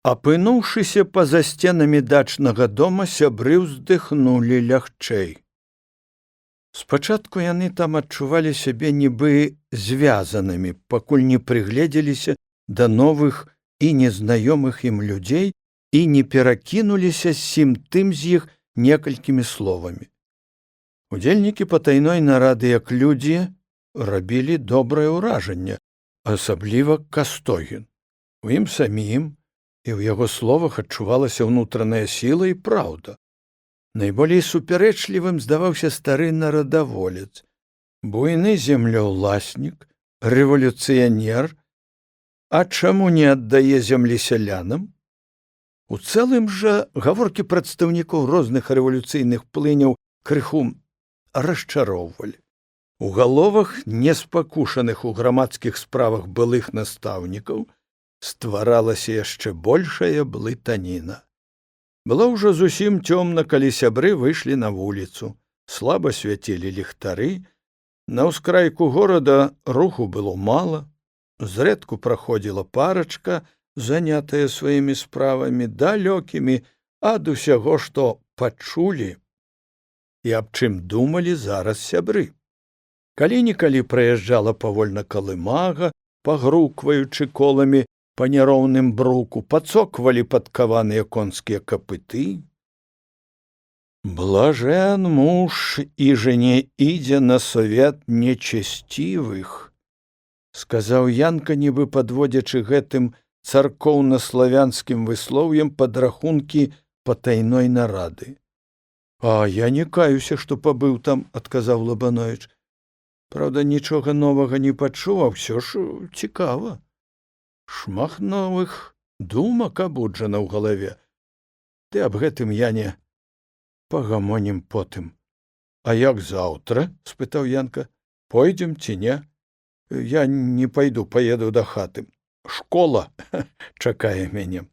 Апынуўшыся па-за сценамі дачнага дома, сябры ўздыхнулі лягчэй. Спачатку яны там адчувалі сябе нібы звязанымі, пакуль не прыгледзеліся да новых і незнаёмых ім людзей і не перакінуліся сім-тым з іх некалькімі словамі. Удзельнікі патайной нарады як людзі рабілі добрае ўражанне, асабліва Кастогін. У ім самім і ў яго словах адчувалася ўнутраная сіла і праўда. Найболей супярэчлівым здаваўся стары нарадаволец, буйны землеўласнік, рэвалюцыянер, а чаму не аддае зямлі сялянам? У цэлым жа гаворкі прадстаўнікоў розных рэвалюцыйных плыняў крыху расчароўвалі. У галовах неспакушаных у грамадскіх справах былых настаўнікаў стваралася яшчэ большая блытаніна. Было ўжо зусім цёмна, калі сябры выйшлі на вуліцу. Слаба свяцілі ліхтары. На ўскрайку горада руху было мала. Зрэдку праходзіла парачка, занятая сваімі справамі, далёкімі ад усяго, што пачулі і аб чым думалі зараз сябры. Калі-нікалі праязджала павольна калымага, пагрукваючы коламі па няроўным бруку, пацоквалі падкаваныя конскія капыты. «Блажен муж, іже не ідзе на совет нечесцівых», сказаў Янка, нібы падводзячы гэтым царкоўна-славянскім выслоўем падрахункі патайной нарады. «А я не каюся, што пабыў там», — адказаў Лабановіч. «Праўда, нічога новага не пачуў, а ўсё ж цікава. Шмат новых думак абуджана ў галаве. Ты аб гэтым, Яне, пагамонім потым». «А як заўтра?» — спытаў Янка. «Пойдзем ці не?» «Я не пайду, паеду да хаты. Школа чакае мяне».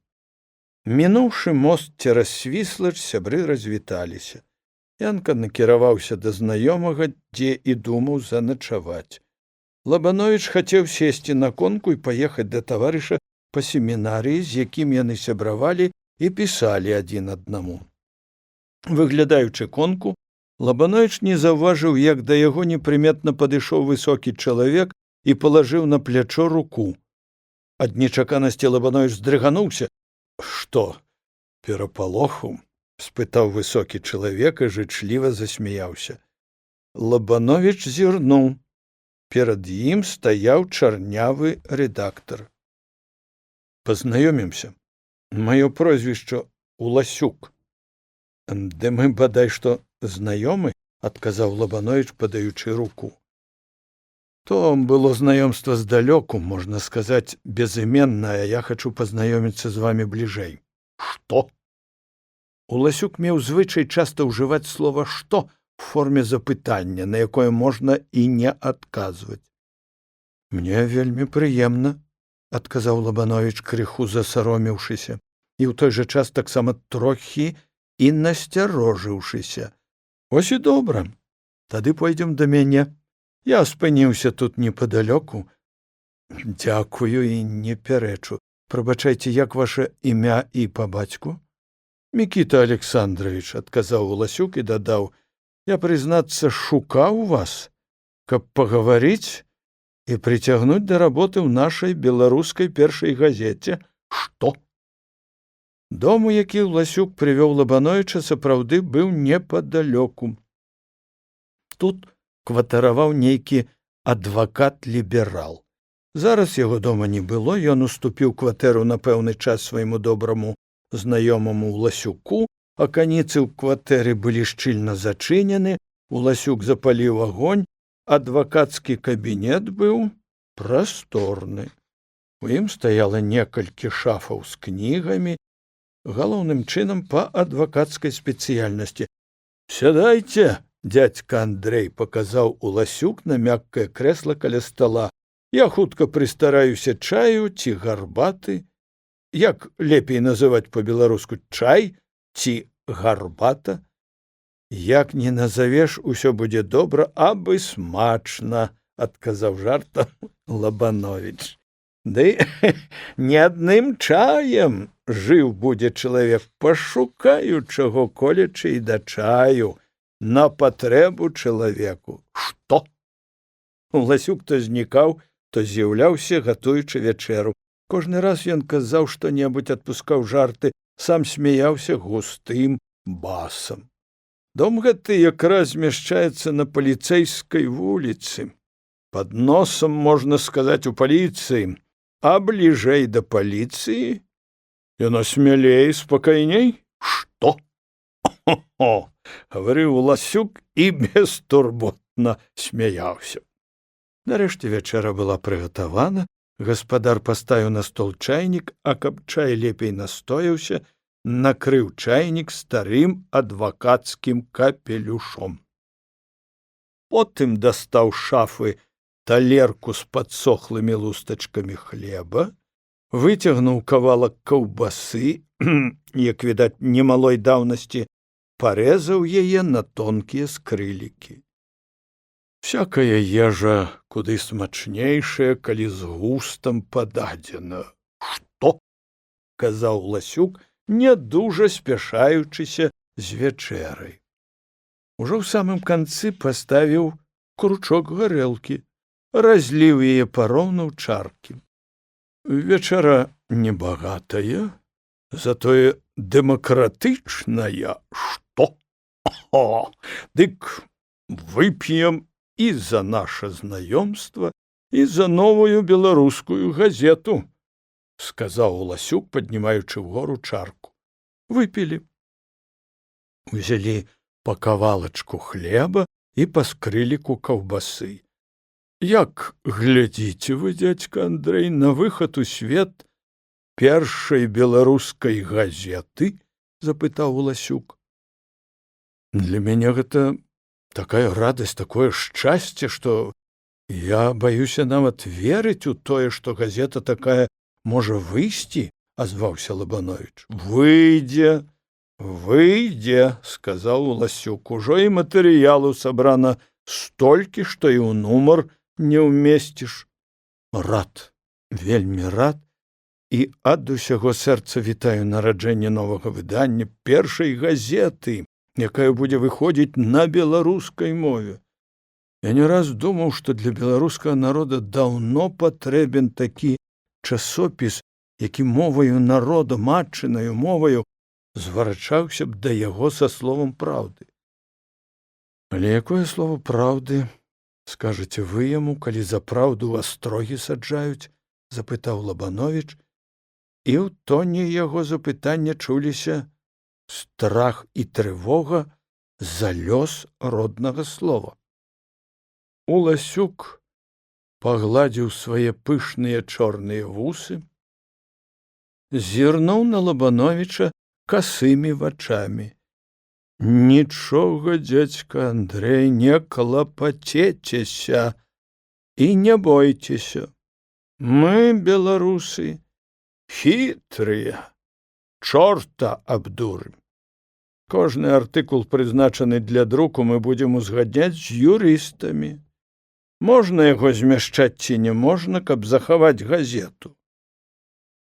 Мінуўшы мост цераз Свіслач, сябры развіталіся. Янка накіраваўся да знаёмага, дзе і думаў заначаваць. Лабановіч хацеў сесці на конку і паехаць да таварыша па семінарыі, з якім яны сябравалі і пісалі адзін аднаму. Выглядаючы конку, Лабановіч не заўважыў, як да яго непрыметна падышоў высокі чалавек і палажыў на плячо руку. Ад нечаканасці Лабановіч здрыгануўся. «Што, перапалоху?» — спытаў высокі чалавек і жычліва засмяяўся. Лабановіч зірнуў. Перад ім стаяў чарнявы рэдактар. «Пазнаёмімся. Маё прозвішча Уласюк». «Ды мы, бадай што, знаёмы?» — адказаў Лабановіч, падаючы руку. «То было знаёмства здалёку, можна сказаць, безыменнае, я хачу пазнаёміцца з вамі бліжэй». «Што?» Уласюк меў звычай часта ўжываць слова «што» в форме запытання, на якое можна і не адказваць. «Мне вельмі прыемна», — адказаў Лабановіч, крыху засаромеўшыся, і ў той жа час таксама трохі і насцярожыўшыся. «Ось і добра. Тады пойдзем да мяне. Я спыніўся тут непадалёку». «Дзякую і не пярэчу. Прабачайце, як ваша імя і па бацьку?» «Мікіта Александрович», — адказаў Уласюк і дадаў. «Я, прызнацца, шукаў вас, каб пагаварыць і прыцягнуць да работы ў нашай беларускай першай газеце». «Што?» Дом, у які Уласюк прывёў Лабановіча, сапраўды быў непадалёку. Тут кватараваў нейкі адвакат-ліберал. Зараз яго дома не было, ён уступіў кватэру на пэўны час свайму добраму знаёмаму Уласюку. Аканіцы ў кватэры былі шчыльна зачынены, Уласюк запаліў агонь, адвакацкі кабінет быў прасторны. У ім стаяла некалькі шафаў з кнігамі, галоўным чынам па адвакацкай спецыяльнасці. «Сядайце, дядзька Андрэй», — паказаў Уласюк на мяккае крэсла каля стала. «Я хутка прыстараюся чаю ці гарбаты. Як лепей называць па-беларуску, чай ці гарбата? Як не назавеш, усё будзе добра, абы смачна», — адказаў жартам Лабановіч. Ды не адным чаем жыў будзе чалавек, пашукаю чаго колечы і да чаю на патрэбу чалавеку. Што? Ласюк то знікаў, то з'яўляўся, гатуючы вячэру. Кожны раз ён казаў што-небудзь, адпускаў жарты, сам смяяўся густым басам. Дом гэты якраз змяшчаецца на паліцэйскай вуліцы. Пад носам, можна сказаць, у паліцыі, а бліжэй да паліцыі яно смялей, спакайней. Што? О-о-о! Гаварыў Ласюк і бестурботна смяяўся. Нарэшце вячэра была прыгатавана, гаспадар паставіў на стол чайнік, а каб чай лепей настояўся, накрыў чайнік старым адвакацкім капелюшом. Потым дастаў шафы талерку з падсохлымі лустачкамі хлеба, выцягнуў кавалак каўбасы, як відаць, немалой даўнасці, парэзаў яе на тонкія скрылікі. Всякая ежа куды смачнейшая, калі з густам пададзена. Што? Казаў Ласюк, не дужа спяшаючыся з вячэрай. Ужо ў самым канцы паставіў кручок гарэлкі, разліў яе пароўну ў чаркі. Вячэра небагатая, затое дэмакратычная. Што? О, дык вып'ем і за наша знаёмства, і за новую беларускую газету, сказаў Ласюк, паднімаючы ўгору чарку. Выпілі. Узялі па кавалачку хлеба і па скрыліку каўбасы. Як глядзіце вы, дзядзька Андрэй, на выхад у свет першай беларускай газеты? Запытаў Ласюк. Для мяне гэта такая радасць, такое шчасце, што я баюся нават верыць у тое, што газета такая можа выйсці, азваўся Лабановіч. Выйдзе, сказаў Ласюк. Ужо і матэрыялу сабрана столькі, што і ў нумар не ўмесціш. Рад, вельмі рад, і ад усяго сэрца вітаю нараджэнне новага выдання першай газеты, якая будзе выходзіць на беларускай мове. Я не раз думаў, што для беларускага народа даўно патрэбен такі часопіс, які моваю народа, матчынаю моваю, зварачаўся б да яго са словам праўды. Але якое слово праўды, скажаце вы яму, калі за праўду астрогі саджаюць? Запытаў Лабановіч, і ў тоне яго запытання чуліся страх і трывога за лёс роднага слова. Ласюк пагладзіў свае пышныя чорныя вусы, зірнуў на Лабановіча касымі вачамі. Нічога, дзядзька Андрэй, не клапацецеся і не бойцеся. Мы, беларусы, хітрыя, чорта абдурым. Кожны артыкул, прызначаны для друку, мы будзем узгадняць з юрыстамі. Можна яго змяшчаць ці не можна, каб захаваць газету.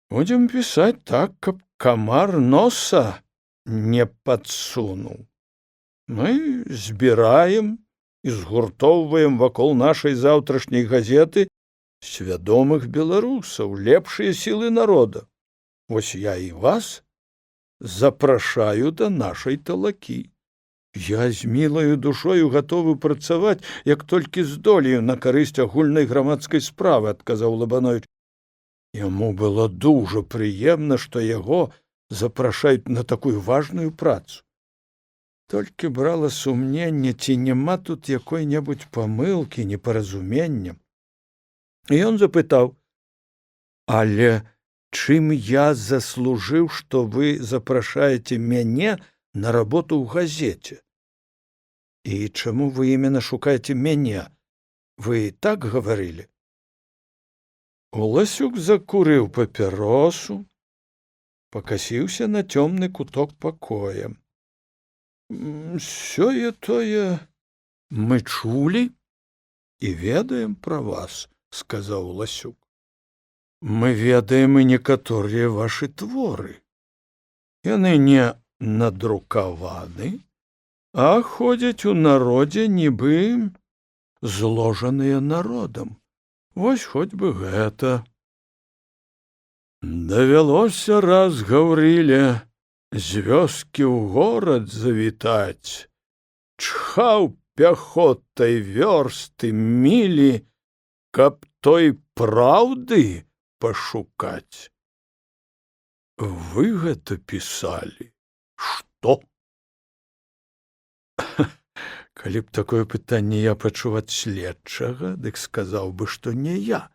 Будзем пісаць так, каб камар носа не падсунуў. Мы збіраем і згуртоўваем вакол нашай заўтрашняй газеты свядомых беларусаў, лепшыя сілы народа. Вось я і вас запрашаю да нашай талакі. Я з мілаю душою гатовы працаваць, як толькі здолею на карысць агульнай грамадскай справы, адказаў Лабановіч. Яму было дужа прыемна, што яго запрашаюць на такую важную працу. Толькі брала сумненне, ці няма тут якой-небудзь памылкі, непаразумення. І ён запытаў: але чым я заслужыў, што вы запрашаеце мяне на работу ў газеце? І чаму вы іменно шукаеце мяне? Вы так гаварылі? Ласюк закурыў папіросу, пакасіўся на цёмны куток пакоя. Сёе-тое мы чулі і ведаем пра вас, сказаў Ласюк. Мы ведаем і некаторыя вашы творы. Яны не надрукаваны, а ходзяць у народзе, нібы зложаныя народам. Вось хоць бы гэта. Давялося раз Гаўрыле з вёскі ў горад завітаць. Чхаў пяхотай вёрсты, мілі, каб той праўды пашукаць. Вы гэта пісалі? Што? Калі б такое пытанне я пачуў ад следчага, дык сказаў бы, што не я,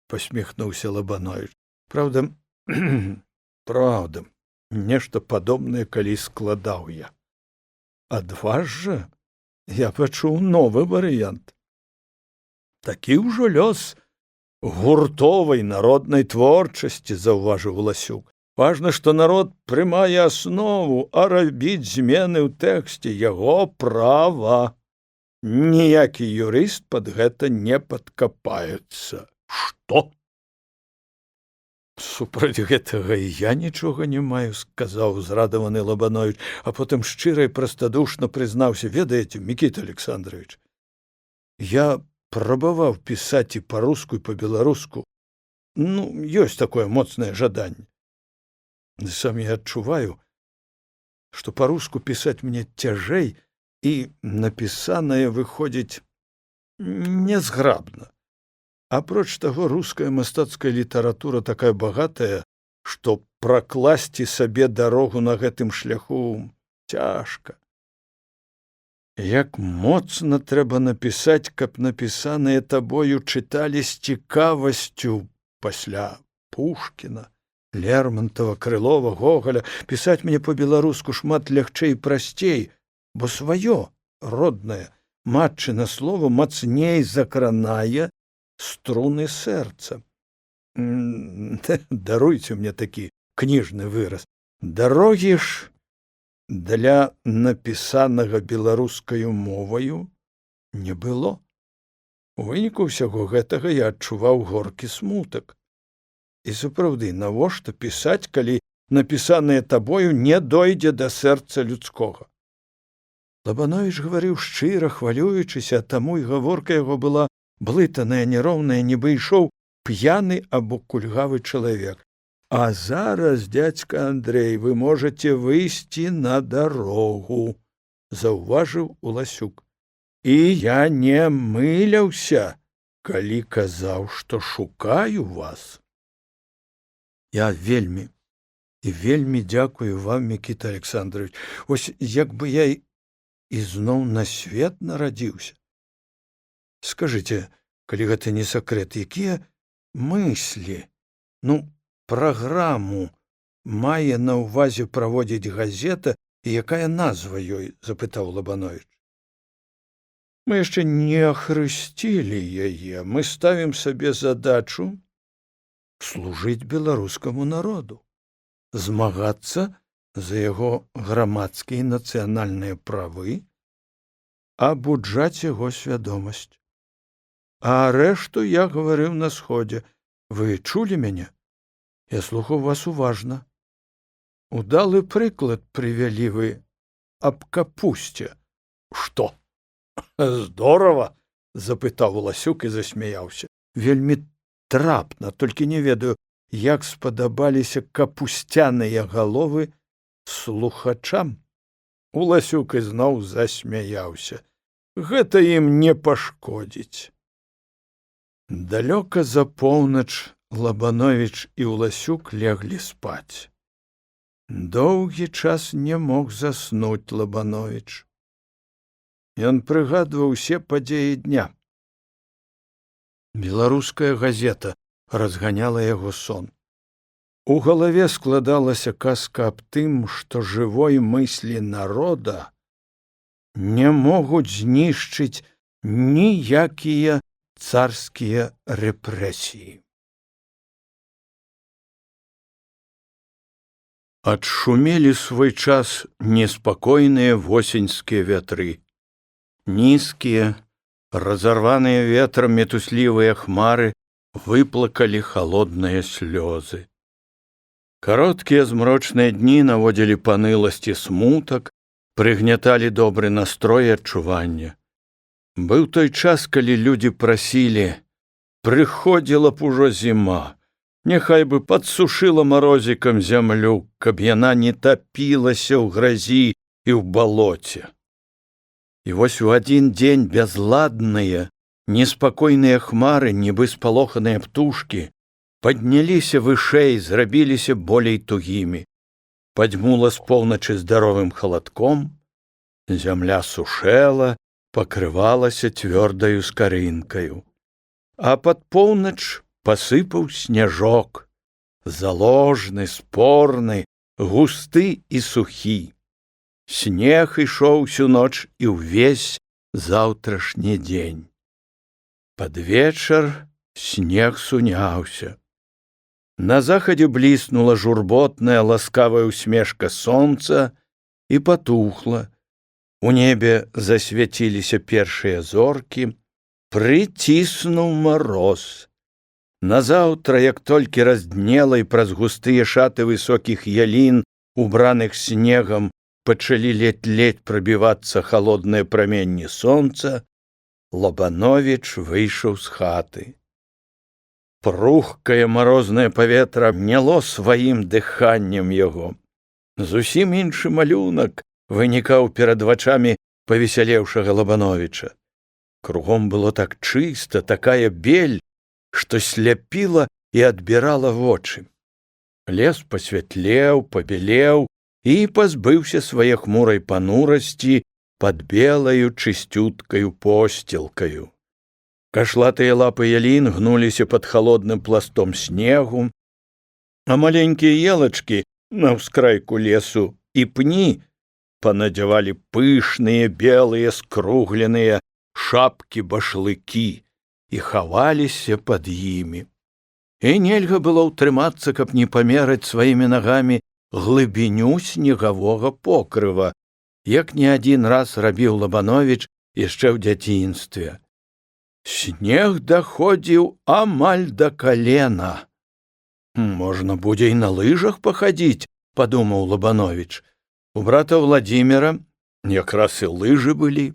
пасміхнуўся Лабановіч. Праўда, нешта падобнае калі складаў я. Ад вас жа я пачуў новы варыянт. Такі ўжо лёс гуртовай народнай творчасці, заўважыў Ласюк. Важна, што народ прымае аснову, а рабіць змены ў тэксце яго права. Ніякі юрыст пад гэта не падкапаецца. Што? Супраць гэтага і я нічога не маю, сказаў узрадаваны Лабановіч, а потым шчыра і прастадушна прызнаўся: ведаеце, Мікіта Александрович, я прабаваў пісаць і па-руску, і па-беларуску. Ёсць такое моцнае жаданне. Сам я адчуваю, што па-руску пісаць мне цяжэй, і напісанае выходзіць нязграбна. Апроч таго, руская мастацкая літаратура такая багатая, што пракласці сабе дарогу на гэтым шляху цяжка. Як моцна трэба напісаць, каб напісаныя табою чыталі з цікавасцю пасля Пушкіна, Лермонтова, Крылова, Гоголя. Пісаць мне па-беларуску шмат лягчэй і прасцей, бо сваё, роднае, матчына слова мацней закранае струны сэрца. Даруйце мне такі кніжны выраз. Дарогі ж для напісанага беларускаю моваю не было. У выніку ўсяго гэтага я адчуваў горкі смутак. І сапраўды, навошта пісаць, калі напісанае табою не дойдзе да сэрца людскога? Лабановіч гаварыў шчыра, хвалюючыся, таму і гаворка яго была блытаная, няроўная, нібы ішоў п'яны або кульгавы чалавек. А зараз, дядзька Андрэй, вы можаце выйсці на дарогу, заўважыў Уласюк. І я не мыляўся, калі казаў, што шукаю вас. Я вельмі дзякую вам, Мікіта Александрович. Ось як бы я ізноў на свет нарадзіўся. Скажыце, калі гэта не сакрэт, якія мыслі, праграму мае на ўвазе праводзіць газета і якая назва ёй, запытаў Лабановіч. Мы яшчэ не ахрысцілі яе, мы ставім сабе задачу служыць беларускаму народу, змагацца за яго грамадскія і нацыянальныя правы, абуджаць яго свядомасць. А рэшту я гаварыў на сходзе. Вы чулі мяне? Я слухаў вас уважна. Удалы прыклад прывялі вы аб капусце. Што? Здорава, запытаў Ласюк і засмяяўся. Вельмі трапна, толькі не ведаю, як спадабаліся капусцяныя галовы слухачам. Уласюк ізноў засмяяўся. Гэта ім не пашкодзіць. Далёка за поўнач Лабановіч і Уласюк леглі спаць. Доўгі час не мог заснуць Лабановіч. Ён прыгадваў усе падзеі дня. Беларуская газета разганяла яго сон. У галаве складалася казка аб тым, што жывой мыслі народа не могуць знішчыць ніякія царскія рэпрэсіі. Адшумелі свой час неспакойныя восеньскія вятры. Нізкія, разарваныя ветрам метуслівыя хмары выплакалі халодныя слёзы. Кароткія змрочныя дні наводзілі паныласць і смутак, прыгняталі добры настрой і адчуванне. Быў той час, калі людзі прасілі: прыходзіла б ужо зіма, няхай бы падсушыла марозікам зямлю, каб яна не тапілася ў гразі і ў балоце. І вось у адзін дзень бязладныя, неспакойныя хмары, нібы спалоханыя птушкі, падняліся вышэй, зрабіліся болей тугімі. Падзьмула з поўначы здаровым халадком, зямля сушэла, пакрывалася цвёрдаю скарынкаю. А пад поўнач пасыпаў сняжок, заложны, спорны, густы і сухі. Снег ішоў усю ноч і ўвесь заўтрашні дзень. Пад вечар снег суняўся. На захадзе бліснула журботная ласкавая усмешка сонца і патухла. У небе засвяціліся першыя зоркі, прыціснуў мароз. Назаўтра, як толькі разднела і праз густыя шаты высокіх ялін, убраных снегам, пачалі ледь-ледь прабівацца халодныя праменні сонца, Лабановіч выйшаў з хаты. Прухкае марознае паветра абняло сваім дыханнем яго. Зусім іншы малюнак вынікаў перад вачамі павесялеўшага Лабановіча. Кругом было так чыста, такая бель, што сляпіла і адбірала вочы. Лес пасвятлеў, пабелеў і пазбыўся свае хмурай панурасці пад белаю чысцюткаю посцілкаю. Кашлатыя лапы ялін гнуліся пад халодным пластом снегу, а маленькія елачкі на ўскрайку лесу і пні панадзявалі пышныя белыя скругленыя шапкі-башлыкі і хаваліся пад імі. І нельга было ўтрымацца, каб не памераць сваімі нагамі глыбіню снегавога покрыва, як не адзін раз рабіў Лабановіч яшчэ ў дзяцінстве. Снег даходзіў амаль да калена. Можна будзе і на лыжах пахадзіць, падумаў Лабановіч. У брата Владзіміра якраз і лыжы былі.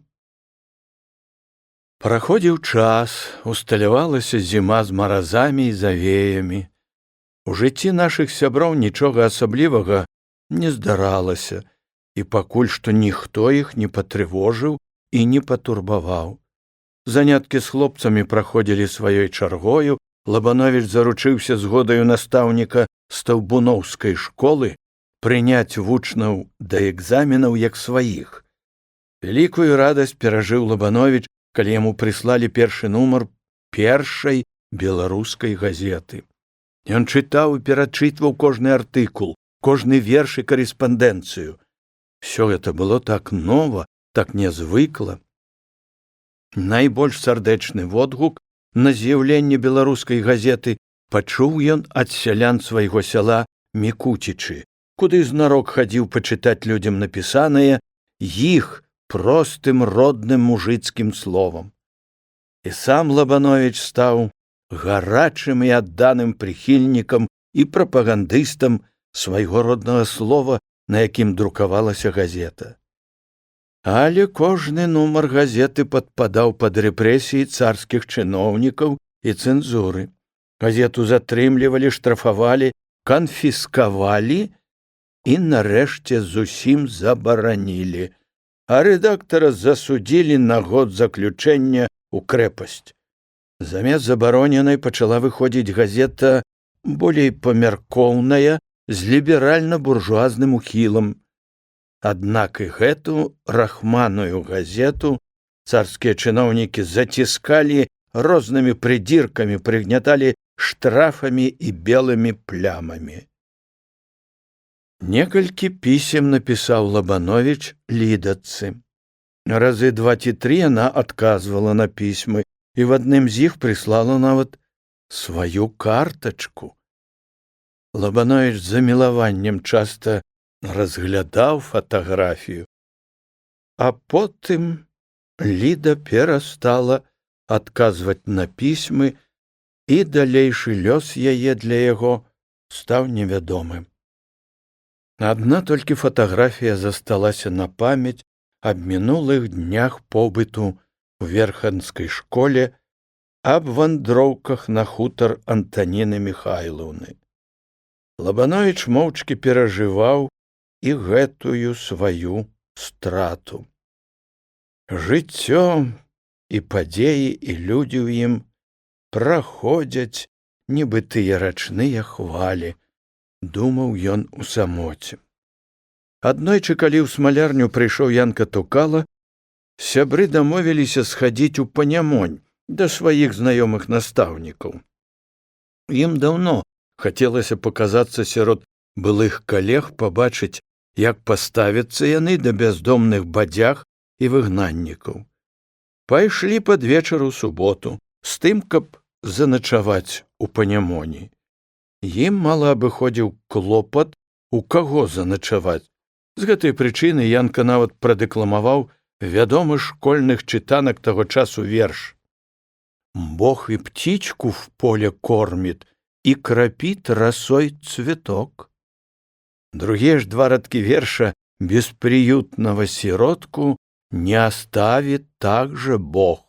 Праходзіў час, усталявалася зіма з маразамі і завеямі. У жыцці нашых сяброў нічога асаблівага не здаралася, і пакуль што ніхто іх не патрывожыў і не патурбаваў. Заняткі з хлопцамі праходзілі сваёй чаргою, Лабановіч заручыўся згодаю настаўніка стаўбуноўскай школы прыняць вучняў да экзаменаў як сваіх. Вялікую радасць перажыў Лабановіч, калі яму прыслалі першы нумар першай беларускай газеты. Ён чытаў і перачытваў кожны артыкул, кожны верш і карэспандэнцыю. Всё гэта было так нова, так нязвыкла. Найбольш сардэчны водгук на з'яўленне беларускай газеты пачуў ён ад сялян свайго сяла Мікуцічы, куды знарок хадзіў пачытаць людзям напісанае іх простым родным мужыцкім словам. І сам Лабановіч стаў гарачым і адданым прыхільнікам і прапагандыстам свайго роднага слова, на якім друкавалася газета. Але кожны нумар газеты падпадаў пад рэпрэсіі царскіх чыноўнікаў і цэнзуры. Газету затрымлівалі, штрафавалі, канфіскавалі і нарэшце зусім забаранілі, а рэдактара засудзілі на год заключэння ў крэпасць. Замест забароненай пачала выходзіць газета болей памяркоўная, з ліберальна-буржуазным ухілам. Аднак і гэту рахманую газету царскія чыноўнікі заціскалі рознымі прыдзіркамі, прыгняталі штрафамі і белымі плямамі. Некалькі пісем напісаў Лабановіч лідачцы. Разы 2 ці 3 яна адказвала на пісьмы і в адным з іх прыслала нават сваю картачку. Лабановіч з замілаваннем часта разглядаў фатаграфію, а потым Ліда перастала адказваць на пісьмы і далейшы лёс яе для яго стаў невядомым. Адна толькі фатаграфія засталася на памяць аб мінулых днях побыту ў верханскай школе, аб вандроўках на хутар Антаніны Міхайлаўны. Лабановіч моўчкі перажываў і гэтую сваю страту. Жыццё і падзеі і людзі ў ім праходзяць, нібы тыя рачныя хвалі, думаў ён у самоце. Аднойчы, калі ў смалярню прыйшоў Янка Тукала, сябры дамовіліся схадзіць у Панямонь да сваіх знаёмых настаўнікаў. Ім даўно хацелася паказацца сярод былых калег, пабачыць, як паставяцца яны да бяздомных бадзяг і выгнаннікаў. Пайшлі пад вечар у суботу, з тым, каб заначаваць у Панямоні. Ім мала абыходзіў клопат, у каго заначаваць. З гэтай прычыны Янка нават прадэкламаваў вядомы школьных чытанак таго часу верш: «Бог и птичку в поле кормит, и кропит росой цветок». Другие ж два радкі верша: «Бесприютного сиротку не оставит также Бог».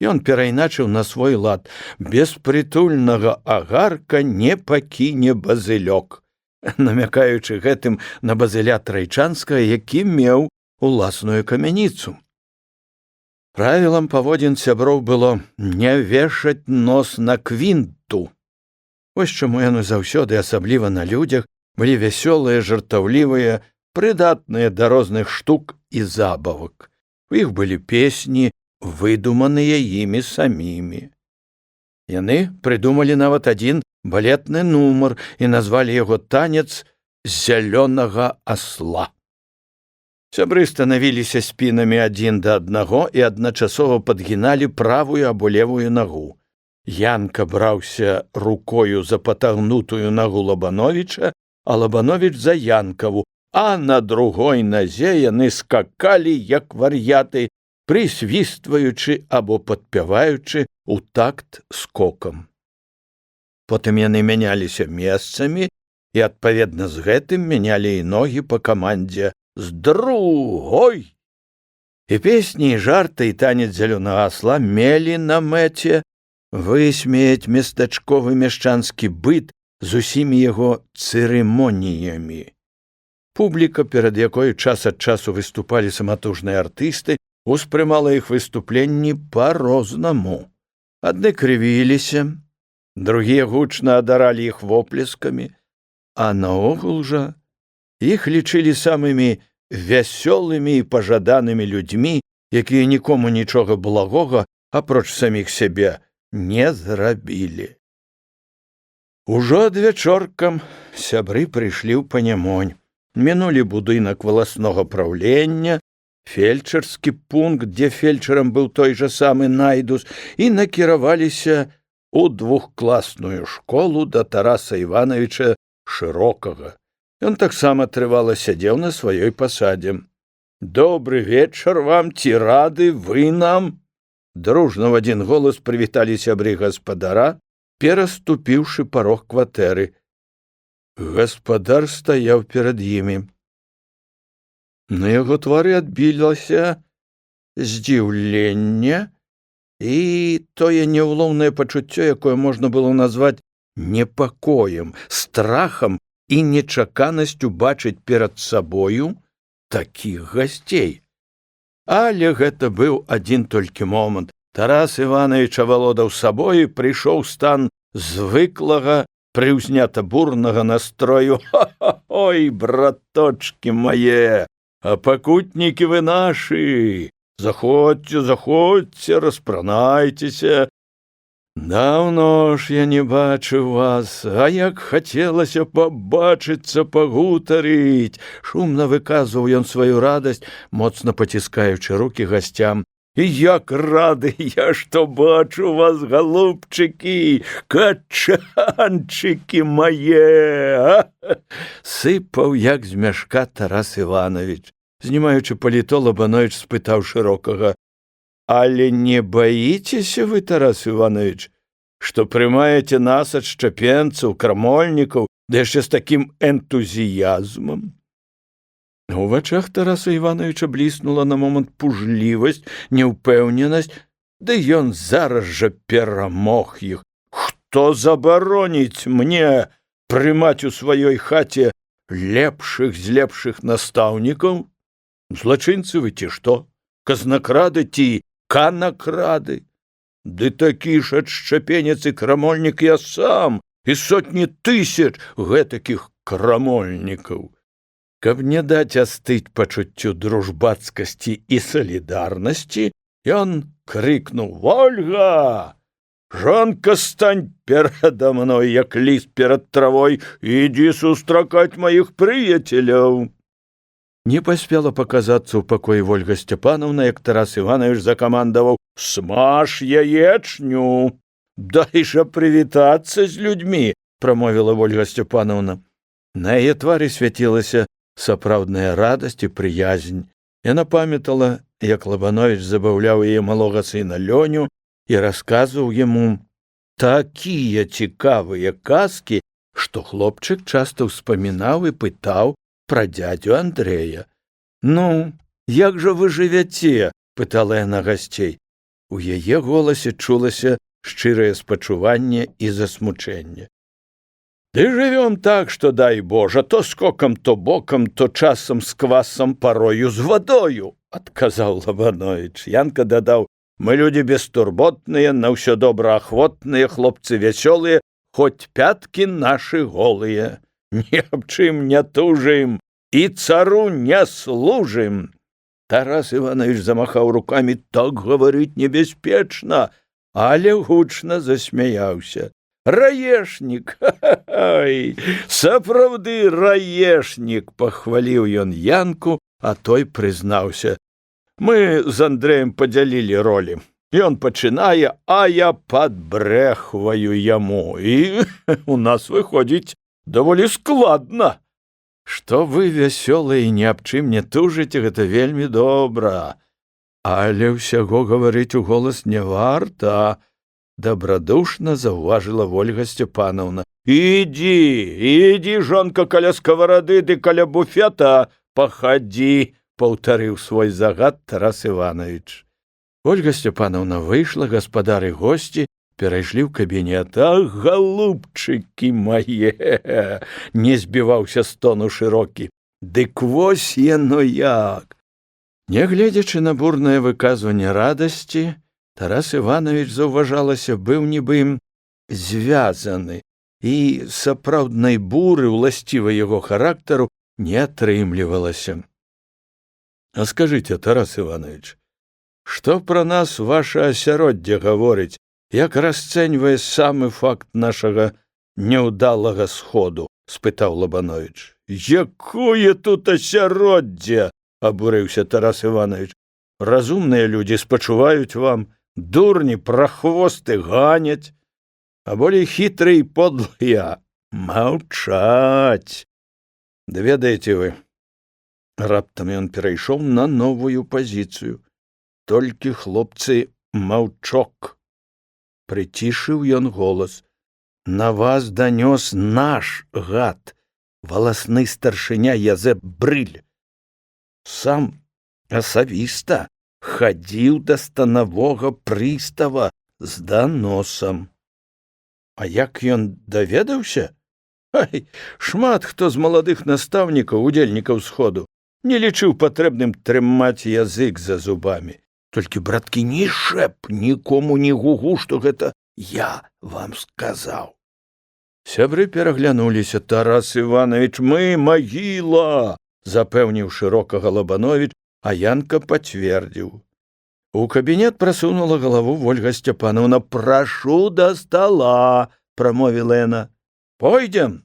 Ён перайначыў на свой лад: «Беспрытульнага агарка не пакіне базылёк», намякаючы гэтым на Базыля Трайчанскага, які меў уласную камяніцу. Правілам паводзін сяброў было не вешаць нос на квінту. Вось чаму яны заўсёды, асабліва на людзях, былі вясёлыя, жартаўлівыя, прыдатныя да розных штук і забавак. У іх былі песні, выдуманыя імі самімі. Яны прыдумалі нават адзін балетны нумар і назвалі яго «Танец зялёнага асла». Сябры станавіліся спінамі адзін да аднаго і адначасова падгіналі правую або левую нагу. Янка браўся рукою за патагнутую нагу Лабановіча, а Лабановіч за Янкаву, а на другой назе яны скакалі, як вар'яты, прысвістваючы або падпяваючы ў такт скокам. Потым яны мяняліся месцамі і, адпаведна з гэтым, мянялі і ногі па камандзе «З другой!». І песні, і жарты, і танец зялёнага асла мелі на мэце высмеяць местачковы мяшчанскі быт з усімі яго цырымоніямі. Публіка, перад якой час ад часу выступалі саматужныя артысты, успрымала іх выступленні па-рознаму. Адны крывіліся, другія гучна адаралі іх воплескамі, а наогул жа іх лічылі самымі вясёлымі і пажаданымі людзьмі, якія нікому нічога благога, апроч саміх сябе, не зрабілі. Ужо адвячоркам сябры прыйшлі ў Панямонь, мінулі будынак валаснога праўлення, фельчарскі пункт, дзе фельчарам быў той жа самы Найдус, і накіраваліся ў двухкласную школу да Тараса Івановича Шырокага. Ён таксама трывала сядзеў на сваёй пасадзе. «Добры вечар вам, ці рады вы нам?» Дружна в адзін голас прывіталі сябры гаспадара, пераступіўшы парог кватэры. Гаспадар стаяў перад імі. На яго твары адбілася здзіўленне і тое няўлоўнае пачуццё, якое можна было назваць непакоем, страхам і нечаканасцю бачыць перад сабою такіх гасцей. Але гэта быў адзін толькі момант. Тарас Іванович авалодаў сабой і прыйшоў стан звыклага, прыўзнята-бурнага настрою. «Ой, браточки мае, а пакутнікі вы нашы! Заходзьце, заходзьце, распранайцеся! Даўно ж я не бачыў вас, а як хацелася пабачыцца, пагутарыць!» Шумна выказваў ён сваю радасць, моцна паціскаючы рукі гасцям. «І як рады я, што бачу вас, голубчыкі, качанчыкі мае!» Сыпаў, як з мяшка, Тарас Іванович. Знімаючы паліто, Лабанович спытаў Шырокага: «Але не баіцеся вы, Тарас Іванович? што прымаеце нас, адшчапенцаў, крамольнікаў, ды яшчэ з такім энтузіязмам». У вачах Тараса Івановича бліснула на момант пужлівасць, няўпэўненасць, ды ён зараз жа перамог іх. «Хто забароніць мне прымаць у сваёй хаце лепшых з лепшых настаўнікаў? Злачынцы вы ці што? Казнакрады ці канакрады? Ды такі ж адшчапенец і крамольнік я сам, і сотні тысяч гэтакіх крамольнікаў». Каб не даць астыць пачуццю дружбацкасці і салідарнасці, ён крыкнуў: «Вольга! Жонка, стань перада мной, як ліст перад травой, ідзі сустракаць маіх прыяцеляў». Не паспела паказацца ў пакоі Вольга Сцяпанаўна, як Тарас Іванович закамандаваў: «Смаж яечню!» «Дай жа прывітацца з людзьмі», – прамовіла Вольга Сцяпанаўна. На яе твары свяцілася сапраўдная радасць і прыязнь. Яна памятала, як Лабанович забаўляў яе малога сына Лёню і расказваў яму такія цікавыя казкі, што хлопчык часта ўспамінаў і пытаў пра дзядзю Андрэя. «Ну, як жа вы жывяце?» – пытала яна гасцей. У яе голасе чулася шчырае спачуванне і засмучэнне. «Ды жывём так, што, дай Божа, то скокам, то бокам, то часам з квасам, парою з вадою», – адказаў Лабанович. Янка дадаў: «Мы людзі бестурботныя, на ўсё добраахвотныя, хлопцы вясёлыя, хоць пяткі нашы голыя. Ні аб чым не тужым і цару не служым». Тарас Іванович замахаў рукамі: «Так гаварыць небяспечна», але гучна засмяяўся. «Раешнік! Ха-ха-хай! Сапраўды раешнік!» – пахваліў ён Янку, а той прызнаўся: «Мы з Андрэем падзялілі ролі. Ён пачынае, а я падбрэхваю яму, і у нас выходзіць даволі складна». «Што вы вясёлыя і ні аб чым не тужыце, гэта вельмі добра. Але ўсяго гаварыць у голас не варта», – добрадушна заўважыла Вольга Сцяпанаўна. «Ідзі, жонка, каля скаварады ды каля буфета пахадзі», – паўтарыў свой загад Тарас Іванович. Ольга Сцяпанаўна выйшла, гаспадар і госці перайшлі ў кабінет. «Ах, галубчыкі мае!» – не збіваўся з тону шырокі. «Дык вось яно як!» Нягледзячы на бурнае выказванне радасці, Тарас Іванович, заўважалася, быў нібы ім звязаны, і сапраўднай буры, уласцівай яго характару, не атрымлівалася. «А скажыце, Тарас Іванович, што пра нас ваша асяроддзе гаворыць, як расцэньвае самы факт нашага няўдалага сходу?» – спытаў Лабанович. «Якое тут асяроддзе?» – абурыўся Тарас Іванович. «Разумныя людзі спачуваюць вам, дурні прахвосты ганяць, а болей хітрыя і подлыя маўчаць. Да ведаеце вы», раптам ён перайшоў на новую пазіцыю, «толькі, хлопцы, маўчок». Прыцішыў ён голас. «На вас данёс наш гад, валасны старшыня Язэп Брыль. Сам асабіста хадзіў да станавога прыстава з даносам». «А як ён даведаўся? Ай, шмат хто з маладых настаўнікаў, удзельнікаў сходу, не лічыў патрэбным трымаць язык за зубамі. Толькі, браткі, ні шэп, нікому ні гугу, што гэта я вам сказаў». Сябры пераглянуліся. «Тарас Іванович, мы магіла», – запэўніў шырокага Лабанович, а Янка пацвердзіў. У кабінет прасунула галаву Вольга Сцяпанаўна. «Прашу да стала», – прамовіла яна. «Пойдзем».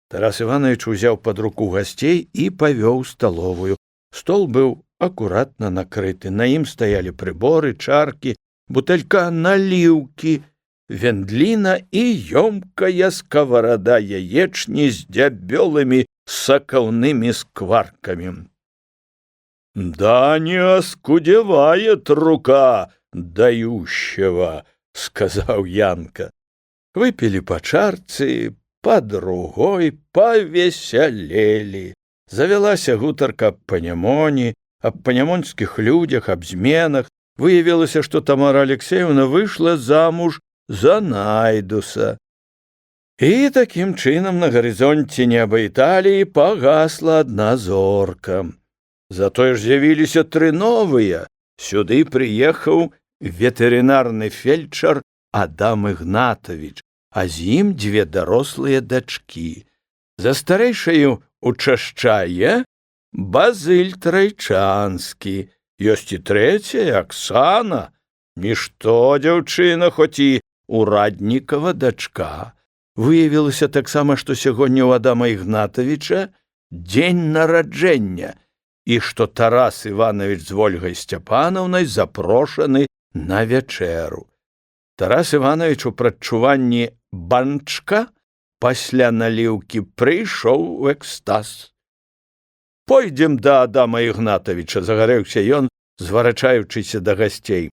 Тарас Іванович узяў пад руку гасцей і павёў сталовую. Стол быў акуратна накрыты. На ім стаялі прыборы, чаркі, бутэлька наліўкі, вендліна і ёмкая скаварада яечні з дзябёлымі сакаўнымі скваркамі. «Да не оскудевает рука дающего», — сказал Янка. Выпілі па чарцы, па другой, павесялелі. Завялася гутарка аб панямоні, аб панямонскіх людзях, аб зменах. Выявілася, што Тамара Алексеевна выйшла замуж за Найдуса. І такім чынам на гарызонце неба Італіі пагасла адна зорка. Затое ж з'явіліся 3 новыя. Сюды прыехаў ветэрынарны фельчар Адам Ігнатавіч, а з ім 2 дарослыя дачкі. За старэйшаю учашчае Базыль Трайчанскі. Ёсць і 3-я, Аксана. Нішто дзяўчына, хоць і ураднікава дачка. Выявілася таксама, што сягоння ў Адама Ігнатавіча дзень нараджэння і што Тарас Іванович з Вольгай Сцяпанаўнай запрошаны на вячэру. Тарас Іванович у прадчуванні банчка пасля наліўкі прыйшоў у экстаз. «Пойдзем да Адама Ігнатавіча», — загарэўся ён, зварачаючыся да гасцей.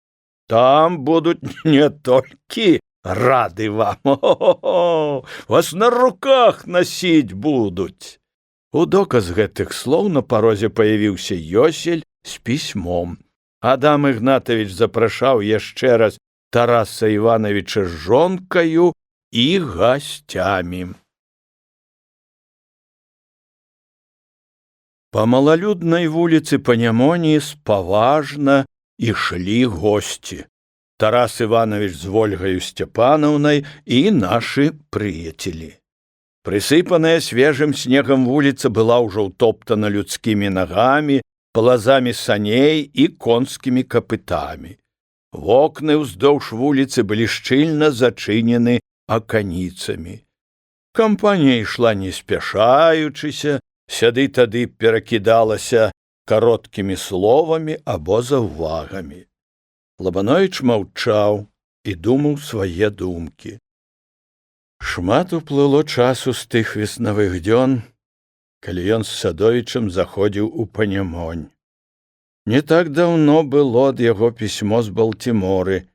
«Там будуць не толькі рады вам, вас на руках насіць будуць». У доказ гэтых слоў на парозе паявіўся Ёсель з пісьмом. Адам Ігнатавіч запрашаў яшчэ раз Тараса Івановича з жонкаю і гасцямі. Па малалюднай вуліцы Панямоні спаважна ішлі госці. Тарас Іванович з Вольгаю Сцяпанаўнай і нашы прыяцелі. Прысыпаная свежым снегам вуліца была ўжо ўтоптана людскімі нагамі, палазамі саней і конскімі капытамі. Вокны ўздоўж вуліцы былі шчыльна зачынены аканіцамі. Кампанія ішла не спяшаючыся, сяды-тады перакідалася кароткімі словамі або заўвагамі. Лабановіч маўчаў і думаў свае думкі. Шмат уплыло часу з тых веснавых дзён, калі ён з Садовічам заходзіў у Панямонь. Не так даўно было ад яго пісьмо з Балтіморы.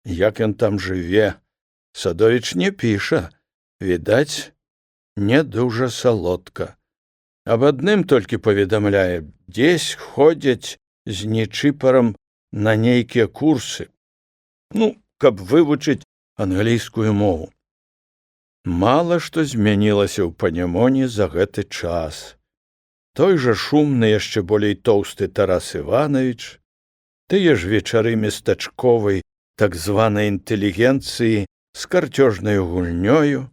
Як ён там жыве, Садовіч не піша, відаць, не дужа салодка. Аб адным толькі паведамляе, дзесь ходзяць з нечыпарам на нейкія курсы, каб вывучыць англійскую мову. Мала што змянілася ў Панямоні за гэты час. Той жа шумны, яшчэ болей тоўсты Тарас Іванович, тыя ж вечары местачковай так званай інтэлігенцыі з карцёжнаю гульнёю,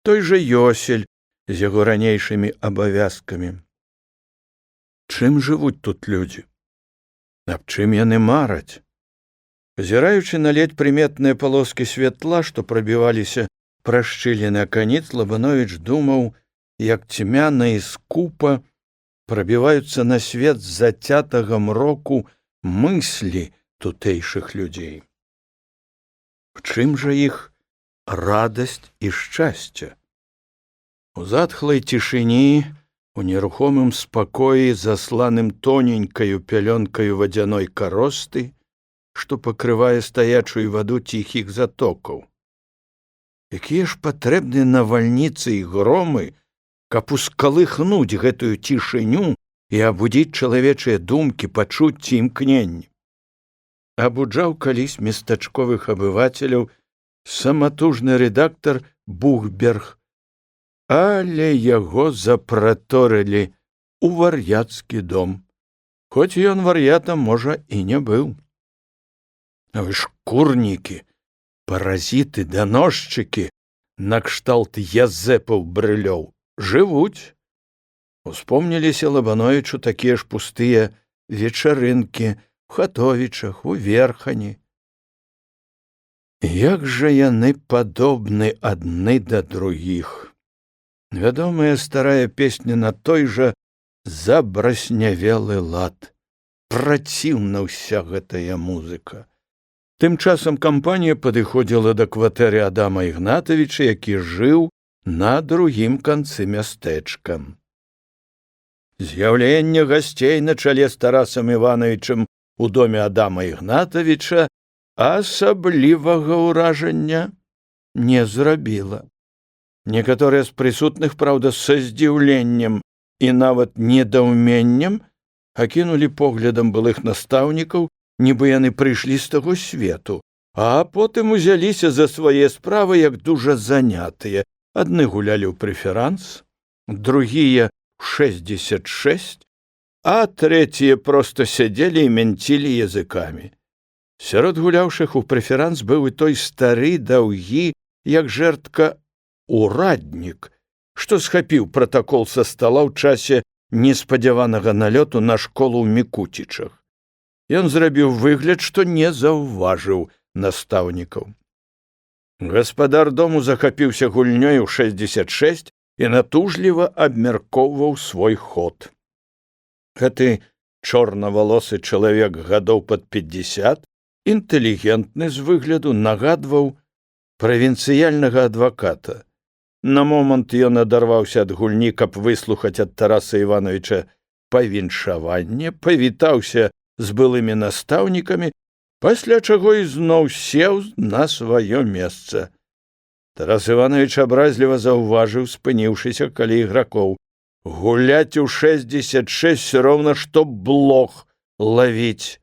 той жа Ёсель з яго ранейшымі абавязкамі. Чым жывуць тут людзі? Аб чым яны мараць? Пазіраючы на ледзь прыметныя палоскі святла, што прабіваліся праз шчыліны аканіц, Лабановіч думаў, як цьмяна і скупа прабіваюцца на свет з зацятага мроку мыслі тутэйшых людзей. В чым жа іх радасць і шчасце? У затхлай цішыні, у нерухомым спакоі, засланым тоненькаю пялёнкаю вадзяной каросты, што пакрывае стаячую ваду ціхіх затокаў. Якія ж патрэбны навальніцы і громы, каб ускалыхнуць гэтую цішыню і абудзіць чалавечыя думкі, пачуцці, імкненні. Абуджаў калісь местачковых абывацеляў саматужны рэдактар Бухберг, але яго запраторылі ў вар'яцкі дом, хоць ён вар'ятам, можа, і не быў. А вы ж курнікі, паразіты, даносчыкі, накшталт Язэпаў Брылёў, жывуць. Успомніліся Лабановічу такія ж пустыя вечарынкі у Хатовічах, у Верхані. Як жа яны падобны адны да другіх. Вядомая старая песня на той жа забраснявелы лад. Праціўна ўся гэтая музыка. Тым часам кампанія падыходзіла да кватэры Адама Ігнатавіча, які жыў на другім канцы мястэчка. З'яўленне гасцей на чале з Тарасам Івановичам у доме Адама Ігнатавіча асаблівага ўражання не зрабіла. Некаторыя з прысутных, праўда, са здзіўленнем і нават недаўменнем акінулі поглядам былых настаўнікаў, нібы яны прыйшлі з таго свету, а потым узяліся за свае справы, як дужа занятыя. Адны гулялі ў прэферанс, другія ў 66, а трэція проста сядзелі і мянцілі языкамі. Сярод гуляўшых у прэферанс быў і той стары, даўгі, як жэрдка, ураднік, што схапіў пратакол са стала ў часе неспадзяванага налёту на школу ў Мікуцічах. Ён зрабіў выгляд, што не заўважыў настаўнікаў. Гаспадар дому захапіўся гульнёй у 66 і натужліва абмяркоўваў свой ход. Гэты чорнавалосы чалавек гадоў пад 50, інтэлігентны з выгляду, нагадваў правінцыяльнага адваката. На момант ён адарваўся ад гульні, каб выслухаць ад Тараса Івановича павіншаванне, павітаўся з былымі настаўнікамі, пасля чаго ізноў сеў на сваё месца. Тарас Іванович абразліва заўважыў, спыніўшыся каля ігракоў: «Гуляць у 66 роўна што блох лавіць.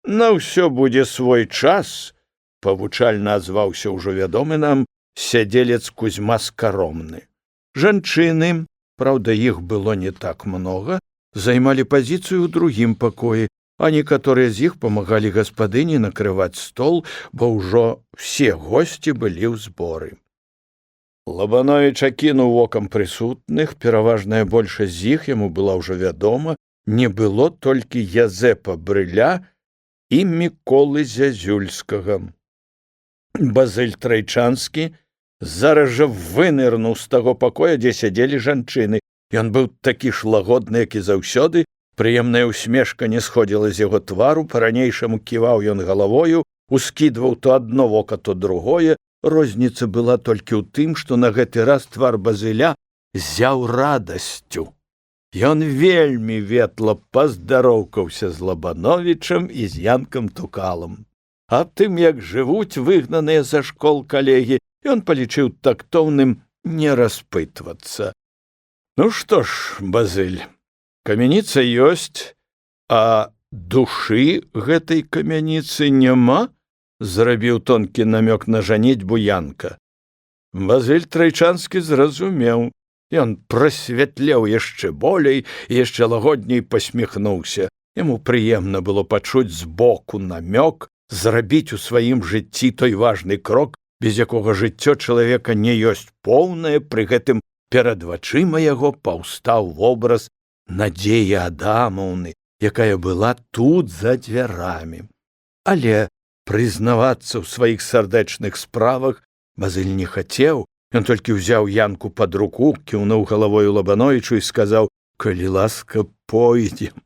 На ўсё будзе свой час», — павучальна азваўся ўжо вядомы нам сядзелец Кузьма Скаромны. Жанчыны, праўда, іх было не так многа, займалі пазіцыю ў другім пакоі, а некаторыя з іх памагалі гаспадыні накрываць стол, бо ўжо все госці былі ў зборы. Лабановіч акінуў вокам прысутных, пераважная большасць з іх яму была ўжо вядома, не было толькі Язэпа Брыля і Міколы Зязюльскага. Базыль Трайчанскі зараз жа вынырнуў з таго пакоя, дзе сядзелі жанчыны. Ён быў такі ж лагодны, як і заўсёды, прыемная усмешка не сходзіла з яго твару, па-ранейшаму ківаў ён галавою, ускідваў то адно вока, то другое. Розніца была толькі ў тым, што на гэты раз твар Базыля зяў радасцю. Ён вельмі ветла паздароўкаўся з Лабановічам і з Янкам Тукалам. А тым, як жывуць выгнаныя за школ калегі, ён палічыў тактоўным не распытвацца. «Ну што ж, Базыль, камяніца ёсць, а душы гэтай камяніцы няма?» — зрабіў тонкі намёк на жаніцьбу Янка. Базыль Трайчанскі зразумеў. Ён прасвятлеў яшчэ болей і яшчэ лагодней пасміхнуўся. Яму прыемна было пачуць збоку намёк, зрабіць у сваім жыцці той важны крок, без якога жыццё чалавека не ёсць поўнае, пры гэтым перад вачыма яго паўстаў вобраз Надзеі Адамаўны, якая была тут за дзвярамі. Але прызнавацца ў сваіх сардэчных справах Базыль не хацеў. Ён толькі ўзяў Янку пад руку, кіўнуў галавою Лабановічу і сказаў: «Калі ласка, пойдзем,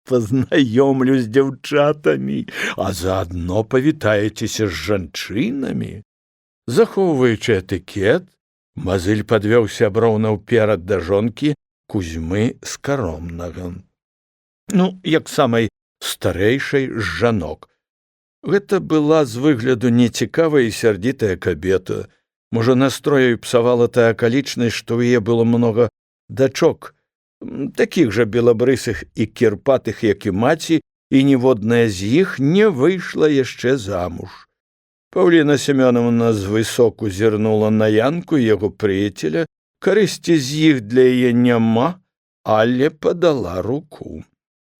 пазнаёмлю з дзяўчатамі, а заадно павітаецеся з жанчынамі». Захоўваючы этыкет, Базыль падвёў сяброў наўперад да жонкі Кузьмы Скаромнага. Як самай старэйшай з жанок. Гэта была з выгляду нецікавая і сярдзітая кабета. Можа, настрояй псавала тая акалічнасць, што ў яе было многа дачок, такіх жа белабрысых і кірпатых, як і маці, і ніводная з іх не выйшла яшчэ замуж. Паўліна Семёновна звысоку зірнула на Янку і яго прыяцеля. Карысці з іх для яе няма, але падала руку.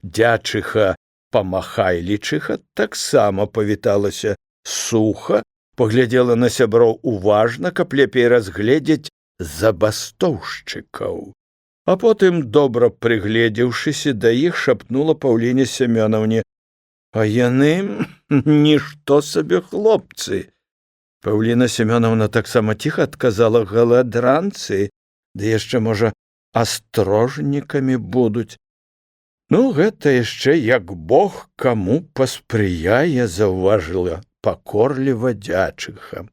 Дзячыха Памахайлічыха таксама павіталася суха, паглядзела на сяброў уважна, каб лепей разгледзець забастоўшчыкаў. А потым, добра прыгледзеўшыся да іх, шапнула Паўліне Семёнаўне: «А яны нішто сабе хлопцы». Паўліна Семёнаўна таксама ціха адказала: «Галадранцы, ды яшчэ, можа, астрожнікамі будуць». Гэта яшчэ як Бог каму паспрыяе, заўважыла пакорліва дзячыха.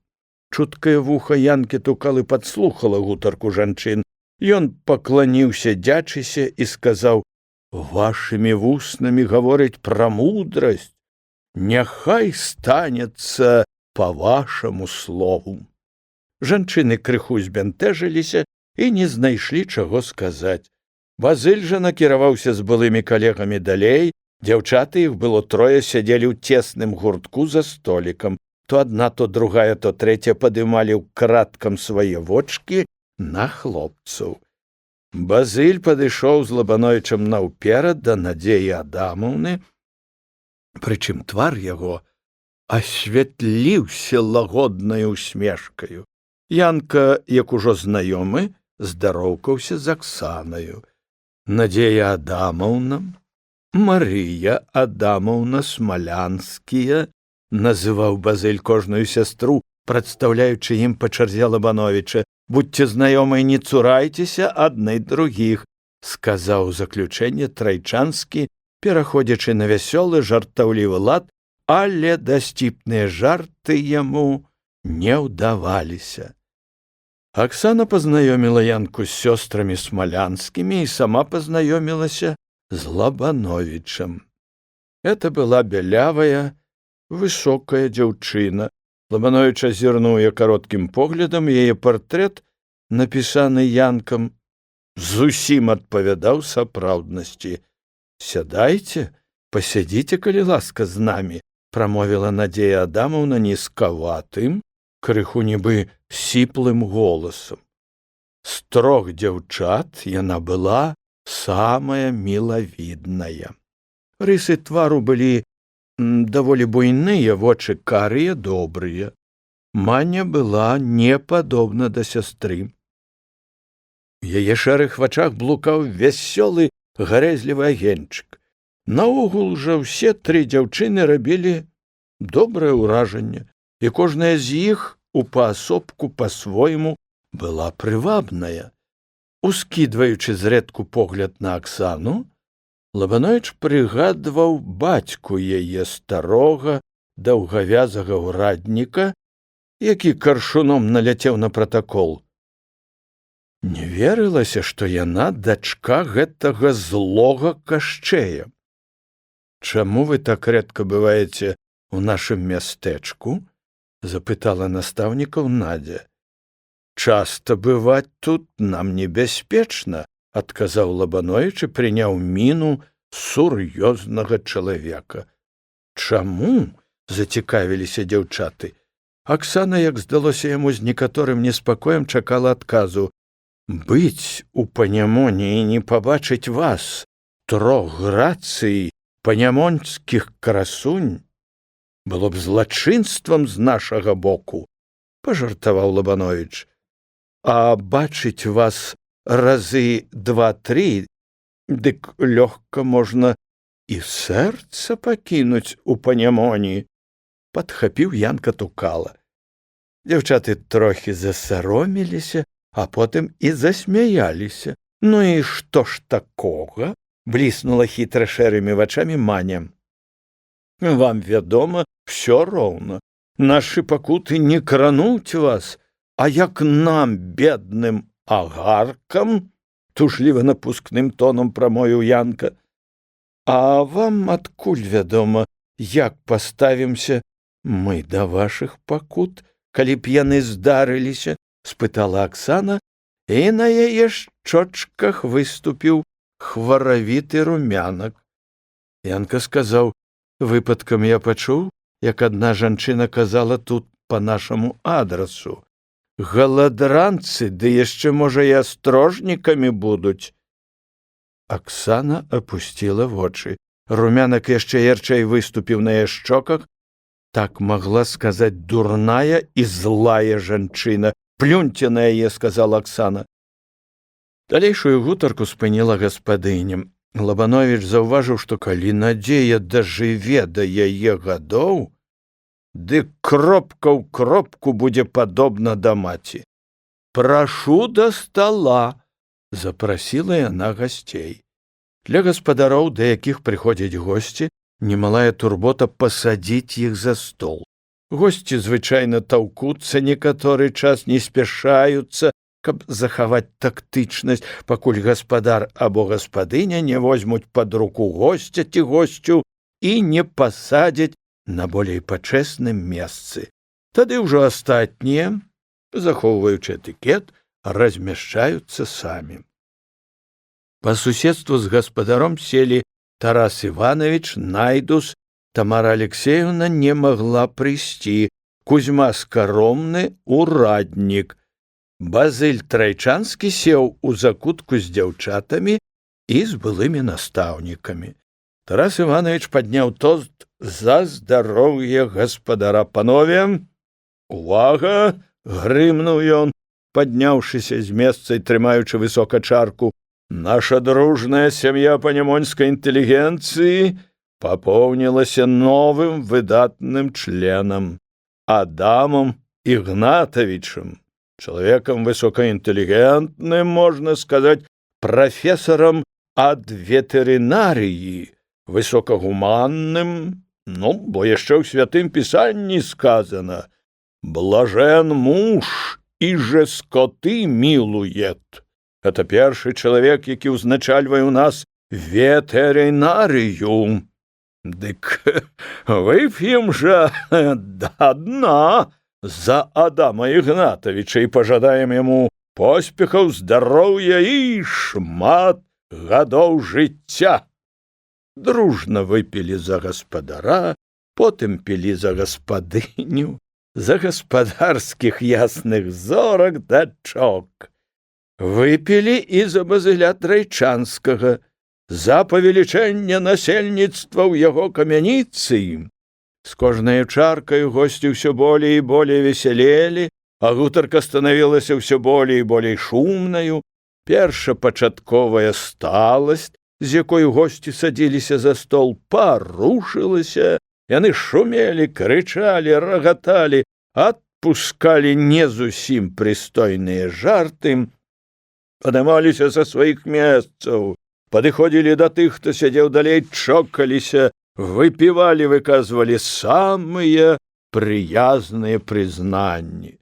Чуткае вуха Янкі Тукалы падслухала гутарку жанчын. Ён пакланіўся дзячысе і сказаў: «Вашымі вуснамі гаворыць пра мудрасць. Няхай станецца па вашаму слову». Жанчыны крыху збянтэжыліся і не знайшлі, чаго сказаць. Базыль жа накіраваўся з былымі калегамі далей. Дзяўчаты, іх было трое, сядзелі ў цесным гуртку за столікам. То адна, то другая, то трэця падымалі ўкрадкам свае вочкі на хлопцаў. Базыль падышоў з Лабановічам наўперад да Надзеі Адамаўны, прычым твар яго асвятліўся лагоднай усмешкаю. Янка, як ужо знаёмы, здароўкаўся з Аксанаю. Надзея Адамаўна, Марыя Адамаўна Смалянскія, называў Базыль кожную сястру, прадстаўляючы ім па чарзе Лабановіча. «Будьце знаёмы, не цурайцеся адны другіх», сказаў у заключэнне Трайчанскі, пераходзячы на вясёлы жартаўлівы лад, але дасціпныя жарты яму не ўдаваліся. Аксана пазнаёміла Янку з сёстрамі Смалянскімі і сама пазнаёмілася з Лабановічам. Это была бялявая, высокая дзяўчына. Лабановіч азірнуў яе кароткім поглядам, яе партрэт, напісаны Янкам, зусім адпавядаў сапраўднасці. «Сядайце, пасядзіце, калі ласка, з намі», прамовіла Надзея Адамаўна нізкаватым, крыху нібы сіплым голасам. З трох дзяўчат яна была самая мілавідная. Рысы твару былі даволі буйныя, вочы карыя, добрыя. Маня была не падобна да сястры. У яе шэрых вачах блукаў вясёлы, гарэзлівы агеньчык. Наогул жа ўсе тры дзяўчыны рабілі добрае ўражанне, і кожная з іх упаасобку па-свойму была прывабная. Ускідваючы зрэдку погляд на Аксану, Лабановіч прыгадваў бацьку яе, старога, даўгавязага ўрадніка, які каршуном наляцеў на пратакол. Не верылася, што яна дачка гэтага злога Кашчэя. «Чаму вы так рэдка бываеце ў нашым мястэчку?» запытала настаўнікаў Надзя. «Часта бываць тут нам небяспечна», адказаў Лабановіч і прыняў міну сур'ёзнага чалавека. «Чаму?» зацікавіліся дзяўчаты. Аксана, як здалося яму, з некаторым неспакоем чакала адказу. «Быць у Панямоні і не пабачыць вас, трох грацый, панямонскіх красунь, было б злачынствам з нашага боку», пажартаваў Лабановіч. «А бачыць вас разы 2-3, дык лёгка можна і сэрца пакінуць у Панямоні», падхапіў Янка Тукала. Дзяўчаты трохі засароміліся, а потым і засмяяліся. «Ну і што ж такога?» бліснула хітра шэрымі вачамі Маня. «Вам вядома, всё роўна. Нашы пакуты не крануць вас, а як нам, бедным агаркам», тужліва напускным тонам прамовіў Янка. «А вам адкуль вядома, як паставімся мы да вашых пакут, калі б яны здарыліся?» спытала Аксана, і на яе шчочках выступіў хваравіты румянак. Янка сказаў: «Выпадкам я пачуў, як адна жанчына казала тут па нашаму адрасу. Галадранцы, ды яшчэ, можа, і астрожнікамі будуць». Аксана апусціла вочы. Румянак яшчэ ярчэй выступіў на яе шчоках. Так магла сказаць дурная і злая жанчына. «Плюньце на яе», сказала Аксана. Далейшую гутарку спыніла гаспадыня. Лабановіч заўважыў, што калі Надзея дажыве да яе гадоў, дык кропка ў кропку будзе падобна да маці. «Прашу да стала», запрасіла яна гасцей. Для гаспадароў, да якіх прыходзяць госці, немалая турбота пасадзіць іх за стол. Госці звычайна таўкуцца некаторы час, не спяшаюцца, каб захаваць тактычнасць, пакуль гаспадар або гаспадыня не возьмуць пад руку госця ці госцю і не пасадзяць на болей пачэсным месцы. Тады ўжо астатнія, захоўваючы этыкет, размяшчаюцца самі. Па суседству з гаспадаром селі Тарас Іванович, Найдус. Тамара Алексеевна не могла прыйсці, Кузьма Скаромны, ураднік. Базыль Трайчанскі сеў у закутку з дзяўчатамі і з былымі настаўнікамі. Тарас Іванович падняў тост за здароўе гаспадара. «Панове, увага!» — грымнуў ён, падняўшыся з месца і трымаючы высока чарку. «Наша дружная сям'я панямонскай інтэлігенцыі папоўнілася новым выдатным членам — Адамом Ігнатовичем, чалавекам высокаінтэлігентным, можна сказаць, прафесарам ад ветэрынарыі, высокагуманным, бо яшчэ ў святым пісанні сказана: «Блажен муж, і же скоты мілует». Гэта першы чалавек, які ўзначальвае ў нас ветэрынарыю. Дык вып'ем жа да дна за Адама Ігнатовича і пажадаем яму поспехаў, здароўя і шмат гадоў жыцця. Дружна выпілі за гаспадара, потым пілі за гаспадыню, за гаспадарскіх ясных зорак дачок. Выпілі і за Базыля Трайчанскага, за павелічэнне насельніцтва ў яго камяніцы. З кожнаю чаркаю госці ўсё болей і болей весялелі, а гутарка станавілася ўсё болей і болей шумнаю. Першапачатковая сталасць, з якой госці садзіліся за стол, парушылася. Яны шумелі, крычалі, рагаталі, адпускалі не зусім прыстойныя жарты, падымаліся са сваіх месцаў, падыходзілі да тых, хто сядзеў далей, чокаліся, выпівалі, выказвалі самыя прыязныя прызнанні.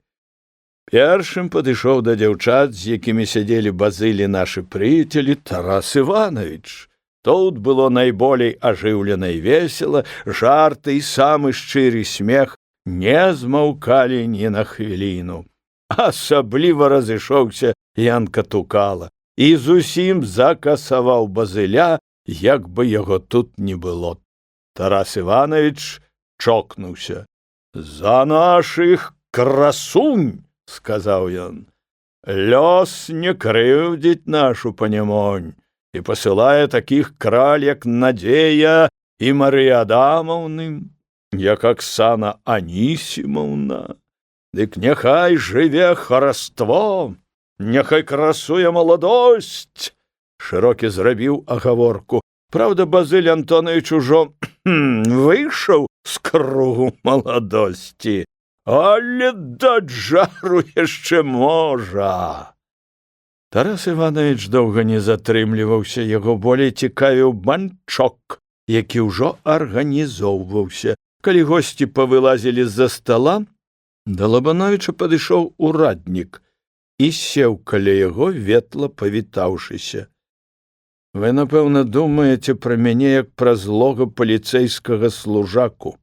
Першым падышоў да дзяўчат, з якімі сядзелі Базылі нашы прыяцелі, Тарас Іванович. Тут было найболей ажыўлена і весела, жарты і самы шчыры смех не змаўкалі ні на хвіліну. Асабліва разышоўся Янка Тукала і зусім закасаваў Базыля, як бы яго тут не было. Тарас Іванович чокнуўся. «За нашых красунь!» — сказаў ён. «Лёс не крыўдзіць нашу панямонь і пасылае такіх краль, як Надзея і Марыя Адамаўны, як Аксана Анісімаўна. Дык няхай жыве хараство, няхай красуе маладосць!» Шырокі зрабіў агаворку. Праўда, Базыль Антонович ужо выйшаў з кругу маладосці, але даць жару яшчэ можа. Тарас Іванович доўга не затрымліваўся, яго болей цікавіў банчок, які ўжо арганізоўваўся. Калі госці павылазілі з-за стала, да Лабановіча падышоў ураднік і сеў каля яго, ветла павітаўшыся. «Вы, напэўна, думаеце пра мяне, як пра злога паліцэйскага служаку.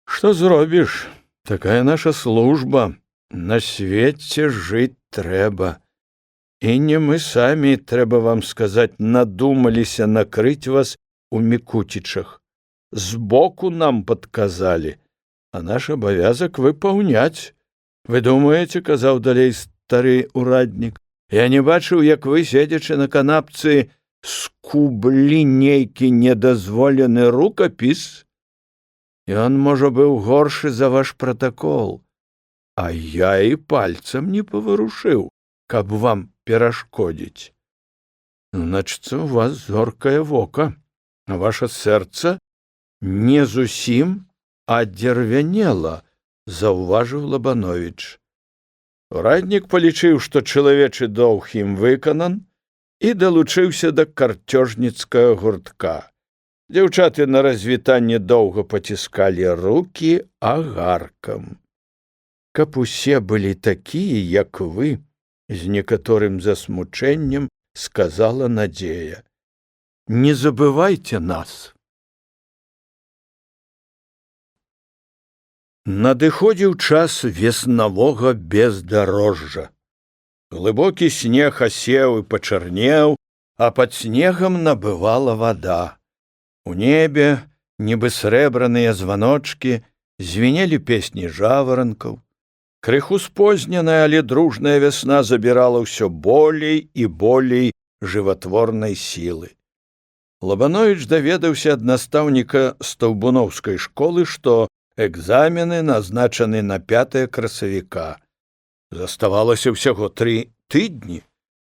Што зробіш? Такая наша служба. На свеце жыць трэба. І не мы самі, трэба вам сказаць, надумаліся накрыць вас у Мікуцічах. Збоку нам падказалі, а наш абавязак выпаўняць. Вы думаеце, — казаў далей стары ураднік, — я не бачыў, як вы, седзячы на канапцы, скублі нейкі недазволены рукапіс? Ён, можа, быў горшы за ваш пратакол, а я і пальцам не паварушыў, каб вам перашкодзіць. Значыцца, у вас зоркае вока, а ваша сэрца не зусім адзервянела, заўважыў Лабанович. Ураднік палічыў, што чалавечы доўг ім выканан, і далучыўся да карцёжніцкага гуртка. Дзяўчаты на развітанне доўга паціскалі рукі агаркам. Каб усе былі такія, як вы, з некаторым засмучэннем сказала Надзея. Не забывайце нас. Надыходзіў час веснавога бездарожжа. Глыбокі снег асеў і пачарнеў, а пад снегам набывала вада. У небе, нібы срэбраныя званочкі, звінелі песні жаваранкаў. Крыху спозненая, але дружная вясна забірала ўсё болей і болей жыватворнай сілы. Лабановіч даведаўся ад настаўніка стаўбуноўскай школы, што экзамены назначаны на 5 красавіка. Заставалася ўсяго 3 тыдні.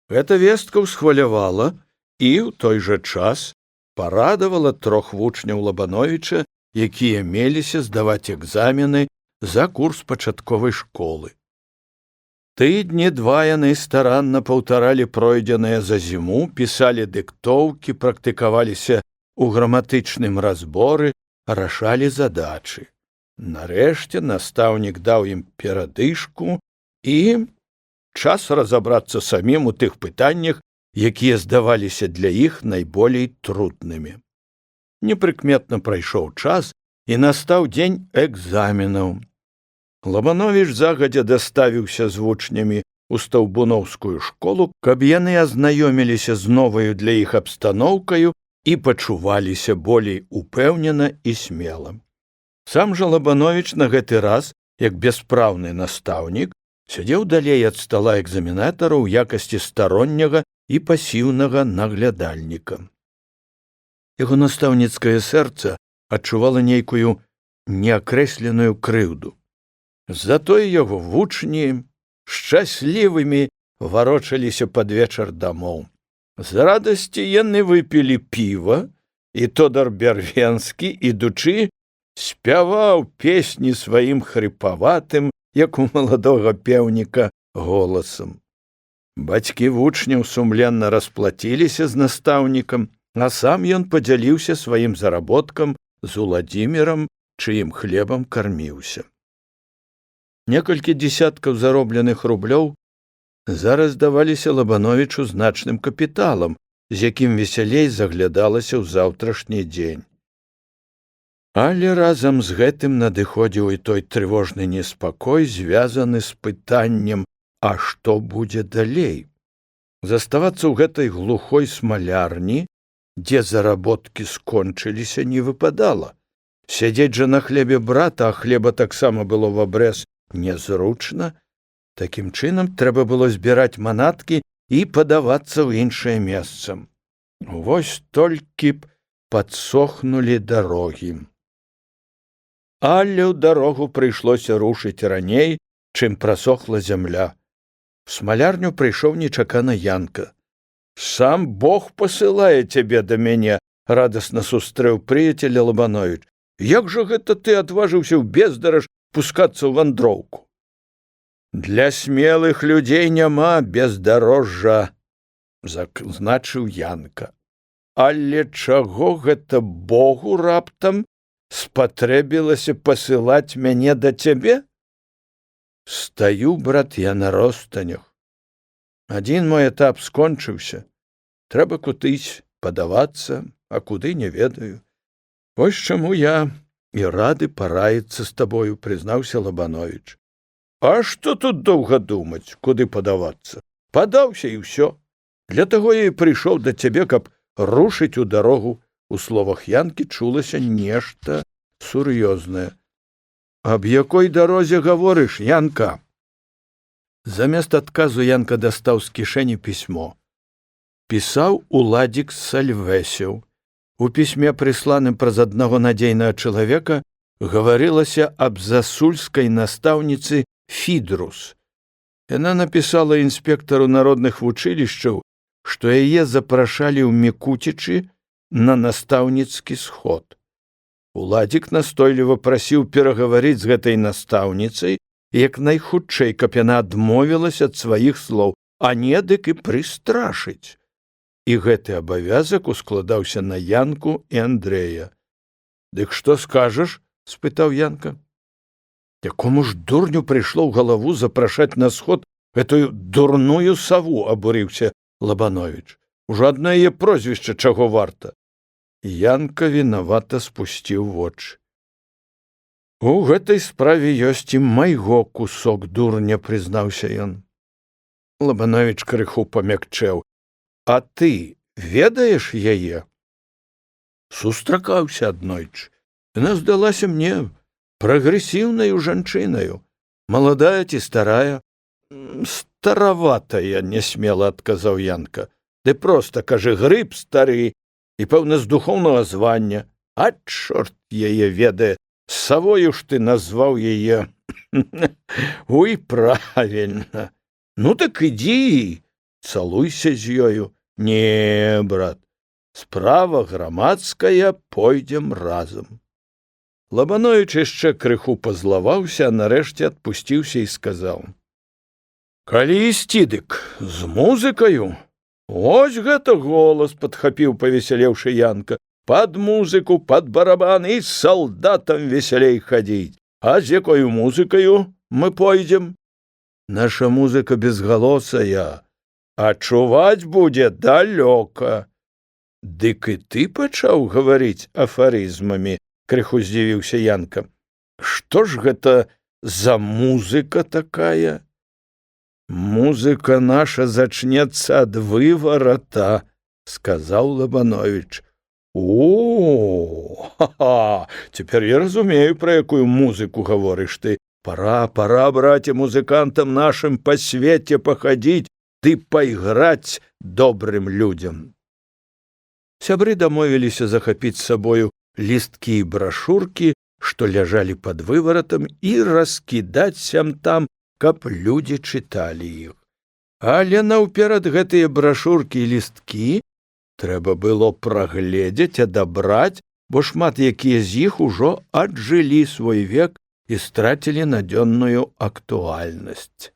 Гэта вестка ўсхвалявала і ў той жа час парадавала 3 вучняў Лабановіча, якія меліся здаваць экзамены за курс пачатковай школы. Тыдні 2 яны старанна паўтаралі пройдзенае за зіму, пісалі дыктоўкі, практыкаваліся ў граматычным разборы, рашалі задачы. Нарэшце настаўнік даў ім перадышку і час разабрацца самім у тых пытаннях, якія здаваліся для іх найболей труднымі. Непрыкметна прайшоў час, і настаў дзень экзаменаў. Лабановіч загадзя даставіўся з вучнямі ў стаўбуноўскую школу, каб яны азнаёміліся з новаю для іх абстаноўкаю і пачуваліся болей упэўнена і смела. Сам жа Лабановіч на гэты раз, як бяспраўны настаўнік, сядзеў далей ад стала экзаменатара ў якасці старонняга і пасіўнага наглядальніка. Яго настаўніцкае сэрца адчувала нейкую неакрэсленую крыўду. Затое яго вучні шчаслівымі варочаліся пад вечар дамоў. З радасці яны выпілі піва, і Тодар Бярвенскі, ідучы, спяваў песні сваім хрыпаватым, як у маладога пеўніка, голасам. Бацькі вучняў сумленна расплаціліся з настаўнікам, а сам ён падзяліўся сваім заработкам з Уладзімірам, чыім хлебам карміўся. Некалькі дзесяткаў заробленых рублёў зараз даваліся Лабановічу значным капіталам, з якім весялей заглядалася ў заўтрашні дзень. Але разам з гэтым надыходзіў і той трывожны неспакой, звязаны з пытаннем, а што будзе далей? Заставацца ў гэтай глухой смалярні, дзе заработкі скончыліся, не выпадала. Сядзець жа на хлебе брата, а хлеба таксама было в абрэз, нязручна. Такім чынам трэба было збіраць манаткі і падавацца ў іншае месца. Вось толькі б падсохнулі дарогі. Але ў дарогу прыйшлося рушыць раней, чым прасохла зямля. В смалярню прыйшоў нечакана Янка. «Сам Бог пасылае цябе да мяне», — радасна сустрэў прыяцеля Лабановіч. «Як жа гэта ты адважыўся ў бездараж пускацца ў вандроўку?» «Для смелых людзей няма бездарожжа», — значыў Янка. «Але чаго гэта Богу раптам спатрэбілася пасылаць мяне да цябе?» «Стаю, брат, я на ростанях. Адзін мой этап скончыўся. Трэба кудысь падавацца, а куды не ведаю. Вось чаму я і рады параіцца з табою», — прызнаўся Лабановіч. «А што тут доўга думаць, куды падавацца? Падаўся і ўсё. Для таго я і прыйшоў да цябе, каб рушыць у дарогу». У словах Янкі чулася нешта сур'ёзнае. «Аб якой дарозе гаворыш, Янка?» Замест адказу Янка дастаў з кішэні пісьмо. Пісаў Уладзік Сальвесеў. У пісьме, прысланым праз аднаго надзейнага чалавека, гаварылася аб засульскай настаўніцы Фідрус. Яна напісала інспектару народных вучылішчаў, што яе запрашалі ў Мікуцічы на настаўніцкі сход. Уладзік настойліва прасіў перагаварыць з гэтай настаўніцай як найхутчэй, каб яна адмовілася ад сваіх слоў, а не дык і прыстрашыць. І гэты абавязак ускладаўся на Янку і Андрэя. «Дык што скажаш?» — спытаў Янка. «Якому ж дурню прыйшло ў галаву запрашаць на сход гэтую дурную саву?» — абурыўся Лабановіч. «Ужо адно яе прозвішча чаго варта». Янка вінавата спусціў вочы. У гэтай справе ёсць і майго кусок дурня, прызнаўся ён. Лабановіч крыху памякчэў. А ты ведаеш яе? Сустракаўся аднойчы. Яна здалася мне прагрэсіўнаю жанчынаю. Маладая ці старая? Стараватая, нясмела адказаў Янка. Ты проста кажы, грыб стары і, пэўна, з духоўнага звання. А чорт яе ведае, савою ж ты назваў яе. Уй, правільна. Ну так ідзі, цалуйся з ёю. Не, брат, справа грамадская, пойдзем разам. Лабановіч яшчэ крыху пазлаваўся, а нарэшце адпусціўся і сказаў. Калі ісці, дык з музыкаю? Ось гэта голас, падхапіў павесялеўшы Янка. Пад музыку, пад барабан і з салдатам весялей хадзіць. А з якою музыкаю мы пойдзем? Наша музыка безгалосая, а чуваць будзе далёка. Дык і ты пачаў гаварыць афарызмамі, крыху здзівіўся Янка. Што ж гэта за музыка такая? Музыка наша зачнецца ад выварата, сказаў Лабановіч. О, ха-ха, цяпер я разумею, пра якую музыку гаворыш ты. Пора, браце, музыкантам нашым па свеце пахадзіць ды пайграць добрым людзям. Сябры дамовіліся захапіць з сабою лісткі і брашуркі, што ляжалі пад вываратам, і раскідаць сям-там, каб людзі чыталі іх. Але наўперад гэтыя брашуркі і лісткі трэба было прагледзець, адабраць, бо шмат якія з іх ужо аджылі свой век і страцілі надзённую актуальнасць.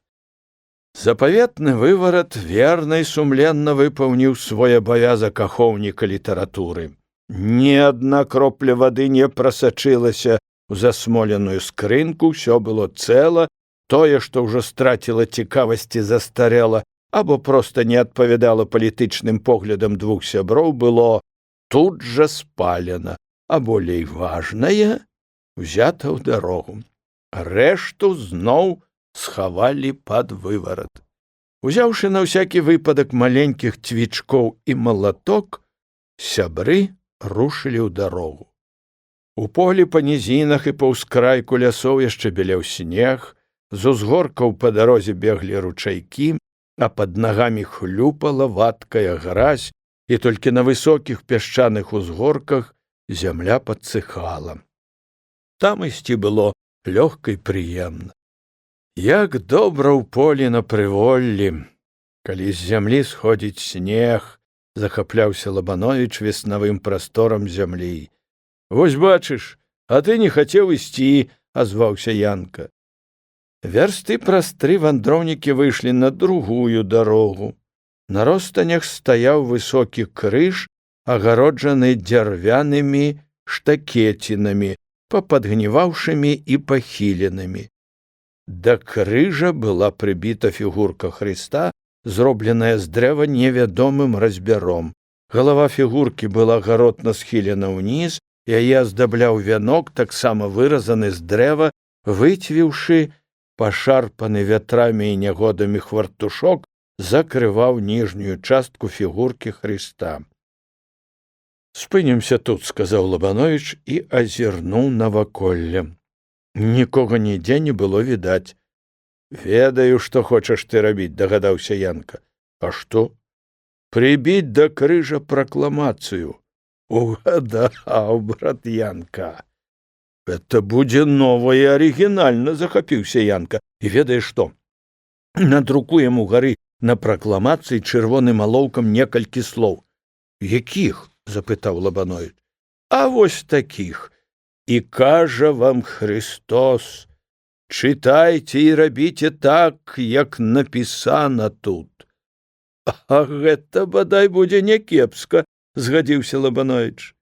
Запаветны выварат верна і сумленна выпаўніў свой абавязак ахоўніка літаратуры. Ні адна кропля вады не прасачылася ў засмоленую скрынку, усё было цэла. Тое, што ўжо страціла цікавасці, застарэла, або проста не адпавядала палітычным поглядам двух сяброў, было тут жа спалена, а болей важнае узята ў дарогу. Рэшту зноў схавалі пад выварат. Узяўшы на ўсякі выпадак маленькіх цвічкоў і малаток, сябры рушылі ў дарогу. У полі па нізінах і па ўскрайку лясоў яшчэ белеў снег, з узгоркаў па дарозе беглі ручайкі, а пад нагамі хлюпала вадкая гразь, і толькі на высокіх пясчаных узгорках зямля падсыхала. Там ісці было лёгка і прыемна. Як добра ў полі на прыволлі, калі з зямлі сходзіць снег, захапляўся Лабановіч веснавым прасторам зямлі. Вось бачыш, а ты не хацеў ісці, азваўся Янка. Вярсты праз 3 вандроўнікі выйшлі на другую дарогу. На ростанях стаяў высокі крыж, агароджаны дзярвянымі штакецінамі, пападгніваўшымі і пахіленымі. Да крыжа была прыбіта фігурка Хрыста, зробленая з дрэва невядомым разьбяром. Галава фігуркі была гаротна схілена ўніз, яе аздабляў вянок, таксама выразаны з дрэва, выцвіўшы пашарпаны вятрамі і нягодамі хвартушок, закрываў ніжнюю частку фігуркі Хрыста. «Спынімся тут», — сказаў Лабановіч і азірнуў наваколле. Нікога нідзе не было відаць. «Ведаю, што хочаш ты рабіць», — дагадаўся Янка. «А што?» «Прыбіць да крыжа пракламацыю». «Угадаў, брат Янка». «Это будзе нова і арыгінальна», — захапіўся Янка. «І ведаеш што? Надрукуем угары на пракламацыі чырвоным алоўкам некалькі слоў». «Якіх?» — запытаў Лабановіч. «А вось такіх. І кажа вам Христос, чытайце і рабіце так, як напісана тут». «А гэта, бадай, будзе някепска», — згадзіўся Лабановіч.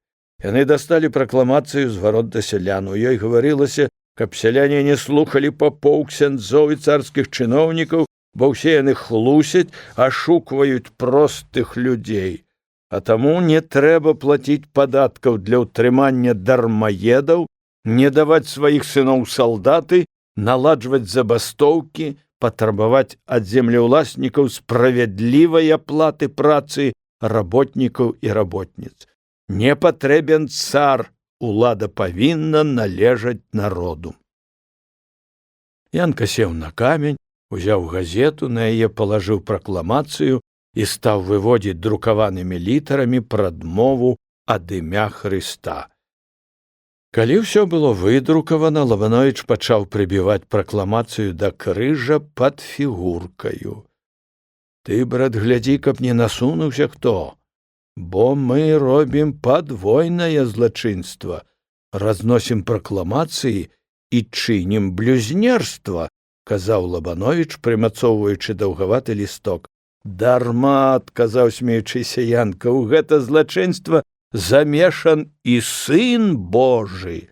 Яны дасталі пракламацыю з варот да сялян. У ёй гаварылася, каб сяляне не слухалі папоў, ксяндзоў і царскіх чыноўнікаў, бо ўсе яны хлусяць, ашукваюць простых людзей. А таму не трэба плаціць падаткаў для ўтрымання дармаедаў не даваць сваіх сыноў салдаты, наладжваць забастоўкі, патрабаваць ад землеўласнікаў справядлівай аплаты працы работнікаў і работніц. Не патрэбен цар, улада павінна належаць народу. Янка сеў на камень, узяў газету, на яе палажыў пракламацыю і стаў выводзіць друкаванымі літарамі прадмову ад імя Хрыста. Калі ўсё было выдрукавана, Лабановіч пачаў прыбіваць пракламацыю да крыжа пад фігуркаю. Ты, брат, глядзі, каб не насунуўся хто, бо мы робім падвойнае злачынства, разносім пракламацыі і чынім блюзнерства, казаў Лабановіч, прымацоўваючы даўгаваты лісток. Дарма, адказаў смеючыся Янка, у гэта злачынства замешан і сын Божы.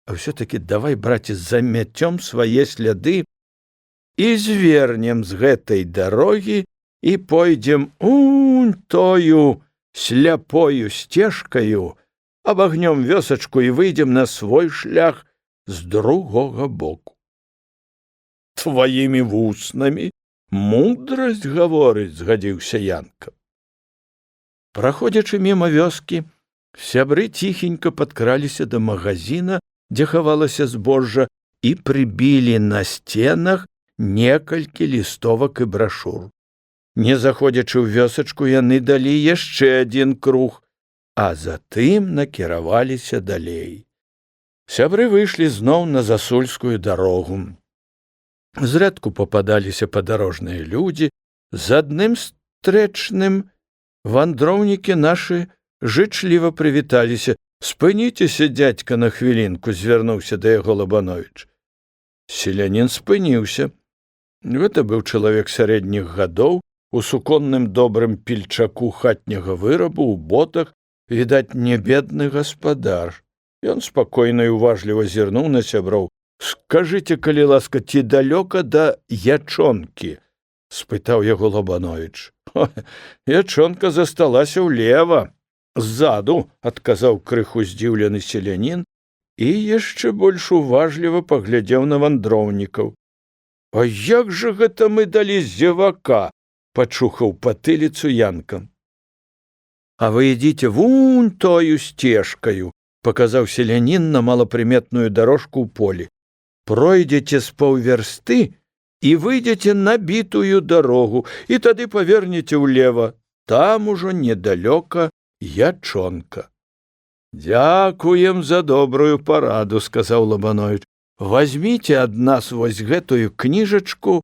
А ўсё-такі давай, браце, замяцём свае сляды і звернем з гэтай дарогі і пойдзем тою сляпою сцежкаю, абагнём вёсачку і выйдзем на свой шлях з другога боку. Тваімі вуснамі мудрасць гаворыць, згадзіўся Янка. Праходзячы міма вёскі, сябры ціхенька падкраліся да магазіна, дзе хавалася збожжа, і прыбілі на сценах некалькі лістовак і брашур. Не заходзячы ў вёсачку, яны далі яшчэ адзін круг, а затым накіраваліся далей. Сябры выйшлі зноў на засульскую дарогу. Зрэдку пападаліся падарожныя людзі, з адным стрэчным вандроўнікі нашы жычліва прывіталіся. Спыніцеся, дзядзька, на хвілінку, звярнуўся да яго Лабановіч. Селянін спыніўся. Гэта быў чалавек сярэдніх гадоў, у суконным добрым пільчаку хатняга вырабу, у ботах, відаць, не бедны гаспадар. Ён спакойна і уважліва зірнуў на сяброў. Скажыце, калі ласка, ці далёка да ячонкі? Спытаў яго Лабановіч. Ячонка засталася ўлева. Ззаду, адказаў крыху здзіўлены селянін і яшчэ больш уважліва паглядзеў на вандроўнікаў. А як жа гэта мы далі зевака? Пачухаў патыліцу Янка. А вы ідзіце вунь тою сцежкаю, паказаў селянін на малапрыметную дарожку ў полі. Пройдзеце з паўвярсты і выйдзеце на бітую дарогу, і тады павернеце ўлева. Там ужо недалёка ячонка. Дзякуем за добрую параду, сказаў Лабановіч. Вазьміце ад нас вось гэтую кніжачку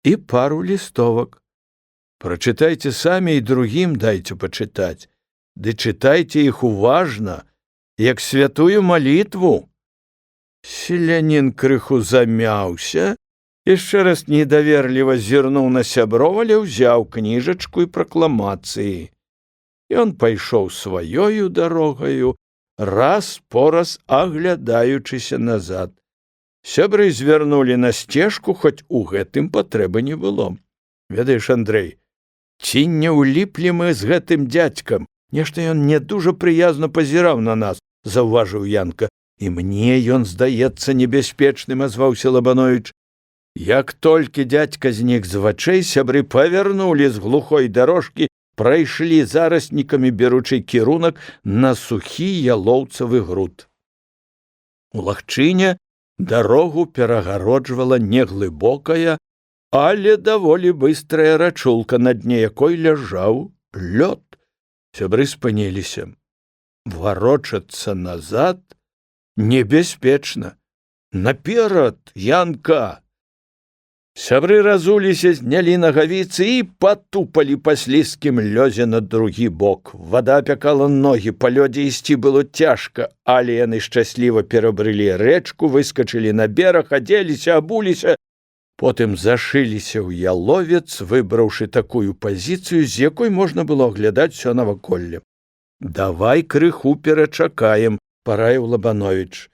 і пару лістовак. Прачытайце самі і другім дайце пачытаць. Ды чытайце іх уважна, як святую малітву. Селянін крыху замяўся, яшчэ раз недаверліва зірнуў на сяброў, але ўзяў кніжачку і пракламацыі. Ён пайшоў сваёю дарогаю, раз-пораз аглядаючыся назад. Сябры звярнулі на сцежку, хоць у гэтым патрэбы не было. Ведаеш, Андрэй, ці не ўліплі мы з гэтым дзядзькам? Нешта ён не дужа прыязна пазіраў на нас, заўважыў Янка. І мне ён здаецца небяспечным, азваўся Лабановіч. Як толькі дзядзька знік з вачэй, сябры павярнулі з глухой дарожкі, прайшлі зараснікамі, беручы кірунак на сухі ялоўцавы груд. У лагчыне дарогу перагароджвала неглыбокая, але даволі быстрая рачулка, на дне якой ляжаў лёд. Сябры спыніліся. Варочацца назад небяспечна. Наперад, Янка! Сябры разуліся, знялі нагавіцы і патупалі па слізкім лёзе на другі бок. Вада апякала ногі, па лёдзе ісці было цяжка, але яны шчасліва перабрылі рэчку, выскачылі на бераг, адзеліся, абуліся, потым зашыліся ў яловец, выбраўшы такую пазіцыю, з якой можна было аглядаць усё наваколле. Давай крыху перачакаем, параіў Лабановіч.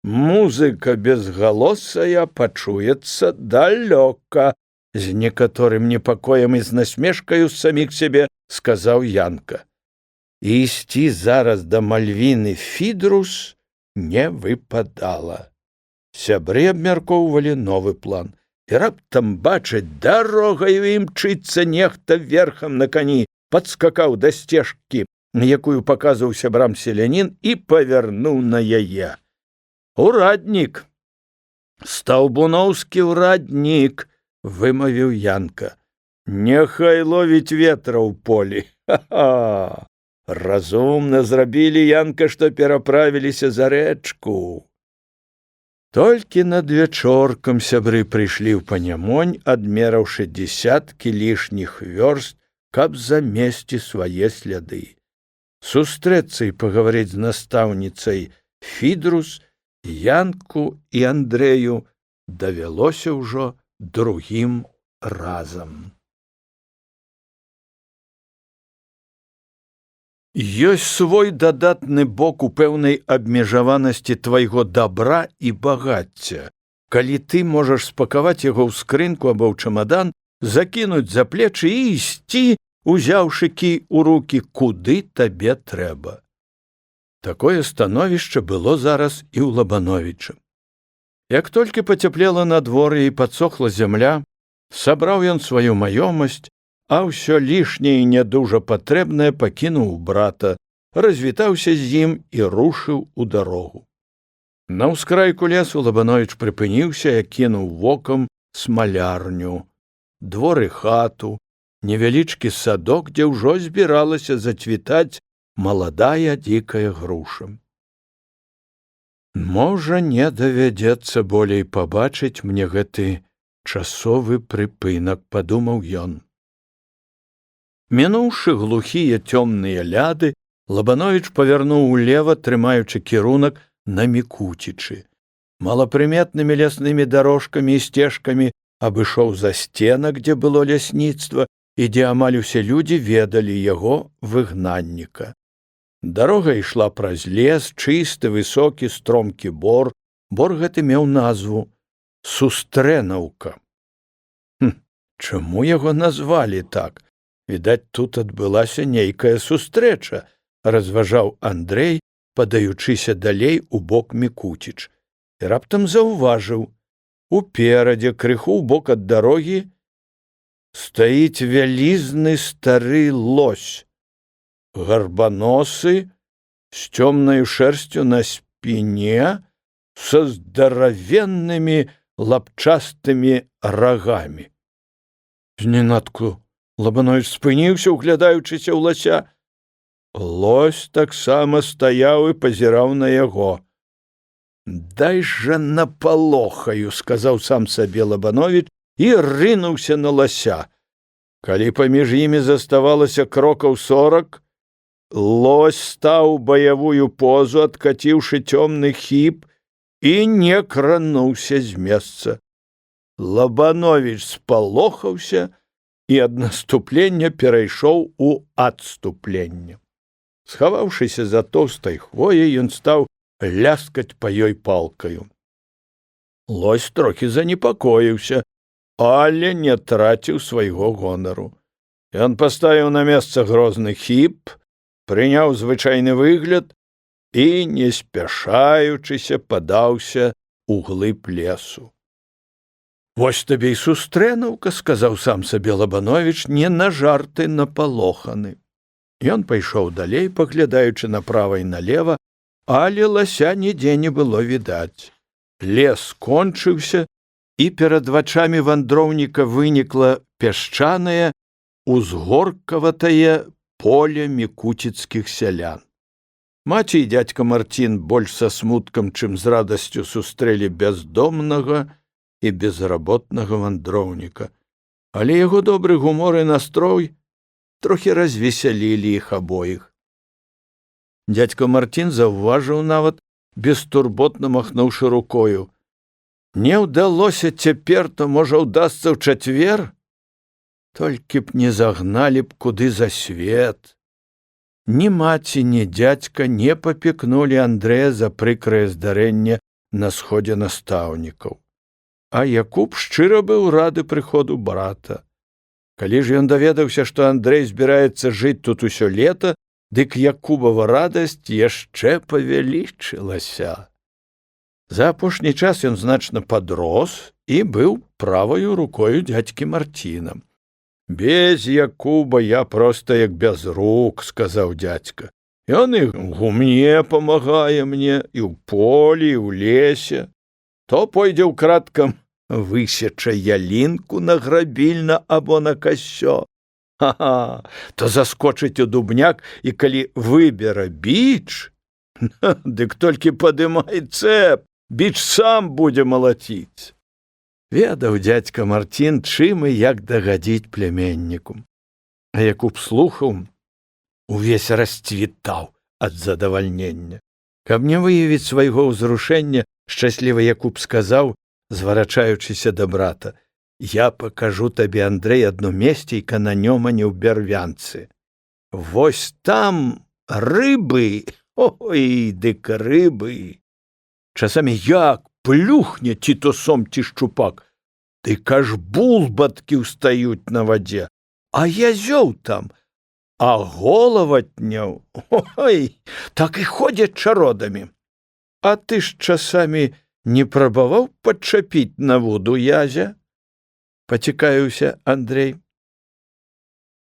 Музыка безгалосая пачуецца далёка, з некаторым непакоем і з насмешкаю з саміх сябе сказаў Янка. І ісці зараз да Мальвіны Фідрус не выпадала. Сябры абмяркоўвалі новы план. І раптам бачаць, дарогаю імчыцца нехта верхам на кані, падскакаў да сцежкі, якую паказваў сябрам селянін, і павярнуў на яе. «Ураднік! Стаўбуноўскі ўраднік!» — вымавіў Янка. «Няхай ловіць ветра ў полі! Ха-ха! Разумна зрабілі, Янка, што пераправіліся за рэчку!» Толькі над вячоркам сябры прыйшлі ў Панямонь, адмераўшы дзесяткі лішніх вёрст, каб замесці свае сляды. Сустрэцца і пагаварыць з настаўніцай Фідрус Янку і Андрэю давялося ўжо другім разам. Ёсць свой дадатны бок у пэўнай абмежаванасці твайго дабра і багацця, калі ты можаш спакаваць яго ў скрынку або ў чамадан, закінуць за плечы і ісці, узяўшы кій у рукі, куды табе трэба. Такое становішча было зараз і ў Лабановіча. Як толькі пацяплела надвор'е і падсохла зямля, сабраў ён сваю маёмасць, а ўсё лішняе і не дужа патрэбнае пакінуў у брата, развітаўся з ім і рушыў у дарогу. На ўскрайку лесу Лабановіч прыпыніўся і кінуў вокам смалярню, двор і хату, невялічкі садок, дзе ўжо збіралася зацвітаць маладая дзікая груша. Можа, не давядзецца болей пабачыць мне гэты часовы прыпынак, падумаў ён. Мінуўшы глухія цёмныя ляды, Лабановіч павярнуў улева, трымаючы кірунак на Мікуцічы. Малапрыметнымі ляснымі дарожкамі і сцежкамі абышоў застенак, дзе было лясніцтва, і дзе амаль усе людзі ведалі яго выгнанніка. Дарога ішла праз лес, чысты, высокі, стромкі бор. Бор гэты меў назву Сустрэнаўка. Чаму яго назвалі так? Відаць, тут адбылася нейкая сустрэча, разважаў Андрэй, падаючыся далей у бок Мікуціч. І раптам заўважыў: уперадзе, крыху ў бок ад дарогі, стаіць вялізны стары лось, гарбаносы, з цёмнаю шэрсцю на спіне, са здаравеннымі лапчастымі рагамі. Зненадку Лабановіч спыніўся, углядаючыся ў лася. Лось таксама стаяў і пазіраў на яго. «Дай жа напалохаю», — сказаў сам сабе Лабановіч і рынуўся на лася. Калі паміж імі заставалася крокаў 40, лось стаў баявую позу, адкаціўшы цёмны хіп, і не крануўся з месца. Лабановіч спалохаўся і ад наступлення перайшоў у адступленне. Схаваўшыся за тоўстай хвояй, ён стаў ляскаць па ёй палкаю. Лось трохі занепакоіўся, але не траціў свайго гонару. Ён паставіў на месца грозны хіп, прыняў звычайны выгляд і, не спяшаючыся, падаўся у глыб лесу. «Вось табе і сустрэнаўка», — сказаў сам сабе Лабановіч, не на жарты напалоханы. Ён пайшоў далей, паглядаючы направа і налева, але лася нідзе не было відаць. Лес кончыўся, і перад вачамі вандроўніка вынікла пясчанае, узгоркаватае поле мікуціцкіх сялян. Маці і дзядзька Марцін больш са смуткам, чым з радасцю сустрэлі бяздомнага і безработнага вандроўніка, але яго добры гумор і настрой трохі развесялілі іх абоіх. Дзядзька Марцін заўважыў нават, бестурботна махнуўшы рукою: «Не ўдалося цяпер, то, можа, удасца ў чацвер? Толькі б не загналі б куды за свет». Ні маці, ні дзядзька не папікнулі Андрэя за прыкрае здарэнне на сходзе настаўнікаў. А Якуб шчыра быў рады прыходу брата. Калі ж ён даведаўся, што Андрэй збіраецца жыць тут усё лета, дык Якубава радасць яшчэ павялічылася. За апошні час ён значна падрос і быў праваю рукою дзядзькі Марціна. «Без Якуба я проста як без рук», — сказаў дзядзька. «Ён і ў гумне памагае мне, і ў полі, і ў лесе. То пойдзе ўкрадкам высеча ялінку на грабільна або на касё. Ха-ха, то заскочыць у дубняк, і калі выбера біч, дык толькі падымай цэп, біч сам будзе малаціць». Ведаў дзядзька Марцін, чым і як дагадзіць пляменніку. А Якуб слухаў, увесь расцвітаў ад задавальнення. Каб не выявіць свайго ўзрушэння, шчаслівы Якуб сказаў, зварачаючыся да брата: «Я пакажу табе, Андрэй, адно месцейка на Нёмане ў Бярвянцы. Вось там рыбы, ой, дык рыбы. Часамі як плюхне ці то сом, ці шчупак, дык аж булбаткі ўстаюць на вадзе, а язёў там, а голаватняў, ой, так і ходзяць чародамі. А ты ж часамі не прабаваў падчапіць на воду язя?» — пацікавіўся Андрэй.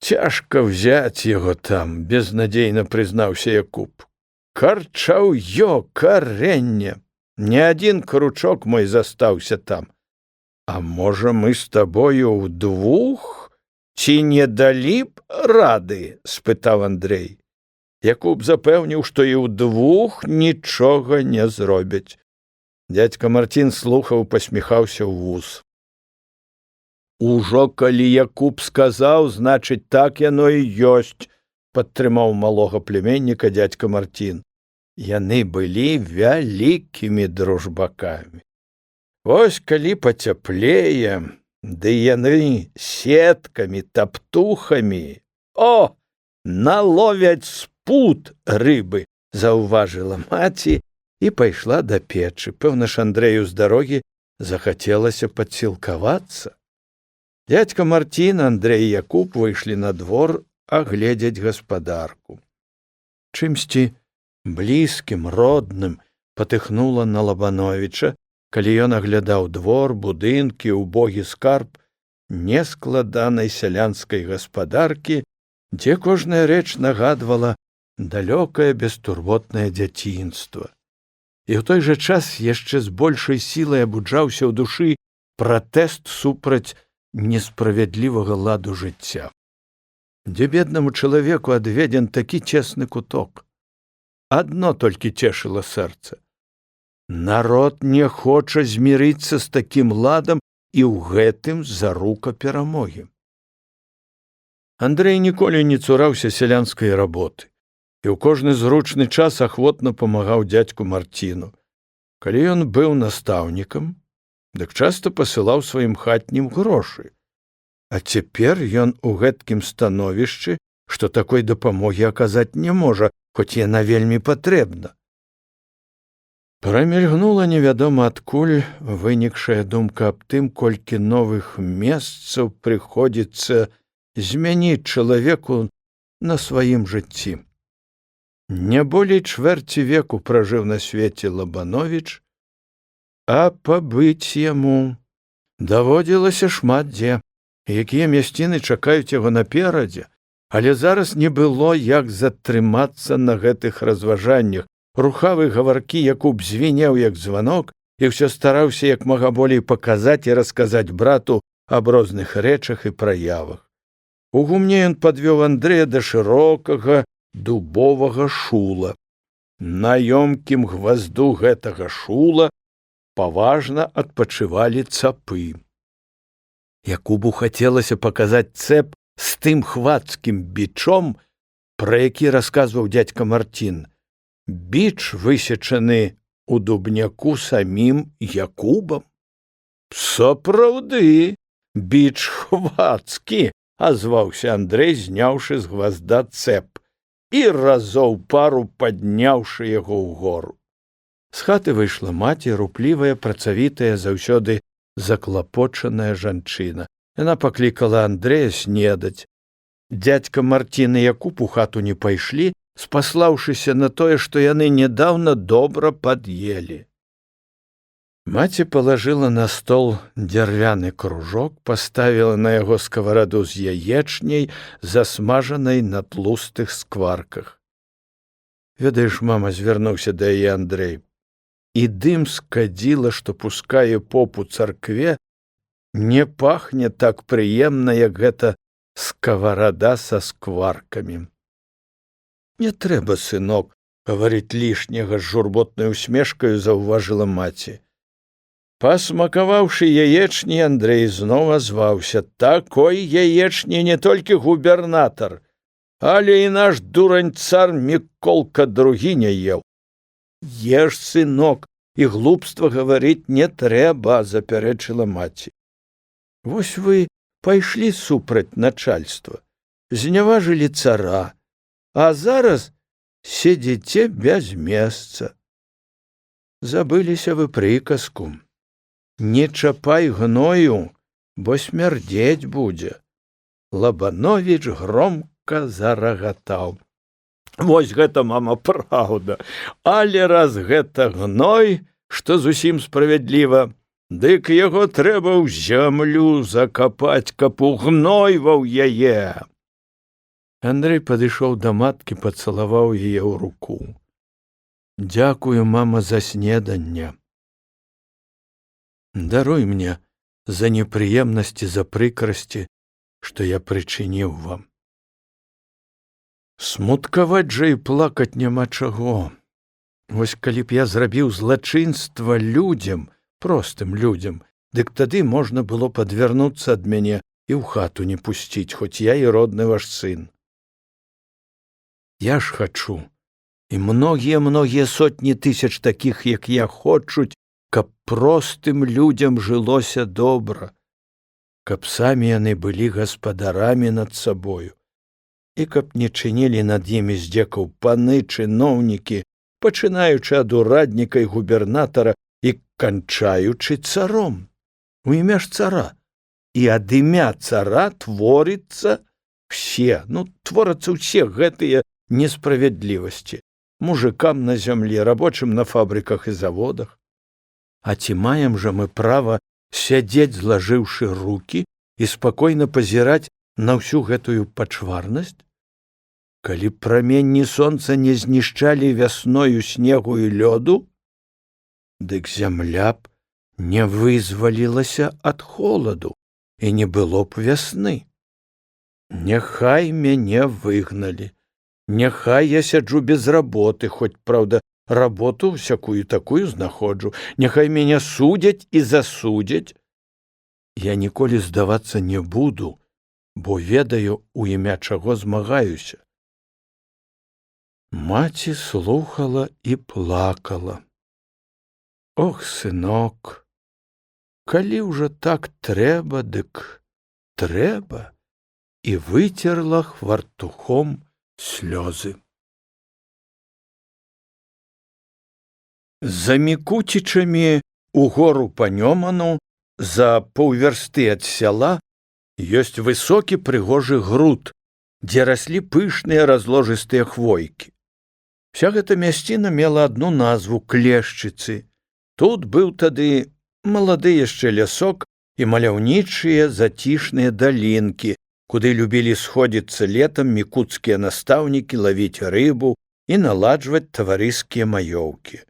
«Цяжка взяць яго там», — безнадзейна прызнаўся Якуб. «Карчаўё, карэнне. Не адзін кручок мой застаўся там. А можа, мы з табою ўдвух ці не далі б рады?» — спытаў Андрэй. Якуб запэўніў, што і ўдвух нічога не зробяць. Дзядзька Марцін слухаў, пасміхаўся ў вус. «Ужо калі Якуб сказаў, значыць, так яно і ёсць», — падтрымаў малога племянніка дзядзька Марцін. Яны былі вялікімі дружбакамі. Вось калі пацяплее, ды яны сеткамі, таптухамі, о, наловяць спут рыбы, заўважыла маці і пайшла да печы. Пэўна ж, Андрэю з дарогі захацелася падсілкавацца. Дзядзька Марцін, Андрэй і Якуб выйшлі на двор агледзець гаспадарку. Чымсьці блізкім, родным патыхнула на Лабановіча, калі ён аглядаў двор, будынкі, убогі скарб нескладанай сялянскай гаспадаркі, дзе кожная рэч нагадвала далёкае бестурботнае дзяцінства. І ў той жа час яшчэ з большай сілай абуджаўся ў душы пратэст супраць несправядлівага ладу жыцця. Дзе беднаму чалавеку адведзен такі цесны куток. Адно толькі цешыла сэрца. Народ не хоча змірыцца з такім ладам, і ў гэтым зарука перамогі. Андрэй ніколі не цураўся сялянскай работы і ў кожны зручны час ахвотна памагаў дзядзьку Марціну. Калі ён быў настаўнікам, дык часта пасылаў сваім хатнім грошы. А цяпер ён у гэткім становішчы, што такой дапамогі аказаць не можа, хоць яна вельмі патрэбна. Прамільгнула невядома адкуль вынікшая думка аб тым, колькі новых месцаў прыходзіцца змяніць чалавеку на сваім жыцці. Не болей чвэрці веку пражыў на свеце Лабановіч, а пабыць яму даводзілася шмат дзе, якія мясціны чакаюць яго наперадзе, але зараз не было як затрымацца на гэтых разважаннях. Рухавы гаваркі Якуб звінеў як званок і ўсё стараўся як мага болей паказаць і расказаць брату аб розных рэчах і праявах. У гумне ён падвёў Андрэя да шырокага дубовага шула. На ёмкім гвазду гэтага шула паважна адпачывалі цапы. Якубу хацелася паказаць цэп з тым хвацкім бичом, пра які расказваў дзядзька Марцін. Біч высечаны у дубняку самім Якубам. Сапраўды, біч хвацкі, азваўся Андрэй, зняўшы з гвазда цэп і разоў пару падняўшы яго ўгору. З хаты выйшла маці, руплівая, працавітая, заўсёды заклапочаная жанчына. Яна паклікала Андрэя снедаць. Дзядзька Марцін і Якуб у хату не пайшлі, спаслаўшыся на тое, што яны нядаўна добра пад'елі. Маці палажыла на стол дзярвяны кружок, паставіла на яго скавараду з яечняй, засмажанай на тлустых скварках. «Ведаеш, мама», — звярнуўся да яе Андрэй, «і дым з кадзіла, што пускае поп у царкве, не пахне так прыемна, як гэта скаварада са скваркамі». «Не трэба, сынок, гаварыць лішняга», — з журботнай усмешкаю заўважыла маці. Пасмакаваўшы яечні, Андрэй зноў азваўся: «Такой яечні не толькі губернатар, але і наш дурань-цар Міколка другі не еў». «Еш, сынок, і глупства гаварыць не трэба», — запярэчыла маці. «Вось вы пайшлі супраць начальства, зняважылі цара, а зараз седзіце без месца. Забыліся вы прыказку: не чапай гною, бо смярдзець будзе». Лабановіч громка зарагатаў. «Вось гэта, мама, праўда, але раз гэта гной, што зусім справядліва, дык яго трэба ў зямлю закапаць, каб угнойваў яе». Андрэй падышоў да маткі, пацалаваў яе ў руку. «Дзякую, мама, за снеданне. Даруй мне за непрыемнасці, за прыкрасці, што я прычыніў вам. Смуткаваць жа і плакаць няма чаго. Вось калі б я зрабіў злачынства людзям, простым людзям, дык тады можна было б адвярнуцца ад мяне і ў хату не пусціць, хоць я і родны ваш сын. Я ж хачу, і многія сотні тысяч такіх, як я, хочуць, каб простым людзям жылося добра, каб самі яны былі гаспадарамі над сабою, і каб не чынілі над імі здзекаў паны, чыноўнікі, пачынаючы ад урадніка і губернатара і канчаючы царом. У імя ж цара, і ад імя цара творыцца творацца ўсе гэтыя несправядлівасці. Мужикам на зямлі, рабочым на фабрыках і заводах. А ці маем жа мы права сядзець, злажыўшы рукі, і спакойна пазіраць на ўсю гэтую пачварнасць? Калі праменні сонца не знішчалі вясною снегу і лёду, дык зямля б не вызвалілася ад холаду, і не было б вясны. Няхай мяне выгналі, няхай я сяджу без работы, хоць, праўда, работу всякую такую знаходжу, няхай мяне судзяць і засудзяць. Я ніколі здавацца не буду, бо ведаю, у імя чаго змагаюся». Маці слухала і плакала. «Ох, сынок, калі ўжо так трэба, дык трэба», і выцерла хвартухом слёзы. За Мікуцічамі у гору па Нёману, за паўвярсты ад сяла, ёсць высокі прыгожы груд, дзе раслі пышныя разложыстыя хвойкі. Вся гэта мясціна мела адну назву — Клешчыцы. Тут быў тады малады яшчэ лясок і маляўнічыя зацішныя далінкі, куды любілі сходзіцца летам мікуцкія настаўнікі лавіць рыбу і наладжваць таварыскія маёўкі.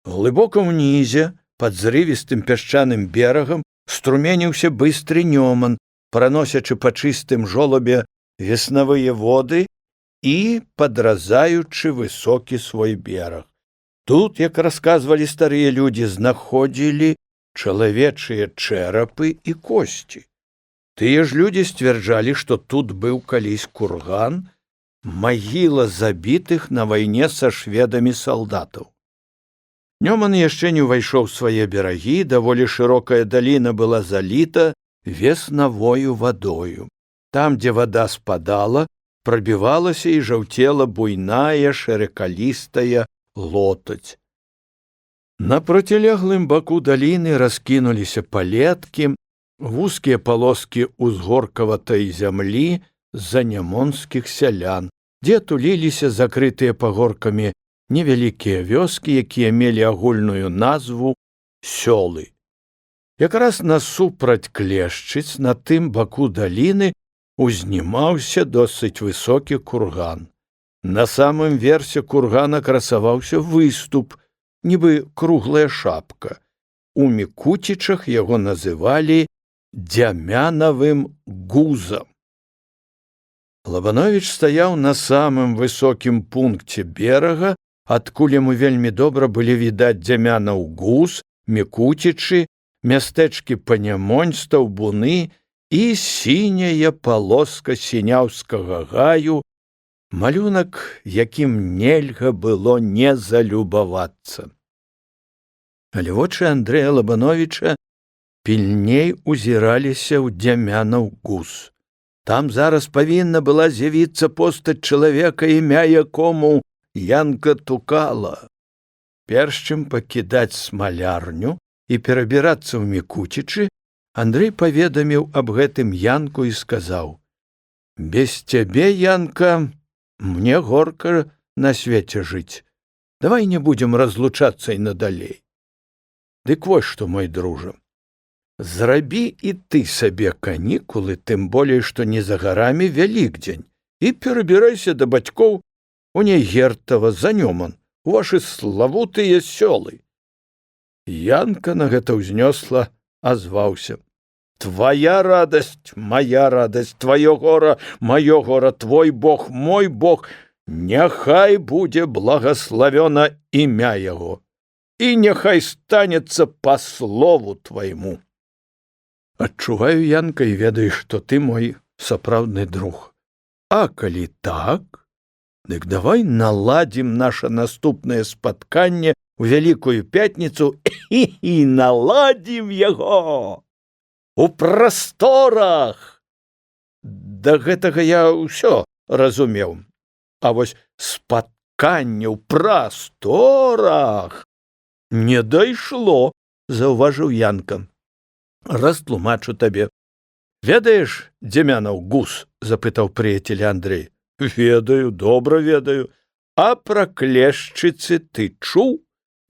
Глыбока ўнізе, пад зрывістым пясчаным берагам, струменіўся быстры Нёман, праносячы па чыстым жолабе веснавыя воды і падразаючы высокі свой бераг. Тут, як расказвалі старыя людзі, знаходзілі чалавечыя чэрапы і косці. Тыя ж людзі сцвярджалі, што тут быў калісь курган, магіла забітых на вайне са шведамі салдатаў. Нёман яшчэ не ўвайшоў свае берагі, даволі шырокая даліна была заліта веснавою вадою. Там, дзе вада спадала, прабівалася і жаўцела буйная шыракалістая лотаць. На процілеглым баку даліны раскінуліся палеткі, вузкія палоскі узгоркаватай зямлі з-за нямонскіх сялян, дзе туліліся закрытыя пагоркамі невялікія вёскі, якія мелі агульную назву сёлы. Якраз насупраць клешчыц на тым баку даліны узнімаўся досыць высокі курган. На самым версе кургана красаваўся выступ, нібы круглая шапка. У Мікуцічах яго называлі Дзямянавым гузам. Лабановіч стаяў на самым высокім пункце берага, адкуль яму вельмі добра былі відаць Дзямянаў гуз, Мікуцічы, мястэчкі Панямонь, Стаўбуны і сіняя палоска сіняўскага гаю, малюнак, якім нельга было не залюбавацца. Але вочы Андрэя Лабановіча пільней узіраліся ў Дзямянаў гуз. Там зараз павінна была з'явіцца постаць чалавека, імя якому Янка Тукала. Перш чым пакідаць смалярню і перабірацца ў Мікуцічы, Андрэй паведаміў аб гэтым Янку і сказаў: «Без цябе, Янка, мне горка на свеце жыць. Давай не будзем разлучацца і надалей. Дык вось што, мой дружа, зрабі і ты сабе канікулы, тым болей, што не за гарамі Вялікдзень, і перабірайся да бацькоў у Нягертава, за Нёман, у вашы славутыя сёлы». Янка на гэта ўзнёсла азваўся: «Твоя радасць, моя радасць, твоё гора, маё гора, твой Бог, мой Бог, няхай будзе благаславёна імя яго, і няхай станецца па слову твайму». Адчуваю, Янка, і ведаю, што ты мой сапраўдны друг. А калі так, дык давай наладзім наша наступнае спатканне у Вялікую пятніцу і наладзім яго у прасторах. Да гэтага я ўсё разумеў. А вось спатканне ў прасторах не дайшло, заўважыў Янка. Растлумачу табе. Ведаеш, Дзямянаў гуз? Запытаў прыяцеля Андрэй. Ведаю, добра ведаю. А пра клешчыцы ты чуў?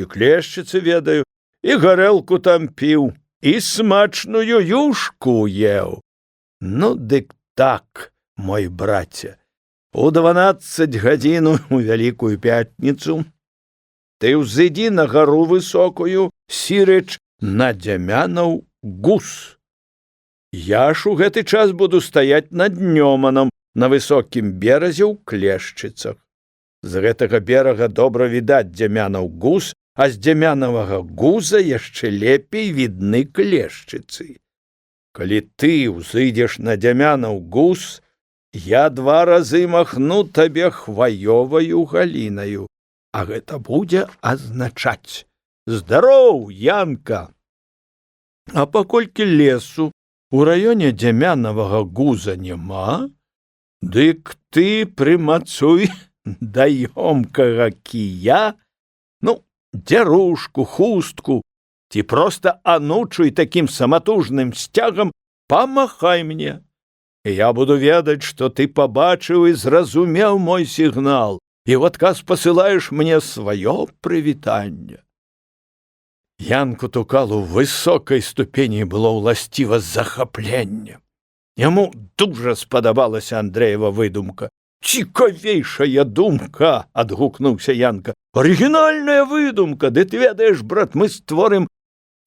І клешчыцы ведаю, і гарэлку там піў, і смачную юшку еў. Ну, дык так, мой браце, у 12 гадзін у Вялікую пятніцу ты ўзыдзі на гару высокую, сірэч на Дзямянаў гуз. Я ж у гэты час буду стаяць над Нёманам на высокім беразе ў клешчыцах. З гэтага берага добра відаць Дзямянаў гуз, а з Дзямянавага гуза яшчэ лепей відны клешчыцы. Калі ты ўзыдзеш на Дзямянаў гуз, я 2 разы махну табе хваёваю галінаю, а гэта будзе азначаць: «Здароў, Янка!» А паколькі лесу у раёне Дзямянавага гуза няма, дык ты прымацуй да ёмкага кія, ну, дзярушку, хустку, ці проста анучуй такім саматужным сцягам, памахай мне. І я буду ведаць, што ты пабачыў і зразумеў мой сігнал, і ў адказ пасылаеш мне сваё прывітанне. Янку Тукалу высокай ступені было ўласціва захапленне. Яму дужа спадабалася Андрэева выдумка. «Цікавейшая думка!» – адгукнуўся Янка. «Арыгінальная выдумка! Ды ты ведаеш, брат, мы створым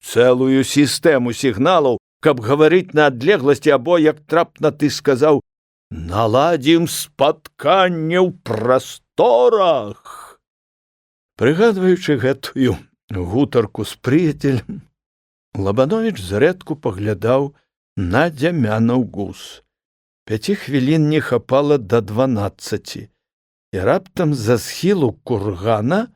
цэлую сістэму сігналаў, каб гаварыць на адлегласці, або, як трапна ты сказаў, наладзім спатканне ў прасторах». Прыгадваючы гэтую гутарку з прыяцелем, Лабановіч зрэдку паглядаў на Дзямянаў гуз. 5 хвілін не хапала да 12, і раптам з-за схілу кургана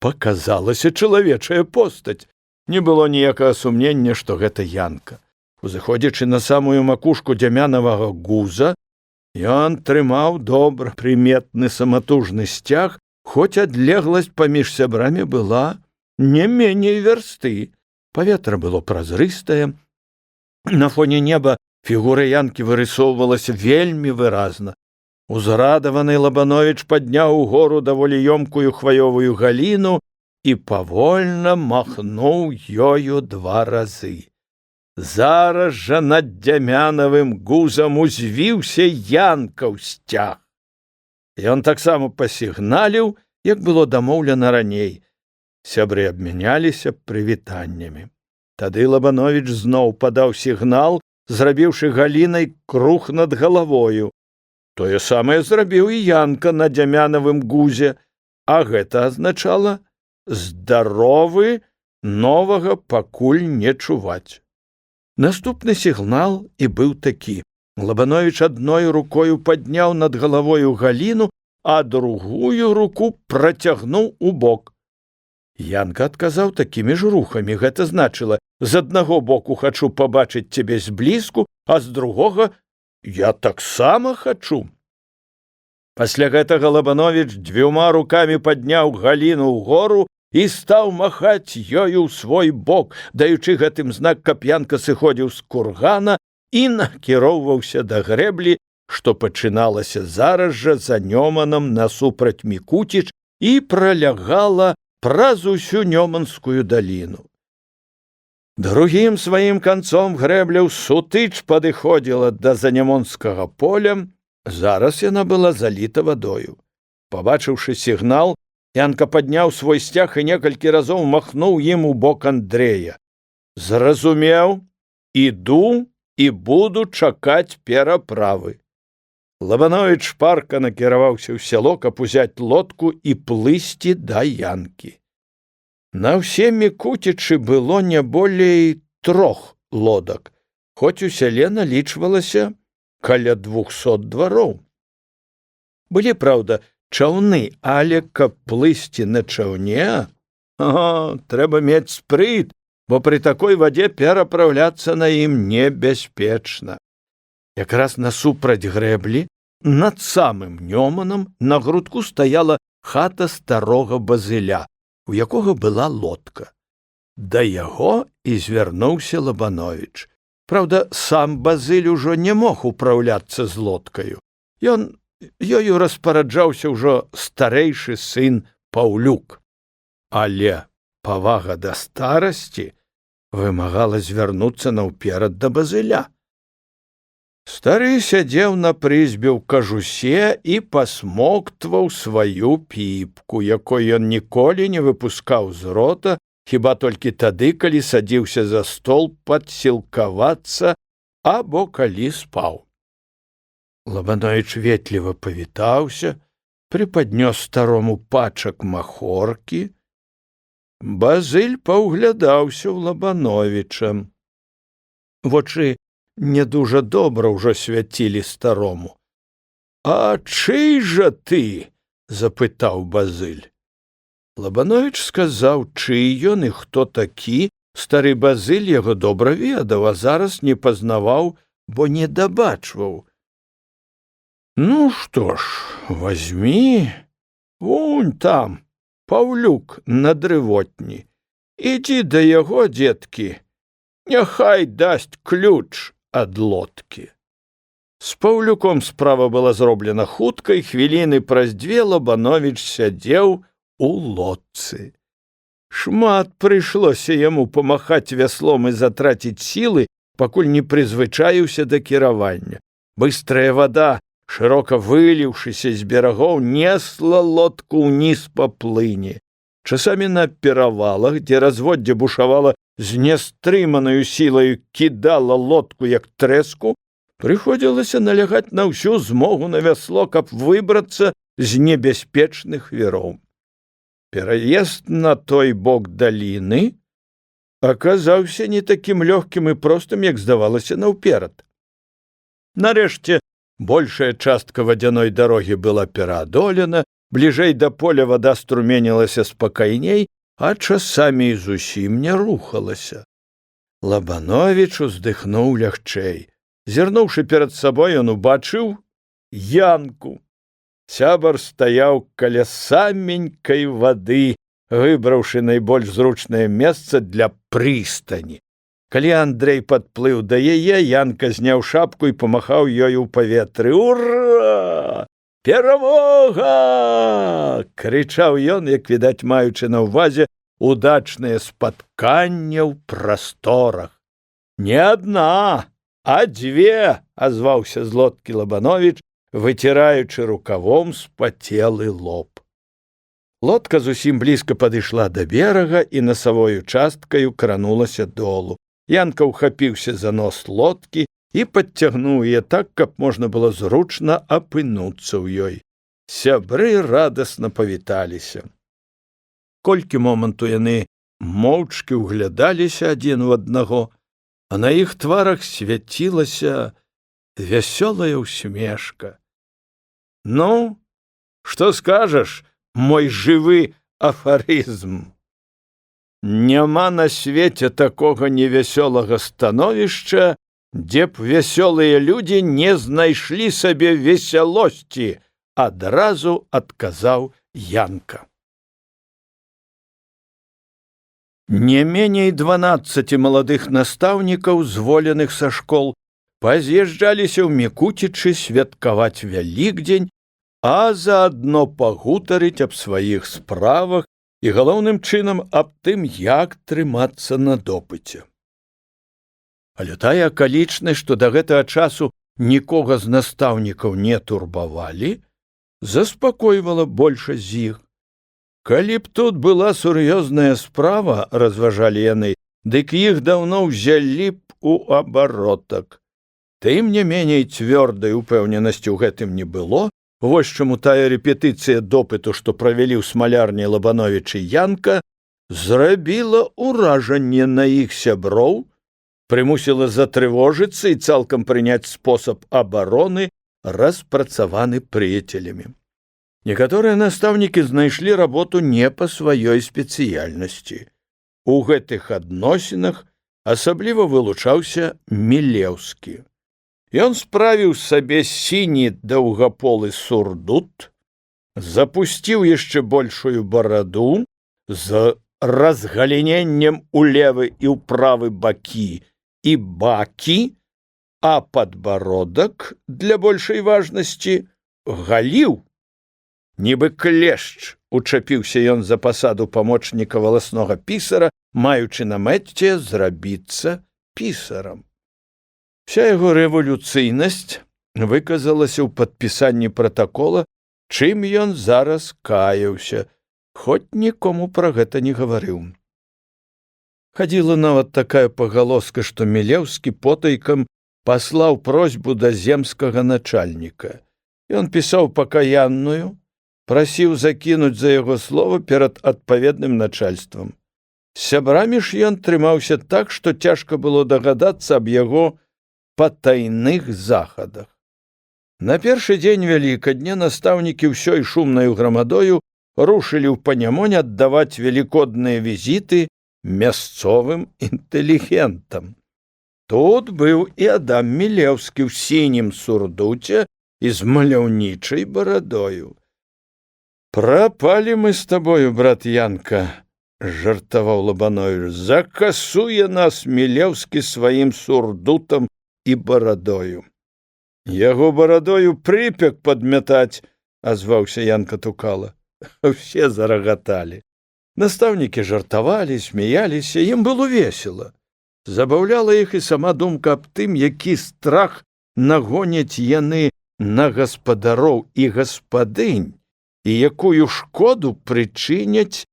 паказалася чалавечая постаць. Не было ніякага сумнення, што гэта Янка. Узыходзячы на самую макушку Дзямянавага гуза, ён трымаў добра прыметны саматужны сцяг, хоць адлегласць паміж сябрамі была не меней вярсты. Паветра было празрыстае. На фоне неба фігура Янкі вырысоўвалася вельмі выразна. Узрадаваны Лабановіч падняў угору даволі ёмкую хваёвую галіну і павольна махнуў ёю 2 разы. Зараз жа над Дзямянавым гузам узвіўся янкаў сцяг. Ён таксама пасігналіў, як было дамоўлена раней. Сябры абмяняліся прывітаннямі. Тады Лабановіч зноў падаў сігнал, зрабіўшы галінай круг над галавою. Тое самае зрабіў і янка на Дзямянавым гузе, а гэта азначала «здаровы, новага пакуль не чуваць». Наступны сігнал і быў такі. Лабановіч адной рукою падняў над галавою галіну, а другую руку працягнуў у бок. Янка адказаў такімі ж рухамі. Гэта значыла, з аднаго боку хачу пабачыць цябе зблізку, а з другога я таксама хачу. Пасля гэтага Лабановіч 2 рукамі падняў галіну ўгору і стаў махаць ёю ў свой бок, даючы гэтым знак, каб янка сыходзіў з кургана і накіроўваўся да грэблі, што пачыналася зараз жа за Нёманам насупраць Мікуціч і пралягала праз усю Нёманскую даліну. Другім сваім канцом грэбля ў сутыч падыходзіла да Занямонскага поля, зараз яна была заліта вадою. Пабачыўшы сігнал, янка падняў свой сцяг і некалькі разоў махнуў ім у бок Андрэя. «Зразумеў, іду і буду чакаць пераправы». Лабановіч шпарка накіраваўся ў сяло, каб узяць лодку і плысці да янкі. На ўсе Мікуцічы было не болей 3 лодак, хоць у сяле налічвалася каля 200 двароў. Былі, праўда, чаўны, але каб плысці на чаўне, трэба мець спрыт, бо пры такой вадзе перапраўляцца на ім небяспечна. Якраз насупраць грэблі, над самым Нёманам, на грудку стаяла хата старога Базыля, у якога была лодка. Да яго і звярнуўся Лабановіч. Праўда, сам Базыль ужо не мог упраўляцца з лодкаю. Ён ёю распараджаўся ўжо старэйшы сын Паўлюк. Але павага да старасці вымагала звярнуцца наўперад да Базыля. Стары сядзеў на прызбе ў кажусе і пасмоктваў сваю піпку, якой ён ніколі не выпускаў з рота, хіба толькі тады, калі садзіўся за стол падсілкавацца або калі спаў. Лабановіч ветліва павітаўся, прыпаднёс старому пачак махоркі. Базыль паўглядаўся ў Лабановіча. Вочы не дужа добра ўжо свяцілі старому. «А чый жа ты?» – запытаў Базыль. Лабановіч сказаў, чый ён і хто такі. Стары Базыль яго добра ведаў, а зараз не пазнаваў, бо не дабачваў. «Ну што ж, вазьмі, вунь там, Паўлюк на дрывотні. Ідзі да яго, дзеткі, няхай дасць ключ ад лодкі». З Паўлюком справа была зроблена хутка, і хвіліны праз 2 Лабановіч сядзеў у лодцы. Шмат прыйшлося яму памахаць вяслом і затраціць сілы, пакуль не прызвычаіўся да кіравання. Быстрая вада, шырока выліўшыся з берагоў, несла лодку ўніз па плыні. Часамі на перавалах, дзе разводдзе бушавала з нястрыманаю сілаю, кідала лодку як трэску, прыходзілася налягаць на ўсю змогу на вясло, каб выбрацца з небяспечных віроў. Пераезд на той бок даліны аказаўся не такім лёгкім і простым, як здавалася наўперад. Нарэшце, большая частка вадзяной дарогі была пераадолена, бліжэй да поля вада струменілася спакайней, а часамі і зусім не рухалася. Лабановіч уздыхнуў лягчэй. Зірнуўшы перад сабой, ён убачыў янку. Сябар стаяў каля саменькай вады, выбраўшы найбольш зручнае месца для прыстані. Калі Андрэй падплыў да яе, янка зняў шапку і памахаў ёю ў паветры. «Ура! Перамога! Крычаў ён, як відаць, маючы на ўвазе удачныя спатканні ў прасторах. Не адна, а дзве, азваўся з лодкі Лабановіч, выціраючы рукавом спацелы лоб. Лодка зусім блізка падышла да берага і насавою часткаю кранулася долу. Янка ўхапіўся за нос лодкі і падцягнуў яе так, каб можна было зручна апынуцца ў ёй. Сябры радасна павіталіся. Колькі моманту яны моўчкі ўглядаліся адзін у аднаго, а на іх тварах свяцілася вясёлая ўсмешка. Ну, што скажаш, мой жывы афарызм? Няма на свеце такога невясёлага становішча, дзе б вясёлыя людзі не знайшлі сабе весялосці, адразу адказаў Янка. Не меней 12 маладых настаўнікаў, зволеных са школ, паз'язджаліся ў Мікуцічы святкаваць Вялікдзень, а заадно пагутарыць аб сваіх справах і галоўным чынам аб тым, як трымацца на допыце. Але тая акалічнасць, што да гэтага часу нікога з настаўнікаў не турбавалі, заспакойвала большасць з іх. Калі б тут была сур'ёзная справа, разважалі яны, дык іх даўно ўзялі б у абаротак. Тым не меней цвёрдай упэўненасці ў гэтым не было. Вось чаму тая рэпетыцыя допыту, што правялі ў смалярні Лабановіч і Янка, зрабіла ўражанне на іх сяброў, прымусіла затрывожыцца і цалкам прыняць спосаб абароны, распрацаваны прыяцелямі. Некаторыя настаўнікі знайшлі работу не па сваёй спецыяльнасці. У гэтых адносінах асабліва вылучаўся Мілеўскі. Ён справіў сабе сіні даўгаполы сурдут, запусціў яшчэ большую бараду з разгаліненнем у левы і ў правы бакі і бакі, а падбародак для большай важнасці галіў. Нібы клешч учапіўся ён за пасаду памочніка валаснога пісара, маючы на мэце зрабіцца пісарам. Вся яго рэвалюцыйнасць выказалася ў падпісанні пратакола, чым ён зараз каяўся, хоць нікому пра гэта не гаварыў. Хадзіла нават такая пагалоска, што Мілеўскі потайкам паслаў просьбу да земскага начальніка. Ён пісаў пакаянную, прасіў закінуць за яго слова перад адпаведным начальствам. З сябрамі ж ён трымаўся так, што цяжка было дагадацца аб яго патайных захадах. На першы дзень Вялікадня настаўнікі ўсёй шумнаю грамадою рушылі ў Панямонь аддаваць велікодныя візіты мясцовым інтэлігентам. Тут быў і Адам Мілеўскі ў сінім сурдуце і з маляўнічай барадою. «Прапалі мы з табою, брат Янка», – жартаваў Лабановіч, – «закасуе нас Мілеўскі сваім сурдутам і барадою». «Яго барадою прыпек падмятаць», – азваўся Янка Тукала. Усе зарагаталі. Настаўнікі жартавалі, смяяліся, ім было весела. Забаўляла іх і сама думка аб тым, які страх нагоняць яны на гаспадароў і гаспадынь, і якую шкоду прычыняць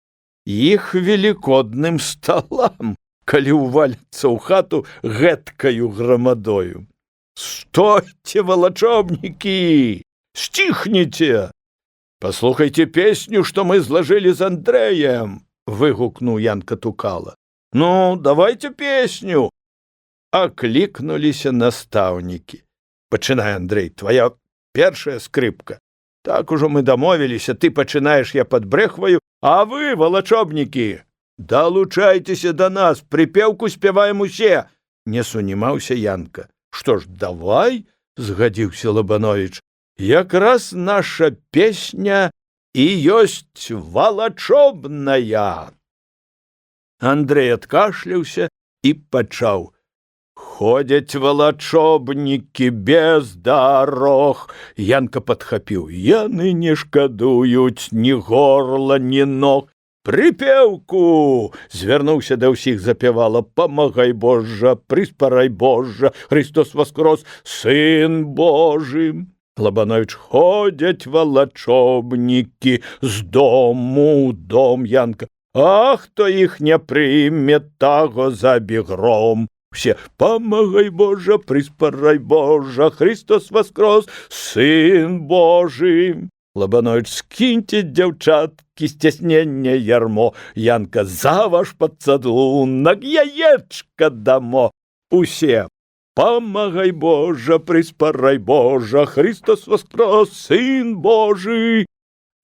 іх велікодным сталам, калі ўваляцца ў хату гэткаю грамадою. «Стойце, валачобнікі! Сціхніце! Паслухайце песню, што мы злажылі з Андрэем!» – выгукнуў Янка Тукала. «Ну, давайте песню!» – аклікнуліся настаўнікі. «Пачынай, Андрэй, твоя першая скрыпка. Так ужо мы дамовіліся, ты пачынаеш, я падбрэхваю, а вы, валачобнікі, далучайцеся да нас, прыпеўку спяваем усе!» – не сунімаўся Янка. «Што ж, давай!» – згадзіўся Лабановіч. «Якраз наша песня і ёсць валачобная!» Андрэй адкашляўся і пачаў. Ходять валачобнікі без дарог. Янка падхапіў. Яны не шкадуюць ні горла, ні ног. Прыпеўку! Звярнуўся да ўсіх, запявала. Памагай, Божа, прыспарай, Божа, Христос воскрос, Сын Божий. Лабанович. Ходять валачобнікі з дому ў дом. Янка. А хто іх не прыме, таго забі гром. Все. Памагай, Божа, прыспарай, Божа, Христос воскрос, Сын Божий. Лабанович. Скіньте, дзяўчаткі, сцяснення ярмо. Янка. За ваш пацалунак яечка дамо. Усе. Памагай, Божа, прыспарай, Божа, Христос воскрос, Сын Божий.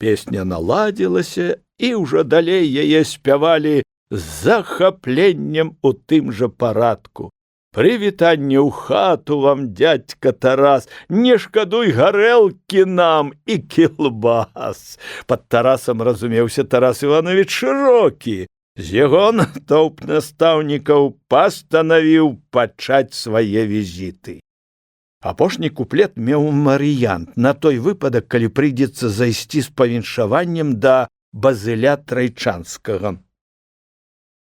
Песня наладзілася, і ўжо далей яе спявалі з захапленнем у тым жа парадку. Прывітанне ў хату вам, дядька Тарас, не шкадуй гарэлкі нам і кілбас. Пад Тарасам разумеўся Тарас Іванович Шырокі. З яго натоўп настаўнікаў пастанавіў пачаць свае візіты. Апошні куплет меў варыянт на той выпадак, калі прыйдзецца зайсці з павіншаваннем да Базыля Трайчанскага.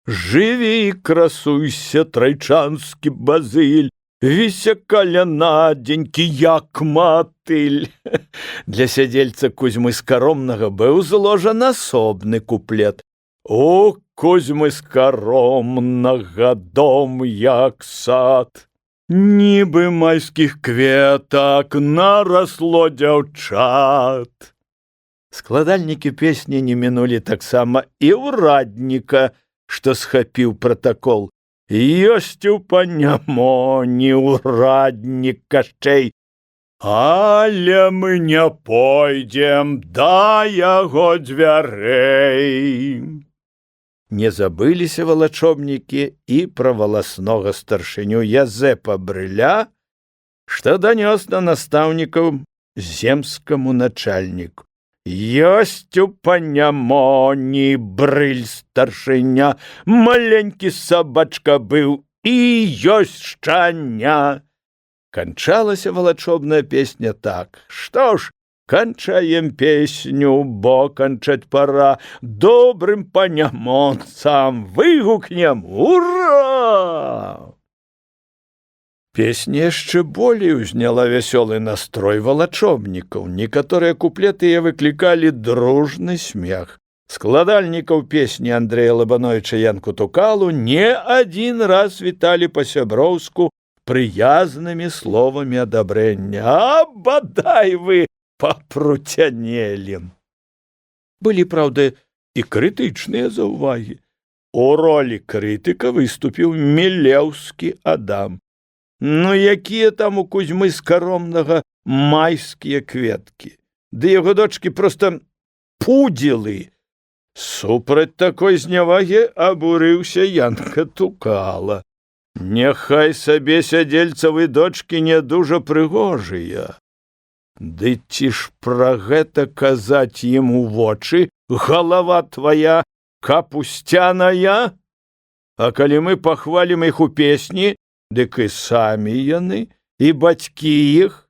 Жыві і красуйся, трайчанскі Базыль, віся каля надзенькі, як матыль. Для сядзельца Кузьмы Скаромнага быў зложан асобны куплет. О, Кузьмы Скаромнага дом, як сад, нібы майскіх кветак нарасло дзяўчат. Складальнікі песні не мінулі таксама і ўрадніка, што схапіў пратакол. Ёсць у панямоні ўраднік Кашчэй, але мы не пойдзем да яго дзвярэй. Не забыліся валачобнікі і пра валаснога старшыню Язэпа Брыля, што данёс на настаўнікаў земскаму начальніку. Ёсць у панямоні Брыль старшыня, маленькі сабачка быў і ёсць шчаня. Канчалася валачобная песня так. Што ж, канчаем песню, бо канчаць пара. Добрым панямонцам выгукнем «Ура!». Песня яшчэ болей узняла вясёлы настрой валачобнікаў. Некаторыя куплеты яе выклікалі дружны смех. Складальнікаў песні Андрэя Лабановича Янку Тукалу не адзін раз віталі па-сяброўску прыязнымі словамі адабрэння. А бадай вы папруцянелі. Былі, праўда, і крытычныя заўвагі. У ролі крытыка выступіў Мілеўскі Адам. Ну, якія там у Кузьмы Скаромнага майскія кветкі. Ды яго дочкі проста пудзілы. Супраць такой знявагі абурыўся Янка Тукала. Няхай сабе сядзельцавы дочкі не дужа прыгожыя. Ды ці ж пра гэта казаць ім у вочы, галава твая капусцяная? А калі мы пахвалім іх у песні, дык і самі яны, і бацькі іх,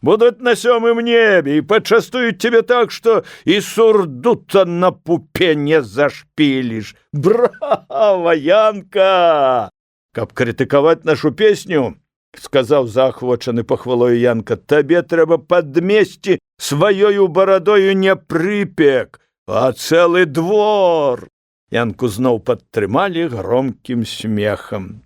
будуць на сёмым небе і пачастуюць цябе так, што і сурдута на пупе не зашпіліш. Брава, Янка! Каб крытыкаваць нашу песню, сказаў заахвочаны пахвалою Янка, табе трэба падмесці сваёю барадою не прыпек, а цэлы двор. Янку зноў падтрымалі громкім смехам.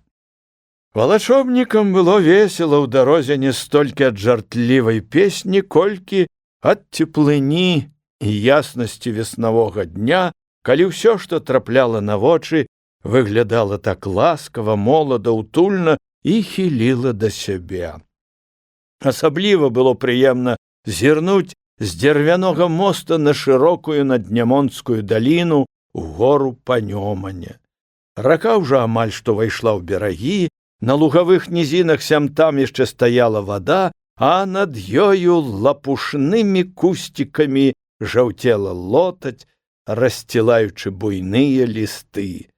Валачобнікам было весела ў дарозе не столькі ад жартлівай песні, колькі ад цеплыні і яснасці веснавога дня, калі ўсё, што трапляла на вочы, выглядала так ласкава, молада, утульна і хіліла да сябе. Асабліва было прыемна зірнуць з дзервянога моста на шырокую наднямонскую даліну у гору Панёмане. Рака ўжо амаль што ўвайшла ў берагі, на лугавых нізінах сям-там яшчэ стаяла вада, а над ёю лапушнымі кусцікамі жаўцела лотаць, рассцілаючы буйныя лісты.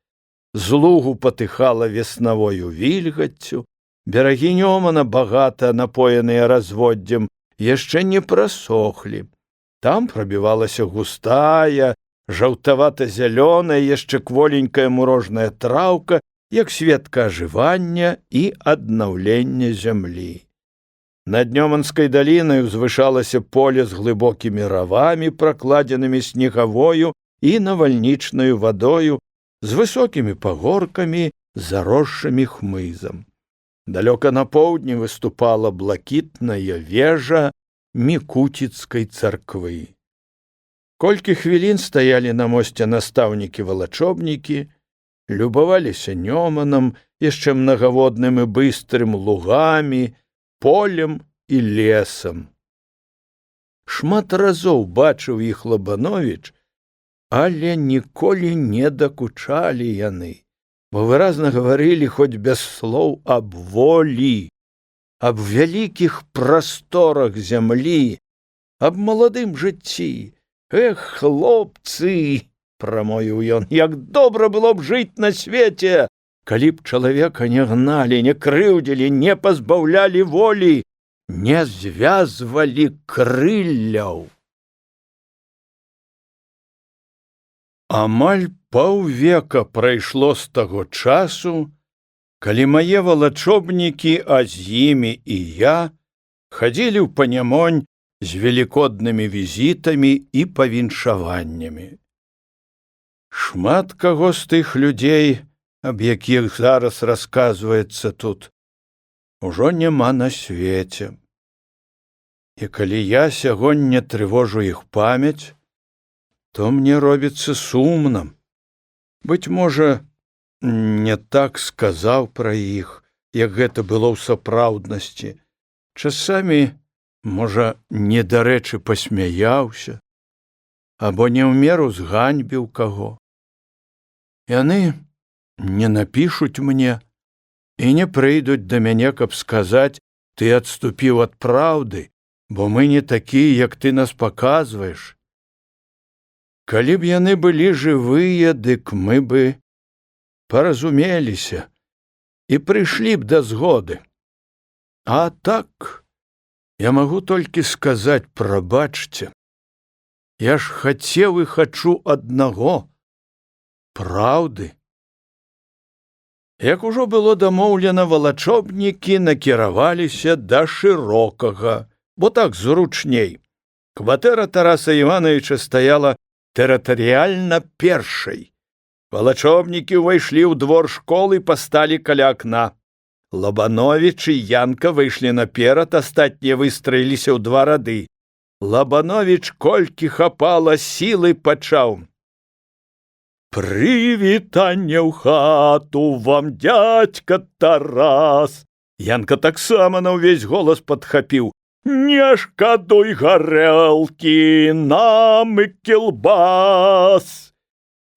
з лугу патыхала веснавою вільгаццю, берагі Нёмана, багата напоеныя разводдзем, яшчэ не прасохлі. Там прабівалася густая, жаўтавата-зялёная, яшчэ кволенькая мурожная траўка, як светка ажывання і аднаўлення зямлі. Над Нёманскай далінай узвышалася поле з глыбокімі равамі, пракладзенымі снегавою і навальнічнаю вадою, з высокімі пагоркамі, заросшымі хмызам. Далёка на поўдні выступала блакітная вежа Мікуціцкай царквы. Колькі хвілін стаялі на мосце настаўнікі-валачобнікі, любаваліся Нёманам, яшчэ мнагаводным і быстрым лугамі, полем і лесам. Шмат разоў бачыў іх Лабановіч, але ніколі не дакучалі яны, бо выразна гаварылі хоць без слоў аб волі, аб вялікіх прасторах зямлі, аб маладым жыцці. «Эх, хлопцы!» – прамовіў ён, «як добра было б жыць на свеце, калі б чалавека не гналі, не крыўдзілі, не пазбаўлялі волі, не звязвалі крылляў». Амаль паўвека прайшло з таго часу, калі мае валачобнікі, а з імі і я, хадзілі ў Панямонь з велікоднымі візітамі і павіншаваннямі. Шмат каго з тых людзей, аб якіх зараз расказваецца тут, ужо няма на свеце. І калі я сягоння трывожу іх памяць, то мне робіцца сумна. Быць можа, не так сказаў пра іх, як гэта было ў сапраўднасці. Часамі, можа, недарэчы пасмяяўся, або не ў меру зганьбіў каго. Яны не напішуць мне і не прыйдуць да мяне, каб сказаць: «Ты адступіў ад праўды, бо мы не такія, як ты нас паказваеш». Калі б яны былі жывыя, дык мы бы паразумеліся і прыйшлі б да згоды. А так, я магу толькі сказаць: прабачце, я ж хацеў і хачу аднаго — праўды. Як ужо было дамоўлена, валачобнікі накіраваліся да Шырокага, бо так зручней. Кватэра Тараса Івановича стаяла тэрытарыяльна першай. Валачобнікі ўвайшлі ў двор школы і пасталі каля акна. Лабановіч і Янка выйшлі наперад, астатнія выстраіліся ў два рады. Лабановіч, колькі хапала сілы, пачаў: «Прывітанне ў хату вам, дядька Тарас!» Янка таксама на ўвесь голас падхапіў: «Не шкадуй гарэлкі, нам і кілбас!»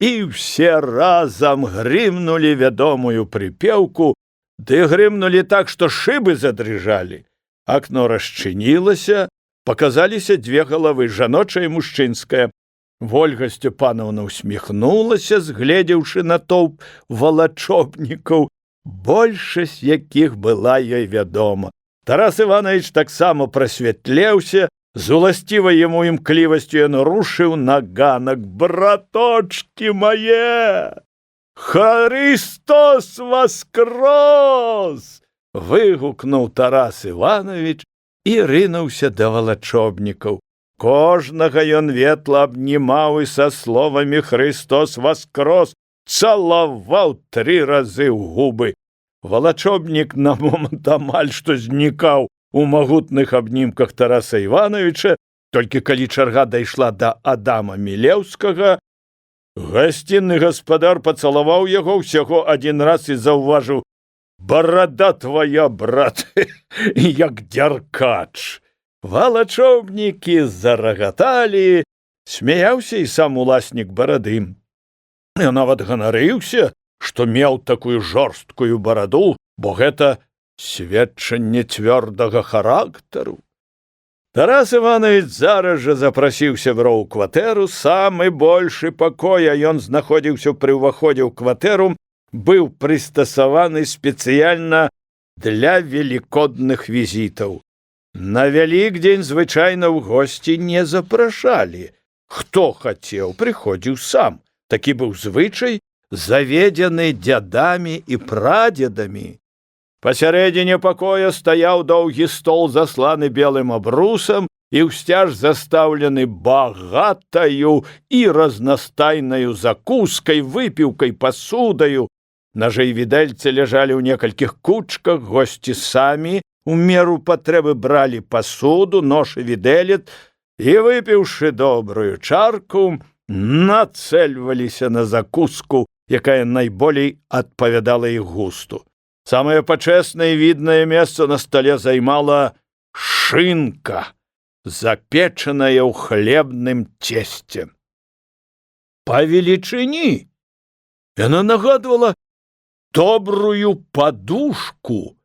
І ўсе разам грымнулі вядомую прыпеўку, ды грымнулі так, што шыбы задрыжалі. Акно расчынілася, паказаліся дзве галавы, жаночая і мужчынская. Вольга Сцёпанаўна усміхнулася, згледзеўшы на тоўп валачобнікаў, большасць якіх была ёй вядома. Тарас Іванович таксама прасвятлеўся, з уласцівай яму імклівасцю ён рушыў на ганак. «Браточкі мае! Христос воскрос!» – выгукнуў Тарас Іванович і рынуўся да валачобнікаў. Кожнага ён ветла абнімаў і са словамі «Христос воскрос» цалаваў 3 разы ў губы. Валачобнік на момант амаль што знікаў у магутных абнімках Тараса Івановича, толькі калі чарга дайшла да Адама Мілеўскага, гасцінны гаспадар пацалаваў яго ўсяго 1 раз і заўважыў: «Барада твая, брат, як дзяркач». Валачобнікі зарагаталі, смяяўся і сам уласнік барады. Ён нават ганарыўся, што меў такую жорсткую бараду, бо гэта сведчанне цвёрдага характару. Тарас Іванович зараз жа запрасіў сяброў у кватэру, самы большы пакой, а ён знаходзіўся пры ўваходзе ў кватэру быў прыстасаваны спецыяльна для велікодных візітаў. На Вялікдзень звычайна ў госці не запрашалі. Хто хацеў, прыходзіў сам. Такі быў звычай, заведзены дзядамі і прадзедамі. Пасярэдзіне пакоя стаяў доўгі стол, засланы белым абрусам, і ўсцяж застаўлены багатаю і разнастайнаю закускай, выпіўкай, пасудаю. Нажы і відэльцы ляжалі ў некалькіх кучках, госці самі у меру патрэбы бралі пасуду, нож і відэлец, і, выпіўшы добрую чарку, нацэльваліся на закуску, якая найболей адпавядала іх густу. Самае пачэснае і віднае месца на стале займала шынка, запечаная ў хлебным цесце. Па велічыні яна нагадвала добрую падушку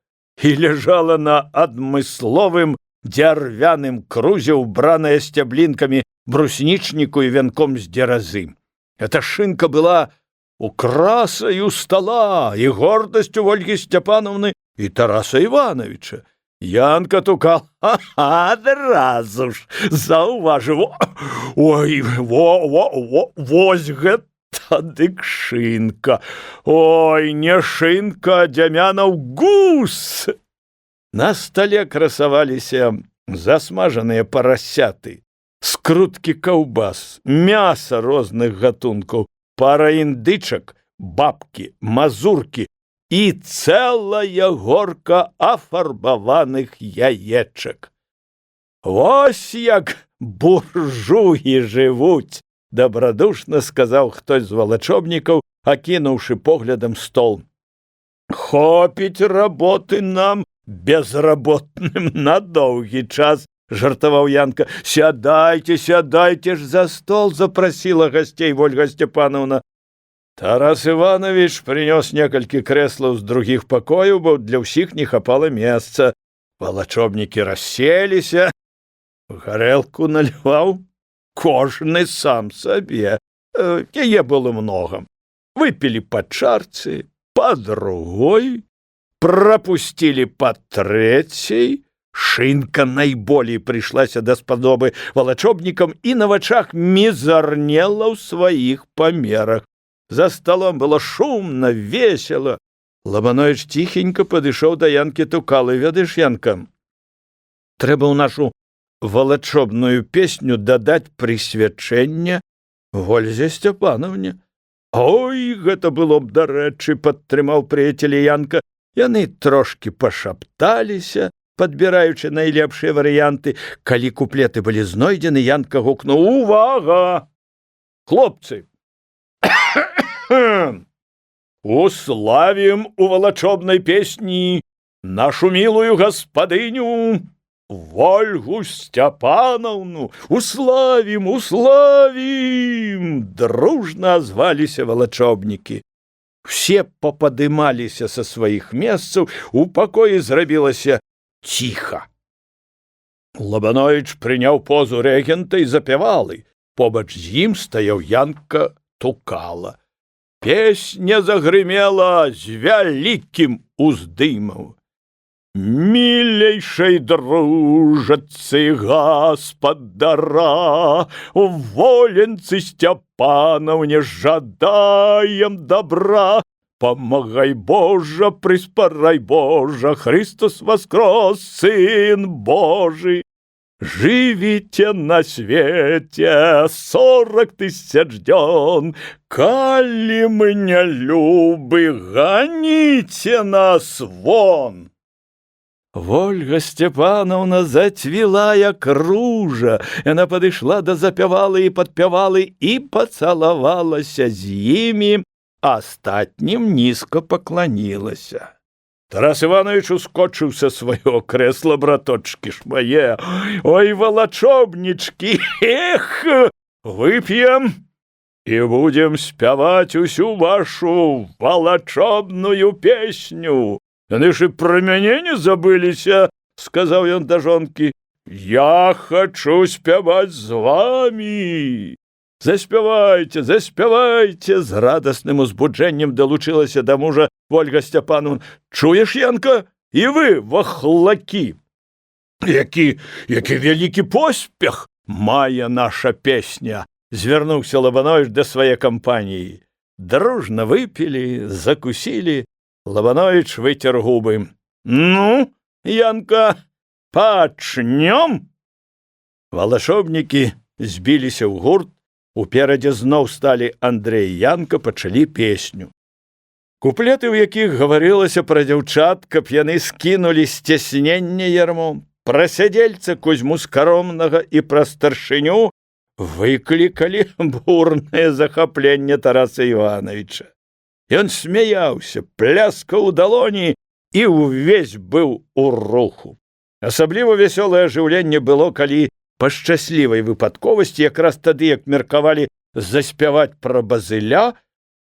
і ляжала на адмысловым дзярвяным крузе, убраная сцяблінкамі бруснічніку і вянком з дзеразы. Эта шынка была украсаю стола і гордасцю Ольгі Сцяпановны і Тараса Івановича. Янка Тукал адразу ж заўважыў: ой, вось гэта дык шынка! Ой, не шынка, а Дзямянаў гус! На стале красаваліся засмажаныя парасяты, скруткі каўбас, мяса розных гатункаў, пара індычак, бабкі, мазуркі і цэлая горка афарбаваных яечак. Вось як буржуі жывуць! Добрадушна сказаў хтось з валачобнікаў, акінуўшы поглядам стол. Хопіць работы нам, безработным, на доўгі час, жартаваў Янка. Сядайце, сядайце ж за стол, запрасіла гасцей Ольга Степановна. Тарас Иванович принёс некалькі крэслаў з другіх пакояў, бо для ўсіх не хапала месца. Валачобнікі расселіся, гарэлку наліваў кожны сам сабе. Яе было много. Выпілі па чарцы, па другой, прапусцілі па трэцяй. Шынка найболей прыйшлася даспадобы валачобнікам і на вачах мізарнела ў сваіх памерах. За столом было шумно, весело. Лабанович тихенько падышоў да Янкі Тукалы. Ведаеш, Янка, трэба ў нашу валачобную песню дадаць прысвячэнне Ользе Сцяпановне. Ой, гэта было б дарэчы, падтрымаў прыяцеля Янка. Яны трошкі пашапталіся, падбіраючы найлепшыя варыянты. Калі куплеты былі знойдзены, Янка гукнуў: увага! Хлопцы! Уславім у валачобнай песні нашу милую гаспадыню Ольгу Сцяпановну! Уславім, уславім! Дружна азваліся валачобнікі. Все попадымаліся са сваіх месцаў, у пакоі зрабілася ціха. Лабанович прыняў позу рэгента і запявалы. Побач з ім стаяў Янка Тукала. Песня загрымела з вялікім уздымам. Милейшей дружацы гаспадара, воленцы Степановне жадаем добра. Помогай, Божа, приспорай, Божа, Христос воскрес, Сын Божий. Живите на свете 40 000 дён, коли мы не любы, гоните нас вон. Ольга Степановна зацвіла, як ружа. Яна падышла да запявалы і падпявалы і пацалавалася з імі, астатнім нізка пакланілася. Тарас Иванович ускочыў са свайго крэсла. Браточкі ж мае, ой, валачобнічкі, эх, вып'ем і будем спяваць усю вашу валачобную песню. Яны ж і пра мяне не забыліся, сказаў ён да жонкі. Я хачу спяваць з вамі. Заспявайце, заспявайце! З радасным узбуджэннем далучылася да мужа Вольга Сцяпановна. Чуеш, Янка? І вы, вахлакі! Які вялікі поспех мае наша песня! Звярнуўся Лабановіч да свае кампаніі. Дружна выпілі, закусілі. Лабановіч выцер губы. Ну, Янка, пачнём? Валашобнікі збіліся ў гурт, уперадзе зноў сталі Андрэй і Янка, пачалі песню. Куплеты, у якіх гаварылася пра дзяўчат, каб яны скінулі сцясненне ярмом, пра сядзельца Кузьму Скаромнага і пра старшыню выклікалі бурнае захапленне Тараса Івановича. Ён смяяўся, пляскаў у далоні і ўвесь быў у руху. Асабліва вясёлае ажыўленне было, калі па шчаслівай выпадковасці, якраз тады, як меркавалі заспяваць пра Базыля,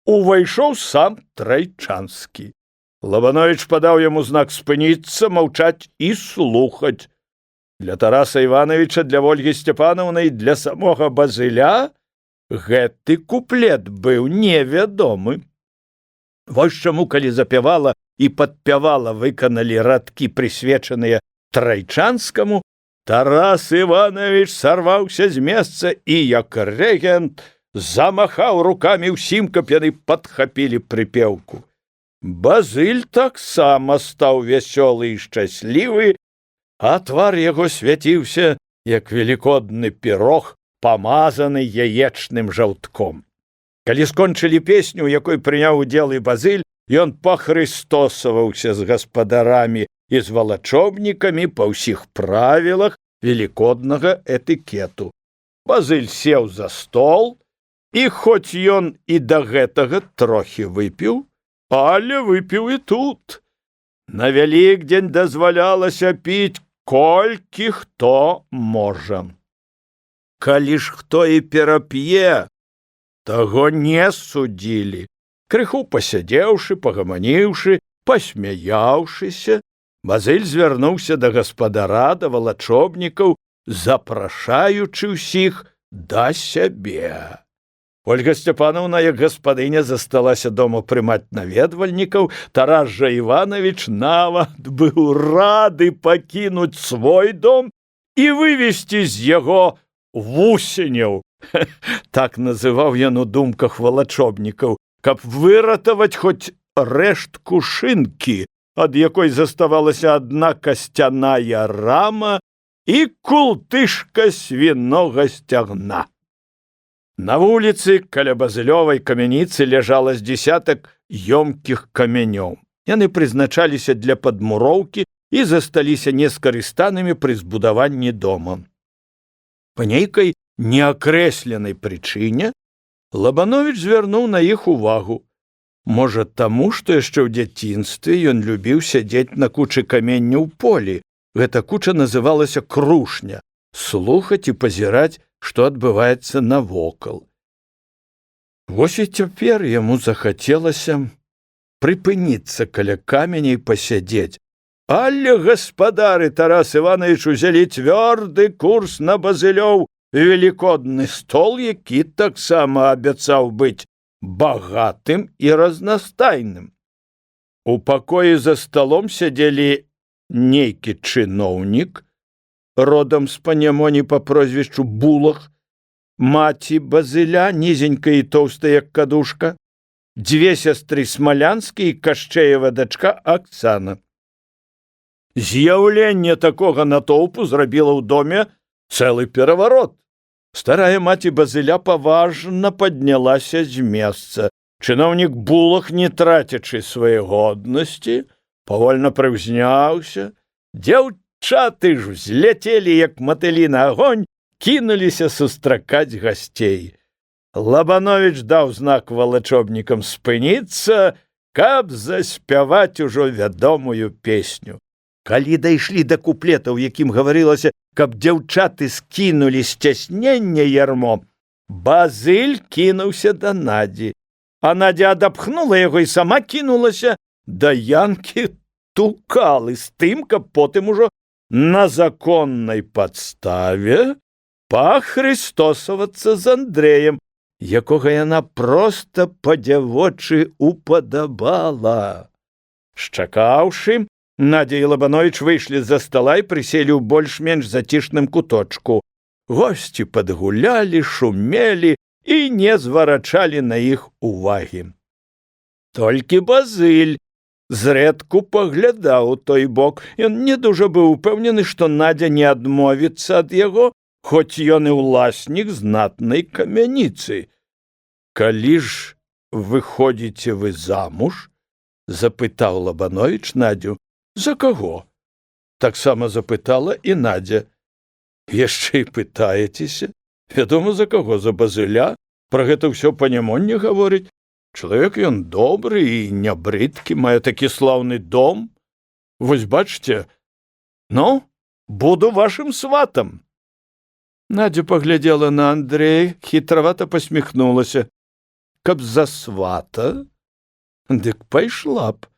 увайшоў сам Трайчанскі. Лабановіч падаў яму знак спыніцца, маўчаць і слухаць. Для Тараса Івановича, для Вольгі Сцяпановны і для самога Базыля гэты куплет быў невядомы. Вось чаму, калі запявала і падпявала выканалі радкі, прысвечаныя Трайчанскаму, Тарас Іванович сарваўся з месца і, як рэгент, замахаў рукамі ўсім, каб яны падхапілі прыпеўку. Базыль таксама стаў вясёлы і шчаслівы, а твар яго свяціўся, як велікодны пірог, памазаны яечным жаўтком. Калі скончылі песню, у якой прыняў удзел і Базыль, ён пахрыстосаваўся з гаспадарамі і з валачобнікамі па ўсіх правілах велікоднага этыкету. Базыль сеў за стол, і хоць ён і да гэтага трохі выпіў, але выпіў і тут. На Вялікдзень дазвалялася піць колькі хто можа. Калі ж хто і перап'е, таго не судзілі. Крыху пасядзеўшы, пагаманіўшы, пасмяяўшыся, Базыль звярнуўся да гаспадара, да валачобнікаў, запрашаючы ўсіх да сябе. Ольга Сцяпановна, як гаспадыня, засталася дома прымаць наведвальнікаў. Тарас жа Іванович нават быў рады пакінуць свой дом і вывесці з яго вусеняў. Так называў ён у думках валачобнікаў, каб выратаваць хоць рэштку шынкі, ад якой заставалася адна касцяная рама і култышка свінога сцягна. На вуліцы каля Базылёвай камяніцы ляжала з дзесятак ёмкіх камянёў. Яны прызначаліся для падмуроўкі і засталіся нескарыстанымі пры збудаванні дома. Па нейкай неакрэсленай прычыне Лабановіч звярнуў на іх увагу. Можа, таму, што яшчэ ў дзяцінстве ён любіў сядзець на кучы камення ў полі. Гэта куча называлася крушня, слухаць і пазіраць, што адбываецца навокал. Вось і цяпер яму захацелася прыпыніцца каля каменя і пасядзець. Але гаспадары Тарас Іванович узялі цвёрды курс на Базылёў велікодны стол, які таксама абяцаў быць багатым і разнастайным. У пакоі за сталом сядзелі нейкі чыноўнік, родам з Панямоні па прозвішчу Булах, маці Базыля, нізенькая і тоўстая, як кадушка, дзве сястры Смалянскі і Кашчэева дачка Аксана. З'яўленне такога натоўпу зрабіла ў доме цэлы пераварот. Старая маці Базыля паважна паднялася з месца. Чыноўнік Булах, не трацячы свае годнасці, павольна прыўзняўся. Дзяўчаты ж узляцелі, як матылі на агонь, кінуліся сустракаць гасцей. Лабановіч даў знак валачобнікам спыніцца, каб заспяваць ужо вядомую песню. Калі дайшлі да куплета, у якім гаварылася, каб дзяўчаты скінулі сцясненне ярмо, Базыль кінуўся да Надзі, а Надзя адапхнула яго і сама кінулася да Янкі Тукалы з тым, каб потым ужо на законнай падставе пахрыстосавацца з Андрэем, якога яна проста па-дзявочы упадабала. Шчакаўшы, Надзя і Лабановіч выйшлі з-за стала і прыселі ў больш-менш зацішным куточку. Госці падгулялі, шумелі і не зварачалі на іх увагі. Толькі Базыль зрэдку паглядаў у той бок. Ён не дужа быў упэўнены, што Надзя не адмовіцца ад яго, хоць ён і ўласнік знатнай камяніцы. «Калі ж выходзіце вы замуж?» – запытаў Лабановіч Надзю. «За каго?» – таксама запытала і Надзя. «Яшчэ і пытаецеся? Вядома, за каго? За Базыля? Пра гэта ўсё па-нямонне гаворыць. Чалавек ён добры і не брыдкі, мае такі слаўны дом. Вось бачце, ну, буду вашым сватам». Надзя паглядзела на Андрэя, хітравата пасміхнулася. «Каб за свата? Дык пайшла б.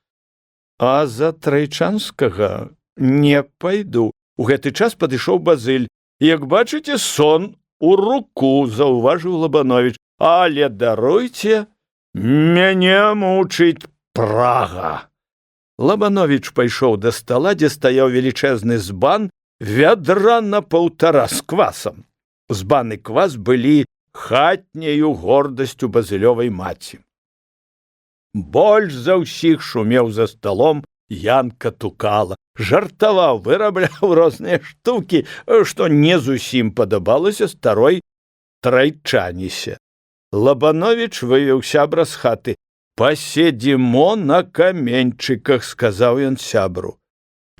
А за Трайчанскага не пайду». У гэты час падышоў Базыль. «Як бачыце, сон у руку», – заўважыў Лабановіч. «Але даруйце, мяне мучыць прага». Лабановіч пайшоў да стала, дзе стаяў велічэзны збан, вядра на 1,5 з квасам. Збан і квас былі хатняю гордасцю Базылёвай маці. Больш за ўсіх шумеў за сталом Янка Тукала. Жартаваў, вырабляў розныя штукі, што не зусім падабалася старой Трайчанісе. Лабановіч вывеў сябра з хаты. «Паседзімо на каменьчыках», – сказаў ён сябру.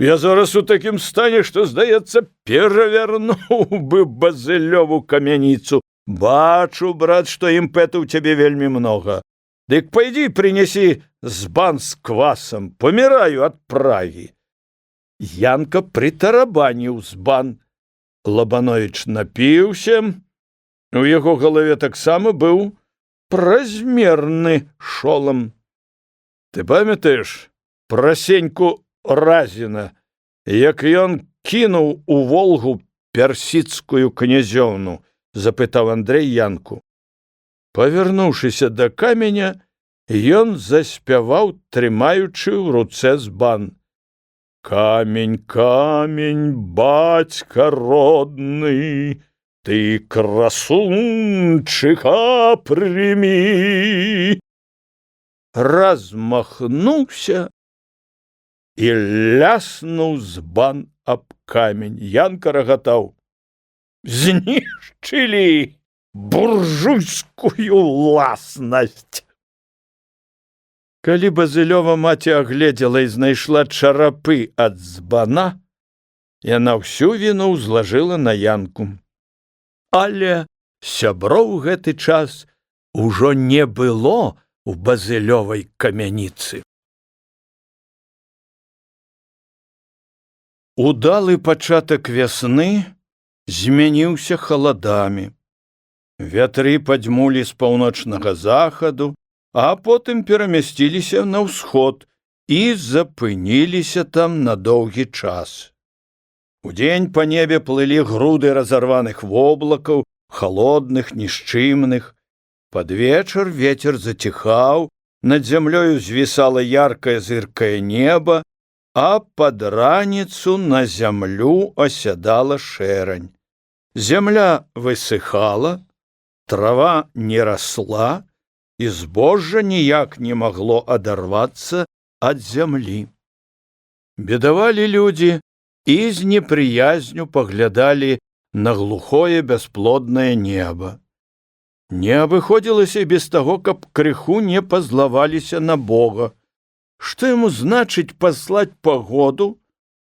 «Я зараз у такім стане, што, здаецца, перавярнуў бы Базылёву камяніцу. Бачу, брат, што імпэту ў цябе вельмі многа. Дык пайдзі, прынясі збан з квасам, паміраю ад прагі». Янка прытарабаніў збан. Лабановіч напіўся. У яго галаве таксама быў празмерны шолам. «Ты памятаеш пра Сеньку Разіна, як ён кінуў у Волгу персідскую князёўну?» – запытаў Андрэй Янку. Павярнуўшыся да каменя, ён заспяваў, трымаючы ў руцэ збан. «Камень, камень, бацька родны, ты красунчыка прымі». Размахнуўся і ляснуў збан аб камень. Янка рагатаў. «Знішчылі буржуйскую ўласнасць». Калі Базылёва маці агледзела і знайшла чарапы ад збана, яна ўсю віну ўзлажыла на Янку. Але сяброў гэты час ужо не было у Базылёвай камяніцы. Удалы пачатак вясны змяніўся халадамі. Вятры падзьмулі з паўночнага захаду, а потым перамясціліся на ўсход і запыніліся там на доўгі час. Удзень па небе плылі груды разарваных воблакаў, халодных, нішчымных. Пад вечар вецер заціхаў, над зямлёю звісала яркае зыркае неба, а пад раніцу на зямлю асядала шэрань. Зямля высыхала, трава не расла, і збожжа ніяк не магло адарвацца ад зямлі. Бедавалі людзі і з непрыязню паглядалі на глухое бясплоднае неба. Не абыходзілася без таго, каб крыху не пазлаваліся на Бога. Што яму значыць паслаць пагоду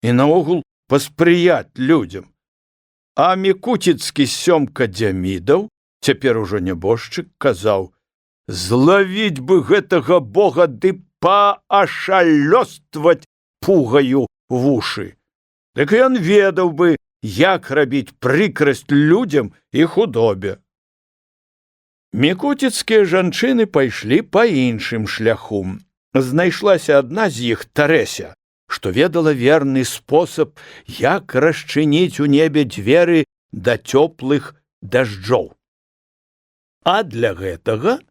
і наогул паспрыяць людзям? А мікуціцкі Сёмка Дзямідаў, цяпер ужо нябожчык, казаў: «Злавіць бы гэтага Бога ды паашалёстваць пугаю вушы. Дык ён ведаў бы, як рабіць прыкрасць людзям і худобе». Мікуціцкія жанчыны пайшлі па іншым шляху. Знайшлася адна з іх, Тарэся, што ведала верны спосаб, як расчыніць у небе дзверы да цёплых дажджоў. А для гэтага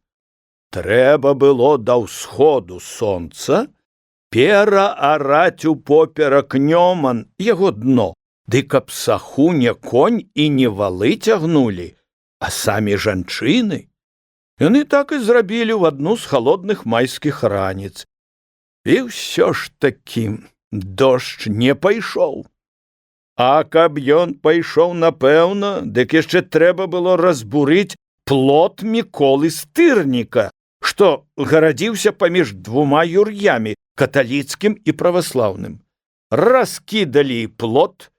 трэба было да ўсходу сонца пераараць упоперак Нёман яго дно, ды каб саху не конь і не валы цягнулі, а самі жанчыны. Яны так і зрабілі ў адну з халодных майскіх раніц. І ўсё ж такі дождж не пайшоў. А каб ён пайшоў, напэўна, дык яшчэ трэба было разбурыць плот Міколы Стырніка, што гарадзіўся паміж двума юр'ямі, каталіцкім і праваслаўным. Раскідалі плот,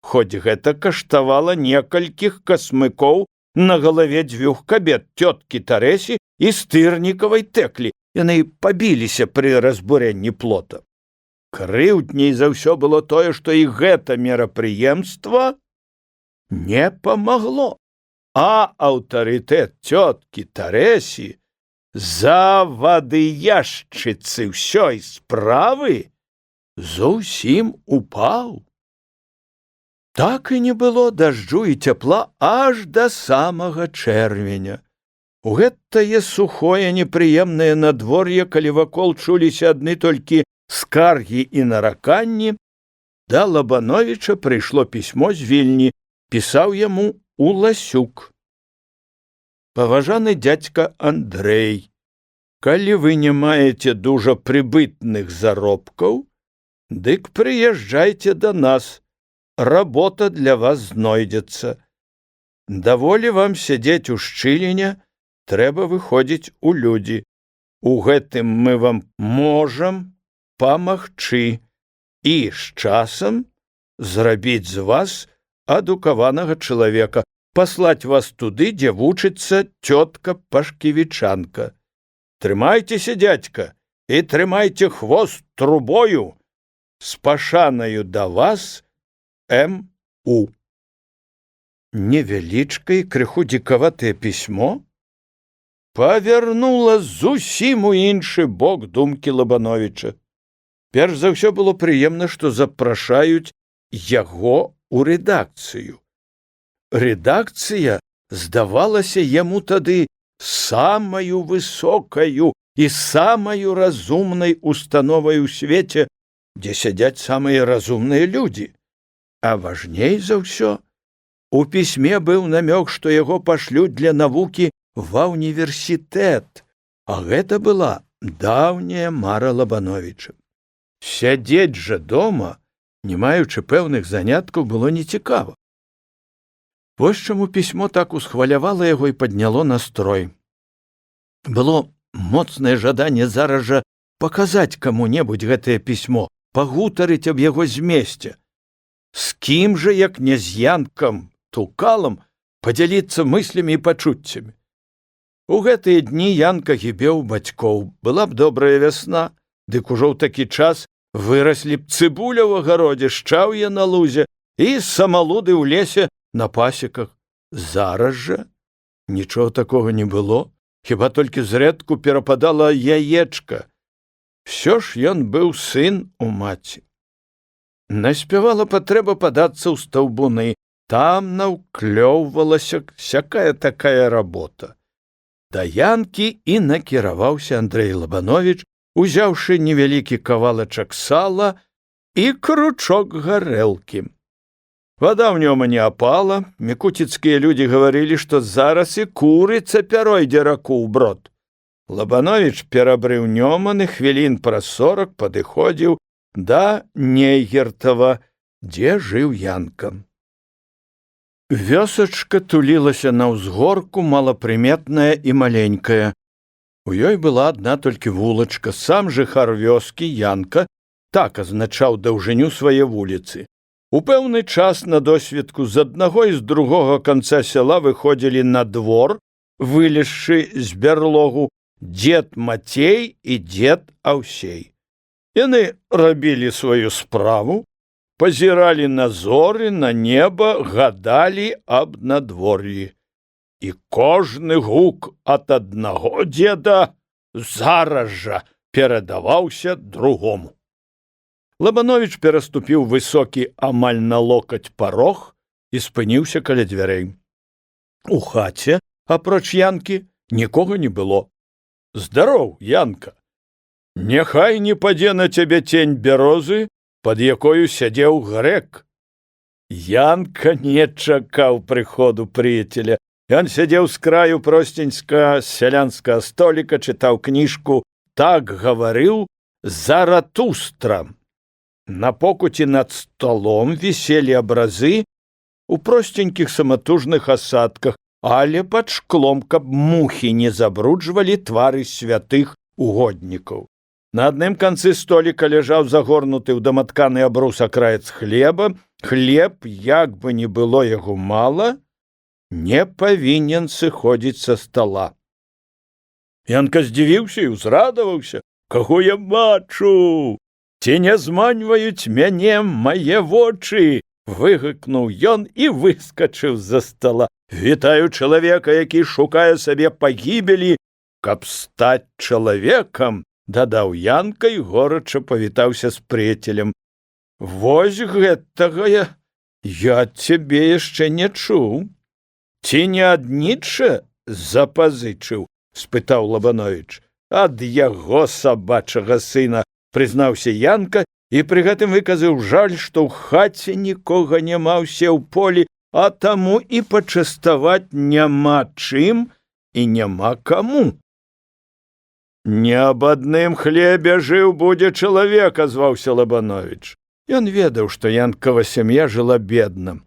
хоць гэта каштавала некалькіх касмыкоў на галаве дзвюх кабет, цёткі Тарэсі і Стырнікавай Тэклі. Яны пабіліся пры разбурэнні плота. Крыўдней за ўсё было тое, што і гэта мерапрыемства не памагло, а аўтарытэт цёткі Тарэсі, завадыяшчыцы ўсёй справы, зусім упаў. Так і не было дажджу і цяпла аж да самага чэрвеня. У гэтае сухое непрыемнае надвор'е, калі вакол чуліся адны толькі скаргі і нараканні, да Лабановіча прыйшло пісьмо з Вільні, пісаў яму Уласюк. Паважаны дзядзька Андрэй, калі вы не маеце дужа прыбытных заробкаў, дык прыязджайце да нас, работа для вас знойдзецца. Даволі вам сядзець у шчыліне, трэба выходзіць у людзі. У гэтым мы вам можам памагчы і з часам зрабіць з вас адукаванага чалавека, паслаць вас туды, дзе вучыцца цётка Пашкевічанка. Трымайцеся, дзядзька, і трымайце хвост трубою. З пашанаю да вас, М.У. Невялічкае, крыху дзікаватае пісьмо павярнула зусім у іншы бок думкі Лабановіча. Перш за ўсё было прыемна, што запрашаюць яго ў рэдакцыю. Рэдакцыя здавалася яму тады самаю высокаю і самаю разумнай установай у свеце, дзе сядзяць самыя разумныя людзі. А важней за ўсё, у пісьме быў намёк, што яго пашлюць для навукі ва ўніверсітэт, а гэта была даўняя мара Лабановіча. Сядзець жа дома, не маючы пэўных заняткаў, было нецікава. Вось чаму пісьмо так усхвалявала яго і падняло настрой. Было моцнае жаданне зараз жа паказаць каму-небудзь гэтае пісьмо, пагутарыць аб яго змесце. З кім жа, як не з Янкам Тукалам, падзяліцца мыслямі і пачуццямі. У гэтыя дні Янка гібеў бацькоў. Была б добрая вясна, дык ужо ў такі час выраслі б цыбуля ў агародзе, шчаўе на лузе і самалуды ў лесе на пасеках. Зараз жа нічога такога не было, хіба толькі зрэдку перападала яечка. Всё ж ён быў сын у маці. Наспявала патрэба падацца ў стаўбуны, там наўклёўвалася сякая такая работа. Да Янкі і накіраваўся Андрэй Лабановіч, узяўшы невялікі кавалачак сала і кручок гарэлкі. Вада ў нём не апала, мікуціцкія людзі гаварылі, што зараз і курыца пяройдзе раку ў брод. Лабановіч перабрыў Нёман і хвілін праз 40 падыходзіў да Нейгертава, дзе жыў Янка. Вёсачка тулілася на ўзгорку, малапрыметная і маленькая. У ёй была адна толькі вулачка. Сам жыхар вёскі Янка так азначаў даўжыню свае вуліцы. У пэўны час на досведку з аднаго і з другога канца сяла выходзілі на двор, вылезшы з бярлогу, дзед Мацей і дзед Аўсей. Яны рабілі сваю справу, пазіралі на зоры, на неба, гадалі аб надвор'і. І кожны гук ад аднаго дзеда зараз жа перадаваўся другому. Лабановіч пераступіў высокі амаль на локаць парог, і спыніўся каля дзвярэй. У хаце, апроч Янкі, нікога не было. «Здароў, Янка! Няхай не падзе на цябе цень бярозы, пад якою сядзеў грэк». Янка не чакаў прыходу прыяцеля. Ён сядзеў з краю просценьска сялянскага століка, чытаў кніжку «Так гаварыў Заратустра». На покуці над столом віселі абразы у просценькіх саматужных асадках, але пад шклом, каб мухі не забруджвалі твары святых угоднікаў. На адным канцы століка ляжаў загорнуты ў даматканы абрус акраец хлеба. Хлеб, як бы ні было яго мала, не павінен сыходзіць са стола. Янка здзівіўся і ўзрадаваўся. «Каго я бачу? Ці не зманьваюць мяне мае вочы?» Выгукнуў ён і выскачыў з-за стола. «Вітаю чалавека, які шукае сабе пагібелі, каб стаць чалавекам», дадаў Янка і горача павітаўся з прыяцелем. «Вось гэтага я цябе яшчэ не чуў. Ці не ад Ніцшэ запазычыў?» спытаў Лабановіч. «Ад яго сабачага сына», прызнаўся Янка і пры гэтым выказаў жаль, што ў хаце нікога няма, ўсе ў полі, а таму і пачаставаць няма чым і няма каму. «Не аб адным хлебе жыў будзе чалавек», азваўся Лабановіч. Ён ведаў, што Янкава сям'я жыла бедна.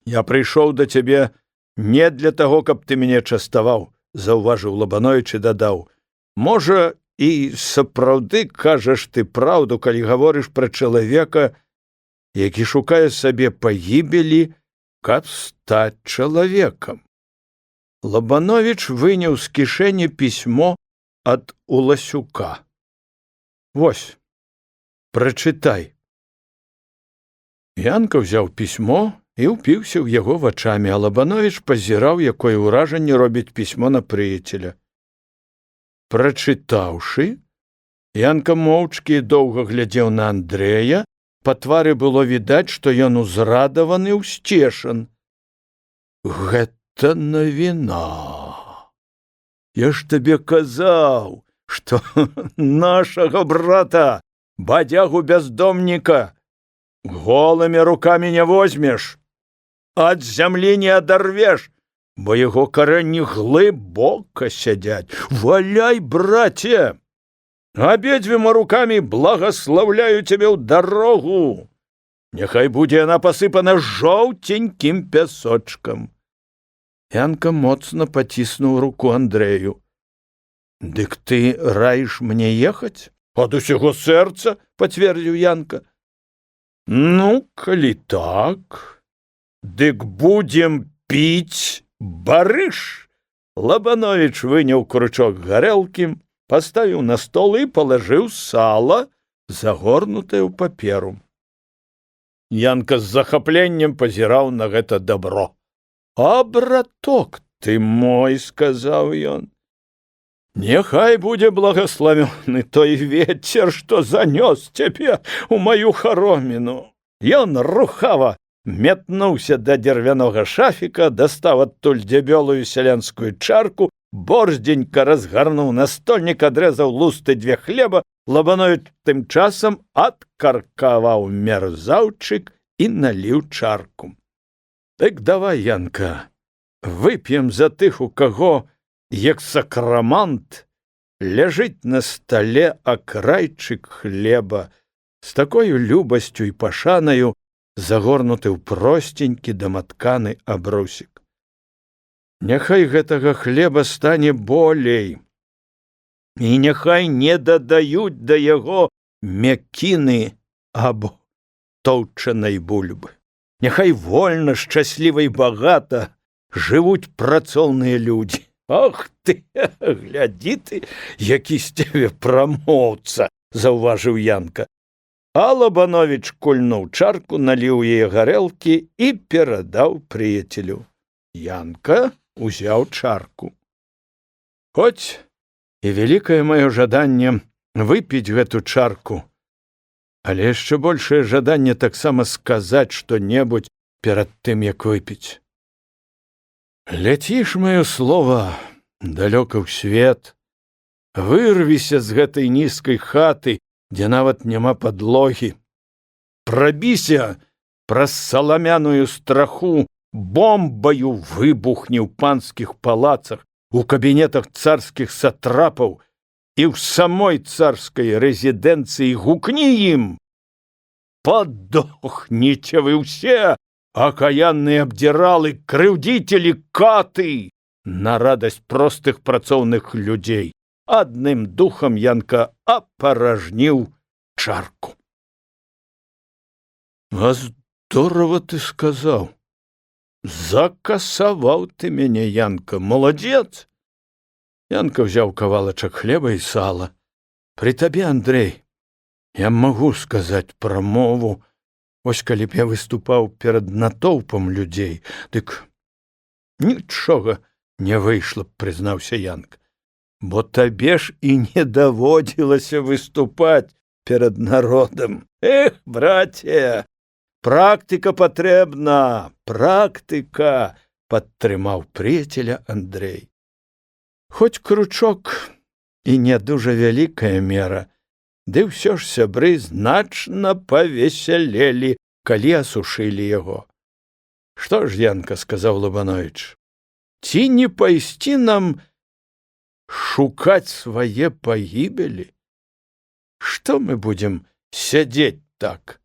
«Я прыйшоў да цябе не для таго, каб ты мяне частаваў», заўважыў Лабановіч і дадаў. «Можа, і сапраўды кажаш ты праўду, калі гаворыш пра чалавека, які шукае сабе пагібелі, каб стаць чалавекам». Лабановіч выняў з кішэні пісьмо ад Уласюка. «Вось, прачытай». Янка ўзяў пісьмо і ўпіўся ў яго вачамі, а Лабановіч пазіраў, якое ўражанне робіць пісьмо на прыяцеля. Прачытаўшы, Янка моўчкі доўга глядзеў на Андрэя, па твары было відаць, што ён узрадаваны, ўсцешан. «Гэта навіна! Я ж табе казаў, што нашага брата, бадзягу бяздомніка, голымі рукамі не возьмеш, ад зямлі не адарвеш, бо яго карэнні глыбока сядзяць. Валяй, браце! Абедзвюма рукамі благаслаўляю цябе ў дарогу. Няхай будзе яна пасыпана жоўценькім пясочкам». Янка моцна паціснуў руку Андрэю. «Дык ты раіш мне ехаць?» «Ад усяго сэрца», пацвердзіў Янка. «Ну, калі так, дык будзем піць барыш». Лабановіч выняў кручок гарэлкі, паставіў на стол і палажыў сала, загорнутае ў паперу. Янка з захапленнем пазіраў на гэта дабро. «А, браток ты мой», сказаў ён, «няхай будзе благаславёны той вецер, што занёс цябе ў маю хароміну». Ён рухава метнуўся да дзервянога шафіка, дастаў адтуль дзябёлую сялянскую чарку, борздзенька разгарнуў настольнік, адрэзаў лусты 2 хлеба. Лабановіч тым часам адкаркаваў мерзаўчык і наліў чарку. «Дык давай, Янка, вып'ем за тых, у каго, як сакрамант, ляжыць на стале акрайчык хлеба, з такою любасцю і пашанаю, загорнуты ў просценькі даматканы абрусік. Няхай гэтага хлеба стане болей, і няхай не дадаюць да яго мякіны або тоўчанай бульбы. Няхай вольна, шчасліва і багата жывуць працоўныя людзі. Ах ты, глядзі ты, які з цябе прамоўца», заўважыў Янка. А Лабановіч кульнуў чарку, наліў яе гарэлкі і перадаў прыяцелю. Янка узяў чарку. «Хоць і вялікае маё жаданне выпіць гэту чарку, але яшчэ большае жаданне таксама сказаць што-небудзь перад тым, як выпіць. Ляціш, маё слова, далёка ў свет, вырвіся з гэтай нізкай хаты, дзе нават няма падлогі. Прабіся праз саламяную страху, бомбаю выбухні ў панскіх палацах, у кабінетах царскіх сатрапаў і ў самой царскай рэзідэнцыі гукні ім: «Падохніце вы ўсе, акаянныя абдзіралы, крыўдзіцелі, каты!» На радасць простых працоўных людзей. Адным духам Янка апаражніў чарку. «А здорова ты сказаў. Закасаваў ты мяне, Янка, маладзец!» Янка ўзяў кавалачак хлеба і сала. «Пры табе, Андрэй, я магу сказаць прамову. Вось калі б я выступаў перад натоўпам людзей, дык нічога не выйшла б», прызнаўся Янка. «Бо табе ж і не даводзілася выступаць перад народам. Эх, браце, практыка патрэбна, практыка», — падтрымаў прыяцеля Андрэй. Хоць кручок і не дужа вялікая мера, ды ўсё ж сябры значна павесялелі, калі асушылі яго. «Што ж, Янка, — сказаў Лабановіч, — ці не пайсці нам шукаць свае пагібелі? Што мы будзем сядзець так?»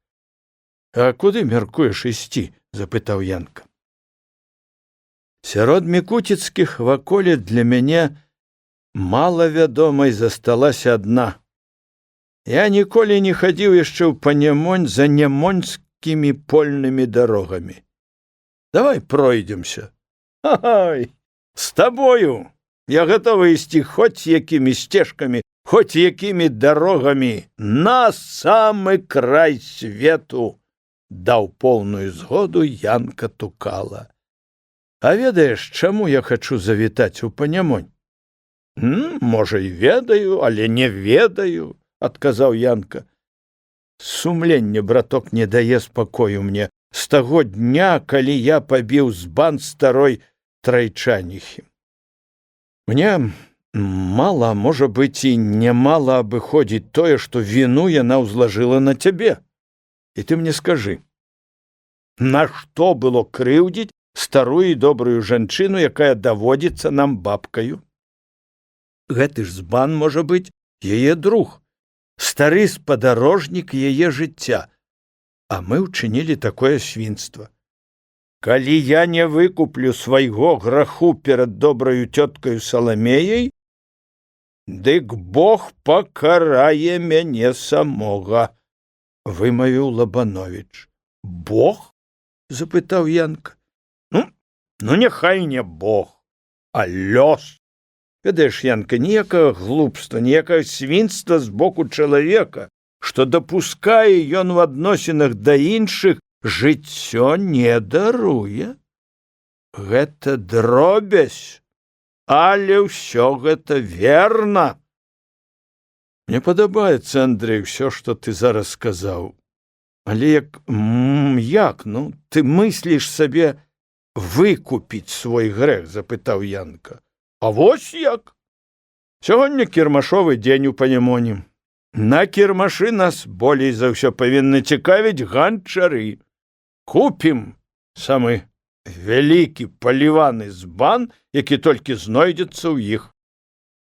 «А куды мяркуеш ісці?» — запытаў Янка. «Сярод мікуціцкіх ваколіц для мяне малавядомай засталася адна. Я ніколі не хадзіў яшчэ ў Панямонь за нямонскімі польнымі дарогамі. Давай пройдемся. Ай, з табою я гатовы ісці хоць якімі сцежкамі, хоць якімі дарогамі, на самы край свету», — даў поўную згоду Янка Тукала. «А ведаеш, чаму я хачу завітаць у Панямонь?» «Можа, і ведаю, але не ведаю», — адказаў Янка. «Сумленне, браток, не дае спакою мне з таго дня, калі я пабіў збан старой трайчаніхі. Мне мала, можа быць, і немала абыходзіць тое, што віну яна ўзлажыла на цябе. І ты мне скажы, нашто было крыўдзіць старую і добрую жанчыну, якая даводзіцца нам бабкаю? Гэты ж збан, можа быць, яе друг, стары спадарожнік яе жыцця, а мы ўчынілі такое свінства. Калі я не выкуплю свайго граху перад добраю цёткаю Саламеяй, дык Бог пакарае мяне самога», — вымавіў Лабановіч. «Бог?» — запытаў Янка. Ну, няхай не Бог, а лёс. Ведаеш, Янка, ніякага глупства, ніякага свінства з боку чалавека, што дапускае ён у адносінах да іншых, жыццё не даруе. Гэта дробязь, але ўсё гэта верна. Мне падабаецца, Андрэй, усё, што ты зараз сказаў. Але як, ты мысліш сабе выкупіць свой грэх, запытаў Янка. А вось як. Сёння кірмашовы дзень у Панямоні. На кірмашы нас болей за ўсё павінны цікавіць ганчары. Купім самы вялікі паліваны збан, які толькі знойдзецца ў іх.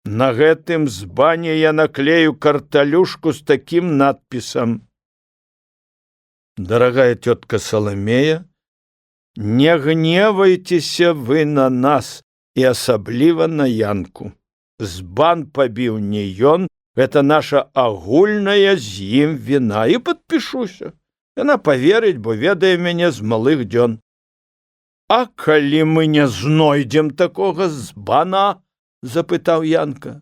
На гэтым збане я наклею карталюшку з такім надпісам: «Дорогая тетка Саламея, не гневайтеся вы на нас и асабліва на Янку. Збан пабіў не ён, гэта наша агульная з ім віна». І падпішуся. Яна паверыць, бо ведае мяне з малых дзён. «А калі мы не знойдзем такога збана?» — запытаў Янка.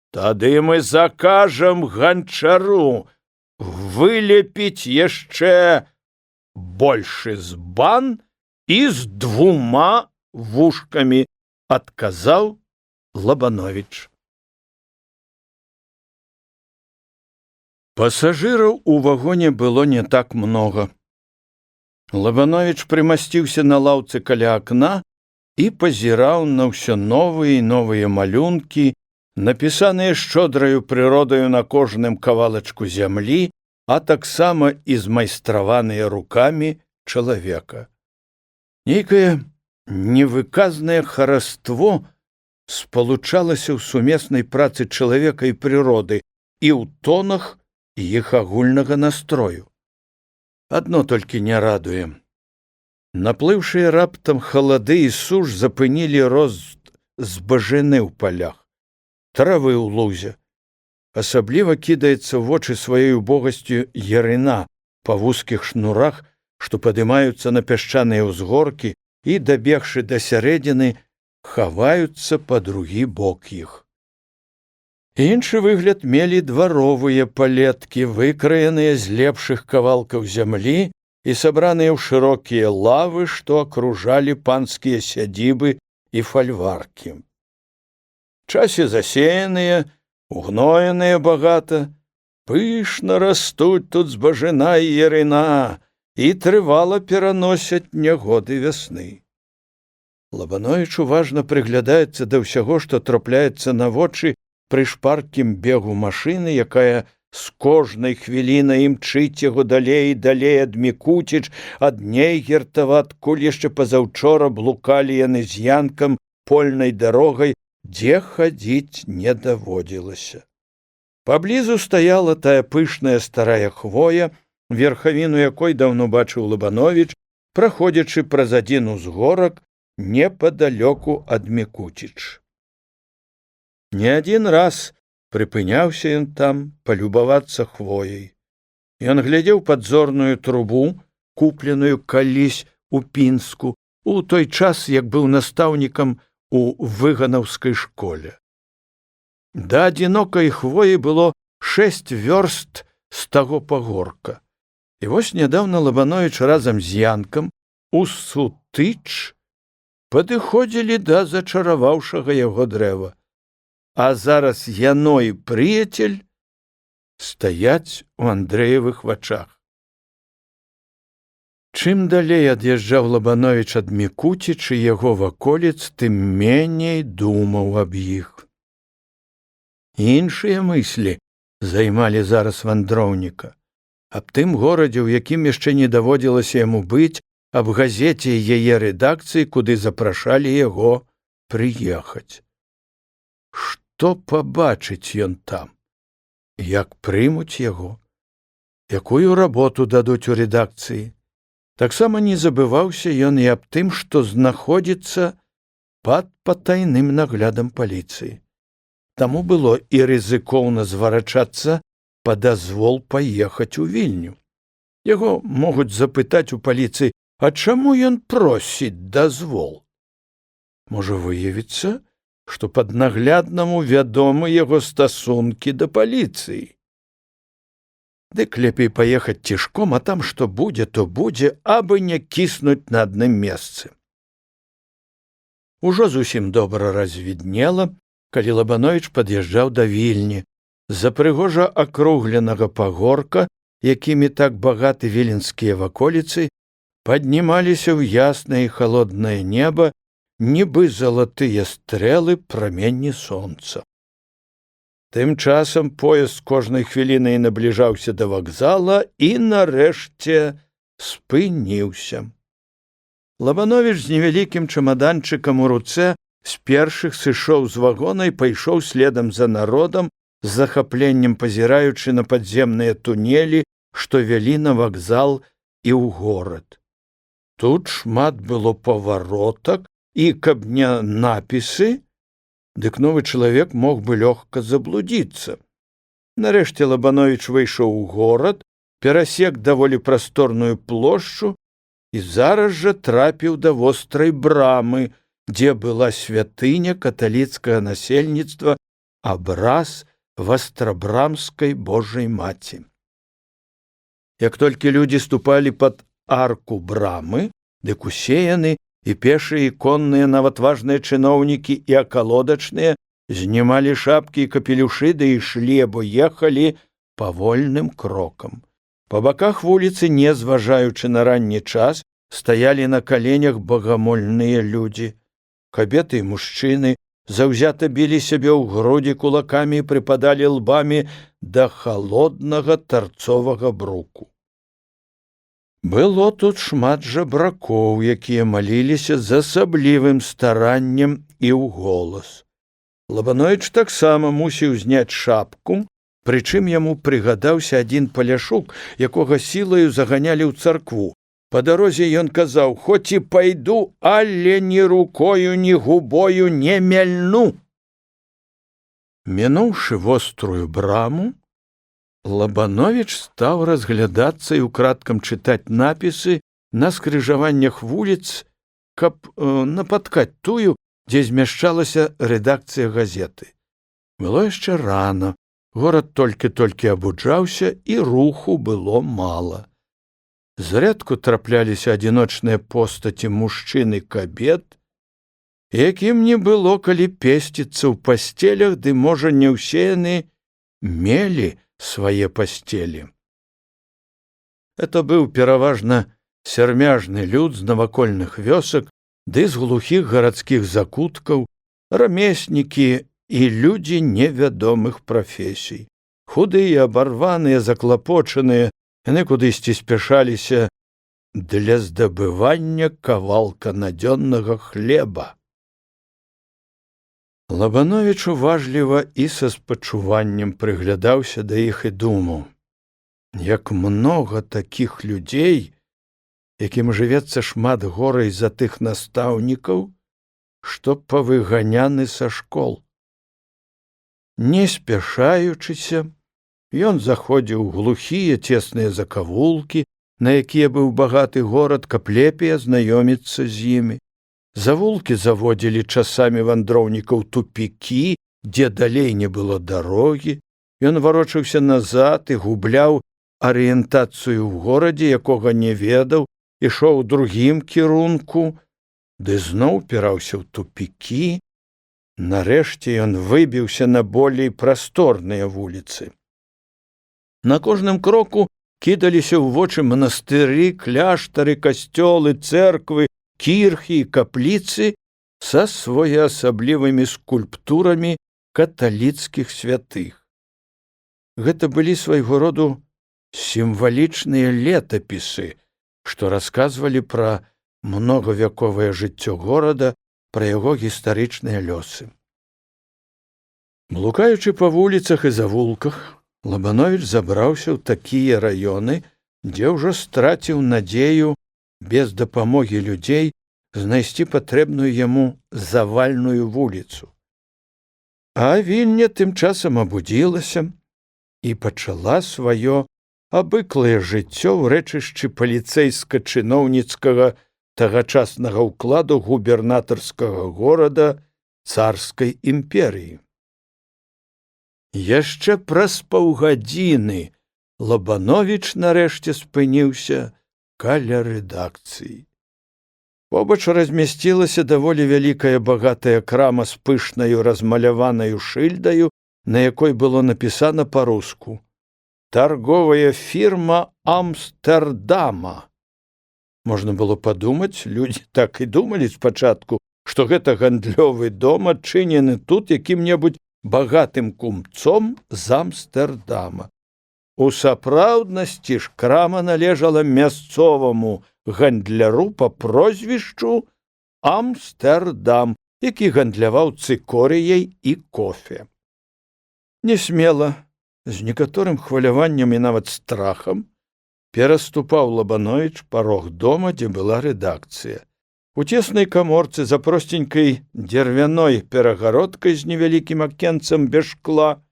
«Тады мы закажам ганчару вылепіць яшчэ большы збан і з 2 вушкамі», — адказаў Лабановіч. Пасажыраў у вагоне было не так многа. Лабановіч прымасціўся на лаўцы каля акна і пазіраў на ўсё новыя і новыя малюнкі, напісаныя шчодраю прыродаю на кожным кавалачку зямлі, а таксама і змайстраваныя рукамі чалавека. Нейкае невыказнае хараство спалучалася ў сумеснай працы чалавека і прыроды і ў тонах іх агульнага настрою. Адно толькі не радуе. Наплыўшыя раптам халады і суш запынілі рост збажыны ў палях, травы ў лузе. Асабліва кідаецца ў вочы сваёй убогасцю ярына па вузкіх шнурах, што падымаюцца на пясчаныя ўзгоркі і, дабегшы да сярэдзіны, хаваюцца па другі бок іх. Іншы выгляд мелі дваровыя палеткі, выкраеныя з лепшых кавалкаў зямлі і сабраныя ў шырокія лавы, што акружалі панскія сядзібы і фальваркі. Часе засеяныя, угноеныя багата, пышна растуць тут збажына і ярына і трывала пераносяць нягоды вясны. Лабановіч уважна прыглядаецца да ўсяго, што трапляецца на вочы пры шпаркім бегу машыны, якая з кожнай хвілінай імчыць яго далей і далей ад Мікуціч, ад Нейгертава, адкуль яшчэ пазаўчора блукалі яны з Янкам польнай дарогай, дзе хадзіць не даводзілася. Паблізу стаяла тая пышная старая хвоя, верхавіну якой даўно бачыў Лабановіч, праходзячы праз адзін узгорак непадалёку ад Мікуціч. Не адзін раз прыпыняўся ён там палюбавацца хвояй. Ён глядзеў падзорную трубу, купленую калісь у Пінску, у той час, як быў настаўнікам у выганаўскай школе. Да адзінокай хвоі было 6 вёрст з таго пагорка. І вось нядаўна Лабановіч разам з Янкам у Сутыч падыходзілі да зачараваўшага яго дрэва. А зараз яно і прыяцель стаяць у Андрэевых вачах. Чым далей ад'язджаў Лабановіч ад Мікуціч і яго ваколіц, тым меней думаў аб іх. Іншыя мыслі займалі зараз вандроўніка. Аб тым горадзе, у якім яшчэ не даводзілася яму быць, аб газеце і яе рэдакцыі, куды запрашалі яго прыехаць. Што пабачыць ён там? Як прымуць яго? Якую работу дадуць у рэдакцыі? Таксама не забываўся ён і аб тым, што знаходзіцца пад патайным наглядам паліцыі. Таму было і рызыкоўна зварачацца па дазвол паехаць у Вільню. Яго могуць запытаць у паліцыі, а чаму ён просіць дазвол? Можа выявіцца, што паднагляднаму вядомы яго стасункі да паліцыі. Дык лепей паехаць цішком, а там што будзе, то будзе, абы не кіснуць на адным месцы. Ужо зусім добра развіднела, калі Лабановіч пад'язджаў да Вільні. З-за прыгожа акругленага пагорка, якімі так багаты віленскія ваколіцы, паднімаліся ў яснае і халоднае неба, нібы залатыя стрэлы праменні сонца. Тым часам поезд кожнай хвілінай набліжаўся да вакзала і, нарэшце, спыніўся. Лабановіч з невялікім чамаданчыкам у руцэ з першых сышоў з вагона і пайшоў следам за народам, з захапленнем пазіраючы на падземныя тунелі, што вялі на вакзал і ў горад. Тут шмат было паваротак, і каб не напісы, дык новы чалавек мог бы лёгка заблудзіцца. Нарэшце Лабановіч выйшаў у горад, перасек даволі прасторную плошчу і зараз жа трапіў да вострай брамы, дзе была святыня каталіцкага насельніцтва, абраз вастрабрамскай Божай Маці. Як толькі людзі ступалі пад арку брамы, дык усе яны, і пешыя, і конныя, нават важныя чыноўнікі і акалодачныя, знімалі шапкі і капелюшы, ды ішлі або ехалі павольным крокам. Па баках вуліцы, не зважаючы на ранні час, стаялі на каленях багамольныя людзі. Кабеты і мужчыны заўзята білі сябе ў грудзі кулакамі і прыпадалі лбамі да халоднага тарцовага бруку. Было тут шмат жабракоў, якія маліліся з асаблівым стараннем і ў голас. Лабановіч таксама мусіў зняць шапку, прычым яму прыгадаўся адзін паляшук, якога сілаю заганялі ў царкву. Па дарозе ён казаў: «Хоць і пайду, але ні рукою, ні губою не мяльну». Мінуўшы вострую браму, Лабановіч стаў разглядацца і ўкрадкам чытаць напісы на скрыжаваннях вуліц, каб напаткаць тую, дзе змяшчалася рэдакцыя газеты. Было яшчэ рана, горад толькі-толькі абуджаўся, і руху было мала. Зрэдку трапляліся адзіночныя постаці мужчын і кабет, якім не было калі песціцца ў пасцелях, ды, можа, не ўсе яны мелі свае пасцелі. Это быў пераважна сярмяжны люд з навакольных вёсак ды з глухіх гарадскіх закуткаў, рамеснікі і людзі невядомых прафесій. Худыя, абарваныя, заклапочаныя, яны кудысьці спяшаліся для здабывання кавалка надзённага хлеба. Лабановіч уважліва і са спачуваннем прыглядаўся да іх і думаў: як многа такіх людзей, якім жывецца шмат горай за тых настаўнікаў, што павыганяны са школ. Не спяшаючыся, ён заходзіў у глухія цесныя закавулкі, на якія быў багаты горад, каб лепей азнаёміцца з імі. Завулкі заводзілі часамі вандроўнікаў тупікі, дзе далей не было дарогі. Ён варочаўся назад і губляў арыентацыю ў горадзе, якога не ведаў, ішоў у другім кірунку, ды зноў упіраўся ў тупікі. Нарэшце ён выбіўся на болей прасторныя вуліцы. На кожным кроку кідаліся ў вочы манастыры, кляштары, касцёлы, цэрквы, кірхі і капліцы са своеасаблівымі скульптурамі каталіцкіх святых. Гэта былі свайго роду сімвалічныя летапісы, што расказвалі пра многавяковае жыццё горада, пра яго гістарычныя лёсы. Блукаючы па вуліцах і завулках, Лабановіч забраўся ў такія раёны, дзе ўжо страціў надзею без дапамогі людзей знайсці патрэбную яму завальную вуліцу. А Вільня тым часам абудзілася і пачала сваё абыклае жыццё ў рэчышчы паліцэйска-чыноўніцкага тагачаснага ўкладу губернатарскага горада царскай імперыі. Яшчэ праз паўгадзіны Лабановіч нарэшце спыніўся каля рэдакцыі. Побач размясцілася даволі вялікая багатая крама з пышнаю размаляванаю шыльдаю, на якой было напісана па-руску: «Торговая фірма Амстэрдама». Можна было падумаць, людзі так і думалі спачатку, што гэта гандлёвы дом, адчынены тут якім-небудзь багатым кумцом з Амстэрдама. У сапраўднасці ж крама належала мясцоваму гандляру па прозвішчу Амстэрдам, які гандляваў цыкорыяй і кофе. Несмела, з некаторым хваляваннем і нават страхам, пераступаў Лабановіч парог дома, дзе была рэдакцыя. У цеснай каморцы за простенькай дзервяной перагародкай з невялікім акенцам без шкла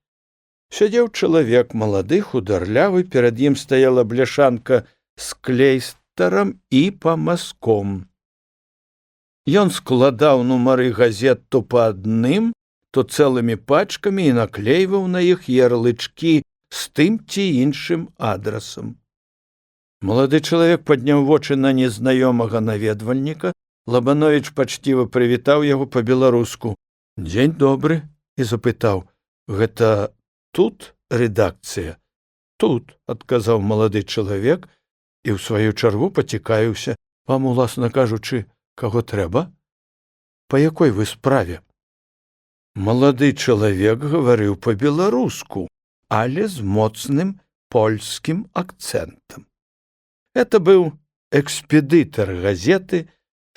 сядзеў чалавек малады, хударлявы, перад ім стаяла бляшанка з клейстарам і памазком. Ён складаў нумары газет то па адным, то цэлымі пачкамі і наклейваў на іх ярлычкі з тым ці іншым адрасам. Малады чалавек падняў вочы на незнаёмага наведвальніка. Лабановіч пачціва прывітаў яго па-беларуску: «Дзень добры», і запытаў: «Гэта тут рэдакцыя?» Тут, адказаў малады чалавек і ў сваю чаргу пацікавіўся: вам, уласна кажучы, каго трэба? Па якой вы справе? Малады чалавек гаварыў па-беларуску, але з моцным польскім акцэнтам. Это быў экспедытар газеты,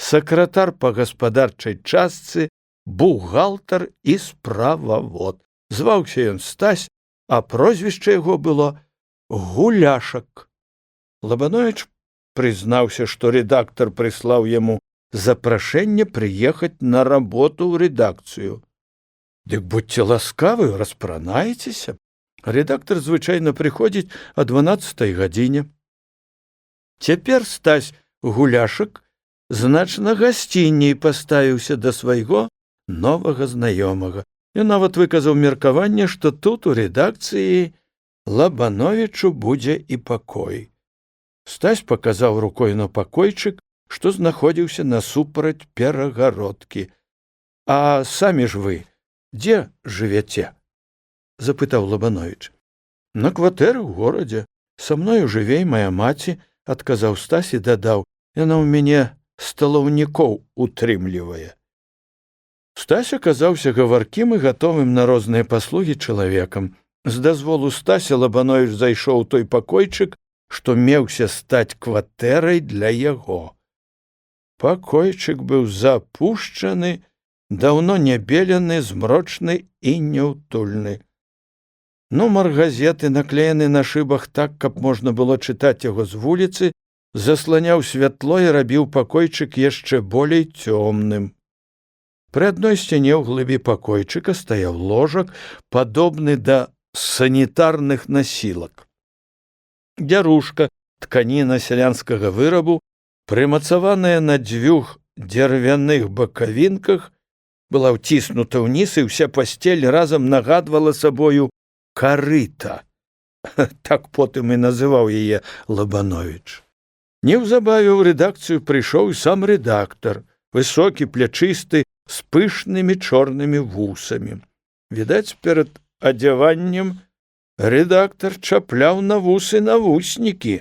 сакратар па гаспадарчай частцы, бухгалтар і справавод. Зваўся ён Стась, а прозвішча яго было Гуляшак. Лабановіч прызнаўся, што рэдактар прыслаў яму запрашэнне прыехаць на работу ў рэдакцыю. Дык будьце ласкавы, распранаецеся. Рэдактар звычайна прыходзіць о 12 гадзіне. Цяпер Стась Гуляшак значна гасцінней паставіўся да свайго новага знаёмага. Ён нават выказаў меркаванне, што тут у рэдакцыі Лабановічу будзе і пакой. Стась паказаў рукой на пакойчык, што знаходзіўся насупраць перагародкі. А самі ж вы дзе жывяце? Запытаў Лабановіч. На кватэры ў горадзе. Са мною жыве мая маці, адказаў Стась і дадаў: яна ў мяне сталаўнікоў утрымлівае. Стась аказаўся гаваркім і гатовым на розныя паслугі чалавекам. З дазволу Стася Лабановіч зайшоў у той пакойчык, што меўся стаць кватэрай для яго. Пакойчык быў запушчаны, даўно не белены, змрочны і няўтульны. Нумар газеты, наклеены на шыбах так, каб можна было чытаць яго з вуліцы, засланяў святло і рабіў пакойчык яшчэ болей цёмным. Пры адной сцяне ў глыбі пакойчыка стаяў ложак, падобны да санітарных насілак. Дзярушка, тканіна сялянскага вырабу, прымацаваная на дзвюх дзервяных бакавінках, была ўціснута ўніз, і ўся пасцель разам нагадвала сабою карыта. Так потым і называў яе Лабановіч. Неўзабаве ў рэдакцыю прыйшоў і сам рэдактар, высокі, плячысты, з пышнымі чорнымі вусамі. Відаць, перад адзяваннем рэдактар чапляў на вусы навуснікі,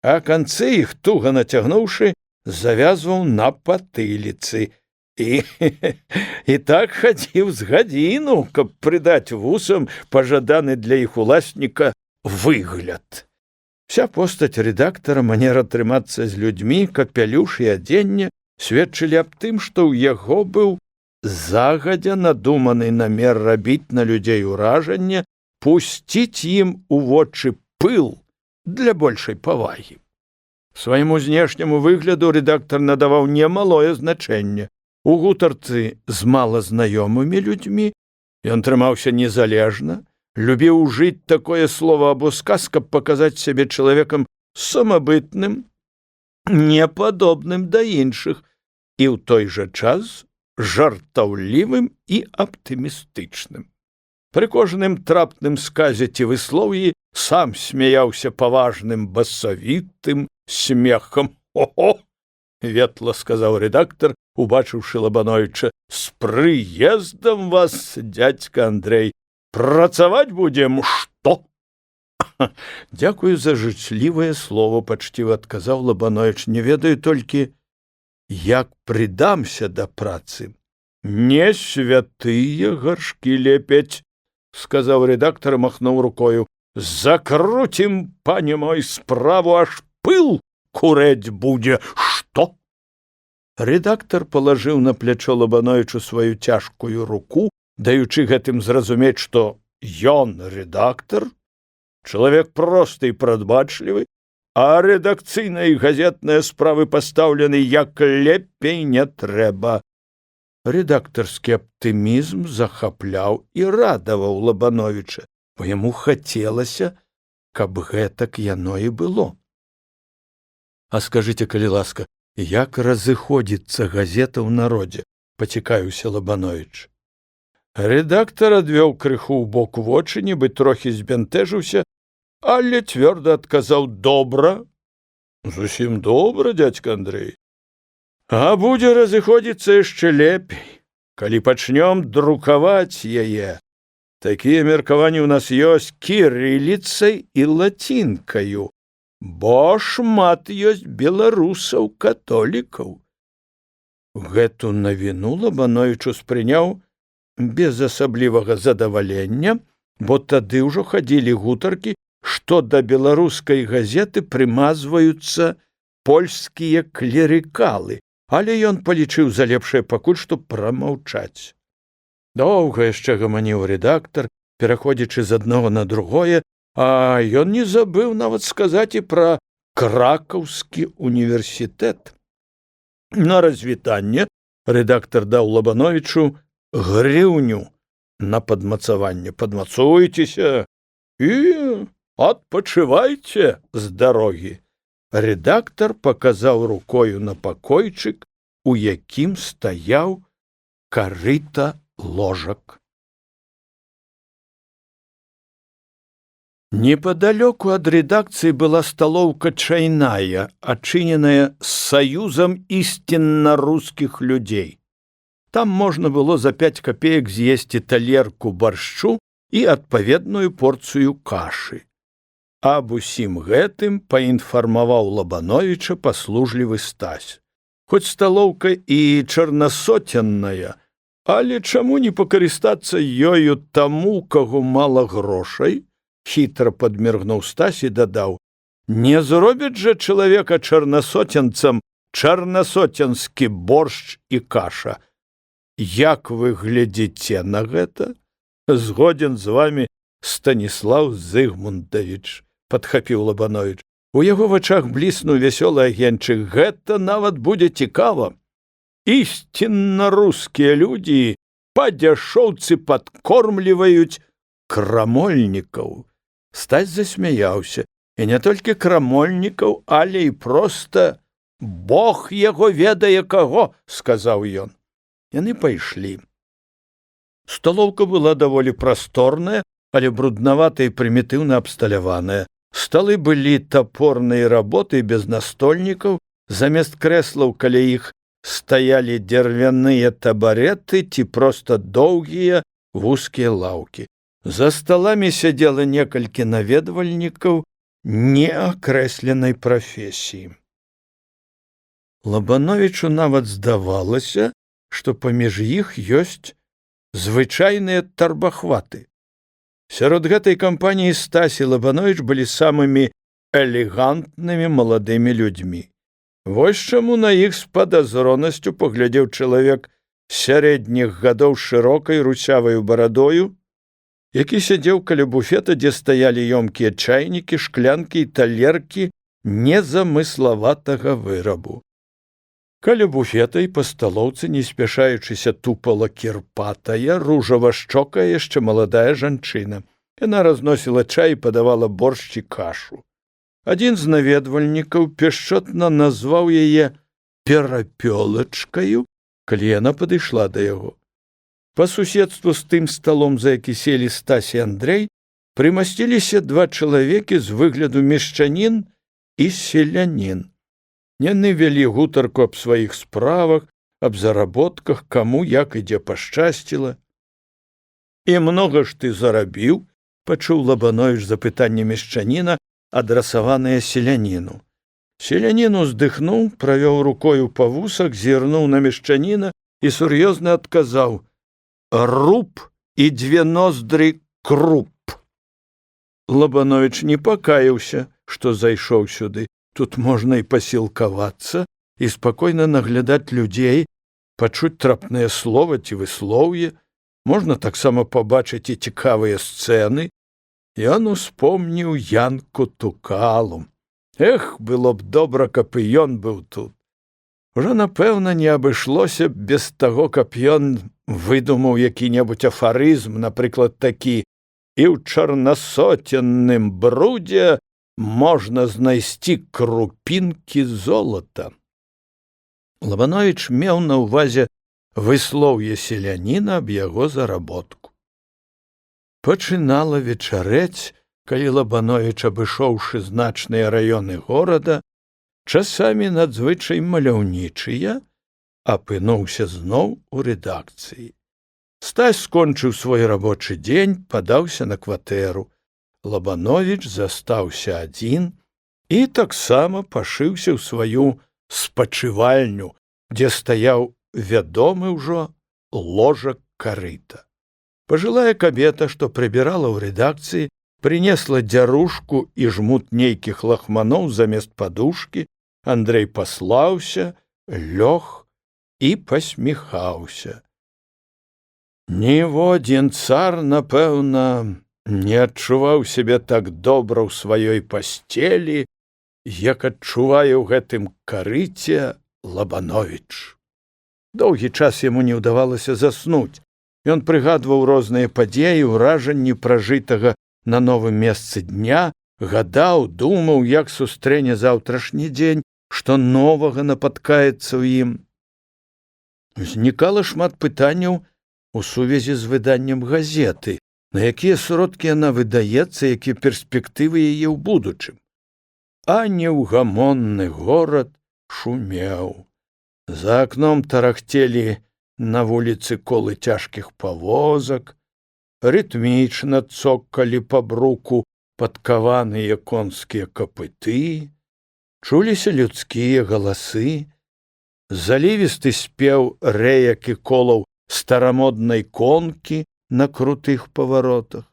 а канцы іх, туга нацягнуўшы, завязваў на патыліцы. І так хадзіў з гадзіну, каб прыдаць вусам пажаданы для іх уласніка выгляд. Вся постаць рэдактара, манера трымацца з людзьмі, капялюш і адзенне сведчылі аб тым, што ў яго быў загадзя надуманы намер рабіць на людзей уражанне, пусціць ім у вочы пыл для большай павагі. Свайму знешняму выгляду рэдактар надаваў немалое значэнне. У гутарцы з малазнаёмымі людзьмі ён трымаўся незалежна, любіў ужыць такое слово або сказ, каб паказаць сябе чалавекам самабытным, непадобным да іншых, і ў той жа час жартаўлівым і аптымістычным. Пры кожным трапным сказе ці выслоўі сам смяяўся паважным басавітым смехам. «О-о!» — ветла сказаў рэдактар, убачыўшы Лабановіча. «З прыездам вас, дядзька Андрэй! Працаваць будзем, што?» «Дзякую за жычлівае слово», — пачціва адказаў Лабановіч. «Не ведаю толькі, як прыдамся да працы». «Не святыя гаршкі лепяць», — сказаў рэдактар, махнуў рукою. «Закруцім, пане мой, справу, аж пыл курэць будзе, што?» Рэдактар палажыў на плячо Лабановічу сваю цяжкую руку, даючы гэтым зразумець, што ён рэдактар, чалавек просты і прадбачлівы, а рэдакцыйныя і газетныя справы пастаўлены як лепей не трэба. Рэдактарскі аптымізм захапляў і радаваў Лабановіча, бо яму хацелася, каб гэтак яно і было. «А скажыце, калі ласка, як разыходзіцца газета ў народзе?» — пацікавіўся Лабановіч. Рэдактар адвёў крыху ў бок вочы, нібы трохі збянтэжыўся, але цвёрда адказаў: «Добра, зусім добра, дядзька Андрэй. А будзе разыходзіцца яшчэ лепей, калі пачнём друкаваць яе. Такія меркаванні ў нас ёсць кірыліцай і лацінкаю, бо шмат ёсць беларусаў-католікаў. Гэту навіну Лабановіч успрыняў без асаблівага задавалення, бо тады ўжо хадзілі гутаркі, што да беларускай газеты прымазваюцца польскія клерыкалы, але ён палічыў за лепшае пакуль што прамаўчаць. Доўга яшчэ гаманіў рэдактар, пераходзячы з аднаго на другое, а ён не забыў нават сказаць і пра Кракаўскі універсітэт. На развітанне рэдактар даў Лабановічу грыўню на падмацаванне. Падмацуйцеся і адпачывайце з дарогі. Рэдактар паказаў рукою на пакойчык, у якім стаяў карыта ложак. Непадалёку ад рэдакцыі была сталоўка чайная, адчыненая з саюзам ісцінна рускіх людзей. Там можна было за 5 капеек з'есці талерку баршчу і адпаведную порцыю кашы. Аб усім гэтым паінфармаваў Лабановіча паслужлівы Стась. Хоць сталоўка і чарнасоценная, але чаму не пакарыстацца ёю таму, каго мала грошай? Хітра падміргнуў Стась і дадаў: не зробіць жа чалавека чарнасоценцам чарнасоценскі боршч і каша. Як вы глядзіце на гэта? Згоден з вамі, Станіслаў Зыгмундавіч, падхапіў Лабановіч. У яго вачах бліснуў вясёлы агеньчык. Гэта нават будзе цікава. Ісцінна рускія людзі па-дзяшоўцы падкормліваюць крамольнікаў. Стась засмяяўся. І не толькі крамольнікаў, але і проста Бог яго ведае каго, сказаў ён. Яны пайшлі. Сталоўка была даволі прасторная, але бруднаватая і прымітыўна абсталяваная. Сталы былі тапорнай работы без настольнікаў, замест крэслаў каля іх стаялі дзервяныя табареты ці проста доўгія вузкія лаўкі. За сталамі сядзела некалькі наведвальнікаў неакрэсленай прафесіі. Лабановічу нават здавалася, што паміж іх ёсць звычайныя тарбахваты. Сярод гэтай кампаніі Стась і Лабановіч былі самымі элегантнымі маладымі людзьмі. Вось чаму на іх з падазронасцю паглядзеў чалавек сярэдніх гадоў шырокай русявай барадою, які сядзеў каля буфета, дзе стаялі ёмкія чайнікі, шклянкі і талеркі незамыславатага вырабу. Каля буфета і па сталоўцы, не спяшаючыся, тупала кірпатая, ружава-шчокая яшчэ маладая жанчына. Яна разносіла чай і падавала боршч і кашу. Адзін з наведвальнікаў пяшчотна назваў яе перапёлачкаю, калі яна падышла да яго. Па суседству з тым сталом, за які селі Стась і Андрэй, прымасціліся 2 чалавекі з выгляду мешчанін і селянін. Яны вялі гутарку аб сваіх справах, аб заработках, каму як ідзе пашчасціла. І многа ж ты зарабіў? Пачуў Лабановіч запытанне мешчаніна, адрасаванае селяніну. Селянін уздыхнуў, правёў рукою па вусах, зірнуў на мешчаніна і сур'ёзна адказаў: руб і 2 ноздры круп. Лабановіч не пакаяўся, што зайшоў сюды. Тут можна і пасілкавацца, і спакойна наглядаць людзей, пачуць трапнае слова ці выслоўе, можна таксама пабачыць і цікавыя сцэны. Ён успомніў Янку Тукалу. Эх, было б добра, каб і ён быў тут. Ужо, напэўна, не абышлося б без таго, каб ён выдумаў які-небудзь афарызм, напрыклад, такі: і ў чарнасоценным брудзе можна знайсці крупінкі золата. Лабановіч меў на ўвазе выслоўе селяніна аб яго заработку. Пачынала вечарэць, калі Лабановіч, абышоўшы значныя раёны горада, часамі надзвычай маляўнічыя, апынуўся зноў у рэдакцыі. Стась скончыў свой рабочы дзень, падаўся на кватэру. Лабановіч застаўся адзін і таксама пашыўся ў сваю спачывальню, дзе стаяў вядомы ўжо ложак карыта. Пажылая кабета, што прыбірала ў рэдакцыі, прынесла дзярушку і жмут нейкіх лахманоў замест падушкі. Андрэй паслаўся, лёг і пасміхаўся. Ніводзін цар, напэўна, не адчуваў сябе так добра ў сваёй пасцелі, як адчувае ў гэтым карыце Лабановіч. Доўгі час яму не ўдавалася заснуць. Ён прыгадваў розныя падзеі, ўражанні пражытага на новым месцы дня, гадаў, думаў, як сустрэне заўтрашні дзень, што новага напаткаецца ў ім. Узнікала шмат пытанняў у сувязі з выданнем газеты, на якія сродкі яна выдаецца, якія перспектывы яе ў будучым. А неўгамонны горад шумеў. За акном тарахцелі на вуліцы колы цяжкіх павозак, рытмічна цокалі па бруку падкаваныя конскія капыты, чуліся людскія галасы, залівісты спеў рэек і колаў старамоднай конкі на крутых паваротах.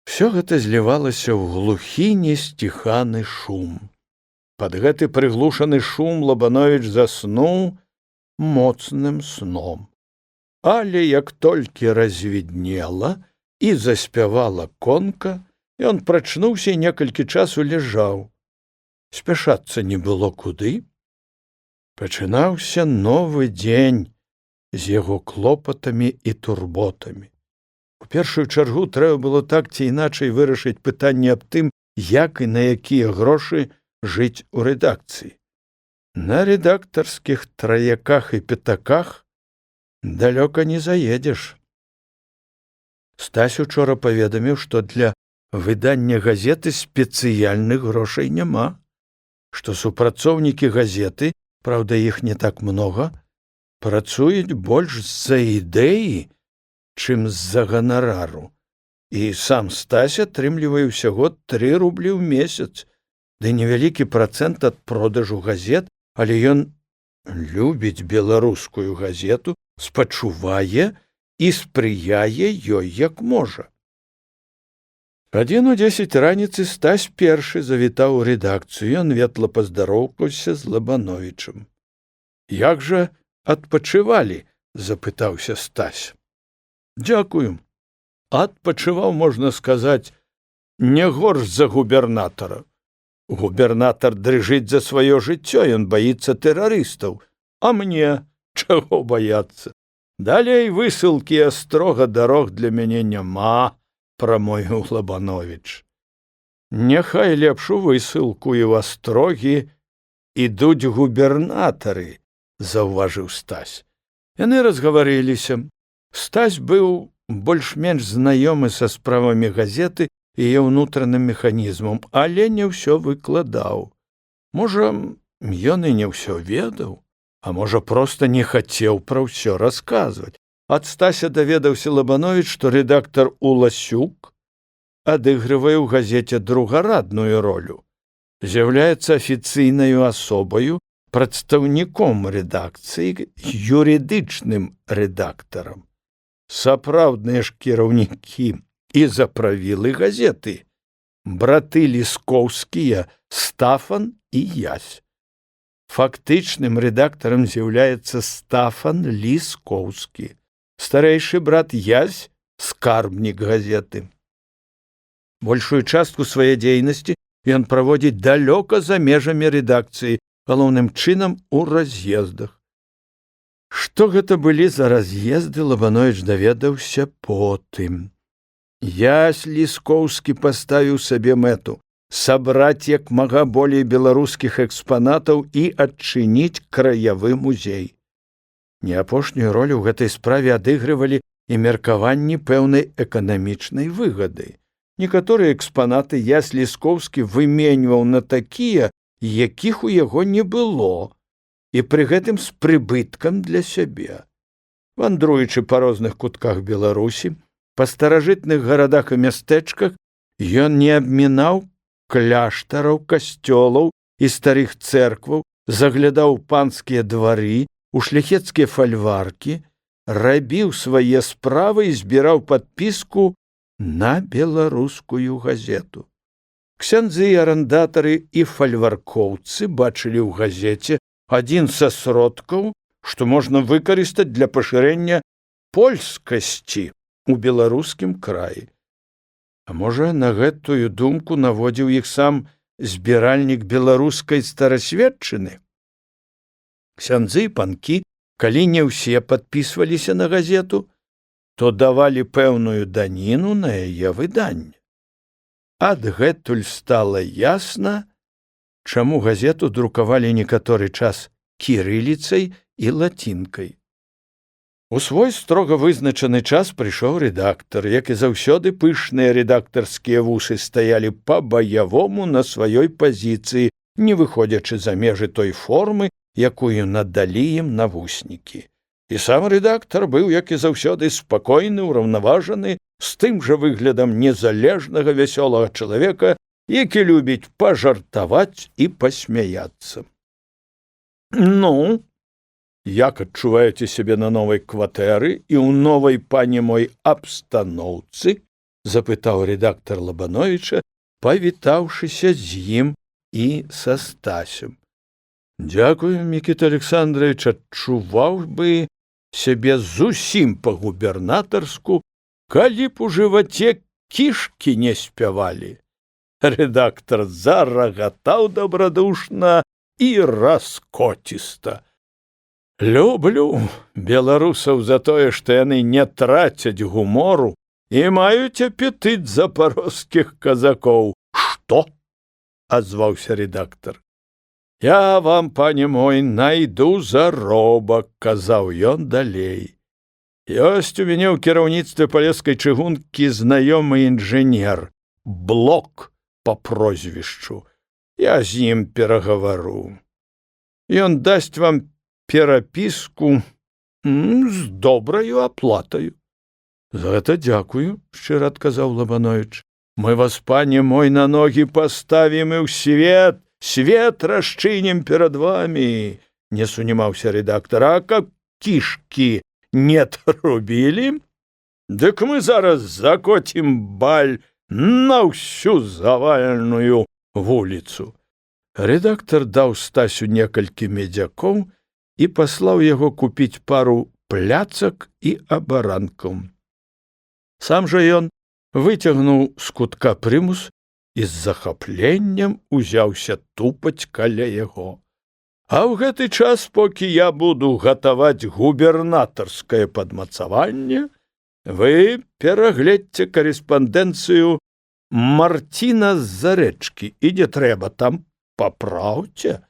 Всё гэта злівалася ў глухі несціханы шум. Пад гэты прыглушаны шум Лабановіч заснуў моцным сном. Але як толькі развіднела і заспявала конка, ён прачнуўся і некалькі часу ляжаў. Спяшацца не было куды. Пачынаўся новы дзень з яго клопатамі і турботамі. У першую чаргу трэба было так ці іначай вырашыць пытанне аб тым, як і на якія грошы жыць у рэдакцыі. На рэдактарскіх траяках і пятаках далёка не заедзеш. Стась учора паведаміў, што для выдання газеты спецыяльных грошай няма, што супрацоўнікі газеты, праўда, іх не так многа, працуюць больш з-за ідэі, чым з-за ганарару. І сам Стась атрымлівае ўсяго 3 рублі ў месяц, ды невялікі працэнт ад продажу газет, але ён любіць беларускую газету, спачувае і спрыяе ёй як можа. 1:10 раніцы Стась першы завітаў у рэдакцыю. Ён ветла паздароўкаўся з Лабановічам. Як жа адпачывалі? Запытаўся Стась. Дзякую. Адпачываў, можна сказаць, не горш за губернатара. Губернатар дрыжыць за сваё жыццё, ён баіцца тэрарыстаў. А мне чаго баяцца? Далей высылкі і астрога дарог для мяне няма, прамовіў Лабановіч. Няхай лепш у высылку і ў астрогі ідуць губернатары, заўважыў Стась. Яны разгаварыліся. Стась быў больш-менш знаёмы са справамі газеты і яе ўнутраным механізмам, але не ўсё выкладаў. Можа, ён і не ўсё ведаў, а можа, проста не хацеў пра ўсё расказваць. Ад Стася даведаўся Лабановіч, што рэдактар Уласюк адыгрывае ў газеце другарадную ролю, з'яўляецца афіцыйнаю асобаю, прадстаўніком рэдакцыі, юрыдычным рэдактарам. Сапраўдныя ж кіраўнікі і заправілы газеты, браты Ліскоўскія, Стафан і Ясь. Фактычным рэдактарам з'яўляецца Стафан Ліскоўскі. Старэйшы брат Ясь – скарбнік газеты. Большую частку сваёй дзейнасці ён праводзіць далёка за межамі рэдакцыі, галоўным чынам у раз'ездах. Што гэта былі за раз'езды, Лабановіч даведаўся потым. Ясь Ліскоўскі паставіў сабе мэту сабраць як мага болей беларускіх экспанатаў і адчыніць краявы музей. Не апошнюю ролю ў гэтай справе адыгрывалі і меркаванні пэўнай эканамічнай выгады. Некаторыя экспанаты Ясь Ліскоўскі выменьваў на такія, якіх у яго не было, і пры гэтым з прыбыткам для сябе. Вандруючы па розных кутках Беларусі, па старажытных гарадах і мястэчках, ён не абмінаў кляштараў, касцёлаў і старых цэркваў, заглядаў панскія двары, у шляхецкія фальваркі, рабіў свае справы і збіраў падпіску на беларускую газету. Ксяндзы, арандатары і фальваркоўцы бачылі ў газеце адзін са сродкаў, што можна выкарыстаць для пашырэння польскасці ў беларускім краі. А можа, на гэтую думку наводзіў іх сам збіральнік беларускай старасветчыны? Ксяндзы і панкі, калі не ўсе падпісваліся на газету, то давалі пэўную даніну на яе выданне. Адгэтуль стала ясна, чаму газету друкавалі некаторы час кірыліцай і лацінкай. У свой строга вызначаны час прыйшоў рэдактар, як і заўсёды пышныя рэдактарскія вушы стаялі па-баявому на сваёй пазіцыі, не выходзячы за межы той формы, якую надалі ім навуснікі. І сам рэдактар быў, як і заўсёды, спакойны, ураўнаважаны, з тым жа выглядам незалежнага вясёлага чалавека, які любіць пажартаваць і пасмяяцца. «Ну, як адчуваеце сябе на новай кватэры і ў новай, пане мой, абстаноўцы?» – запытаў рэдактар Лабановіча, павітаўшыся з ім і са Стасем. «Дзякую, Мікіта Александрович, адчуваў бы сябе зусім па-губернатарску, калі б у жываце кішкі не спявалі». Рэдактар зарагатаў дабрадушна і раскоціста. «Люблю беларусаў за тое, што яны не трацяць гумору і маюць апетыт запарожскіх казакоў». «Што?» – азваўся рэдактар. «Я вам, пане мой, найду заробак», – казаў ён далей. «Ёсць у мяне ў кіраўніцтве палескай чыгункі знаёмы інжынер, Блок па прозвішчу. Я з ім перагавару. Ён дасць вам перапіску з добраю аплатаю». «За гэта дзякую», – шчыра адказаў Лабановіч. «Мы вас, пане мой, на ногі паставім і ў свет, свет расчынім перад вамі», – не сунімаўся рэдактар. «А каб кішкі не трубілі, дык мы зараз закоцім баль на ўсю завальную вуліцу». Рэдактар даў Стасю некалькі медзякоў і паслаў яго купіць пару пляцак і абаранкаў. Сам жа ён выцягнуў з кутка прымус і з захапленнем узяўся тупаць каля яго. «А ў гэты час, покі я буду гатаваць губернатарскае падмацаванне, вы перагледзьце карэспандэнцыю Марціна з-за рэчкі, і не трэба там папраўце.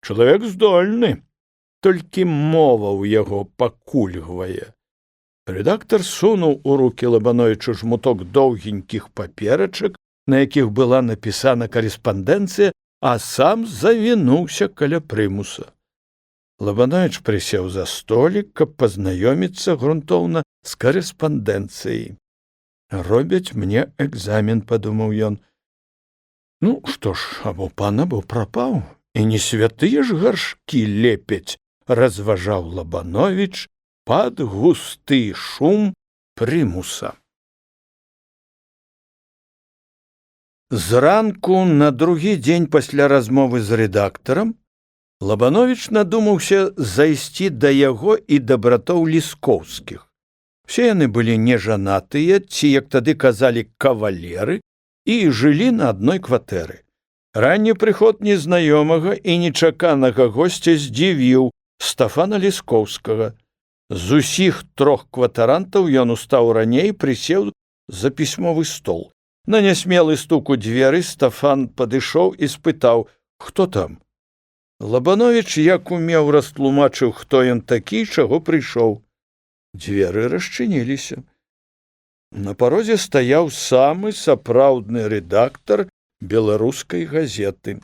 Чалавек здольны, толькі мова ў яго пакульгвае». Рэдактар сунуў у рукі Лабановічу жмуток доўгенькіх паперачак, на якіх была напісана карэспандэнцыя, а сам завінуўся каля прымуса. Лабановіч прысеў за столік, каб пазнаёміцца грунтоўна з карэспандэнцыяй. «Робяць мне экзамен», – падумаў ён. «Ну, што ж, або пан, або прапаў, і не святыя ж гаршкі лепяць», – разважаў Лабановіч пад густы шум прымуса. Зранку на другі дзень пасля размовы з рэдактарам Лабановіч надумаўся зайсці да яго і да братоў Ліскоўскіх. Все яны былі нежанатыя, ці, як тады казалі, кавалеры, і жылі на адной кватэры. Ранні прыход незнаёмага і нечаканага госця здзівіў Стафана Ліскоўскага. З усіх трох кватарантаў ён устаў раней, прысеў за пісьмовы стол. На нясмелы стук у дзверы Стафан падышоў і спытаў: «Хто там?» Лабановіч, як умеў, растлумачыў, хто ён такі, чаго прыйшоў. Дзверы расчыніліся. На парозе стаяў самы сапраўдны рэдактар беларускай газеты.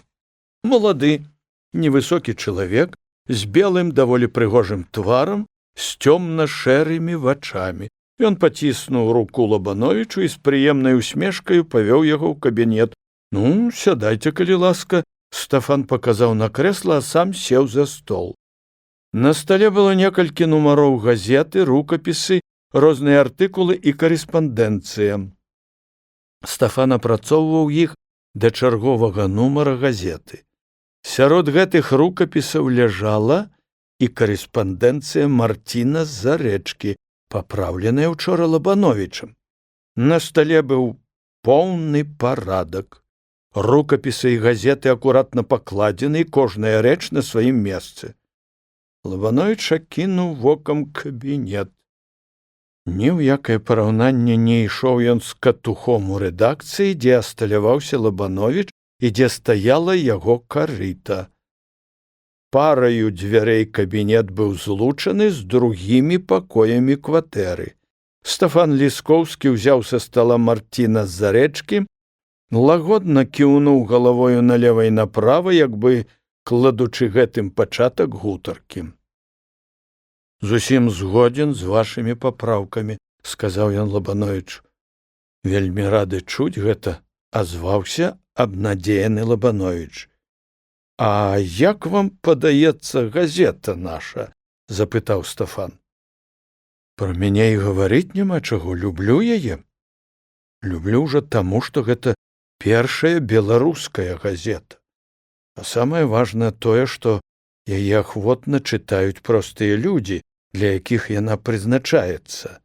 Малады, невысокі чалавек, з белым, даволі прыгожым тварам, з цёмна-шэрымі вачамі. Ён паціснуў руку Лабановічу і з прыемнай усмешкаю павёў яго ў кабінет. «Ну, сядайце, калі ласка», Стафан паказаў на крэсла, а сам сеў за стол. На стале было некалькі нумароў газеты, рукапісы, розныя артыкулы і карэспандэнцыя. Стафан апрацоўваў іх да чарговага нумара газеты. Сярод гэтых рукапісаў ляжала і карэспандэнцыя Марціна з Зарэчкі, папраўленая ўчора Лабановічам. На стале быў поўны парадак. Рукапісы і газеты акуратна пакладзены, кожная рэч на сваім месцы. Лабановіч акінуў вокам кабінет. Ні ў якае параўнанне не ішоў ён з катухом у рэдакцыі, дзе асталяваўся Лабановіч і дзе стаяла яго карыта. Параю дзвярэй кабінет быў злучаны з другімі пакоямі кватэры. Стафан Ліскоўскі ўзяў са стала Марціна з Зарэчкі, лагодна кіўнуў галавою налева і направа, як бы кладучы гэтым пачатак гутаркі. «Зусім згоден з вашымі папраўкамі», – сказаў ён Лабановічу. «Вельмі рады чуць гэта», – азваўся абнадзеяны Лабановіч. «А як вам падаецца газета наша?» – запытаў Стафан. «Пра мяне і гаварыць няма чаго, люблю яе. Люблю ўжо таму, што гэта першая беларуская газета. А самае важнае тое, што яе ахвотна чытаюць простыя людзі, для якіх яна прызначаецца».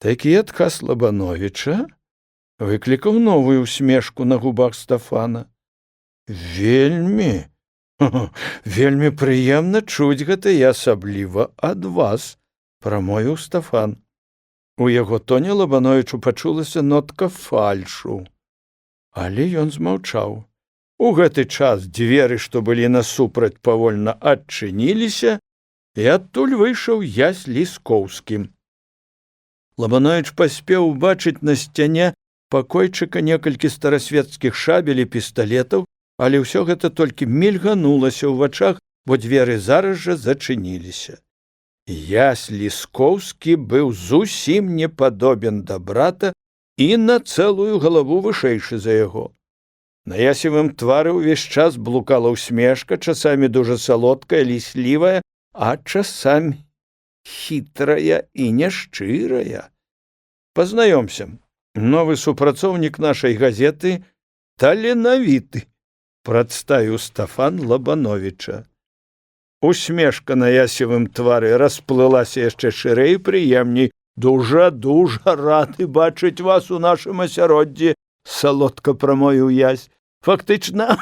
Такі адказ Лабановіча выклікаў новую усмешку на губах Стафана. «Вельмі, вельмі прыемна чуць гэта і асабліва ад вас», – прамовіў Стафан. У яго тоне Лабановічу пачулася нотка фальшу. Але ён змаўчаў. У гэты час дзверы, што былі насупраць, павольна адчыніліся, і адтуль выйшаў Ясь Ліскоўскі. Лабановіч паспеў убачыць на сцяне пакойчыка некалькі старасвецкіх шабель і пісталетаў, але ўсё гэта толькі мільганулася ў вачах, бо дзверы зараз жа зачыніліся. Ясь Ліскоўскі быў зусім не падобен да брата і на цэлую галаву вышэйшы за яго. На ясевым твары ўвесь час блукала ўсмешка, часамі дужа салодкая, ліслівая, а часамі хітрая і няшчырая. «Пазнаёмся, новы супрацоўнік нашай газеты таленавіты», – прадставіў Стафан Лабановіча. Усмешка на ясевым твары расплылася яшчэ шырэй і прыемней. «Дужа рады бачыць вас у нашым асяроддзі», – салодка прамовіў Ясь. «Фактычна,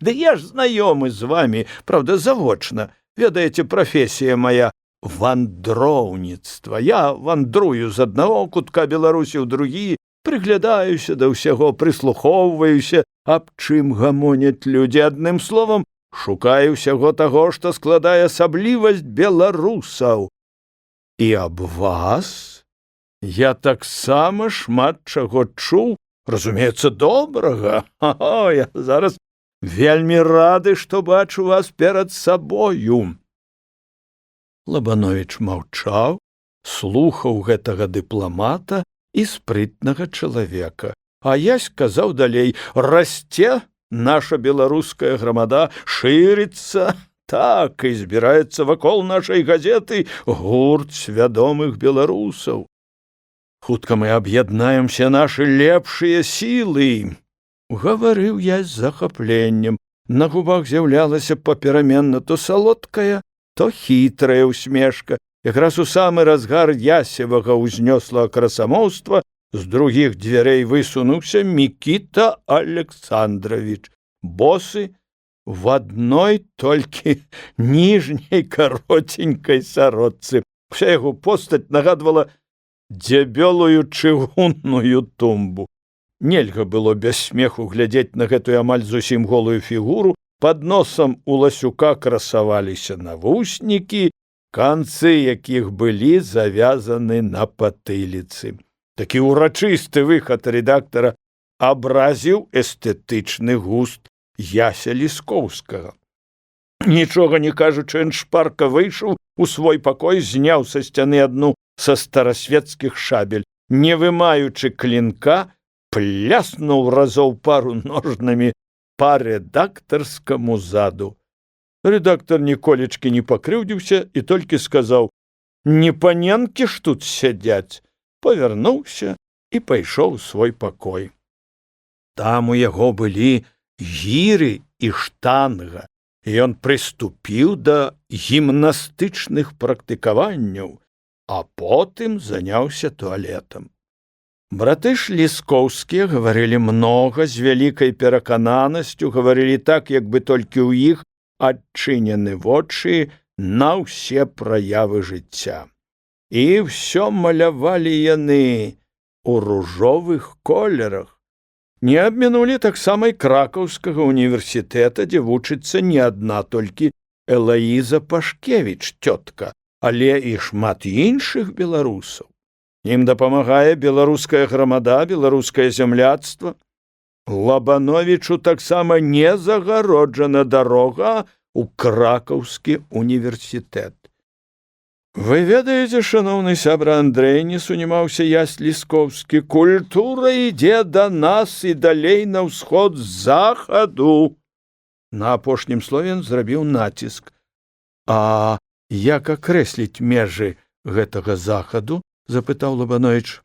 да я ж знаёмы з вамі, правда, завочна. Ведаеце, прафесія мая – вандроўніцтва. Я вандрую з аднаго кутка Беларусі ў другі, прыглядаюся да ўсяго, прыслухоўваюся, аб чым гамоняць людзі. Адным словам, шукаю ўсяго таго, што складае асаблівасць беларусаў. І аб вас я таксама шмат чаго чуў, разумеецца, добрага. Я зараз вельмі рады, што бачу вас перад сабою». Лабановіч маўчаў, слухаў гэтага дыпламата і спрытнага чалавека. А Ясь казаў далей: «Расце наша беларуская грамада, шырыцца. Так і збіраецца вакол нашай газеты гурт свядомых беларусаў. Хутка мы аб'яднаемся нашы лепшыя сілы», – гаварыў я з захапленнем. На губах з'яўлялася папераменна то салодкая, то хітрая усмешка. Якраз у самы разгар ясевага ўзнёслага красамоўства з другіх дзвярэй высунуўся Мікіта Александрович, босы, в адной толькі ніжняй каротенькай сародцы. Вся яго постаць нагадвала дзябёлую чыгунную тумбу. Нельга было без смеху глядзець на гэтую амаль зусім голую фігуру. Пад носам у Ласюка красаваліся навуснікі, канцы якіх былі завязаны на патыліцы. Такі урачысты выхад рэдактара абразіў эстэтычны густ Яся Ліскоўскага. Нічога не кажучы, ён шпарка выйшаў у свой пакой, зняў са сцяны адну са старасветскіх шабель, не вымаючы клінка, пляснуў разоў пару ножнамі па рэдактарскаму заду. Рэдактар ніколечкі не пакрыўдзіўся і толькі сказаў: «Не паненкі ж тут сядзяць», павярнуўся і пайшоў у свой пакой. Там у яго былі гіры і штанга, і ён прыступіў да гімнастычных практыкаванняў, а потым заняўся туалетам. Браты Шліскоўскія гаварылі многа, з вялікай перакананасцю, гаварылі так, як бы толькі ў іх адчынены вочы на ўсе праявы жыцця. І ўсё малявалі яны у ружовых колерах. Не абмінулі таксама і Кракаўскага універсітэта, дзе вучыцца не адна толькі Элаіза Пашкевіч, цётка, але і шмат іншых беларусаў. Ім дапамагае беларуская грамада, беларускае зямляцтва. Лабановічу таксама не загароджана дарога ў Кракаўскі універсітэт. Вы ведаеце, шаноўны сябра Андрэй, не сунімаўся Ясь Ліскоўскі, культура ідзе да нас і далей на ўсход з захаду. На апошнім слове ён зрабіў націск. А як акрэсліць межы гэтага захаду? Запытаў Лабановіч.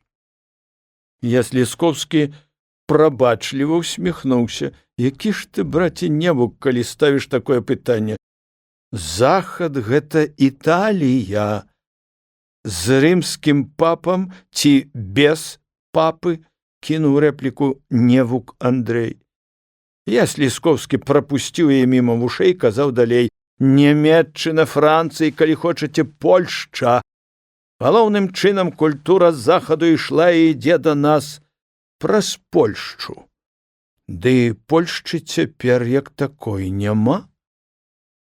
Ясь Ліскоўскі прабачліва усміхнуўся. Які ж ты, браце, невук, калі ставіш такое пытанне? Захад — гэта Італія. З рымскім папам ці без папы? Кінуў рэпліку невук Андрэй. Ясь Ліскоўскі прапусціў яе міма вушэй, казаў далей: Нямецчына, Францыя, калі хочаце, Польшча. Галоўным чынам культура захаду ішла і ідзе да нас праз Польшчу. Ды Польшчы цяпер як такой няма.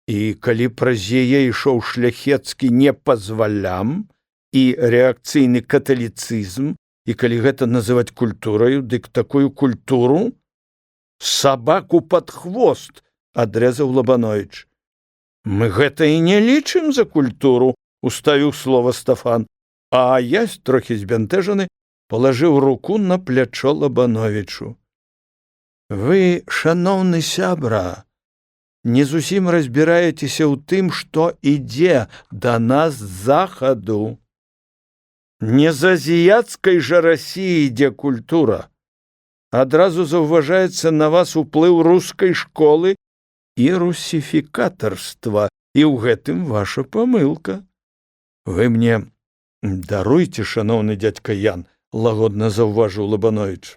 І калі праз яе ішоў шляхецкі непазвалям і рэакцыйны каталіцызм, і калі гэта называць культураю, дык такую культуру сабаку пад хвост, адрэзаў Лабановіч. Мы гэта і не лічым за культуру, уставіў слова Стафан, а Ясь, трохі збянтэжаны, палажыў руку на плячо Лабановічу. Вы, шаноўны сябра, не зусім разбіраецеся ў тым, што ідзе да нас з захаду. Не з азіяцкай жа Расіі ідзе культура. Адразу заўважаецца на вас уплыў рускай школы і русіфікатарства, і ў гэтым ваша памылка. Вы мне даруйце, шаноўны дзядзька Ян, лагодна заўважыў Лабановіч.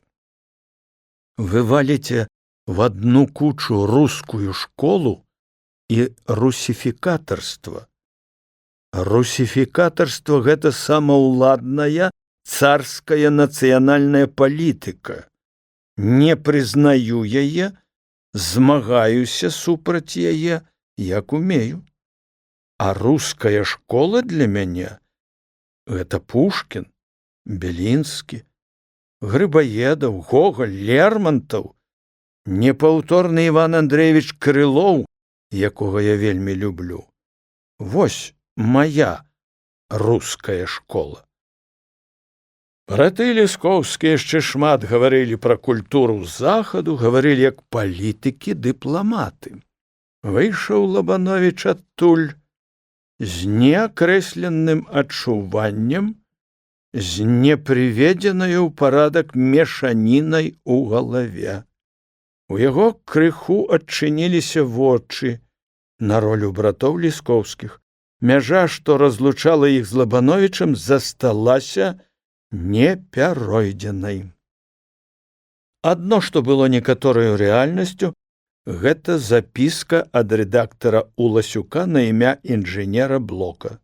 Вы валіце в одну кучу рускую школу і русіфікатарства. Русіфікатарства — гэта самаўладная царская нацыянальная палітыка. Не прызнаю яе, змагаюся супраць яе, як умею. А руская школа для мяне — гэта Пушкін, Белінскі, Грыбаедаў, Гоголь, Лермантаў, непаўторны Іван Андрэевіч Крылоў, якога я вельмі люблю. Вось моя руская школа. Браты Ліскоўскія яшчэ шмат гаварылі пра культуру захаду, гаварылі як палітыкі, дыпламаты. Выйшаў Лабановіч адтуль з неакрэсленым адчуваннем, з непрыведзенаю ў парадак мешанінай у галаве. У яго крыху адчыніліся вочы на ролю братоў Ліскоўскіх. Мяжа, што разлучала іх з Лабановічам, засталася непяройдзенай. Адно, што было некатораю рэальнасцю, гэта запіска ад рэдактара Уласюка на імя інжынера Блока.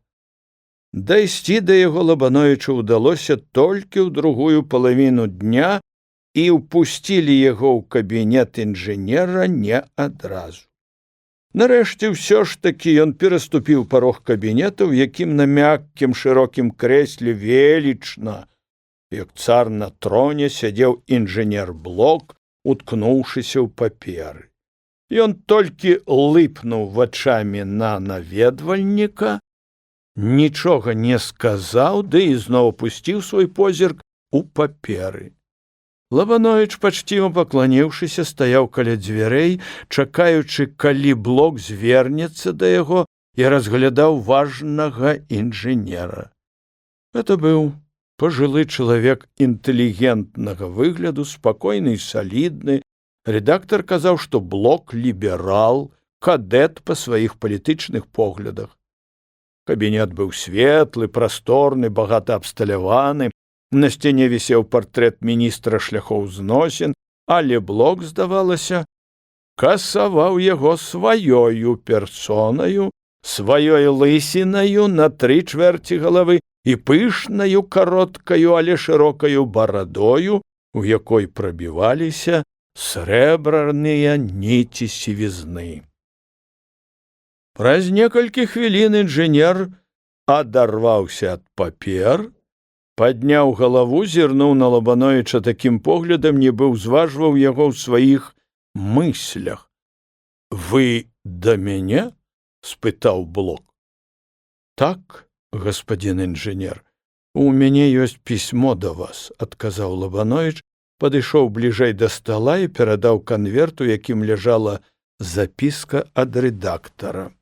Дайсці да яго Лабановічу ўдалося толькі ў другую палавіну дня, і ўпусцілі яго ў кабінет інжынера не адразу. Нарэшце ўсё ж такі ён пераступіў парог кабінета, у якім на мяккім шырокім крэсле велічна, як цар на троне, сядзеў інжынер Блок, уткнуўшыся ў паперы. Ён толькі лыпнуў вачамі на наведвальніка, нічога не сказаў, ды ізноў опусціў свой позірк у паперы. Лабановіч, пачціва пакланіўшыся, стаяў каля дзвярэй, чакаючы, калі Блок звернецца да яго і разглядаў важнага інжынера. Гэта быў пажылы чалавек інтэлігентнага выгляду, спакойны і салідны. Рэдактар казаў, што Блок ліберал, кадэт па сваіх палітычных поглядах. Кабінет быў светлы, прасторны, багата абсталяваны. На сцяне вісеў партрэт міністра шляхоў зносін, але Блок, здавалася, касаваў яго сваёю персонаю, сваёй лысінаю на 3/4 галавы і пышнаю, кароткаю, але шырокаю барадою, у якой прабіваліся срэбраныя ніці сівізны. Праз некалькі хвілін інжынер адарваўся ад папер, падняў галаву, зірнуў на Лабановіча такім поглядам, нібы ўзважваў яго ў сваіх мыслях. «Вы да мяне?» – спытаў Блок. «Так, господин інжынер, у мяне ёсць пісьмо да вас», – адказаў Лабановіч, падышоў бліжэй да стала і перадаў канверт, у якім ляжала запіска ад рэдактара.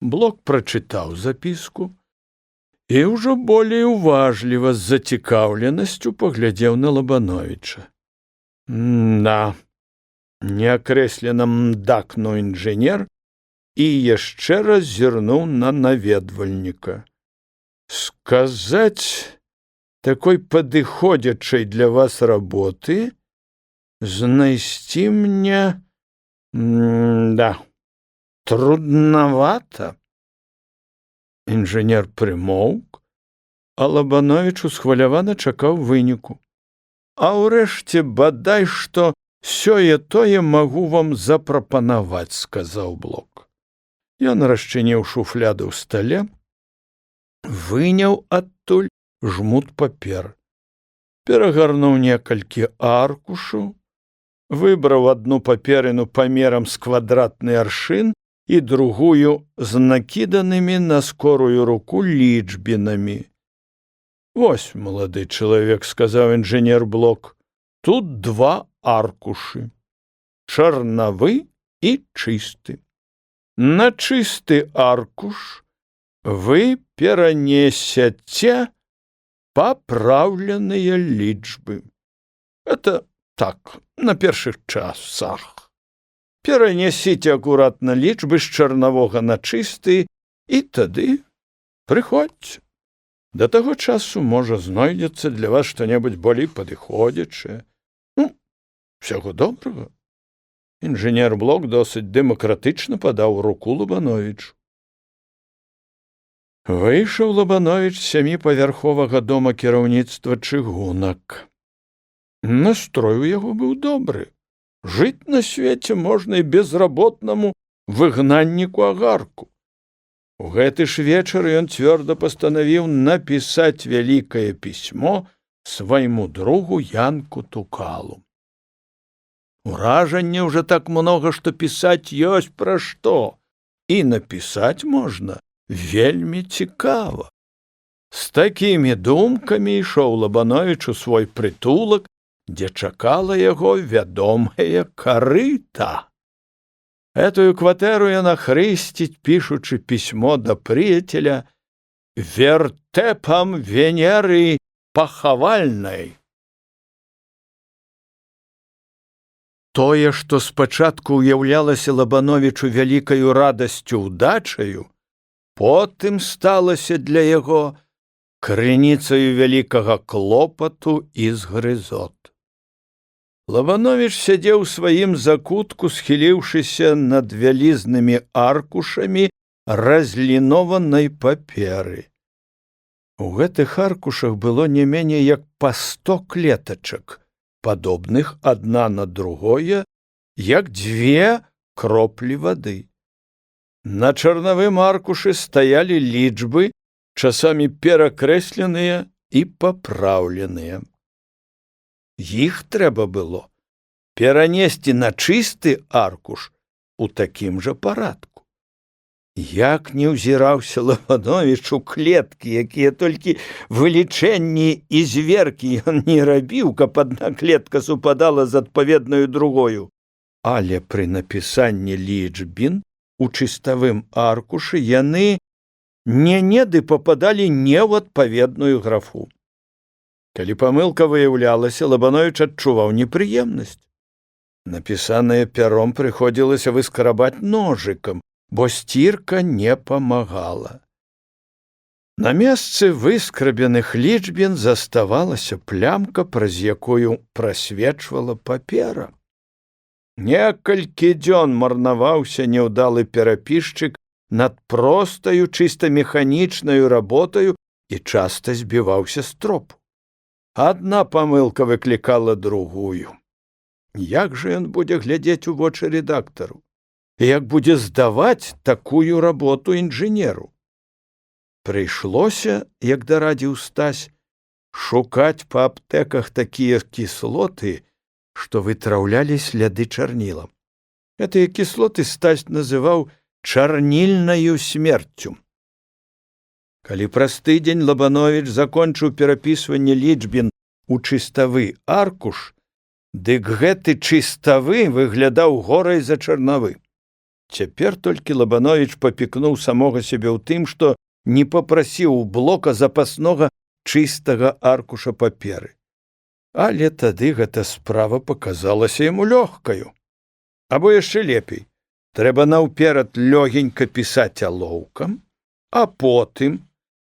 Блок прачытаў запіску і ўжо болей уважліва з зацікаўленасцю паглядзеў на Лабановіча. «Да», – неакрэслена мдакнуў інжынер і яшчэ раз зірнуў на наведвальніка. «Сказаць такой падыходзячай для вас работы, знайсці мне, трудновато». Інжынер прымоўк, а Лабановіч усхвалявана чакаў выніку. «А ўрэшце, бадай што сёе-тое магу вам запрапанаваць», – сказаў Блок. Ён расчыніў шуфляду ў стале, выняў адтуль жмут папер, перагарнуў некалькі аркушаў, выбраў адну паперыну памерам з квадратны аршын і другую з накіданымі на скорую руку лічбінамі. «Вось, малады чалавек», – сказаў інжынер Блок, – «тут 2 аркушы, чарнавы і чысты. На чысты аркуш вы перанесяце папраўленыя лічбы. Это так, на першых часах. Перанесіце акуратна лічбы з чарнавога на чысты і тады прыходзьце. Да таго часу, можа, знойдзецца для вас што-небудзь болей падыходзячае. Всяго добрага». Інжынер Блок досыць дэмакратычна падаў руку Лабановічу. Выйшаў Лабановіч з 7павярховага дома кіраўніцтва чыгунак. Настрой у яго быў добры. Жыць на свеце можна і безработнаму выгнанніку агарку. У гэты ж вечар ён цвёрда пастанавіў напісаць вялікае пісьмо свайму другу Янку Тукалу. Уражанне ўжо так многа, што пісаць ёсць пра што, і напісаць можна вельмі цікава. З такімі думкамі ішоў Лабановіч у свой прытулак, дзе чакала яго вядомая карыта. Этую кватэру яна хрысціць, пішучы пісьмо да прыяцеля вертепам Венеры пахавальнай. Тое, што спачатку ўяўлялася Лабановічу вялікаю радасцю ўдачаю, потым сталася для яго крыніцаю вялікага клопату і згрызот. Лабановіч сядзеў у сваім закутку, схіліўшыся над вялізнымі аркушамі разлінованай паперы. У гэтых аркушах было не меней як па 100 клетачак, падобных адна на другое, як 2 кроплі вады. На чарнавым аркушы стаялі лічбы, часамі перакрэсленыя і папраўленыя. Іх трэба было перанесці на чысты аркуш у такім жа парадку. Як не ўзіраўся Лабановіч у клеткі, якія толькі вылічэнні і зверкі ён не рабіў, каб адна клетка супадала з адпаведнаю другою. Але пры напісанні лічбін у чыставым аркушы яны не-неды пападалі не ў адпаведную графу. Калі памылка выяўлялася, Лабановіч адчуваў непрыемнасць. Напісанае пяром прыходзілася выскрабаць ножыкам, бо сцірка не памагала. На месцы выскрабеных лічбін заставалася плямка, праз якую прасвечвала папера. Некалькі дзён марнаваўся няўдалы перапісчык над простаю, чыста механічнаю работаю і часта збіваўся з тропу. Адна памылка выклікала другую. Як жа ён будзе глядзець у вочы рэдактару? Як будзе здаваць такую работу інжынеру? Прыйшлося, як дарадзіў Стась, шукаць па аптэках такія кіслоты, што вытраўлялі сляды чарнілам. Гэтыя кіслоты Стась называў чарнільнаю смерцю. Калі праз тыдзень Лабановіч закончыў перапісванне лічбін у чыставы аркуш, дык гэты чыставы выглядаў горай за чарнавы. Цяпер толькі Лабановіч папікнуў самога сябе ў тым, што не папрасіў у Блока запаснога чыстага аркуша паперы. Але тады гэта справа паказалася яму лёгкаю. Або яшчэ лепей, трэба наўперад лёгенька пісаць алоўкам, а потым,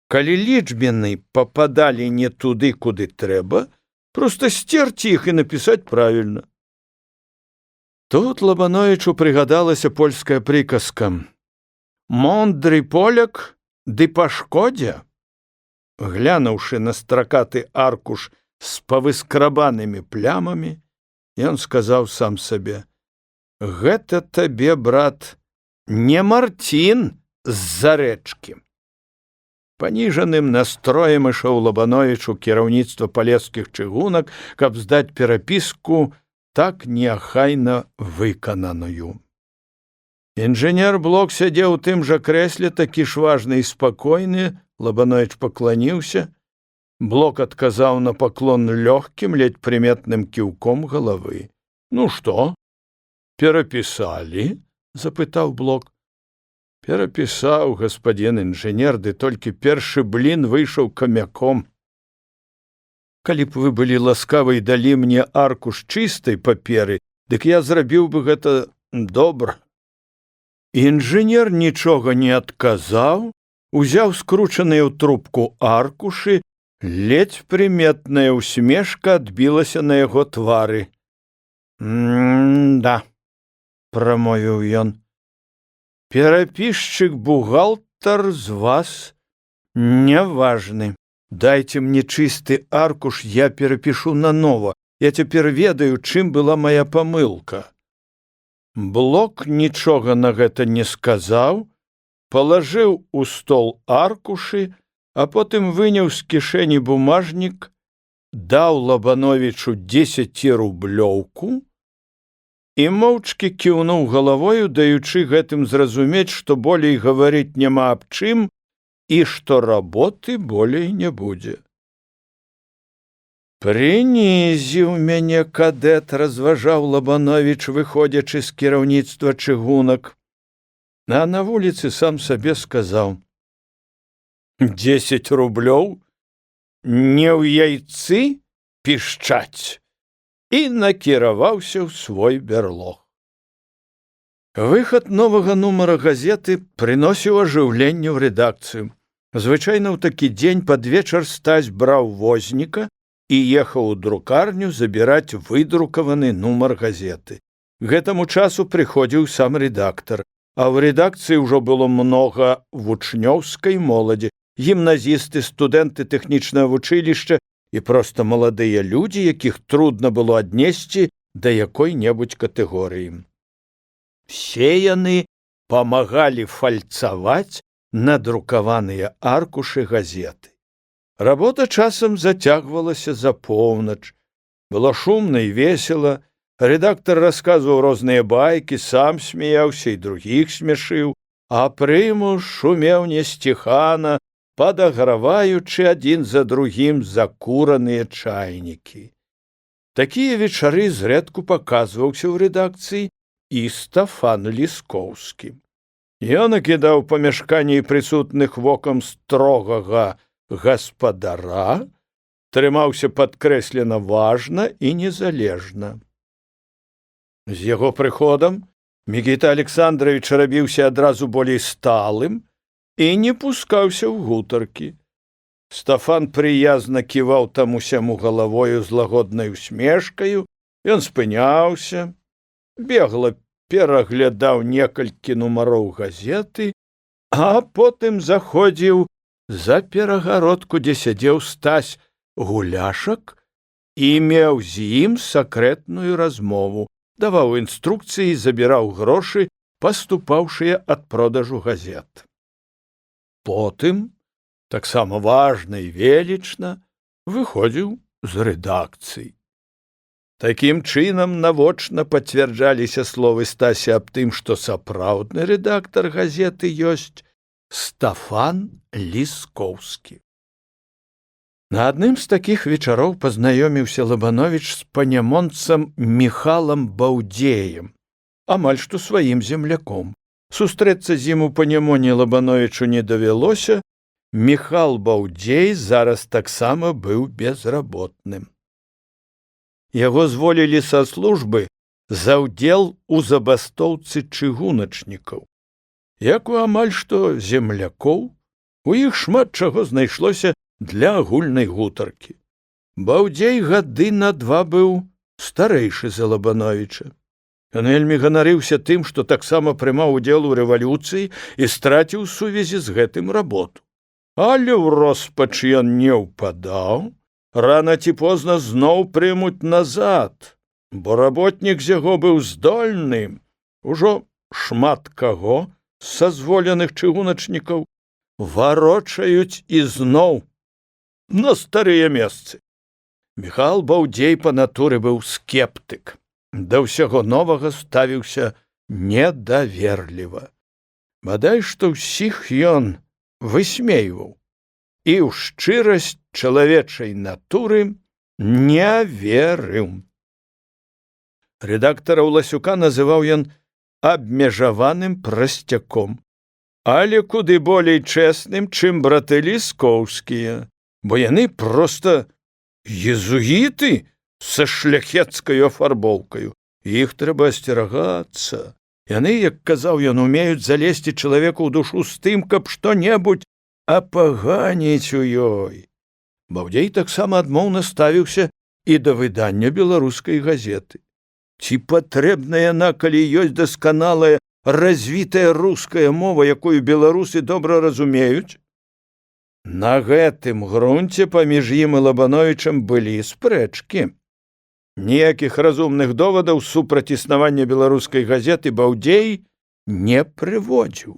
калі лічбіны пападалі не туды, куды трэба, проста сцерці іх і напісаць правільна. Тут Лабановічу прыгадалася польская прыказка «Мондры поляк ды па шкодзе». Глянуўшы на стракаты аркуш з павыскрабанымі плямамі, ён сказаў сам сабе: «Гэта табе, брат, не Марцін з-за рэчкі». Паніжаным настроем ішоў Лабановіч у кіраўніцтва палескіх чыгунак, каб здаць перапіску так неахайна выкананую. Інжынер Блок сядзеў у тым жа крэсле, такі ж важны і спакойны. Лабановіч пакланіўся. Блок адказаў на паклон лёгкім, ледзь прыметным кіўком галавы. «Ну што, перапісалі?» – запытаў Блок. «Перапісаў, гаспадзін інжынер, ды толькі першы блін выйшаў камяком. Калі б вы былі ласкавы і далі мне аркуш чыстай паперы, дык я зрабіў бы гэта добра». Інжынер нічога не адказаў, узяў скручаныя ў трубку аркушы, ледзь прыметная усмешка адбілася на яго твары. «Да», – прамовіў ён, – «перапісчык-бухгалтар з вас няважны. Дайце мне чысты аркуш, я перапішу нанова. Я цяпер ведаю, чым была мая памылка». Блок нічога на гэта не сказаў, палажыў у стол аркушы, а потым выняў з кішэні бумажнік, даў Лабановічу 10-рублёўку і моўчкі кіўнуў галавою, даючы гэтым зразумець, што болей гаварыць няма аб чым і што работы болей не будзе. «Прынізіў мяне кадэт», – разважаў Лабановіч, выходзячы з кіраўніцтва чыгунак. А на вуліцы сам сабе сказаў: «10 рублёў? Не ў яйцы пішчаць?» і накіраваўся ў свой бярлог. Выхад новага нумара газеты прыносіў ажыўленне ў рэдакцыю. Звычайна ў такі дзень пад вечар Стась браў возніка і ехаў у друкарню забіраць выдрукаваны нумар газеты. Гэтаму часу прыходзіў сам рэдактар, а ў рэдакцыі ўжо было многа вучнёўскай моладзі, гімназісты, студэнты тэхнічнага вучылішча і проста маладыя людзі, якіх трудна было аднесці да якой-небудзь катэгорыі. Все яны памагалі фальцаваць надрукаваныя аркушы газеты. Работа часам зацягвалася за поўнач. Было шумна і весела, Рэдактар расказваў розныя байкі, сам смяяўся і другіх смяшыў, а прымуш шумеў несціхана, падаграваючы адзін за другім закураныя чайнікі. Такія вечары зрэдку паказваўся ў рэдакцыі і Стафан Ліскоўскі. Ён акідаў памяшканні прысутных вокам строгага гаспадара, трымаўся падкрэслена важна і незалежна. З яго прыходам Мікіта Александрович рабіўся адразу болей сталым і не пускаўся ў гутаркі. Стафан прыязна ківаў таму-сяму галавою з лагоднай усмешкаю, ён спыняўся, бегла пераглядаў некалькі нумароў газеты, а потым заходзіў за перагародку, дзе сядзеў Стась Гуляшак, і меў з ім сакрэтную размову, даваў інструкцыі, забіраў грошы, паступаўшыя ад продажу газет. Потым, таксама важна і велічна, выходзіў з рэдакцыі. Такім чынам навочна пацвярджаліся словы Стася аб тым, што сапраўдны рэдактар газеты ёсць Стафан Ліскоўскі. На адным з такіх вечароў пазнаёміўся Лабановіч з панямонцам Міхалам Баўдзеем, амаль што сваім земляком. Сустрэцца з ім у Панямоне Лабановічу не давялося, Міхал Баўдзей зараз таксама быў безработным. Яго зволілі са службы за ўдзел у забастоўцы чыгуначнікаў. Як у амаль што землякоў, у іх шмат чаго знайшлося для агульнай гутаркі. Баўдзей гады на 2 быў старэйшы за Лабановіча. Ён вельмі ганарыўся тым, што таксама прымаў удзел у рэвалюцыі і страціў сувязі з гэтым работу. Але ў роспач ён не ўпадаў, рана ці позна зноў прымуць назад, бо работнік з яго быў здольны. Ужо шмат каго з сазволеных чыгуначнікаў варочаюць ізноў на старыя месцы. Міхал Баўдзей па натуры быў скептык, да ўсяго новага ставіўся недаверліва. Бадай што ўсіх ён высмейваў і ў шчырасць чалавечай натуры не верыў. Рэдактара Уласюка называў ён абмежаваным прасцяком, але куды болей чэсным, чым браты Ліскоўскія, бо яны проста езуіты са шляхецкаю афарбоўкаю. Іх трэба асцерагацца. Яны, як казаў ён, умеюць залезці чалавеку ў душу з тым, каб што-небудзь апаганіць у ёй. Баўдзей таксама адмоўна ставіўся і да выдання беларускай газеты. Ці патрэбна яна, калі ёсць дасканалая, развітая руская мова, якую беларусы добра разумеюць? На гэтым грунце паміж ім і Лабановічам былі спрэчкі. Ніякіх разумных довадаў супраць існавання беларускай газеты Баўдзей не прыводзіў.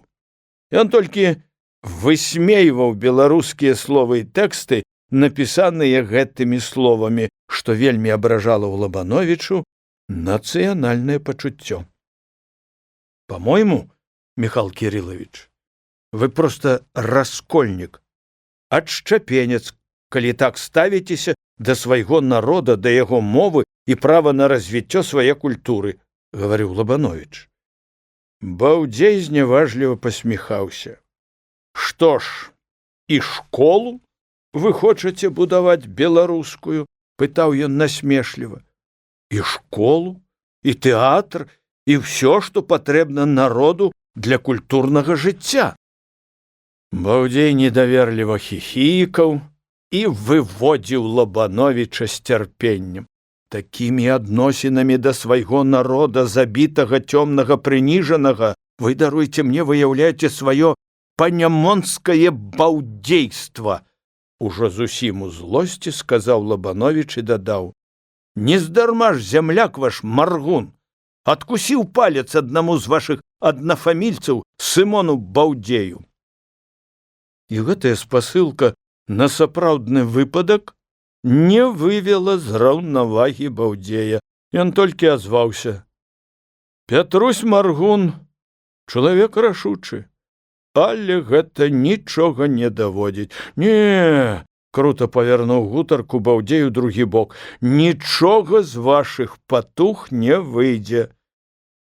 Ён толькі высмейваў беларускія словы і тэксты, напісаныя гэтымі словамі, што вельмі абражала ў Лабановічу нацыянальнае пачуццё. По-мойму, Михал Кириллович, вы просто раскольнік, адшчапенец, калі так ставіцеся да свайго народа, да яго мовы і права на развіццё свае культуры, гаварыў Лабанович. Баўдзей зняважліва пасміхаўся. Што ж, і школу вы хочаце будаваць беларускую? Пытаў ён насмешліва. І школу, і тэатр, і ўсё, што патрэбна народу для культурнага жыцця. Баўдзей недаверліва хіхікаў і выводзіў Лабановіча з цярпеннем. Такімі адносінамі да свайго народа, забітага, цёмнага, прыніжанага, вы, даруйце мне, выяўляеце сваё панямонскае баўдзейства. Ужо зусім у злосці сказаў Лабановіч і дадаў. Нездарма ж зямляк ваш Маргун адкусіў палец аднаму з вашых аднафамільцаў Сымону Баўдзею. І гэтая спасылка на сапраўдны выпадак не вывела з раўнавагі Баўдзея. Ён толькі азваўся: «Пятрусь Маргун, чалавек рашучы, але гэта нічога не даводзіць. Не, круто павярнуў гутарку Баўдзей у другі бок, нічога з вашых патух не выйдзе.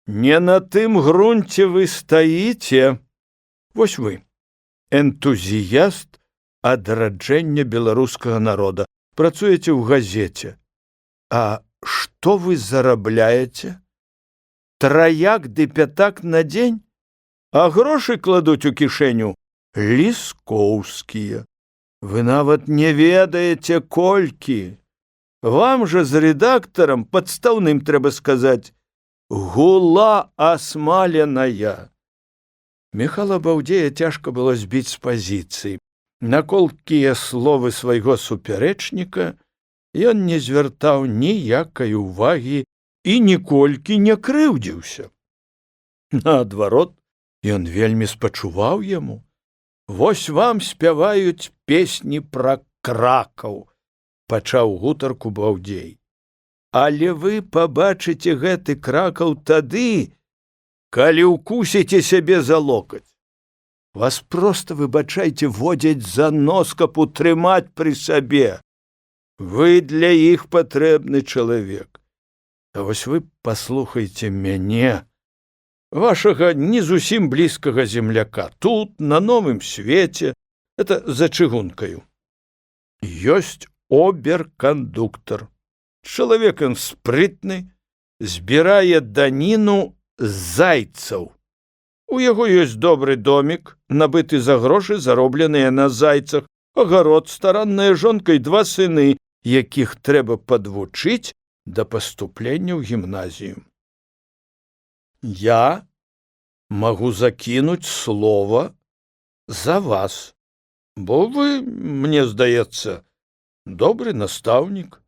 Не на тым грунце вы стаіце. Вось вы, энтузіяст адраджэння беларускага народа, працуеце ў газеце. А што вы зарабляеце? Траяк ды пятак на дзень? А грошы кладуць у кішэню ліскоўскія. Вы нават не ведаеце, колькі. Вам жа з рэдактарам падстаўным, трэба сказаць, гула асмаленая. Міхала Баўдзея цяжка было збіць з пазіцыі. На колкія словы свайго супярэчніка ён не звяртаў ніякай увагі і ніколькі не крыўдзіўся. Наадварот, ён вельмі спачуваў яму. Вось вам спяваюць песні пра Кракаў, пачаў гутарку Баўдзей. Але вы пабачыце гэты Кракаў тады, калі ўкусіце сябе за локаць. Вас проста, выбачайце, водзяць за нос, каб утрымаць пры сабе. Вы для іх патрэбны чалавек. А вось вы паслухайце мяне, вашага не зусім блізкага земляка, тут, на новым свеце, это за чыгункаю. Ёсць оберкандуктар. Чалавек ён спрытны, збірае даніну з зайцаў. У яго ёсць добры домік, набыты за грошы, заробленыя на зайцах, агарод, старанная жонка і 2 сыны, якіх трэба падвучыць да паступлення ў гімназію. Я магу закінуць слова за вас, бо вы, мне здаецца, добры настаўнік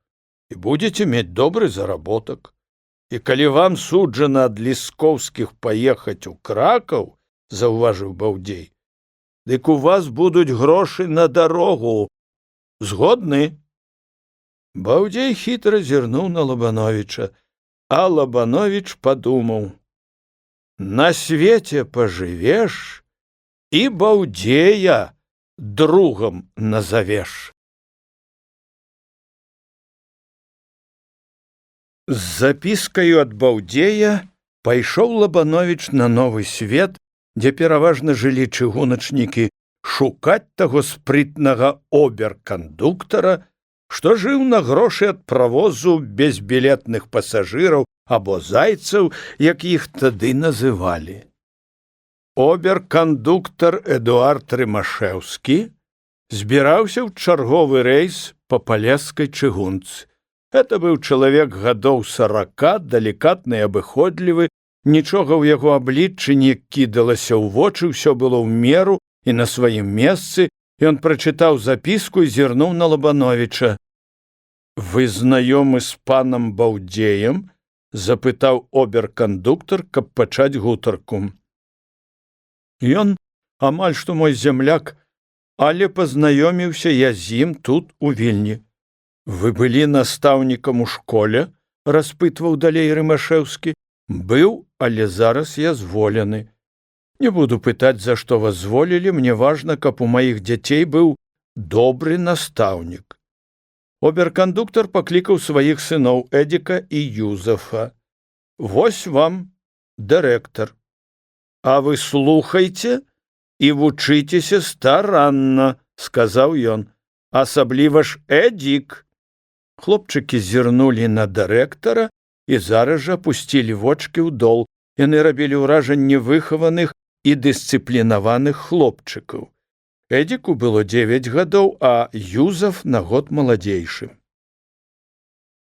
і будзеце мець добры заработак. І калі вам суджана ад ліскоўскіх паехаць у Кракаў, заўважыў Баўдзей, дык у вас будуць грошы на дарогу. Згодны? Баўдзей хітра зірнуў на Лабановіча, а Лабановіч падумаў: на свеце пажывеш і Баўдзея другам назавеш. З запіскаю ад Баўдзея пайшоў Лабановіч на новы свет, дзе пераважна жылі чыгуначнікі, шукаць таго спрытнага оберкандуктара, што жыў на грошы ад правозу безбілетных пасажыраў або зайцаў, як іх тады называлі. Оберкандуктар Эдуард Рымашэўскі збіраўся ў чарговы рэйс па палескай чыгунцы. Гэта быў чалавек гадоў 40, далікатны і абыходлівы, нічога ў яго абліччы не кідалася ў вочы, ўсё было ў меру і на сваім месцы. Ён прачытаў запіску і зірнуў на Лабановіча. Вы знаёмы з панам Баўдзеем? Запытаў оберкандуктар, каб пачаць гутарку. Ён амаль што мой земляк, але пазнаёміўся я з ім тут у Вільні. Вы былі настаўнікам у школе? Распытваў далей Рымашэўскі. Быў, але зараз я зволены. Не буду пытаць, за што вас зволілі, мне важна, каб у маіх дзяцей быў добры настаўнік. Оберкандуктар паклікаў сваіх сыноў Эдзіка і Юзафа. Вось вам дырэктар. А вы слухайце і вучыцеся старанна, сказаў ён. Асабліва ж Эдзік. Хлопчыкі зірнулі на дырэктара і зараз жа апусцілі вочкі ў дол. Яны рабілі ўражанне выхаваных і дысцыплінаваных хлопчыкаў. Эдзіку было 9 гадоў, а Юзаф на год маладзейшы.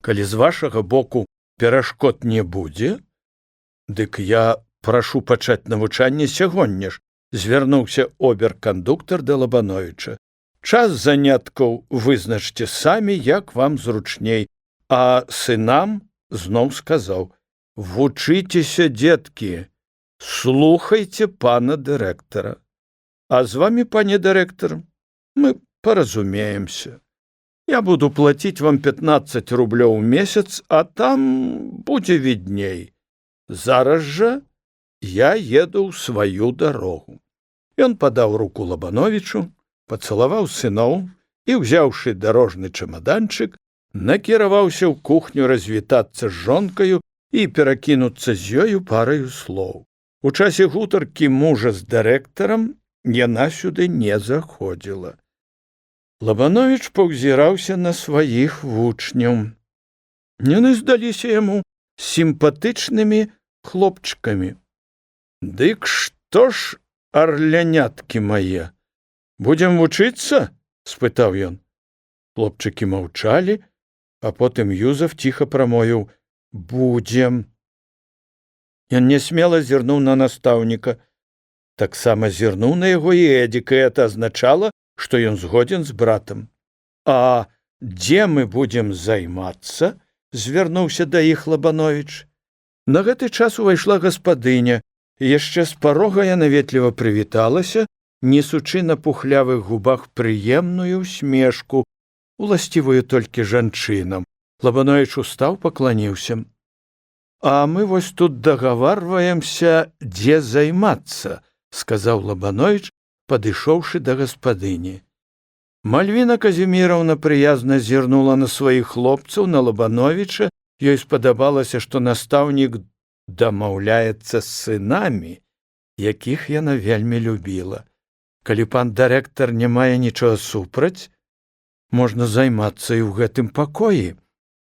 Калі з вашага боку перашкод не будзе, дык я прашу пачаць навучанне сягоння ж, звярнуўся оберкандуктар да Лабановіча. Час заняткаў вызначце самі, як вам зручней, а сынам зноў сказаў: вучыцеся, дзеткі, слухайце пана дырэктара. А з вамі, пане дырэктар, мы паразумеемся. Я буду плаціць вам 15 рублёў у месяц, а там будзе відней. Зараз жа я еду ў сваю дарогу». Ён падаў руку Лабановічу, пацалаваў сыноў і, узяўшы дарожны чамаданчык, накіраваўся ў кухню развітацца з жонкаю і перакінуцца з ёю параю слоў. У часе гутаркі мужа з дырэктарам яна сюды не заходзіла. Лабановіч паўзіраўся на сваіх вучняў. Яны здаліся яму сімпатычнымі хлопчыкамі. «Дык што ж, арляняткі мае, будзем вучыцца?» – спытаў ён. Хлопчыкі маўчалі, а потым Юзаф ціха прамовіў: «Будзем». Ён нясмела зірнуў на настаўніка. Таксама зірнуў на яго і Эдзіка, і гэта азначала, што ён згодзін з братам. «А дзе мы будзем займацца?» – звярнуўся да іх Лабановіч. На гэты час увайшла гаспадыня, і яшчэ з парога яна ветліва прывіталася, несучы на пухлявых губах прыемную усмешку, уласцівую толькі жанчынам. Лабановіч устаў, пакланіўся. «А мы вось тут дагаварваемся, дзе займацца», – сказаў Лабановіч, падышоўшы да гаспадыні. Мальвіна Казіміраўна прыязна зірнула на сваіх хлопцаў, на Лабановіча. Ёй спадабалася, што настаўнік дамаўляецца з сынамі, якіх яна вельмі любіла. Калі пан дырэктар не мае нічога супраць, можна займацца і ў гэтым пакоі,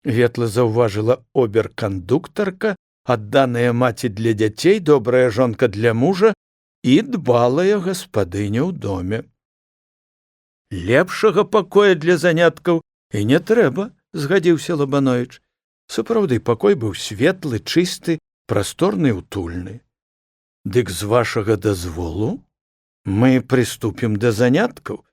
ветла заўважыла оберкандуктарка, адданая маці для дзяцей, добрая жонка для мужа і дбалая гаспадыня ў доме. «Лепшага пакоя для заняткаў і не трэба», – згадзіўся Лабановіч. Сапраўды, пакой быў светлы, чысты, прасторны, утульны. «Дык з вашага дазволу мы прыступім да заняткаў.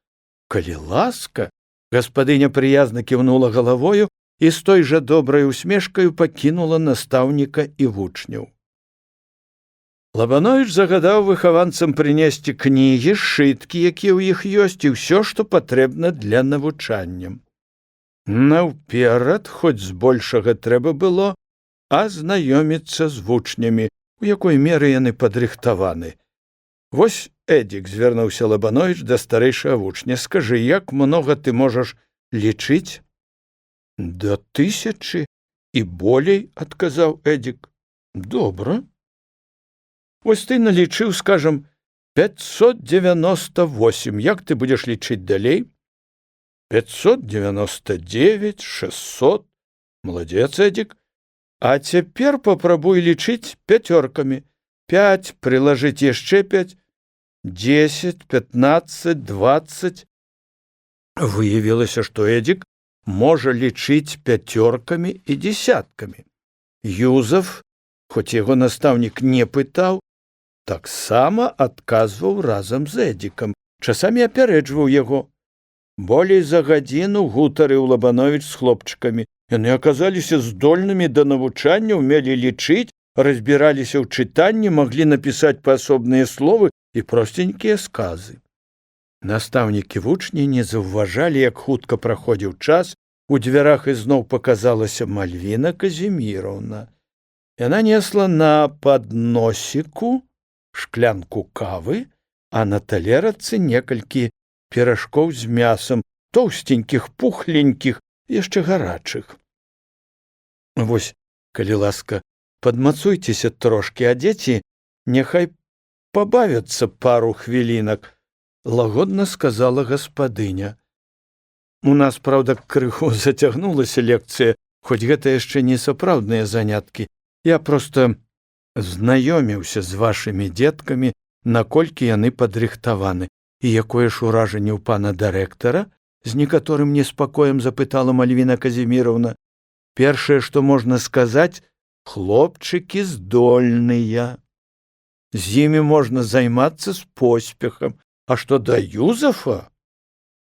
Калі ласка», – гаспадыня прыязна кіўнула галавою і з той жа добрай усмешкаю пакінула настаўніка і вучняў. Лабановіч загадаў выхаванцам прынесці кнігі, сшыткі, якія ў іх ёсць, і ўсё, што патрэбна для навучання. Наўперад, хоць збольшага трэба было азнаёміцца з вучнямі, у якой меры яны падрыхтаваны. «Вось, Эдзік», – звярнуўся Лабановіч да старэйшага вучня, – «скажы, як многа ты можаш лічыць?» «Да 1000 і болей», – адказаў Эдзік. «Добра. Вось ты налічыў, скажам, 598. Як ты будзеш лічыць далей?» 599, 600. Маладзец, Эдзік. А цяпер папрабуй лічыць пяцёркамі. 5, прылажыць яшчэ 5, 10, 15, 20. Выявілася, што Эдзік можа лічыць пяцёркамі і дзесяткамі. Юзаф, хоць яго настаўнік не пытаў, таксама адказваў разам з Эдзікам, часамі апярэджваў яго. Болей за гадзіну гутарыў Лабановіч з хлопчыкамі. Яны аказаліся здольнымі да навучання, умелі лічыць, разбіраліся ў чытанні, маглі напісаць паасобныя словы і просценькія сказы. Настаўнікі вучні не заўважалі, як хутка праходзіў час. У дзвярах ізноў паказалася Мальвіна Казіміраўна. Яна несла на падносіку шклянку кавы, а на талерацы некалькі піражкоў з мясам, тоўстенькіх, пухленькіх, яшчэ гарачых. «Вось, калі ласка, падмацуйцеся трошкі, а дзеці няхай пабавяцца пару хвілінак», – лагодна сказала гаспадыня. «У нас, праўда, крыху зацягнулася лекцыя, хоць гэта яшчэ не сапраўдныя заняткі. Я проста знаёміўся з вашымі дзеткамі, наколькі яны падрыхтаваны. І якое ж уражанне ў пана дырэктара?» – з некаторым неспакоем запытала Мальвіна Казіміраўна. «Першае, што можна сказаць, хлопчыкі здольныя. З імі можна займацца з поспехам. А што да Юзафа,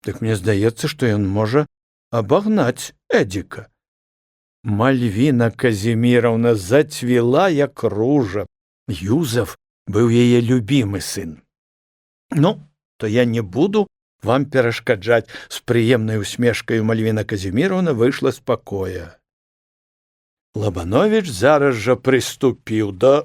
так мне здаецца, што ён можа абагнаць Эдзіка». Мальвіна Казіміраўна зацвіла, як ружа. Юзаф быў яе любімы сын. «Ну, то я не буду вам перашкаджаць». З прыемнай усмешкаю Мальвіна Казіміровна выйшла з пакоя. Лабановіч зараз жа прыступіў да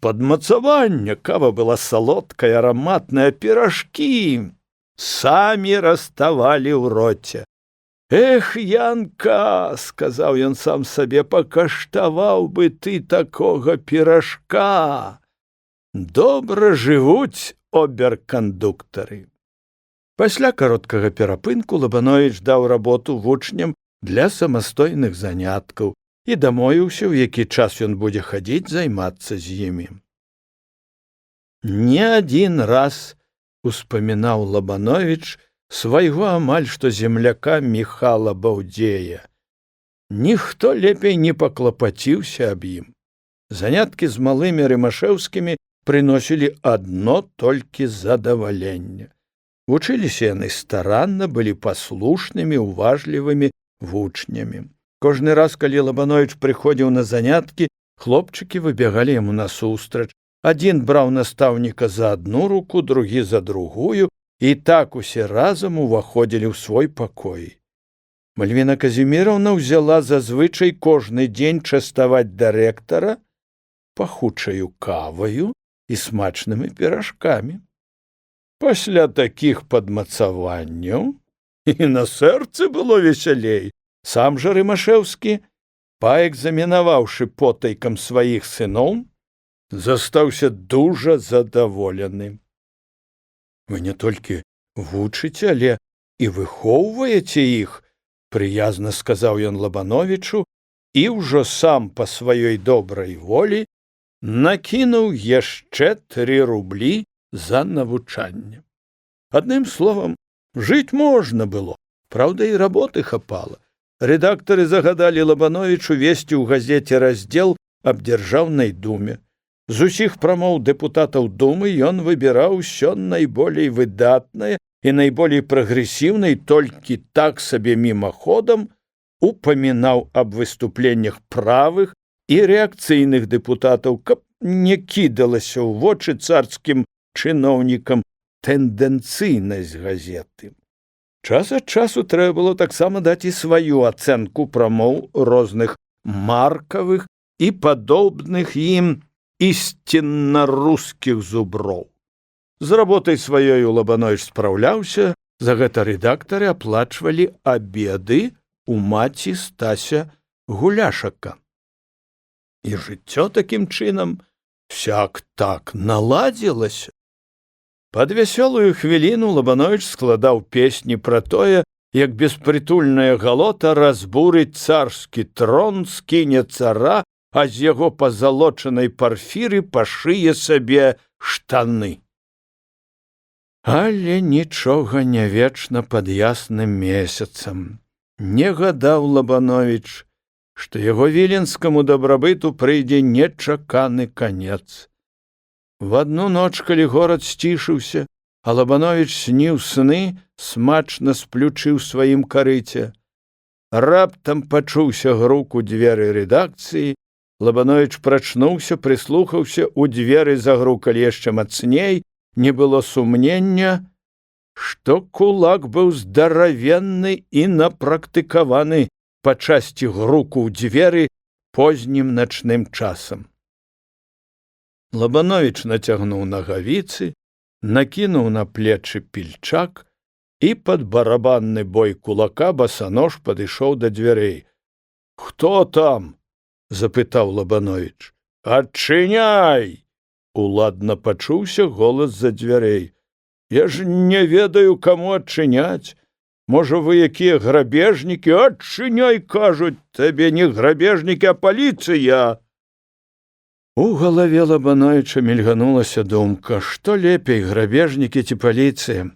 падмацавання. Кава была салодкая, араматная, піражкі самі раставалі ў роце. «Эх, Янка, — сказаў ён сам сабе, — пакаштаваў бы ты такога піражка. Добра жывуць оберкандуктары». Пасля кароткага перапынку Лабановіч даў работу вучням для самастойных заняткаў і дамовіўся, у які час ён будзе хадзіць займацца з імі. Не адзін раз успамінаў Лабановіч свайго амаль што земляка Міхала Баўдзея. Ніхто лепей не паклапаціўся аб ім. Заняткі з малымі рымашэўскімі прыносілі адно толькі задаваленне. Вучыліся яны старанна, былі паслушнымі, уважлівымі вучнямі. Кожны раз, калі Лабановіч прыходзіў на заняткі, хлопчыкі выбегалі яму насустрач. Адзін браў настаўніка за адну руку, другі за другую, і так усе разам уваходзілі ў свой пакой. Мальвіна Казіміровна ўзяла за звычай кожны дзень частаваць дырэктара пахучаю каваю і смачнымі піражкамі. Пасля такіх падмацаванняў і на сэрцы было весялей. Сам жа Рымашэўскі, паэкзаменаваўшы потайкам сваіх сыноў, застаўся дужа задаволены. «Вы не толькі вучыце, але і выхоўваеце іх», — прыязна сказаў ён Лабановічу, і ўжо сам па сваёй добрай волі накінуў яшчэ 3 рублі за навучанне. Адным словам, жыць можна было, праўда, і работы хапала. Рэдактары загадалі Лабановічу весці ў газеце раздзел аб дзяржаўнай думе. З усіх прамоў дэпутатаў думы ён выбіраў усё найболей выдатнае і найболей прагрэсіўнае, толькі так сабе мімаходам упамінаў аб выступленнях правых і рэакцыйных дэпутатаў, каб не кідалася ў вочы царскім чыноўнікам тэндэнцыйнасць газеты. Час ад часу трэба было таксама даць і сваю ацэнку прамоў розных маркавых і падобных ім істинна рускіх зуброў. З работай сваёй Лабановіч спраўляўся, за гэта рэдактары аплачвалі абеды у маці Стася Гуляшака. І жыццё такім чынам сяк так наладзілася. Пад вясёлую хвіліну Лабановіч складаў песні пра тое, як беспрытульная галота разбурыць царскі трон, скіне цара, а з яго пазалочанай парфіры пашые сабе штаны. Але нічога не вечна пад ясным месяцам. Не гадаў Лабановіч, што яго віленскаму дабрабыту прыйдзе нечаканы канец. В адну ноч, калі горад сцішыўся, а Лабановіч сніў сны, смачна сплючы ў сваім карыце, раптам пачуўся грук у дзверы рэдакцыі. Лабановіч прачнуўся, прыслухаўся, у дзверы загрукалі яшчэ мацней, не было сумнення, што кулак быў здаравенны і напрактыкаваны па часці груку ў дзверы познім начным часам. Лабановіч нацягнуў нагавіцы, накінуў на плечы пільчак і пад барабанны бой кулака басанож падышоў да дзвярэй. «Хто там?» — запытаў Лабановіч. «Адчыняй!» — уладна пачуўся голас за дзвярэй. «Я ж не ведаю, каму адчыняць. Можа, вы якія грабежнікі? Адчыняй, кажуць, табе не грабежнікі, а паліцыя!» У галаве Лабановіча мільганулася думка, што лепей, грабежнікі ці паліцыя.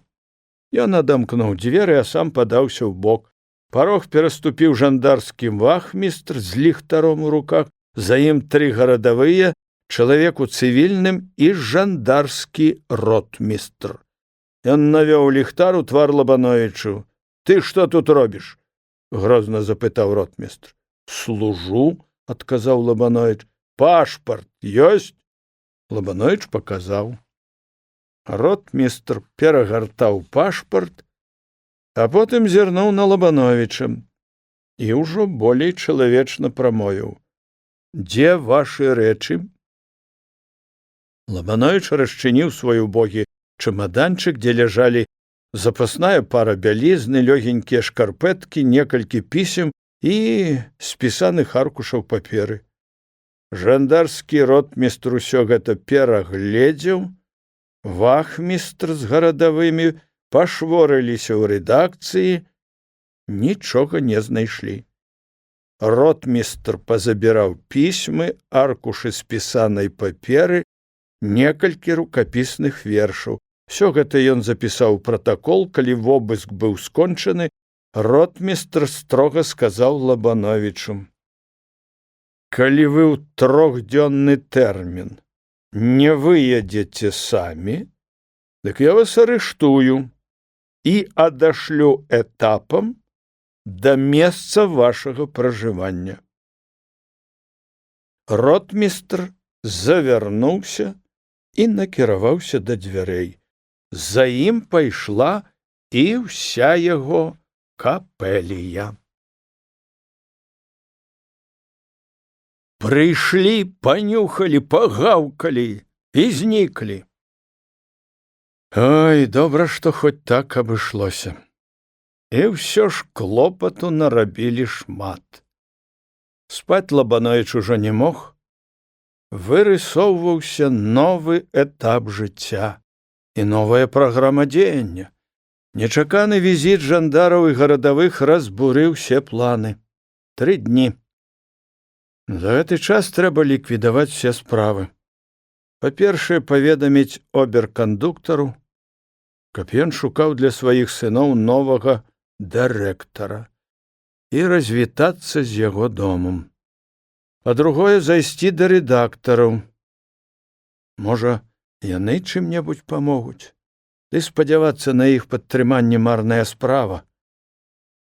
Ён адамкнуў дзверы, а сам падаўся ў бок. Парог пераступіў жандарскі вахмістр з ліхтаром у руках, за ім 3 гарадавыя, чалавек у цывільным і жандарскі ротмістр. Ён навёў ліхтар у твар Лабановічу. «Ты што тут робіш?» — грозна запытаў ротмістр. «Служу», — адказаў Лабановіч. «Пашпарт ёсць?» Лабановіч паказаў. Ротмістр перагартаў пашпарт, а потым зірнуў на Лабановіча і ўжо болей чалавечна прамовіў: «Дзе вашы рэчы?» Лабановіч расчыніў свой убогі чамаданчык, дзе ляжалі запасная пара бялізны, лёгенькія шкарпэткі, некалькі пісем і спісаных аркушаў паперы. Жандарскі ротмістр усё гэта перагледзеў. Вахмістр з гарадавымі пашворыліся ў рэдакцыі, нічога не знайшлі. Ротмістр пазабіраў пісьмы, аркушы спісанай паперы, некалькі рукапісных вершаў. Усё гэта ён запісаў у пратакол. Калі вобыск быў скончаны, ротмістр строга сказаў Лабановічу: «Калі вы ў 3-дзённы тэрмін не выедзеце самі, дык я вас арыштую і адашлю этапам да месца вашага пражывання». Ротмістр завярнуўся і накіраваўся да дзвярэй. За ім пайшла і ўся яго капэлія. Прыйшлі, панюхалі, пагаўкалі і зніклі. Ой, добра, што хоць так абышлося. І ўсё ж клопату нарабілі шмат. Спаць Лабановіч ужо не мог. Вырысоўваўся новы этап жыцця і новая праграма дзеяння. Нечаканы візіт жандараў і гарадавых разбурыў усе планы. 3 дні. За гэты час трэба ліквідаваць усе справы. Па-першае, паведаміць оберкандуктару, каб ён шукаў для сваіх сыноў новага дырэктара і развітацца з яго домам. Па-другое, зайсці да рэдактараў. Можа, яны чым-небудзь памогуць. Ды спадзявацца на іх падтрыманне марная справа.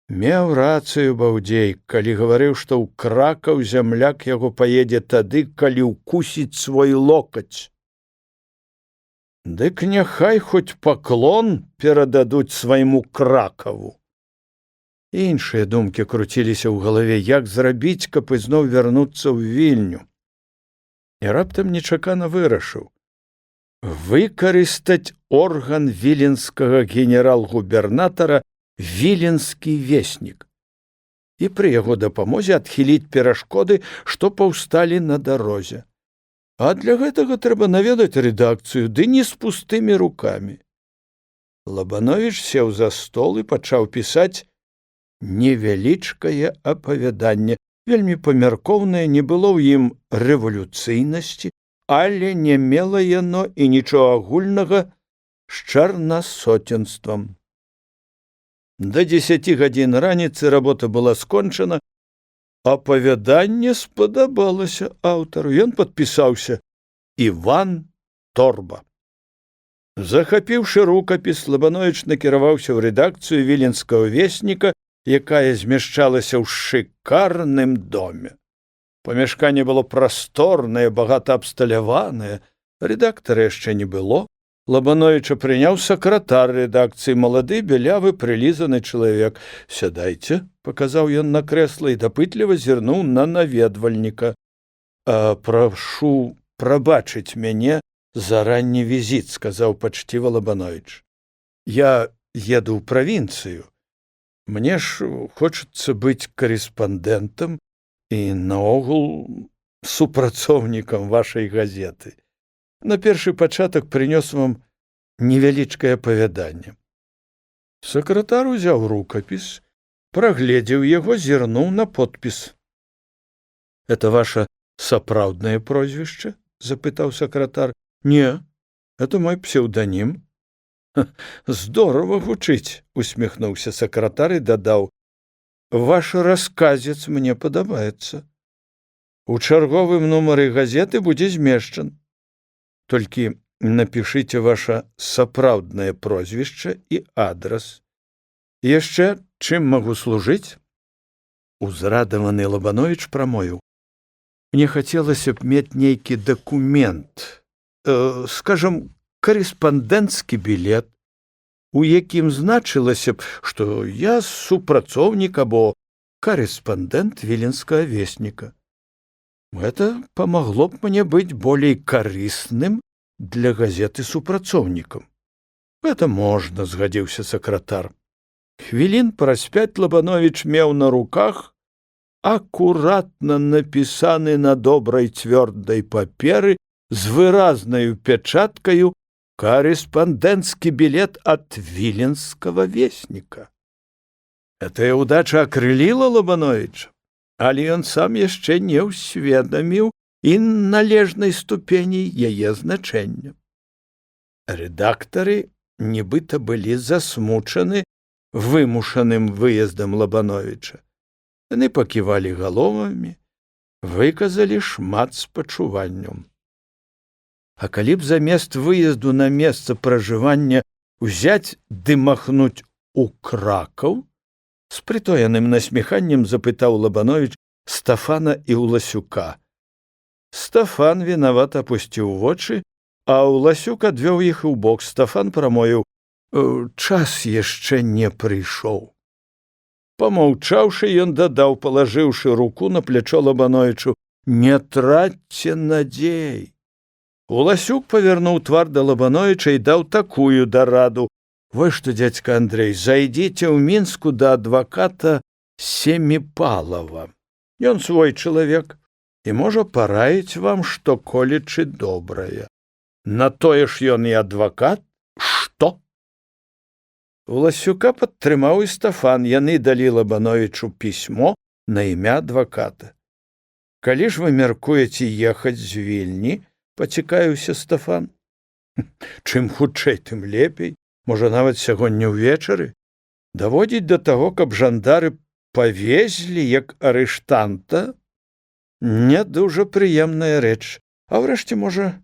Меў рацыю Баўдзей, калі гаварыў, што ў Кракаў зямляк яго паедзе тады, калі ўкусіць свой локаць. Дык няхай хоць паклон перададуць свайму Кракаву. Іншыя думкі круціліся ў галаве, як зрабіць, каб ізноў вярнуцца ў Вільню. І раптам нечакана вырашыў выкарыстаць орган віленскага генерал-губернатара «Віленскі веснік» і пры яго дапамозе адхіліць перашкоды, што паўсталі на дарозе. А для гэтага трэба наведаць рэдакцыю, ды не з пустымі рукамі. Лабановіч сеў за стол і пачаў пісаць невялічкае апавяданне. Вельмі памяркоўнае, не было ў ім рэвалюцыйнасці, але не мела яно і нічога агульнага з чарнасоценствам. Да 10 гадзін раніцы работа была скончана, апавяданне спадабалася аўтару. Ён падпісаўся «Іван Торба». Захапіўшы рукапіс, Лабановіч накіраваўся ў рэдакцыю віленскага весніка, якая змяшчалася ў шыкарным доме. Памяшканне было прасторнае, багата абсталяванае. Рэдактара яшчэ не было. Лабановіча прыняў сакратар рэдакцыі, малады, бялявы, прылізаны чалавек. «Сядайце», — паказаў ён на крэсла і дапытліва зірнуў на наведвальніка. «Прашу прабачыць мяне за ранні візіт», — сказаў пачціва Лабановіч. «Я еду ў правінцыю. Мне ж хочацца быць карэспандэнтам і наогул супрацоўнікам вашай газеты. На першы пачатак прынёс вам невялічкае апавяданне». Сакратар узяў рукапіс, прагледзеў яго, зірнуў на подпіс. «Это ваше сапраўднае прозвішча?» — запытаў сакратар. «Не, это мой псеўданім». «Здорова гучыць», — усміхнуўся сакратар і дадаў: «Ваш расказец мне падабаецца. У чарговым нумары газеты будзе змешчан. Толькі напішыце ваша сапраўднае прозвішча і адрас. Яшчэ чым магу служыць?» Узрадаваны Лабановіч прамовіў: «Мне хацелася б мець нейкі дакумент, скажам, карэспандэнцкі білет, у якім значылася б, што я супрацоўнік або карэспандэнт віленскага вестніка. Гэта памагло б мне быць болей карысным для газеты супрацоўнікам. Гэта можна, згадзіўся сакратар. Хвілін праз 5 Лабановіч меў на руках акуратна напісаны на добрай цвёрдай паперы з выразнаю пячаткаю карэспандэнцкі білет ад віленскага вестніка. Гэтая ўдача акрыліла Лабановіча, але ён сам яшчэ не ўсведаміў і належнай ступені яе значэння. Рэдактары нібыта былі засмучаны вымушаным выездам Лабановіча. Яны паківалі галовамі, выказалі шмат спачуванняў. А калі б замест выезду на месца пражывання узяць ды махнуць у Кракаў, з прытоеным насміханнем запытаў Лабановіч Стафана і Уласюка. Стафан вінават апусціў вочы, а Уласюк адвёў іх у бок. Стафан прамовіў: «Час яшчэ не прыйшоў». Помаўчаўшы, ён дадаў, палажыўшы руку на плячо Лабановічу: «Не тратьце надзей». Уласюк павярнуў твар да Лабановіча і даў такую дараду: «Вось што, дзядзька Андрэй, зайдзіце ў Мінску да адваката Семіпалава. Ён свой чалавек і можа параіць вам што-колечы добрае. На тое ж ён і адвакат, што?» Уласюка падтрымаў і Стафан. Яны далі Лабановічу пісьмо на імя адваката. «Калі ж вы мяркуеце ехаць з Вільні?» – пацікавіўся Стафан. «Чым хутчэй, тым лепей. Можа, нават сягоння ўвечары. Даводзіць да таго, каб жандары павезлі як арыштанта, не дужа прыемная рэч. А ўрэшце, можа,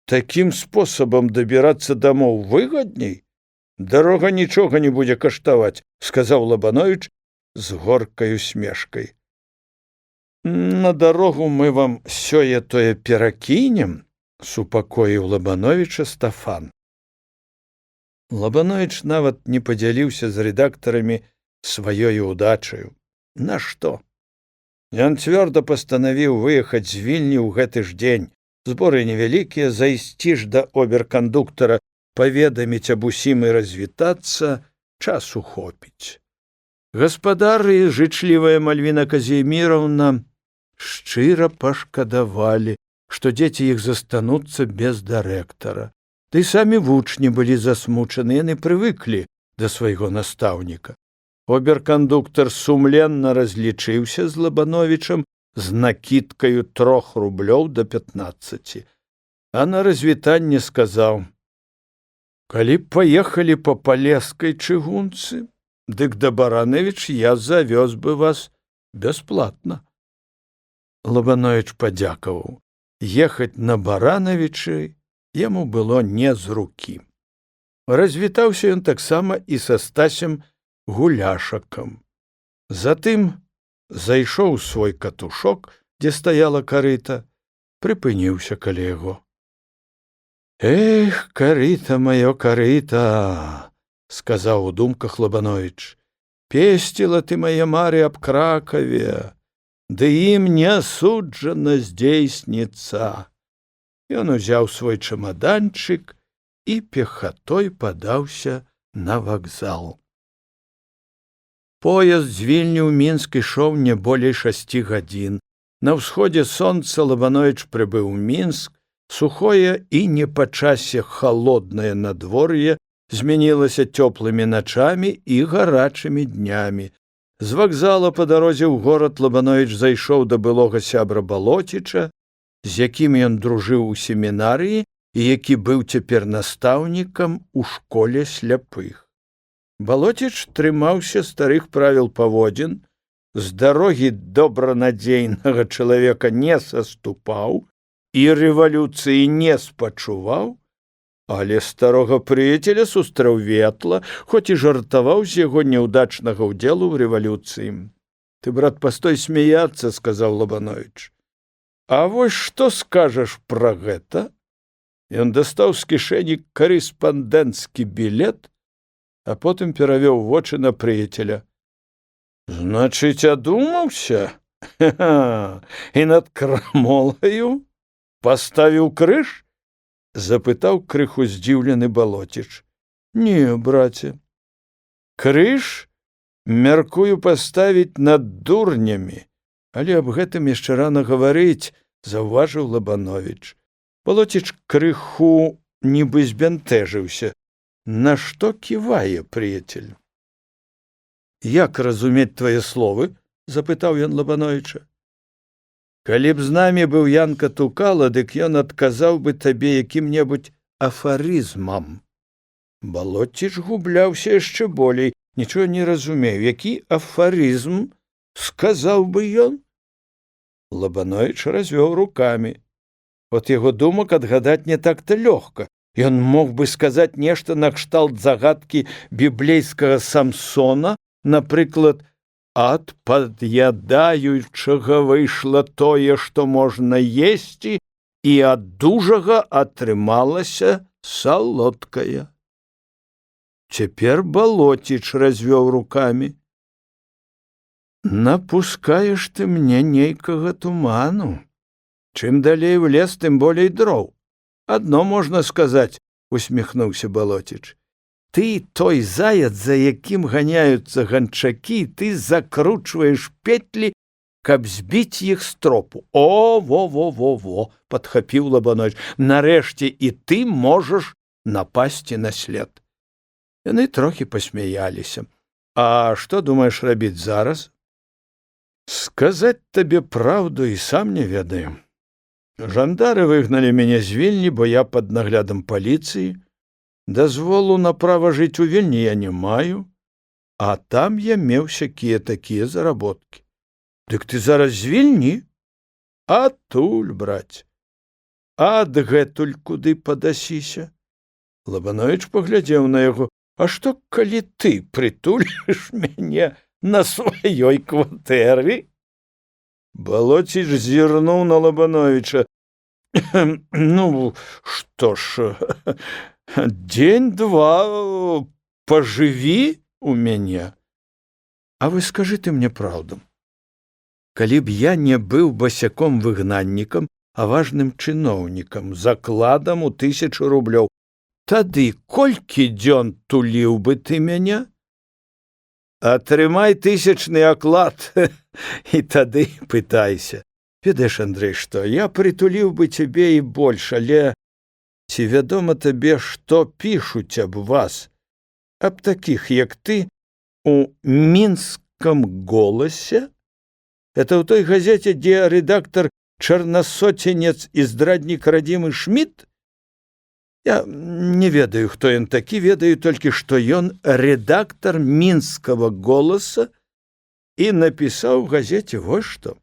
такім спосабам дабірацца дамоў выгадней? Дарога нічога не будзе каштаваць», – сказаў Лабановіч з горкай усмешкай. «На дарогу мы вам сёе-тое перакінем», – супакоіў Лабановіча Стафан. Лабановіч нават не падзяліўся з рэдактарамі сваёю ўдачаю. Нашто? Ён цвёрда пастанавіў выехаць з Вільні ў гэты ж дзень. Зборы невялікія, зайсці ж да оберкандуктара, паведаміць аб усім і развітацца, часу хопіць. Гаспадар і жычлівая Мальвіна Казіміраўна шчыра пашкадавалі, што дзеці іх застануцца без дырэктара. Ды самі вучні былі засмучаны, яны прывыклі да свайго настаўніка. Оберкандуктар сумленна разлічыўся з Лабановічам з накідкаю 3 рублёў да 15, а на развітанне сказаў: «Калі б паехалі па палескай чыгунцы, дык да Баранавіч я завёз бы вас бясплатна». Лабановіч падзякаваў. Ехаць на Баранавічы яму было не з рукі. Развітаўся ён таксама і са Стасем Гуляшакам. Затым зайшоў у свой катушок, дзе стаяла карыта, прыпыніўся каля яго. «Эх, карыта маё, карыта!» – сказаў у думках Лабановіч. «Песціла ты мае мары аб Кракаве, ды ім не суджана здзейсніцца». Ён узяў свой чамаданчык і пехатой падаўся на вакзал. Поезд з Вільні ў Мінск ішоў не болей 6 гадзін. На ўсходзе сонца Лабановіч прыбыў у Мінск. Сухое і не па часе халоднае надвор'е змянілася цёплымі начамі і гарачымі днямі. З вакзала па дарозе ў горад Лабановіч зайшоў да былога сябра Балоціча, з якім ён дружыў у семінарыі і які быў цяпер настаўнікам у школе сляпых. Балоціч трымаўся старых правіл паводзін, з дарогі добранадзейнага чалавека не саступаў і рэвалюцыі не спачуваў, але старога прыяцеля сустрэў ветла, хоць і жартаваў з яго няўдачнага ўдзелу ў рэвалюцыі. «Ты, брат, пастой смяяцца», – сказаў Лабановіч. «А вось што скажаш пра гэта?» Ён дастаў з кішэні карэспандэнцкі білет, а потым перавёў вочы на прыяцеля. Значыць, адумаўся? Ха-ха! І над крамолаю паставіў крыж? Запытаў крыху здзіўлены Балотіч. Не, браце. Крыж мяркую паставіць над дурнямі, але аб гэтым яшчэ рана гаварыць, заўважыў Лабановіч. Балотіч крыху нібы збянтэжыўся. На што ківае прыяцель? Як разумець твае словы? Запытаў ён Лабановіча. Калі б з намі быў Янка Тукала, дык ён адказаў бы табе якім-небудзь афарызмам. Балотіч губляўся яшчэ болей, нічога не разумеў. Які афарызм, сказаў бы ён? Лабановіч развёў рукамі. От яго думак адгадаць не так-то лёгка. Ён мог бы сказаць нешта накшталт загадкі біблейскага Самсона, напрыклад, ад пад'ядаючага выйшла тое, што можна есці, і ад дужага атрымалася салодкая. Цяпер Балотіч развёў рукамі. Напускаеш ты мне нейкага туману. Чым далей в лес, тым болей дроў. Адно можна сказаць, усміхнуўся Балотіч. Ты той заяц, за якім ганяюцца ганчакі, ты закручваеш петлі, каб збіць іх з тропу. О, во, падхапіў Лабановіч. Нарэшце і ты можаш напасці на след. Яны трохі пасмяяліся. А што думаеш рабіць зараз? Сказаць табе праўду і сам не ведаю. Жандары выгналі мяне з Вільні, бо я пад наглядам паліцыі. Дазволу на права жыць у Вільні я не маю, а там я меў сякія-такія заработкі. Дык ты зараз з Вільні? Атуль, браць. Адгэтуль куды падасіся? Лабановіч паглядзеў на яго. А што, калі ты прытуліш мяне на сваёй кватэры? Балотіч зірнуў на Лабановіча. Ну, што ж, дзень-два пажыві у мяне. А вы скажы ты мне праўду. Калі б я не быў басяком-выгнаннікам, а важным чыноўнікам, закладам у 1000 рублёў, тады колькі дзён туліў бы ты мяне? Атрымай 1000-ны аклад, і тады пытайся. Ведаеш, Андрэй, што я прытуліў бы цябе і больш, але ці вядома табе, што пішуць аб вас, аб такіх, як ты, у мінскам голасе? Это ў той газеце, дзе рэдактар чарнасоценец і здраднік радзімы Шміт? Я не ведаю, хто ён такі, ведаю толькі, што ён рэдактар мінскага голаса і напісаў у газеце вось што.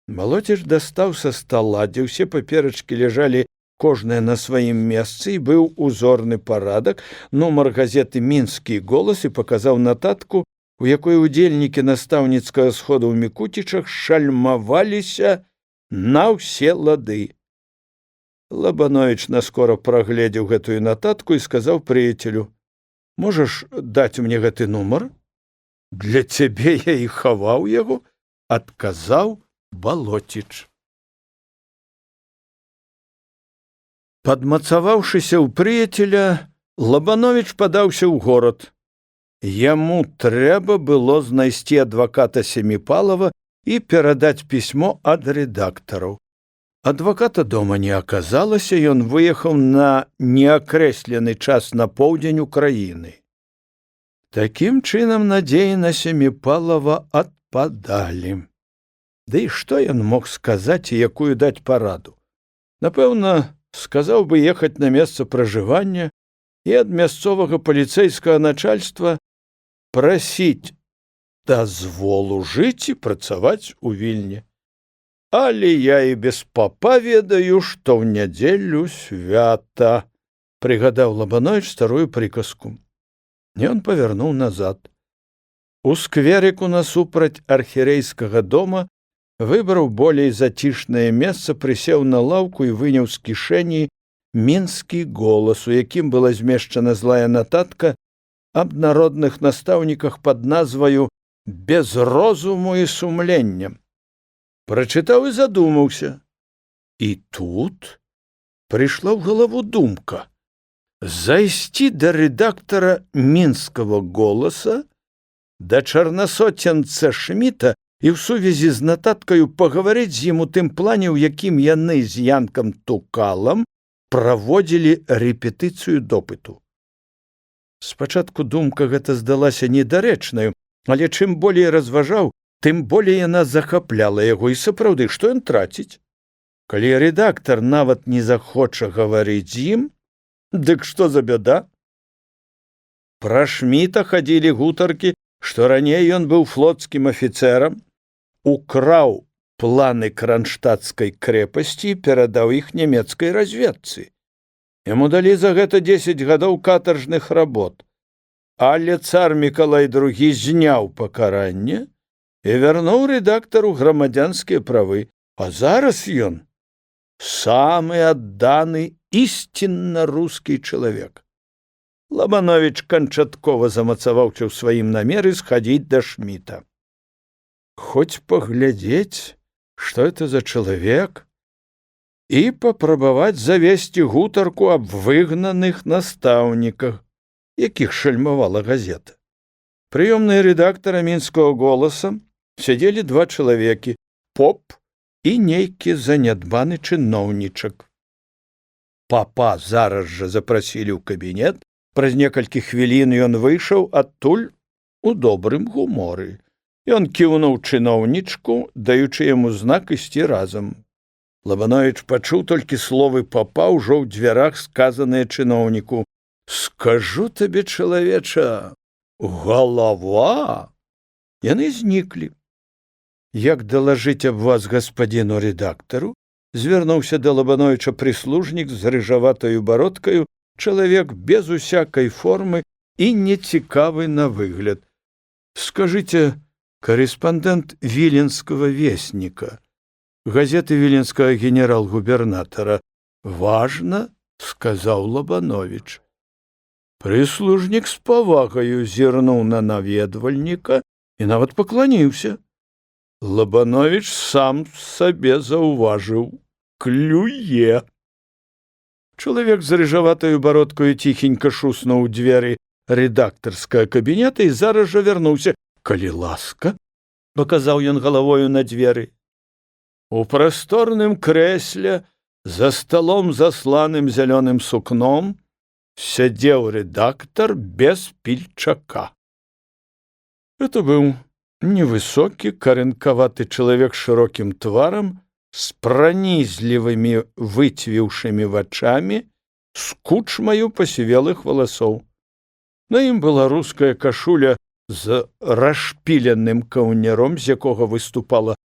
Балотіч дастаў са стала, дзе ўсе паперачкі ляжалі кожная на сваім месцы, і быў узорны парадак, нумар газеты «Мінскі голас» і паказаў нататку, у якой удзельнікі настаўніцкага сходу ў Мікуцічах шальмаваліся на ўсе лады. Лабановіч наскора прагледзеў гэтую нататку і сказаў прыяцелю: «Можаш даць мне гэты нумар? Для цябе я і хаваў яго», — адказаў Балотіч. Падмацаваўшыся ў прыяцеля, Лабановіч падаўся ў горад. Яму трэба было знайсці адваката Семіпалава і перадаць пісьмо ад рэдактараў. Адваката дома не аказалася, ён выехаў на неакрэслены час на поўдзень Украіны. Такім чынам надзеі на Семіпалава адпадалі. Ды і што ён мог сказаць і якую даць параду? Напэўна, сказаў бы ехаць на месца пражывання і ад мясцовага паліцэйскага начальства прасіць дазволу жыць і працаваць у Вільні. Але я і без папа ведаю, што ў нядзелю свята, прыгадаў Лабановіч старую прыказку. Ён павярнуў назад. У скверыку насупраць архірэйскага дома выбраў болей зацішнае месца, прысеў на лаўку і выняў з кішэні мінскі голас, у якім была змешчана злая нататка аб народных настаўніках пад назваю «Без розуму і сумлення». Прачытаў і задумаўся. І тут прыйшла ў галаву думка зайсці да рэдактара мінскага голаса, да чарнасоценца Шміта і ў сувязі з нататкаю пагаварыць з ім у тым плане, у якім яны з Янкам Тукалам праводзілі рэпетыцыю допыту. Спачатку думка гэта здалася недарэчнаю, але чым болей разважаў, тым болей яна захапляла яго, і сапраўды, што ён траціць? Калі рэдактар нават не захоча гаварыць з ім, дык што за бяда? Пра Шміта хадзілі гутаркі, што раней ён быў флотскім афіцэрам, украў планы кранштадтскай крэпасці і перадаў іх нямецкай разведцы. Яму далі за гэта 10 гадоў катаржных работ, але цар Мікалай II зняў пакаранне і вярнуў рэдактару грамадзянскія правы, а зараз ён самы адданы ісцінна рускі чалавек. Лабановіч канчаткова замацаваўся ў сваім намеры схадзіць да Шміта. Хоць паглядзець, што это за чалавек, і папрабаваць завесці гутарку аб выгнаных настаўніках, якіх шальмавала газета. Прыёмныя рэдактара мінскага голаса сядзелі 2 чалавекі, поп і нейкі занядбаны чыноўнічак. Папа зараз жа запрасілі ў кабінет, праз некалькі хвілін ён выйшаў адтуль у добрым гуморы. Ён кіўнуў чыноўнічку, даючы яму знак ісці разам. Лабановіч пачуў толькі словы папа ўжо ў дзвярах сказаныя чыноўніку. «Скажу табе, чалавеча, галава!» Яны зніклі. «Як далажыць аб вас гаспадзіну рэдактару?» звярнуўся да Лабановіча прыслужнік з рыжаватаю бародкаю, чалавек без усякай формы і нецікавы на выгляд. «Скажыце, корреспондент Віленскага вестніка, газеты віленскага генерал-губернатара. Важна», — сказаў Лабановіч. Прыслужнік з павагаю зірнуў на наведвальніка і нават пакланіўся. Лабановіч сам сабе заўважыў: клюе. Чалавек з рыжаватаю бародкаю ціхенька шуснуў у дзверы рэдактарскага кабінета і зараз жа вярнуўся. «Калі ласка», — паказаў ён галавою на дзверы. У прасторным крэсле за сталом, засланым зялёным сукном, сядзеў рэдактар без пільчака. Это быў невысокі, карэнкаваты чалавек з шырокім тварам, з пранізлівымі выцвіўшымі вачамі, з кучмаю пасівелых валасоў. На ім была руская кашуля з расшпіленым каўняром, з якога выступала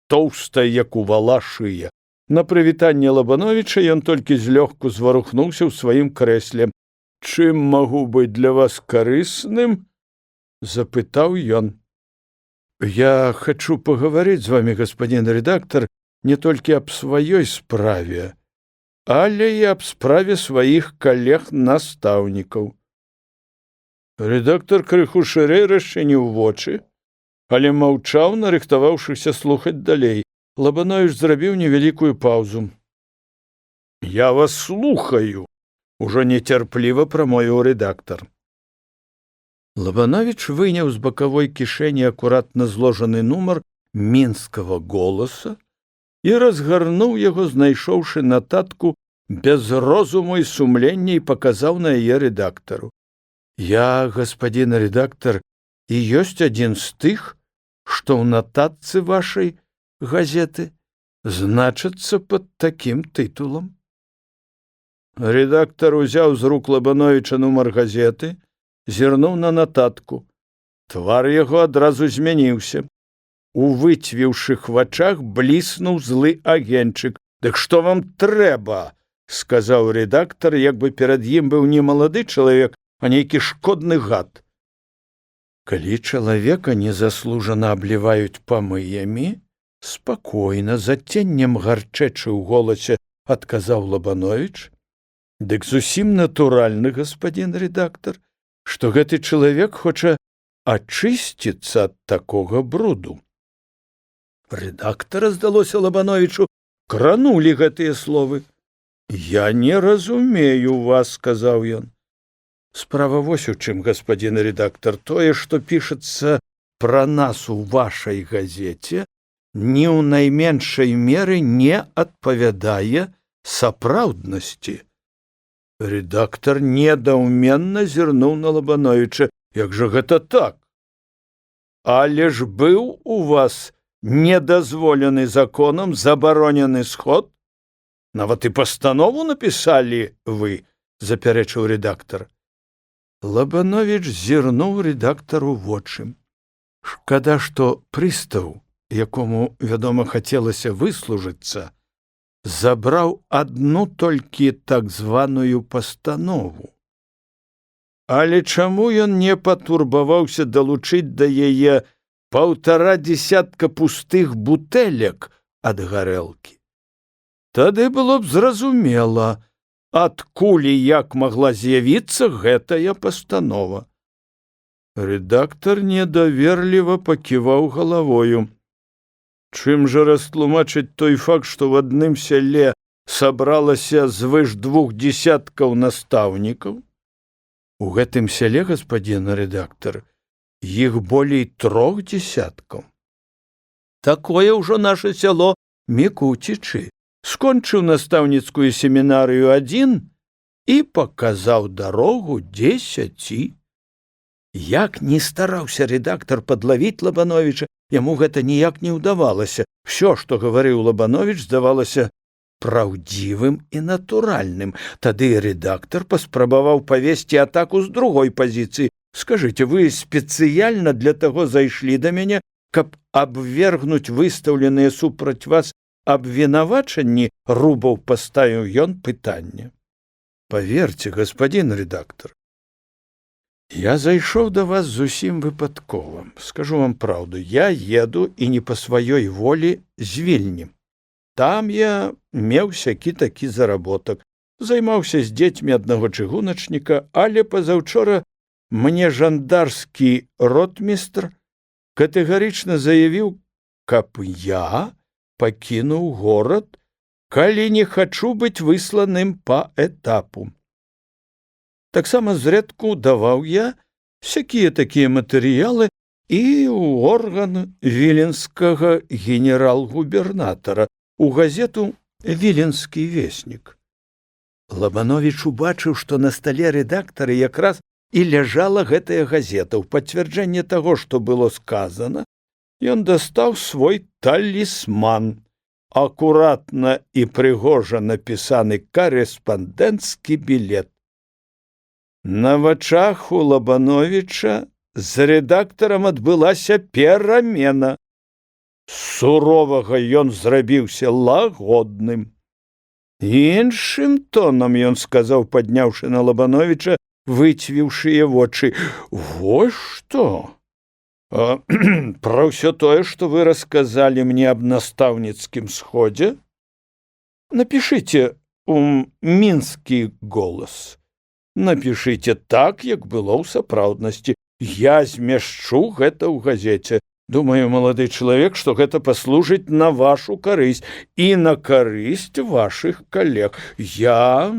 тоўстая, як у вала, шыя. На прывітанне Лабановіча ён толькі злёгку зварухнуўся ў сваім крэсле. «Чым магу быць для вас карысным?» — запытаў ён. «Я хачу пагаварыць з вамі, гаспадзін рэдактар, не толькі аб сваёй справе, але і аб справе сваіх калег-настаўнікаў». Рэдактар крыху шырэй расчыніў вочы, але маўчаў, нарыхтаваўшыся слухаць далей. Лабановіч зрабіў невялікую паўзу. «Я вас слухаю», — ужо нецярпліва прамовіў рэдактар. Лабановіч выняў з бакавой кішэні акуратна зложаны нумар мінскага голаса і разгарнуў яго, знайшоўшы нататку «Без розуму і сумлення» і паказаў на яе рэдактару. «Я, гаспадзін рэдактар, і ёсць адзін з тых, што ў нататцы вашай газеты значыцца пад такім тытулам». Рэдактар узяў з рук Лабановіча нумар газеты, зірнуў на нататку. Твар яго адразу змяніўся. У выцвіўшых вачах бліснуў злы агеньчык. «Дык што вам трэба?» — сказаў рэдактар, як бы перад ім быў не малады чалавек, а нейкі шкодны гад. Калі чалавека незаслужана абліваюць памыямі, спакойна, з адценнем гарчэчы ў голасе адказаў Лабановіч, Дык зусім натуральна, гаспадзін рэдактар, што гэты чалавек хоча ачысціцца ад такога бруду. Рэдактара, здалося Лабановічу, кранулі гэтыя словы. «Я не разумею вас», — сказаў ён. «Справа вось у чым, гаспадзін рэдактар, тое, што пішацца пра нас у вашай газеце, ні ў найменшай меры не адпавядае сапраўднасці». Рэдактар недаўменна зірнуў на Лабановіча. «Як жа гэта так? Але ж быў у вас недазволены законам забаронены сход? Нават і пастанову напісалі вы», — запярэчыў рэдактар. Лабановіч зірнуў рэдактару вочы. Шкада, што прыстаў, якому, вядома, хацелася выслужыцца, забраў адну толькі так званую пастанову. Але чаму ён не патурбаваўся далучыць да яе 1,5 дзесятка пустых бутэлек ад гарэлкі? Тады было б зразумела, адкуль і як магла з'явіцца гэтая пастанова. Рэдактар недаверліва паківаў галавою. Чым жа растлумачыць той факт, што ў адным сяле сабралася звыш 2 дзесяткаў настаўнікаў? У гэтым сяле, гаспадзін рэдактар, іх болей 3 дзесяткаў. Такое ўжо наша сяло Мікуцічы. Скончыў настаўніцкую семінарыю адзін і паказаў дарогу 10. Як не стараўся рэдактар падлавіць Лабановіча, яму гэта ніяк не ўдавалася. Всё, што гаварыў Лабановіч, здавалася праўдзівым і натуральным. Тады рэдактар паспрабаваў павесці атаку з другой пазіцыі. «Скажыце, вы спецыяльна для таго зайшлі да мяне, каб абвергнуць выстаўленыя супраць вас абвінавачанні?» — рубаў паставіў ён пытанне. «Паверце, гаспадзін рэдактар, я зайшоў да вас зусім выпадкова. Скажу вам праўду, я еду і не па сваёй волі з Вільні. Там я меў сякі такі заработак, займаўся з дзецьмі аднаго чыгуначніка, але пазаўчора мне жандарскі ротмістр катэгарычна заявіў, каб я пакінуў горад, калі не хачу быць высланым па этапу. Таксама зрэдку даваў я сякія такія матэрыялы і ў орган віленскага генерал-губернатара, у газету «Віленскі веснік». Лабановіч убачыў, што на стале рэдактара якраз і ляжала гэтая газета. У пацвярджэнне таго, што было сказана, ён дастаў свой талісман, акуратна і прыгожа напісаны карэспандэнцкі білет. На вачах у Лабановіча з рэдактарам адбылася перамена. З суровага ён зрабіўся лагодным. Іншым тонам ён сказаў, падняўшы на Лабановіча выцвіўшыя вочы: «Вось што! Пра ўсё тое, што вы расказалі мне аб настаўніцкім сходзе, напішыце у мінскі голас. Напішыце так, як было ў сапраўднасці. Я змяшчу гэта ў газеце. Думаю, малады чалавек, што гэта паслужыць на вашу карысць і на карысць вашых калег». «Я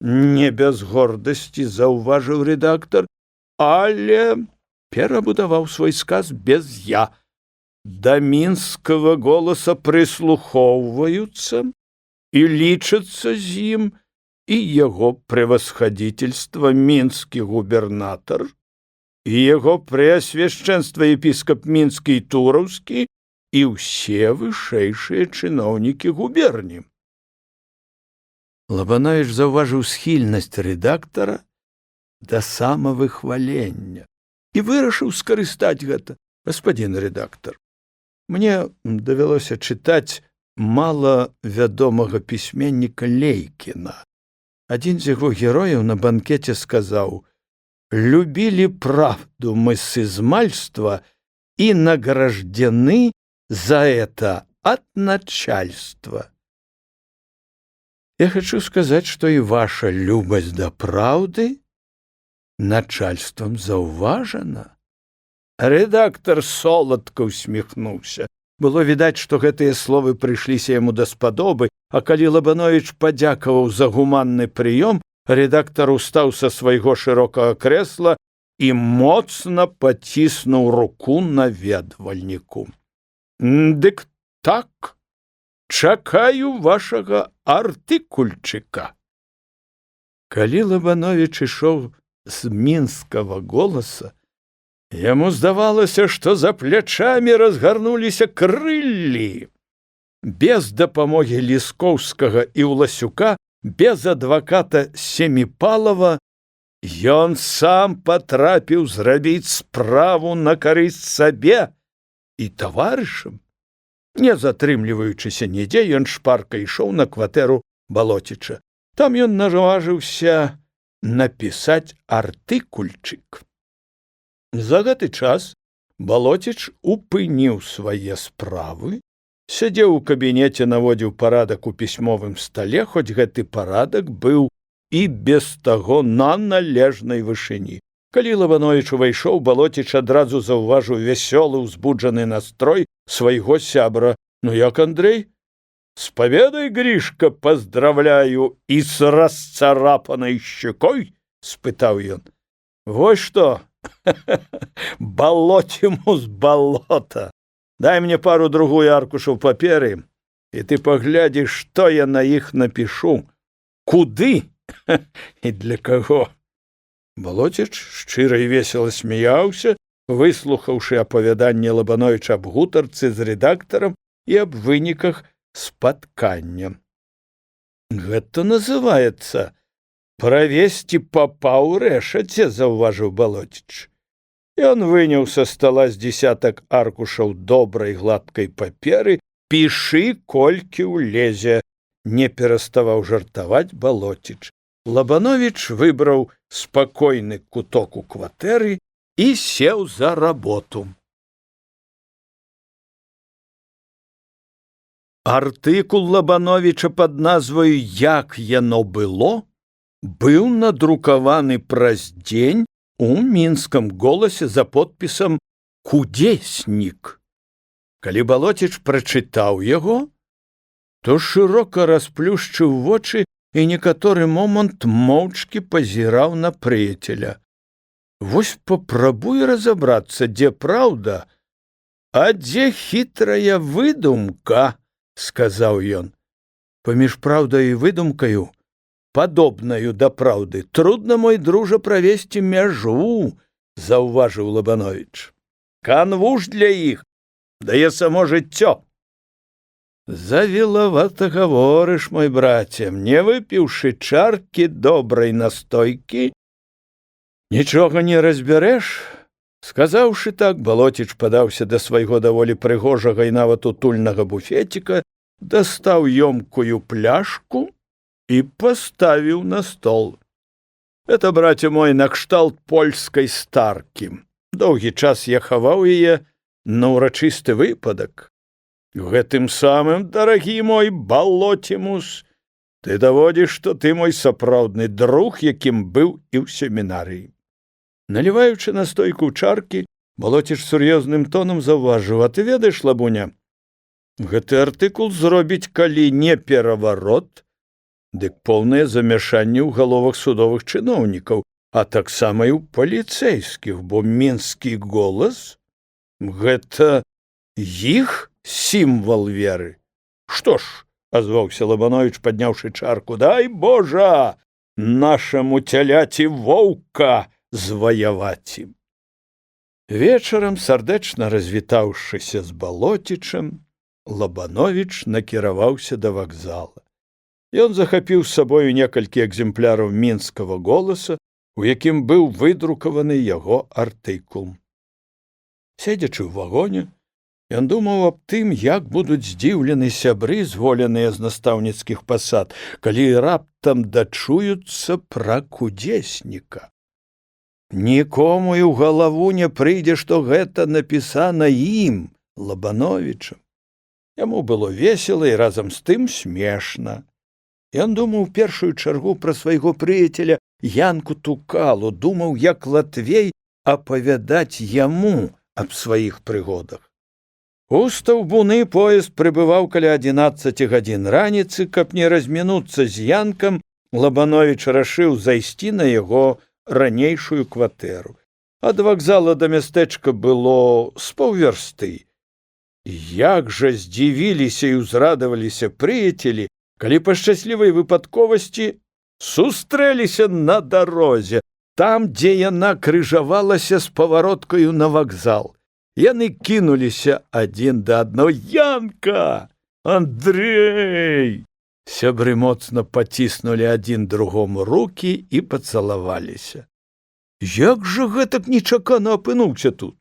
не без гордасці», — заўважыў рэдактар, але перабудаваў свой сказ без «я». Да мінскага голаса прыслухоўваюцца і лічацца з ім і яго превасходительство мінскі губернатар, і яго преасвяшчэнства епіскап мінскі і тураўскі, і ўсе вышэйшыя чыноўнікі губерні. Лабановіч заўважыў схільнасць рэдактара да самавыхвалення і вырашыў скарыстаць гэта. «Гаспадзін рэдактар, мне давялося чытаць малавядомага пісьменніка Лейкіна. Адзін з яго герояў на банкеце сказаў: «Любили правду мы с измальства и награждены за это от начальства». Я хочу сказаць, што і ваша любасць да праўды начальствам заўважана. Рэдактар соладка ўсміхнуўся. Было відаць, што гэтыя словы прыйшліся яму даспадобы, а калі Лабановіч падзякаваў за гуманны прыём, рэдактар устаў са свайго шырокага крэсла і моцна паціснуў руку наведвальніку. Дык так, чакаю вашага артыкульчыка. Калі Лабановіч ішоў з мінскага голаса, яму здавалася, што за плячамі разгарнуліся крыллі. Без дапамогі Ліскоўскага і Ўласюка, без адваката Семіпалава, ён сам патрапіў зрабіць справу на карысць сабе і таварышам. Не затрымліваючыся нідзе, ён шпарка ішоў на кватэру Балоціча. Там ён наважыўся напісаць артыкульчык. За гэты час Балоціч упыніў свае справы, сядзеў у кабінеце, наводзіў парадак у пісьмовым стале, хоць гэты парадак быў і без таго на належнай вышыні. Калі Лабановіч увайшоў, Балоціч адразу заўважыў вясёлы, узбуджаны настрой свайго сябра. Ну як, Андрэй? С победой, Гришка, поздравляю, и с расцарапанной щекой? Спытаў ён. Вось што, балотиму з балота. Дай мне пару-другую аркушаў паперы, і ты паглядзіш, што я на іх напішу. Куды і для каго? Балоціч шчыра і весела смяяўся, выслухаўшы апавяданне Лабановіча аб гутарцы з рэдактарам і аб выніках спаткання. Гэта называецца правесці папа ў рэшаце, заўважыў Балоціч. Ён выняў са стала з дзесятак аркушаў добрай гладкай паперы. Пішы, колькі ўлезе, не пераставаў жартаваць Балоціч. Лабановіч выбраў спакойны куток у кватэры і сеў за работу. Артыкул Лабановіча пад назваю «Як яно было» быў надрукаваны праз дзень у мінскім голасе за подпісам «Кудеснік». Калі Балоціч прачытаў яго, то шырока расплюшчыў вочы і некаторы момант моўчкі пазіраў на прыяцеля. Вось папрабуй разабрацца, дзе праўда, а дзе хітрая выдумка, сказаў ён. Паміж праўдай і выдумкаю, падобнаю да праўды, трудна, мой дружа, правесці мяжу, заўважыў Лабановіч. Канву ж для іх дае само жыццё. Завілавата гаворыш, мой браце, не выпіўшы чаркі добрай настойкі, нічога не разбярэш. Сказаўшы так, Балоціч падаўся да свайго даволі прыгожага і нават утульнага буфеціка, дастаў ёмкую пляшку і паставіў на стол. Это, браце мой, накшталт польскай старкі. Доўгі час я хаваў яе на ўрачысты выпадак. Гэтым самым, дарагі мой Балотимус, ты даводзіш, што ты мой сапраўдны друг, якім быў і ў семінарыі. Наліваючы настойку ў чаркі, Балоціч сур'ёзным тонам заўважыў: а ты ведаеш, Лабуня, гэты артыкул зробіць, калі не пераварот, дык поўнае замяшанне ў галовах судовых чыноўнікаў, а таксама і ў паліцэйскіх, бо мінскі голас — гэта іх сімвал веры. Што ж, азваўся Лабановіч, падняўшы чарку, дай Божа нашаму цяляці воўка зваяваць ім. Вечарам, сардэчна развітаўшыся з Балотічам, Лабановіч накіраваўся да вакзала. Ён захапіў з сабою некалькі экземпляраў мінскага голаса, у якім быў выдрукаваны яго артыкул. Седзячы ў вагоне, ён думаў аб тым, як будуць здзіўлены сябры, зволеныя з настаўніцкіх пасад, калі раптам дачуюцца пра кудзесніка. Нікому і ў галаву не прыйдзе, што гэта напісана ім, Лабановічам. Яму было весела і разам з тым смешна. Ён думаў у першую чаргу пра свайго прыяцеля Янку Тукалу, думаў, як Латвей апавядаць яму аб сваіх прыгодах. У Стаўбуны поезд прыбываў каля 11 гадзін раніцы, каб не размінуцца з Янкам, Лабановіч рашыў зайсці на яго ранейшую кватэру. Ад вакзала да мястэчка было з паўвярсты. Як жа здзівіліся і ўзрадаваліся прыяцелі, калі па шчаслівай выпадковасці сустрэліся на дарозе, там, дзе яна крыжавалася з павароткаю на вакзал. Яны кінуліся адзін да аднаго. «Янка! Андрэй!» Сябры моцна паціснулі адзін другому рукі і пацалаваліся. «Як жа гэтак нечакана апынуўся тут?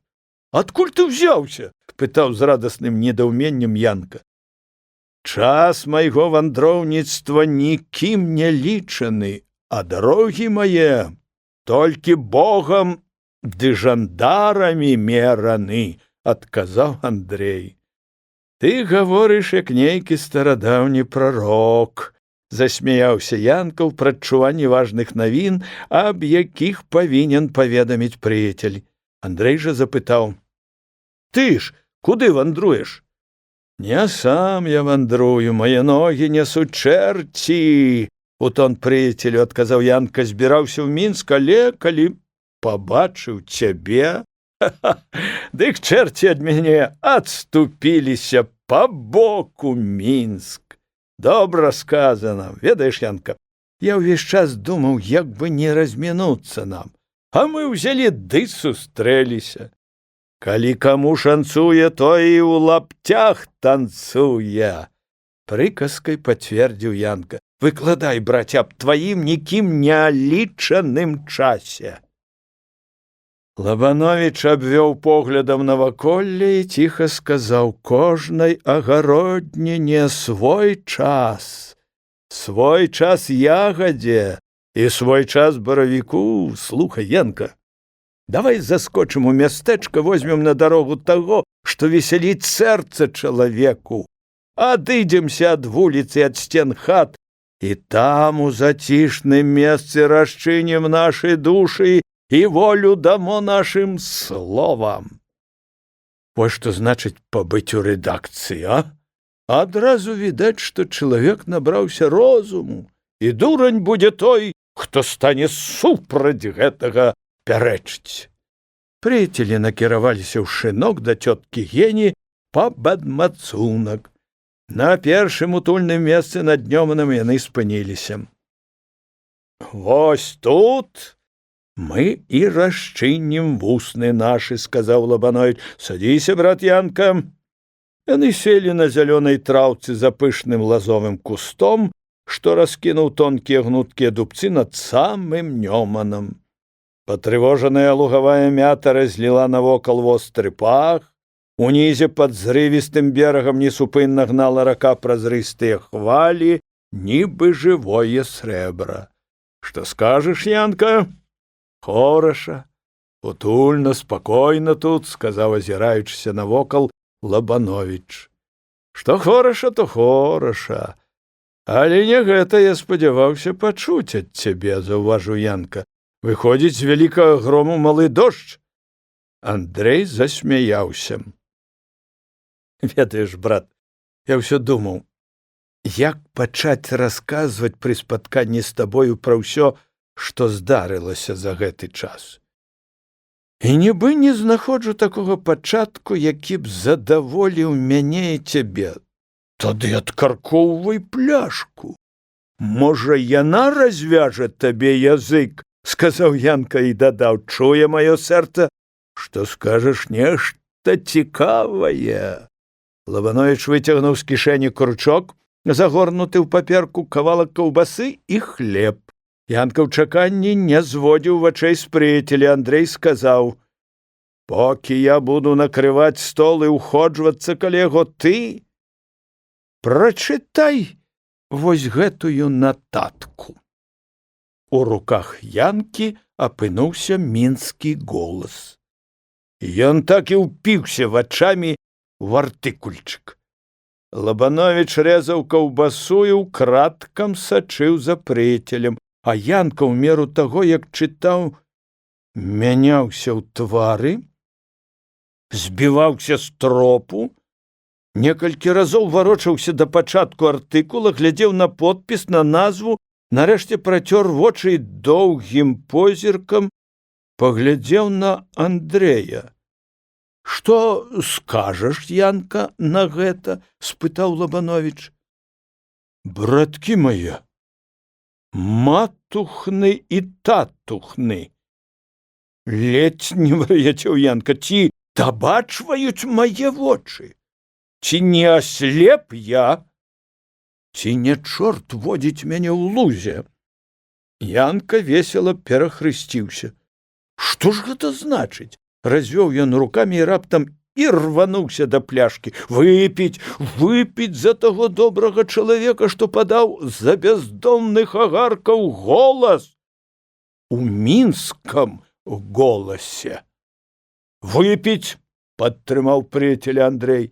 Адкуль ты ўзяўся?» — пытаў з радасным недаўменнем Янка. «Час майго вандроўніцтва нікім не лічаны, а дарогі мае толькі Богам ды жандарамі мераны», — адказаў Андрэй. «Ты гаворыш, як нейкі старадаўні прарок», — засмяяўся Янка ў прадчуванні важных навін, аб якіх павінен паведаміць прыяцель. Андрэй жа запытаў: «Ты ж куды вандруеш?» «Не сам я вандрую, мае ногі несуць чэрці», — у тон прыяцелю адказаў Янка. «Збіраўся ў Мінск, але калі пабачыў цябе, дык чэрці ад мяне адступіліся па боку Мінск». «Добра сказана. Ведаеш, Янка, я ўвесь час думаў, як бы не размінуцца нам, а мы ўзялі ды сустрэліся. Калі каму шанцуе, то і ў лаптях танцуе», — прыказкай пацвердзіў Янка. «Выкладай, браця, аб тваім нікім не лічаным часе». Лабановіч абвёў поглядам наваколле і ціха сказаў: «Кожнай агародніне свой час ягадзе і свой час баравіку. Слухай, Янка, давай заскочым у мястэчка, возьмем на дарогу таго, што весяліць сэрца чалавеку, адыдземся ад вуліцы, ад сцен хат, і там у зацішным месцы расчынім нашы душы і волю дамо нашым словам». Вось што значыць пабыць у рэдакцыі, а? Адразу відаць, што чалавек набраўся розуму, і дурань будзе той, хто стане супраць гэтага пярэчыць. Прыяцелі накіраваліся ў шынок да цёткі Гені паб адмацунак. На першым утульным месцы над днёманым яны спыніліся. «Вось тут мы і расчынім вусны нашы», — сказаў Лабановіч. «Садзіся, брат Янка». Яны селі на зялёнай траўцы за пышным лазовым кустом, што раскінуў тонкія гнуткія дубцы над самым Нёманам. Патрывожаная лугавая мята разліла навокал востры пах, унізе пад зрывістым берагам несупынна гнала рака празрыстыя хвалі, нібы жывое срэбра. «Што скажаш, Янка?» «Хораша, утульна, спакойна тут», — сказаў, азіраючыся навокал, Лабановіч. «Што хораша, то хораша. Але не гэта я спадзяваўся пачуць ад цябе», — заўважыў Янка. «Выходзіць, з вялікага грому малы дождж?» Андрэй засмяяўся. «Ведаеш, брат, я ўсё думаў, як пачаць расказваць пры спатканні з табою пра ўсё, што здарылася за гэты час. І нібы не знаходжу такога пачатку, які б задаволіў мяне і цябе. Тады адкаркоўвай пляшку. Можа, яна развяжа табе язык», — сказаў Янка і дадаў: «Чуе маё сэрца, што скажаш нешта цікавае». Лабановіч выцягнуў з кішэні кручок, загорнуты ў паперку, кавалак каўбасы і хлеб. Янка ў чаканні не зводзіў вачэй з прыяцеля. Андрэй сказаў: «Покі я буду накрываць стол і ўходжвацца каля яго, ты прачытай вось гэтую нататку». У руках Янкі апынуўся мінскі голас. Ён так і ўпіўся вачамі ў артыкульчык. Лабановіч рэзаў каўбасу і ўкрадкам сачыў за прыяцелем, а Янка ў меру таго, як чытаў, мяняўся ў твары, збіваўся з тропу, некалькі разоў варочаўся да пачатку артыкула, глядзеў на подпіс, на назву, нарэшце працёр вочы і доўгім позіркам паглядзеў на Андрэя. «Што скажаш, Янка, на гэта?» – спытаў Лабановіч. «Браткі мае, матухны і татухны!» Ледзь не вар'яцеў Янка. «Ці табачваюць мае вочы? Ці не аслеп я? Ці не чорт водзіць мяне ў лузе?» Янка весела перахрысціўся. «Што ж гэта значыць?» Развёў ён рукамі і раптам і рвануўся да пляшкі. «Выпіць, выпіць за таго добрага чалавека, што падаў за бяздомных агаркаў голас у мінскам голасе!» «Выпіць!» – падтрымаў прыяцеля Андрэй.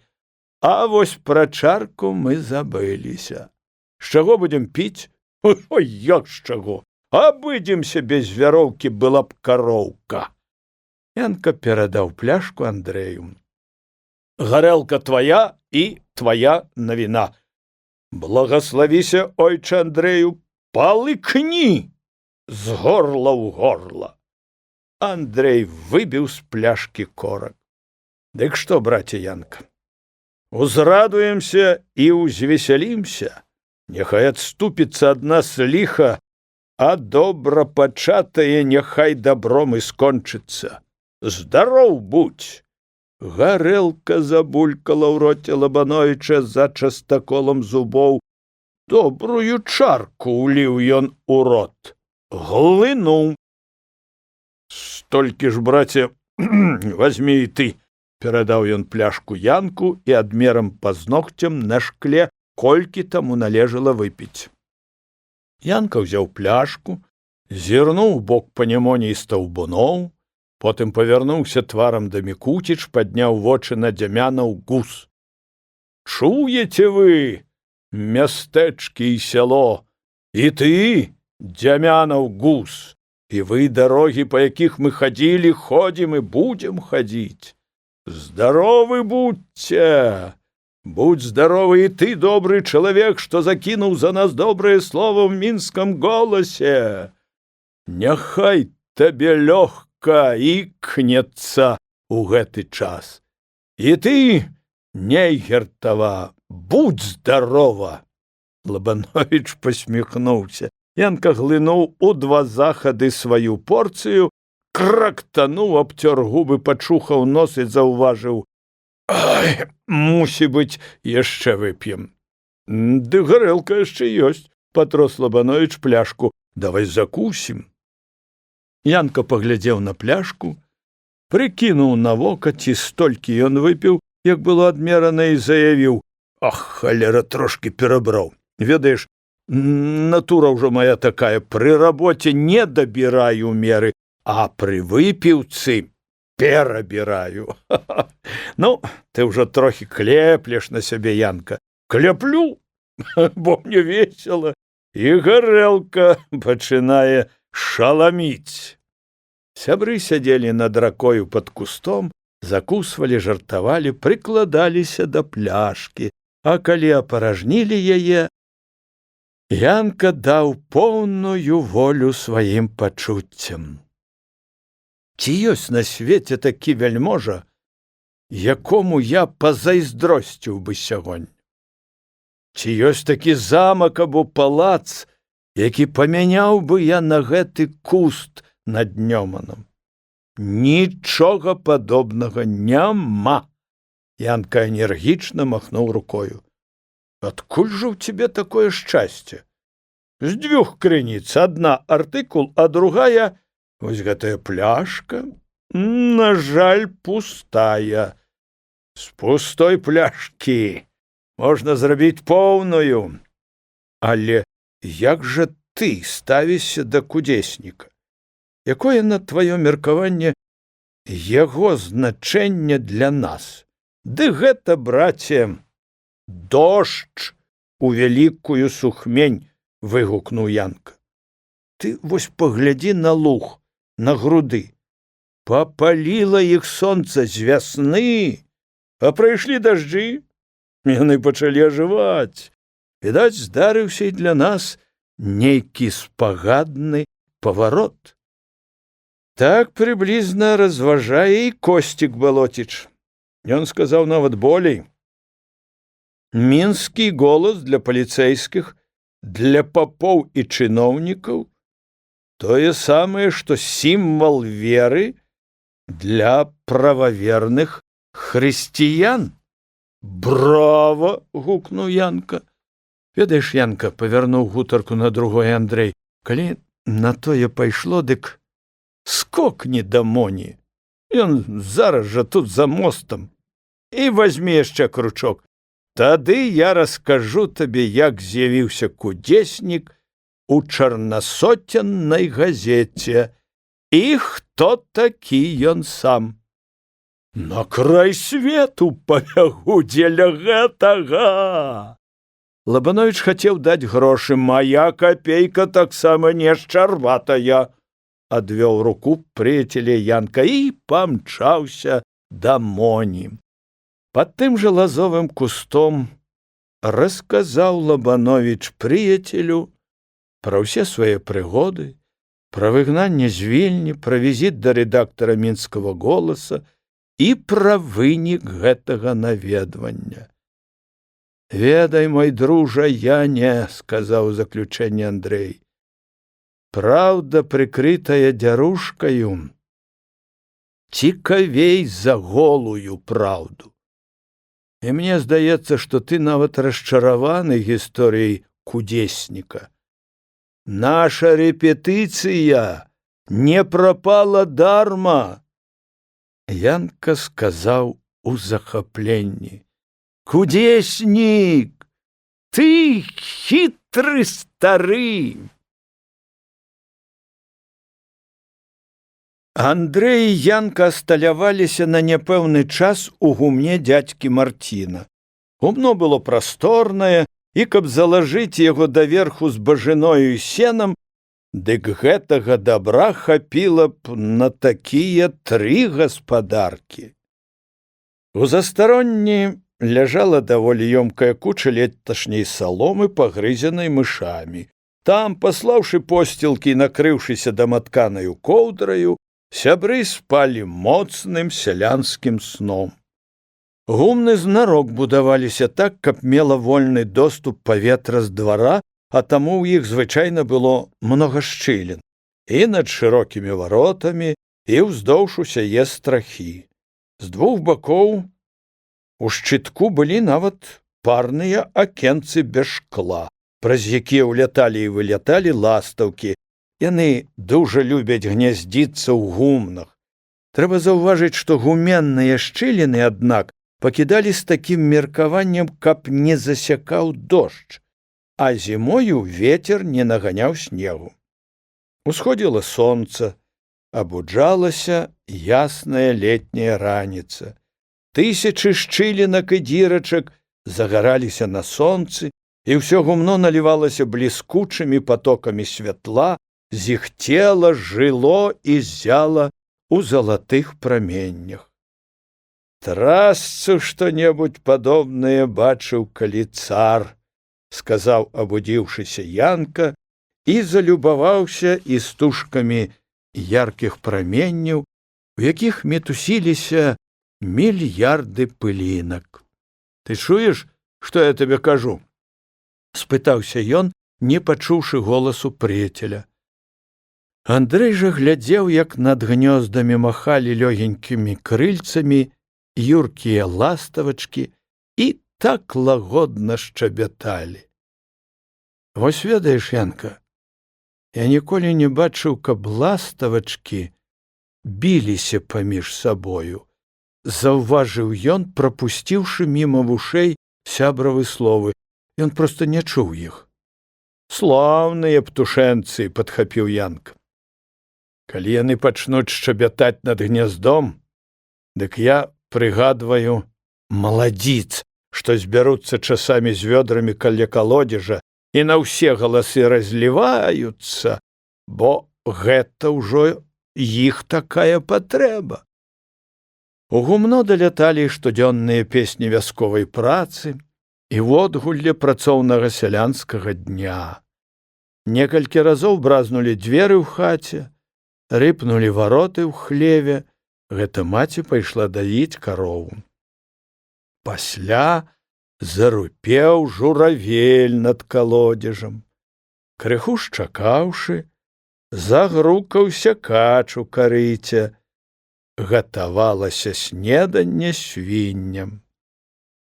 «А вось пра чарку мы забыліся. З чаго будзем піць? Ой, як з чаго? Абыдземся без вяроўкі, была б кароўка!» Янка перадаў пляшку Андрэю. «Гарэлка твая і твая навіна. Благаславіся, ойча Андрэю, палыкні з горла ў горла!» Андрэй выбіў з пляшкі корак. «Дык што, браце Янка, узрадуемся і узвесялімся. Няхай адступіцца ад нас ліха, а добра пачатае няхай добром і скончыцца. Здароў будь!» Гарэлка забулькала ў роце Лабановіча за частаколам зубоў. Добрую чарку ўліў ён у рот. Глынуў. «Столькі ж, браце, вазьмі і ты!» Перадаў ён пляшку Янку і адмерам пазногцем на шкле, колькі таму належала выпіць. Янка ўзяў пляшку, зірнуў у бок панемоні і стаўбуноў, потым павярнуўся тварам да Мікуціч, падняў вочы на Дзямянаў гус. «Чуеце вы, мястэчкі і сяло, і ты, Дзямянаў гус, і вы дарогі, па якіх мы хадзілі, ходзім і будзем хадзіць. Здаровы будьце! Будь здаровы і ты, добры чалавек, што закінуў за нас добрае слова ў мінскам голасе. Няхай табе лёгка ікнецца ў гэты час. І ты, Нейгертава, будь здарова!» Лабановіч пасміхнуўся. Янка глынуў у два захады сваю порцыю, крактануў, абцёр губы, пачухаў нос і заўважыў: «Ай, мусі быць, яшчэ вып'ем». «Ды гарэлка яшчэ ёсць», – патрос Лабановіч пляшку. «Давай закусім». Янка паглядзеў на пляшку, прыкінуў на вока, ці столькі ён выпіў, як было адмерана, і заявіў: «Ах, халера, трошкі перабраў. Ведаеш, натура ўжо моя такая, пры рабоце не дабіраю меры, а пры выпіўцы перабіраю». «Ну, ты ўжо трохі клеплеш на сябе, Янка». «Кляплю, бо мне весела, і гарэлка пачынае шаламіць». Сябры сядзелі над ракою пад кустом, закусвалі, жартавалі, прыкладаліся да пляшкі, а калі апаражнілі яе, Янка даў поўную волю сваім пачуццям. Ці ёсць на свеце такі вяльможа, якому я пазайздросціў бы сягоння? Ці ёсць такі замак або палац, які памяняў бы я на гэты куст над Нёманам? Нічога падобнага няма. Янка энергічна махнуў рукою. «Адкуль жа ў цябе такое шчасце? З дзвюх крыніц. Адна артыкул, а другая вось гэтая пляшка, на жаль, пустая. З пустой пляшкі можна зрабіць поўную. Але як жа ты ставішся да кудзесніка? Якое, на тваё меркаванне, яго значэнне для нас? Ды гэта, браце, Дождж у вялікую сухмень, выгукнуў Янка. Ты вось паглядзі на луг, на груды. Попаліла іх сонца з вясны, а прайшлі дажджы, яны пачалі ажываць. Відаць, здарыўся і для нас нейкі спагадны паварот. Так прыблізна разважае і Косцік Балоціч. Ён сказаў нават болей. Мінскі голас для паліцэйскіх, для папоў і чыноўнікаў тое самае, што сімвал веры для прававерных хрысціян. Браво! Гукнуў Янка. Ведаеш, Янка, павярнуў гутарку на другой Андрэй, калі на тое пайшло, дык скокні да Моні. Ён зараз жа тут за мостам. І вазьмі яшчэ кручок. Тады я раскажу табе, як з'явіўся кудеснік у чарнасоценнай газеце і хто такі ён сам. На край свету пабягу дзеля гэтага. Лабановіч хацеў даць грошы. Мая капейка таксама не шчарватая. Адвёў руку прыяцеля Янка і памчаўся да Моні. Пад тым жа лазовым кустом расказаў Лабановіч прыяцелю пра ўсе свае прыгоды, пра выгнанне з Вільні, пра візіт да рэдактара мінскага голаса і пра вынік гэтага наведвання. Ведай, мой дружа, я не, сказаў у заключэнні Андрэй. Праўда, прыкрытая дзярушкаю, цікавей за голую праўду. І мне здаецца, што ты нават расчараваны гісторыяй кудесніка. Наша рэпетыцыя не прапала дарма. Янка сказаў у захапленні. Кудеснік, ты хітры стары. Андрэй і Янка асталяваліся на няпэўны час у гумне дзядзькі Марціна. Гумно было прасторнае, і каб залажыць яго даверху з бажыною і сенам, дык гэтага дабра хапіла б на такія 3 гаспадаркі. У застаронні ляжала даволі ёмкая куча леташняй саломы, пагрызенай мышамі. Там, паслаўшы посцілкі і накрыўшыся даматканаю коўдраю, сябры спалі моцным сялянскім сном. Гумны знарок будаваліся так, каб мела вольны доступ паветра з двара, а таму ў іх звычайна было многа шчылін і над шырокімі варотамі, і ўздоўж усяе страхі. З 2 бакоў у шчытку былі нават парныя акенцы без шкла, праз якія ўляталі і выляталі ластаўкі. Яны дужа любяць гняздзіцца ў гумнах. Трэба заўважыць, што гуменныя шчыліны, аднак, пакідалі з такім меркаваннем, каб не засякаў дождж, а зімою вецер не наганяў снегу. Усходзіла сонца, абуджалася ясная летняя раніца. Тысячы шчылінак і дзірачак загараліся на сонцы, і ўсё гумно налівалася бліскучымі патокамі святла, зіхцела, жыло і ззяла ў залатых праменнях. Трасцу што-небудзь падобнае бачыў, калі цар, сказаў абудзіўшыся Янка і залюбаваўся істужкамі яркіх праменняў, у якіх мітусіліся мільярды пылінак. Ты чуеш, што я табе кажу? Спытаўся ён, не пачуўшы голасу прыяцеля. Андрэй жа глядзеў, як над гнёздамі махалі лёгенькімі крыльцамі юркія ластавачкі і так лагодна шчабяталі. Вось ведаеш, Янка, я ніколі не бачыў, каб ластавачкі біліся паміж сабою, заўважыў ён, прапусціўшы міма вушэй сябравы словы. Ён проста не чуў іх. Слаўныя птушэнцы, падхапіў Янка. Калі яны пачнуць шчабятаць над гняздом, дык я прыгадваю маладзіц, што збяруцца часамі з вёдрамі каля калодзежа і на ўсе галасы разліваюцца, бо гэта ўжо іх такая патрэба. У гумно даляталі штодзённыя песні вясковай працы і водгулле працоўнага сялянскага дня. Некалькі разоў бразнулі дзверы ў хаце, рыпнулі вароты ў хлеве. Гэта маці пайшла даіць карову. Пасля зарупеў журавель над калодзежам. Крыху шчакаўшы, загрукаўся кач у карыце. Гатавалася снеданне свінням.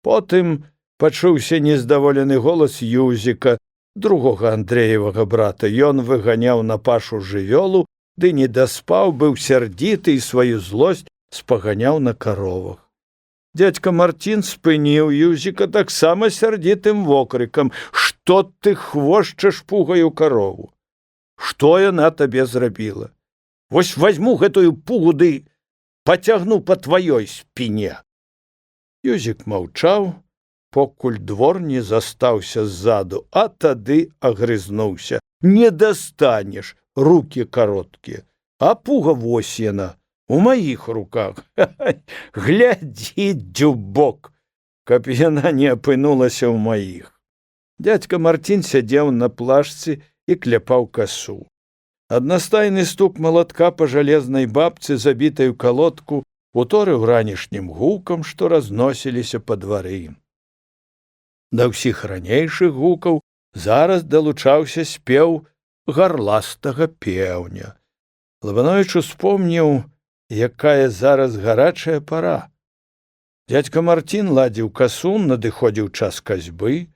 Потым пачуўся нездаволены голас Юзіка, другога Андрэевага брата. Ён выганяў на пашу жывёлу, ды не даспаў, быў сярдзіты і сваю злосць спаганяў на каровах. Дзядзька Марцін спыніў Юзіка таксама сярдзітым вокрыкам: «Што ты хвошчаш пугаю карову? Што яна табе зрабіла? Вось вазьму гэтую пугу ды пацягну па тваёй спіне». Юзік маўчаў, покуль двор не застаўся ззаду, а тады агрызнуўся: «Не дастанеш, рукі кароткія, а пуга вось яна, у маіх руках. Глядзі, дзюбок, каб яна не апынулася ў маіх». Дзядзька Марцін сядзеў на плашцы і кляпаў касу. Аднастайны стук малатка па жалезнай бабцы, забітай у калодку, уторыў ранішнім гукам, што разносіліся па двары. Да ўсіх ранейшых гукаў зараз далучаўся спеў гарластага пеўня. Лабановіч успомніў, якая зараз гарачая пара. Дзядзька Марцін ладзіў касу, надыходзіў час касьбы.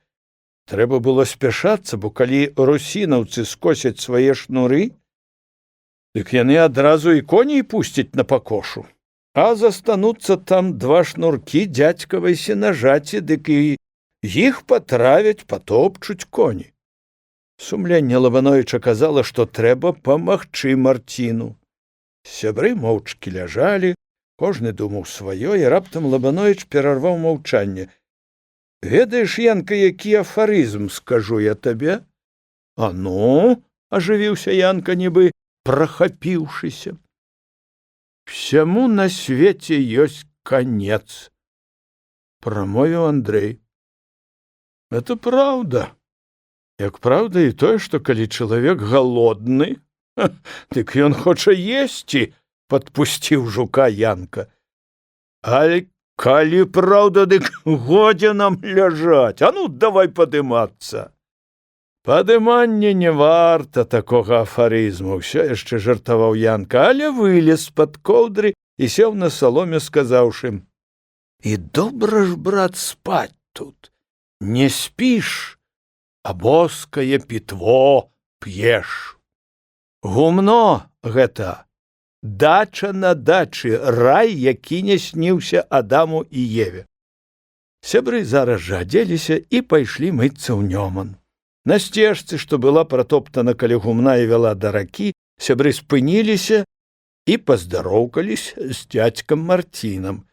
Трэба было спяшацца, бо калі русінаўцы скосяць свае шнуры, дык яны адразу і коней пусцяць на пакошу. А застануцца там два шнуркі дзядзькавай сенажаці, дык і іх патравяць, патопчуць коні. Сумленне Лабановіча казала, што трэба памагчы Марціну. Сябры моўчкі ляжалі, кожны думаў сваё, і раптам Лабановіч перарваў маўчанне. «Ведаеш, Янка, які афарызм скажу я табе?» «А ну?» – ажывіўся Янка, нібы прахапіўшыся. «Всяму на свеце ёсць канец», – прамовіў Андрэй. «Это правда. Як правда і тое, што калі чалавек галодны, дык ён хоча есці», – падпусціў жука Янка. «Аль калі правда, дык годзе нам ляжаць. А ну, давай падымацца». «Падыманне не варта такога афарызму», – ўсё яшчэ жартаваў Янка, але вылез з-пад коўдры і сеў на саломе, сказаўшы: «І добра ж, брат, спаць тут. Не спіш, а боскае пітво п'еш. Гумно гэта дача на дачы, рай, які не сніўся Адаму і Еве». Сябры зараз жа адзеліся і пайшлі мыцца ў Нёман. На сцежцы, што была пратоптана каля гумна і вяла да ракі, сябры спыніліся і паздароўкались з дзядзькам Марцінам.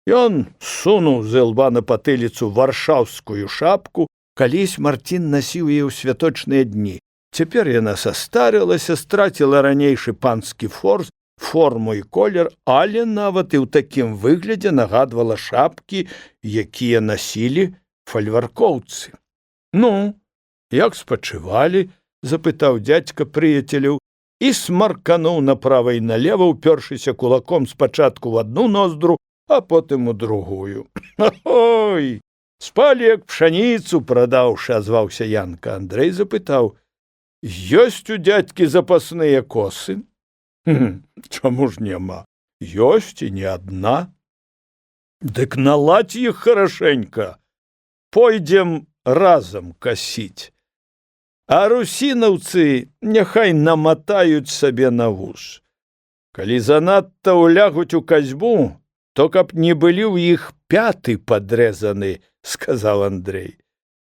Ён сунуў з ілба на патыліцу варшаўскую шапку. Калісь Марцін насіў яе ў святочныя дні. Цяпер яна састарылася, страціла ранейшы панскі форс, форму і колер, але нават і ў такім выглядзе нагадвала шапкі, якія насілі фальваркоўцы. «Ну, як спачывалі?» – запытаў дзядзька прыяцеляў і смаркануў направа і налева, упёршыся кулаком спачатку в адну ноздру, а потым у другую. «Ой, спалі як пшаніцу прадаўшы», – азваўся Янка. Андрэй запытаў: «Ёсць у дзядзькі запасныя косы?» «Чаму ж няма? Ёсць і не адна». «Дык наладзь іх харашэнька. Пойдзем разам касіць. А русінаўцы няхай наматаюць сабе на вуз. Калі занадта улягуць у касьбу, то каб не былі ў іх пяты падрэзаны», – сказаў Андрэй.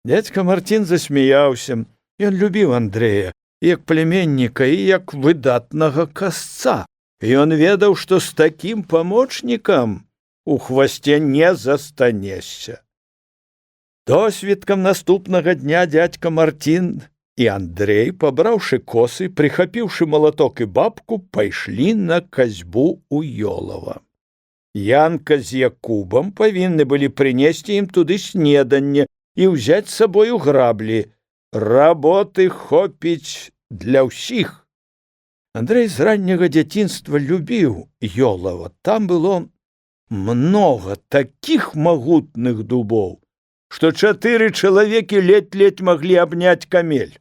Дзядзька Марцін засмяяўся. Ён любіў Андрэя як племянніка і як выдатнага касца. Ён ведаў, што з такім памочнікам у хвасце не застанешся. Досвідкам наступнага дня дядька Мартін і Андрэй, пабраўшы косы, прыхапіўшы малаток і бабку, пайшлі на касьбу ў Ёлава. Янка з Якубам павінны былі прынесці ім туды снеданне і ўзяць з сабою граблі. Работы хопіць для ўсіх. Андрэй з ранняга дзяцінства любіў Ёлава. Там было многа такіх магутных дубоў, што 4 чалавекі ледзь-ледзь маглі абняць камель.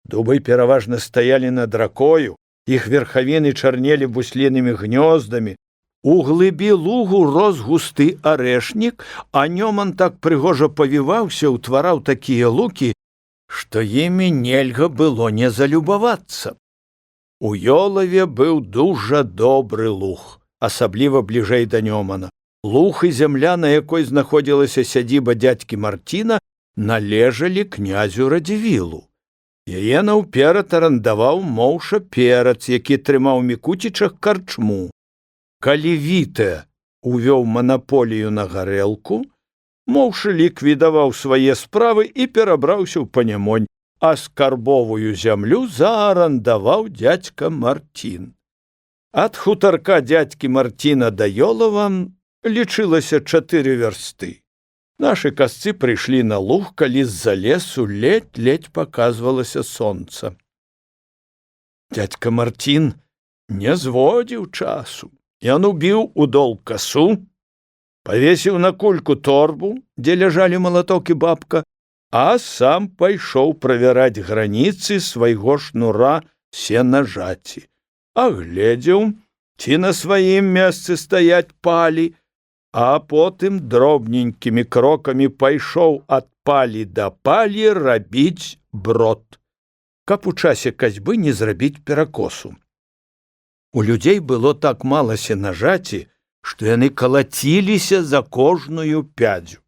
Дубы пераважна стаялі над ракою, іх верхавіны чарнелі буслінымі гнёздамі. У глыбі лугу рос густы арэшнік, а нёман так прыгожа павіваўся, утвараў такія лукі, што імі нельга было не залюбавацца. У Ёлаве быў дужа добры луг, асабліва бліжэй да нёмана. Луг і зямля, на якой знаходзілася сядзіба дзядзькі Мартіна, належалі князю Радзівілу. Яе наўперад арандаваў Моўша Перац, які трымаў у Мікуцічах карчму. Калі Вітэ увёў манаполію на гарэлку, Моўша ліквідаваў свае справы і перабраўся ў Панямонь, а скарбовую зямлю заарандаваў дзядзька Мартін. Ад хутарка дзядзькі Мартіна да Ёлава лічылася 4 вярсты. Нашы касцы прыйшлі на луг, калі з-за лесу ледзь-ледзь паказвалася сонца. Дзядзька Мартін не зводзіў часу. Ён убіў у дол касу, павесіў на кульку торбу, дзе ляжалі малаток і бабка, а сам пайшоў правяраць граніцы свайго шнура сенажаці. Агледзеў, ці на сваім месцы стаяць палі, а потым дробненькімі крокамі пайшоў ад палі да палі рабіць брод, каб у часе касьбы не зрабіць перакосу. У людзей было так мала сенажаці, што яны калаціліся за кожную пядзю.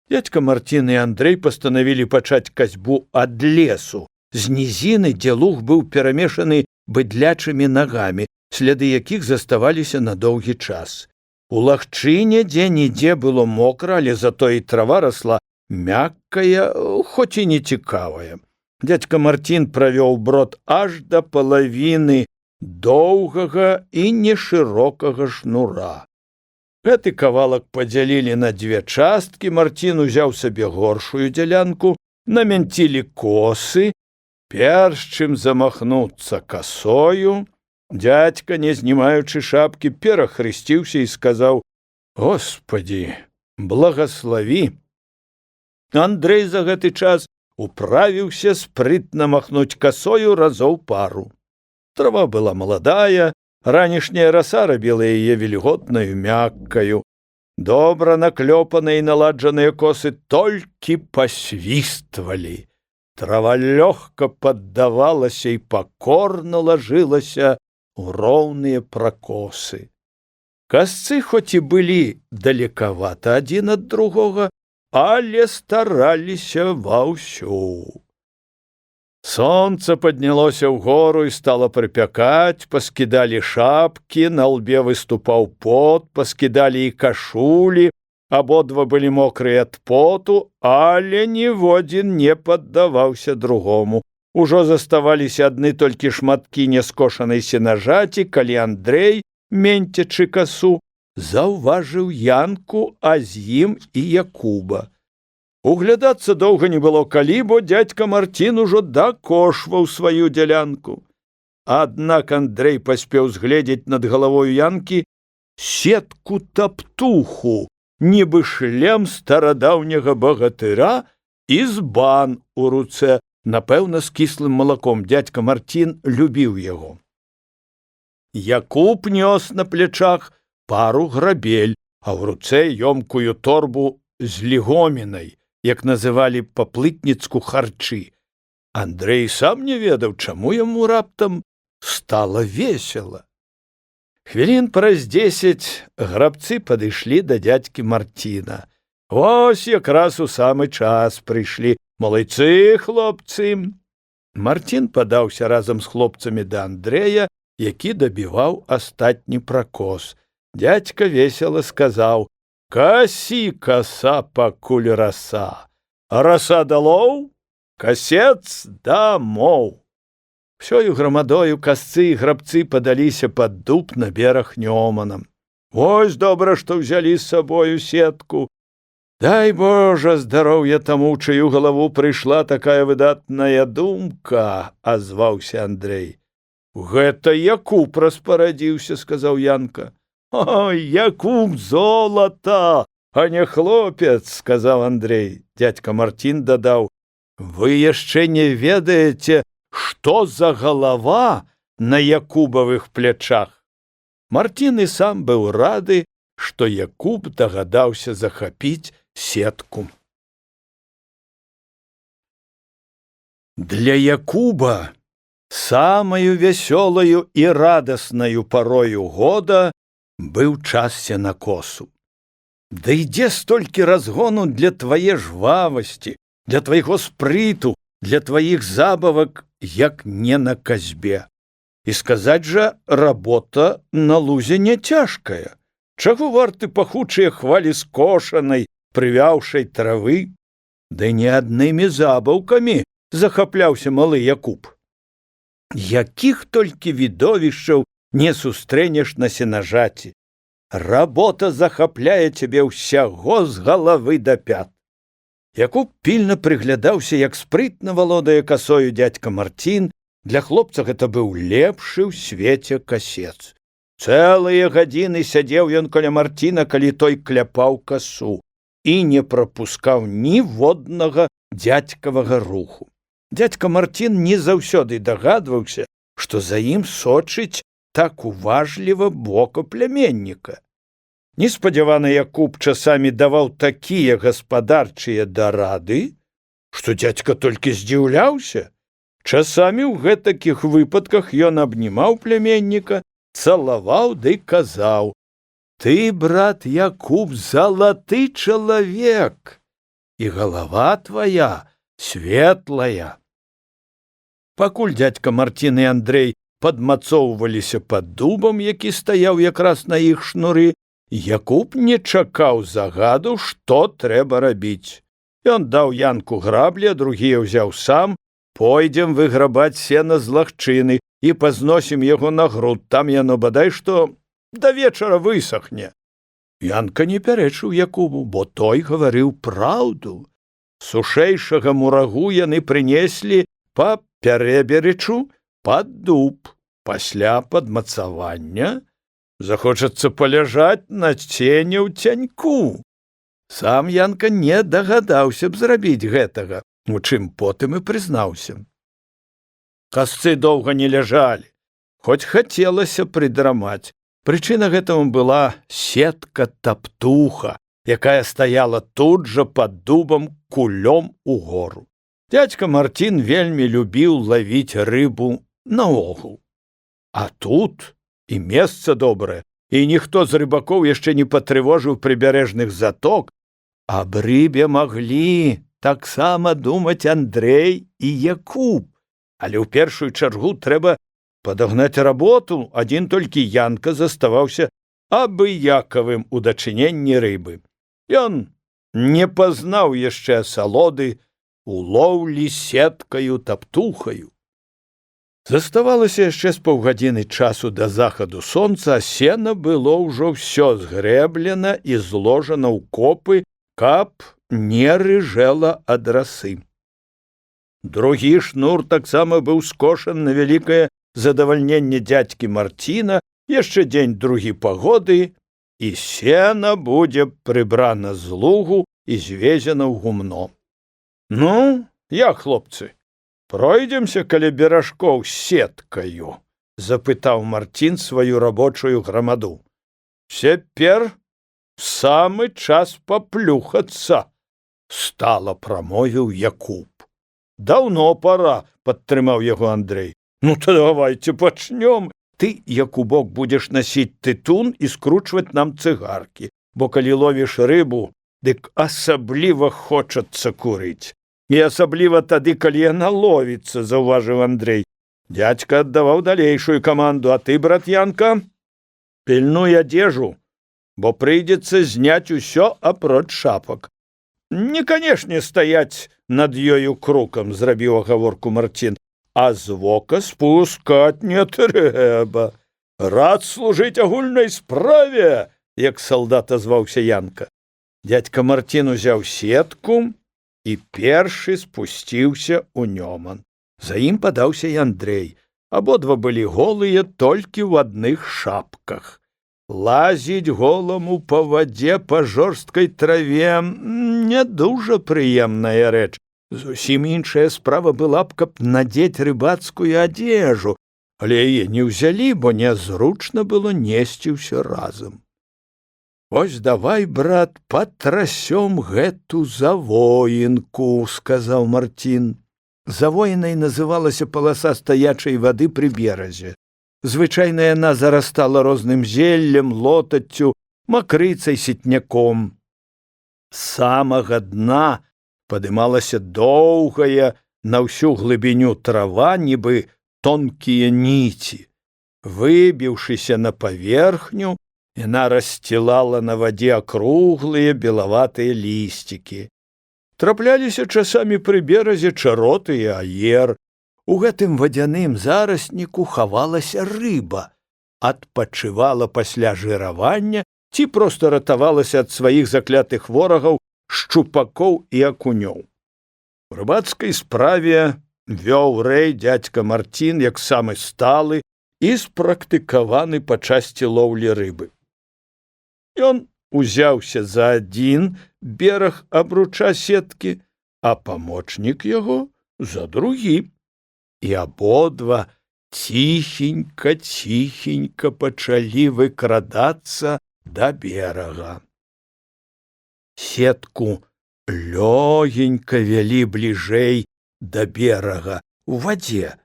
Дзядзька Мартін і Андрэй пастанавілі пачаць касьбу ад лесу, з нізіны, дзе луг быў перамешаны быдлячымі нагамі, сляды якіх заставаліся на доўгі час. У лагчыне дзе-нідзе было мокра, але затое і трава расла мяккая, хоць і нецікавая. Дзядзька Мартін правёў брод аж да палавіны доўгага і нешырокага шнура. Гэты кавалак падзялілі на 2 часткі, Мартін узяў сабе горшую дзялянку, намянцілі косы, перш чым замахнуцца касою, дзядзька, не знімаючы шапкі, перахрысціўся і сказаў: «Господі, благаславі!» Андрэй за гэты час управіўся спрытна махнуць касою разоў пару. Трава была маладая, ранішняя раса рабіла яе вільготнаю, мяккаю. Добра наклёпаныя і наладжаныя косы толькі пасвіствалі. Трава лёгка паддавалася і пакорна лажылася ў роўныя пракосы. Касцы хоць і былі далекавата адзін ад другога, але стараліся ваўсю. Сонца паднялося ўгору і стала прыпякаць, паскідалі шапкі, на лбе выступаў пот, паскідалі і кашулі, абодва былі мокрыя ад поту, але ніводзін не паддаваўся другому. Ужо заставаліся адны толькі шматкі няскошанай сенажаці, калі Андрэй, менцячы касу, заўважыў Янку, а з ім і Якуба. Углядацца доўга не было калі, бо дзядзька Мартін ужо дакошваў сваю дзялянку. Аднак Андрэй паспеў згледзець над галавою Янкі сетку-таптуху, нібы шлем старадаўняга багатыра і збан у руцэ, напэўна, з кіслым малаком. Дзядзька Мартін любіў яго. Якуб нёс на плечах пару грабель, а ў руцэ ёмкую торбу з лігомінай, як называлі па-плытніцку харчы. Андрэй сам не ведаў, чаму яму раптам стала весела. Хвілін праз 10 грабцы падышлі да дзядзькі Мартіна. Вось якраз у самы час прыйшлі. Малайцы, хлопцы! Мартін падаўся разам з хлопцамі да Андрэя, які дабіваў астатні пракос. Дзядзька весела сказаў: «Касі, каса, пакуль раса! Расадалоў, касец дамоў. Всёю грамадою касцы і грабцы падаліся пад дуб на бераг Нёманам. Вось добра, што ўзялі з сабою сетку. Дай Божа здароўя таму, чыю галаву прыйшла такая выдатная думка, азваўся Андрэй. Гэта Якуб распарадзіўся, сказаў Янка. Ой, Якуб золата, а не хлопец, сказаў Андрэй. Дядька Мартин дадаў: вы яшчэ не ведаеце, што за галава на Якубавых плячах. Мартин і сам быў рады, што Якуб дагадаўся захапіць сетку. Для Якуба самаю вясёлаю і радаснаю парою года быў час сенакосу. Да ідзе столькі разгону для твае жвавасці, для твайго спрыту, для тваіх забавак, як не на казьбе. І сказаць жа, работа на лузе не цяжкая. Чаго варты пахучыя хвалі скошанай, прывяўшай травы? Ды не аднымі забаўкамі захапляўся малы Якуб. Якіх толькі відовішчаў не сустрэнеш на сенажаці. Работа захапляе цябе ўсяго з галавы да пят. Якуб пільна прыглядаўся, як спрытна валодае касою дядька Мартин. Для хлопца гэта быў лепшы ў свеце касец. Цэлыя гадзіны сядзеў ён каля Мартина, калі той кляпаў касу, і не прапускаў ніводнага дзядзькавага руху. Дядька Мартин не заўсёды дагадваўся, што за ім сочыць так уважліва вока пляменніка. Неспадзяваны Якуб часамі даваў такія гаспадарчыя дарады, што дзядзька толькі здзіўляўся. Часамі ў гэтакіх выпадках ён абнімаў пляменніка, цалаваў ды казаў: ты, брат Якуб, залаты чалавек, і галава твая светлая. Пакуль дядька Мартин і Андрэй падмацоўваліся пад дубам, які стаяў якраз на іх шнуры, Якуб не чакаў загаду, што трэба рабіць. Ён даў Янку граблі, а другія ўзяў сам. Пойдзем выграбаць сена з лагчыны і пазносім яго на груд, там яно бадай што да вечара высахне. Янка не пярэчыў Якубу, бо той гаварыў праўду. Сушэйшага мурагу яны прынеслі па пярэберычу пад дуб. Пасля падмацавання захочацца паляжаць на цені ў цяньку. Сам Янка не дагадаўся б зрабіць гэтага, у чым потым і прызнаўся. Касцы доўга не ляжалі, хоць хацелася прыдрамаць. Прычына гэтаму была сетка-таптуха, якая стаяла тут жа пад дубам кулём угору. Дядька Мартин вельмі любіў лавіць рыбу наогул. А тут і месца добрае, і ніхто з рыбакоў яшчэ не патрывожыў прыбярэжных заток. Аб рыбе маглі таксама думаць Андрэй і Якуб, але ў першую чаргу трэба падагнаць работу. Адзін толькі Янка заставаўся абыякавым у дачыненні рыбы. Ён не пазнаў яшчэ асалоды у лоўлі сеткаю-таптухаю. Заставалася яшчэ з паўгадзіны часу да захаду сонца, а сена было ўжо ўсё згрэблена і зложана ў копы, каб не рыжэла ад расы. Другі шнур таксама быў скошан на вялікае задавальненне дзядзькі Мартина, яшчэ дзень-другі пагоды, і сена будзе прыбрана з лугу і звезена ў гумно. Ну, як, хлопцы, пройдземся каля беражкоў з сеткаю? Запытаў Мартин сваю рабочую грамаду. Цяпер самы час паплюхацца, стала прамовіў Якуб. Даўно пора, падтрымаў яго Андрэй. Ну, то давайте пачнём. Ты, Якубок, будзеш насіць тытун і скручваць нам цыгаркі, бо калі ловіш рыбу, дык асабліва хочацца курыць. І асабліва тады, калі яна ловіцца, заўважыў Андрэй. Дядзька аддаваў далейшую каманду, а ты, брат Янка, пільнуй адзежу, бо прыйдзецца зняць усё апроч шапак. Не, канешне, стаяць над ёю крукам, зрабіў агаворку Марцін, а з вока спускаць не трэба. Рад служыць агульнай справе, як салдат азваўся Янка. Дядька Марцін узяў сетку і першы спусціўся ў нёман. За ім падаўся і Андрэй. Абодва былі голыя толькі ў адных шапках. Лазіць голаму па вадзе па жорсткай траве не дужа прыемная рэч. Зусім іншая справа была б, каб надзець рыбацкую адзежу, але яе не ўзялі, бо нязручна было несці ўсё разам. «Вось давай, брат, патрасём гэту завоінку», – сказаў Марцін. Завоінай называлася паласа стаячай вады пры беразе. Звычайна яна зарастала розным зеллем, лотаццю, макрыцай, сетняком. З самага дна падымалася доўгая на ўсю глыбіню трава, нібы тонкія ніці. Выбіўшыся на паверхню, яна рассцілала на вадзе акруглыя белаватыя лісцікі. Трапляліся часамі пры беразе чароты і аер. У гэтым вадзяным зарасніку хавалася рыба, адпачывала пасля жыравання ці проста ратавалася ад сваіх заклятых ворагаў, шчупакоў і акунёў. У рыбацкай справе вёў рэй дзядзька Марцін як самы сталы і спрактыкаваны па часці лоўлі рыбы. Ён узяўся за адзін бераг абруча сеткі, а памочнік яго за другі. І абодва ціхенька пачалі выкрадацца да берага. Сетку лёгенька вялі бліжэй да берага у вадзе.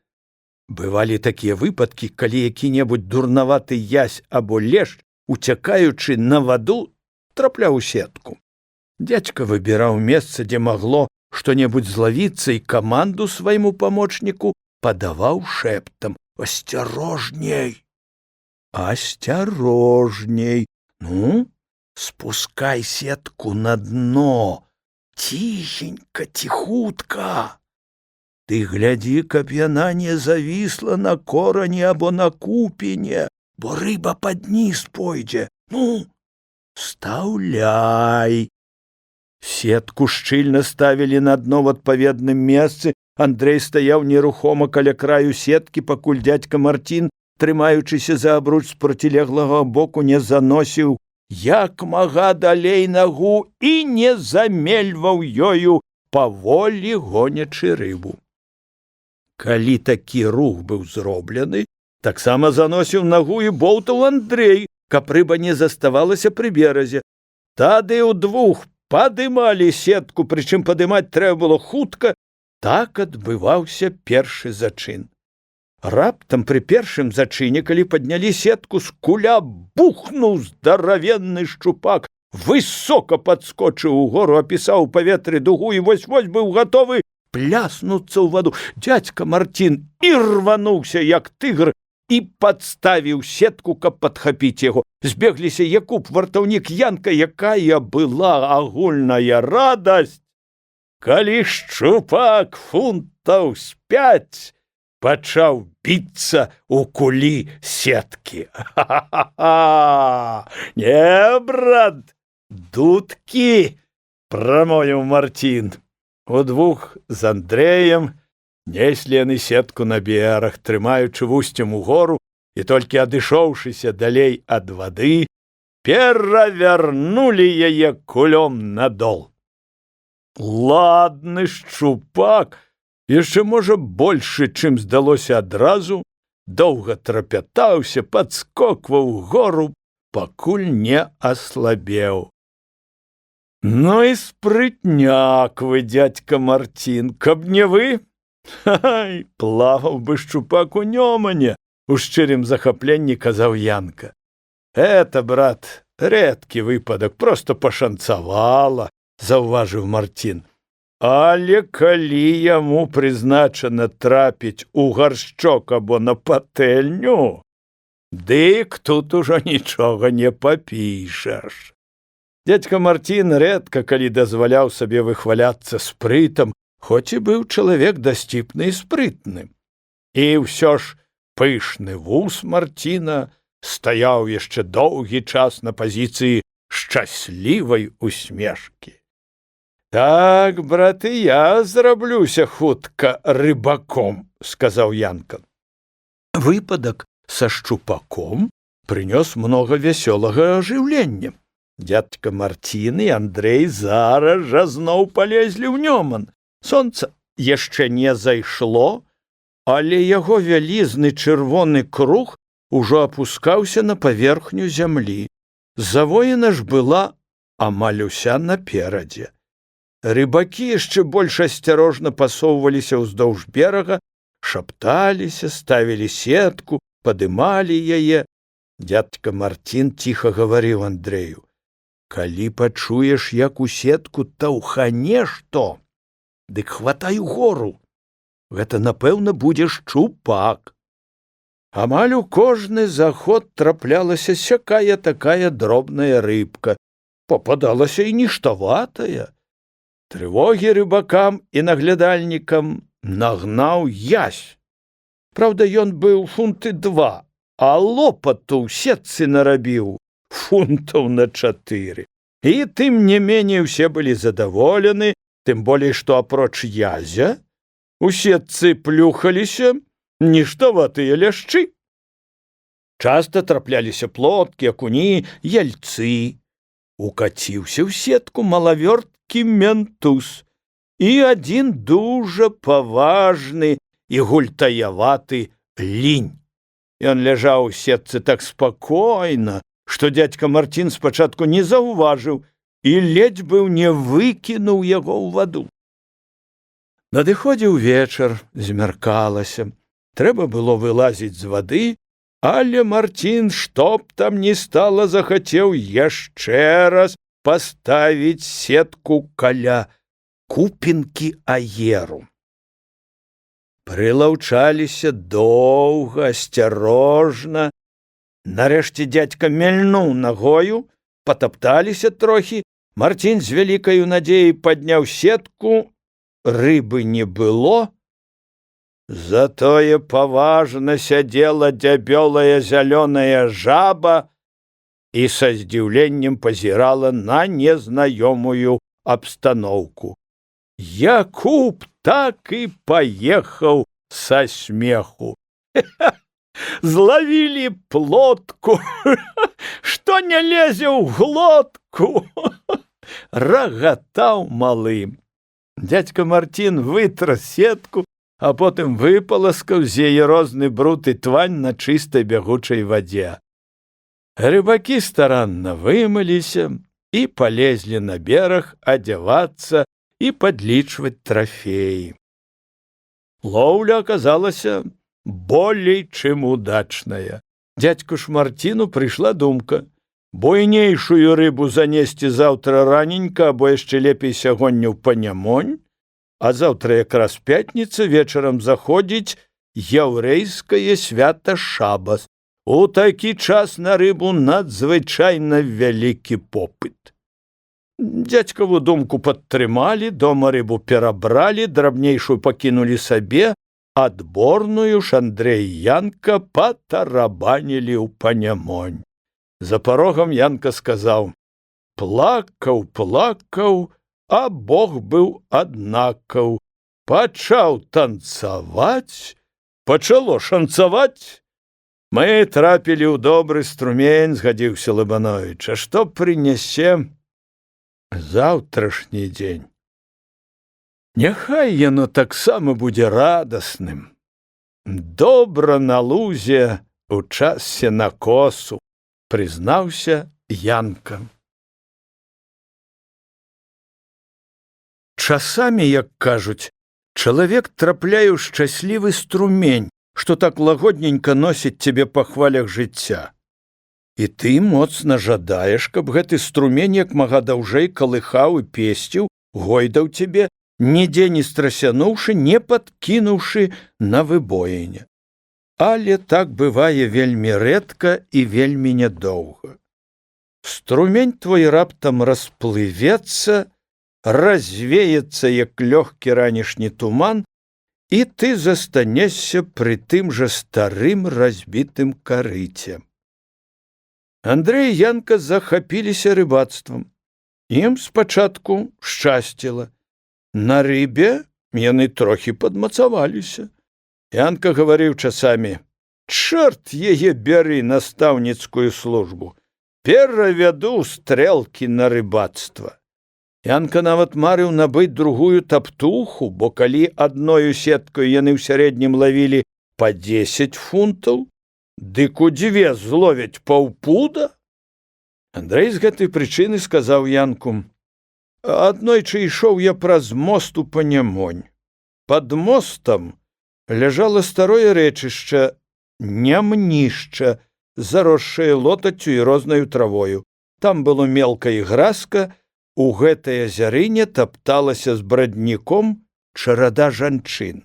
Бывалі такія выпадкі, калі які-небудзь дурнаваты язь або лешч, уцякаючы на ваду, трапляў у сетку. Дзядзька выбіраў месца, дзе магло што-небудзь злавіцца, і каманду свайму памочніку падаваў шэптам: «Асцярожней! Асцярожней! Ну, спускай сетку на дно! Ціхенька, ціхутка! Ты глядзі, каб яна не завісла на корані або на купіне, бо рыба пад ніз пойдзе! Ну, стаўляй!» Сетку шчыльна ставілі на дно ў адпаведным месцы. Андрэй стаяў нерухома каля краю сеткі, пакуль дзядзька Марцін, трымаючыся за абруч з процілеглага боку, не заносіў як мага далей нагу і не замельваў ёю, паволі гонячы рыбу. Калі такі рух быў зроблены, таксама заносіў нагу і боўтаў Андрэй, каб рыба не заставалася пры беразе. Тады ўдвух падымалі сетку, прычым падымаць трэба было хутка. Так адбываўся першы зачын. Раптам пры першым зачыне, калі паднялі сетку, з куля бухнуў здаравенны шчупак, высока падскочыў угору, апісаў у паветры дугу і вось-вось быў гатовы пляснуцца ў ваду. Дзядзька Марцін ірвануўся, як тыгр, і падставіў сетку, каб падхапіць яго. Збегліся Якуб, вартаўнік, Янка. Якая была агульная радасць, калі шчупак фунтаў з 5 пачаў біцца ў кулі сеткі. «Ха-ха-ха! Не, брат, дудкі!» – прамовіў Марцін. Удвух з Андрэем неслі яны сетку на бераг, трымаючы вусцем угору, і толькі адышоўшыся далей ад вады, перавярнулі яе кулём надол. Ладны шчупак, яшчэ, можа, большы, чым здалося адразу, доўга трапятаўся, падскокваў гору, пакуль не аслабеў. «Ну і спрытняк вы, дзядзька Марцін, каб не вы, ай, плаваў бы шчупак у нёмане», – у шчырым захапленні казаў Янка. «Это, брат, рэдкі выпадак, проста пашанцавала», – заўважыў Марцін. «Але калі яму прызначана трапіць у гаршчок або на патэльню, дык тут ужо нічога не папішаш». Дзядзька Марцін рэдка калі дазваляў сабе выхваляцца спрытам, хоць і быў чалавек дасціпны і спрытны. І ўсё ж пышны вус Марціна стаяў яшчэ доўгі час на пазіцыі шчаслівай усмешкі. «Так, браты, я зраблюся хутка рыбаком», — сказаў Янка. Выпадак са шчупаком прынёс многа вясёлага ажыўлення. Дзядзька Марцін і Андрэй зараз жа зноў палезлі ў нёман. Сонца яшчэ не зайшло, але яго вялізны чырвоны круг ужо апускаўся на паверхню зямлі. Завоена ж была амаль уся наперадзе. Рыбакі яшчэ больш асцярожна пасоўваліся ўздоўж берага, шапталіся, ставілі сетку, падымалі яе. Дзядзька Марцін ціха гаварыў Андрэю: «Калі пачуеш, як у сетку таўхане што, дык хватай угору. Гэта, напэўна, будзе шчупак». Амаль у кожны заход траплялася сякая такая дробная рыбка, попадалася і ніштаватая. Трывогі рыбакам і наглядальнікам нагнаў язь. Праўда, ён быў фунты 2, а лопату ў сетцы нарабіў фунтаў на 4. І тым не меней усе былі задаволены, тым болей, што апроч язя у сетцы плюхаліся ніштаватыя ляшчы. Часта трапляліся плоткі, акуні, яльцы. Укаціўся ў сетку малавёрткі ментус і адзін дужа паважны і гультаяваты лінь. Ён ляжаў у сетцы так спакойна, што дзядзька Марцін спачатку не заўважыў і ледзь быў не выкінуў яго ў ваду. Надыходзіў вечар, змяркалася. Трэба было вылазіць з вады, але Марцін, што б там ні стала, захацеў яшчэ раз паставіць сетку каля купінкі аеру. Прылаўчаліся доўга, асцярожна. Нарэшце дзядзька мельнуў нагою, патапталіся трохі. Марцін з вялікаю надзеяй падняў сетку. Рыбы не было. Затое паважна сядзела дзябёлая зялёная жаба і са здзіўленнем пазірала на незнаёмую абстаноўку. Якуб так і паехаў са смеху. Злавілі плотку, што не лезе ў глотку. Рагатаў малы. Дзядзька Марцін вытрас сетку, а потым выпаласкаў з яе розны бруд і твань на чыстай бягучай вадзе. Рыбакі старанна вымыліся і палезлі на бераг адзявацца і падлічваць трафеі. Лоўля аказалася болей чым удачная. Дзядзьку ж Марціну прыйшла думка: буйнейшую рыбу занесці заўтра раненька, або яшчэ лепей сягоння ў панямонь, а заўтра якраз пятніца, вечарам заходзіць яўрэйскае свята Шабас. У такі час на рыбу надзвычайна вялікі попыт. Дзядзькаву думку падтрымалі, дома рыбу перабралі, драбнейшую пакінулі сабе, адборную ж Андрэй і Янка патарабанілі ў панямонь. За парогам Янка сказаў: «Плакаў, плакаў, а Бог быў аднакаў. Пачаў танцаваць, пачало шанцаваць. Мы трапілі ў добры струмень», — згадзіўся Лабановіч. «А што прынясе заўтрашні дзень? Няхай яно таксама будзе радасным. Добра на лузе у час сенакосу», — прызнаўся Янка. Часамі, як кажуць, чалавек трапляе ў шчаслівы струмень, што так лагодненька носіць цябе па хвалях жыцця. І ты моцна жадаеш, каб гэты струмень як мага даўжэй калыхаў і песціў, гойдаў цябе, нідзе не страсянуўшы, не падкінуўшы на выбоіне. Але так бывае вельмі рэдка і вельмі нядоўга. струмень твой раптам расплывецца, развеется, як лёгкі ранішні туман, і ты застанешся пры тым жа старым разбітым карыце. Андрэй і Янка захапіліся рыбацтвам. Ім спачатку шчасціла. На рыбе яны трохі падмацаваліся. Янка гаварыў часамі: «Чорт яе бяры настаўніцкую службу, перавяду стрэлкі на рыбацтва». Янка нават марыў набыць другую таптуху, бо калі адною сеткаю яны ў сярэднім лавілі па 10 фунтаў, дык у 2 зловяць паўпуда. Андрэй з гэтай прычыны сказаў Янку: «Аднойчы ішоў я праз мост у Панямонь. Пад мостам ляжала старое рэчышча, нямнішча, заросшае лотаццю і рознаю травою. Там было мелка і гразка, у гэтай азярыне тапталася з брадніком чарада жанчын.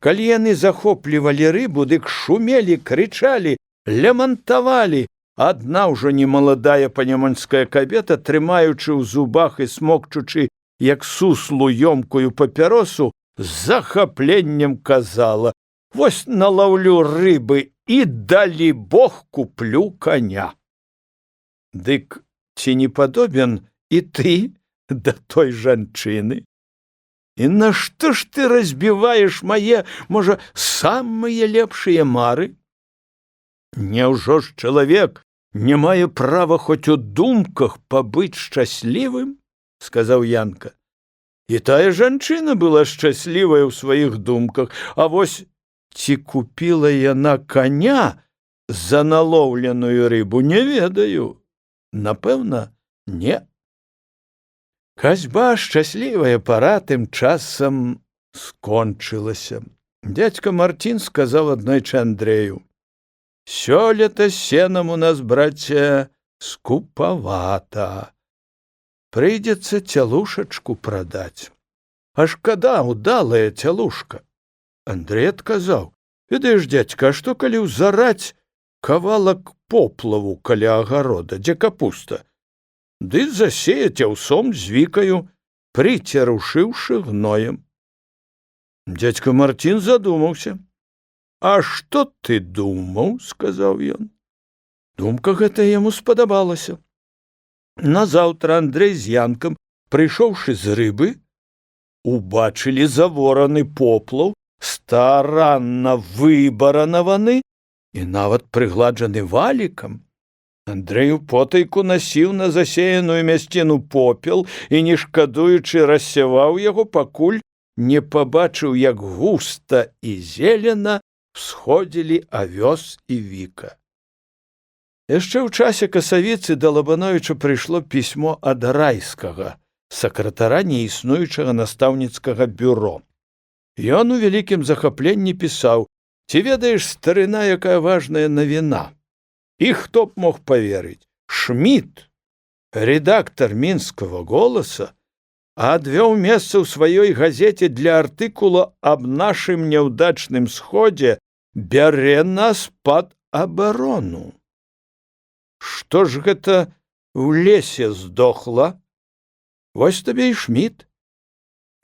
Калі яны захоплівалі рыбу, дык шумелі, крычалі, лямантавалі. Адна ўжо немаладая панямонская кабета, трымаючы ў зубах і смокчучы, як суслу ёмкую папяросу, з захапленнем казала: «Вось налаўлю рыбы і, далі Бог, куплю коня». Дык ці не падобен і ты да той жанчыны? І нашто ж ты разбіваеш мае, можа, самыя лепшыя мары? Няўжо ж чалавек не мае права хоць у думках пабыць шчаслівым? — сказаў Янка. І тая жанчына была шчаслівая ў сваіх думках, а вось ці купіла яна коня за налоўленую рыбу, не ведаю. Напэўна, не. Касьба шчаслівая пара тым часам скончылася. Дядька Мартин сказаў аднойчы Андрэю: «Сёлета сенам у нас, браце, скупавата. Прыйдзецца цялушачку прадаць. А шкада, удалая цялушка». Андрэй адказаў: «Ведаеш, дядька, а што калі ўзараць кавалак поплаву каля агарода, дзе капуста? Ды засеяць аўсом з вікаю, прыцярушыўшы гноем». Дядька Мартин задумаўся. «А што ты думаў?» — сказаў ён. Думка гэта яму спадабалася. Назаўтра Андрэй з Янкам, прыйшоўшы з рыбы, убачылі завораны поплаў, старанна выбаранаваны і нават прыгладжаны валікам. Андрэй потайку насіў на засеяную мясціну попел і, не шкадуючы, рассяваў яго, пакуль не пабачыў, як густа і зелена всходзілі авёс і віка. Яшчэ ў часе касавіцы да Лабановіча прыйшло пісьмо ад Райскага, сакратара неіснуючага настаўніцкага бюро. Ён у вялікім захапленні пісаў: «Ці ведаеш, старына, якая важная навіна? І хто б мог паверыць? Шміт, редактор Мінскага голаса, адвёў месца ў сваёй газеце для артыкула аб нашым няўдачным сходзе, бярэ нас пад абарону. Што ж гэта ў лесе здохла? Вось табе і Шміт.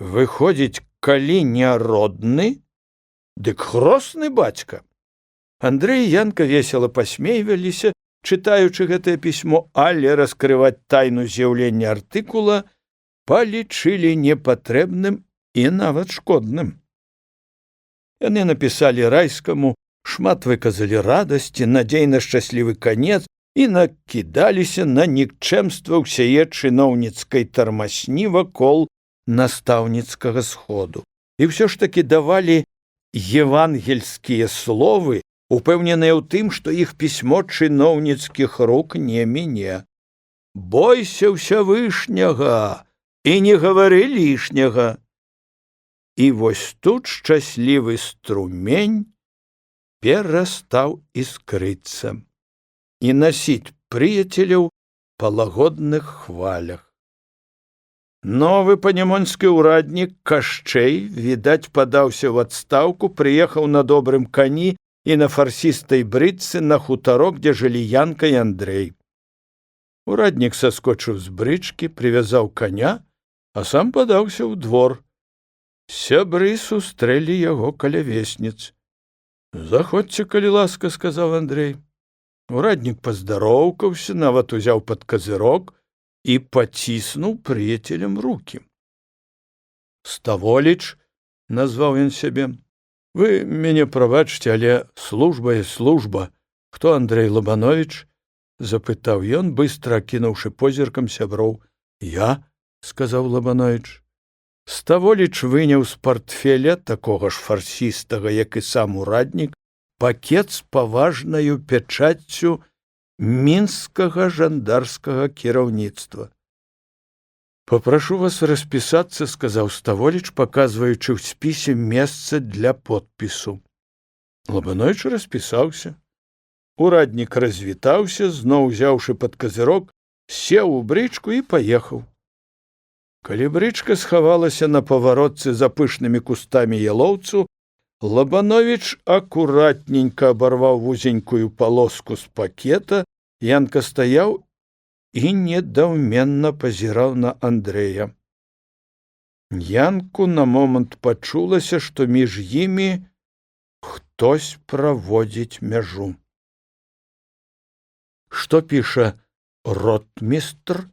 Выходзіць, калі не родны, дык хросны бацька». Андрэй і Янка весела пасмейваліся, чытаючы гэтае пісьмо, але раскрываць тайну з'яўлення артыкула палічылі непатрэбным і нават шкодным. Яны напісалі Райскаму, шмат выказалі радасці, надзей на шчаслівы канец і накідаліся на нікчэмства ўсяе чыноўніцкай тармасні вакол настаўніцкага сходу. І ўсё ж такі давалі евангельскія словы, упэўненыя ў тым, што іх пісьмо чыноўніцкіх рук не міне. «Бойся ўсявышняга і не гавары лішняга». І вось тут шчаслівы струмень перастаў іскрыцца і насіць прыяцеляў па лагодных хвалях. Новы панямонскі ўраднік Кашчэй, відаць, падаўся ў адстаўку, прыехаў на добрым кані і на фарсістай брыдцы на хутарок, дзе жылі Янка і Андрэй. Ураднік саскочыў з брычкі, прывязаў каня, а сам падаўся ў двор. Сябры сустрэлі яго каля весніц. «Заходзьце, калі ласка», — сказаў Андрэй. Ураднік паздароўкаўся, нават узяў пад казырок і паціснуў прыяцелям рукі. «Ставоліч», — назваў ён сябе, — «вы мяне прабачце, але служба і служба. Хто Андрэй Лабановіч?» — запытаў ён, быстра акінуўшы позіркам сяброў. «Я», — сказаў Лабановіч. Ставоліч выняў з партфеля, такога ж фарсістага, як і сам ураднік, пакет з паважнаю пячаццю мінскага жандарскага кіраўніцтва. «Папрашу вас распісацца», — сказаў Ставоліч, паказваючы ў спісе месца для подпісу. Лабановіч распісаўся. Ураднік развітаўся, зноў узяўшы пад казырок, сеў у брычку і паехаў. Калі брычка схавалася на паваротцы за пышнымі кустамі ялоўцу, Лабановіч акуратненька абарваў вузенькую палоску з пакета, Янка стаяў і недаўменна пазіраў на Андрэя. Янку на момант пачулася, што між імі хтось праводзіць мяжу. «Што піша ротмістр?»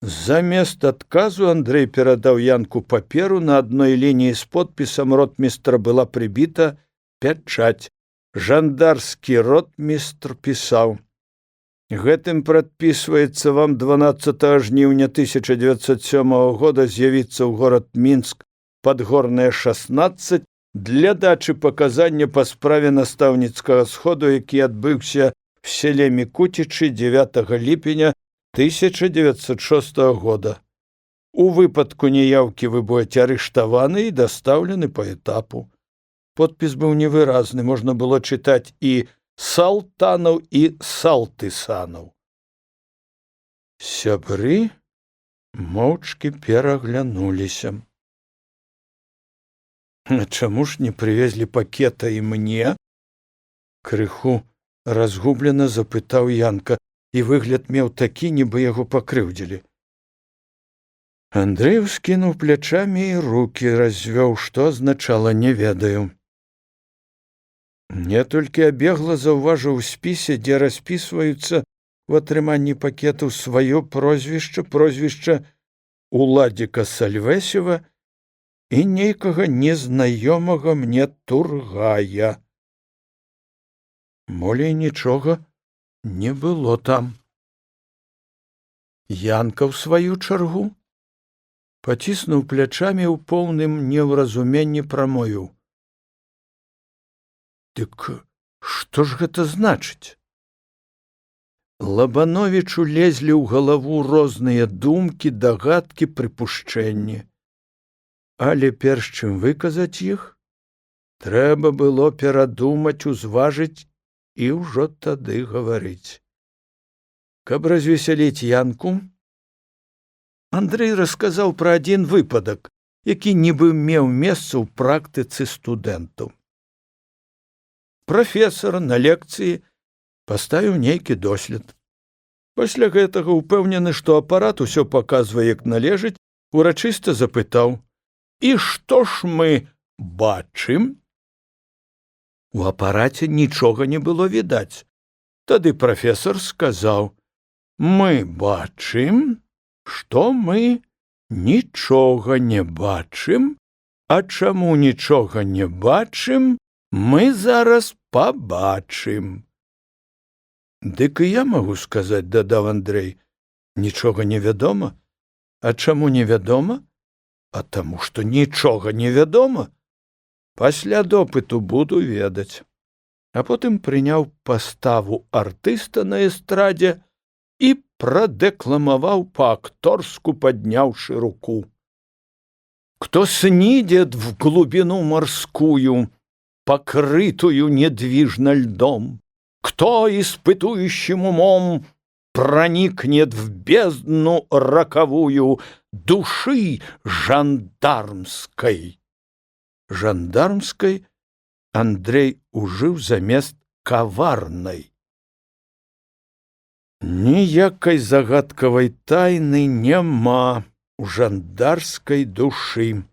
Замест адказу Андрэй перадаў Янку паперу, на адной лініі з подпісам ротмістра была прыбіта пячаць. Жандарскі ротмістр пісаў: «Гэтым прадпісваецца вам 12 жніўня 1907 года з'явіцца ў горад Мінск Падгорная 16 для дачы паказання па справе настаўніцкага сходу, які адбыўся в селе Мікуцічы 9 ліпеня 1906 года. У выпадку неяўкі вы будете арыштаваны і дастаўлены па этапу». Подпіс быў невыразны, можна было чытаць і «Салтанаў» і «Салтысанаў». Сябры моўчкі пераглянуліся. «А чаму ж не прывезлі пакета і мне?» Крыху разгублена запытаў Янка, і выгляд меў такі, нібы яго пакрыўдзілі. Андрэй ускінуў плячамі і рукі развёў, што азначала «не ведаю». Не толькі абегла заўважыў у спісе, дзе распісваюцца у атрыманні пакетаў сваё прозвішча, прозвішча Уладзіка Сальвэсева і нейкага незнаёмага мне Тургая. Болей нічога не было там. Янка, ў сваю чаргу, паціснуў плячамі ў поўным неўразуменні, прамовіў: «Дык што ж гэта значыць?» Лабановічу лезлі ў галаву розныя думкі, дагадкі, прыпушчэнні. Але перш чым выказаць іх, трэба было перадумаць, узважыць і ўжо тады гаварыць. Каб развесяліць Янку, Андрэй расказаў пра адзін выпадак, які нібы меў месца ў практыцы студэнтаў. Прафесар на лекцыі паставіў нейкі дослед. Пасля гэтага, упэўнены, што апарат усё паказвае як належыць, урачыста запытаў: «І што ж мы бачым?» У апараце нічога не было відаць. Тады прафесар сказаў: «Мы бачым, што мы нічога не бачым, а чаму нічога не бачым, мы зараз пабачым». «Дык і я магу сказаць», — дадаў Андрэй, — «нічога не вядома». «А чаму невядома?» «А таму, што нічога не вядома. Пасля допыту буду ведаць». А потым прыняў паставу артыста на эстрадзе і прадэкламаваў па-акторску, падняўшы руку: «Кто снидет в глубину морскую, покрытую недвижно льдом, кто испытующим умом проникнет в бездну роковую души жандармской». Жандармской Андрэй ужыў замест каварнай. Ніякай загадкавай тайны няма у жандарскай душы,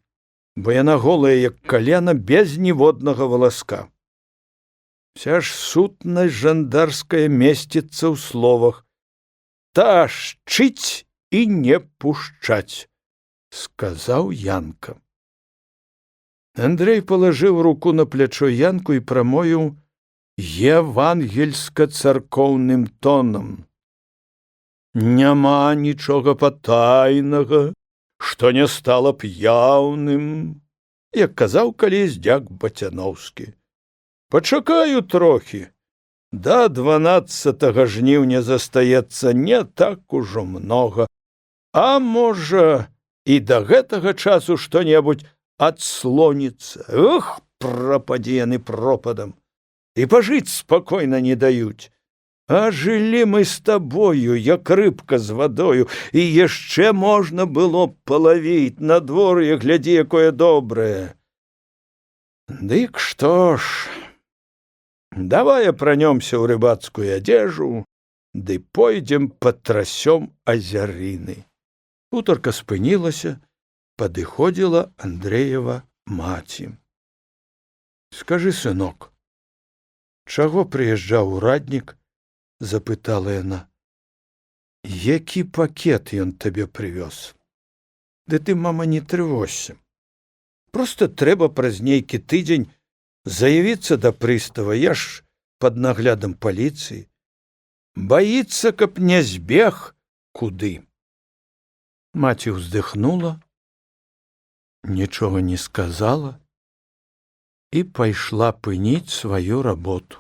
бо яна голая, як калена, без ніводнага валаска. Вся ж сутнасць жандарская месціцца ў словах «ташчыць і не пушчаць», сказаў Янка. Андрэй палажыў руку на плячо Янку і прамовіў евангельска-царкоўным тонам: «Няма нічога патайнага, што не стала б яўным», як казаў калісь дзяк Бацяноўскі. «Пачакаю трохі. Да 12 жніўня застаецца не так ужо многа, а можа, і да гэтага часу што-небудзь адслоніцца. Ох, прападзе яны пропадам. І пажыць спакойна не даюць. А жылі мы з табою, як рыбка з вадою, і яшчэ можна было б палавіць, надвор'е глядзі, якое добрае. Дык што ж, давай апранёмся ў рыбацкую адзежу, ды пойдзем патрасём азярыны». Гутарка спынілася, падыходзіла Андрэева маці. «Скажы, сынок, чаго прыязджаў ураднік?» — запытала яна. «Які пакет ён табе прывёз?» «Ды ты, мама, не трывожся. Проста трэба праз нейкі тыдзень заявіцца да прыстава, я ж пад наглядам паліцыі. Баіцца, каб не збег куды». Маці ўздыхнула, нічога не сказала і пайшла пыніць сваю работу.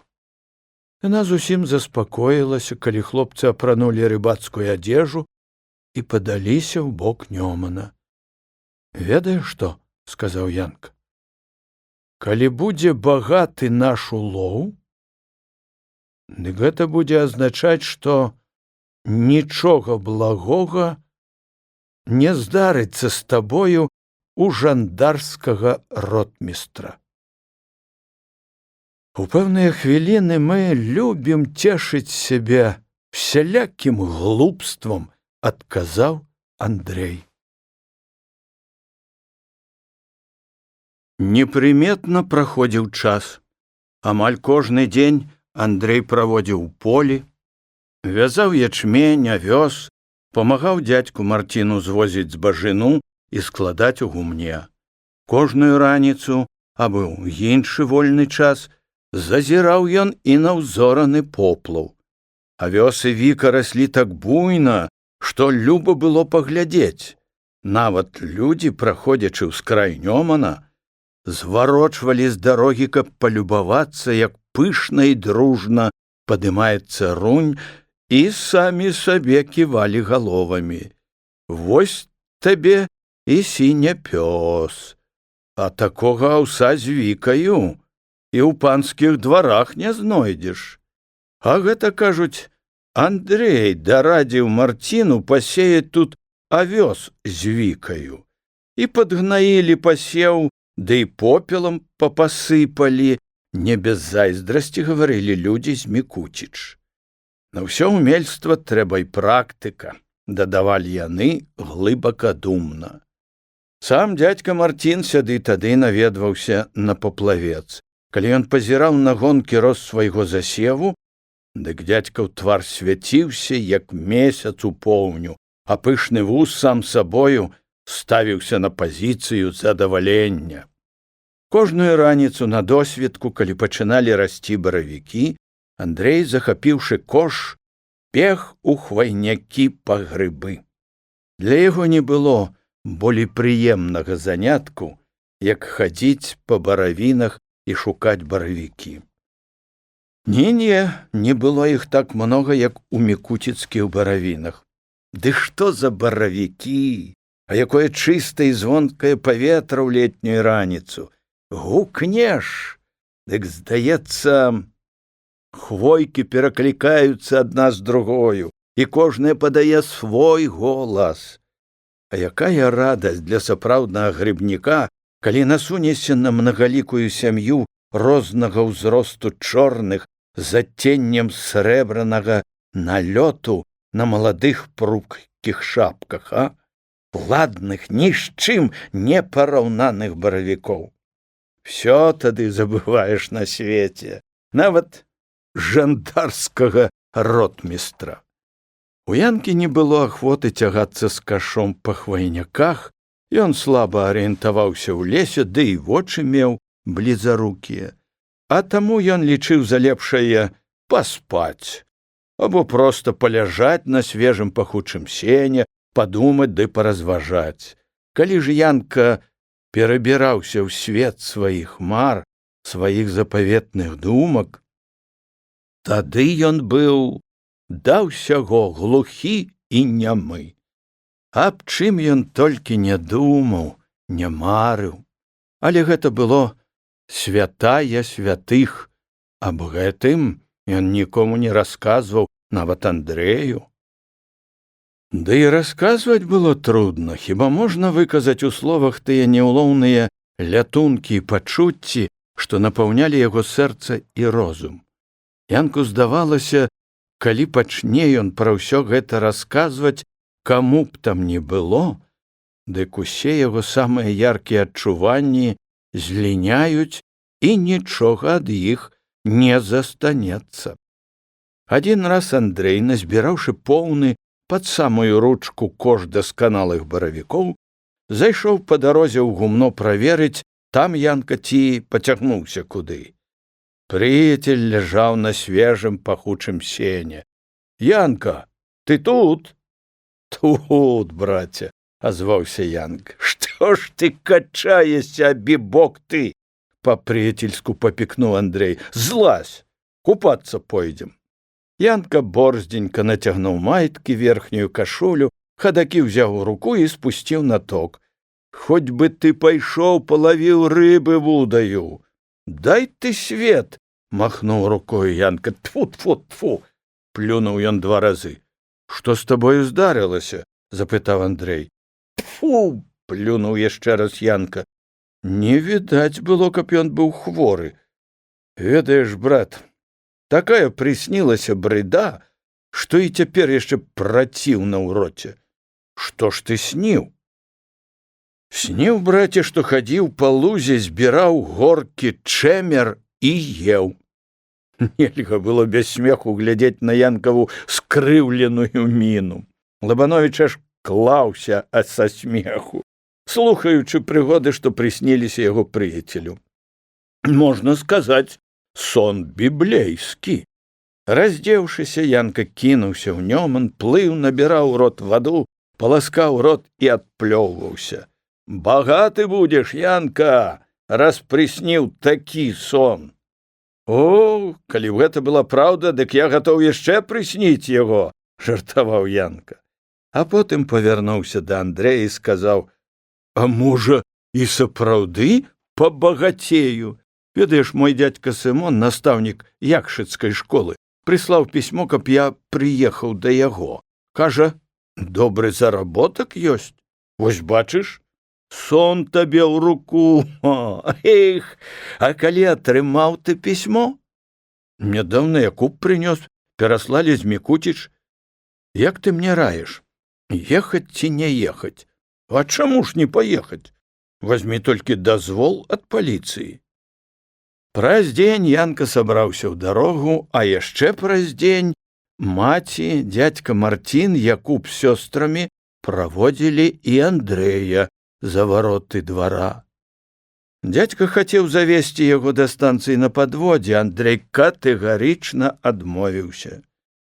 Яна зусім заспакоілася, калі хлопцы апранулі рыбацкую адзежу і падаліся ў бок Нёмана. «Ведаеш што?» — сказаў Янка. «Калі будзе багаты наш улоў, дык гэта будзе азначаць, што нічога благога не здарыцца з табою у жандарскага ротмістра. У пэўныя хвіліны мы любім цешыць сябе всялякім глупствам», — адказаў Андрэй. Непрыметна праходзіў час. Амаль кожны дзень Андрэй праводзіў у полі, вязаў ячмень, авёс, памагаў дзядзьку Марціну звозіць збажыну і складаць у гумне. Кожную раніцу, або ў іншы вольны час, зазіраў ён і на ўзораны поплаў. Авёсы віка раслі так буйна, што люба было паглядзець. Нават людзі, праходзячы ўскрай Нёмана, зварочвалі з дарогі, каб палюбавацца, як пышна і дружна падымаецца рунь, і самі сабе ківалі галовамі. Вось табе і сіня пёс, а такога аўса з вікаю і ў панскіх дварах не знойдзеш. А гэта, кажуць, Андрэй дарадзіў Марціну пасеяць тут авёс з вікаю. І падгнаілі пасеў, ды і попелам папасыпалі. Не без зайздрасці, гаварылі людзі з Мікуціч. На ўсё ўмельства трэба і практыка, дадавалі яны глыбакадумна. Сам дзядзька Марцін сяды-тады наведваўся на поплавец. Калі ён пазіраў на гонкі рост свайго засеву, дык дзядзькаў твар свяціўся, як месяц у поўню, а пышны вус сам сабою ставіўся на пазіцыю задавалення. Кожную раніцу на досведку, калі пачыналі расці баравікі, Андрэй, захапіўшы кош, бег у хвайнякі па грыбы. Для яго не было болей прыемнага занятку, як хадзіць па баравінах і шукаць баравікі. Не, не было іх так многа, як у мікуціцкіх баравінах. Ды што за баравікі, а якое чыстае і звонкае паветра ў летнюю раніцу. Гукнеш, дык, здаецца, хвойкі пераклікаюцца адна з другою, і кожная падае свой голас. А якая радасць для сапраўднага грыбніка, калі насунешся на мнагалікую сям'ю рознага ўзросту чорных з адценнем срэбранага налёту на маладых пруккіх шапках, а? Ладных, ні з чым не параўнаных баравікоў. Всё тады забываеш на свеце, нават жандарскага ротмістра. У Янкі не было ахвоты цягацца з кашом па хвайняках, ён слаба арыентаваўся ў лесе, ды і вочы меў блізарукія. А таму ён лічыў за лепшае паспаць, або проста паляжаць на свежым пахучым сене, падумаць ды паразважаць. Калі ж Янка перабіраўся ў свет сваіх мар, сваіх запаветных думак, тады ён быў да ўсяго глухі і нямы. Аб чым ён толькі не думаў, не марыў. Але гэта было святая святых. Аб гэтым ён нікому не расказваў, нават Андрэю. Ды і расказваць было трудна, хіба можна выказаць у словах тыя няўлоўныя лятункі і пачуцці, што напаўнялі яго сэрца і розум. Янку здавалася, калі пачне ён пра ўсё гэта расказваць, каму б там ні было, дык усе яго самыя яркія адчуванні зліняюць і нічога ад іх не застанецца. Адзін раз Андрэй, назбіраўшы поўны пад самую ручку кош дасканалых баравікоў, зайшоў па дарозе ў гумно праверыць, там Янка ці пацягнуўся куды. Прыяцель ляжаў на свежым пахучым сене. «Янка, ты тут?» «Тут, браце», — азваўся Янка. «Што ж ты качаешся, абібок ты?» Па-прыяцельску папікнуў Андрэй. «Злазь, купацца пойдзем». Янка борздзенька нацягнуў майткі, верхнюю кашулю, хадакі ўзяў у руку і спусціў на ток. «Хоць бы ты пайшоў, палавіў рыбы вудаю». «Дай ты свет!» — махнуў рукою Янка. «Тфу-тфу-тфу!» — плюнуў ён 2 разы. «Што з табою здарылася?» — запытаў Андрэй. «Тфу!» — плюнуў яшчэ раз Янка. Не відаць было, каб ён быў хворы. «Ведаеш, брат, такая прыснілася брыда, што і цяпер яшчэ праціўна ў роце. Што ж ты сніў?» «Сніў, браце, што хадзіў па лузе, збіраў горкі чэмер і еў». Нельга было без смеху глядзець на Янкаву скрыўленую міну. Лабановіч аж клаўся са смеху, слухаючы прыгоды, што прысніліся яго прыяцелю. Можна сказаць, сон біблейскі. Раздзеўшыся, Янка кінуўся ў нёман, плыў, набіраў у рот ваду, паласкаў рот і адплёўваўся. «Багаты будзеш, Янка, раз прысніў такі сон». «О, калі б гэта была праўда, дык я гатоў яшчэ прысніць яго», — жартаваў Янка. А потым павярнуўся да Андрэя і сказаў: «А можа, і сапраўды пабагацею? Ведаеш, мой дядька Сымон, настаўнік якшыцкай школы, прыслаў пісьмо, каб я прыехаў да яго. Кажа, добры заработак ёсць. Вось бачыш, сон табе ў руку. Эх, а калі атрымаў ты пісьмо?» «Нядаўна Якуб прынёс, пераслалі з Мікуціч. Як ты мне раеш, ехаць ці не ехаць?» «А чаму ж не паехаць? Вазьмі толькі дазвол ад паліцыі». Праз дзень Янка сабраўся ў дарогу, а яшчэ праз дзень маці, дзядзька Марцін, Якуб з сёстрамі праводзілі і Андрэя за вароты двара. Дзядзька хацеў завесці яго да станцыі на падводзе, Андрэй катэгарычна адмовіўся.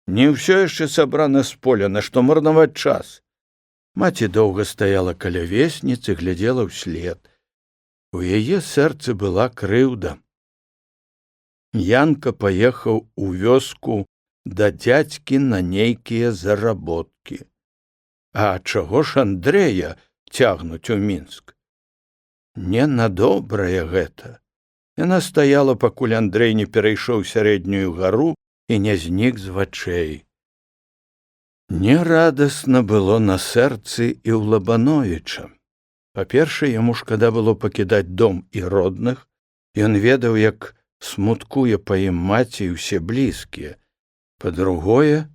Не ўсё яшчэ сабрана з поля, на што марнаваць час. Маці доўга стаяла каля весніцы, глядзела ўслед. У яе сэрцы была крыўда. Янка паехаў у вёску да дзядзькі на нейкія заработкі. А чаго ж Андрэя цягнуць у Мінск? Не на добрае гэта. Яна стаяла, пакуль Андрэй не перайшоў сярэднюю гару і не знік з вачэй. Нерадасна было на сэрцы і ў Лабановіча. Па-першае, яму шкада было пакідаць дом і родных. Ён ведаў, як смуткуе па ім маці і ўсе блізкія. Па-другое,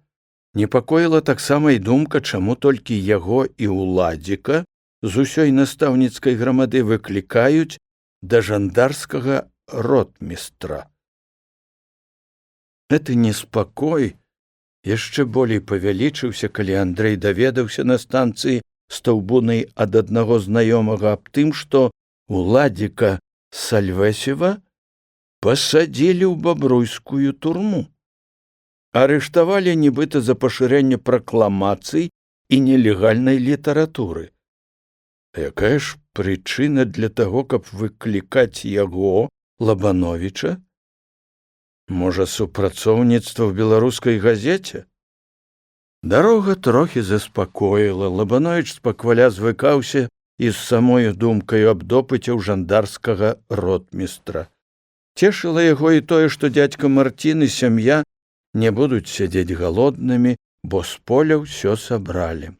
Непакоіла таксама і думка, чаму толькі яго і ўладзіка з усёй настаўніцкай грамады выклікаюць да жандарскага ротмістра. Гэты неспакой яшчэ болей павялічыўся, калі Андрэй даведаўся на станцыі стаўбунай ад аднаго знаёмага аб тым, што ўладзіка Сальвэсева пасадзілі ў бабруйскую турму. Арыштавалі нібыта за пашырэнне пракламацый і нелегальнай літаратуры. Якая ж прычына для таго, каб выклікаць яго, Лабановіча? Можа, супрацоўніцтва ў беларускай газеце? Дарога трохі заспакоіла. Лабановіч спакваля звыкаўся і з самою думкаю аб допыце ў жандарскага ротмістра. Цешыла яго і тое, што дзядзька Марцін і сям'я не будуць сядзець галоднымі, бо з поля ўсё сабралі.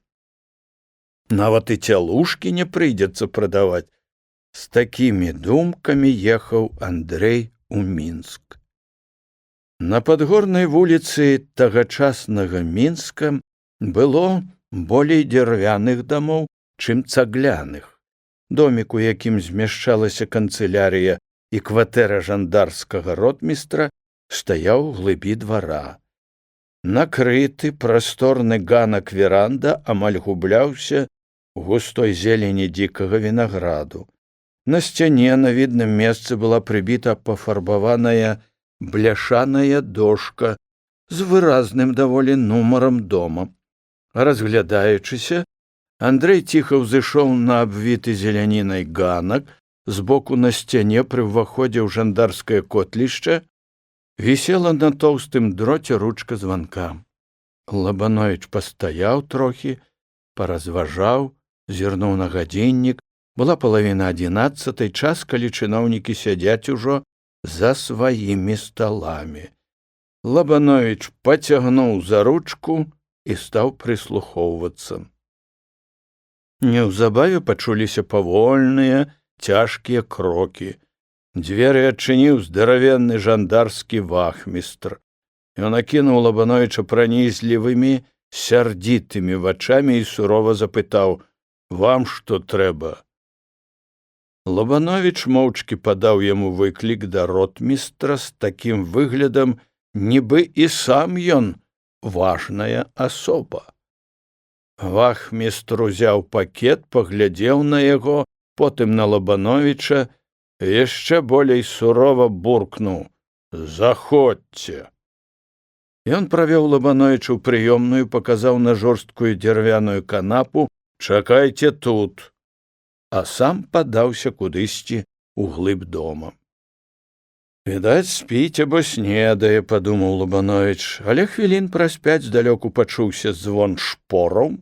Нават і цялушкі не прыйдзецца прадаваць. З такімі думкамі ехаў Андрэй у Мінск. На падгорнай вуліцы тагачаснага Мінска было болей дзярвяных дамоў, чым цагляных. Домік, у якім змяшчалася канцылярія і кватэра жандарскага ротмістра, стаяў у глыбі двара. Накрыты прасторны ганак веранда амаль губляўся у густой зелені дзікага вінаграду. На сцяне на відным месцы была прыбіта пафарбаваная бляшаная дошка з выразным даволі нумарам дома. Разглядаючыся, Андрэй ціха ўзышоў на абвіты зелянінай ганак. Збоку на сцяне пры ўваходзе ў жандарскае котлішча вісела на тоўстым дроце ручка званка. Лабановіч пастаяў трохі, паразважаў, зірнуў на гадзіннік. Была палавіна 11, час, калі чыноўнікі сядзяць ужо за сваімі сталамі. Лабановіч пацягнуў за ручку і стаў прыслухоўвацца. Неўзабаве пачуліся павольныя, цяжкія крокі. Дзверы адчыніў здаравенны жандарскі вахмістр. Ён акінуў Лабановіча пранізлівымі, сярдзітымі вачамі і сурова запытаў: «Вам што трэба?» Лабановіч моўчкі падаў яму выклік да ротмістра з такім выглядам, нібы і сам ён важная асоба. Вахмістр узяў пакет, паглядзеў на яго, потым на Лабановіча, яшчэ болей сурова буркнуў: «Заходзьце!» Ён правёў Лабановіча ў прыёмную, паказаў на жорсткую дзярвяную канапу: «Чакайце тут!» А сам падаўся кудысьці ў глыб дома. «Відаць, спіць або снедае», — падумаў Лабановіч, але хвілін праз 5 здалёку пачуўся звон шпораў,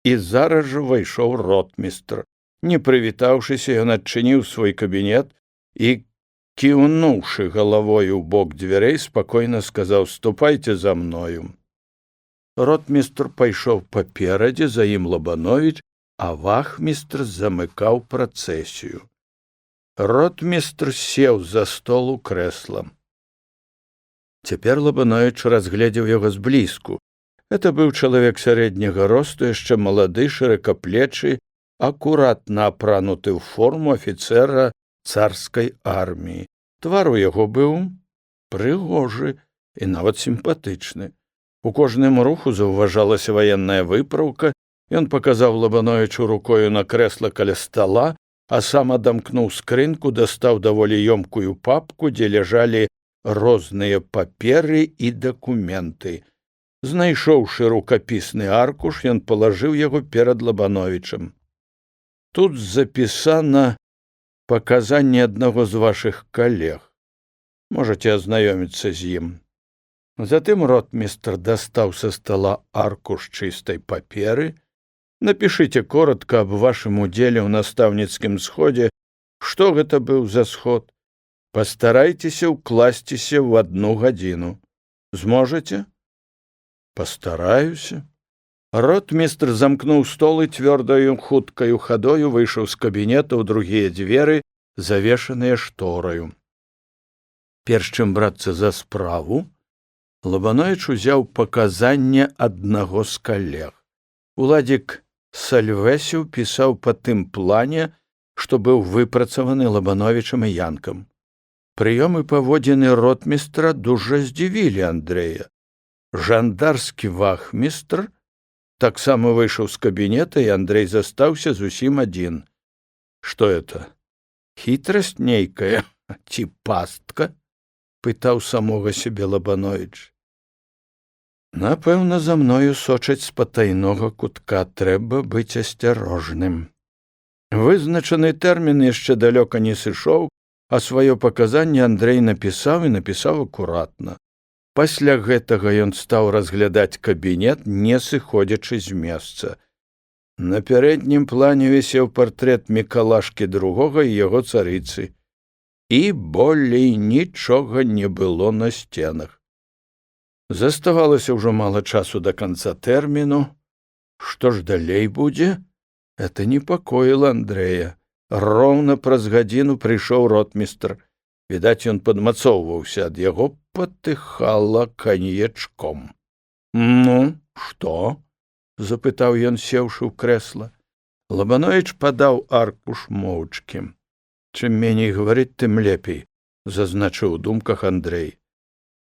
і зараз жа ўвайшоў ротмістр. Не прывітаўшыся, ён адчыніў свой кабінет і, кіўнуўшы галавою ў бок дзвярэй, спакойна сказаў: «Ступайце за мною». Ротмістр пайшоў паперадзе, за ім Лабановіч, а вахмістр замыкаў працэсію. Ротмістр сеў за стол у крэсла. Цяпер Лабановіч разгледзеў яго зблізку. Это быў чалавек сярэдняга росту, яшчэ малады, шыракаплечы, акуратна апрануты ў форму афіцэра царскай арміі. Твар у яго быў прыгожы і нават сімпатычны. У кожным руху заўважалася ваенная выпраўка. Ён паказаў Лабановічу рукою на крэсла каля стала, а сам адамкнуў скрынку, дастаў даволі ёмкую папку, дзе ляжалі розныя паперы і дакументы. Знайшоўшы рукапісны аркуш, ён палажыў яго перад Лабановічам. «Тут запісана паказанне аднаго з вашых калег. Можаце азнаёміцца з ім». Затым ротмістр дастаў са стала аркуш чыстай паперы. «Напішыце коротка аб вашым удзеле ў настаўніцкім сходзе, што гэта быў за сход. Пастарайцеся ўкласціся ў 1 гадзіну. Зможаце?» «Пастараюся». Ротмістр замкнуў стол і цвёрдаю хуткаю хадою выйшаў з кабінета ў другія дзверы, завешаныя штораю. Перш чым брацца за справу, Лабановіч узяў паказанне аднаго з калег. Уладзік Сальвэсіў пісаў па тым плане, што быў выпрацаваны Лабановічам і Янкам. Прыёмы паводзіны ротмістра дужа здзівілі Андрэя. Жандарскі вахмістр таксама выйшаў з кабінета, і Андрэй застаўся зусім адзін. «Што это? Хітрасць нейкая ці пастка?» – пытаў самога сябе Лабановіч. «Напэўна, за мною сочаць з патайнога кутка, трэба быць асцярожным». Вызначаны тэрмін яшчэ далёка не сышоў, а сваё паказанне Андрэй напісаў і напісаў акуратна. Пасля гэтага ён стаў разглядаць кабінет, не сыходзячы з месца. На пярэднім плане вісеў партрэт Мікалашкі II і яго царыцы. І болей нічога не было на сценах. Заставалася ўжо мала часу да канца тэрміну. Што ж далей будзе? Это непакоіла Андрэя. Роўна праз гадзіну прыйшоў ротмістр. Відаць, ён падмацоўваўся, ад яго патыхала каньячком. «Ну, што?» – запытаў ён, сеўшы ў крэсла. Лабановіч падаў аркуш моўчкі. «Чым меней гаварыць, тым лепей», – зазначыў у думках Андрэй.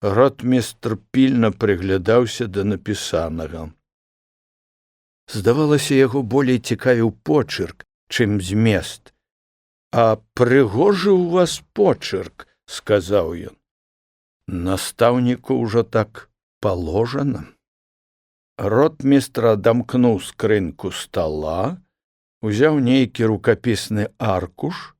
Ротмістр пільна прыглядаўся да напісанага. Здавалася, яго болей цікавіў почырк, чым змест. «А прыгожы ў вас почырк», – сказаў ён. «Настаўніку ўжо так паложана». Ротмістр адамкнуў скрынку стала, узяў нейкі рукапісны аркуш,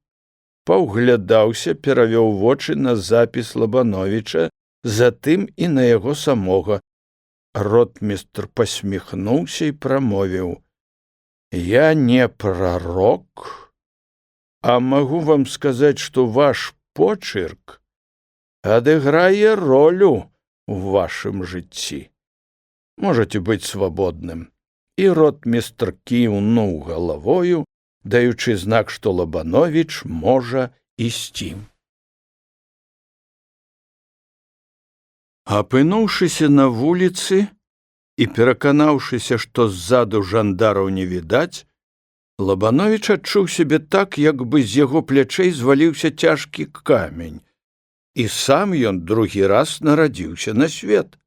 паўглядаўся, перавёў вочы на запіс Лабановіча, затым і на яго самога. Ротмістр пасміхнуўся і прамовіў: «Я не прарок, а магу вам сказаць, што ваш почырк адыграе ролю ў вашым жыцці. Можаце быць свабодным». І ротмістр кіўнуў галавою, даючы знак, што Лабановіч можа ісці. Апынуўшыся на вуліцы і пераканаўшыся, што ззаду жандараў не відаць, Лабановіч адчуў сябе так, як бы з яго плячэй зваліўся цяжкі камень, і сам ён другі раз нарадзіўся на свет.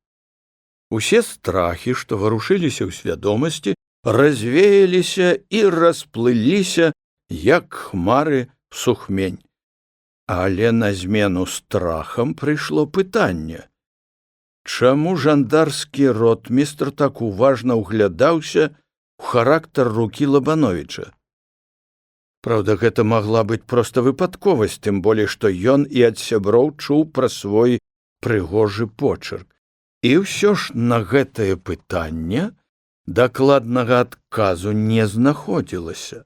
Усе страхі, што варушыліся ў свядомасці, развеяліся і расплыліся, як хмары в сухмень. Але на змену страхам прыйшло пытанне: чаму жандарскі ротмістр так уважна ўглядаўся ў характар рукі Лабановіча? Праўда, гэта магла быць проста выпадковасць, тым болей, што ён і ад сяброў чуў пра свой прыгожы почырк. І ўсё ж на гэтае пытанне дакладнага адказу не знаходзілася.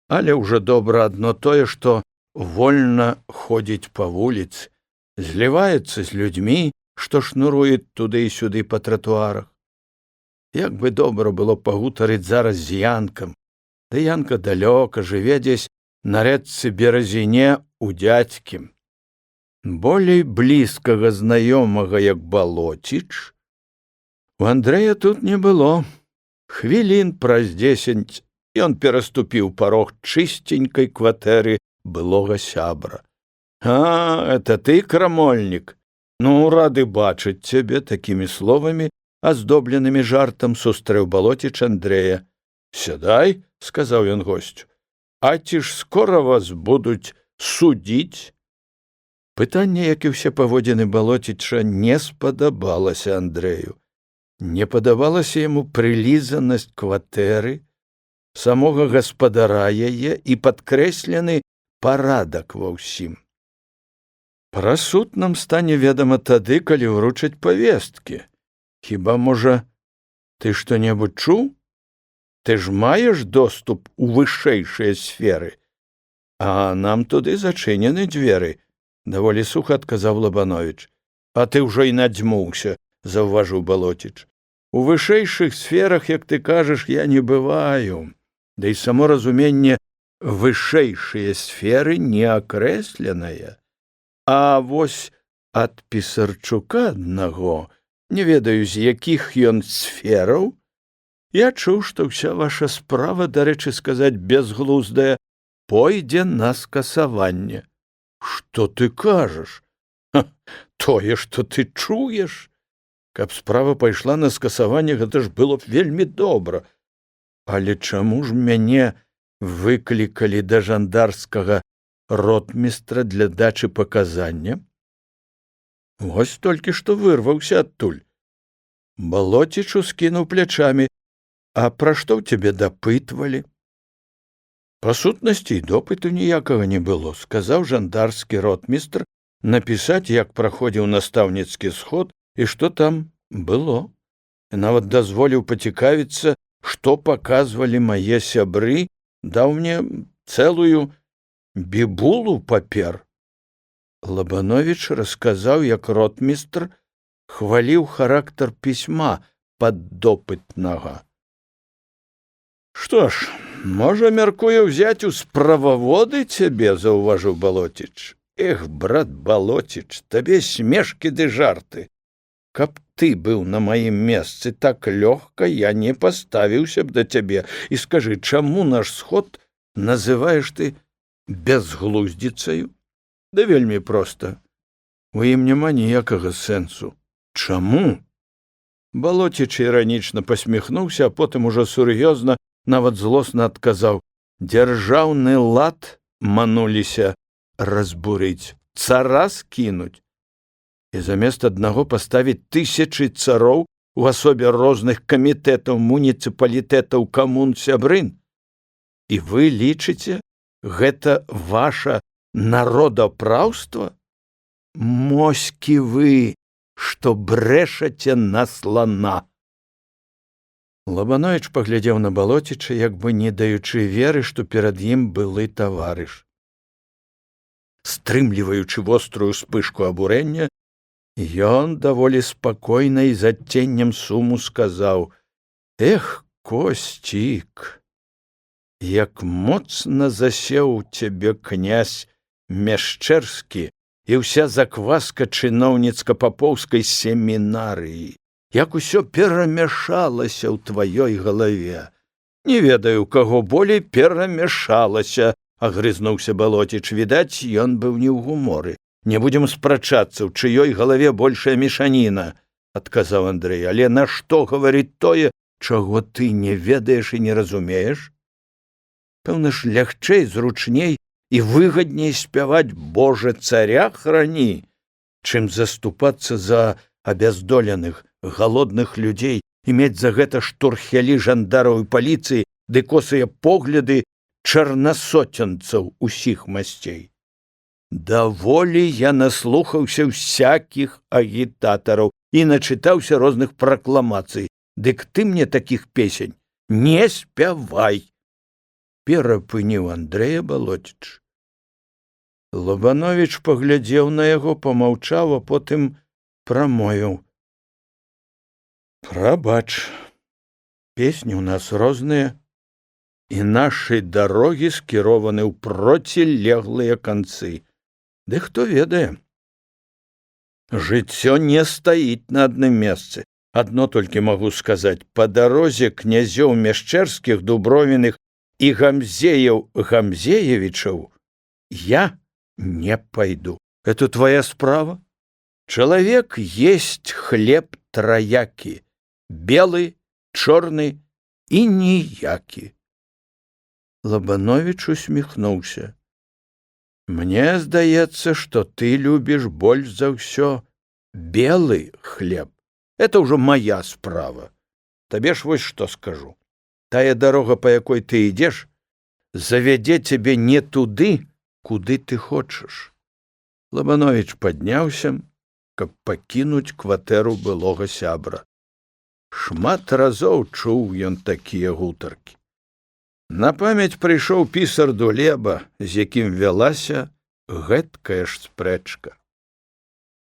Але ўжо добра адно тое, што вольна ходзіць па вуліцы, зліваецца з людзьмі, што шнуруюць туды і сюды па тратуарах. Як бы добра было пагутарыць зараз з Янкам, да Янка далёка жыве дзесь на рэчцы Беразіне ў дзядзькі. Болей блізкага знаёмага, як Балоціч, у Андрэя тут не было. Хвілін праз 10 ён пераступіў парог чыстенькай кватэры былога сябра. «А, это ты, крамольнік? Ну, рады бачыць цябе», — такімі словамі, аздобленымі жартам, сустрэў Балоціч Андрэя. «Сядай», — сказаў ён госцю, — «а ці ж скора вас будуць судзіць?» Пытанне, як і ўсе паводзіны Балоціча, не спадабалася Андрэю. Не падабалася яму прылізанасць кватэры, самога гаспадара яе і падкрэслены парадак ва ўсім. Пра суд нам стане вядама тады, калі ўручаць павесткі. Хіба, можа, ты што-небудзь чуў? Ты ж маеш доступ у вышэйшыя сферы? А нам туды зачынены дзверы, — даволі суха адказаў Лабановіч. «А ты ўжо і надзьмуўся», — заўважыў Балоціч. «У вышэйшых сферах, як ты кажаш, я не бываю. Да і само разуменне вышэйшыя сферы не акрэсленае. А вось ад Пісарчука аднаго, не ведаю, з якіх ён сфераў, я чуў, што ўся ваша справа, дарэчы сказаць, безглуздая, пойдзе на скасаванне. Што ты кажаш? Тое, што ты чуеш? Каб справа пайшла на скасаванне, гэта ж было б вельмі добра. Але чаму ж мяне выклікалі да жандарскага ротмістра для дачы паказання? Вось толькі што вырваўся адтуль. Балоціч ускінуў плячамі. А пра што ў цябе дапытвалі? Па сутнасці і допыту ніякага не было, сказаў жандарскі ротмістр напісаць, як праходзіў настаўніцкі сход і што там было. І нават дазволіў пацікавіцца, што паказвалі мае сябры, даў мне цэлую бібулу папер. Лабановіч расказаў, як ротмістр хваліў характар пісьма паддопытнага. Што ж, можа, мяркуе ўзяць у справаводы цябе, заўважыў Балоціч. Эх, брат Балоціч, табе смешкі ды жарты. Каб ты быў на маім месцы так лёгка, я не паставіўся б да цябе. І скажы, чаму наш сход называеш ты безглуздзіцаю? Да вельмі проста. У ім няма ніякага сэнсу. Чаму? Балоціч іранічна пасміхнуўся, а потым ужо сур'ёзна, нават злосна адказаў: дзяржаўны лад мануліся разбурыць, цара скінуць. І замест аднаго паставіць тысячы цароў у асобе розных камітэтаў, муніцыпалітэтаў, камун, сябрын. І вы лічыце, гэта ваша народапраўства? Моські вы, што брэшаце на слана. Лабановіч паглядзеў на Балоціча, як бы не даючы веры, што перад ім былы таварыш. Стрымліваючы вострую спышку абурэння, ён даволі спакойна і з адценнем суму сказаў: «Эх, Косцік, як моцна засеў у цябе князь Мяшчэрскі і ўся закваска чыноўніцка-папоўскай семінарыі, як усё перамяшалася ў тваёй галаве. Не ведаю, каго болей перамяшалася», — агрызнуўся Балоціч. Відаць, ён быў не ў гуморы. «Не будзем спрачацца, ў чыёй галаве большая мешаніна», — адказаў Андрэй. «Але нашто гаварыць тое, чаго ты не ведаеш і не разумееш? Пэўна ж, лягчэй, зручней і выгадней спяваць «Боже, царя храні», чым заступацца за абяздоленых, галодных людзей і мець за гэта штурхелі жандараў і паліцыі ды косыя погляды чарнасоценцаў усіх масцей. Даволі я наслухаўся ўсякіх агітатараў і начытаўся розных пракламацый. Дык ты мне такіх песень не спявай», — перапыніў Андрэя Балоціч. Лабановіч паглядзеў на яго, памаўчаў, а потым прамовіў: «Прабач, песні ў нас розныя, і нашы дарогі скірованы ў процілеглыя канцы. Ды хто ведае? Жыццё не стаіць на адным месцы. Адно толькі магу сказаць: па дарозе князёў Мяшчэрскіх, Дубровіных і Гамзеяў-Гамзеевічаў я не пойду. Это твоя справа. Чалавек есть хлеб траякі, белы, чорны і ніякі». Лабановіч усміхнуўся. «Мне здаецца, што ты любіш больш за ўсё белы хлеб. Это ўжо моя справа. Табе ж вось што скажу. Тая дарога, па якой ты ідзеш, завядзе цябе не туды, куды ты хочаш». Лабановіч падняўся, каб пакінуць кватэру былога сябра. Шмат разоў чуў ён такія гутаркі. На памяць прыйшоў пісар Дулеба, з якім вялася гэткая ж спрэчка.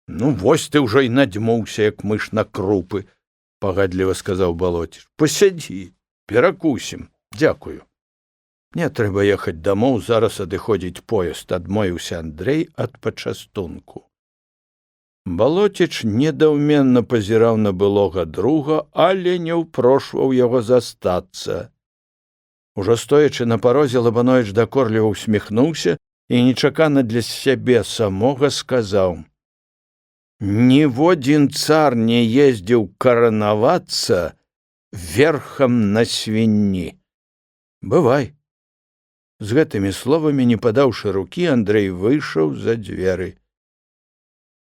«Ну, вось ты ўжо і надзьмуўся, як мыш на крупы», — пагадліва сказаў Балоціч. «Посядзі, перакусім. Дзякую». «Мне трэба ехаць дамоў, зараз адыходзіць поезд», — адмовіўся Андрэй ад пачастунку. Балоціч недаўменна пазіраў на былога друга, але не ўпрошваў яго застацца. Ужо стоячы на парозе, Лабановіч дакорліва усміхнуўся і нечакана для сябе самога сказаў: «Ніводзін цар не ездзіў каранавацца верхам на свінні. Бывай». З гэтымі словамі, не падаўшы рукі, Андрэй выйшаў за дзверы.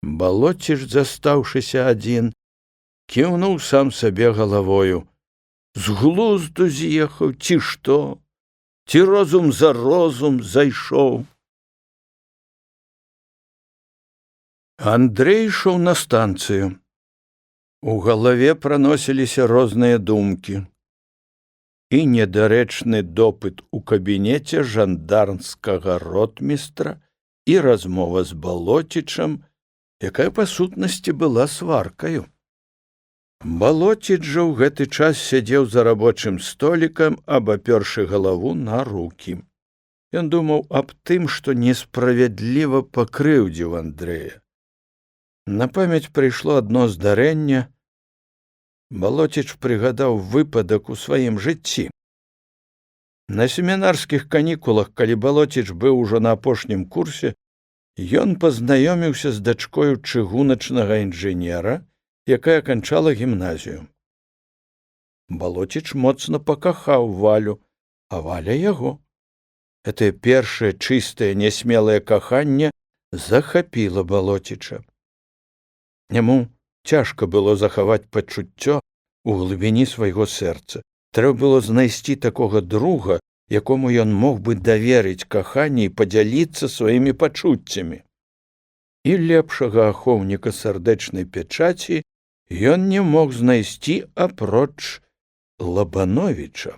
Балоціч, застаўшыся адзін, кіўнуў сам сабе галавою. З глузду з'ехаў, ці што? Ці розум за розум зайшоў? Андрэй ішоў на станцыю. У галаве праносіліся розныя думкі. І недарэчны допыт у кабінеце жандармскага ротмістра, і размова з Балоцічам, якая па сутнасці была сваркаю. Балоціч жа ў гэты час сядзеў за рабочым столікам, абапёршы галаву на рукі. Ён думаў аб тым, што несправядліва пакрыўдзіў Андрэя. На памяць прыйшло адно здарэнне. Балоціч прыгадаў выпадак у сваім жыцці. На семінарскіх канікулах, калі Балоціч быў ужо на апошнім курсе, ён пазнаёміўся з дачкою чыгуначнага інжынера, якая канчала гімназію. Балоціч моцна пакахаў Валю, а Валя яго. Гэтае першае чыстае, нясмелае каханне захапіла Балоціча. Яму цяжка было захаваць пачуццё у глыбіні свайго сэрца. Трэба было знайсці такога друга, якому ён мог бы даверыць каханне і падзяліцца сваімі пачуццямі. І лепшага ахоўніка сардэчнай пячаці ён не мог знайсці апроч Лабановіча.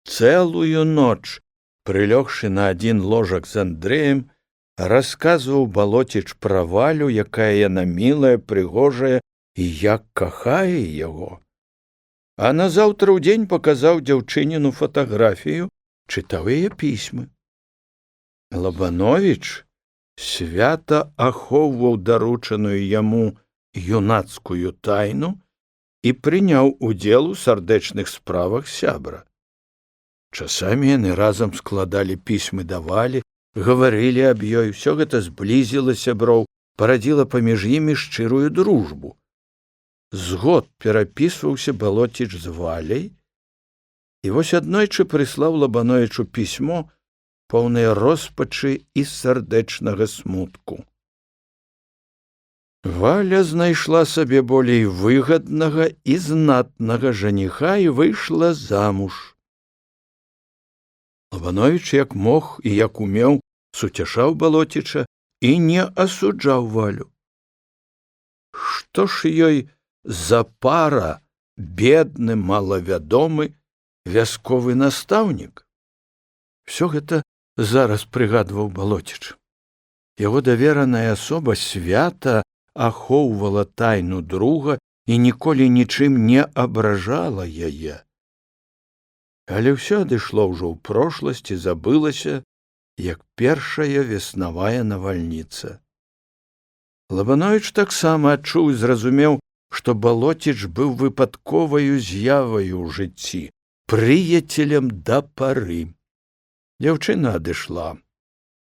Цэлую ноч, прылёгшы на адзін ложак з Андрэем, расказваў Балоціч пра Валю, якая яна мілая, прыгожая і як кахае яго. А назаўтра ў дзень паказаў дзяўчыніну фатаграфію, чытаў яе пісьмы. Лабановіч свята ахоўваў даручаную яму юнацкую тайну і прыняў удзел у сардэчных справах сябра. Часамі яны разам складалі пісьмы да Валі, гаварылі аб ёй, усё гэта зблізіла сяброў, парадзіла паміж імі шчырую дружбу. З год перапісваўся Балоціч з Валяй, і вось аднойчы прыслаў Лабановічу пісьмо, поўнае роспачы і сардэчнага смутку. Валя знайшла сабе болей выгаднага і знатнага жаніха і выйшла замуж. Лабановіч як мог і як умеў суцяшаў Балоціча і не асуджаў Валю. Што ж ёй за пара бедны, малавядомы вясковы настаўнік? Всё гэта зараз прыгадваў Балоціч. Яго давераная асоба свята ахоўвала тайну друга і ніколі нічым не абражала яе. Але ўсё адышло ўжо ў прошласці, забылася, як першая веснавая навальніца. Лабановіч таксама адчуў і зразумеў, што Балоціч быў выпадковаю з'яваю ў жыцці, прыяцелем да пары. Дзяўчына адышла.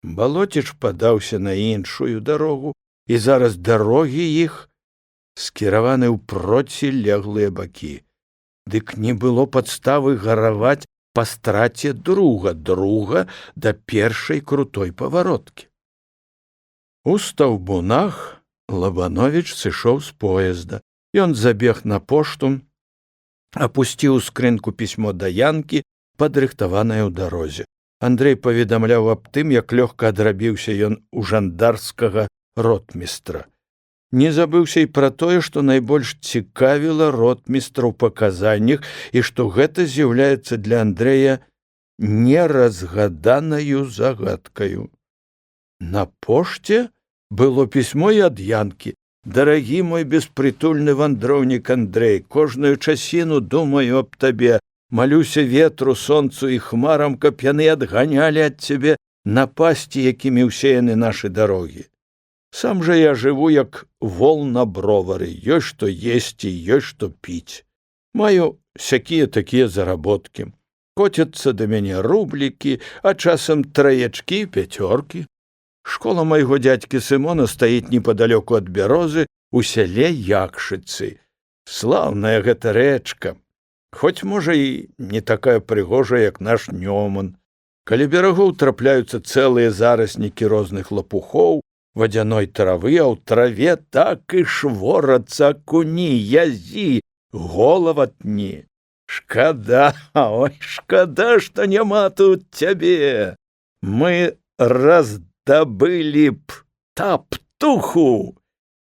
Балоціч падаўся на іншую дарогу, і зараз дарогі іх скіраваны ў процілеглыя бакі. Дык не было падставы гараваць па страце друга да першай крутой павароткі. У Стаўбунах Лабановіч сышоў з поезда. Ён забег на пошту, апусціў у скрынку пісьмо да Янкі, падрыхтаванае ў дарозе. Андрэй паведамляў аб тым, як лёгка адрабіўся ён у жандарскага ротмістра. Не забыўся і пра тое, што найбольш цікавіла ротмістра ў паказаннях і што гэта з'яўляецца для Андрэя неразгаданаю загадкаю. На пошце было пісьмо і ад Янкі. «Дарагі мой беспрытульны вандроўнік Андрэй, кожную часіну думаю аб табе, малюся ветру, сонцу і хмарам, каб яны адганялі ад цябе напасці, якімі ўсеяны нашы дарогі. Сам жа я жыву, як вол на бровары, ёсць што есці, ёсць што піць. Маю сякія-такія заработкі. Коцяцца да мяне рублікі, а часам траячкі, пяцёркі. Школа майго дзядзькі Сымона стаіць непадалёку ад Бярозы у сяле Якшыцы. Слаўная гэта рэчка, хоць, можа, і не такая прыгожая, як наш Нёман. Каля берагоў трапляюцца цэлыя зараснікі розных лапухоў, вадзяной травы, а ў траве так і шворацца акуні, язі, голаватні. Шкада, ой, шкада, што няма тут цябе. Мы раздабылі б таптуху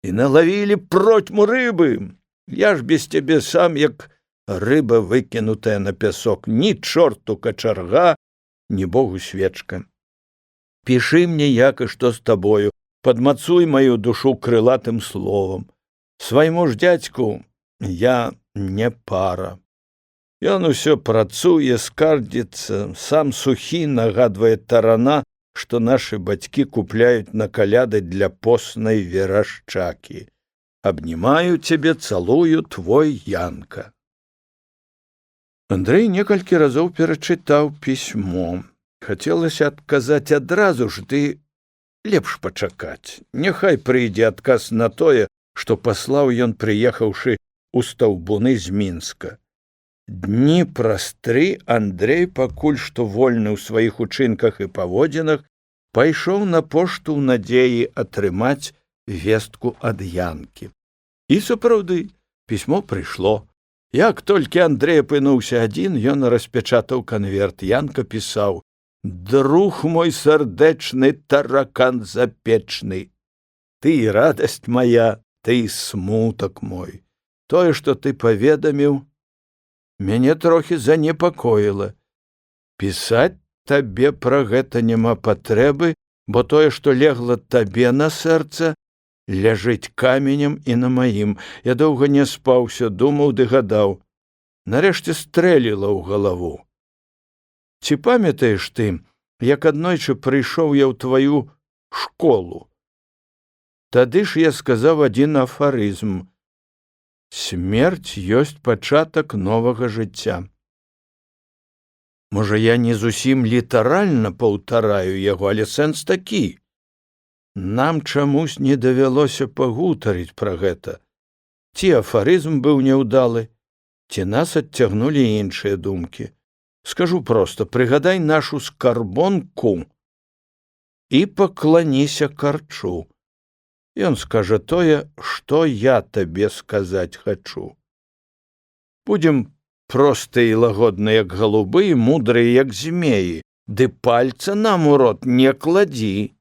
і налавілі процьму рыбы. Я ж без цябе сам, як рыба, выкінутая на пясок. Ні чорту качарга, ні богу свечка. Пішы мне, як і што з табою, падмацуй маю душу крылатым словам. Свайму ж дзядзьку я не пара. Ён усё працуе, скардзіцца, сам сухі, нагадвае тарана, што нашы бацькі купляюць на каляды для постнай верашчакі. Абнімаю цябе, цалую, твой Янка. Андрэй некалькі разоў перачытаў пісьмо. Хацелася адказаць адразу ж, ды лепш пачакаць. Няхай прыйдзе адказ на тое, што паслаў ён, прыехаўшы у Стаўбуны з Мінска. Дні праз 3 Андрэй, пакуль што вольны ў сваіх учынках і паводзінах, пайшоў на пошту ў надзеі атрымаць вестку ад Янкі. І сапраўды, пісьмо прыйшло. Як толькі Андрэй апынуўся адзін, ён распячатаў канверт. Янка пісаў: «Друг мой сардэчны, таракан запечны, ты і радасць моя, ты і смутак мой. Тое, што ты паведаміў, мяне трохі занепакоіла. Пісаць табе пра гэта няма патрэбы, бо тое, што легла табе на сэрца, ляжыць каменем і на маім. Я доўга не спаўся, думаў ды гадаў. Нарэшце стрэліла ў галаву. Ці памятаеш ты, як аднойчы прыйшоў я ў тваю школу? Тады ж я сказаў адзін афарызм: смерць ёсць пачатак новага жыцця. Можа, я не зусім літаральна паўтараю яго, але сэнс такі. Нам чамусь не давялося пагутарыць пра гэта. Ці афарызм быў няўдалы, ці нас адцягнулі іншыя думкі. Скажу проста, прыгадай нашу скарбонку і пакланіся карчу. Ён скажа тое, што я табе сказаць хачу. Будзем простыя і лагодныя, як галубы, і мудрыя, як змеі, ды пальца нам у рот не кладзі.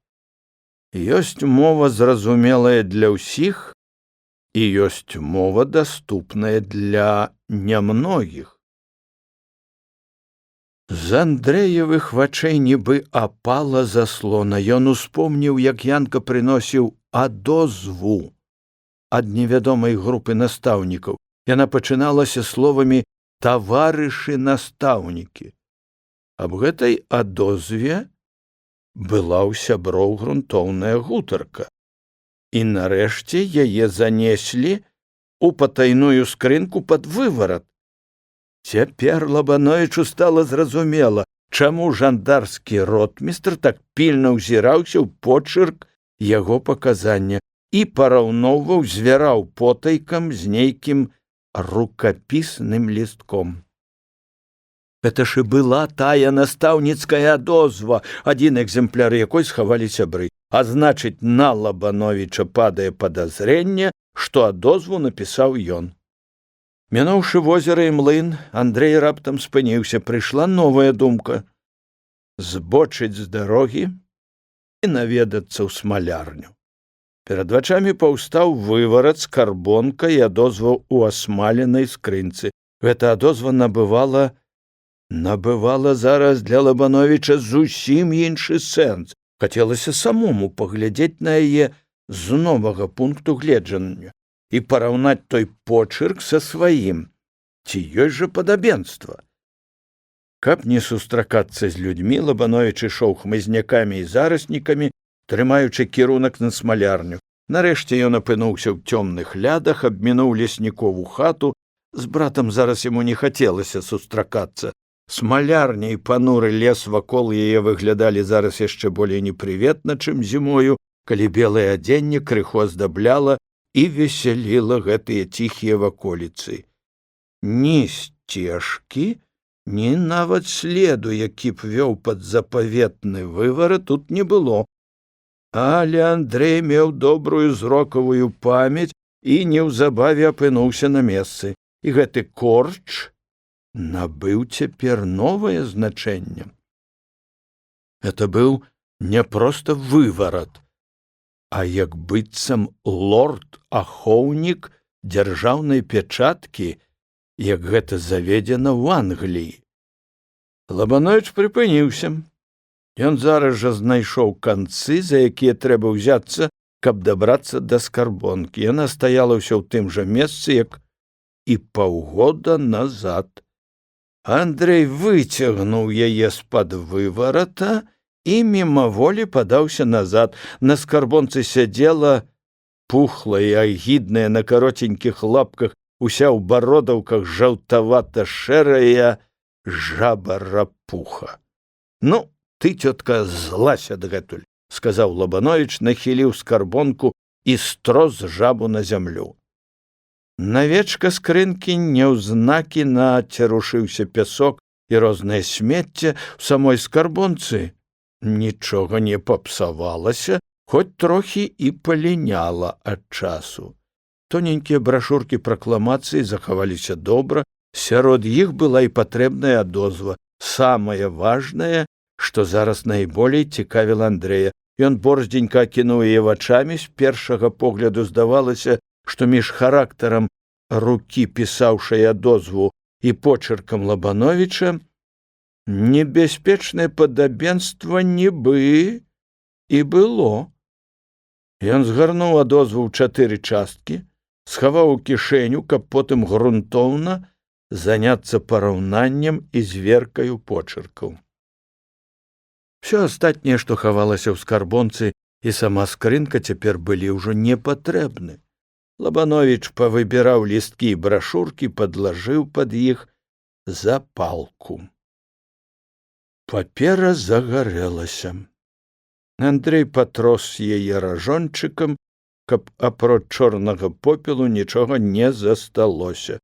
Ёсць мова зразумелая для ўсіх, і ёсць мова даступная для нямногіх. З Андрэевых вачэй нібы апала заслона. Ён успомніў, як Янка прыносіў адозву ад невядомай групы настаўнікаў. Яна пачыналася словамі «таварышы настаўнікі». Аб гэтай адозве была ў сяброў грунтоўная гутарка. І нарэшце яе занеслі ў патайную скрынку пад выварат. Цяпер Лабановічу стала зразумела, чаму жандарскі ротмістр так пільна ўзіраўся ў почырк яго паказання і параўноўваў, звяраў потайкам з нейкім рукапісным лістком. Гэта ж і была тая настаўніцкая адозва, адзін экземпляр якой схавалі сябры. А значыць, на Лабановіча падае падазрэнне, што адозву напісаў ён. Мінуўшы возера і млын, Андрэй раптам спыніўся. Прыйшла новая думка — збочыць з дарогі і наведацца ў смалярню. Перад вачамі паўстаў выварат, скарбонка і адозва ў асмаленай скрынцы. Гэта адозва набывала зараз для Лабановіча зусім іншы сэнс. Хацелася самому паглядзець на яе з новага пункту гледжання і параўнаць той почырк са сваім. Ці ёсць жа падабенства? Каб не сустракацца з людзьмі, Лабановіч ішоў хмызнякамі і зараснікамі, трымаючы кірунак на смалярню. Нарэшце ён апынуўся ў цёмных лядах, абмінуў леснікову хату. З братам зараз яму не хацелася сустракацца. Смалярня і пануры лес вакол яе выглядалі зараз яшчэ болей непрыветна, чым зімою, калі белае адзенне крыху аздабляла і весяліла гэтыя ціхія ваколіцы. Ні сцежкі, ні нават следу, які б вёў пад запаветны выварат, тут не было. Але Андрэй меў добрую зрокавую памяць і неўзабаве апынуўся на месцы. І гэты корч набыў цяпер новае значэнне. Это быў не проста выварат, а як быццам лорд-ахоўнік дзяржаўнай пячаткі, як гэта заведзена ў Англіі. Лабановіч прыпыніўся. Ён зараз жа знайшоў канцы, за якія трэба ўзяцца, каб дабрацца да скарбонкі. Яна стаяла ўсё ў тым жа месцы, як і паўгода назад. Андрэй выцягнуў яе з-пад выварата і мімаволі падаўся назад. На скарбонцы сядзела пухлая і агідная на каротенькіх лапках, уся ў бародаўках жаўтавата-шэрая жаба-рапуха. Ну, ты, цётка, злася дагэтуль, сказаў Лабановіч, нахіліў скарбонку і строс жабу на зямлю. Навечка скрынкі няўзнакі нацярушыўся пясок і рознае смецце. У самой скарбонцы нічога не папсавалася, хоць трохі і паліняла ад часу. Тоненькія брашуркі пракламацыі захаваліся добра, сярод іх была і патрэбная адозва, самае важнае, што зараз найболей цікавіла Андрэя. Ён борздзенька акінуў яе вачамі, з першага погляду здавалася, што між характарам рукі, пісаўшай адозву, і почеркам Лабановіча небяспечнае падабенства нібы і было. Ён згарнуў адозву ў 4 часткі, схаваў у кішэню, каб потым грунтоўна заняцца параўнаннем і зверкаю почеркаў. Всё астатняе, што хавалася ў скарбонцы, і сама скрынка цяпер былі ўжо непатрэбны. Лабановіч павыбіраў лісткі і брашуркі, падлажыў пад іх запалку. Папера загарэлася. Андрэй патрос яе ражончыкам, каб апроч чорнага попелу нічога не засталося.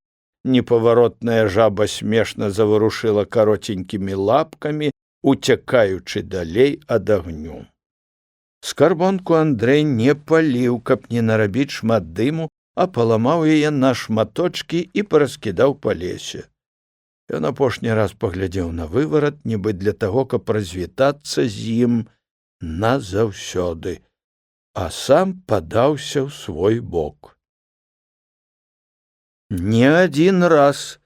Непаваротная жаба смешна заварушыла каротенькімі лапкамі, уцякаючы далей ад агню. Скарбонку Андрэй не паліў, каб не нарабіць шмат дыму, а паламаў яе на шматочкі і параскідаў па лесе. Ён апошні раз паглядзеў на выварат, нібы для таго, каб развітацца з ім назаўсёды, а сам падаўся ў свой бок. Не адзін раз,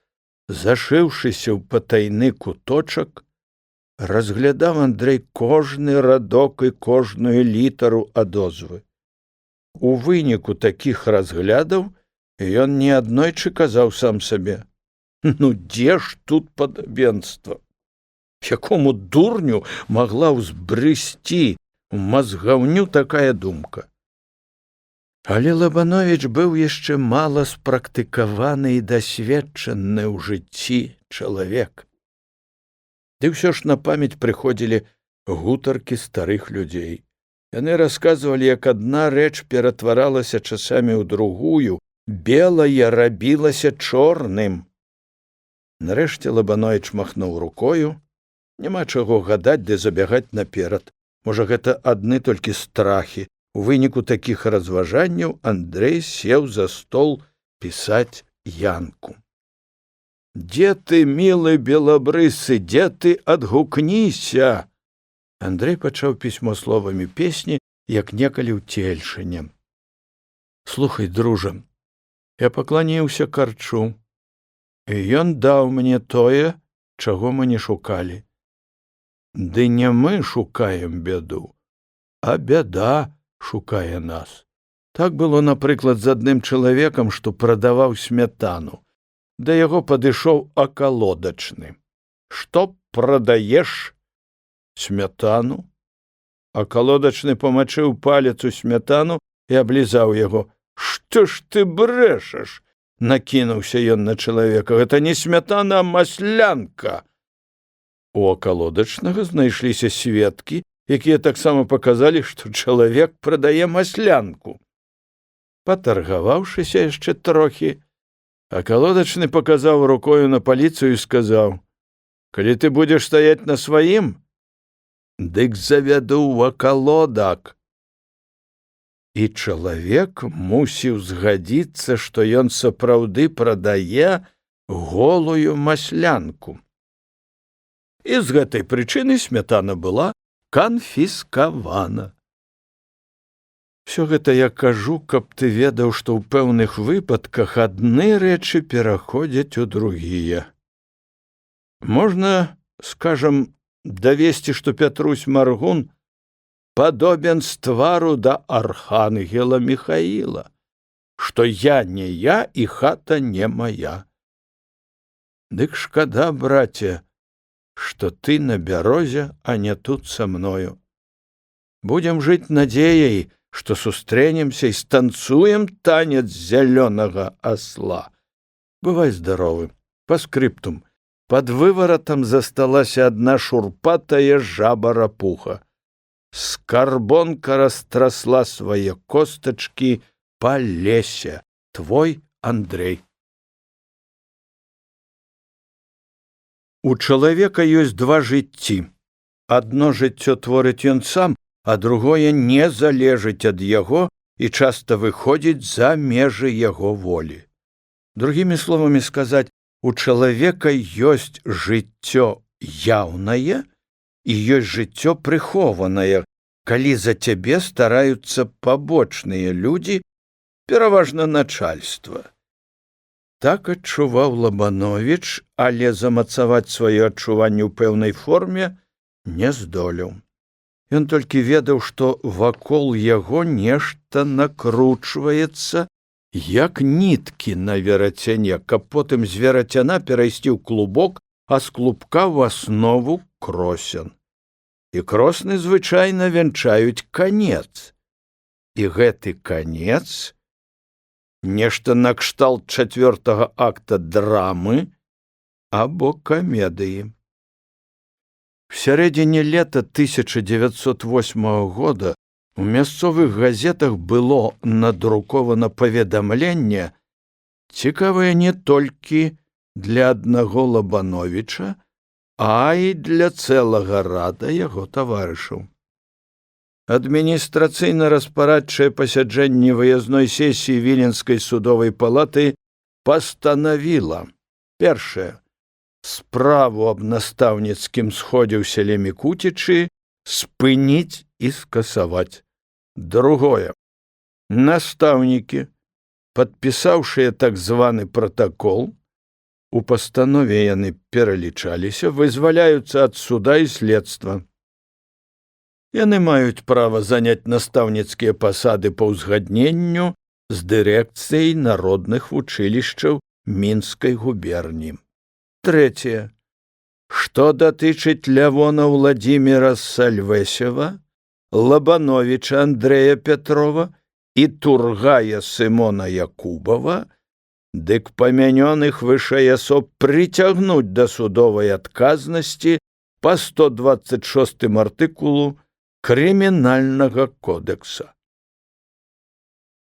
зашыўшыся ў патайны куточак, разглядаў Андрэй кожны радок і кожную літару адозвы. У выніку такіх разглядаў ён неаднойчы казаў сам сабе: «Ну, дзе ж тут падабенства? Якому дурню магла ўзбрысці ў мазгаўню такая думка?» Але Лабановіч быў яшчэ мала спрактыкаваны і дасведчаны ў жыцці чалавек. Ды ўсё ж на памяць прыходзілі гутаркі старых людзей. Яны расказвалі, як адна рэч ператваралася часамі ў другую, белае рабілася чорным. Нарэшце Лабановіч махнуў рукою. Няма чаго гадаць ды забягаць наперад. Можа, гэта адны толькі страхі. У выніку такіх разважанняў Андрэй сеў за стол пісаць янку. «Дзе ты, мілы белабрысы, дзе ты, адгукніся?» Андрэй пачаў пісьмо словамі песні, як некалі ў Цельшыне. «Слухай, дружа, я пакланіўся карчу, і ён даў мне тое, чаго мы не шукалі. Ды не мы шукаем бяду, а бяда шукае нас. Так было, напрыклад, з адным чалавекам, што прадаваў смятану. Да яго падышоў акалодачны. Што прадаеш? Смятану? Акалодачны памачыў палец у смятану і аблізаў яго. «Што ж ты брэшаш?» — накінуўся ён на чалавека. «Гэта не смятана, а маслянка!» У акалодачнага знайшліся сведкі, якія таксама паказалі, што чалавек прадае маслянку. Патаргаваўшыся яшчэ трохі, акалодачны паказаў рукою на паліцыю і сказаў: «Калі ты будзеш стаяць на сваім, дык завяду ў акалодак». І чалавек мусіў згадзіцца, што ён сапраўды прадае голую маслянку. І з гэтай прычыны смятана была канфіскавана. Всё гэта я кажу, каб ты ведаў, што ў пэўных выпадках адны рэчы пераходзяць у другія. Можна, скажам, давесці, што Пятрусь Маргун падобен з твару да архангела Міхаіла, што я не я і хата не мая. Дык шкада, браце, што ты на бярозе, а не тут са мною. Будзем жыць надзеяй, што сустрэнемся і станцуем танец зялёнага асла. Бывай здаровы. Па скрыптум. Пад вываратам засталася адна шурпатая жаба-рапуха. Скарбонка растрасла свае костачкі па лесе. Твой Андрей. У чалавека ёсць два жыцці. Адно жыццё творыць ён сам, а другое не залежыць ад яго і часта выходзіць за межы яго волі. Другімі словамі сказаць, у чалавека ёсць жыццё яўнае і ёсць жыццё прыхованае, калі за цябе стараюцца пабочныя людзі, пераважна начальства. Так адчуваў Лабановіч, але замацаваць сваё адчуванне ў пэўнай форме не здолеў. Ён толькі ведаў, што вакол яго нешта накручваецца, як ніткі на верацяне, каб потым з верацяна перайсці ў клубок, а з клубка ў аснову кросен. І кросны звычайна вянчаюць канец. І гэты канец нешта накшталт 4-го акта драмы або камедыі. В сярэдзіне лета 1908 года у мясцовых газетах было надрукавана паведамленне, цікавае не толькі для аднаго Лабановіча, а і для цэлага рада яго таварышаў. Адміністрацыйна-распарадчае пасяджэнне выязной сесіі Віленскай судовай палаты пастанавіла: першае, справу аб настаўніцкім сходзе ў селе Мікуцічы спыніць і скасаваць. Другое, настаўнікі, падпісаўшыя так званы пратакол, у пастанове яны пералічаліся, вызваляюцца ад суда і следства. Яны маюць права заняць настаўніцкія пасады па ўзгадненню з дырэкцыяй народных вучылішчаў Мінскай губерні. Трэцяе. Што датычыць Лявона Владзіміра Сальвесева, Лабановіча Андрэя Петрова і Тургая Сымона Якубова, дык памянёных вышэй асоб прыцягнуць да судовай адказнасці па 126 артыкулу Крымінальнага кодекса.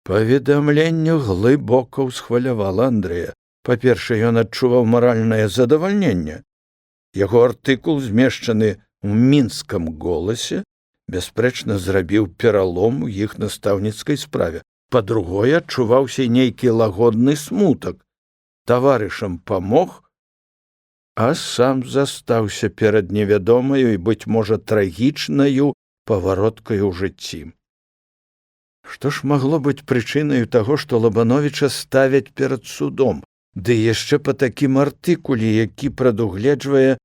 Паведамленне глыбока ўсхвалявала Андрэя. Па-першае, ён адчуваў маральнае задавальненне. Яго артыкул, змешчаны ў мінскам голасе, бясспрэчна зрабіў пералом у іх настаўніцкай справе. Па-другое, адчуваўся нейкі лагодны смутак. Таварышам памог, а сам застаўся перад невядомаю і, быць можа, трагічнаю павароткаю ў жыцці. Што ж магло быць прычынаю таго, што Лабановіча ставяць перад судом, ды яшчэ па такім артыкуле, які прадугледжвае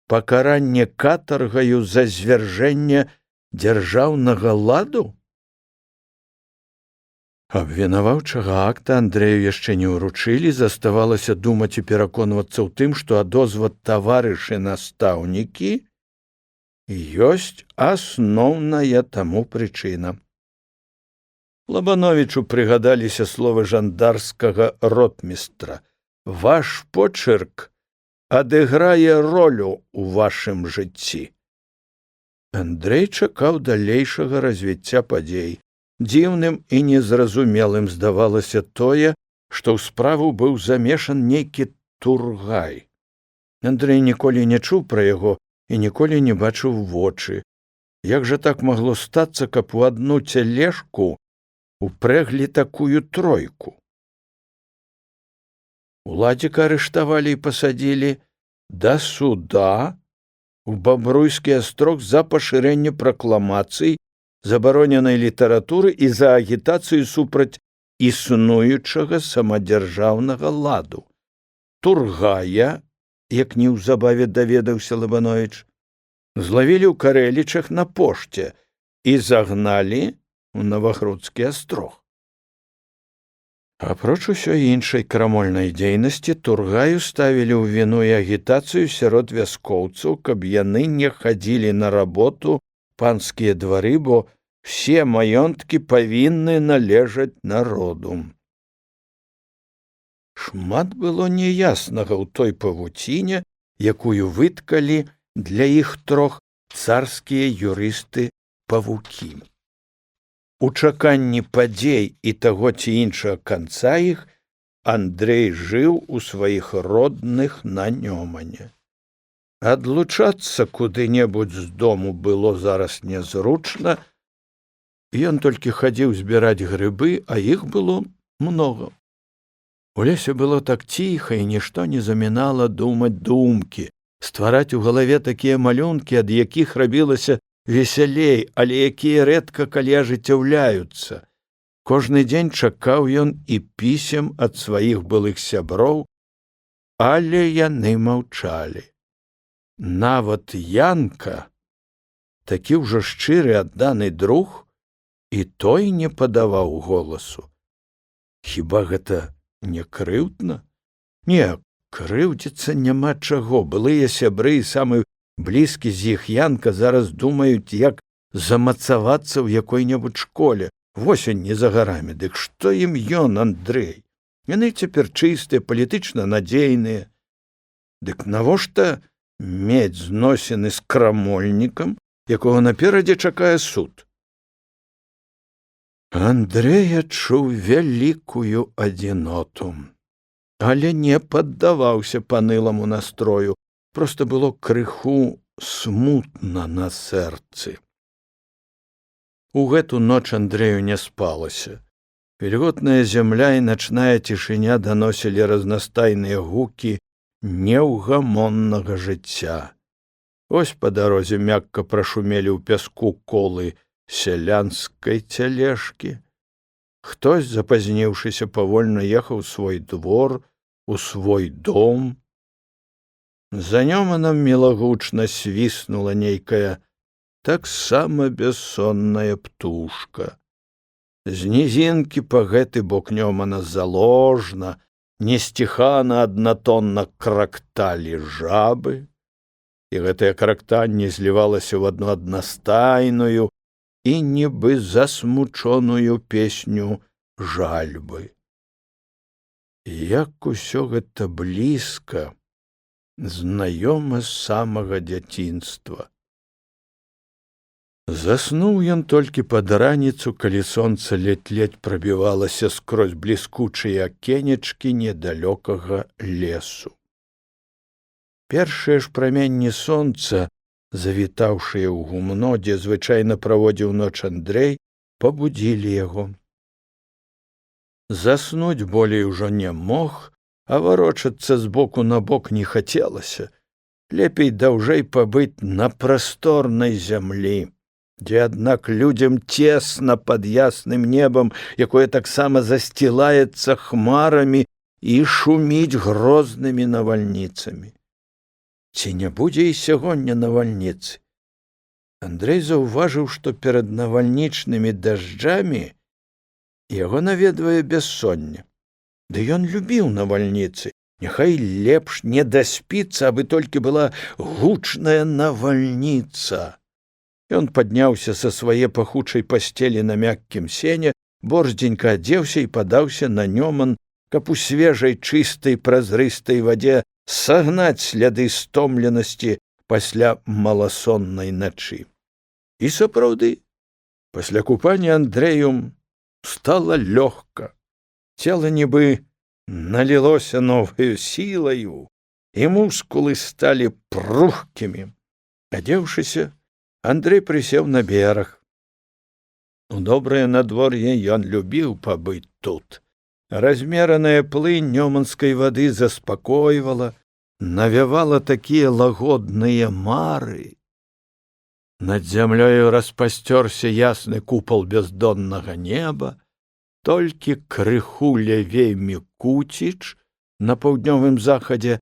пакаранне катаргаю за звяржэнне дзяржаўнага ладу? Абвінаваўчага акта Андрэю яшчэ не ўручылі, заставалася думаць і пераконвацца ў тым, што адозват таварышы настаўнікі ёсць асноўная таму прычына. Лабановічу прыгадаліся словы жандарскага ротмістра: «Ваш почерк адыграе ролю ў вашым жыцці». Андрэй чакаў далейшага развіцця падзей. Дзіўным і незразумелым здавалася тое, што ў справу быў замешан нейкі Тургай. Андрэй ніколі не чуў пра яго і ніколі не бачыў вочы. Як жа так магло стацца, каб у адну цялежку упрэглі такую тройку? Уладзіка арыштавалі і пасадзілі да суда у Бабруйскі астрог за пашырэнне пракламацый, забароненай літаратуры і за агітацыю супраць існуючага самадзяржаўнага ладу. Тургая, як неўзабаве даведаўся Лабановіч, злавілі ў Карэлічах на пошце і загналі у Навагрудскі астрог. Апроч усёй іншай крамольнай дзейнасці, Тургаю ставілі ў віну і агітацыю сярод вяскоўцаў, каб яны не хадзілі на работу панскія двары, бо все маёнткі павінны належаць народу. Шмат было няяснага ў той павуціне, якую выткалі для іх трох царскія юрысты-павукі. У чаканні падзей і таго ці іншага канца іх Андрэй жыў у сваіх родных на Нёмане. Адлучацца куды-небудзь з дому было зараз нязручна. Ён толькі хадзіў збіраць грыбы, а іх было многа. У лесе было так ціха, і нішто не замінала думаць думкі, ствараць у галаве такія малюнкі, ад якіх рабілася весялей, але якія рэдка калі ажыццяўляюцца. Кожны дзень чакаў ён і пісем ад сваіх былых сяброў, але яны маўчалі. Нават Янка, такі ўжо шчыры адданы друг, і той не падаваў голасу. Хіба гэта не крыўдна? Не, крыўдзіцца няма чаго. Былыя сябры і самы блізкі з іх Янка зараз думаюць, як замацавацца ў якой-небудзь школе. Восень не за гарамі, дык што ім ён, Андрэй? Яны цяпер чыстыя, палітычна надзейныя. Дык навошта мець зносіны з крамольнікам, якога наперадзе чакае суд? Андрэй адчуў вялікую адзіноту, але не паддаваўся паныламу настрою. Проста было крыху смутна на сэрцы. У гэту ноч Андрэю не спалася. Вільготная зямля і начная цішыня даносілі разнастайныя гукі неўгамоннага жыцця. Ось па дарозе мякка прашумелі ў пяску колы сялянскай цялежкі. Хтось, запазніўшыся, павольна ехаў у свой двор, у свой дом. За Нёманам мілагучна свіснула нейкая таксама бяссонная птушка. З нізінкі па гэты бок Нёмана заложна, несціхана аднатонна кракталі жабы, і гэтае крактанне злівалася ў адну аднастайную і нібы засмучоную песню жальбы. Як усё гэта блізка, знаёма з самага дзяцінства. Заснуў ён толькі пад раніцу, калі сонца ледзь-ледзь прабівалася скрозь бліскучыя акенечкі недалёкага лесу. Першыя ж праменні сонца, завітаўшыя ў гумно, дзе звычайна праводзіў ноч Андрэй, пабудзілі яго. Заснуць болей ужо не мог, а варочацца з боку на бок не хацелася. Лепей даўжэй пабыць на прасторнай зямлі, дзе, аднак, людзям цесна пад ясным небам, якое таксама засцілаецца хмарамі і шуміць грознымі навальніцамі. Ці не будзе і сягоння навальніцы? Андрэй заўважыў, што перад навальнічнымі дажджамі яго наведвае бяссонне. Ды ён любіў навальніцы, Няхай лепш не даспіцца, абы толькі была гучная навальніца. Ён падняўся са свае пахучай пасцелі на мяккім сене, борздзенька адзеўся і падаўся на Нёман, каб у свежай, чыстай, празрыстай вадзе сагнаць сляды стомленасці пасля маласоннай начы. І сапраўды, пасля купання Андрэю стала лёгка. Цела нібы налілося новаю сілаю, і мускулы сталі прухкімі. Адзеўшыся, Андрэй прысеў на бераг. У добрае надвор'е ён любіў пабыць тут. Размераная плынь нёманскай вады заспакойвала, навявала такія лагодныя мары. Над зямлёю распасцёрся ясны купал бяздоннага неба, толькі крыху лявей Мікуціч на паўднёвым захадзе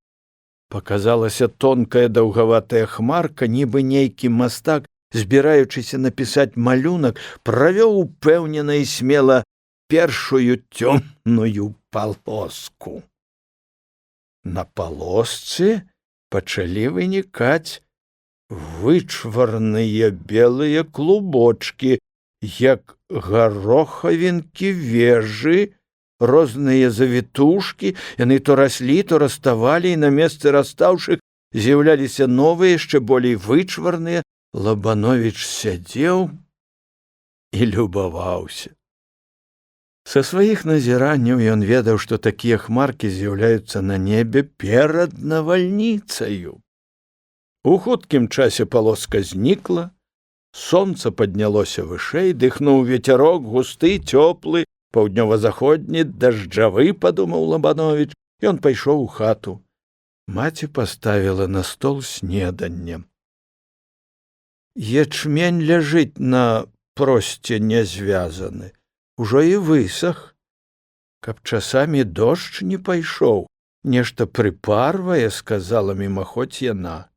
паказалася тонкая даўгаватая хмарка, нібы нейкі мастак, збіраючыся напісаць малюнак, правёў упэўнена і смела першую цёмную палоску. На палосцы пачалі вынікаць вычварныя белыя клубочкі, як гарохавінкі вежы, розныя завітушкі, яны то раслі, то раставалі, і на месцы растаўшых з'яўляліся новыя, яшчэ болей вычварныя. Лабановіч сядзеў і любаваўся. Са сваіх назіранняў ён ведаў, што такія хмаркі з'яўляюцца на небе перад навальніцаю. У хуткім часе палоска знікла, сонца паднялося вышэй, дыхнуў вецярок, густы, цёплы, паўднёва-заходні, дажджавы, падумаў Лабановіч. Ён пайшоў у хату. Маці паставіла на стол снеданне. Ячмень ляжыць на просте не звязаны, ужо і высах. Каб часамі дождж не пайшоў, нешта прыпарвае, сказала мімаходзь яна.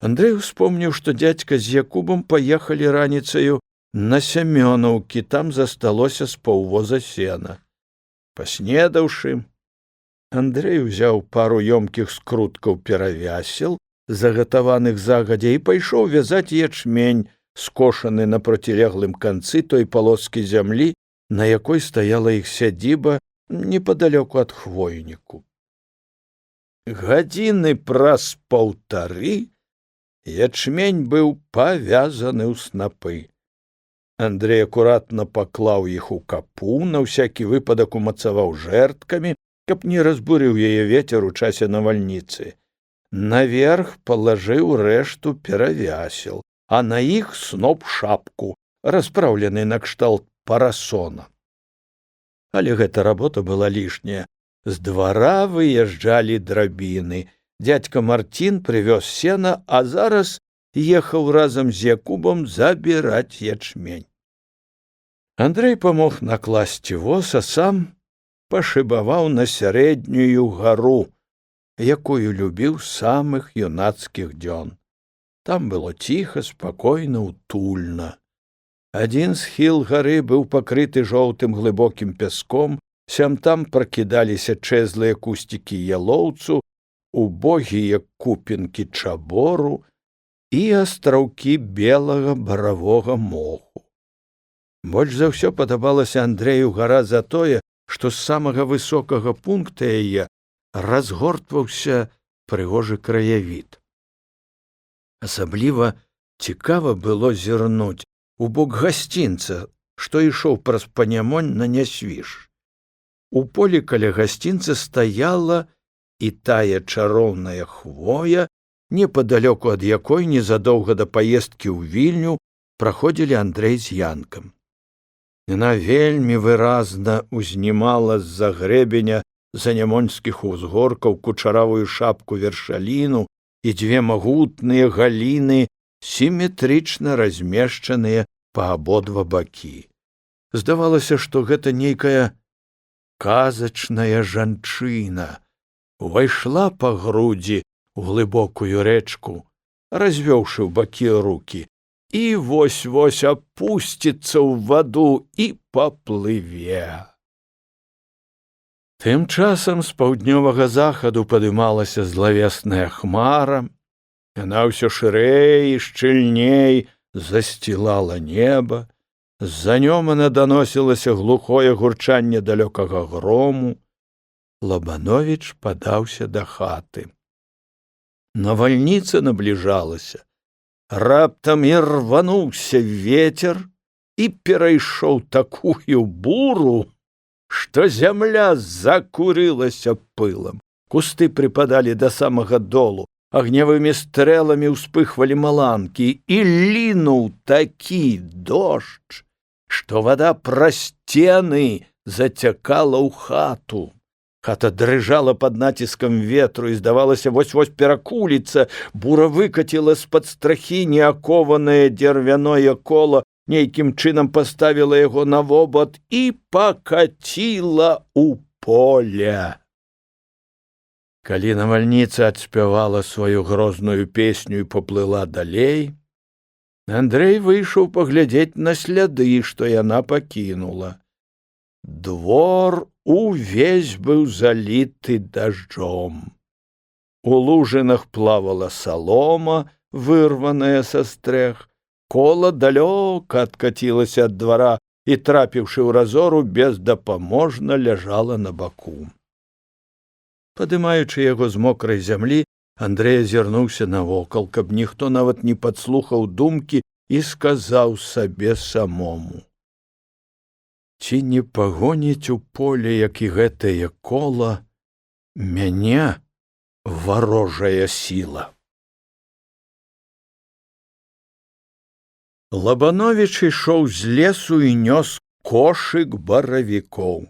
Андрэй успомніў, што дзядзька з Якубам паехалі раніцаю на Сямёнаўкі, там засталося з паўвоза сена. Паснедаўшы, Андрэй узяў пару ёмкіх скруткаў перавясел, загатаваных загадзя, і пайшоў вязаць ячмень, скошаны на процілеглым канцы той палоскі зямлі, на якой стаяла іх сядзіба непадалёку ад хвойніку. Гадзіны праз паўтары ячмень быў павязаны ў снапы. Андрэй акуратна паклаў іх у капу, на ўсякі выпадак умацаваў жэрдкамі, каб не разбурыў яе вецер у часе навальніцы. Наверх палажыў рэшту перавясел, а на іх сноп-шапку, распраўлены накшталт парасона. Але гэта работа была лішняя. З двара выязджалі драбіны. Дзядзька Марцін прывёз сена, а зараз ехаў разам з Якубам забіраць ячмень. Андрэй памог накласці воз, а сам пашыбаваў на сярэднюю гару, якую любіў з самых юнацкіх дзён. Там было ціха, спакойна, утульна. Адзін схіл гары быў пакрыты жоўтым глыбокім пяском, сям-там пракідаліся чэзлыя кусцікі ялоўцу, убогія купінкі чабору і астраўкі белага баравога моху. Больш за ўсё падабалася Андрэю гара за тое, што з самага высокага пункта яе разгортваўся прыгожы краявід. Асабліва цікава было зірнуць у бок гасцінца, што ішоў праз Панямонь на Нясвіж. У полі каля гасцінца стаяла і тая чароўная хвоя, непадалёку ад якой незадоўга да паездкі ў Вільню праходзілі Андрэй з Янкам. Яна вельмі выразна узнімала з-за грэбеня занямонскіх узгоркаў кучаравую шапку вершаліну і дзве магутныя галіны, сіметрычна размешчаныя па абодва бакі. Здавалася, што гэта нейкая казачная жанчына увайшла па грудзі ў глыбокую рэчку, развёўшы ў бакі рукі, і вось-вось апусціцца ў ваду і паплыве. Тым часам з паўднёвага захаду падымалася злавесная хмара. Яна ўсё шырэй і шчыльней засцілала неба. З-за нёмана даносілася глухое гурчанне далёкага грому. Лабановіч падаўся да хаты. Навальніца набліжалася. Раптам і рвануўся ветер і перайшоў такую буру, што зямля закурылася пылам. Кусты прыпадалі да самага долу, агнявымі стрэламі ўспыхвалі маланкі, і лінуў такі дождж, што вада праз сцены зацякала ў хату. Хата дрыжала пад націскам ветру і, здавалася, вось-вось перакуліцца. Бура выкаціла з-пад страхі неакованае дзервяное кола, нейкім чынам паставіла яго на вобад і пакаціла ў поле. Калі навальніца адспявала сваю грозную песню і паплыла далей, Андрэй выйшаў паглядзець на сляды, што яна пакінула. Двор увесь быў заліты дажджом. У лужынах плавала салома, вырваная са стрэх. Кола далёка адкацілася ад двара і, трапіўшы ў разору, бездапаможна ляжала на баку. Падымаючы яго з мокрай зямлі, Андрэй азірнуўся навокал, каб ніхто нават не падслухаў думкі, і сказаў сабе самому: ці не пагоніць у поле, як і гэтае кола, мяне варожая сіла. Лабановіч ішоў з лесу і нёс кошык баравікоў.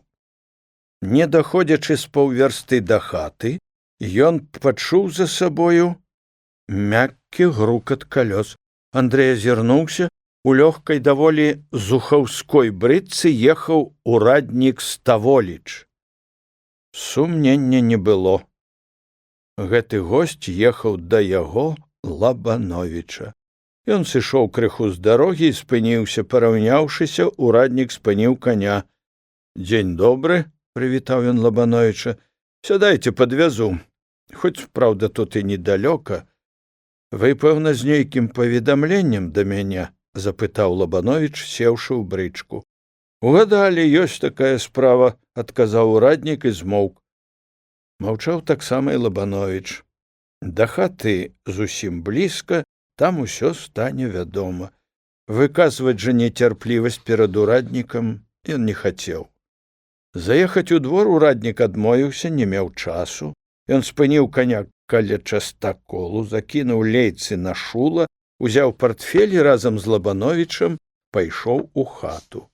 Не даходзячы з паўвярсты да хаты, ён пачуў за сабою мяккі грукат калёс. Андрэй азірнуўся. У лёгкай даволі зухаўской брыдцы ехаў ураднік Ставоліч. Сумнення не было. Гэты госць ехаў да яго, Лабановіча. Ён сышоў крыху з дарогі і спыніўся. Параўняўшыся, ураднік спыніў каня. «Дзень добры», — прывітаў ён Лабановіча. «Сядайце, падвязу. Хоць, праўда, тут і недалёка. Вы, пэўна, з нейкім паведамленнем да мяне?» — запытаў Лабановіч, сеўшы ў брычку. «Угадалі, ёсць такая справа», — адказаў ураднік і змоўк. Маўчаў таксама і Лабановіч. Да хаты зусім блізка, там усё стане вядома. Выказваць жа нецярплівасць перад ураднікам ён не хацеў. Заехаць у двор ураднік адмовіўся, не меў часу. Ён спыніў каня каля частаколу, закінуў лейцы на шула, узяў партфель і разам з Лабановічам пайшоў у хату.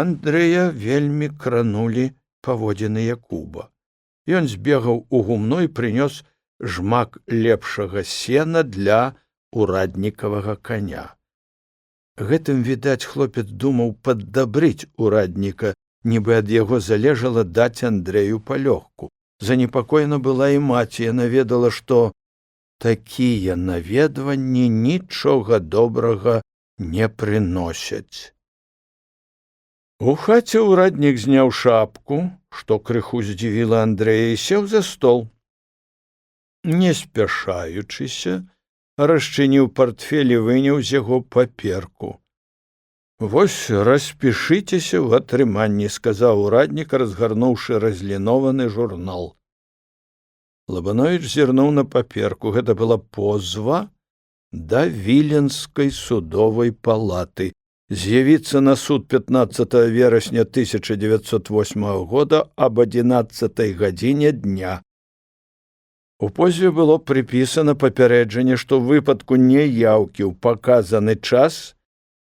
Андрэя вельмі кранулі паводзіны Якуба. Ён збегаў у гумно і прынёс жмак лепшага сена для ураднікавага каня. Гэтым, відаць, хлопец думаў паддабрыць урадніка, нібы ад яго залежала даць Андрэю палёгку. Занепакоена была і маці, яна ведала, што такія наведванні нічога добрага не прыносяць. У хаце ураднік зняў шапку, што крыху здзівіла Андрэя, і сеў за стол. Не спяшаючыся, расчыніў партфель і выняў з яго паперку. «Вось распішыцеся ў атрыманні», — сказаў ураднік, разгарнуўшы разлінаваны журнал. Лабановіч зірнуў на паперку. Гэта была позва да Віленскай судовай палаты. З'явіцца на суд 15 верасня 1908 года об 11 гадзіне дня. У позве было прыпісана папярэджанне, што ў выпадку няяўкі ў паказаны час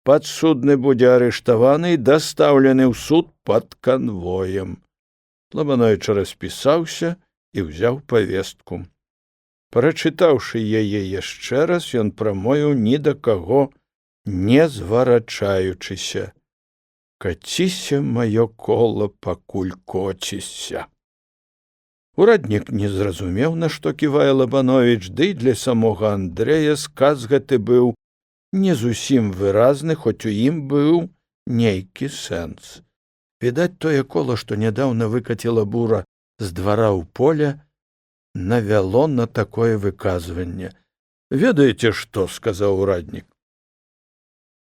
падсудны будзе арыштаваны і дастаўлены ў суд пад канвоем. Лабановіч распісаўся і ўзяў павестку. Прачытаўшы яе яшчэ раз, ён прамовіў, ні да каго не зварачаючыся: «Каціся, маё кола, пакуль коціся». Ураднік не зразумеў, на што ківае Лабановіч, ды і для самога Андрэя сказ гэты быў не зусім выразны, хоць у ім быў нейкі сэнс. Відаць, тое кола, што нядаўна выкаціла бура з двара ў поле, навяло на такое выказванне. «Ведаеце што?» – сказаў ураднік.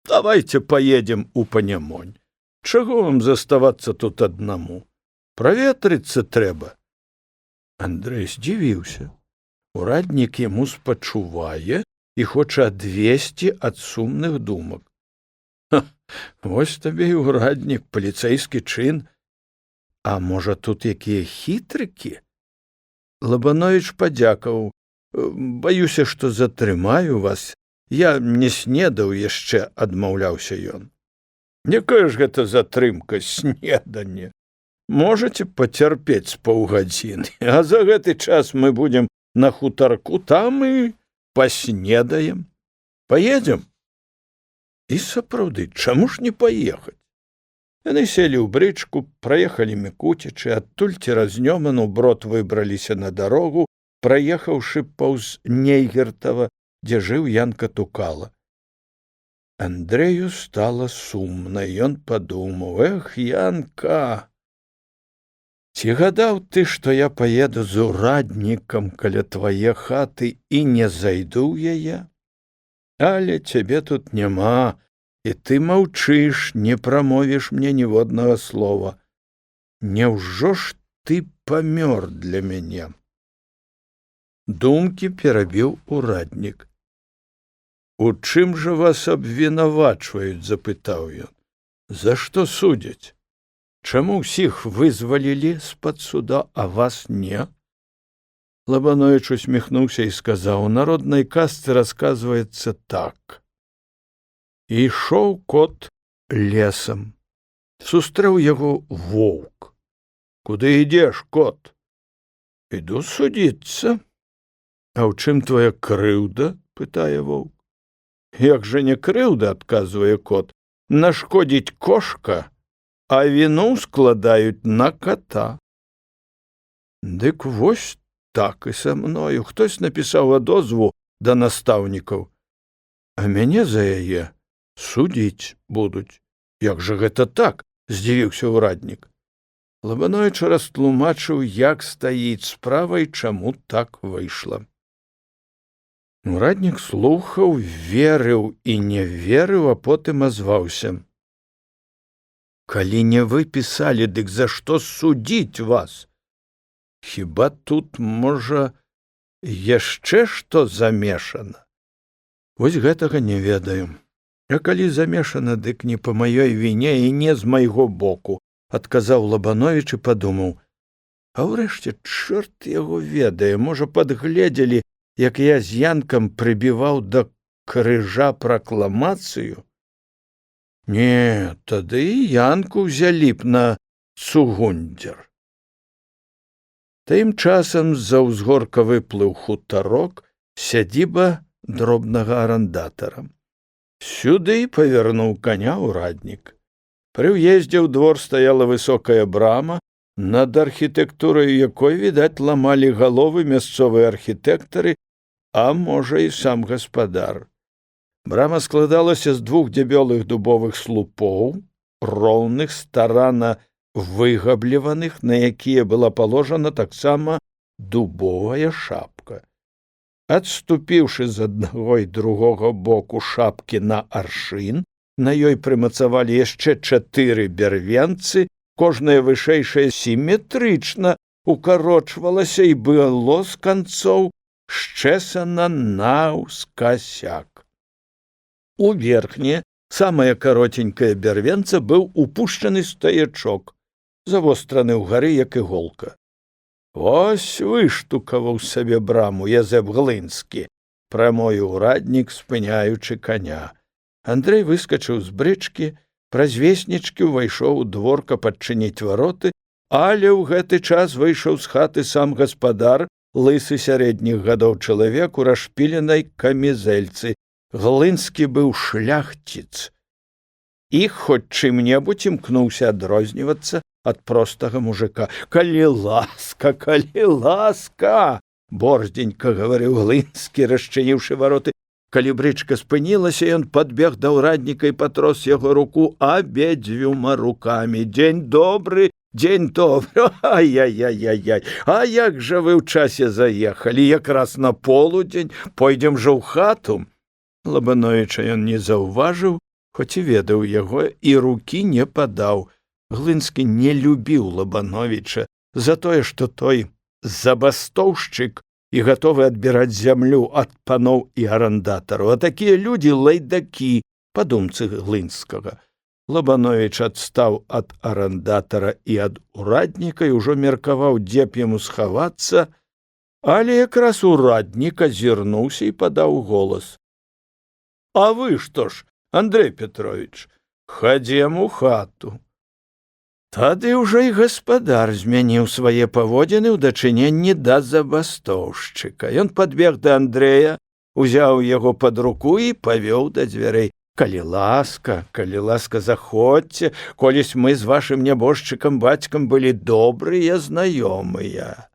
«Давайте поедем у Панямонь. Чаго вам заставацца тут аднаму? Праветрыцца трэба». Андрэй здзівіўся. Ураднік яму спачувае і хоча адвесці ад сумных думак. Вось табе і ураднік, паліцэйскі чын. А можа, тут якія хітрыкі? Лабановіч падзякаваў. «Баюся, што затрымаю вас. Я не снедаў яшчэ», – адмаўляўся ён. «Якая ж гэта затрымка, снеданне? Можаце пацярпець з паўгадзіны, а за гэты час мы будзем на хутарку, там і паснедаем. Паедзем?» І сапраўды, чаму ж не паехаць? Яны селі ў брычку, праехалі мікуцячы, адтуль цераз Нёман уброд выбраліся на дарогу, праехаўшы паўз Нейгертава, дзе жыў Янка Тукала. Андрэю стала сумна, ён падумаў: «Эх, Янка, ці гадаў ты, што я паеду з ураднікам каля твае хаты і не зайду ў яе? Але цябе тут няма, і ты маўчыш, не прамовіш мне ніводнага слова. Няўжо ж ты памёр для мяне?» Думкі перабіў ураднік. «У чым жа вас абвінавачваюць?» – запытаў ён. «За што судзяць? Чаму ўсіх вызвалілі з-пад суда, а вас не?» Лабановіч усміхнуўся і сказаў: «У народнай казцы расказваецца так. Ішоў кот лесам. Сустрэў яго воўк. Куды ідзеш, кот? Іду судзіцца. А ў чым твая крыўда? Пытае воўк. Як жа не крыўда, адказвае кот, нашкодзіць кошка, а віну складаюць на кота. Дык вось так і са мною. Хтось напісаў адозву да настаўнікаў, а мяне за яе судзіць будуць. Як жа гэта так? Здзівіўся ўраднік. Лабановіч растлумачыў, як стаіць справа і чаму так выйшла. Ураднік слухаў, верыў і не верыў, а потым азваўся: «Калі не вы пісалі, дык за што судзіць вас? Хіба тут, можа, яшчэ што замешана? Вось гэтага не ведаю. А калі замешана, дык не па маёй віне і не з майго боку», – адказаў Лабановіч і падумаў: «А ўрэшце, чорт яго ведае, можа, падгледзелі, як я з Янкам прыбіваў да крыжа пракламацыю? Не, тады і Янку ўзялі б на цугундзер». Тым часам з-за ўзгорка выплыў хутарок, сядзіба дробнага арандатара. Сюды павярнуў каня ўраднік. Пры ўездзе ў двор стаяла высокая брама, над архітэктурай якой, відаць, ламалі галовы мясцовыя архітэктары, а можа і сам гаспадар. Брама складалася з двух дзябёлых дубовых слупоў, роўных, старанна выгабліваных, на якія была паложана таксама дубовая шапка. Адступіўшы з аднаго і другога боку шапкі на аршын, на ёй прымацавалі яшчэ 4 бярвенцы, кожная вышэйшая сіметрычна укарочвалася і было з канцоў счэсана наўскасяк. У верхняе, самая каротенькая бярвенца быў упушчаны стаячок, завостраны ўгары, як іголка. «Ось выштукаваў сабе браму Язэп Глынскі», – прамовіў ураднік, спыняючы каня. Андрэй выскачыў з брычкі, праз веснічкі ўвайшоў у двор, каб адчыніць вароты, але ў гэты час выйшаў з хаты сам гаспадар, лысы сярэдніх гадоў чалавек у расшпіленай камізэльцы. Глынскі быў шляхціц і хоць чым-небудзь імкнуўся адрознівацца ад простага мужика. «Калі ласка, калі ласка!» – борздзенька гаварыў Глынскі, расчыніўшы вароты. Калі брычка спынілася, ён падбег да ўрадніка і патрос яго руку абедзвюма рукамі. Дзень добры, дзень добры, ай-яй-яй-яй, а як жа вы ў часе заехалі, якраз на полудзень, пойдзем жа ў хату. Лабановіча ён не заўважыў, хоць і ведаў яго, і рукі не падаў. Глынскі не любіў Лабановіча за тое, што той забастоўшчык і гатовы адбіраць зямлю ад паноў і арандатараў. А такія людзі лайдакі, падумцы Глынскага. Лабановіч адстаў ад арандатара і ад урадніка і ўжо меркаваў, дзе б яму схавацца, але якраз ураднік азірнуўся і падаў голас. А вы што ж, Андрэй Петрович, хадзем у хату. Тады ўжо і гаспадар змяніў свае паводзіны ў дачыненні да забастоўшчыка. Ён падбег да Андрэя, узяў яго пад руку і павёў да дзвярэй. Калі ласка, заходзьце, колісь мы з вашым нябожчыкам бацькам былі добрыя знаёмыя.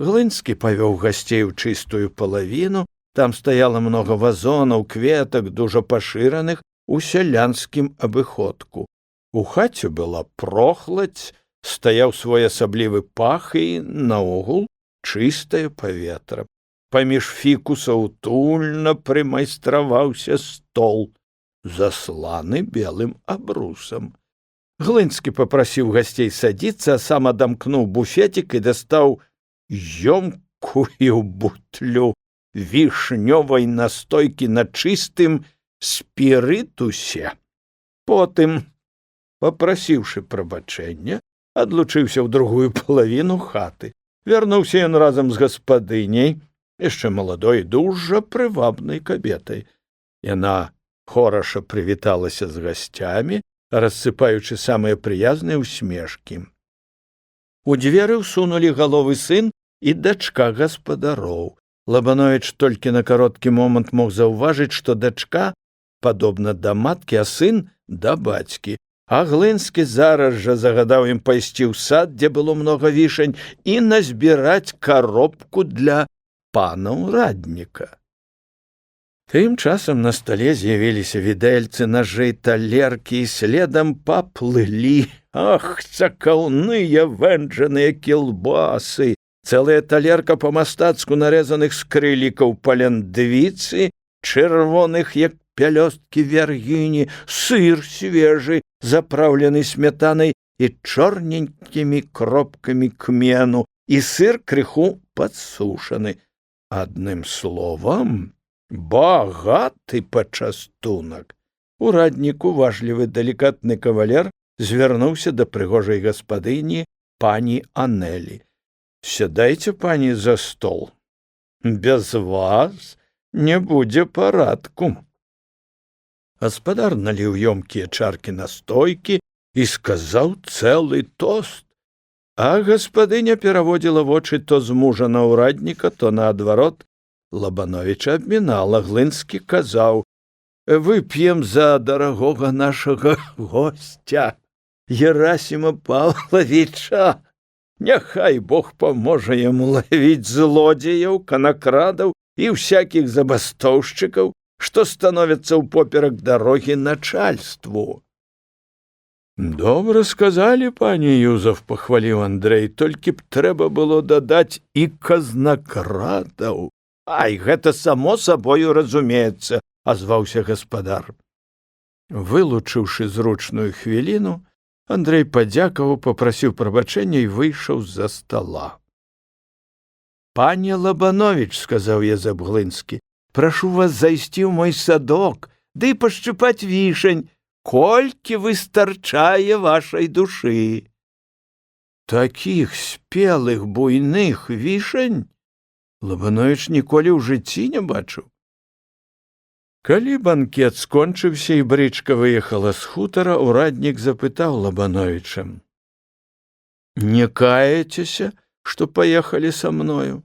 Глынскі павёў гасцей у чыстую палавіну. Там стаяла многа вазонаў, кветак, дужа пашыраных у сялянскім абыходку. У хаце была прохладзь, стаяў своеасаблівы пах і, наогул, чыстае паветра. Паміж фікусаў утульна прымайстраваўся стол, засланы белым абрусам. Глынскі папрасіў гасцей садзіцца, а сам адамкнуў буфетик і дастаў ёмкую бутлю вішнёвай настойкі на чыстым спірытусе. Потым, папрасіўшы прабачэння, адлучыўся ў другую палавіну хаты. Вярнуўся ён разам з гаспадыняй, яшчэ маладой, дужа прывабнай кабетай. Яна хораша прывіталася з гасцямі, рассыпаючы самыя прыязныя ўсмешкі. У дзверы ўсунулі галовы сын і дачка гаспадароў. Лабановіч толькі на кароткі момант мог заўважыць, што дачка падобна да маткі, а сын да бацькі. А Глынскі зараз жа загадаў ім пайсці ў сад, дзе было многа вішань, і назбіраць каробку для пана ўрадніка. Тым часам на стале з'явіліся відэльцы, нажы, талеркі, і следам паплылі. Ах, цакаўныя вэнджаныя кілбасы! Цэлая талерка па-мастацку нарэзаных з крылікаў паляндвіцы, чырвоных, як пялёсткі вяргіні, сыр свежы, запраўлены смятанай і чорненькімі кропкамі кмену, і сыр крыху падсушаны. Адным словам, багаты пачастунак. Ураднік, уважлівы, далікатны кавалер, звярнуўся да прыгожай гаспадыні пані Анелі. Сядайце, пані, за стол. Без вас не будзе парадку. Гаспадар наліў ёмкія чаркі настойкі і сказаў цэлы тост, а гаспадыня пераводзіла вочы то з мужа на ўрадніка, то наадварот. Лабановіча абмінала. Глынскі казаў: вып'ем за дарагога нашага гостя, Герасіма Павловича. Няхай Бог паможа яму лавіць злодзеяў, канакрадаў і ўсякіх забастоўшчыкаў, што становяцца ўпоперак дарогі начальству. Добра сказалі, пані Юзаф, пахваліў Андрэй, толькі б трэба было дадаць і казнакрадаў. Ай, гэта само сабою разумеецца, азваўся гаспадар. Вылучыўшы зручную хвіліну, Андрэй падзякаваў, папрасіў прабачэння і выйшаў з-за стала. Пане Лабанович, сказаў Язэп Глынскі, прашу вас зайсці ў мой садок, ды пашчыпаць вішань, колькі выстарчае вашай душы. Такіх спелых, буйных вішань Лабанович ніколі ў жыцці не бачыў. Калі банкет скончыўся і брычка выехала з хутара, ураднік запытаў Лабановіча: «Не каецеся, што паехалі са мною?»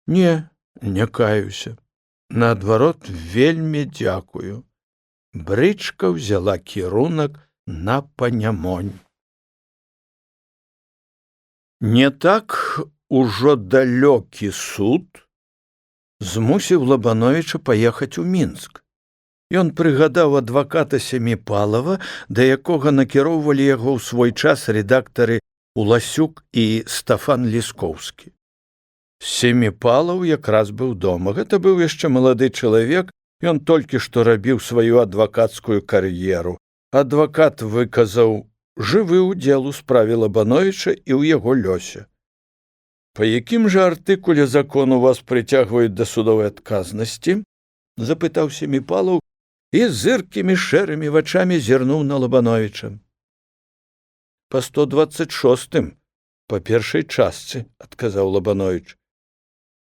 «Не, не каюся. Наадварот, вельмі дзякую». Брычка ўзяла кірунак на Панямонь. Не так ужо далёкі суд змусіў Лабановіча паехаць у Мінск. Ён прыгадаў адваката Семіпалава, да якога накіроўвалі яго ў свой час рэдактары Уласюк і Стафан Ліскоўскі. Семіпалаў якраз быў дома. Гэта быў яшчэ малады чалавек, ён толькі што рабіў сваю адвакацкую кар'еру. Адвакат выказаў жывы ўдзел у справе Лабановіча і ў яго лёсе. «Па якім жа артыкуле закону вас прыцягваюць да судовай адказнасці?» – запытаў Семіпалаў і зыркімі шэрымі вачамі зірнуў на Лабановіча. «Па 126-м, па першай частцы», – адказаў Лабановіч.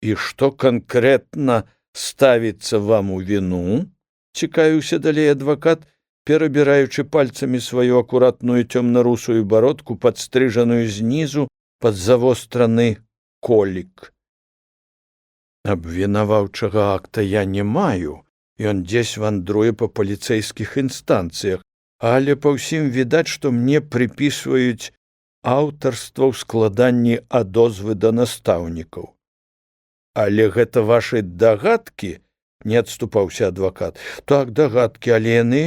«І што канкрэтна ставіцца вам у віну?» – цікавіўся далей адвакат, перабіраючы пальцамі сваю акуратную цёмна-русую бародку, падстрыжаную знізу пад завостраны колік. «Абвінаваўчага акта я не маю, ён дзесь вандруе па паліцэйскіх інстанцыях, але па ўсім відаць, што мне прыпісваюць аўтарства ў складанні адозвы да настаўнікаў». «Але гэта вашы дагадкі?» – не адступаўся адвакат. «Так, дагадкі, але яны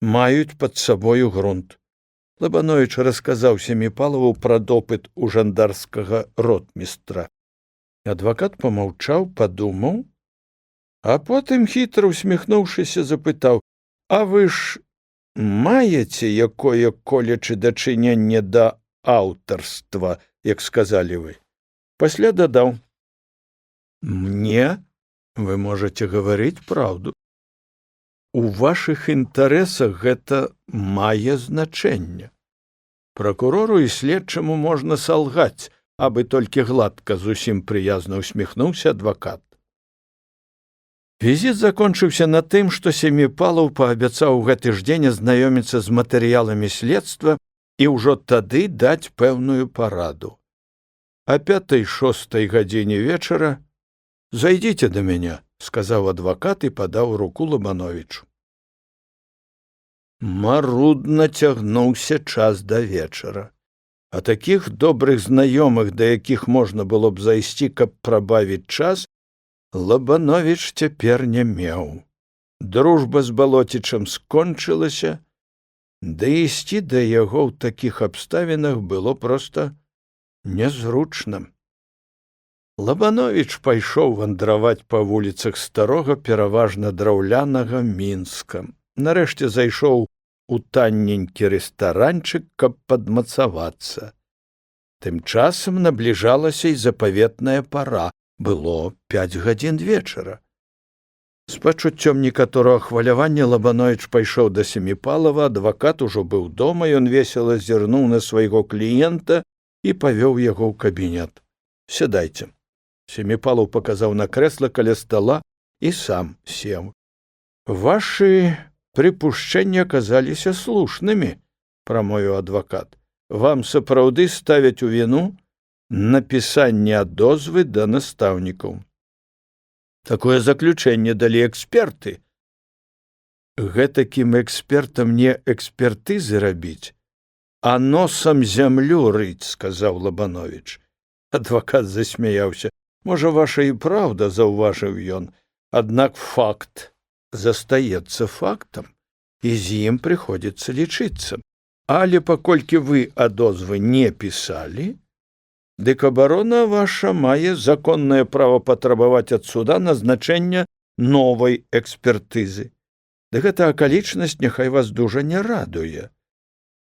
маюць пад сабою грунт». Лабановіч расказаў Семіпалаву пра допыт у жандарскага ротмістра. Адвакат памаўчаў, падумаў, а потым, хітра усміхнуўшыся, запытаў: «А вы ж маеце якое-колечы дачыненне да аўтарства, як сказалі вы?» Пасля дадаў: «Мне вы можаце гаварыць праўду. У вашых інтарэсах гэта мае значэнне. Пракурору і следчаму можна салгаць, абы толькі гладка», – зусім прыязна усміхнуўся адвакат. Візіт закончыўся на тым, што Семіпалаў паабяцаў у гэты ж дзень азнаёміцца з матэрыяламі следства і ўжо тады даць пэўную параду. «А 5-6 гадзіне вечара зайдзіце да мяне», – сказаў адвакат і падаў руку Лабановічу. Марудна цягнуўся час да вечара. А такіх добрых знаёмых, да якіх можна было б зайсці, каб прабавіць час, Лабановіч цяпер не меў. Дружба з Балоцічам скончылася, да ісці да яго ў такіх абставінах было проста нязручна. Лабановіч пайшоў вандраваць па вуліцах старога, пераважна драўлянага Мінска. Нарэшце зайшоў у танненькі рэстаранчык, каб падмацавацца. Тым часам набліжалася і запаветная пара. Было 5 гадзін вечара. З пачуццём некаторага хвалявання Лабановіч пайшоў да Семіпалава, адвакат ужо быў дома, ён весела зірнуў на свайго кліента і павёў яго ў кабінет. «Сядайце». Семіпалаў паказаў на крэсла каля стала і сам сеў. «Вашы прыпушчэнні аказаліся слушнымі», – прамовіў адвакат. «Вам сапраўды ставяць у віну напісанне адозвы да настаўнікаў. Такое заключэнне далі эксперты. Гэтакім экспертам не экспертызы рабіць, а носам зямлю рыць», – сказаў Лабановіч. Адвакат засмяяўся. «Можа, ваша і праўда», – заўважыў ён, – «аднак факт застаецца фактам, і з ім прыходзіцца лічыцца. Але паколькі вы адозвы не пісалі, дык абарона ваша мае законнае права патрабаваць ад суда назначэння новай экспертызы. Ды гэта акалічнасць няхай вас дужа не радуе.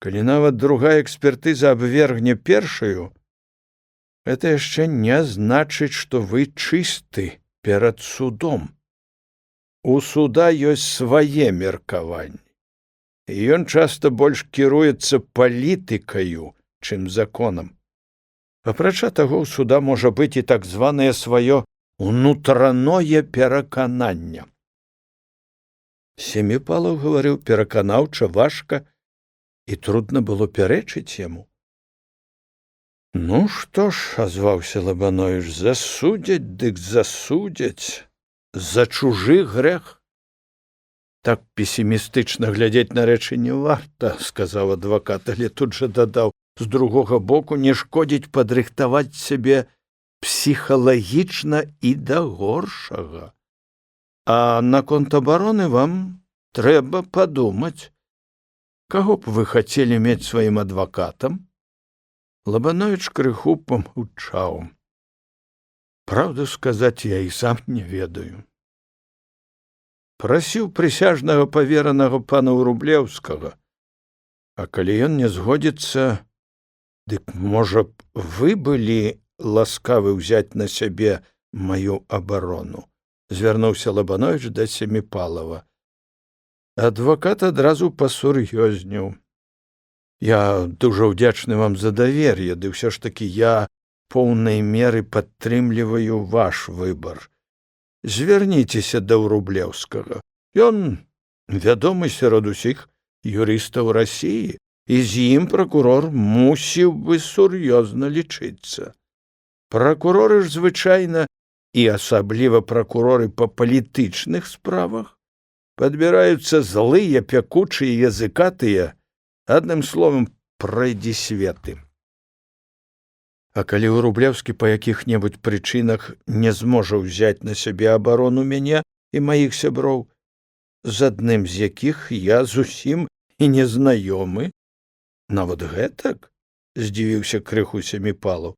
Калі нават другая экспертыза абвергне першую, гэта яшчэ не значыць, што вы чысты перад судом. У суда ёсць свае меркаванні, і ён часта больш кіруецца палітыкаю, чым законам. Апрача таго, у суда можа быць і так званае сваё унутраное перакананне». Семіпалаў гаварыў пераканаўча, важка, і трудна было пярэчыць яму. «Ну што ж», – азваўся Лабановіч, – «засудзяць, дык засудзяць. За чужы грэх». «Так песімістычна глядзець на рэчы не варта», – сказаў адвакат, але тут жа дадаў: «З другога боку, не шкодзіць падрыхтаваць сябе псіхалагічна і да горшага. А наконт абароны вам трэба падумаць. Каго б вы хацелі мець сваім адвакатам? Лабановіч крыху памаўчаў. Праўду сказаць, я і сам не ведаю. Прасіў прысяжнага паверанага пана Врублеўскага. А калі ён не згодзіцца, дык, можа б, вы былі ласкавы ўзяць на сябе маю абарону? Звярнуўся Лабановіч да Семіпалава. Адвакат адразу пасур'ёзнеў. Я дужа ўдзячны вам за давер'е, ды ўсё ж такі я поўнай меры падтрымліваю ваш выбар. Звярніцеся да Врублеўскага. Ён вядомы сярод усіх юрыстаў Расіі, і з ім пракурор мусіў бы сур'ёзна лічыцца. Пракуроры ж звычайна, і асабліва пракуроры па палітычных справах, падбіраюцца злыя, пякучыя, языкатыя, адным словам, прайдзісветы. А калі Врублеўскі па якіх-небудзь прычынах не зможа ўзяць на сябе абарону мяне і маіх сяброў, з адным з якіх я зусім і не знаёмы, нават гэтак, здзівіўся крыху Семіпалаў.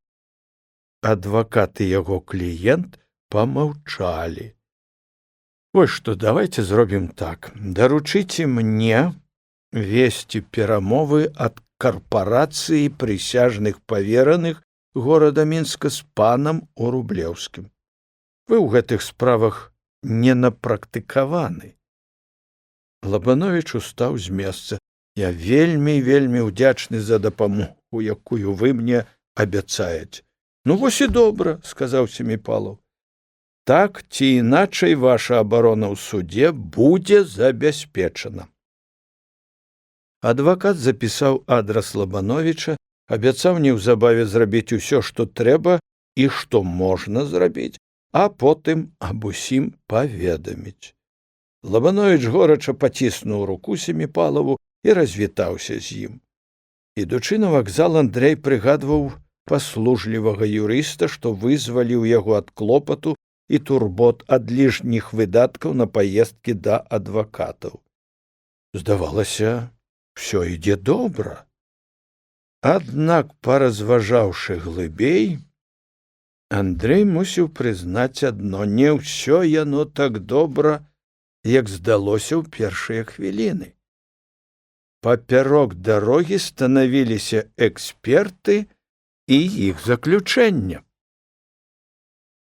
Адвакат і яго кліент памаўчалі. Вось што, давайте зробім так. Даручыце мне весці перамовы ад карпарацыі прысяжных павераных горада Мінска з панам Врублеўскім. Вы ў гэтых справах не напрактыкаваны. Лабановіч устаў з месца. Я вельмі ўдзячны за дапамогу, якую вы мне абяцаеце. Ну, вось і добра, сказаў Семіпалаў. Так ці іначай ваша абарона ў судзе будзе забяспечана. Адвакат запісаў адрас Лабановіча, абяцаў неўзабаве зрабіць усё, што трэба і што можна зрабіць, а потым аб усім паведаміць. Лабановіч горача паціснуў руку Семіпалаву і развітаўся з ім. Ідучы на вакзал, Андрэй прыгадваў паслужлівага юрыста, што вызваліў яго ад клопату і турбот ад лішніх выдаткаў на паездкі да адвакатаў. Здавалася, усё ідзе добра. Аднак, паразважаўшы глыбей, Андрэй мусіў прызнаць адно: не ўсё яно так добра, як здалося ў першыя хвіліны. Папярок дарогі станавіліся эксперты і іх заключэння.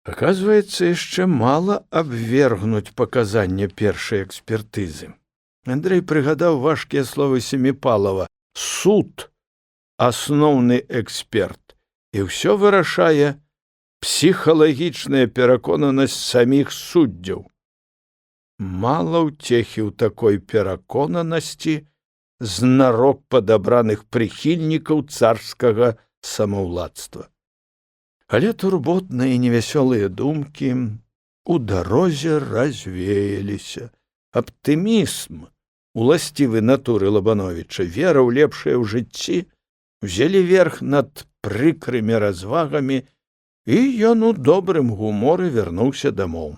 Аказваецца, яшчэ мала абвергнуць паказання першай экспертызы. Андрэй прыгадаў важкія словы Семіпалава: суд — асноўны эксперт, і ўсё вырашае псіхалагічная пераконанасць саміх суддзяў. Мала ўцехі ў такой пераконанасці знарок падабраных прыхільнікаў царскага самаўладства. Але турботныя і невясёлыя думкі у дарозе развеяліся. Аптымізм, уласцівы натуры Лабановіча, вера ў лепшае ў жыцці узялі верх над прыкрымі развагамі, і ён у добрым гуморы вярнуўся дамоў.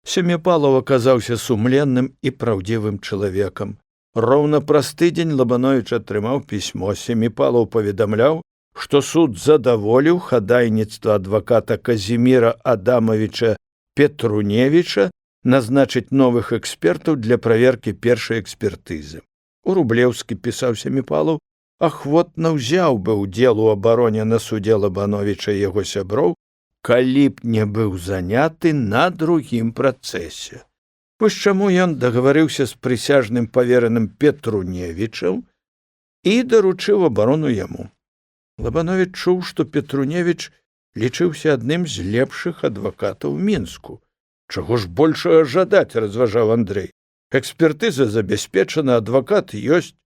Семіпалаў аказаўся сумленным і праўдзівым чалавекам. Роўна праз тыдзень Лабановіч атрымаў пісьмо. Семіпалаў паведамляў, што суд задаволіў хадайніцтва адваката Казіміра Адамавіча Петруневіча назначыць новых экспертаў для праверкі першай экспертызы. Врублеўскі, пісаў Семіпалаў, ахвотна ўзяў бы ўдзел у абароне на судзе Лабановіча і яго сяброў, калі б не быў заняты на другім працэсе. Вось чаму ён дагаварыўся з прысяжным павераным Петруневічам і даручыў абарону яму. Лабановіч чуў, што Петруневіч лічыўся адным з лепшых адвакатаў Мінску. Чаго ж большага жадаць, разважаў Андрэй. Экспертыза забяспечана, адвакат ёсць.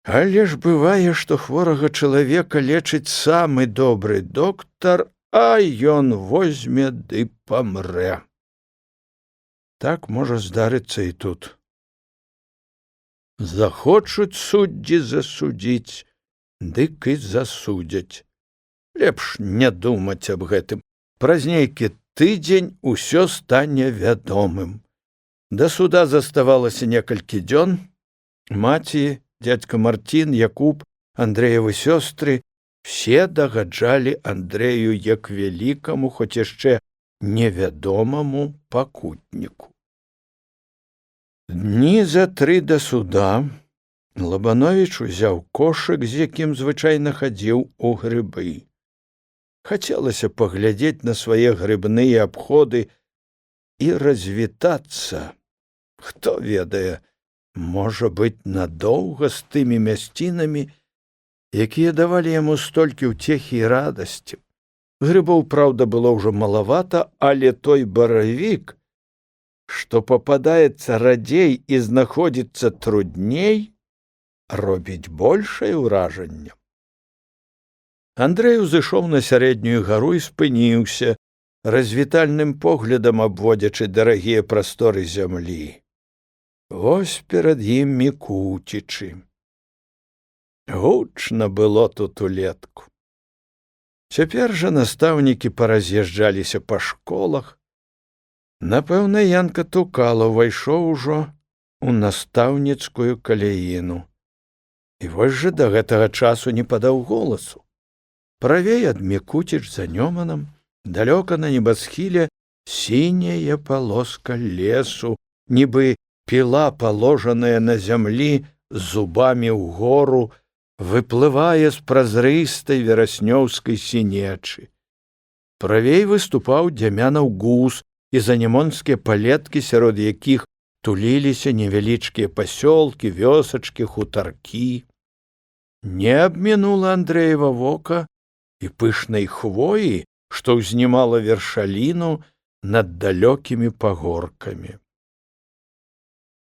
Але ж бывае, што хворага чалавека лечыць самы добры доктар, а ён возьме ды памрэ. Так можа здарыцца і тут. Захочуць суддзі засудзіць, дык і засудзяць. Лепш не думаць аб гэтым. Праз нейкі тыдзень усё стане вядомым. Да суда заставалася некалькі дзён. Маці, дзядзька Марцін, Якуб, Андрэевы сёстры все дагаджалі Андрэю як вялікаму, хоць яшчэ невядомаму пакутніку. Дні за 3 да суда Лабановіч узяў кошык, з якім звычайна хадзіў у грыбы. Хацелася паглядзець на свае грыбныя абходы і развітацца. Хто ведае, можа быць, надоўга з тымі мясцінамі, якія давалі яму столькі ўцехі і радасці. Грыбоў, праўда, было ўжо малавата, але той баравік, што пападаецца радзей і знаходзіцца трудней, робіць большае ўражанне. Андрэй узышоў на сярэднюю гару і спыніўся, развітальным поглядам абводзячы дарагія прасторы зямлі. Вось перад ім Мікуцічы. Гучна было тут улетку. Цяпер жа настаўнікі параз'язджаліся па школах. Напэўна, Янка Тукала ўвайшоў ужо у настаўніцкую каляіну. І вось жа да гэтага часу не падаў голасу. Правей ад Мікуціч за Нёманам, далёка на небасхіле сіняя палоска лесу, нібы піла, паложаная на зямлі зубамі ўгору, выплывае з празрыстай вераснёўскай сінечы. Правей выступаў Дзямянаў гус і занемонскія палеткі, сярод якіх туліліся невялічкія пасёлкі, вёсачкі, хутаркі. Не абмінула Андрэева вока і пышнай хвоі, што ўзнімала вершаліну над далёкімі пагоркамі.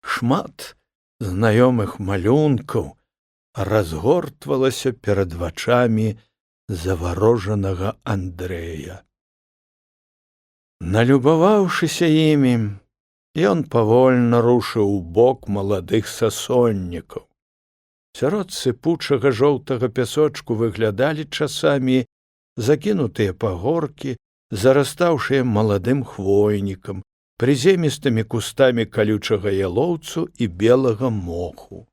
Шмат знаёмых малюнкаў разгортвалася перад вачамі заварожанага Андрэя. Налюбаваўшыся імі, ён павольна рушыў у бок маладых сасоннікаў. Сярод сыпучага жоўтага пясочку выглядалі часамі закінутыя пагоркі, зарастаўшыя маладым хвойнікам, прыземістымі кустамі калючага ялоўцу і белага моху.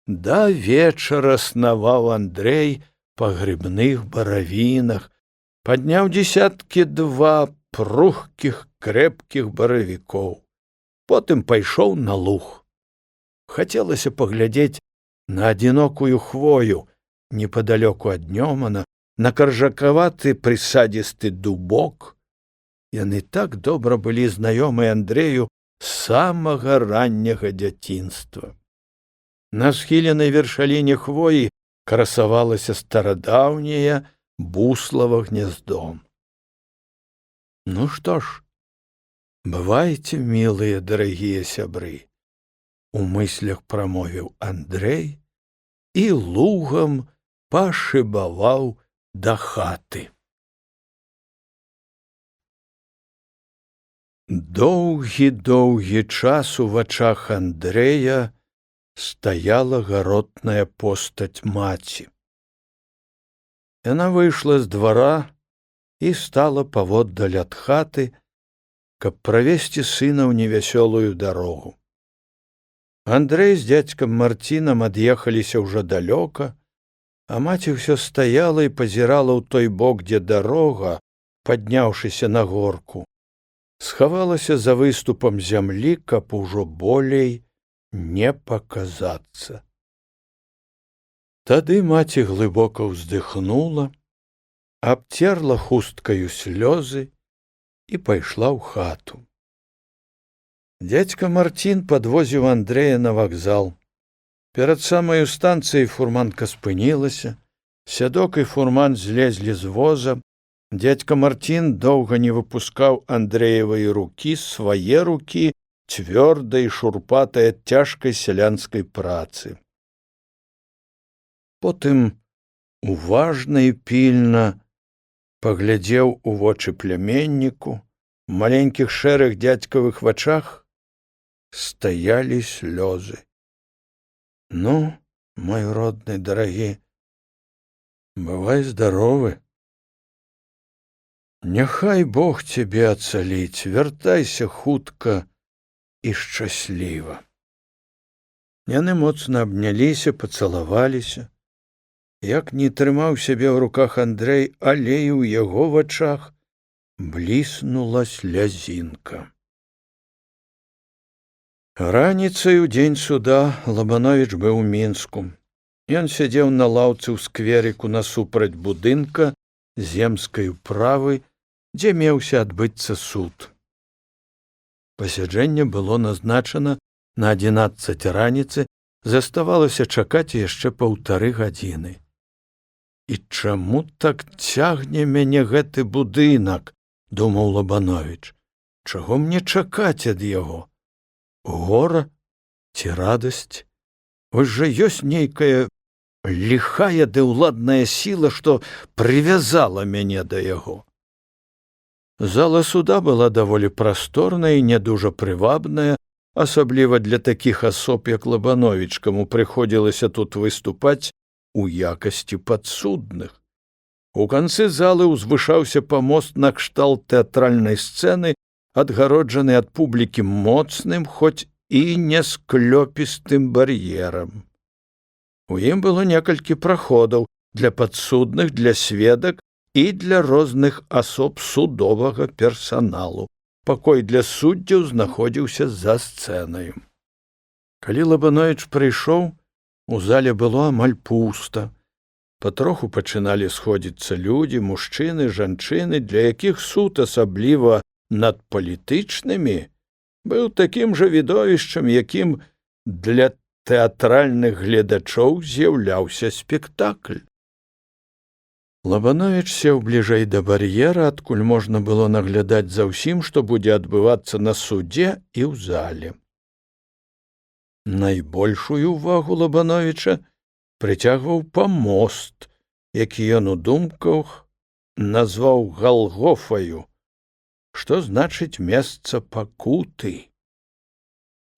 Да вечара снаваў Андрэй па грыбных баравінах, падняў дзесяткі-два прухкіх, крэпкіх баравікоў. Потым пайшоў на луг. Хацелася паглядзець на адзінокую хвою непадалёку ад Нёмана, на каржакаваты прысадзісты дубок. Яны так добра былі знаёмы Андрэю з самага ранняга дзяцінства. На схіленай вершаліне хвоі красавалася старадаўняе буслава гняздо. Ну што ж, бывайце, мілыя, дарагія сябры, у мыслях прамовіў Андрэй і лугам пашыбаваў да хаты. Доўгі час у вачах Андрэя стаяла гаротная постаць маці. Яна выйшла з двара і стала паводдаль ад хаты, каб правесці сына ў невясёлую дарогу. Андрэй з дзядзькам Марцінам ад'ехаліся ўжо далёка, а маці ўсё стаяла і пазірала ў той бок, дзе дарога, падняўшыся на горку, схавалася за выступам зямлі, каб ужо болей не паказацца. Тады маці глыбока ўздыхнула, абцерла хусткаю слёзы і пайшла ў хату. Дзядзька Марцін падвозіў Андрэя на вакзал. Перад самаю станцыяй фурманка спынілася, сядок і фурман злезлі з воза. Дзядзька Марцін доўга не выпускаў Андрэевай рукі, свае рукі, цвёрдай, шурпатай ад цяжкай сялянскай працы. Потым уважна і пільна паглядзеў у вочы пляменніку. У маленькіх шэрых дзядзькавых вачах стаялі слёзы. Ну, мой родны, дарагі, бывай здаровы, Няхай Бог цябе ацаліць, вяртайся хутка і шчасліва. Яны моцна абняліся, пацалаваліся. Як не трымаў сябе ў руках Андрэй, але і ў яго вачах бліснула слязінка. Раніцай у дзень суда Лабановіч быў у Мінску. Ён сядзеў на лаўцы ў скверыку насупраць будынка земскай управы, дзе меўся адбыцца суд. Пасяджэнне было назначана на 11 раніцы, заставалася чакаць яшчэ 1,5 гадзіны. І чаму так цягне мяне гэты будынак, думаў Лабановіч. Чаго мне чакаць ад яго? Гора ці радасць? Вось жа ёсць нейкая ліхая ды ўладная сіла, што прывязала мяне да яго. Зала суда была даволі прасторная і не дужа прывабная, асабліва для такіх асоб, як Лабановіч, каму прыходзілася тут выступаць у якасці падсудных. У канцы залы ўзвышаўся памост накшталт тэатральнай сцэны, адгароджаны ад публікі моцным, хоць і не склёпістым бар'ерам. У ім было некалькі праходаў для падсудных, для сведак і для розных асоб судовага персаналу. Пакой для суддзяў знаходзіўся за сцэнаю. Калі Лабановіч прыйшоў, у зале было амаль пуста. Патроху пачыналі сходзіцца людзі, мужчыны, жанчыны, для якіх суд, асабліва над палітычнымі, быў такім жа відовішчам, якім для тэатральных гледачоў з'яўляўся спектакль. Лабановіч сеў бліжэй да бар'ера, адкуль можна было наглядаць за ўсім, што будзе адбывацца на судзе і ў зале. Найбольшую ўвагу Лабановіча прыцягваў памост, які ён у думках назваў Галгофаю, што значыць месца пакуты.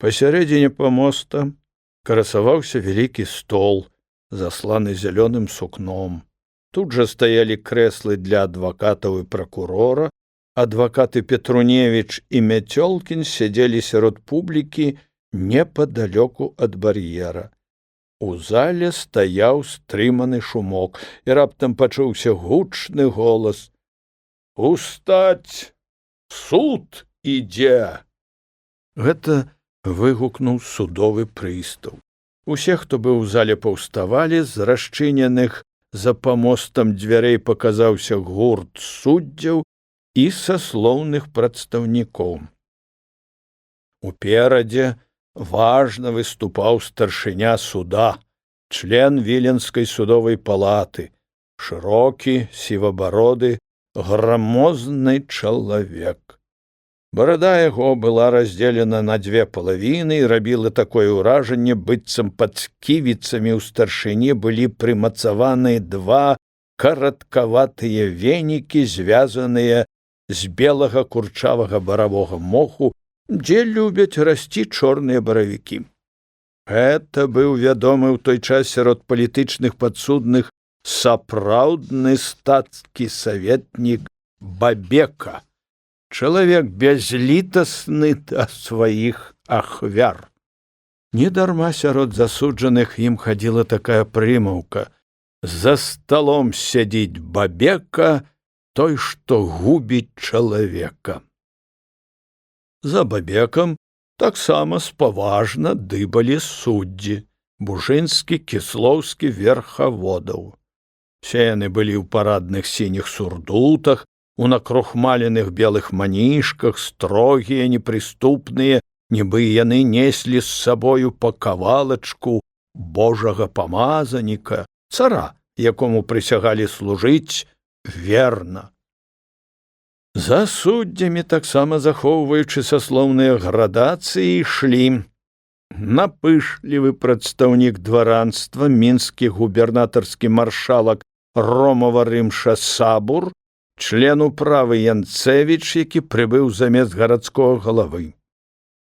Пасярэдзіне памоста красаваўся вялікі стол, засланы зялёным сукном. Тут жа стаялі крэслы для адвакатаў і пракурора. Адвакаты Петруневіч і Мяцёлкін сядзелі сярод публікі непадалёку ад бар'ера. У зале стаяў стрыманы шумок, і раптам пачуўся гучны голас: «Устаць! Суд ідзе!» Гэта выгукнуў судовы прыстаў. Усе, хто быў у зале, паўставалі, з расчыненых за памостам дзвярэй паказаўся гурт суддзяў і саслоўных прадстаўнікоў. Уперадзе важна выступаў старшыня суда, член Віленскай судовай палаты, шырокі, сівабароды, грамозны чалавек. Барада яго была раздзелена на 2 палавіны і рабіла такое ўражанне, быццам пад сківіцамі ў старшыні былі прымацаваны 2 караткаватыя венікі, звязаныя з белага курчавага баравога моху, дзе любяць расці чорныя баравікі. Гэта быў вядомы ў той час сярод палітычных падсудных сапраўдны стацкі саветнік Бабека, чалавек бязлітасны да сваіх ахвяр. Недарма сярод засуджаных ім хадзіла такая прымаўка: «За сталом сядзіць Бабека, той, што губіць чалавека». За Бабекам таксама спаважна дыбалі суддзі Бужынскі, Кіслоўскі, Верхаводаў. Все яны былі ў парадных сініх сурдутах, у накрухмаленых белых манішках, строгія, непрыступныя, нібы яны неслі з сабою па кавалачку божага памазаніка, цара, якому прысягалі служыць верна. За суддзямі, таксама захоўваючы саслоўныя градацыі, ішлі напышлівы прадстаўнік дваранства, мінскі губернатарскі маршалак Ромава-Рымша Сабур, член управы Янцевіч, які прыбыў замест гарадскога галавы.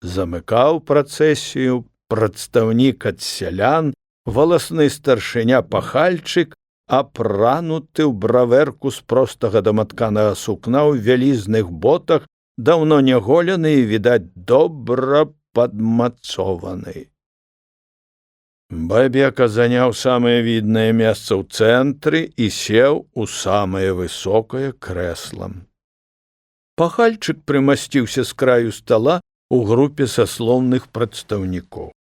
Замыкаў працэсію прадстаўнік ад сялян, валасны старшыня Пахальчык, апрануты ў браверку з простага даматканага сукна ў вялізных ботах, даўно не голены і, відаць, добра падмацованы. Бабека заняў самае віднае месца ў цэнтры і сеў у самае высокае крэсла. Пахальчык прымасціўся з краю стала у групе саслоўных прадстаўнікоў.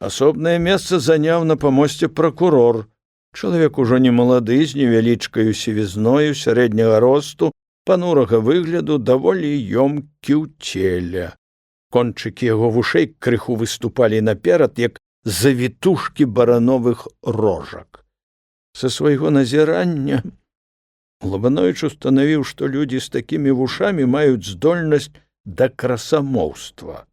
Асобнае месца заняў на памосце пракурор, чалавек ужо не малады, з невялічкаю сівізною, сярэдняга росту, панурага выгляду, даволі ёмкі ў целе. Кончыкі яго вушэй крыху выступалі наперад, як завітушкі барановых рожак. Са свайго назірання Лабановіч устанавіў, што людзі з такімі вушамі маюць здольнасць да красамоўства.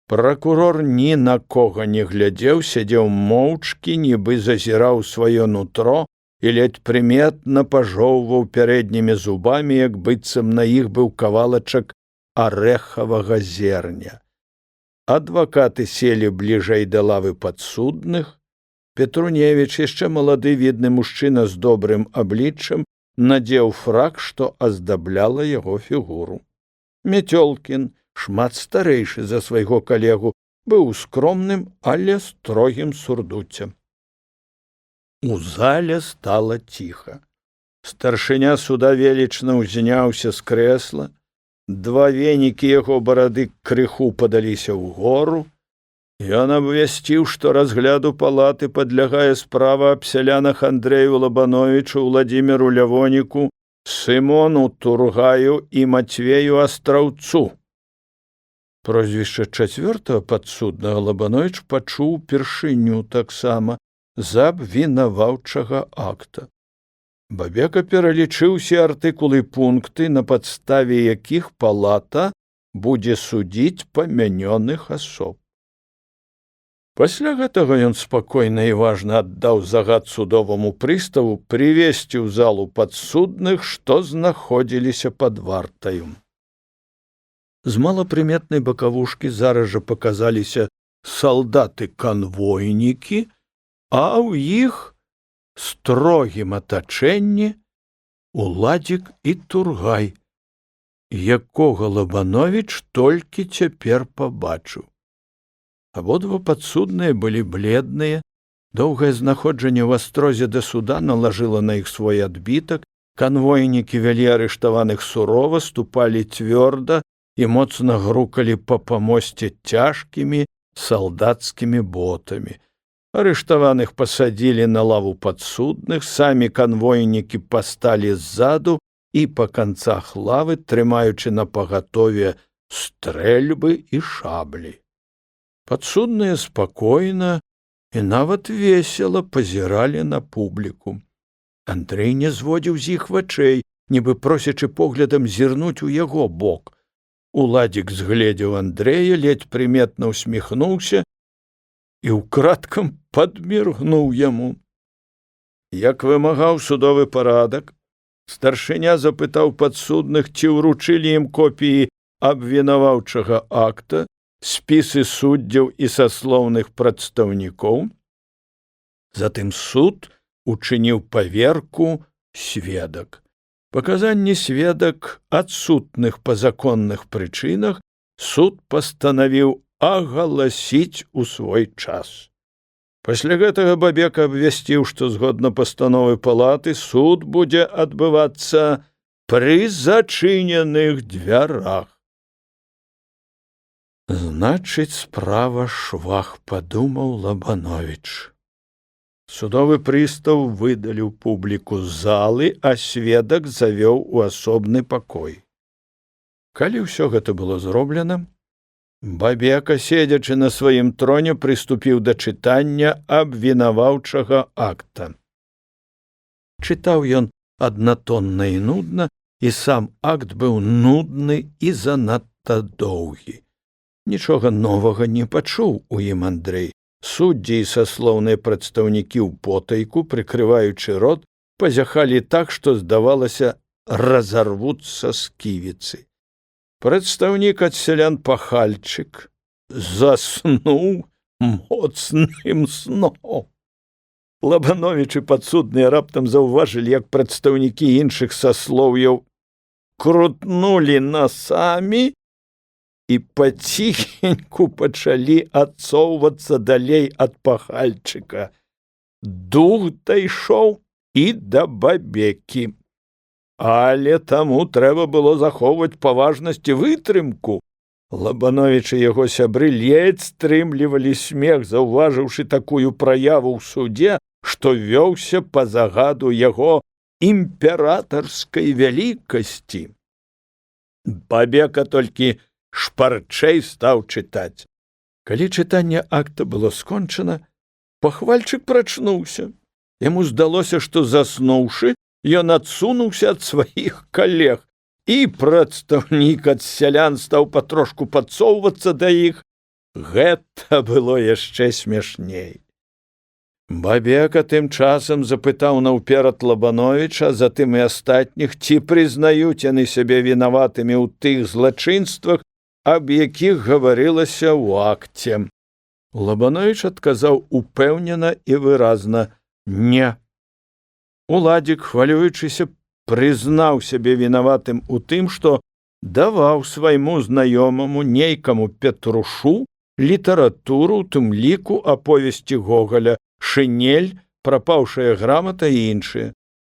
Пракурор ні на кога не глядзеў, сядзеў моўчкі, нібы зазіраў сваё нутро і ледзь прыметна пажоўваў пярэднімі зубамі, як быццам на іх быў кавалачак арэхавага зерня. Адвакаты селі бліжэй да лавы падсудных. Петруневіч, яшчэ малады відны мужчына з добрым абліччам, надзеў фрак, што аздабляла яго фігуру. Мяцёлкін, шмат старэйшы за свайго калегу, быў скромным, але строгім сурдуцем. У зале стала ціха. Старшыня суда велічна ўзняўся з крэсла. Два венікі яго барады крыху падаліся ўгору. Ён абвясціў, што разгляду палаты падлягае справа аб сялянах Андрэю Лабановічу, Владзіміру Лявоніку, Сымону Тургаю і Мацвею Астраўцу. Прозвішча чацвёртага падсуднага Лабановіч пачуў упершыню таксама з абвінаваўчага акта. Бабека пералічыў усе артыкулы і пункты, на падставе якіх палата будзе судзіць памянёных асоб. Пасля гэтага ён спакойна і важна аддаў загад судоваму прыставу прывесці ў залу падсудных, што знаходзіліся пад вартаю. З малапрыметнай бакавушкі зараз жа паказаліся салдаты-канвойнікі, а ў іх строгім атачэнні Уладзік і Тургай, якога Лабановіч толькі цяпер пабачыў. Абодва падсудныя былі бледныя, доўгае знаходжанне ў астрозе да суда налажыла на іх свой адбітак, канвойнікі вялі арыштаваных сурова, ступалі цвёрда і моцна грукалі па памосце цяжкімі салдацкімі ботамі. Арыштаваных пасадзілі на лаву падсудных, самі канвойнікі пасталі ззаду і па канцах лавы, трымаючы напагатове стрэльбы і шаблі. Падсудныя спакойна і нават весела пазіралі на публіку. Андрэй не зводзіў з іх вачэй, нібы просячы поглядам зірнуць у яго бок. Уладзік згледзеў Андрэя, ледзь прыметна ўсміхнуўся і ўкрадкам падміргнуў яму. Як вымагаў судовы парадак, старшыня запытаў падсудных, ці ўручылі ім копіі абвінаваўчага акта, спісы суддзяў і саслоўных прадстаўнікоў. Затым суд учыніў паверку сведак. Паказанні сведак адсутных па законных прычынах суд пастанавіў агаласіць у свой час. Пасля гэтага Бабека абвясціў, што згодна пастановы палаты суд будзе адбывацца пры зачыненых дзвярах. Значыць, справа швах, падумаў Лабановіч. Судовы прыстаў выдаліў публіку з залы, а сведак завёў у асобны пакой. Калі ўсё гэта было зроблена, Бабека, седзячы на сваім троне, прыступіў да чытання абвінаваўчага акта. Чытаў ён аднатонна і нудна, і сам акт быў нудны і занадта доўгі. Нічога новага не пачуў у ім Андрэй. Суддзі і саслоўныя прадстаўнікі ў потайку, прыкрываючы рот, пазяхалі так, што, здавалася, разарвуцца сківіцы. Прадстаўнік ад сялян Пахальчык заснуў моцным сном. Лабановіч і падсудныя раптам заўважылі, як прадстаўнікі іншых саслоўяў крутнулі насамі і паціхеньку пачалі адсоўвацца далей ад пахальчыка. Дух дайшоў і да бабекі. Але таму трэба было захоўваць паважнасць і вытрымку. Лабановіч і яго сябры ледзь стрымлівалі смех, заўважыўшы такую праяву ў судзе, што вёўся па загаду яго імператарскай вялікасці. Бабека толькі шпарчэй стаў чытаць. Калі чытанне акта было скончана, пахвальчык прачнуўся. Яму здалося, што, заснуўшы, ён адсунуўся ад сваіх калег, і прадстаўнік ад сялян стаў патрошку падсоўвацца да іх. Гэта было яшчэ смешней. Бабека тым часам запытаў наўперад Лабановіча, затым і астатніх, ці прызнаюць яны сябе вінаватымі ў тых злачынствах, аб якіх гаварылася ў акце. Лабановіч адказаў упэўнена і выразна: «Не». Уладзік, хвалюючыся, прызнаў сябе вінаватым у тым, што даваў свайму знаёмаму нейкаму Петрушу літаратуру, у тым ліку аповесці Гогаля, «Шынель», «Прапаўшая грамата» і іншыя.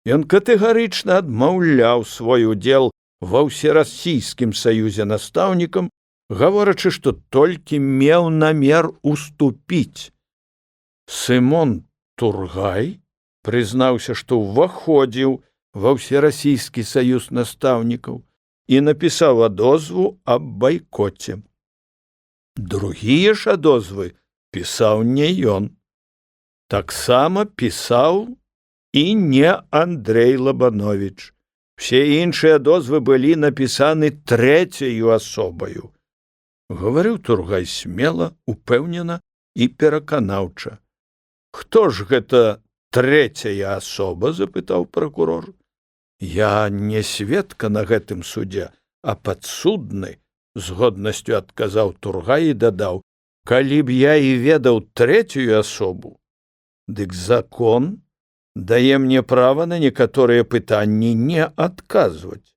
Ён катэгарычна адмаўляў свой удзел ва ўсерасійскім саюзе настаўнікам, гаворачы, што толькі меў намер уступіць. Сымон Тургай прызнаўся, што ўваходзіў ва ўсерасійскі саюз настаўнікаў і напісаў адозву аб байкоце. Другія ж адозвы пісаў не ён. Таксама пісаў і не Андрэй Лабановіч. Все іншыя адозвы былі напісаны трэцяю асобаю. Гаварыў Тургай смела, упэўнена і пераканаўча. «Хто ж гэта трэцяя асоба?» – запытаў пракурор. «Я не сведка на гэтым судзе, а падсудны», – з годнасцю адказаў Тургай і дадаў: «Калі б я і ведаў трэцюю асобу, дык закон дае мне права на некаторыя пытанні не адказваць».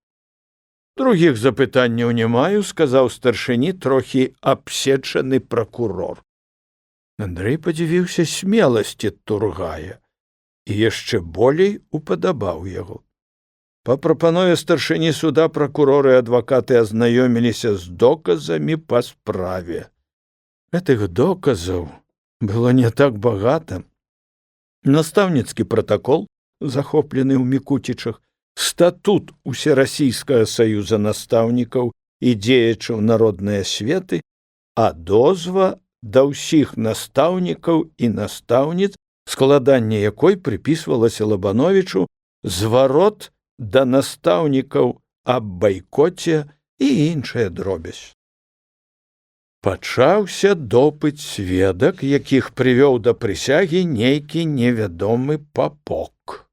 «Другіх запытанняў не маю», – сказаў старшыні трохі абсечаны пракурор. Андрэй падзівіўся смеласці Тургая і яшчэ болей упадабаў яго. Па прапанове старшыні суда пракуроры і адвакаты азнаёміліся з доказамі па справе. Гэтых доказаў было не так багата. Настаўніцкі пратакол, захоплены ў Мікуцічах, статут Усерасійскага саюза настаўнікаў і дзеячаў народнай асветы, а дозва да ўсіх настаўнікаў і настаўніц, складанне якой прыпісвалася Лабановічу, зварот да настаўнікаў аб байкоце і іншая дробязь. Пачаўся допыт сведак, якіх прывёў да прысягі нейкі невядомы папок.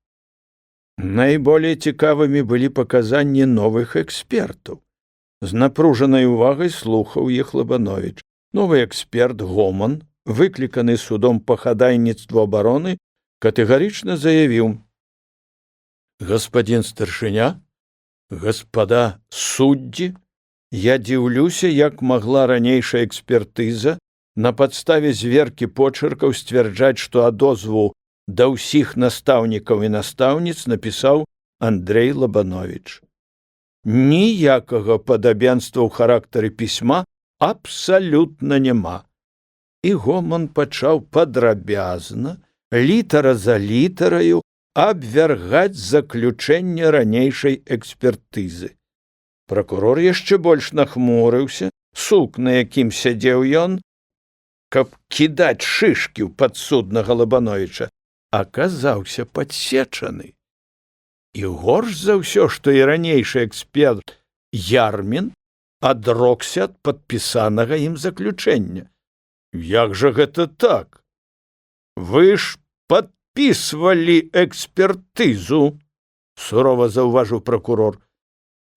Найболей цікавымі былі паказанні новых экспертаў. З напружанай увагай слухаў іх Лабановіч. Новы эксперт Гоман, выкліканы судом па хадайніцтву абароны, катэгарычна заявіў: «Господин старшыня, господа суддзі, я дзіўлюся, як магла ранейшая экспертыза на падставе зверкі почыркаў сцвярджаць, што адозву да ўсіх настаўнікаў і настаўніц напісаў Андрэй Лабановіч. Ніякага падабенства ў характары пісьма абсалютна няма». І Гоман пачаў падрабязна, літара за літараю, абвяргаць заключэнне ранейшай экспертызы. Пракурор яшчэ больш нахмурыўся, сук, на якім сядзеў ён, каб кідаць шышкі ў падсуднага Лабановіча, аказаўся падсечаны. І горш за ўсё, што і ранейшы эксперт Ярмін адрокся ад падпісанага ім заключэння. «Як жа гэта так? Вы ж падпісвалі экспертызу», – сурова заўважыў пракурор.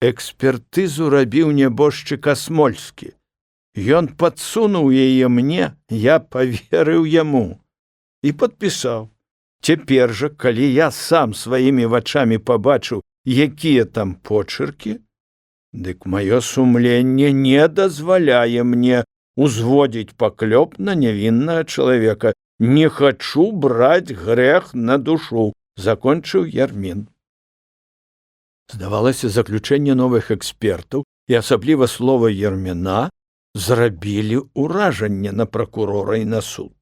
«Экспертызу рабіў нябожчык Асмольскі. Ён падсунуў яе мне, я паверыў яму і падпісаў. Цяпер жа, калі я сам сваімі вачамі пабачыў, якія там почыркі, дык маё сумленне не дазваляе мне узводзіць паклёп на нявіннага чалавека. Не хачу браць грэх на душу, закончыў Ярмін. Здавалася, заключэнне новых экспертаў і асабліва слова Ярміна зрабілі ўражанне на пракурора і на суд.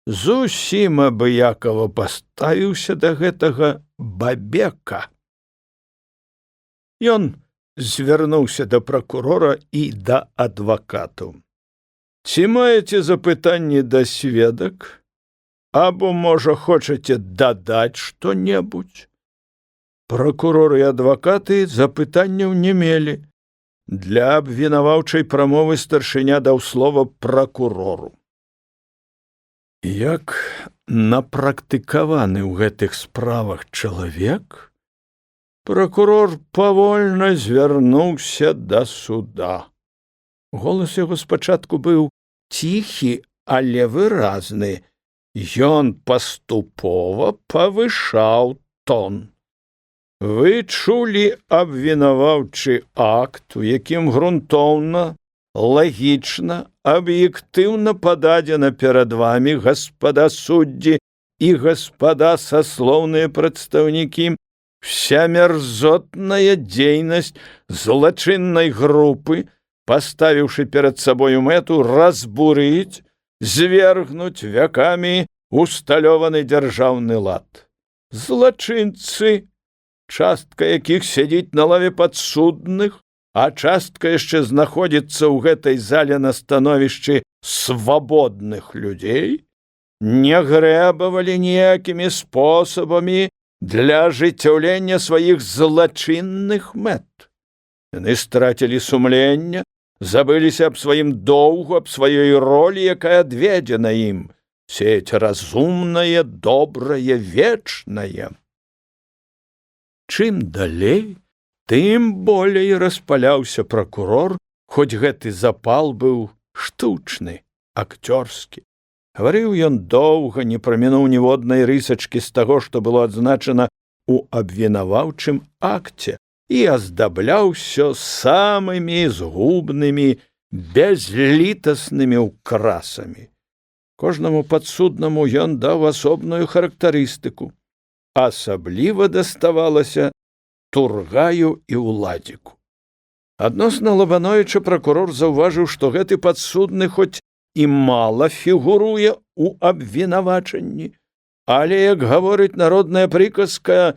Зусім абыякава паставіўся да гэтага Бабека. Ён звярнуўся да пракурора і да адвакатаў. Ці маеце запытанні да сведак? Або, можа, хочаце дадаць што-небудзь? Пракурор і адвакаты запытанняў не мелі. Для абвінаваўчай прамовы старшыня даў слова пракурору. Як напрактыкаваны ў гэтых справах чалавек, пракурор павольна звярнуўся да суда. Голас яго спачатку быў ціхі, але выразны. Ён паступова павышаў тон. Вы чулі абвінаваўчы акт, у якім грунтоўна, лагічна, аб'ектыўна пададзена перад вамі, гаспада суддзі і гаспада саслоўныя прадстаўнікі, вся мерзотная дзейнасць злачыннай групы, паставіўшы перад сабою мэту разбурыць, звергнуць вякамі усталёваны дзяржаўны лад. Злачынцы, частка якіх сядзіць на лаве падсудных, а частка яшчэ знаходзіцца ў гэтай зале на становішчы свабодных людзей, не грэбавалі ніякімі спосабамі для ажыццяўлення сваіх злачынных мэт. Яны страцілі сумленне, забыліся аб сваім доўгу, аб сваёй ролі, якая адведзена ім, сеяць разумнае, добрае, вечнае. Чым далей, тым болей распаляўся пракурор, хоць гэты запал быў штучны, акцёрскі. Гаварыў ён доўга, не прамінуў ніводнай рысачкі з таго, што было адзначана ў абвінаваўчым акце, і аздабляў усё самымі згубнымі, бязлітаснымі ўкрасамі. Кожнаму падсуднаму ён даў асобную характарыстыку. Асабліва даставалася Тургаю і Уладзіку. Адносна Лабановіча пракурор заўважыў, што гэты падсудны хоць і мала фігуруе ў абвінавачанні, але, як гаворыць народная прыказка,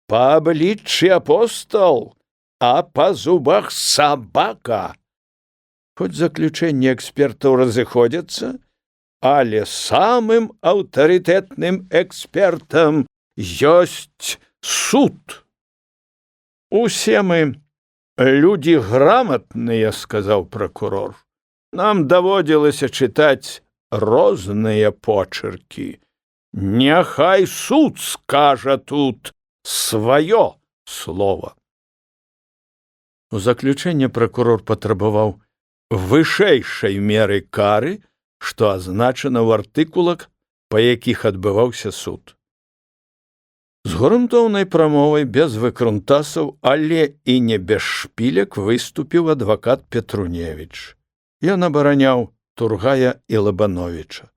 па абліччы апостол, а па зубах сабака. Хоць заключэнні экспертаў разыходзяцца, але самым аўтарытэтным экспертам ёсць суд. Усе мы людзі граматныя, сказаў пракурор. Нам даводзілася чытаць розныя почыркі. Няхай суд скажа тут сваё слова. У заключэнне пракурор патрабаваў вышэйшай меры кары, што азначана ў артыкулах, па якіх адбываўся суд. З грунтоўнай прамовай, без выкрунтасаў, але і не без шпілек выступіў адвакат Петруневіч. Ён абараняў Тургая і Лабановіча.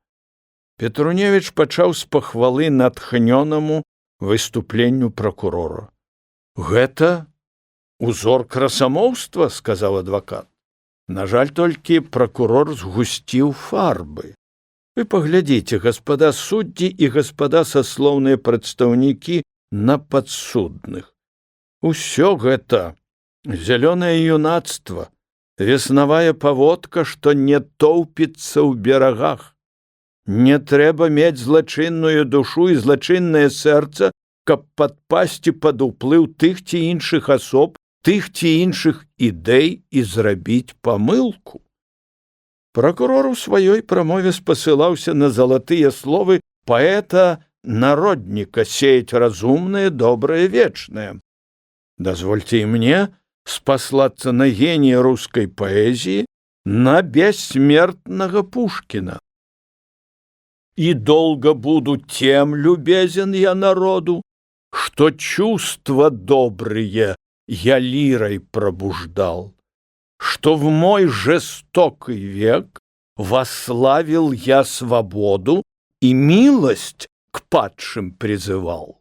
Петруневіч пачаў з пахвалы натхнёнаму выступленню пракурора. Гэта узор красамоўства, сказаў адвакат. На жаль, толькі пракурор згусціў фарбы. Вы паглядзіце, гаспада суддзі і гаспада саслоўныя прадстаўнікі на падсудных. Усё гэта зялёнае юнацтва, веснавая паводка, што не тоўпіцца ў берагах. Не трэба мець злачынную душу і злачыннае сэрца, каб падпасці пад уплыў тых ці іншых асоб, тых ці іншых ідэй і зрабіць памылку. Пракурор у сваёй прамове спасылаўся на залатыя словы паэта-народніка сеять разумнае, добрае, вечнае. Дазвольце і мне спаслацца на генія рускай паэзіі, на бессмертнага Пушкіна. и долго буду тем любезен я народу, что чувства добрые я лирой пробуждал, что в мой жестокий век восславил я свободу и милость к падшим призывал.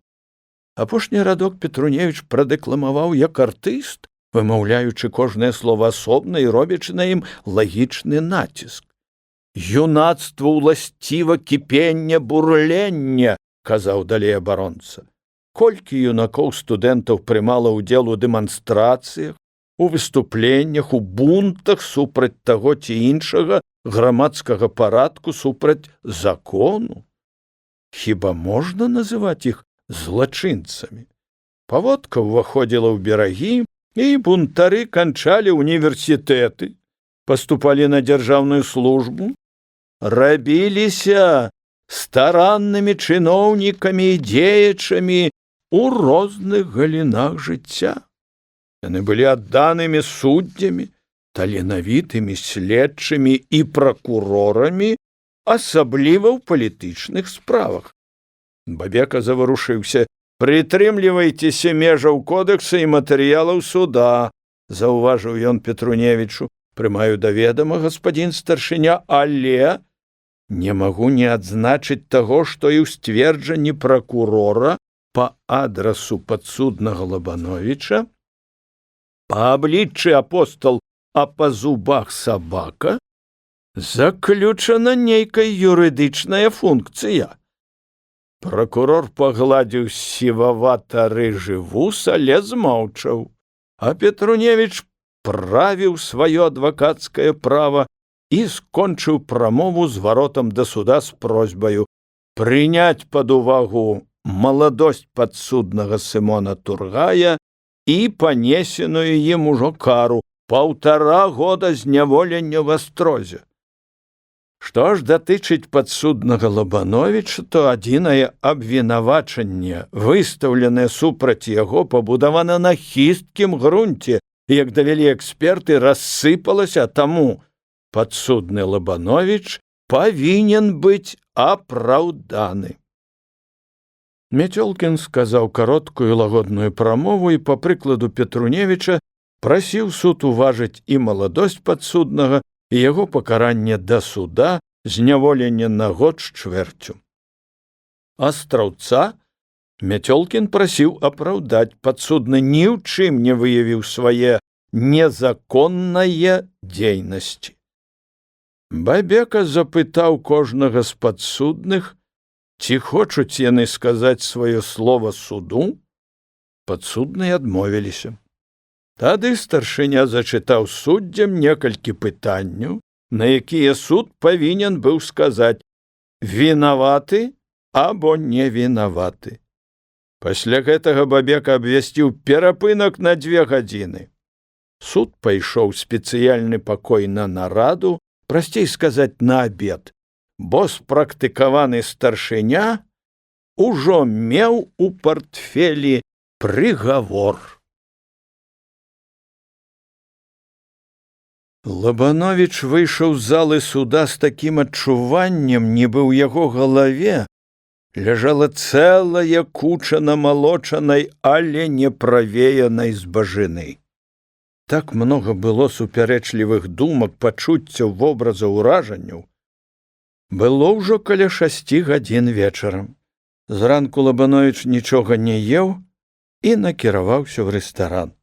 Апошні радок Петруневич прадекламаваў як артыст, вымаўляючы кожнае слово асобна і робячы на ім лагічны націск. «Юнацтву уласціва кіпення бурлення», казаў далей абаронца. Колькі юнакоў студэнтаў прымала ўдзел у дэманстрацыях, у выступленнях, у бунтах супраць таго ці іншага грамадскага парадку, супраць закону. Хіба можна называць іх злачынцамі? Паводка ўваходзіла ў берагі, і бунтары канчалі універсітэты, паступалі на дзяржаўную службу, рабіліся стараннымі чыноўнікамі і дзеячамі у розных галінах жыцця. Яны былі адданымі суддзямі, таленавітымі следчымі і пракурорамі, асабліва ў палітычных справах. Бабека заварушыўся. «Прытрымлівайцеся межаў кодэкса і матэрыялаў суда», заўважыў ён Петруневічу. «Прымаю да ведама, гаспадзін старшыня, але не магу не адзначыць таго, што і ў сцверджанні пракурора па адрасу падсуднага Лабановіча, па абліччы апостол, а па зубах сабака, заключана нейкая юрыдычная функцыя». Пракурор пагладзіў сівавата-рыжы вус, але змоўчаў, а Петруневич правіў сваё адвакацкае права і скончыў прамову зваротам да суда з просьбаю прыняць пад увагу маладосць падсуднага Сымона Тургая і панесеную ім ужо кару 1,5 года зняволення в астрозе. Што ж датычыць падсуднага Лабановіча, то адзінае абвінавачанне, выстаўленае супраць яго, пабудавана на хісткім грунце, і, як давялі эксперты, рассыпалася, таму падсудны Лабановіч павінен быць апраўданы. Мяцёлкін сказаў кароткую лагодную прамову і, па прыкладу Петруневіча, прасіў суд уважыць і маладосць падсуднага, і яго пакаранне да суда, зняволення на год з чвэрцю. Астраўца Мяцёлкін прасіў апраўдаць, падсудны ні ў чым не выявіў свае незаконнае дзейнасці. Бабека запытаў кожнага з падсудных, ці хочуць яны сказаць сваё слова суду. Падсудныя адмовіліся. Тады старшыня зачытаў суддзям некалькі пытанняў, на якія суд павінен быў сказаць «вінаваты» або «не вінаваты». Пасля гэтага Бабека абвясціў перапынак на 2 гадзіны. Суд пайшоў спецыяльны пакой на нараду, прасцей сказаць, на абед, бо спрактыкаваны старшыня ужо меў у партфелі прыгавор. Лабановіч выйшаў з залы суда з такім адчуваннем, нібы ў яго галаве ляжала цэлая куча намалочанай, але не правеянай збажыны. Так многа было супярэчлівых думак, пачуццяў, вобразаў, уражанняў. Было ўжо каля 6 гадзін вечарам. Зранку Лабановіч нічога не еў і накіраваўся ў рэстаран.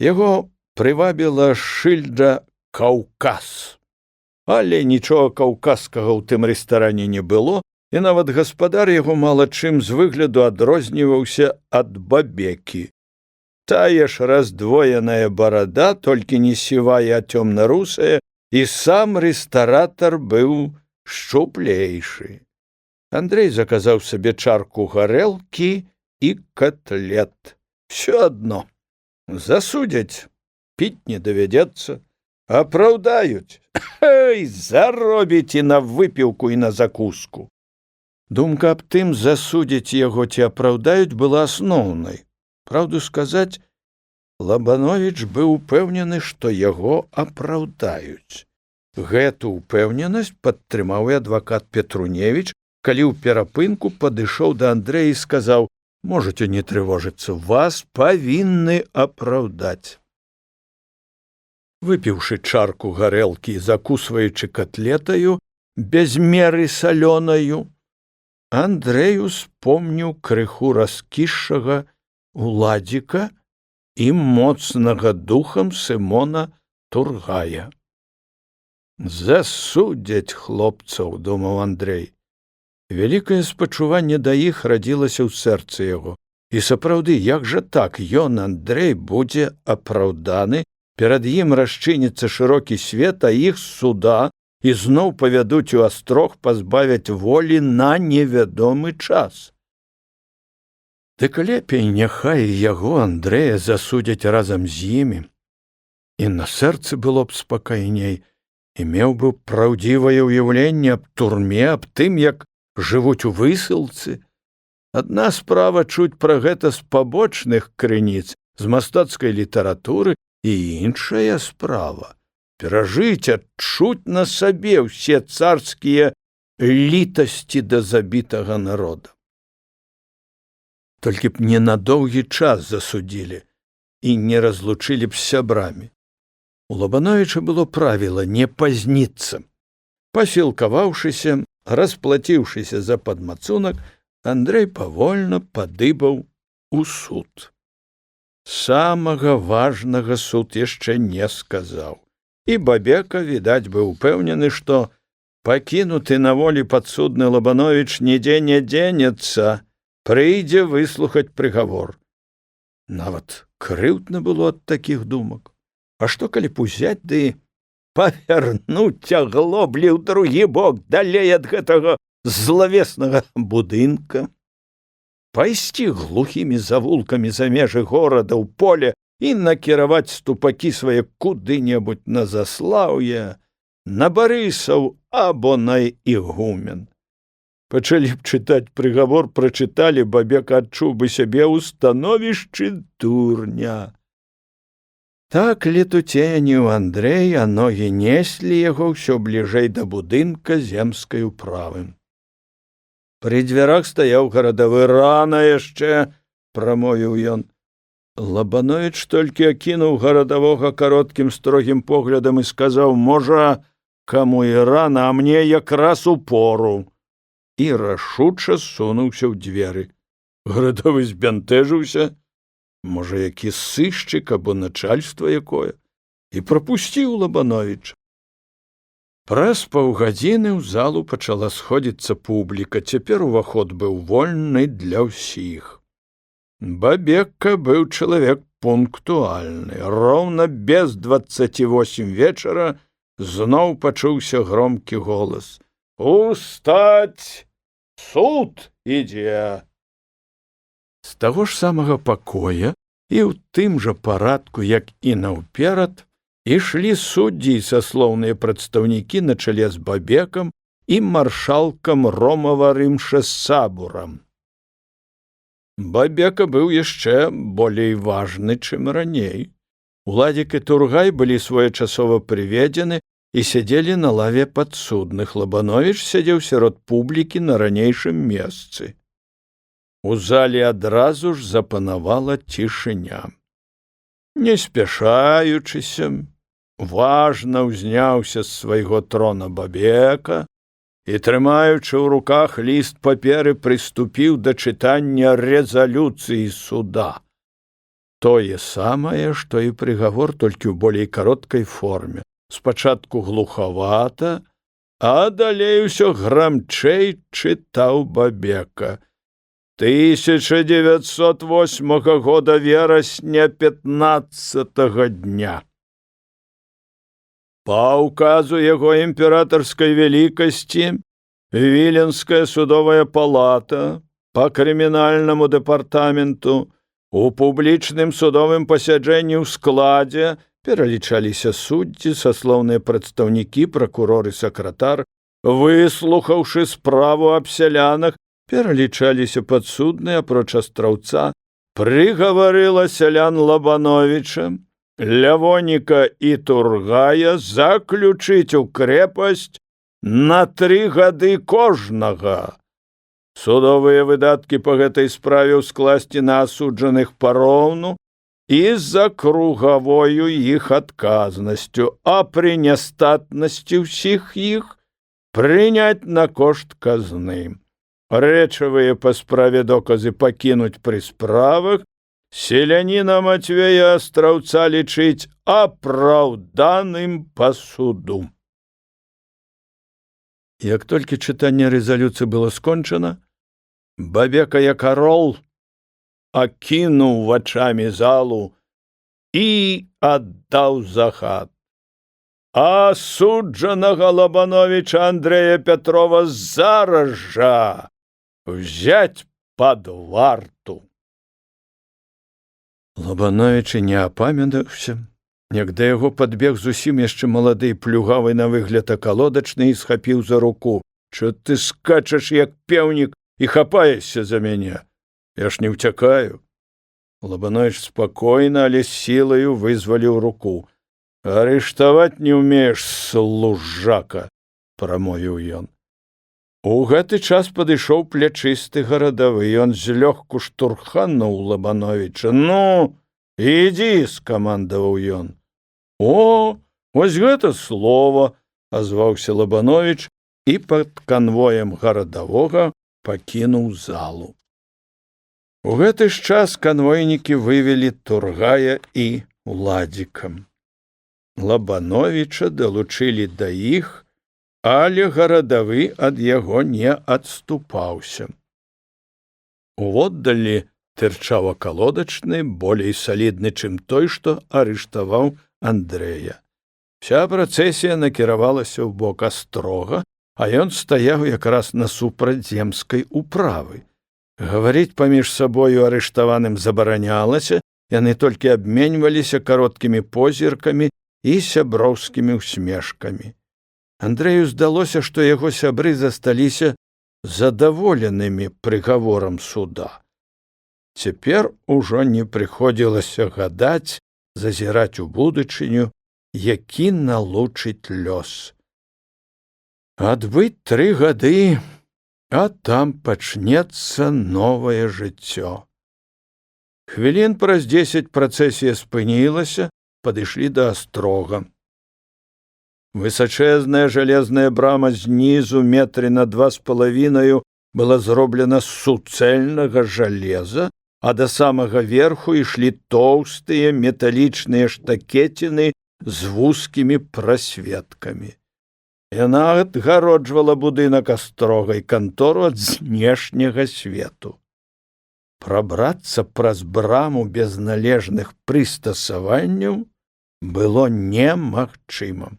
Яго прывабіла шыльда «Каўказ». Але нічога каўказскага ў тым рэстаране не было, і нават гаспадар яго мала чым з выгляду адрозніваўся ад Бабекі. Тая ж раздвоеная барада, толькі не сівая, а цёмна-русая, і сам рэстаратар быў шчуплейшы. Андрэй заказаў сабе чарку гарэлкі і катлет. Всё адно. Засудзяць, піць не давядзецца. Апраўдаюць, заробіць і на выпіўку, і на закуску. Думка аб тым, засудзяць яго ці апраўдаюць, была асноўнай. Праўду сказаць, Лабановіч быў упэўнены, што яго апраўдаюць. Гэту упэўненасць падтрымаў і адвакат Петруневіч, калі ў перапынку падышоў да Андрэя і сказаў: «Можаце не трывожыцца, вас павінны апраўдаць». Выпіўшы чарку гарэлкі і закусваючы котлетаю, без меры салёнаю, Андрэй успомніў крыху раскішшага уладзіка і моцнага духам Сымона Тургая. «Засудзяць хлопцаў», – думаў Андрэй. Вялікае спачуванне да іх радзілася ў сэрцы яго. І сапраўды, як жа так, ён, Андрэй, будзе апраўданы, перад ім расчыніцца шырокі свет, а іх з суда ізноў павядуць у астрог, пазбавяць волі на невядомы час. Дык лепей няхай яго, Андрэя, засудзяць разам з імі. І на сэрцы было б спакайней, і меў бы праўдзівае ўяўленне аб турме, аб тым, як жывуць у высылцы. Адна справа чуць пра гэта з пабочных крыніц, з мастацкай літаратуры, і іншая справа перажыць, адчуць на сабе ўсе царскія літасці да забітага народа. Толькі б не на доўгі час засудзілі і не разлучылі б з сябрамі. У Лабановіча было правіла не пазніцца. Пасілкаваўшыся, расплаціўшыся за падмацунак, Андрэй павольна падыбаў у суд. Самага важнага суд яшчэ не сказаў. І Бабека, відаць, быў упэўнены, што пакінуты на волі падсудны Лабановіч нідзе не дзенецца, прыйдзе выслухаць прыгавор. Нават крыўдна было ад такіх думак. А што калі б узяць ды павярнуць аглоблі ў другі бок, далей ад гэтага злавеснага будынка? Пайсці глухімі завулкамі за межы горада ў поле і накіраваць ступакі свае куды-небудзь на Заслаўе, на Барысаў або на Ігумен. Пачалі б чытаць прыгавор, прачыталі, Бабека адчуў бы сябе ў становішчы дурня. Так летуценіў Андрэй, а ногі неслі яго ўсё бліжэй да будынка земскай управы. Пры дзвярах стаяў гарадавы. «Рана яшчэ», – прамовіў ён. Лабановіч толькі акінуў гарадавога кароткім строгім поглядам і сказаў: «Можа, каму і рана, а мне якраз у пору». І рашуча сунуўся ў дзверы. Гарадавы збянтэжыўся, можа, які сышчык або начальства якое, і прапусціў Лабановіча. Праз паўгадзіны ў залу пачала сходзіцца публіка. Цяпер уваход быў вольны для ўсіх. Бабека быў чалавек пунктуальны. Роўна без 28 вечара зноў пачуўся громкі голас: «Устаць! Суд ідзе!» З таго ж самага пакоя і ў тым жа парадку, як і наўперад, ішлі суддзі і саслоўныя прадстаўнікі на чале з Бабекам і маршалкам Ромава-Рымша-Сабурам. Бабека быў яшчэ болей важны, чым раней. Уладзік і Тургай былі своечасова прыведзены і сядзелі на лаве падсудных. Лабановіч сядзеў сярод публікі на ранейшым месцы. У зале адразу ж запанавала цішыня. Не спяшаючыся, важна ўзняўся з свайго трона Бабека і, трымаючы ў руках ліст паперы, прыступіў да чытання рэзалюцыі суда. Тое самае, што і прыгавор, толькі ў болей кароткай форме. Спачатку глухавата, а далей усё грамчэй чытаў Бабека. 1908 года верасня 15-го дня. Па указу яго імператарскай вялікасці Віленская судовая палата па крымінальнаму дэпартаменту у публічным судовым пасяджэнні ў складзе пералічаліся суддзі, саслоўныя прадстаўнікі, пракурор і сакратар, выслухаўшы справу аб сялянах, пералічаліся падсудныя, апроч астраўца, прыгаварыла сялян Лабановіча, Лявоніка і Тургая заключыць у крэпасць на 3 гады кожнага, Судовыя выдаткі па гэтай справе ўскласці на асуджаных пароўну і за кругавою іх адказнасцю, а пры нястатнасці ўсіх іх прыняць на кошт казны. Рэчавыя па справе доказы пакінуць пры справах, селяніна Матвея Астраўца лічыць апраўданым па суду. Як толькі чытанне рэзалюцыі было скончана, Бабека як арол акінуў вачамі залу і аддаў загад. Асуджанага Лабановича Андрэя Пятрова зараз жа взять пад варту. Лабанович і не апамятаўся, як да яго падбег зусім яшчэ малады і плюгавы на выгляд акалодачны і схапіў за руку. Чо ты скачаш, як пеўнік, і хапаешся за мяне? Я ж не ўцякаю. Лабанович спакойна, але з сілаю вызваліў руку. Арыштаваць не ўмееш, служака, прамовіў ён. У гэты час падышоў плячысты гарадавы, ён злёгку штурхануў Лабановича. Ну, ідзі, скамандаваў ён. О, вось гэта слова, азваўся Лабанович і пад канвоем гарадавога пакінуў залу. У гэты ж час канвойнікі вывелі Тургая і Ладзіка. Лабановича далучылі да іх, але гарадавы ад яго не адступаўся. Уводдалі тырчаў акалодачны, болей салідны, чым той, што арыштаваў Андрэя. Вся працэсія накіравалася ў бок Астрога, а ён стаяў якраз насупраць земскай управы. Гаварыць паміж сабою арыштаваным забаранялася, яны толькі абменьваліся кароткімі позіркамі і сяброўскімі ўсмешкамі. Андрэю здалося, што яго сябры засталіся задаволенымі прыгаворам суда. Цяпер ужо не прыходзілася гадаць, зазіраць у будучыню, які налучыць лёс. Адбыць 3 гады, а там пачнецца новае жыццё. Хвілін праз 10 працэсія спынілася, падышлі да Астрога. Высачэзная жалезная брама знізу метры на 2,5 была зроблена з суцэльнага жалеза, а да самага верху ішлі тоўстыя металічныя штакеціны з вузкімі прасветкамі. Яна адгароджвала будынак Астрога і кантору ад знешняга свету. Прабрацца праз браму без належных прыстасаванняў было немагчыма.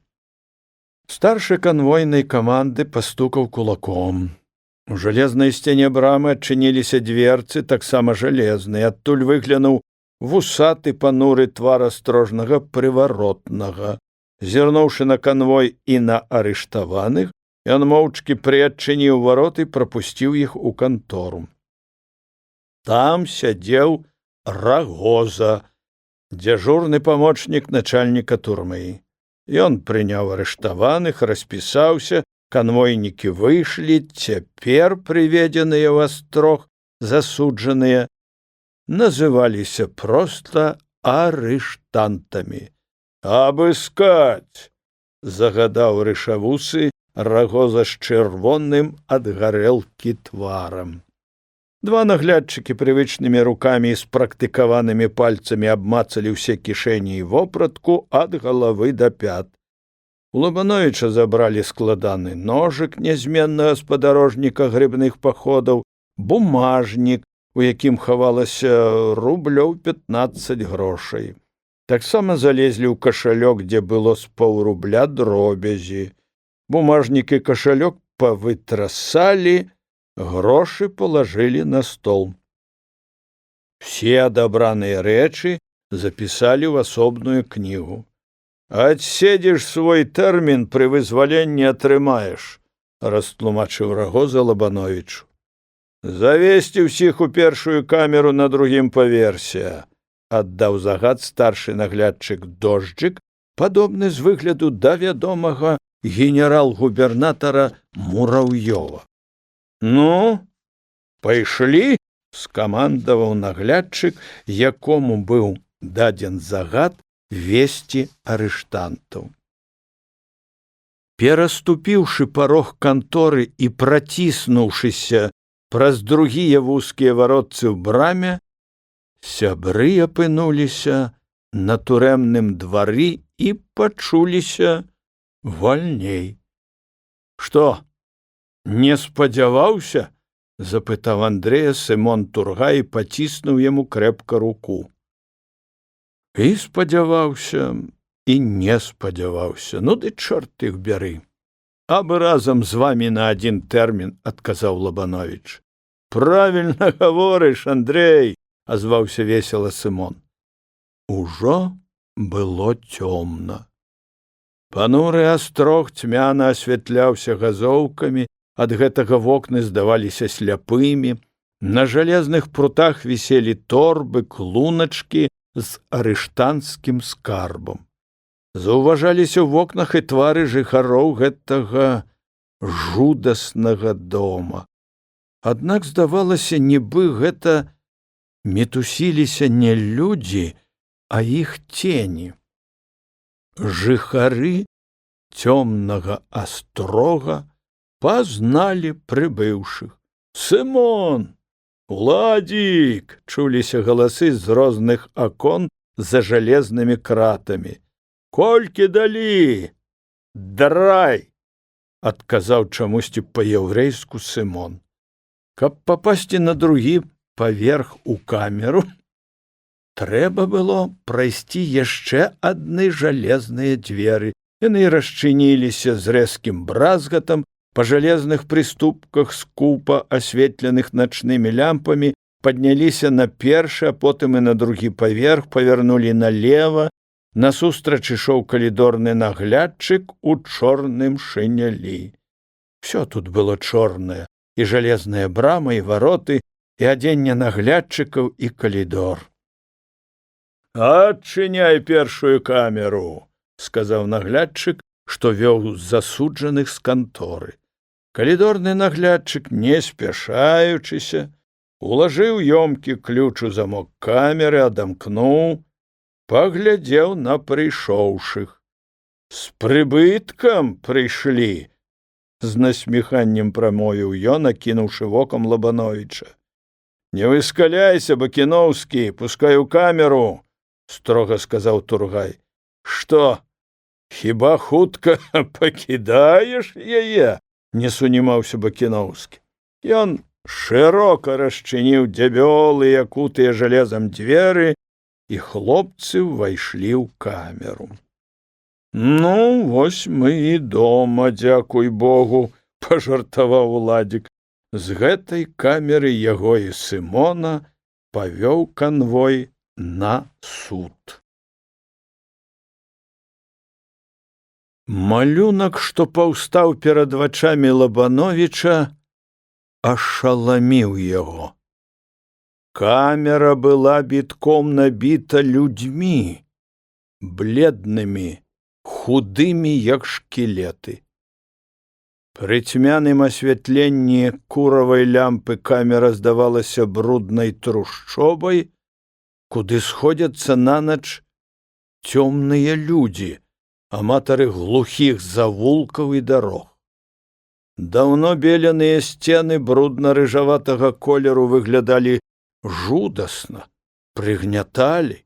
Старшы канвойнай каманды пастукаў кулаком. У жалезнай сцяне брамы адчыніліся дверцы, таксама жалезныя. Адтуль выглянуў вусаты пануры твар астрожнага прываротнага. Зірнуўшы на канвой і на арыштаваных, ён моўчкі прыадчыніў вароты і прапусціў іх у кантору. Там сядзеў Рагоза, дзяжурны памочнік начальніка турмы. Ён прыняў арыштаваных, распісаўся, канвойнікі выйшлі, цяпер прыведзеныя ў Астрог засуджаныя называліся проста арыштантамі. «Абыскаць!» – загадаў рышавусы Рагоза з чырвоным ад гарэлкі тварам. 2 наглядчыкі прывычнымі рукамі і спрактыкаванымі пальцамі абмацалі ўсе кішэні і вопратку ад галавы да пят. У Лабановича забралі складаны ножык нязменнага спадарожніка грыбных паходаў, бумажнік, у якім хавалася рублёў 15 грошай. Таксама залезлі ў кашалёк, дзе было з паўрубля дробязі. Бумажнік і кашалёк павытрасалі, грошы палажылі на стол. Все адабраныя рэчы запісалі ў асобную кнігу. «Адседзіш свой тэрмін, пры вызваленні атрымаеш», – растлумачыў Рагоза Лабановичу. «Завесці ўсіх у першую камеру на другім паверсе», – аддаў загад старшы наглядчык Дожджык, падобны з выгляду да вядомага генерал-губернатара Мураўёва. «Ну, Пайшлі, скамандаваў наглядчык, якому быў дадзен загад весці арыштантаў. Пераступіўшы парог канторы і праціснуўшыся праз другія вузкія варотцы ў браме, сябры апынуліся на турэмным двары і пачуліся вальней. «Што, не спадзяваўся?» — запытаў Андрэя Сымон Тургай і паціснуў яму крэпка руку. «І спадзяваўся, і не спадзяваўся. Ну ды чорт іх бяры. Абы разам з вамі на адзін тэрмін», — адказаў Лабановіч. «Правільна гаворыш, Андрэй», — азваўся весела Сымон. Ужо было цёмна. Пануры астрог цьмяна асвятляўся газоўкамі, ад гэтага вокны здаваліся сляпымі, на жалезных прутах віселі торбы, клуначкі з арыштанцкім скарбам. Заўважаліся ў вокнах і твары жыхароў гэтага жудаснага дома. Аднак здавалася, нібы гэта мітусіліся не людзі, а іх цені. Жыхары цёмнага астрога пазналі прыбыўшых. «Сымон! Уладзік!» — чуліся галасы з розных акон за жалезнымі кратамі. «Колькі далі?» «Драй!» — адказаў чамусьці па-яўрэйску Сымон. Каб папасці на другі паверх у камеру, трэба было прайсці яшчэ адны жалезныя дзверы. Яны расчыніліся з рэзкім бразгатам, па жалезных прыступках скупа, асветленых начнымі лямпамі, падняліся на першы, а потым і на другі паверх, павярнулі налева. Насустрач ішоў калідорны наглядчык у чорным шынялі. Всё тут было чорнае, і жалезная брама, і вароты, і адзенне наглядчыкаў, і калідор. «Адчыняй першую камеру», — сказаў наглядчык, што вёў засуджаных з канторы. Калідорны наглядчык, не спяшаючыся, улажыў ёмкі ключ у замок камеры, адамкнуў, паглядзеў на прыйшоўшых. «З прыбыткам прыйшлі», — з насміханнем прамовіў ён, акінуўшы вокам Лабановіча. «Не выскаляйся, Бакіноўскі, пускай у камеру», — строга сказаў Тургай. «Што, хіба хутка пакідаеш яе?» — не сунімаўся Бакіноўскі. Ён шырока расчыніў дзябёлыя, кутыя жалезам дзверы, і хлопцы ўвайшлі ў камеру. «Ну, вось мы і дома, дзякуй Богу», — пажартаваў Уладзік. З гэтай камеры яго і Сымона павёў канвой на суд. Малюнак, што паўстаў перад вачамі Лабановіча, ашаламіў яго. Камера была бітком набіта людзьмі, бледнымі, худымі, як шкілеты. Пры цьмяным асвятленні куравай лямпы камера здавалася бруднай трушчобай, куды сходзяцца нанач цёмныя людзі, аматары глухіх завулкаў і дарог. Даўно беленыя сцены брудна-рыжаватага колеру выглядалі жудасна, прыгняталі.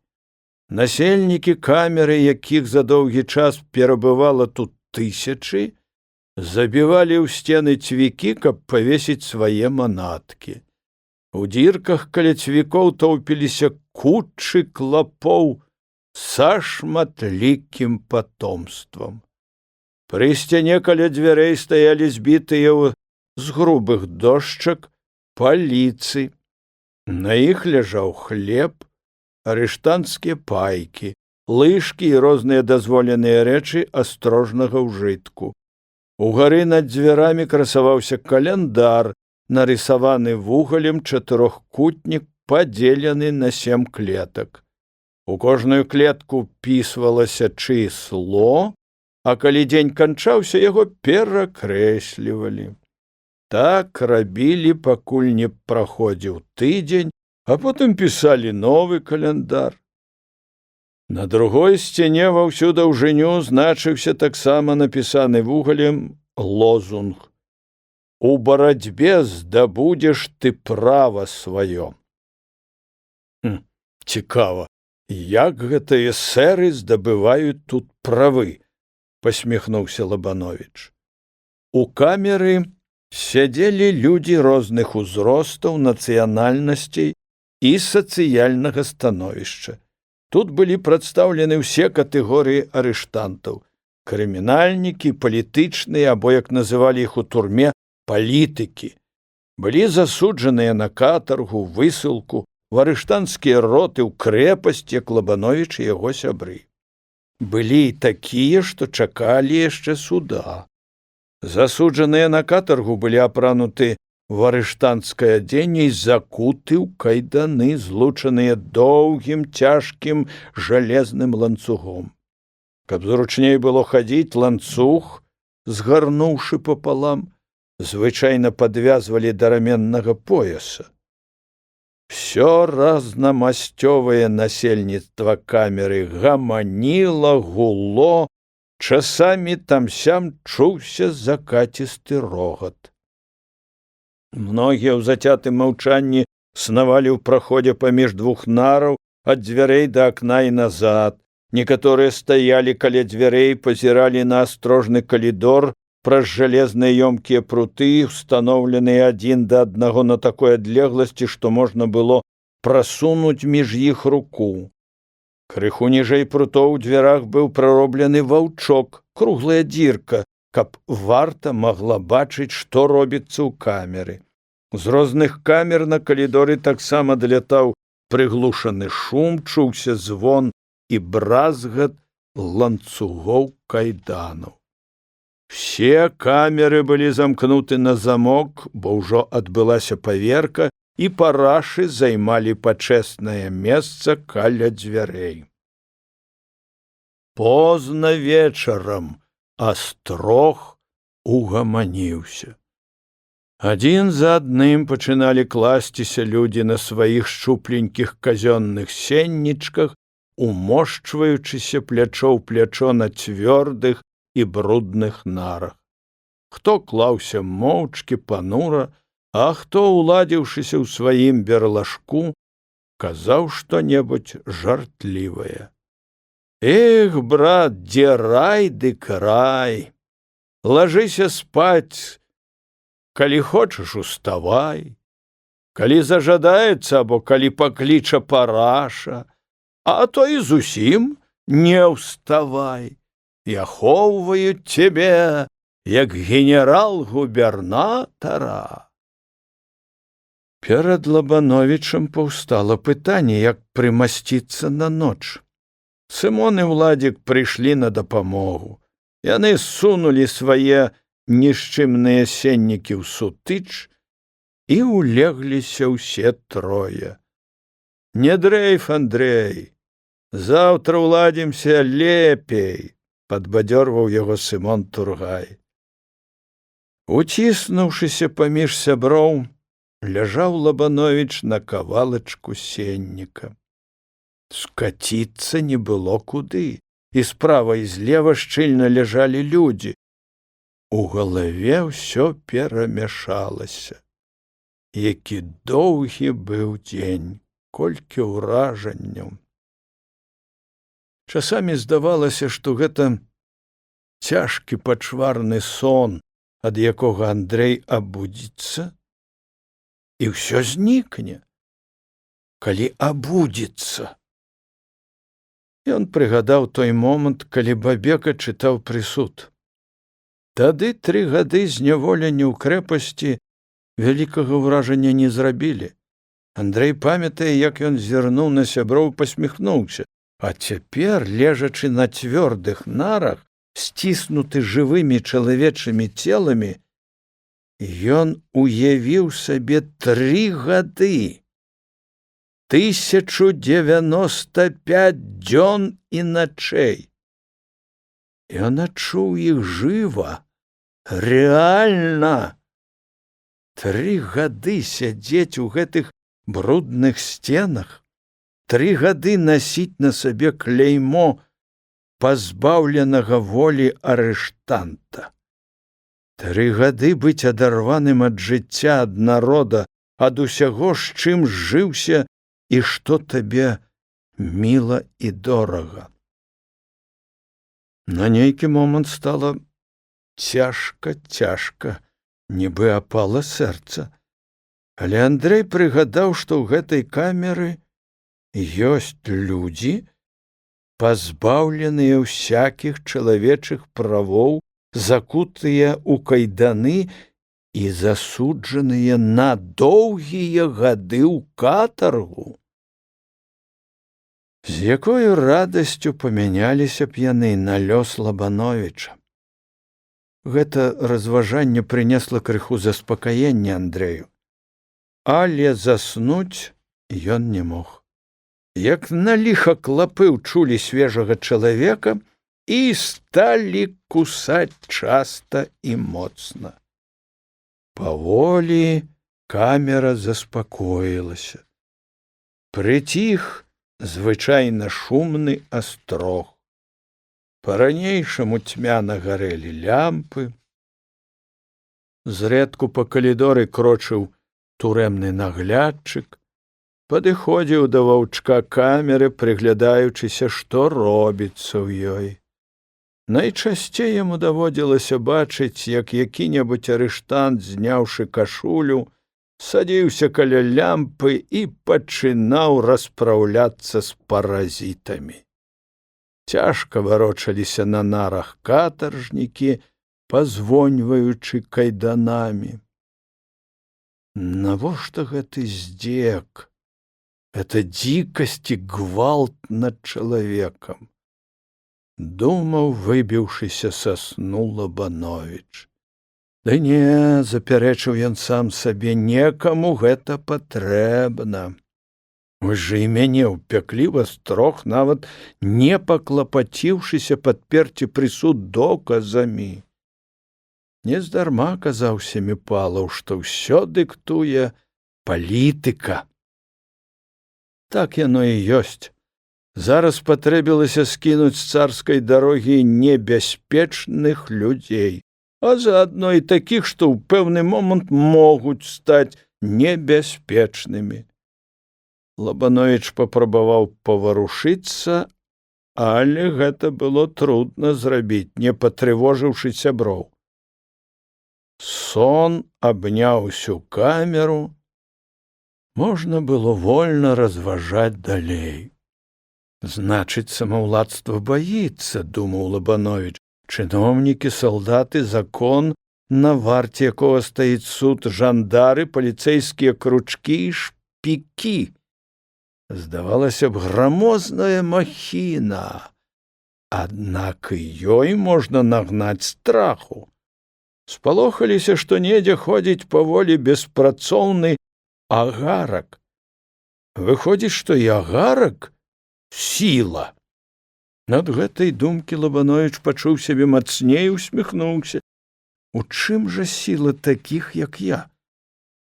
Насельнікі камеры, якіх за доўгі час перабывала тут тысячы, забівалі ў сцены цвікі, каб павесіць свае манаткі. У дзірках каля цвікоў тоўпіліся кучы клапоў са шматлікім патомствам. Пры сцяне каля дзвярэй стаялі збітыя з грубых дошчак паліцы. На іх ляжаў хлеб, арыштанцкія пайкі, лыжкі і розныя дазволеныя рэчы астрожнага ўжытку. Угары над дзвярамі красаваўся каляндар, нарысаваны вугалем чатырохкутнік, падзелены на 7 клетак. У кожную клетку пісвалася чысло, а калі дзень канчаўся, яго перакрэслівалі. Так рабілі, пакуль не праходзіў тыдзень, а потым пісалі новы каляндар. На другой сцяне ва ўсю даўжыню значыўся таксама напісаны вугалем лозунг: «У барацьбе здабудзеш ты права сваё». Цікава, як гэтыя эсэры здабываюць тут правы, пасміхнуўся Лабановіч. У камеры сядзелі людзі розных узростаў, нацыянальнасцей і сацыяльнага становішча. Тут былі прадстаўлены ўсе катэгорыі арыштантаў: крымінальнікі, палітычныя, або, як называлі іх у турме, палітыкі. Былі засуджаныя на катаргу, высылку, у арыштанцкія роты, ў крэпасць, як Лабановіч і яго сябры. Былі і такія, што чакалі яшчэ суда. Засуджаныя на катаргу былі апрануты в арыштанцкае адзенне і закуты ў кайданы, злучаныя доўгім, цяжкім жалезным ланцугом. Каб зручней было хадзіць, ланцуг, згарнуўшы папалам, звычайна падвязвалі да раменнага пояса. Всё разнамасцёвае насельніцтва камеры гаманіла, гуло, часамі там-сям чуўся закацісты рогат. Многія ў зацятым маўчанні снавалі ў праходзе паміж двух нараў ад дзвярэй да акна і назад. Некаторыя стаялі каля дзвярэй, пазіралі на астрожны калідор праз жалезныя ёмкія пруты, устаноўленыя адзін да аднаго на такой адлегласці, што можна было прасунуць між іх руку. Крыху ніжэй прутоў у дзвярах быў прароблены ваўчок, круглая дзірка, каб варта магла бачыць, што робіцца ў камеры. З розных камер на калідоры таксама далятаў прыглушаны шум, чуўся звон і бразгат ланцугоў кайданаў. Все камеры былі замкнуты на замок, бо ўжо адбылася паверка, і парашы займалі пачэснае месца каля дзвярэй. Позна вечарам астрог угаманіўся. Адзін за адным пачыналі класціся людзі на сваіх шчупленькіх казённых сеннічках, умошчваючыся плячо ў плячо на цвёрдых і брудных нарах. Хто клаўся моўчкі, панура, а хто, уладзіўшыся ў сваім берлашку, казаў што-небудзь жартлівае. Эх, брат, дзе рай ды край! Лажыся спаць, калі хочаш, уставай, калі зажадаецца, або калі пакліча параша, а то і зусім не ўставай. І ахоўваюць цябе, як генерал-губернатара. Перад Лабановічам паўстала пытанне, як прымасціцца на ноч. Сымон і Владзік прыйшлі на дапамогу. Яны сунулі свае нішчымныя сеннікі ў сутыч і улегліся ўсе трое. Не дрейф, Андрей, заўтра ўладзімся лепей, падбадзёрваў яго Сымон Тургай. Уціснуўшыся паміж сяброў, ляжаў Лабановіч на кавалачку сенніка. Скаціцца не было куды, і справа і злева шчыльна ляжалі людзі. У галаве ўсё перамяшалася. Які доўгі быў дзень, колькі ўражанняў. Часамі здавалася, што гэта цяжкі пачварны сон, ад якога Андрэй абудзіцца, і ўсё знікне, калі абудзіцца. Ён прыгадаў той момант, калі Бабека чытаў прысуд. Тады 3 гады зняволення ў крэпасці вялікага ўражання не зрабілі. Андрэй памятае, як ён зірнуў на сяброў, пасміхнуўся. А цяпер, лежачы на цвёрдых нарах, сціснуты жывымі чалавечымі целамі, ён уявіў сабе 3 гады. 1095 дзён і начэй. Ён адчуў іх жыва, рэальна. 3 гады сядзець у гэтых брудных сценах, 3 гады насіць на сабе кляймо пазбаўленага волі арыштанта. 3 гады быць адарваным ад жыцця, ад народа, ад усяго, з чым зжыўся і што табе міла і дорага. На нейкі момант стала цяжка, нібы апала сэрца. Але Андрэй прыгадаў, што ў гэтай камеры ёсць людзі, пазбаўленыя ўсякіх чалавечых правоў, закутыя ў кайданы і засуджаныя на доўгія гады ў катаргу. З якою радасцю памяняліся б яны на лёс Лабановіча. Гэта разважанне прынесла крыху заспакаення Андрэю. Але заснуць ён не мог. Як на ліха клапы ўчулі свежага чалавека і сталі кусаць часта і моцна. Паволі камера заспакоілася. Прыціх звычайна шумны астрог. Па-ранейшаму цьмяна гарэлі лямпы. Зрэдку па калідоры крочыў турэмны наглядчык, падыходзіў да ваўчка камеры, прыглядаючыся, што робіцца ў ёй. Найчасцей яму даводзілася бачыць, як які-небудзь арыштант, зняўшы кашулю, садзіўся каля лямпы і пачынаў распраўляцца з паразітамі. Цяжка варочаліся на нарах катаржнікі, пазвоньваючы кайданамі. Навошта гэты здзек? Это дзікасць і гвалт над чалавекам, думаў, выбіўшыся са сну Лабановіч. Ды не, запярэчыў ён сам сабе, некаму гэта патрэбна. Вось жа і мяне ўпяклі в астрог, нават не паклапаціўшыся падперці прысуд доказамі. Нездарма казаў Семіпалаў, што ўсё дыктуе палітыка. Так яно і ёсць. Зараз патрэбілася скінуць з царскай дарогі небяспечных людзей, а заадно і такіх, што ў пэўны момант могуць стаць небяспечнымі. Лабановіч папрабаваў паварушыцца, але гэта было трудна зрабіць, не патрывожыўшы сяброў. Сон абняў усю камеру, можна было вольна разважаць далей. Значыць, самаўладства баіцца, думаў Лабановіч. Чыноўнікі, салдаты, закон, на варце якога стаіць суд, жандары, паліцэйскія кручкі і шпікі. Здавалася б, грамозная махіна, аднак і ёй можна нагнаць страху. Спалохаліся, што недзе ходзіць паволі беспрацоўны агарак. Выходзіць, што і агарак — сіла. Над гэтай думкі Лабановіч пачуў сябе мацней, усміхнуўся. У чым жа сіла такіх, як я?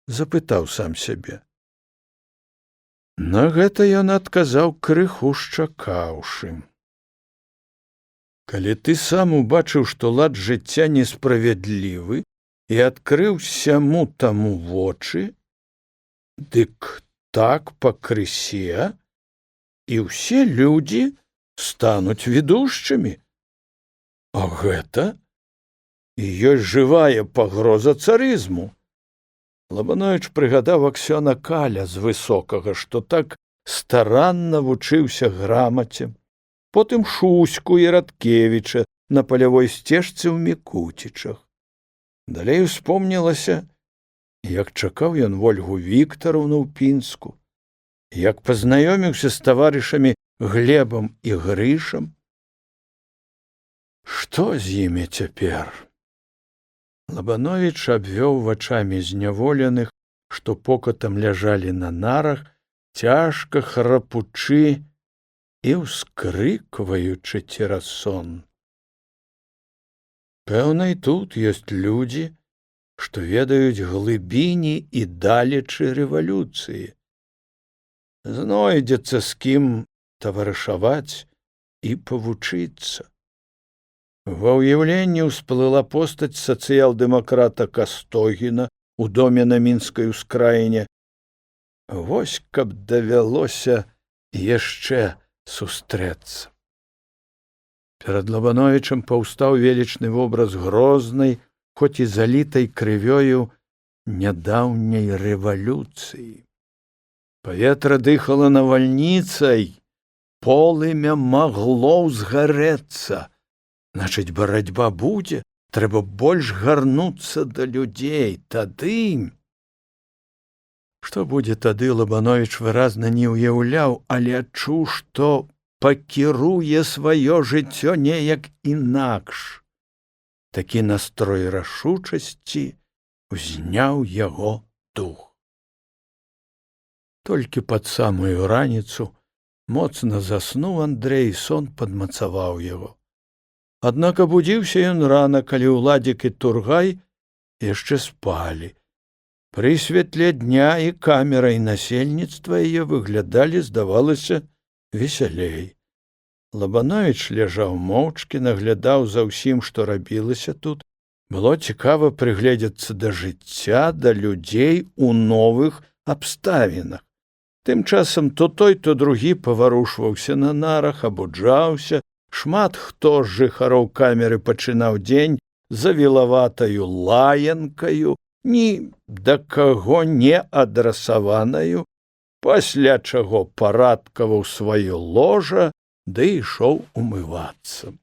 Запытаў сам сябе. На гэта ён адказаў, крыху шчакаўшы. Калі ты сам убачыў, што лад жыцця несправядлівы і адкрыў сяму таму вочы, дык так пакрысе і ўсе людзі стануць ведушчымі. А гэта і ёсць жывая пагроза царызму. Лабановіч прыгадаў Аксёна Каля з Высокага, што так старанна вучыўся грамаце, потым Шуську і Радкевіча на палявой сцежцы ў Мікуцічах. Далей успомнілася, як чакаў ён Вольгу Віктараўну ў Пінску, як пазнаёміўся з таварышамі Глебам і Грышам. Што з імі цяпер? Лабановіч абвёў вачамі зняволеных, што покатам ляжалі на нарах, цяжка храпучы і ўскрыкваючы цераз сон. Пэўна, і тут ёсць людзі, што ведаюць глыбіні і далечы рэвалюцыі. Знойдзецца з кім таварышаваць і павучыцца. Ва ўяўленні ўсплыла постаць сацыял-дэмакрата Кастогіна у доме на мінскай ускраіне. Вось каб давялося яшчэ сустрэцца. Перад Лабановічам паўстаў велічны вобраз грознай, хоць і залітай крывёю нядаўняй рэвалюцыі. Паветра дыхала навальніцай, полымя магло ўзгарэцца. Значыць, барацьба будзе, трэба больш гарнуцца да людзей. Тады... Што будзе тады, Лабановіч выразна не ўяўляў, але адчуў, што пакіруе сваё жыццё неяк інакш. Такі настрой рашучасці узняў яго дух. Толькі пад самую раніцу моцна заснуў Андрэй, і сон падмацаваў яго. Аднак абудзіўся ён рана, калі Уладзік і Тургай яшчэ спалі. Пры святле дня і камера, і насельніцтва яе выглядалі, здавалася, весялей. Лабановіч ляжаў моўчкі, наглядаў за ўсім, што рабілася тут. Было цікава прыгледзецца да жыцця, да людзей у новых абставінах. Тым часам то той, то другі паварушваўся на нарах, абуджаўся. Шмат хто з жыхароў камеры пачынаў дзень завілаватаю лаянкаю, ні да каго не адрасаванаю, пасля чаго парадкаваў сваё ложа ды ішоў умывацца.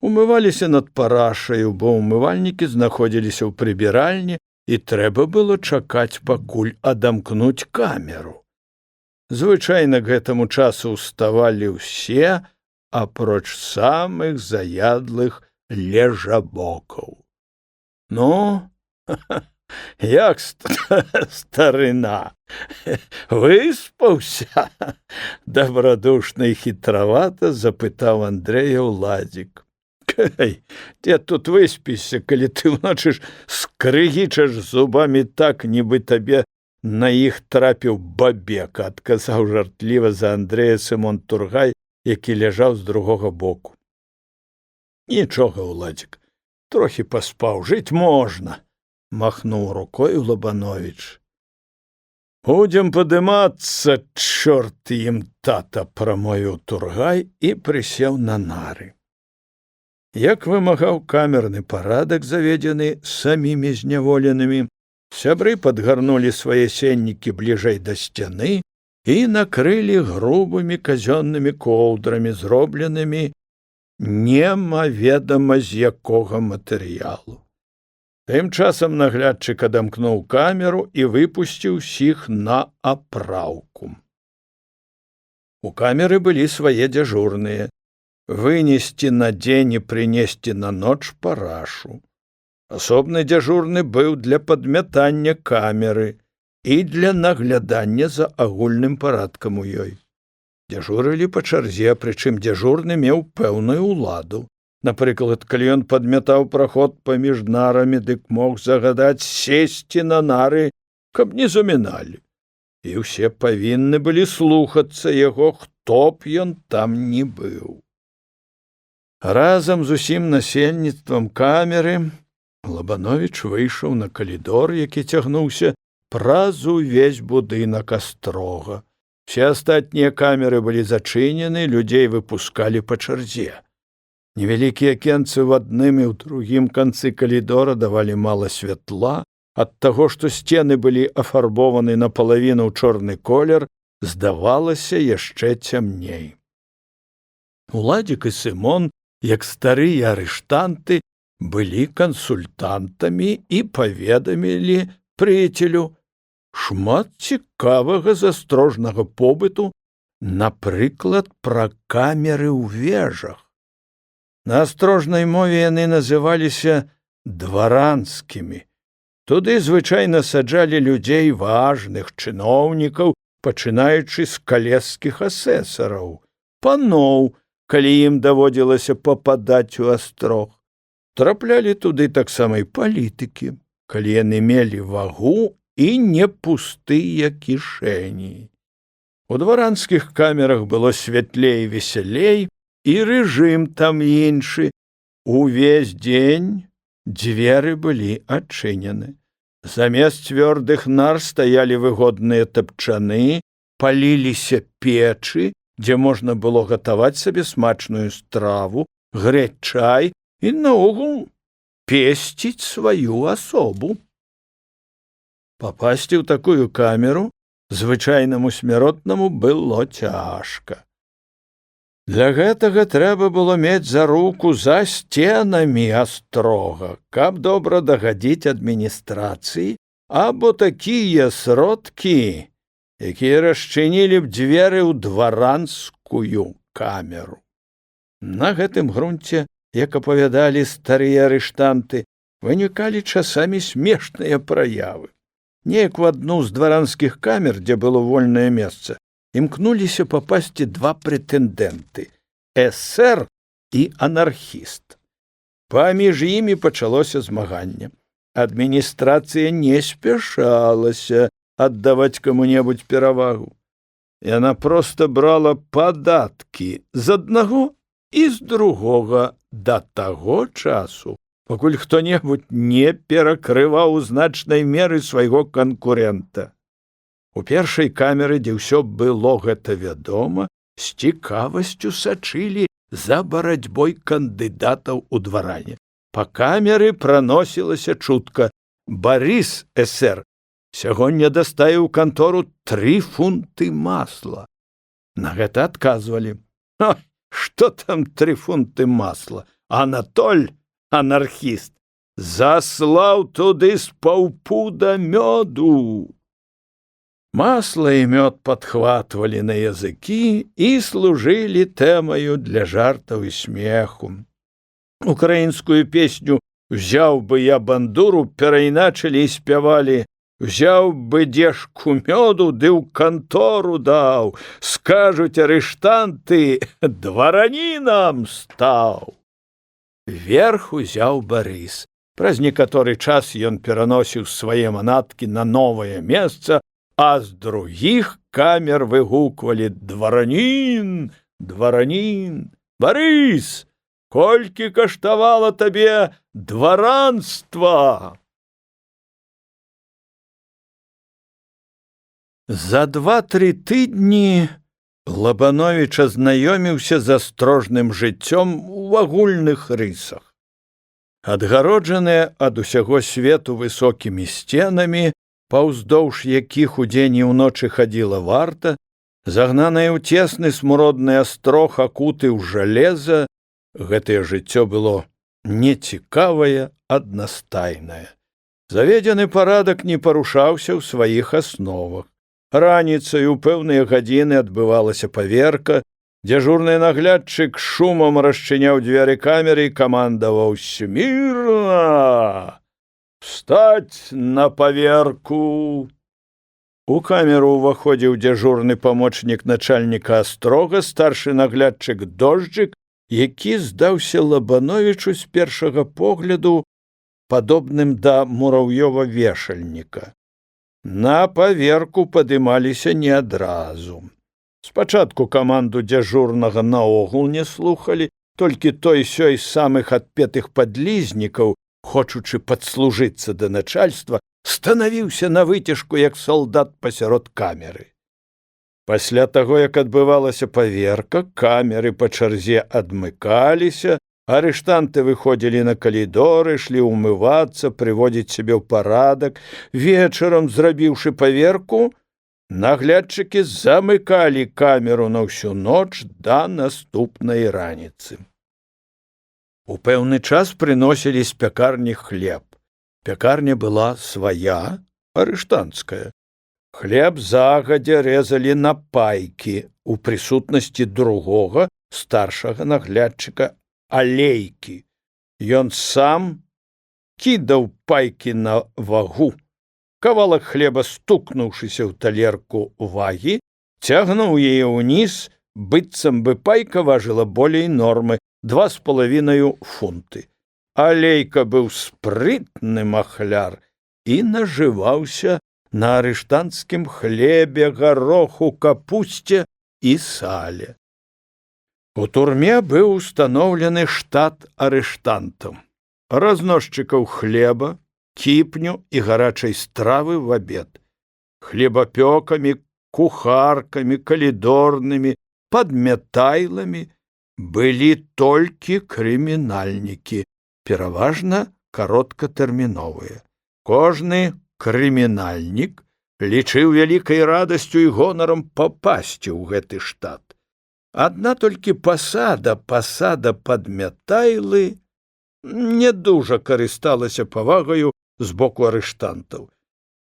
Умываліся над парашаю, бо ўмывальнікі знаходзіліся ў прыбіральні, і трэба было чакаць, пакуль адамкнуць камеру. Звычайна к гэтаму часу ўставалі ўсе, апроч самых заядлых лежабокаў. Ну, як старына, выспаўся? Дабрадушна і хітравата запытаў Андрэя Уладзік. Дзе тут выспіся, калі ты ўночы скрыгічаш зубамі так, нібы табе на іх трапіў бабек, адказаў жартліва за Андрэя Сымон Тургай, які ляжаў з другога боку. Нічога, Уладзік, трохі паспаў, жыць можна, махнуў рукой Лабановіч. Будзем падымацца, чорт ім тата, прамовіў Тургай і прысеў на нары. Як вымагаў камерны парадак, заведзены самімі зняволенымі, сябры падгарнулі свае сеннікі бліжэй да сцяны і накрылі грубымі казённымі коўдрамі, зробленымі немаведама з якога матэрыялу. Тым часам наглядчык адамкнуў камеру і выпусціў усіх на апраўку. У камеры былі свае дзяжурныя. Вынесці на дзень і прынесці на ноч парашу. Асобны дзяжурны быў для падмятання камеры і для наглядання за агульным парадкам у ёй. Дзяжурылі па чарзе, прычым дзяжурны меў пэўную ўладу. Напрыклад, калі ён падмятаў праход паміж нарамі, дык мог загадаць сесці на нары, каб не заміналі. І ўсе павінны былі слухацца яго, хто б ён там не быў. Разам з усім насельніцтвам камеры Лабановіч выйшаў на калідор, які цягнуўся праз увесь будынак астрога. Все астатнія камеры былі зачынены, людзей выпускалі па чарзе. Невялікія акенцы ў адным і ў другім канцы калідора давалі мала святла. Ад таго, што сцены былі афарбованы напалавіну ў чорны колер, здавалася яшчэ цямней. Уладзік і Сымон, як старыя арыштанты, былі кансультантамі і паведамілі прыяцелю шмат цікавага застрожнага побыту, напрыклад, пра камеры ў вежах. На астрожнай мове яны называліся дваранскімі. Туды звычайна саджалі людзей важных, чыноўнікаў, пачынаючы з калежскіх асэсараў, паноў, калі ім даводзілася пападаць у астрог. Траплялі туды таксама і палітыкі. калі яны мелі вагу і не пустыя кішэні. У дваранскіх камерах было святлей, весялей, і рэжым там іншы. Увесь дзень дзверы былі адчынены. Замест цвёрдых нар стаялі выгодныя тапчаны, паліліся печы, дзе можна было гатаваць сабе смачную страву, грэць чай і наогул песціць сваю асобу. Папасці ў такую камеру звычайнаму смяротнаму было цяжка. Для гэтага трэба было мець за руку за сценамі астрога, каб добра дагадзіць адміністрацыі, або такія сродкі, якія расчынілі б дзверы ў дваранскую камеру. На гэтым грунце, як апавядалі старыя арыштанты, вынікалі часамі смешныя праявы. Неяк у адну з дваранскіх камер, дзе было вольнае месца, імкнуліся папасці два прэтэндэнты – эсэр і анархіст. Паміж імі пачалося змаганне. Адміністрацыя не спяшалася аддаваць каму-небудзь перавагу. Яна проста брала падаткі з аднаго і з другога да таго часу, пакуль хто-небудзь не перакрываў у значнай меры свайго канкурэнта. У першай камеры, дзе ўсё было гэта вядома, з цікавасцю сачылі за барацьбой кандыдатаў у дваране. Па камеры праносілася чутка: «Барыс, эсэр, сягоння дастае ў кантору 3 фунты масла». На гэта адказвалі: «Што там 3 фунты масла? Анатоль, анархіст, заслаў туды з паўпуда мёду». Масло і мёд падхватвалі на языкі і служылі тэмаю для жартаў і смеху. Украінскую песню «Взяў бы я бандуру» перайначылі і спявалі: «Взяў бы дзешку мёду, ды ў кантору даў, скажуць арыштанты, дваранінам стаў». Верх узяў Барыс. Праз некаторы час ён пераносіў свае манаткі на новае месца, а з другіх камер выгуквалі: «Дваранін, дваранін, Барыс, колькі каштавала табе дваранства?» За 2-3 тыдні Лабановіч азнаёміўся з астрожным жыццём у агульных рысах. Адгароджаныя ад усяго свету высокімі сценамі, паўздоўж якіх удзень і ўночы хадзіла варта, загнаная ў цесны смуродны астрог, акуты ў жалеза, гэтае жыццё было нецікавае, аднастайнае. Заведзены парадак не парушаўся ў сваіх асновах. Раніцай у пэўныя гадзіны адбывалася паверка, дзяжурны наглядчык шумам расчыняў дзверы камеры і камандаваў: «Смірна! Встать на паверку!» У камеру ўваходзіў дзяжурны памочнік начальніка астрога, старшы наглядчык Дожджык, які здаўся Лабановічу з першага погляду падобным да мураўёва вешальніка. На паверку падымаліся не адразу. Спачатку каманду дзяжурнага наогул не слухалі, толькі той-сёй самых адпетых падлізнікаў, хочучы падслужыцца да начальства, станавіўся на выцяжку, як салдат пасярод камеры. Пасля таго, як адбывалася паверка, камеры па чарзе адмыкаліся, арыштанты выходзілі на калідор, ішлі ўмывацца, прыводзіць сябе ў парадак. Вечарам, зрабіўшы паверку, наглядчыкі замыкалі камеру на ўсю ноч да наступнай раніцы. У пэўны час прыносілі з пякарні хлеб. Пякарня была свая, арыштанцкая. Хлеб загадзя рэзалі на пайкі у прысутнасці другога, старшага наглядчыка Алейкі. Ён сам кідаў пайкі на вагу. Кавалак хлеба, стукнуўшыся ў талерку вагі, цягнуў яе ўніз, быццам бы пайка важыла болей нормы, 2,5 фунты. Алейка быў спрытны махляр і нажываўся на арыштанцкім хлебе, гароху, капусце і сале. У турме быў устаноўлены штат арыштантаў, разносчыкаў хлеба, кіпню і гарачай стравы в абед, хлебапёкамі, кухаркамі, калідорнымі, падмятайламі былі толькі крымінальнікі, пераважна кароткатэрміновыя. Кожны крымінальнік лічыў вялікай радасцю і гонарам папасці ў гэты штат. Адна толькі пасада падмятайлы не дужа карысталася павагаю з боку арыштантаў.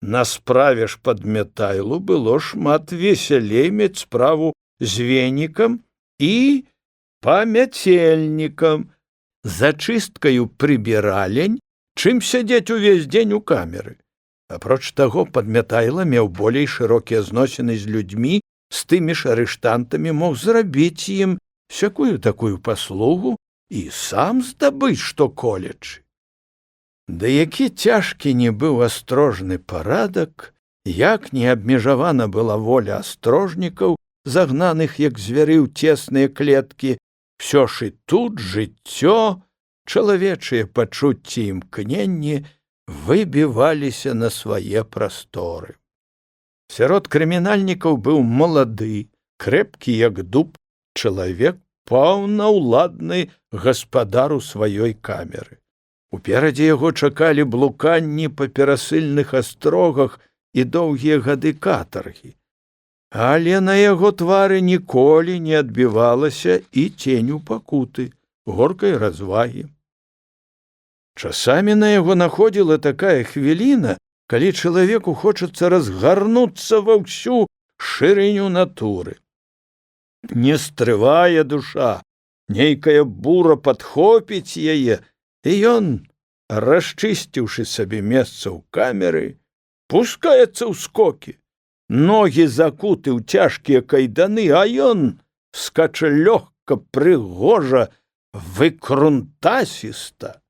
На справе ж падмятайлу было шмат весялей мець справу з венікам і памяцельнікам, зачысткаю прыбіралень, чым сядзець увесь дзень у камеры. Апроч таго, падмятайла меў болей шырокія зносіны з людзьмі, з тымі ж арыштантамі мог зрабіць ім сякую-такую паслугу і сам здабыць што-колечы. Да які цяжкі не быў астрожны парадак, як не абмежавана была воля астрожнікаў, загнаных як звяры ў цесныя клеткі, всё ж і тут жыццё, чалавечыя пачуцці і імкненні выбіваліся на свае прасторы. Сярод крымінальнікаў быў малады, крэпкі як дуб, чалавек паўнаўладны гаспадар у сваёй камеры. Уперадзе яго чакалі блуканні па перасыльных астрогах і доўгія гады катаргі. Але на яго твары ніколі не адбівалася і ценю пакуты, горкай развагі. Часамі на яго находзіла такая хвіліна, калі чалавеку хочацца разгарнуцца ва ўсю шырыню натуры. Не стрывае душа, нейкая бура падхопіць яе, і ён, расчысціўшы сабе месца ў камеры, пускаецца ў скокі. Ногі закуты ў цяжкія кайданы, а ён скача лёгка, прыгожа, выкрунтасіста.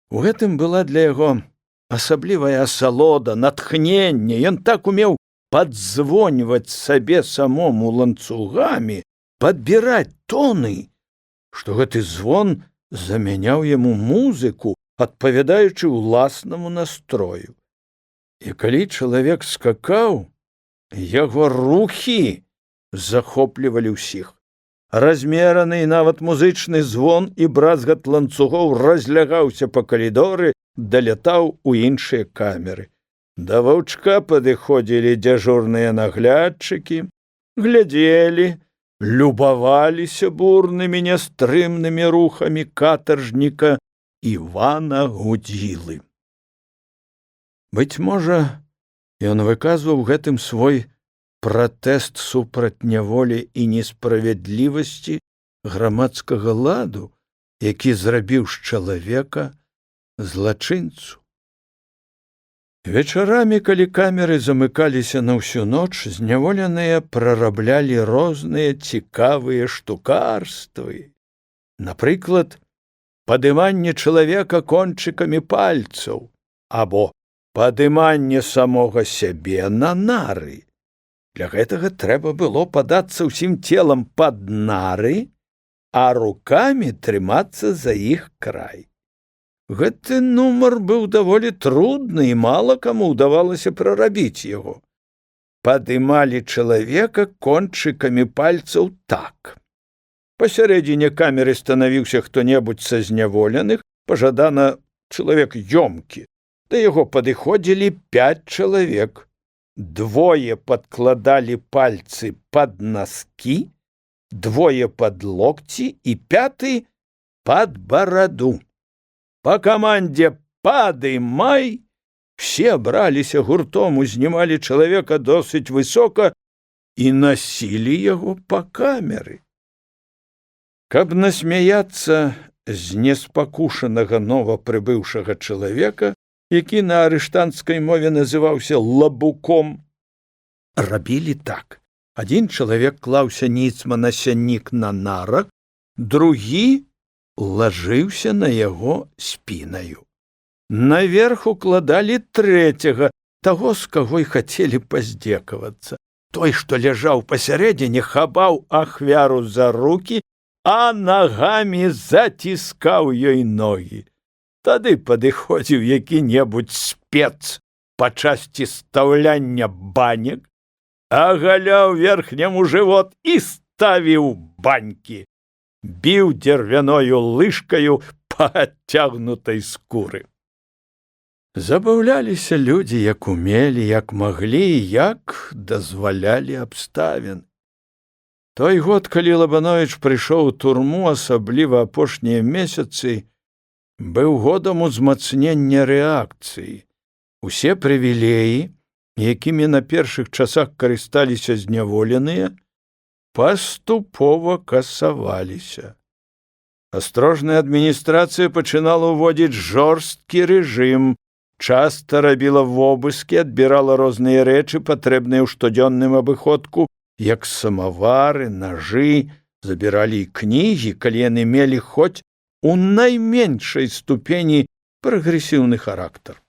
У гэтым была для яго асаблівая асалода, натхненне. Ён так умеў падзвоньваць сабе самому ланцугамі, падбіраць тоны, што гэты звон замяняў яму музыку, адпавядаючы ўласнаму настрою. І калі чалавек скакаў, яго рухі захоплівалі ўсіх. Размераны і нават музычны звон і бразгат ланцугоў разлягаўся па калідоры, далятаў у іншыя камеры. Да ваўчка падыходзілі дзяжурныя наглядчыкі, глядзелі, любаваліся бурнымі нястрымнымі рухамі катаржніка Івана Гудзілы. Быць можа, ён выказваў гэтым свой пратэст супраць няволі і несправядлівасці грамадскага ладу, які зрабіў з чалавека злачынцу. Вечарамі, калі камеры замыкаліся на ўсю ноч, зняволеныя прараблялі розныя цікавыя штукарствы. Напрыклад, падыманне чалавека кончыкамі пальцаў або падыманне самога сябе на нары. Для гэтага трэба было падацца ўсім целам пад нары, а рукамі трымацца за іх край. Гэты нумар быў даволі трудны і мала каму ўдавалася прарабіць яго. Падымалі чалавека кончыкамі пальцаў так. Пасярэдзіне камеры станавіўся хто-небудзь са зняволеных, пажадана чалавек ёмкі. Да яго падыходзілі 5 чалавек. Двое падкладалі пальцы пад наскі, двое пад локці і 5 пад бараду. Па камандзе «падымай» все браліся гуртом, узнімалі чалавека досыць высока і насілі яго па камеры. Каб насмяяцца з неспакушанага новапрыбыўшага чалавека, які на арыштанцкай мове называўся лабуком, рабілі так. Адзін чалавек клаўся ніцма на сяннік на нарах, другі лажыўся на яго спінаю. наверх укладалі трэцяга, таго, з каго і хацелі паздзекавацца. Той, што ляжаў пасярэдзіне, хапаў ахвяру за рукі, а нагамі заціскаў ёй ногі. Тады падыходзіў які-небудзь спец па часці стаўляння банек, агаляў верхняму жывот і ставіў банькі, біў дзервяною лыжкаю па адцягнутай скуры. Забаўляліся людзі, як умелі, як маглі і як дазвалялі абставіны. Той год, калі Лабановіч прыйшоў у турму, асабліва апошнія месяцы, быў годам узмацнення рэакцыі. Усе прывілеі, якімі на першых часах карысталіся зняволеныя, паступова касаваліся. Астрожная адміністрацыя пачынала ўводзіць жорсткі рэжым, часта рабіла вобыскі, адбірала розныя рэчы, патрэбныя ў штодзённым абыходку, як самавары, нажы, забіралі і кнігі, калі яны мелі хоць у найменшай ступені прагрэсіўны характар.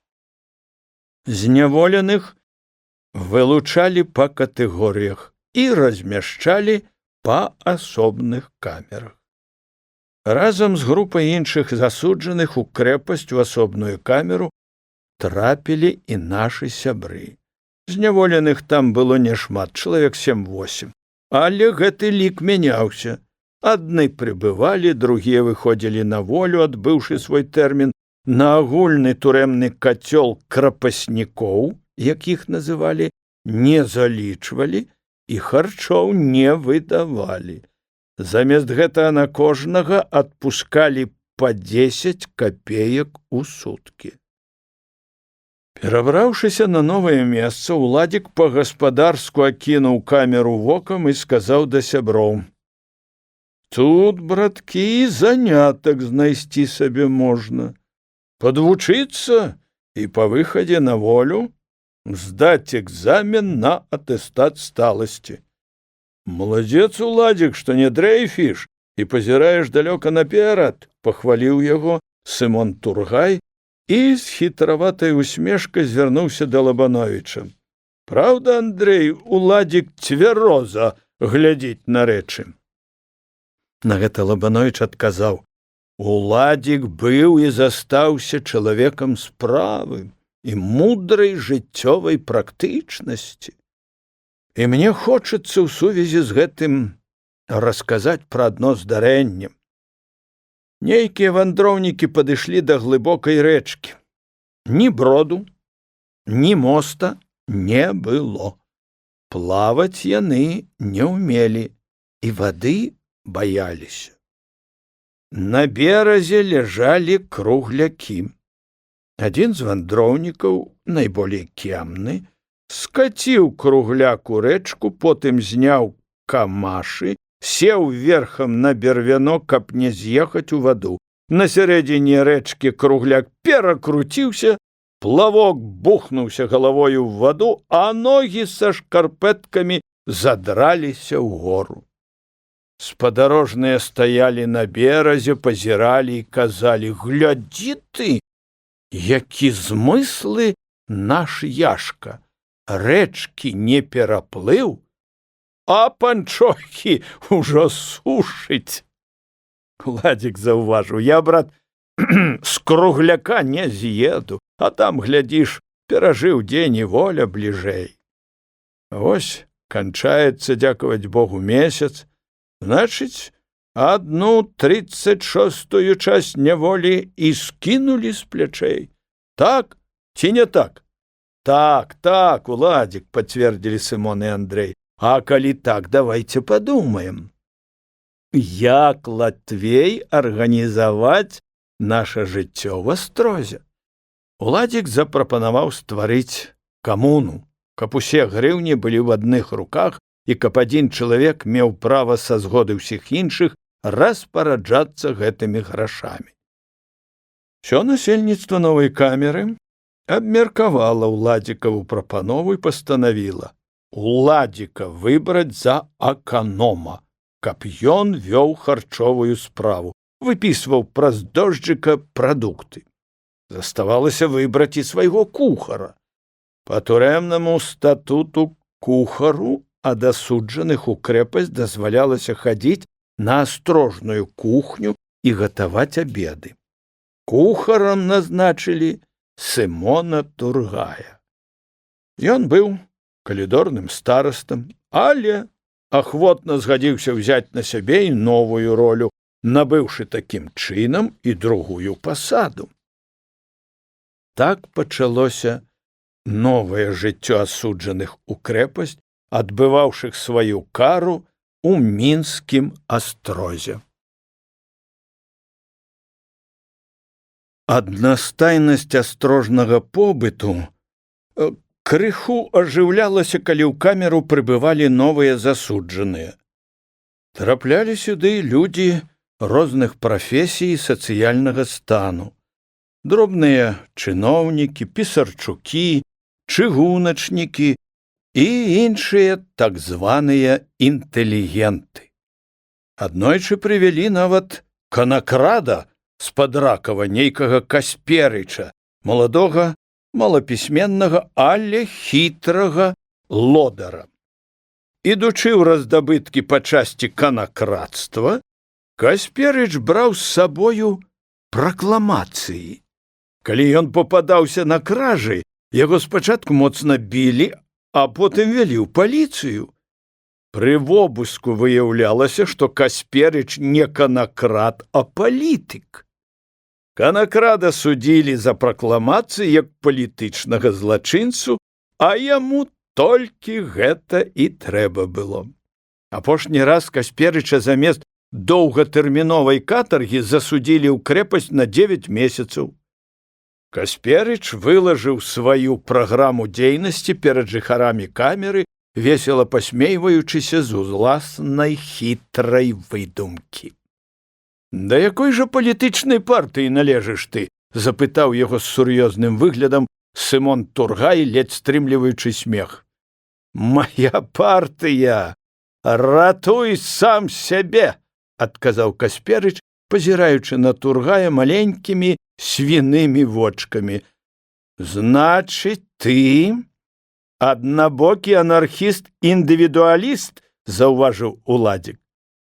Зняволеных вылучалі па катэгорыях і размяшчалі па асобных камерах. Разам з групай іншых засуджаных у крэпасць у асобную камеру трапілі і нашы сябры. Зняволеных там было няшмат, чалавек 7-8, але гэты лік мяняўся. Адны прыбывалі, другія выходзілі на волю, адбыўшы свой тэрмін, на агульны турэмны кацёл крапаснікоў, якіх называлі, не залічвалі і харчоў не выдавалі. Замест гэтага на кожнага адпускалі па 10 капеек у суткі. Перабраўшыся на новае месца, Уладзік па-гаспадарску акінуў камеру вокам і сказаў да сяброў: «Тут, браткі, занятак знайсці сабе можна. Падвучыцца і па выхадзе на волю здаць экзамен на атэстат сталасці. Маладзец, Уладзік, што не дрэйфіш і пазіраеш далёка наперад», — пахваліў яго Сымон Тургай і з хітраватай усмешкай звярнуўся да Лабановіча. «Праўда, Андрэй, Уладзік цвяроза глядзіць на рэчы?» На гэта Лабановіч адказаў: «Уладзік быў і застаўся чалавекам справы і мудрай жыццёвай практычнасці. І мне хочацца ў сувязі з гэтым расказаць пра адно здарэнне. Нейкія вандроўнікі падышлі да глыбокай рэчкі. Ні броду, ні моста не было. Плаваць яны не ўмелі і вады баяліся. На беразе ляжалі круглякі. Адзін з вандроўнікаў, найболей кемны, скаціў кругляк у рэчку, потым зняў камашы, сеў верхам на бервяно, каб не з'ехаць у ваду. На сярэдзіне рэчкі кругляк перакруціўся, плавок бухнуўся галавою ў ваду, а ногі са шкарпэткамі задраліся ўгору. Спадарожныя стаялі на беразе, пазіралі і казалі: «Глядзі ты, які змыслы наш Яшка! Рэчкі не пераплыў, а панчохі ўжо сушыць». Уладзік заўважыў: «Я, брат, з кругляка не з'еду, а там, глядзіш, перажыў дзень і воля бліжэй. Вось канчаецца, дзякаваць Богу, месяц, значыць, 1/36 часть няволі і скінулі з плячэй. Так ці не так?» «Так, так, Уладзік», — пацвердзілі Сымон і Андрэй. «А калі так, давайте падумаем, як латвей арганізаваць наша жыццё ў Астрозе». Уладзік запрапанаваў стварыць камуну, каб усе грыўні былі ў адных руках і каб адзін чалавек меў права са згоды ўсіх іншых распараджацца гэтымі грашамі. Усё насельніцтва новай камеры абмеркавала Уладзікаву прапанову і пастанавіла Уладзіка выбраць за аканома, каб ён вёў харчовую справу, выпісваў праз дожджыка прадукты. Заставалася выбраць і свайго кухара. Па турэмнаму статуту кухару ад асуджаных у крэпасць дазвалялася хадзіць на астрожную кухню і гатаваць абеды. Кухарам назначылі Сымона Тургая. Ён быў калідорным старастам, але ахвотна згадзіўся ўзяць на сябе і новую ролю, набыўшы такім чынам і другую пасаду. Так пачалося новае жыццё асуджаных у крэпасць, адбываўшых сваю кару у мінскім астрозе. Аднастайнасць астрожнага побыту крыху ажыўлялася, калі ў камеру прыбывалі новыя засуджаныя. Траплялі сюды людзі розных прафесій і сацыяльнага стану. Дробныя чыноўнікі, пісарчукі, чыгуначнікі і іншыя так званыя інтэлігенты. Аднойчы прывялі нават канакрада з-пад Ракава, нейкага Касперыча, маладога, малапісьменнага, але хітрага лодара. Ідучы ў раздабыткі па часці канакрадства, Касперыч браў з сабою пракламацыі. Калі ён пападаўся на кражы, яго спачатку моцна білі, а потым вялі ў паліцыю. Пры вобыску выяўлялася, што Касперыч не канакрад, а палітык. Канакрада судзілі за пракламацыі як палітычнага злачынцу, а яму толькі гэта і трэба было. Апошні раз Касперыча замест доўгатэрміновай катаргі засудзілі ў крэпасць на 9 месяцаў. Касперыч вылажыў сваю праграму дзейнасці перад жыхарамі камеры, весела пасмейваючыся з уласнай хітрай выдумкі. «Да якой жа палітычнай партыі належыш ты?» – запытаў яго з сур'ёзным выглядам Сымон Тургай, ледзь стрымліваючы смех. «Мая партыя! Ратуй сам сябе!» – адказаў Касперыч, пазіраючы на Тургая маленькімі свінымі вочкамі. «Значыць, ты аднабокі анархіст-індывідуаліст?» – заўважыў Уладзік.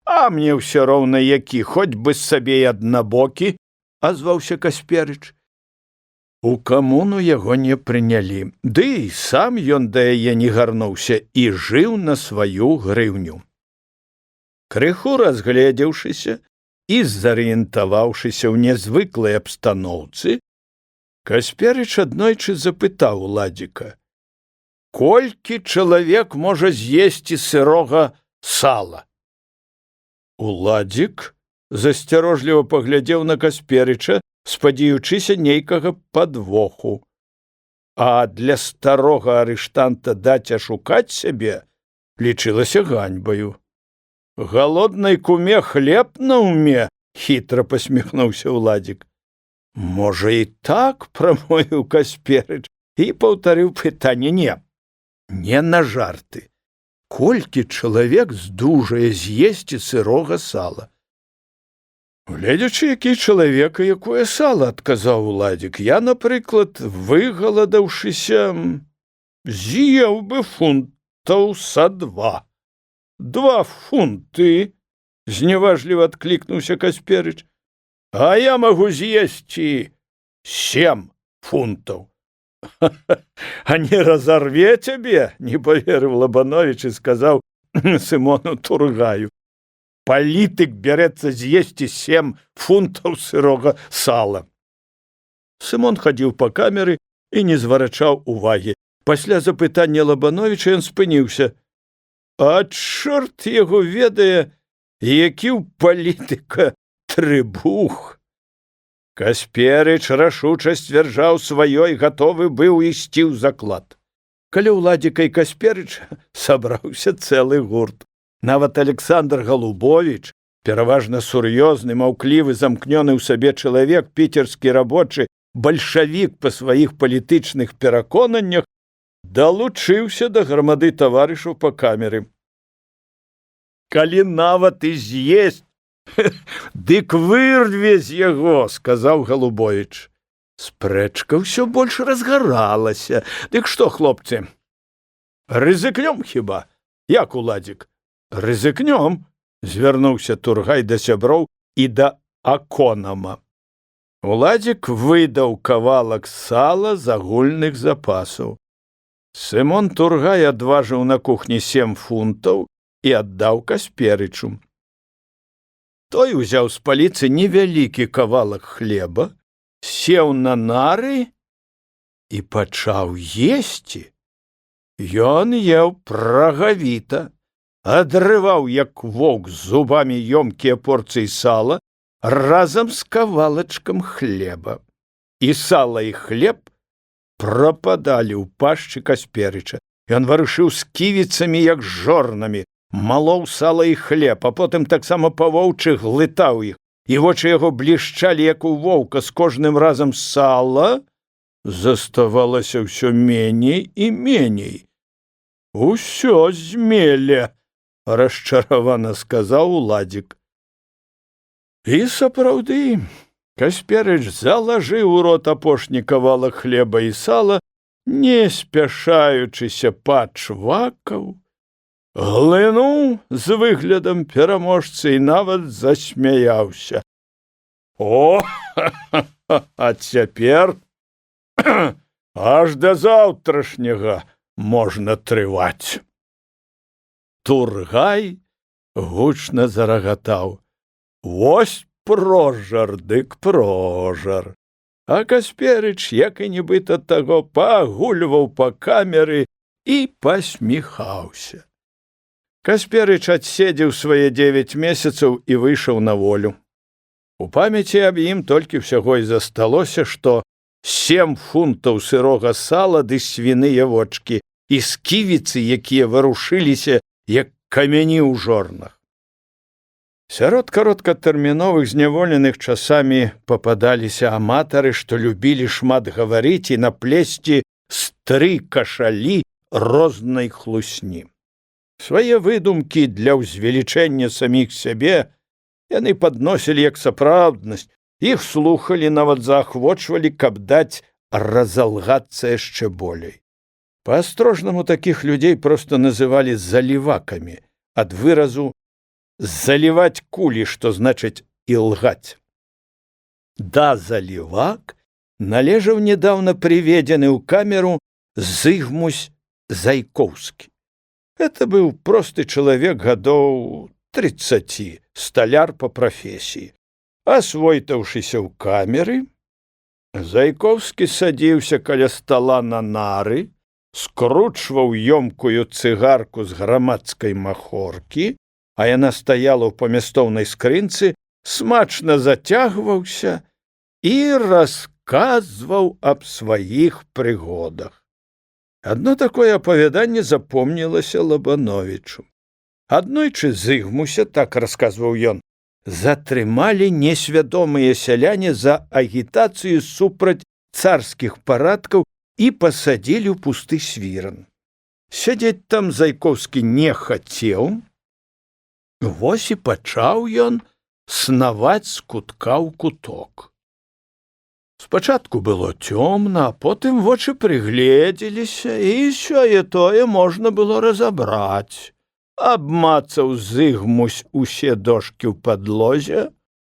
«А мне ўсё роўна які, хоць бы сабе і аднабокі», – азваўся Касперыч. У камуну яго не прынялі, ды і сам ён да яе не гарнуўся і жыў на сваю грыўню. Крыху разгледзеўшыся і зарыентаваўшыся ў нязвыклай абстаноўцы, Касперыч аднойчы запытаў Уладзіка: «Колькі чалавек можа з'есці сырога сала?» Уладзік засцярожліва паглядзеў на Касперыча, спадзеючыся нейкага падвоху. А для старога арыштанта даць ашукаць сябе лічылася ганьбаю. «Галоднай куме хлеб на уме?» – хітра пасміхнуўся Уладзік. «Можа і так?» – прамовіў Касперыч і паўтарыў пытанне. Не на жарты. Колькі чалавек здужае з'есці сырога сала?» «Гледзячы, які чалавек і якое сала», – адказаў Уладзік. «Я, напрыклад, выгаладаўшыся, з'еў бы фунтаў са 2. 2 фунты, зневажліва адклікнуўся Касперыч. «А я магу з'есці 7 фунтаў. А не разорве цябе?» – не поверыў Лабанович і сказаў Сымону Тургаю. «Палітык бярэцца з'есці 7 фунтаў сырога сала». Сымон хадзіў па камеры і не зварачаў увагі. Пасля запытання Лабановича ён спыніўся. «А чорт яго ведае, які ў палітыка трыбух!» Касперыч рашуча сцвярджаў сваё і гатовы быў ісці ў заклад. Каля Уладзіка і Касперыча сабраўся цэлы гурт. Нават Александр Голубович, пераважна сур'ёзны, маўклівы, замкнёны ў сабе чалавек, піцерскі рабочы, бальшавік па сваіх палітычных пераконаннях, далучыўся да грамады таварышаў па камеры. «Калі нават і з'есць, дык вырве з яго», – сказаў Голубович. Спрэчка ўсё больш разгаралася. Дык што, хлопцы, рызыкнём хіба? Як, Уладзік? Рызыкнём, звярнуўся Тургай да сяброў і да аконама. Уладзік выдаў кавалак сала з агульных запасаў. Сымон Тургай адважыў на кухні 7 фунтаў і аддаў Касперычу. Той узяў з паліцы невялікі кавалак хлеба, сеў на нары і пачаў есці. Ён еў прагавіта, адрываў, як воўк, зубамі ёмкія порцыі сала разам з кавалачкам хлеба. І сала, і хлеб прападалі ў пашчы Касперыча. Ён варушыў сківіцамі, як жорнамі, малоў сала і хлеб, а потым таксама па-воўчы глытаў іх, і вочы яго блішчалі, як у воўка. З кожным разам сала заставалася ўсё меней і меней. «Усё змеле», – расчаравана сказаў Уладзік. І сапраўды, Касперыч залажыў у рот апошні кавалак хлеба і сала, не спяшаючыся пачвакаў, глынуў з выглядам пераможцы і нават засмяяўся. «О, а цяпер аж да заўтрашняга можна трываць». Тургай гучна зарагатаў. «Вось прожар, дык прожар». А Касперыч, як і нібыта таго, пагульваў па камеры і пасміхаўся. Касперыч адседзеў свае 9 месяцаў і выйшаў на волю. У памяці аб ім толькі ўсяго і засталося, што 7 фунтаў сырога сала ды свіныя вочкі і сківіцы, якія варушыліся, як камяні ў жорнах. Сярод кароткатэрміновых зняволеных часамі пападаліся аматары, што любілі шмат гаварыць і наплесці з 3 кашалі рознай хлусні. Свае выдумкі для ўзвелічэння саміх сябе яны падносілі як сапраўднасць, іх слухалі, нават заахвочвалі, каб даць разалгацца яшчэ болей. Па-астрожнаму такіх людзей проста называлі залівакамі, ад выразу «заліваць кулі», што значыць і лгаць. Да залівак належаў недаўна прыведзены ў камеру Зыгмусь Зайкоўскі. Это быў просты чалавек гадоў 30, сталяр па прафесіі. Асвойтаўшыся ў камеры, Зайкоўскі садзіўся каля стала на нары, скручваў ёмкую цыгарку з грамадскай махоркі, а яна стаяла ў памястоўнай скрынцы, смачна зацягваўся і расказваў аб сваіх прыгодах. Адно такое апавяданне запомнілася Лабановічу. Аднойчы Зыгмуся, так расказваў ён, затрымалі несвядомыя сяляне за агітацыю супраць царскіх парадкаў і пасадзілі ў пусты свіран. Сядзець там Зайкоўскі не хацеў. Вось і пачаў ён снаваць з кутка ў куток. Спачатку было цёмна, а потым вочы прыгледзеліся, і сёе-тое можна было разабраць. Абмацаў Зыгмусь усе дошкі ў падлозе,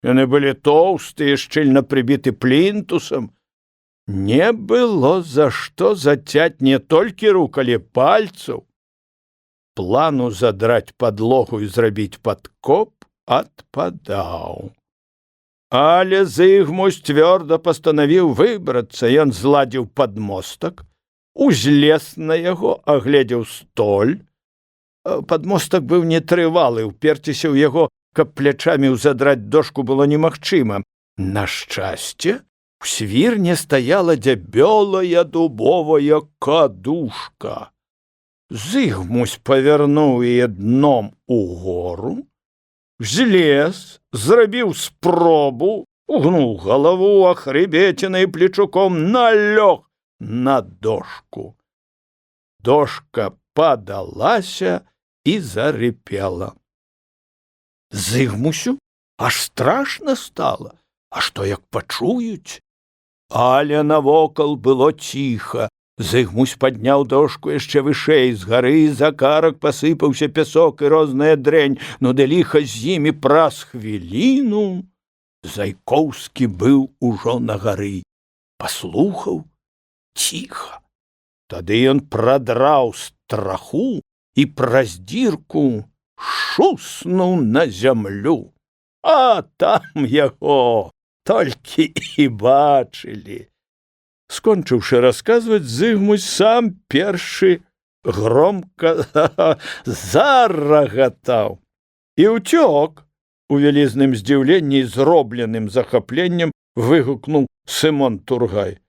яны былі тоўстыя, шчыльна прыбіты плінтусам. Не было за што зацяць не толькі рук, але пальцаў. Плану задраць падлогу і зрабіць падкоп адпадаў. Але Зыгмусь цвёрда пастанавіў выбрацца. Ён зладзіў падмостак, узлез на яго, агледзеў столь. Падмостак быў нетрывалы, уперціся ў яго, каб плячамі ўзадраць дошку было немагчыма. На шчасце, у свірне стаяла дзябёлая дубовая кадушка. Зыгмусь павярнуў яе дном угору, злез, зрабіў спробу, угнуў галаву ахрыбецінай плечуком, налёг на дошку. Дошка падалася і зарыпела. Зыгмусю аж страшна стала. А што як пачуюць? Але навокал было ціха. Зыгмусь падняў дошку яшчэ вышэй, з гары за карак пасыпаўся пясок і розная дрэнь, ну ды ліха з імі праз хвіліну Зайкоўскі быў ужо на гары. Паслухаў ціха. Тады ён прадраў страху і праз дзірку шуснуў на зямлю. А там яго толькі і бачылі. Скончыўшы расказваць, Зыгмусь сам першы громка зарагатаў і ўцёк. У вялізным здзіўленні, зробленым захапленнем, выгукнуў Сымон Тургай.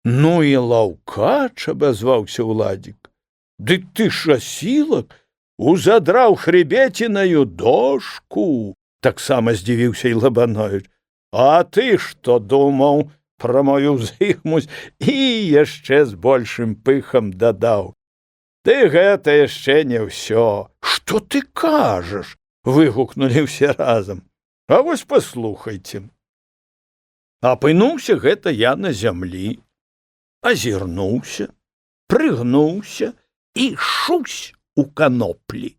Ну і лаўкач, абазваўся ўладзік. Ды ты ж асілак, узадраў хребецінаю дошку. Таксама здзівіўся і Лабановіч. А ты што думаў? Прамовіў Зыгмусь і яшчэ з большым пыхам дадаў. Ды гэта яшчэ не ўсё. Што ты кажаш? Выгукнулі ўсе разам. А вось паслухайце. Апынуўся гэта я на зямлі, азірнуўся, прыгнуўся і шусь у каноплі.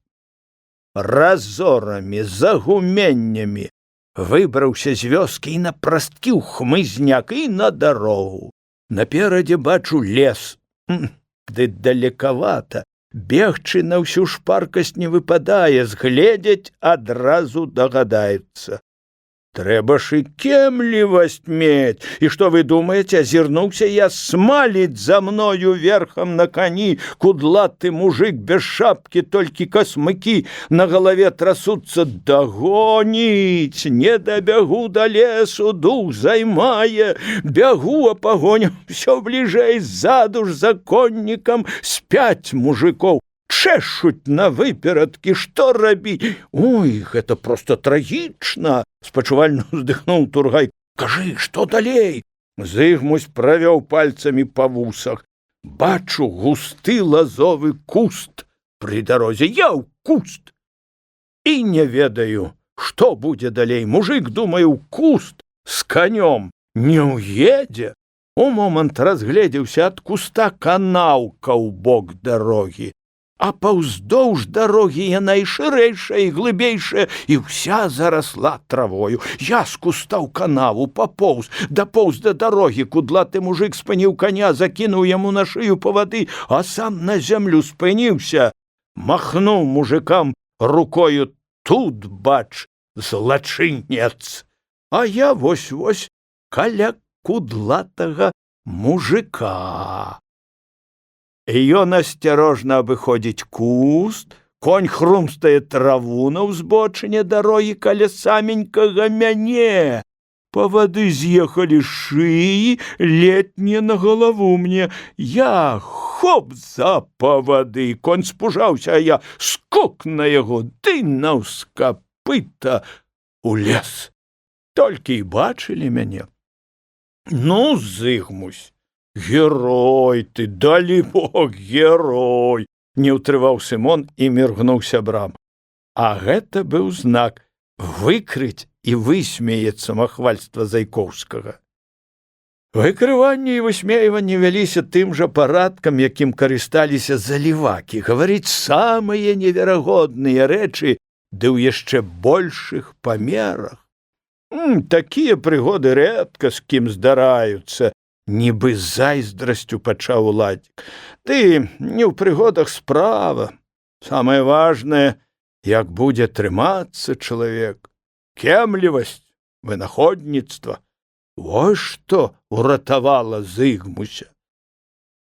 Разорамі, загуменнямі выбраўся з вёскі і на прасткі ў хмызняк і на дарогу. Наперадзе бачу лес. Ды далекавата. Бегчы на ўсю шпаркасць не выпадае, згледзяць адразу дагадаюцца. Трэба ж і кемлівасць мець. І што вы думаеце, азірнуўся я, смаліць за мною верхам на кані, кудлаты мужик без шапкі, толькі касмыкі на галаве трасуцца. Дагоніць, не дабягу да лесу, дух займае, бягу, а пагоня ўсё бліжэй, ззаду ж за коннікам з 5 мужикоў. Чэшуць на выперадкі, што рабіць? Ой, гэта проста трагічна, спачувальна ўздыхнуў Тургай. Кажы, што далей? Зыгмусь правёў пальцамі па вусах. Бачу густы лазовы куст пры дарозе. Я ў куст. І не ведаю, што будзе далей. Мужик, думаю, куст з канём не ўедзе. У момант разгледзеўся ад куста канаўка ў бок дарогі. А паўздоўж дарогі яна і шырэйшая, і глыбейшая, і ўся зарасла травою. Я з куста ў канаву папоўз да дарогі. Кудлаты мужик спыніў коня, закінуў яму на шыю павады, а сам на зямлю спыніўся, махнуў мужикам рукою. Тут, бач, злачынец. А я вось-вось каля кудлатага мужика. Ён асцярожна абыходзіць куст, конь хрумстае траву на ўзбочыне дарогі каля саменькага мяне. Павады з'ехалі шыі, летнія на галаву мне. Я хоп за павады, конь спужаўся, а я скок на яго, ды наўскапыта у лес. Толькі і бачылі мяне. Ну, Зыгмусь, герой ты, далі Бог, герой! Не ўтрываў Сымон і міргнуў сябрам. А гэта быў знак выкрыць і высмеяць самахвальства Зайкоўскага. Выкрыванне і высмейванне вяліся тым жа парадкам, якім карысталіся залівакі, гаварыць самыя неверагодныя рэчы, ды ў яшчэ большых памерах. Такія прыгоды рэдка з кім здараюцца, нібы зайздрасцю пачаў уладзік. Ты не ў прыгодах справа. Самае важнае, як будзе трымацца чалавек. Кемлівасць, вынаходніцтва. Вось што ўратавала Зыгмуся.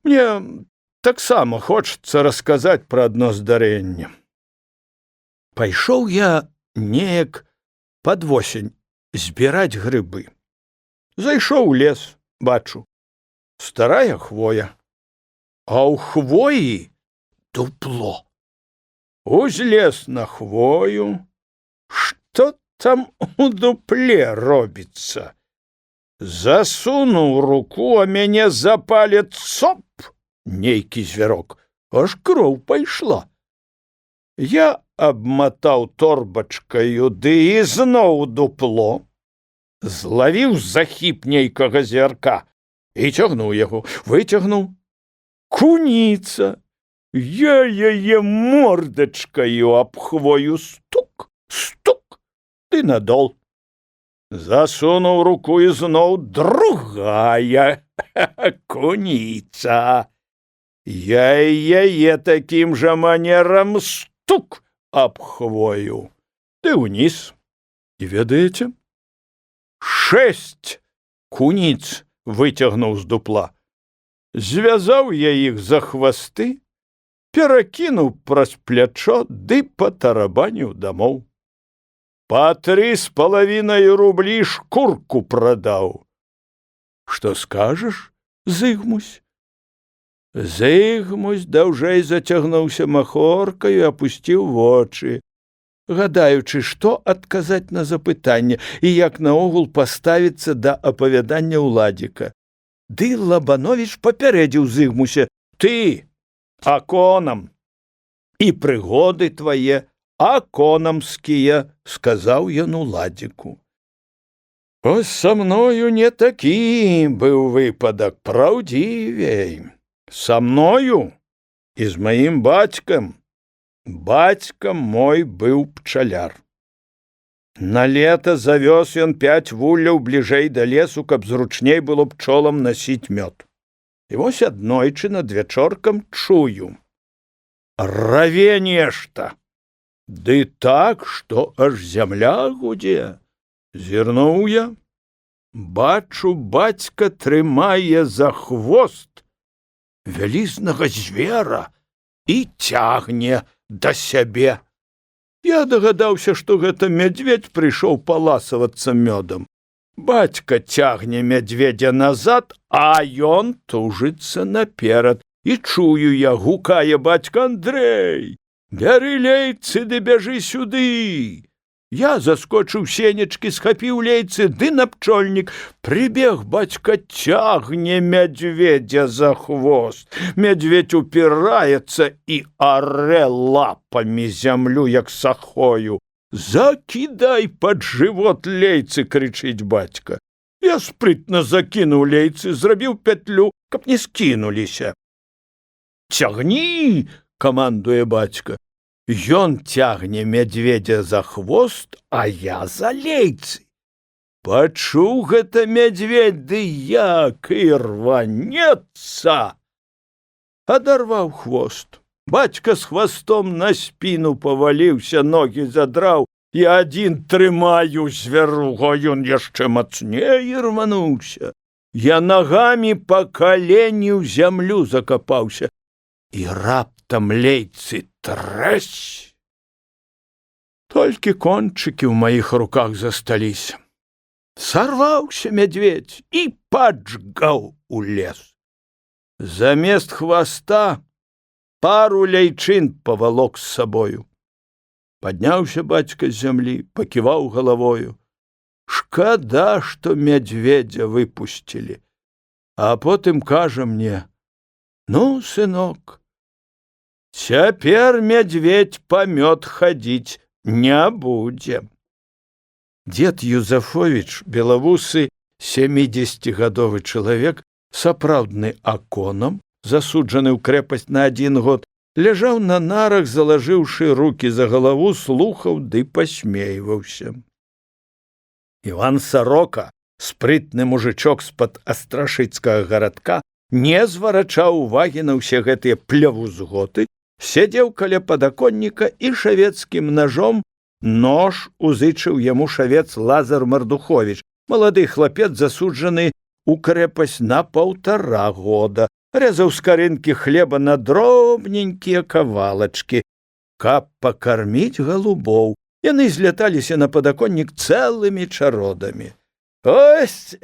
Мне таксама хочацца расказаць пра адно здарэнне. Пайшоў я неяк пад восень збіраць грыбы. Зайшоў у лес. Бачу, старая хвоя, а ў хвоі дупло. Узлез на хвою, што там у дупле робіцца? Засунуў руку, а мяне за палец цоп, нейкі звярок, аж кроў пайшла. Я абматаў торбачкаю, ды ізноў дупло. Злавіў захіп нейкага зверка, і цягнуў яго, выцягнуў. Куніца! Я яе мордачкаю аб хвою стук, стук, ды надол. Засунуў руку і зноў другая куніца. Я яе такім жа манерам стук аб хвою, ды ўніз. І ведаеце? 6 куніц выцягнуў з дупла. Звязаў я іх за хвасты, перакінуў праз плячо ды патарабаніў дамоў. Па 3,5 рублі шкурку прадаў. Што скажаш, Зыгмусь? Зыгмусь даўжэй зацягнуўся махоркаю і апусціў вочы, гадаючы, што адказаць на запытанне і як наогул паставіцца да апавядання ўладзіка. Ды Лабановіч папярэдзіў Зыгмуся: ты аконам, і прыгоды твае аконамскія, сказаў ён уладзіку. Ось са мною не такі быў выпадак, праўдзівей. Са мною і з маім бацькам. Бацька мой быў пчаляр. На лета завёз ён 5 вулляў бліжэй да лесу, каб зручней было пчолам насіць мёд. І вось аднойчы над вячоркам чую: раве нешта. Ды так, што аж зямля гудзе. Зірнуў я, бачу, бацька трымае за хвост вялізнага звера і цягне да сябе. Я дагадаўся, што гэта мядзведзь прыйшоў паласавацца мёдам. Бацька цягне мядзведзя назад, а ён тужыцца наперад. І чую я, гукае бацька: Андрэй, бяры лейцы ды бяжы сюды. Я заскочыў сенечкі, схапіў лейцы ды на пчольнік. Прыбег бацька, цягне мядзведзя за хвост. Мядзведзь упіраецца і арэ лапамі зямлю, як сахою. Закідай пад жывот лейцы, крычыць бацька. Я спрытна закінуў лейцы, зрабіў пятлю, каб не скінуліся. Цягні, камандуе бацька. Ён цягне мядзведзя за хвост, а я за лейцы. Пачуў гэта мядзведь, ды як і рванецца. Адарваў хвост. Бацька з хвастом на спіну паваліўся, ногі задраў. Я адзін трымаю звяруга, ён яшчэ мацней рвануўся. Я нагамі па калені ў зямлю закапаўся. І раптам лейцы трэсь. Толькі кончыкі ў маіх руках засталіся. Сарваўся мядзведь і паджгаў у лес. Замест хваста пару ляйчын павалок з сабою. Падняўся бацька з зямлі, паківаў галавою. Шкада, што мядзведзя выпусцілі. А потым кажа мне: ну, сынок, цяпер мядзведь па мёд хадзіць не будзе. Дзед Юзафовіч, белавусы, 70-гадовы чалавек, сапраўдны аконам, засуджаны ў крэпасць на 1 год, ляжаў на нарах, залажыўшы рукі за галаву, слухаў ды пасмейваўся. Іван Сарока, спрытны мужычок з-пад астрашыцкага гарадка, не зварачаў увагі на ўсе гэтыя плявузготы, сядзеў каля падаконніка і шавецкім ножом нож узычыў яму шавец Лазар Мардуховіч, малады хлапец, засуджаны ў крэпасць на 1,5 года, рэзаў з карынкі хлеба на дробненькія кавалачкі, каб пакарміць галубоў. Яны зляталіся на падаконнік цэлымі чародамі. Ось,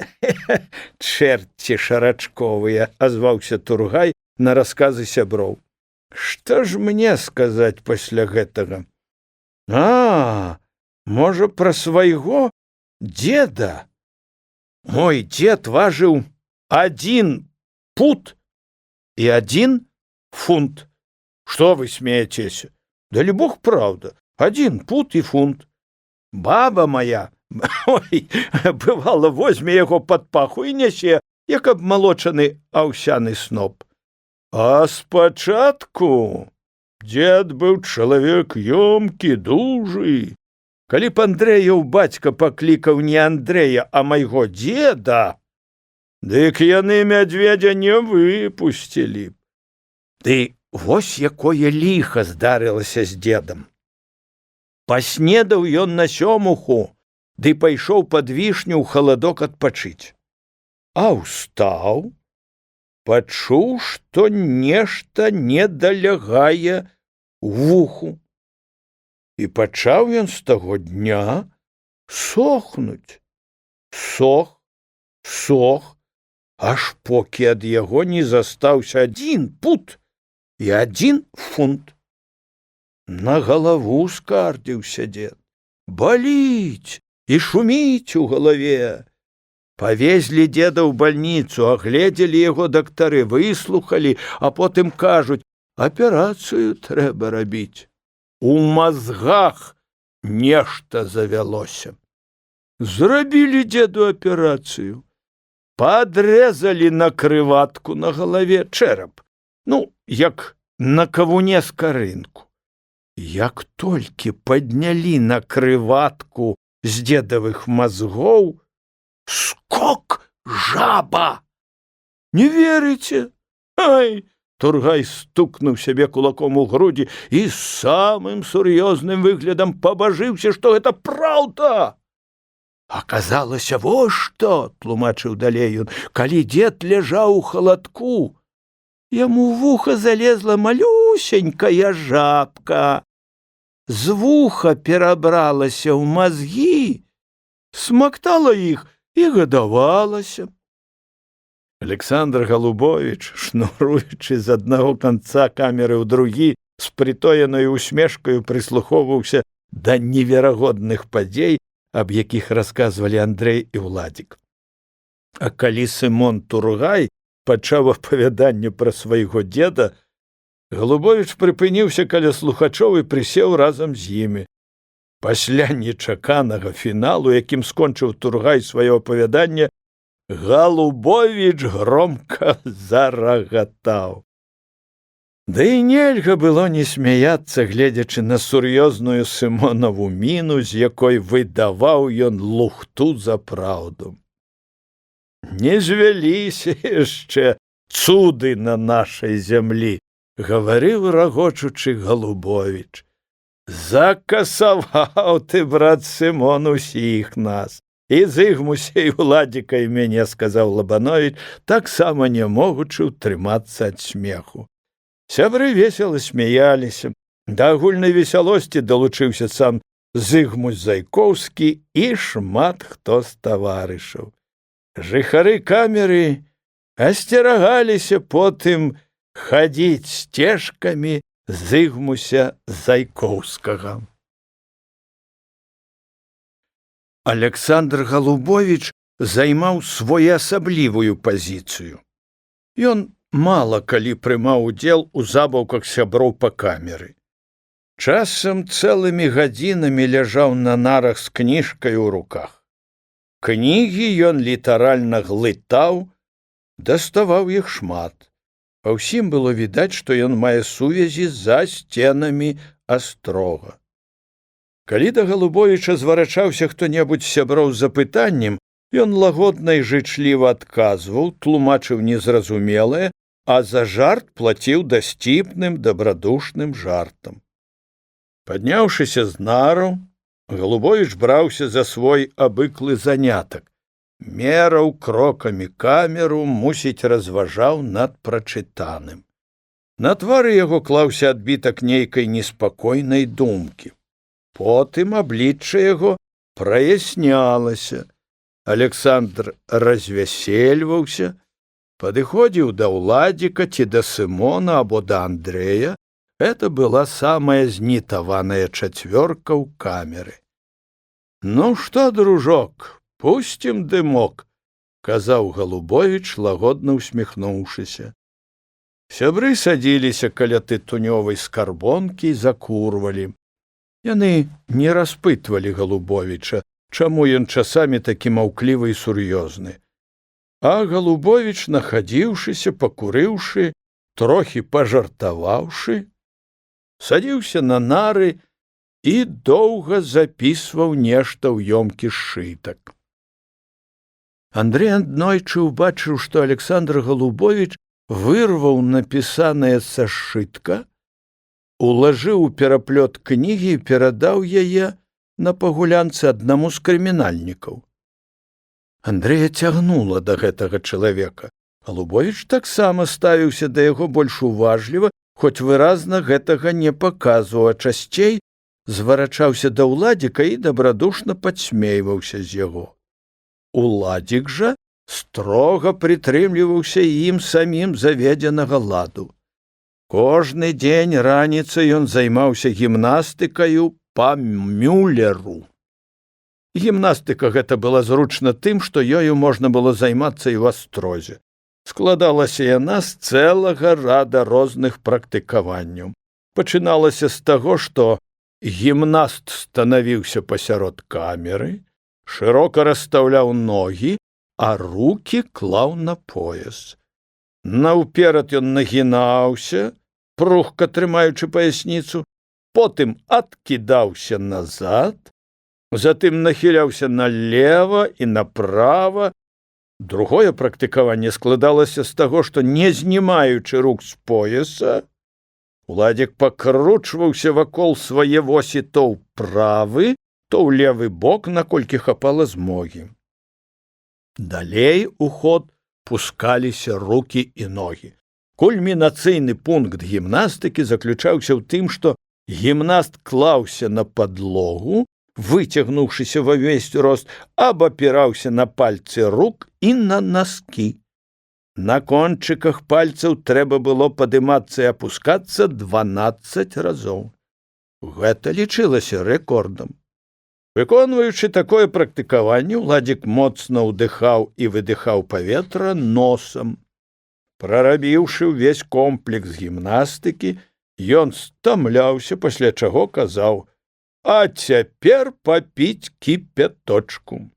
чэрці шарачковыя, азваўся Тургай на расказы сяброў. Што ж мне сказаць пасля гэтага? Можа, пра свайго дзеда? Мой дзед важыў 1 пут і 1 фунт. Што вы смеецеся? Далі Бог праўда, 1 пут і фунт. Баба моя, ой, бывала, возьме яго пад паху і нясе як абмалочаны аўсяны сноп. А спачатку дзед быў чалавек ёмкі, дужы. Калі б Андрэяў бацька паклікаў не Андрэя, а майго дзеда, дык яны мядзведзя не выпусцілі б. Ды вось якое ліха здарылася з дзедам. Паснедаў ён на сёмуху, ды пайшоў пад вішню ў халадок адпачыць. А ўстаў, пачуў, што нешта не далягае вуху. І пачаў ён з таго дня сохнуць. Сох, аж покі ад яго не застаўся 1 пуд і 1 фунт. На галаву скардзіўся дзед. Баліць і шуміць у галаве. Павезлі дзеда ў бальніцу, агледзелі яго дактары, выслухалі, а потым кажуць: аперацыю трэба рабіць. У мазгах нешта завялося. Зрабілі дзеду аперацыю. Падрэзалі накрыватку на галаве, чэрап, як на кавуне скарынку. Як толькі паднялі накрыватку з дзедавых мазгоў, скок жаба! Не верыце? Ай! Тургай стукнуў сябе кулаком у грудзі і з самым сур'ёзным выглядам пабажыўся, што гэта праўда. Аказалася, вось што, тлумачыў далей ён, калі дзед ляжаў у халадку, яму ў вуха залезла малюсенькая жабка. З вуха перабралася ў мазгі, смактала іх і гадавалася. Александр Голубович, шнуруючы з аднаго канца камеры ў другі, з прытоенай усмешкаю прыслухоўваўся да неверагодных падзей, аб якіх расказвалі Андрэй і Уладзік. А калі Сымон Тургай пачаў апавяданне пра свайго дзеда, Голубович прыпыніўся каля слухачоў і прысеў разам з імі. Пасля нечаканага фіналу, якім скончыў Тургай сваё апавяданне, Голубович громко зарагатаў. Да і нельга было не смяяцца, гледзячы на сур'ёзную Сымонаву міну, з якой выдаваў ён лухту за праўду. Не звяліся яшчэ цуды на нашай зямлі, гаварыў рагочучы Голубович. Закасаваў ты, брат Сымон, усіх нас. І Зыгмуся, і Уладзіка, і мяне, сказаў Лабанович, таксама не могучы ўтрымацца ад смеху. Сябры весела смяяліся. Да агульнай весялосці далучыўся сам Зыгмусь Зайкоўскі і шмат хто з таварышаў. Жыхары камеры асцерагаліся потым хадзіць сцежкамі Зыгмуся Зайкоўскага. Александр Голубович займаў своеасаблівую пазіцыю. Ён мала калі прымаў удзел у забаўках сяброў па камеры. Часам цэлымі гадзінамі ляжаў на нарах з кніжкай у руках. Кнігі ён літаральна глытаў, даставаў іх шмат. Па ўсім было відаць, што ён мае сувязі за сценамі астрога. Калі да Голубовича зварачаўся хто-небудзь сяброў з запытаннем, ён лагодна і жычліва адказваў, тлумачыў незразумелае, а за жарт плаціў дасціпным, дабрадушным жартам. Падняўшыся з нару, Голубович браўся за свой абыклы занятак. Мераў крокамі камеру, мусіць, разважаў над прачытаным. На твары яго клаўся адбітак нейкай неспакойнай думкі. Потым аблічча яго праяснялася. Александр развясельваўся, падыходзіў да Уладзіка ці да Сымона або да Андрэя. Это была самая знітаваная чацвёрка ў камеры. Ну што, дружок, пусцім дымок, казаў Голубович, лагодна усміхнуўшыся. Сябры садзіліся каля тытунёвай скарбонкі і закурвалі. Яны не распытвалі Голубовича, чаму ён часамі такі маўклівы і сур'ёзны. А Галубовіч, нахадзіўшыся, пакурыўшы, трохі пажартаваўшы, садзіўся на нары і доўга запісваў нешта ў ёмкі сшытак. Андрэй аднойчы ўбачыў, што Александр Галубовіч вырваў напісанае са сшытка, улажыў у пераплёт кнігі і перадаў яе на пагулянцы аднаму з крымінальнікаў. Андрэя цягнула да гэтага чалавека. Галубовіч таксама ставіўся да яго больш уважліва, хоць выразна гэтага не паказваў, а часцей зварачаўся да ўладзіка і дабрадушна падсмейваўся з яго. Уладзік жа строга прытрымліваўся ім самім заведзенага ладу. Кожны дзень раніцай ён займаўся гімнастыкаю па Мюллеру. Гімнастыка гэта была зручна тым, што ёю можна было займацца і ў астрозе. Складалася яна з цэлага рада розных практыкаванняў. Пачыналася з таго, што гімнаст станавіўся пасярод камеры, шырока расстаўляў ногі, а рукі клаў на пояс. Наўперад ён нагінаўся, прухка трымаючы паясніцу, потым адкідаўся назад, затым нахіляўся налева і направа. Другое практыкаванне складалася з таго, што, не знімаючы рук з пояса, уладзік пакручваўся вакол свае восі то ў правы, то ў левы бок, наколькі хапала змогі. Далей у ход пускаліся рукі і ногі. Кульмінацыйны пункт гімнастыкі заключаўся ў тым, што гімнаст клаўся на падлогу, выцягнуўшыся ва ўвесь рост, абапіраўся на пальцы рук і на наскі. На кончыках пальцаў трэба было падымацца і апускацца 12 разоў. Гэта лічылася рэкордам. Выконваючы такое практыкаванне, уладзік моцна ўдыхаў і выдыхаў паветра носам. Прарабіўшы ўвесь комплекс гімнастыкі, ён стамляўся, пасля чаго казаў: «А цяпер папіць кіпяточку».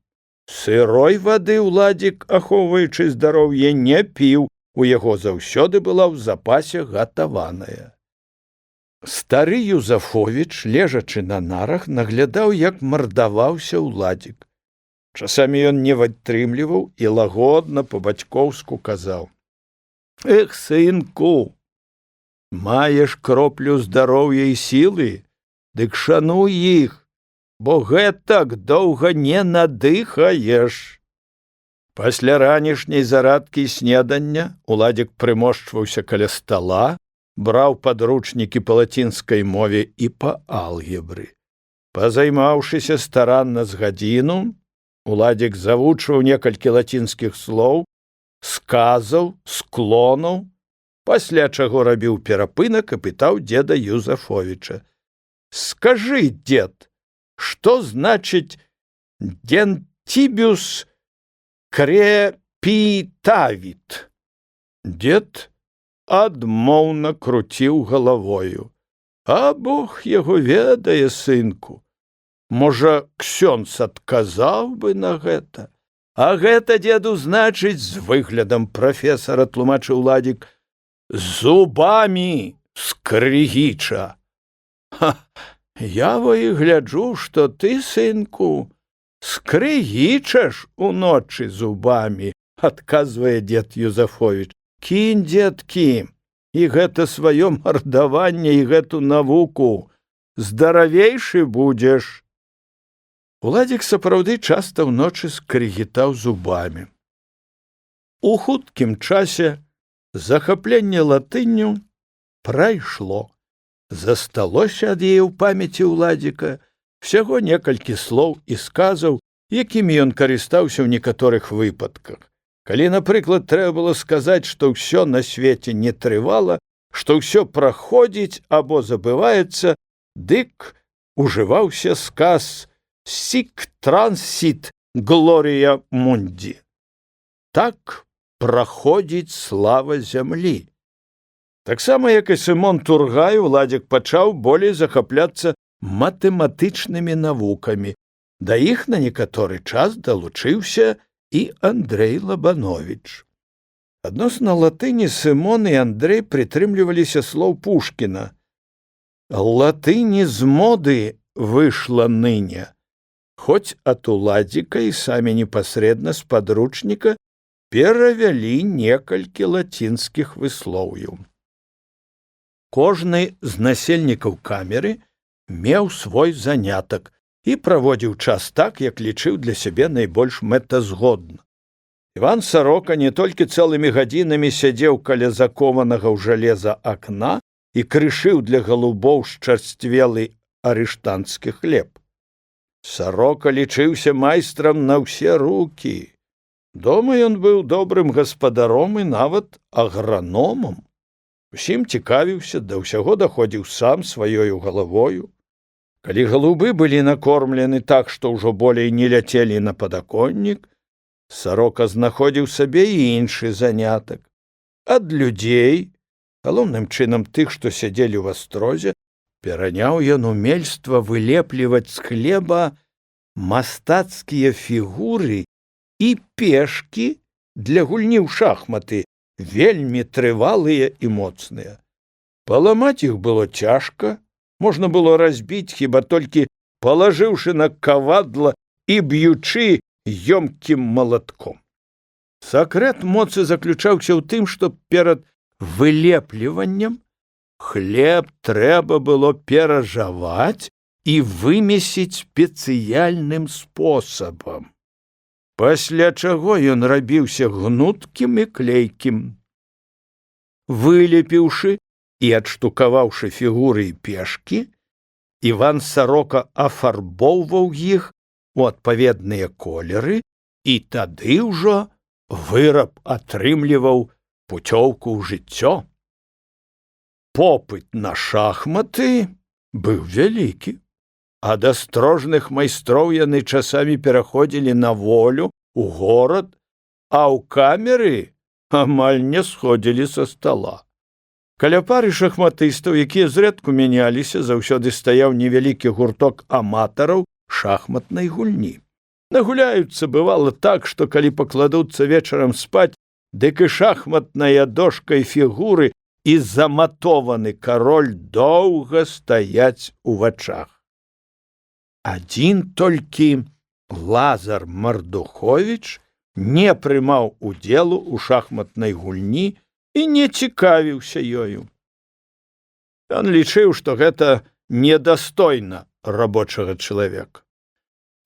Сырой вады уладзік, ахоўваючы здароўе, не піў, у яго заўсёды была ў запасе гатаваная. Стары Юзафовіч, лежачы на нарах, наглядаў, як мардаваўся уладзік. Часамі ён не вытрымліваў і лагодна па-бацькоўску казаў: «Эх, сынку, маеш кроплю здароўя і сілы, дык шануй іх, бо гэтак доўга не надыхаеш». Пасля ранішняй зарадкі і снедання уладзік прымошчваўся каля стала, браў падручнікі па лацінскай мове і па алгебры. Пазаймаўшыся старанна з гадзіну, уладзік завучваў некалькі лацінскіх слоў, сказаў, склонаў, пасля чаго рабіў перапынак і пытаў дзеда Юзафовіча: «Скажы, дед, што значыць дентибюс крепитавит?» Дед адмоўна круціў галавою: «А Бог яго ведае, сынку. Можа, ксёндз адказаў бы на гэта. А гэта, деду, значыць, з выглядам прафесара, тлумачыў уладзік, зубамі скрыгіча». «Ха, я во і гляджу, што ты, сынку, скрыгічаш уночы зубамі», адказвае дед Юзафовіч. «Кінь, дед, кінь, і гэта сваё мардаванне, і гэту навуку. Здаравейшы будзеш». Уладзік сапраўды часта ўночы скрыгітаў зубамі. У хуткім часе захапленне латынню прайшло. Засталося ад яе ў памяці ўладзіка всяго некалькі слоў і сказаў, якімі ён карыстаўся ў некаторых выпадках. Калі, напрыклад, трэба было сказаць, што ўсё на свеце не трывала, што ўсё праходзіць або забываецца, дык ужываўся сказ «Sic transit gloria mundi». Так праходзіць слава зямлі. Таксама, як і Сымон Тургай, уладзік пачаў болей захапляцца матэматычнымі навукамі. Да іх на некаторы час далучыўся і Андрэй Лабановіч. Адносна латыні Сымон і Андрэй прытрымліваліся слоў Пушкіна. «Латынь из моды вышла ныне, хоть от уладзіка і самі непасрэдна з падручніка перавялі некалькі лацінскіх выслоўяў». Кожны з насельнікаў камеры меў свой занятак і праводзіў час так, як лічыў для сябе найбольш мэтазгодна. Іван Сарока не толькі цэлымі гадзінамі сядзеў каля закованага ў жалеза акна і крышыў для галубоў счарсцвелы арыштанцкі хлеб. Сарока лічыўся майстрам на ўсе рукі. Дома ён быў добрым гаспадаром і нават аграномам. Усім цікавіўся, да ўсяго даходзіў сам сваёю галавою. Калі галубы былі накормлены так, што ўжо болей не ляцелі на падаконнік, Сарока знаходзіў сабе і іншы занятак. Ад людзей, галоўным чынам тых, што сядзелі ў астрозе, пераняў ён умельства вылепліваць з хлеба мастацкія фігуры і пешкі для гульні ў шахматы, вельмі трывалыя і моцныя. Паламаць іх было цяжка, можна было разбіць хіба толькі палажыўшы на кавадла і б'ючы ёмкім малатком. Сакрэт моцы заключаўся ў тым, што перад вылепліваннем хлеб трэба было перажаваць і вымесіць спецыяльным спосабам, пасля чаго ён рабіўся гнуткім і клейкім. Вылепіўшы і адштукаваўшы фігуры і пешкі, Іван Сарока афарбоўваў іх у адпаведныя колеры, і тады ўжо выраб атрымліваў пуцёўку ў жыццё. Попыт на шахматы быў вялікі. Ад астрожных майстроў яны часамі пераходзілі на волю, у горад, а ў камеры амаль не сходзілі са стала. Каля пары шахматыстаў, якія зрэдку мяняліся, заўсёды стаяў невялікі гурток аматараў шахматнай гульні. Нагуляюцца бывала так, што калі пакладуцца вечарам спаць, дык і шахматная дошка і фігуры і заматованы кароль доўга стаяць у вачах. Адзін толькі Лазар Мардуховіч не прымаў удзелу ў шахматнай гульні і не цікавіўся ёю. Ён лічыў, што гэта недастойна рабочага чалавека.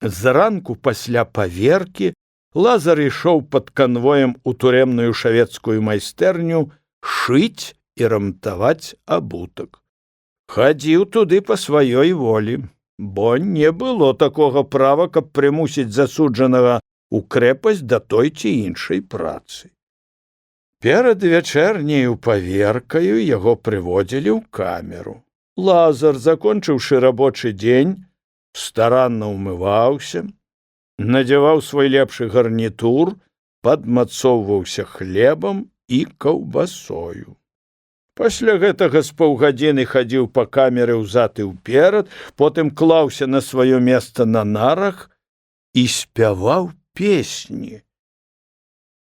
Зранку пасля паверкі Лазар ішоў пад канвоем у турэмную шавецкую майстэрню шыць і рамтаваць абутак. Хадзіў туды па сваёй волі, бо не было такога права, каб прымусіць засуджанага ў крэпасць да той ці іншай працы. Перад вячэрняю паверкаю яго прыводзілі ў камеру. Лазар, закончыўшы рабочы дзень, старанна ўмываўся, надзяваў свой лепшы гарнітур, падмацоўваўся хлебам і каўбасою. Пасля гэтага з паўгадзіны хадзіў па камеры ўзад і ўперад, потым клаўся на сваё месца на нарах і спяваў песні.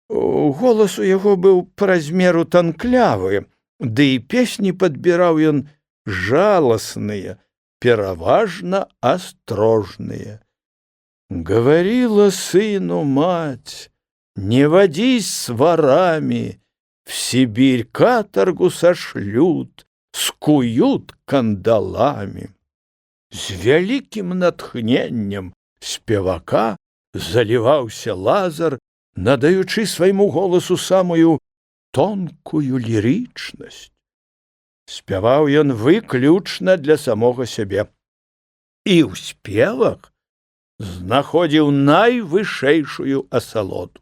Голас у яго быў па размеру танклявы, ды і песні падбіраў ён жаласныя, пераважна острожные. Говорила сыну мать: не водись с ворами, в Сибирь каторгу сошлют, скуют кандалами. З вялікім натхненнем спевака заливаўся Лазар, надаючы свайму голасу самую тонкую лірычнасць. Спяваў ён выключна для самога сябе. І ў спевах знаходзіў найвышэйшую асалоду.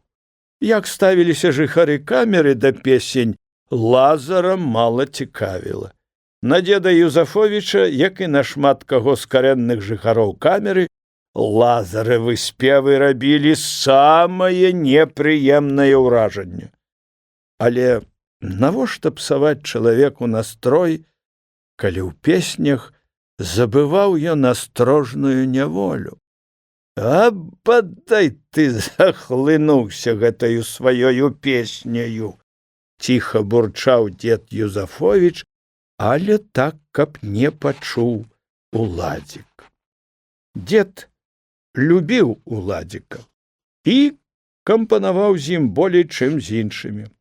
Як ставіліся жыхары камеры да песень, Лазара мала цікавіла. На дзеда Юзафовіча, як і на шмат каго з карэнных жыхароў камеры, Лазаравы спевы рабілі самае непрыемнае ўражанне. Але навошта псаваць чалавеку настрой, калі ў песнях забываў ён астрожную няволю? А бадай ты захлынуўся гэтаю сваёю песняю, ціха бурчаў дзед Юзафовіч, але так, каб не пачуў Уладзік. Дзед любіў Уладзіка і кампанаваў з ім болей, чым з іншымі.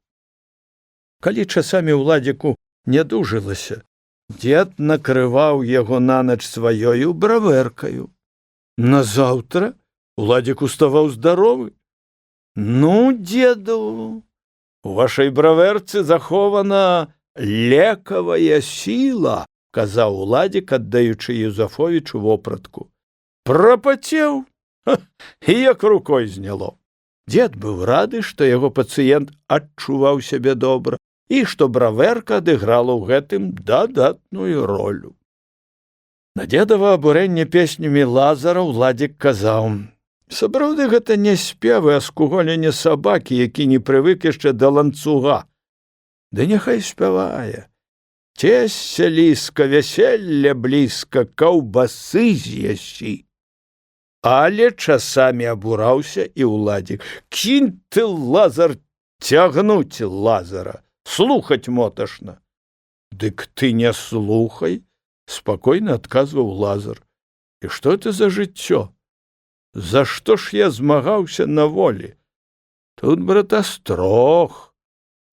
Калі часамі Уладзіку не дужылася, дзед накрываў яго на ноч сваёю бравэркаю. Назаўтра Уладзік уставаў здаровы. Ну, дзеду, у вашай бравэрцы захована лекавая сіла, казаў Уладзік, аддаючы Юзафовічу вопратку. Прапацеў, і як рукой зняло. Дзед быў рады, што яго пацыент адчуваў сябе добра і што бравэрка адыграла ў гэтым дадатную ролю. На дзедава абурэнне песнямі Лазара Уладзік казаў: сапраўды гэта не спевы, а скуголенне сабакі, які не прывык яшчэ да ланцуга. Ды няхай спявае. Цесся ліска, вяселля блізка, каўбасы з'ясі. Але часамі абураўся і Уладзік. Кінь ты, Лазар, цягнуць Лазара, слухаць моташна. Дык ты не слухай, спакойна адказваў Лазар. І што ты за жыццё? За што ж я змагаўся на волі? Тут, брата, строг,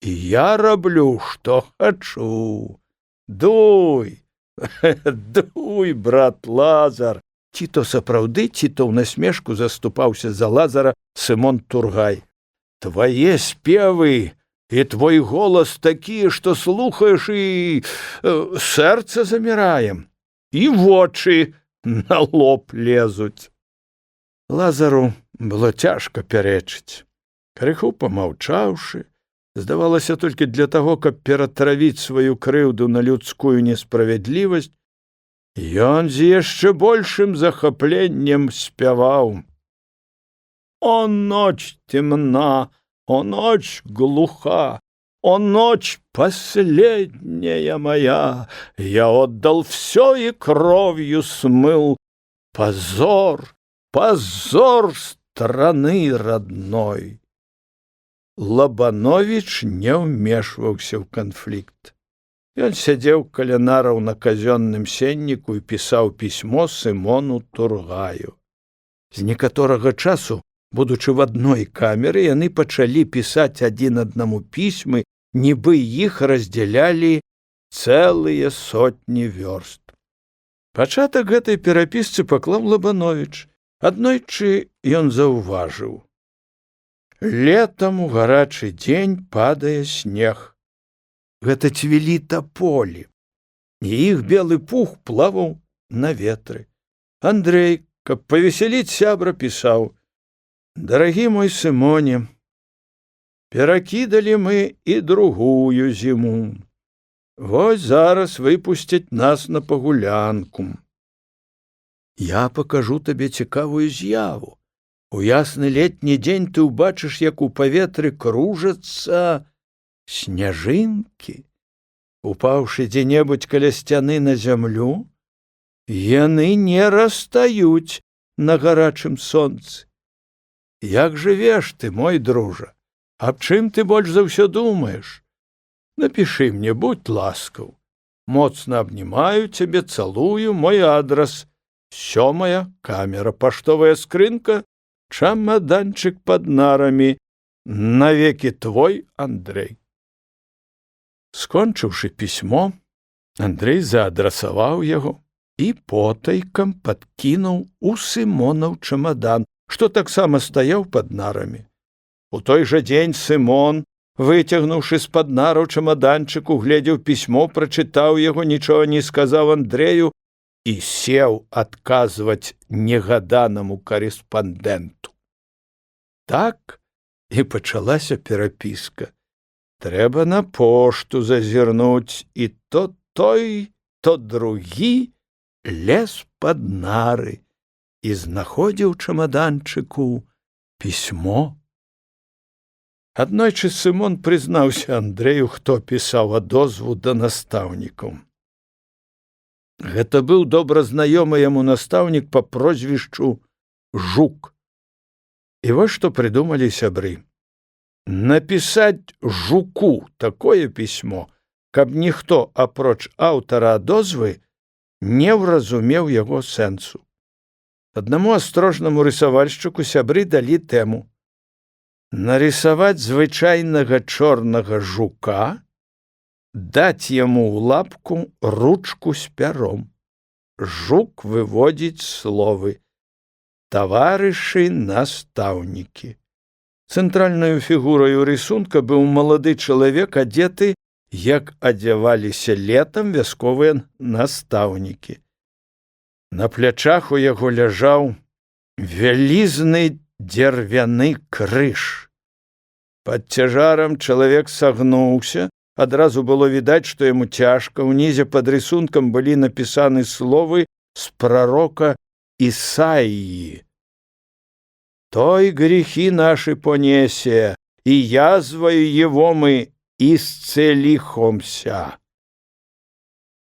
і я раблю, што хачу. Дуй, дуй, брат Лазар. Ці то сапраўды, ці то ў насмешку заступаўся за Лазара Сымон Тургай. Твае спевы і твой голас такія, што слухаеш і сэрца заміраем, і вочы на лоб лезуць. Лазару было цяжка пярэчыць. Крыху памаўчаўшы, здавалася толькі для таго, каб ператравіць сваю крыўду на людскую несправядлівасць, ён з яшчэ большым захапленнем спяваў. О, ночь темна, о, ночь глуха, о, ночь последняя моя, я отдал все и кровью смыл. Позор, позор страны родной. Лабанович не ўмешваўся ў канфлікт. Ён сядзеў каля нараў на казённым сенніку і пісаў пісьмо Сымону Тургаю. З некаторага часу, будучы в адной камеры, яны пачалі пісаць адзін аднаму пісьмы, нібы іх раздзялялі цэлыя сотні вёрст. Пачатак гэтай перапісцы паклаў Лабанович. Аднойчы ён заўважыў: летам у гарачы дзень падае снег. Гэта цвілі таполі, і іх белы пух плаваў на ветры. Андрэй, каб павесяліць сябра, пісаў: дарагі мой Сымоне, перакідалі мы і другую зіму. Вось зараз выпусцяць нас на пагулянку. Я пакажу табе цікавую з'яву. У ясны летні дзень ты ўбачыш, як у паветры кружацца сняжынкі. Упаўшы дзе-небудзь каля сцяны на зямлю, яны не растаюць на гарачым сонцы. Як жывеш ты, мой дружа? Аб чым ты больш за ўсё думаеш? Напішы мне, будь ласкаў. Моцна абнімаю цябе, цалую, мой адрас. 7-я камера, паштовая скрынка, чамаданчык пад нарамі. Навекі твой Андрэй. Скончыўшы пісьмо, Андрэй заадрасаваў яго і потайкам падкінуў у Сымонаў чамадан, што таксама стаяў пад нарамі. У той жа дзень Сымон, выцягнуўшы з-пад нараў чамаданчык, угледзеў пісьмо, прачытаў яго, нічога не сказаў Андрэю і сеў адказваць негаданаму карэспандэнту. Так і пачалася перапіска. Трэба на пошту зазірнуць, і то той, то другі лез пад нары і знаходзіў чамаданчыку пісьмо. Аднойчы Сымон прызнаўся Андрэю, хто пісаў адозву да настаўнікаў. Гэта быў добра знаёмы яму настаўнік па прозвішчу жук. І вось што прыдумалі сябры. Напісаць жуку такое пісьмо, каб ніхто, апроч аўтара адозвы, не ўразумеў яго сэнсу. Аднаму астрожнаму рысавальшчыку сябры далі тэму. Нарысаваць звычайнага чорнага жука, даць яму ў лапку ручку з пяром. Жук выводзіць словы «Таварышы настаўнікі». Цэнтральнаю фігураю рысунка быў малады чалавек, адзеты, як адзяваліся летам вясковыя настаўнікі. На плячах у яго ляжаў вялізны дзервяны крыж. Пад цяжарам чалавек сагнуўся, адразу было відаць, што яму цяжка. Унізе пад рысункам былі напісаны словы з прарока Ісаіі. «Той грехи наши понесе, и язвою его мы исцелихомся».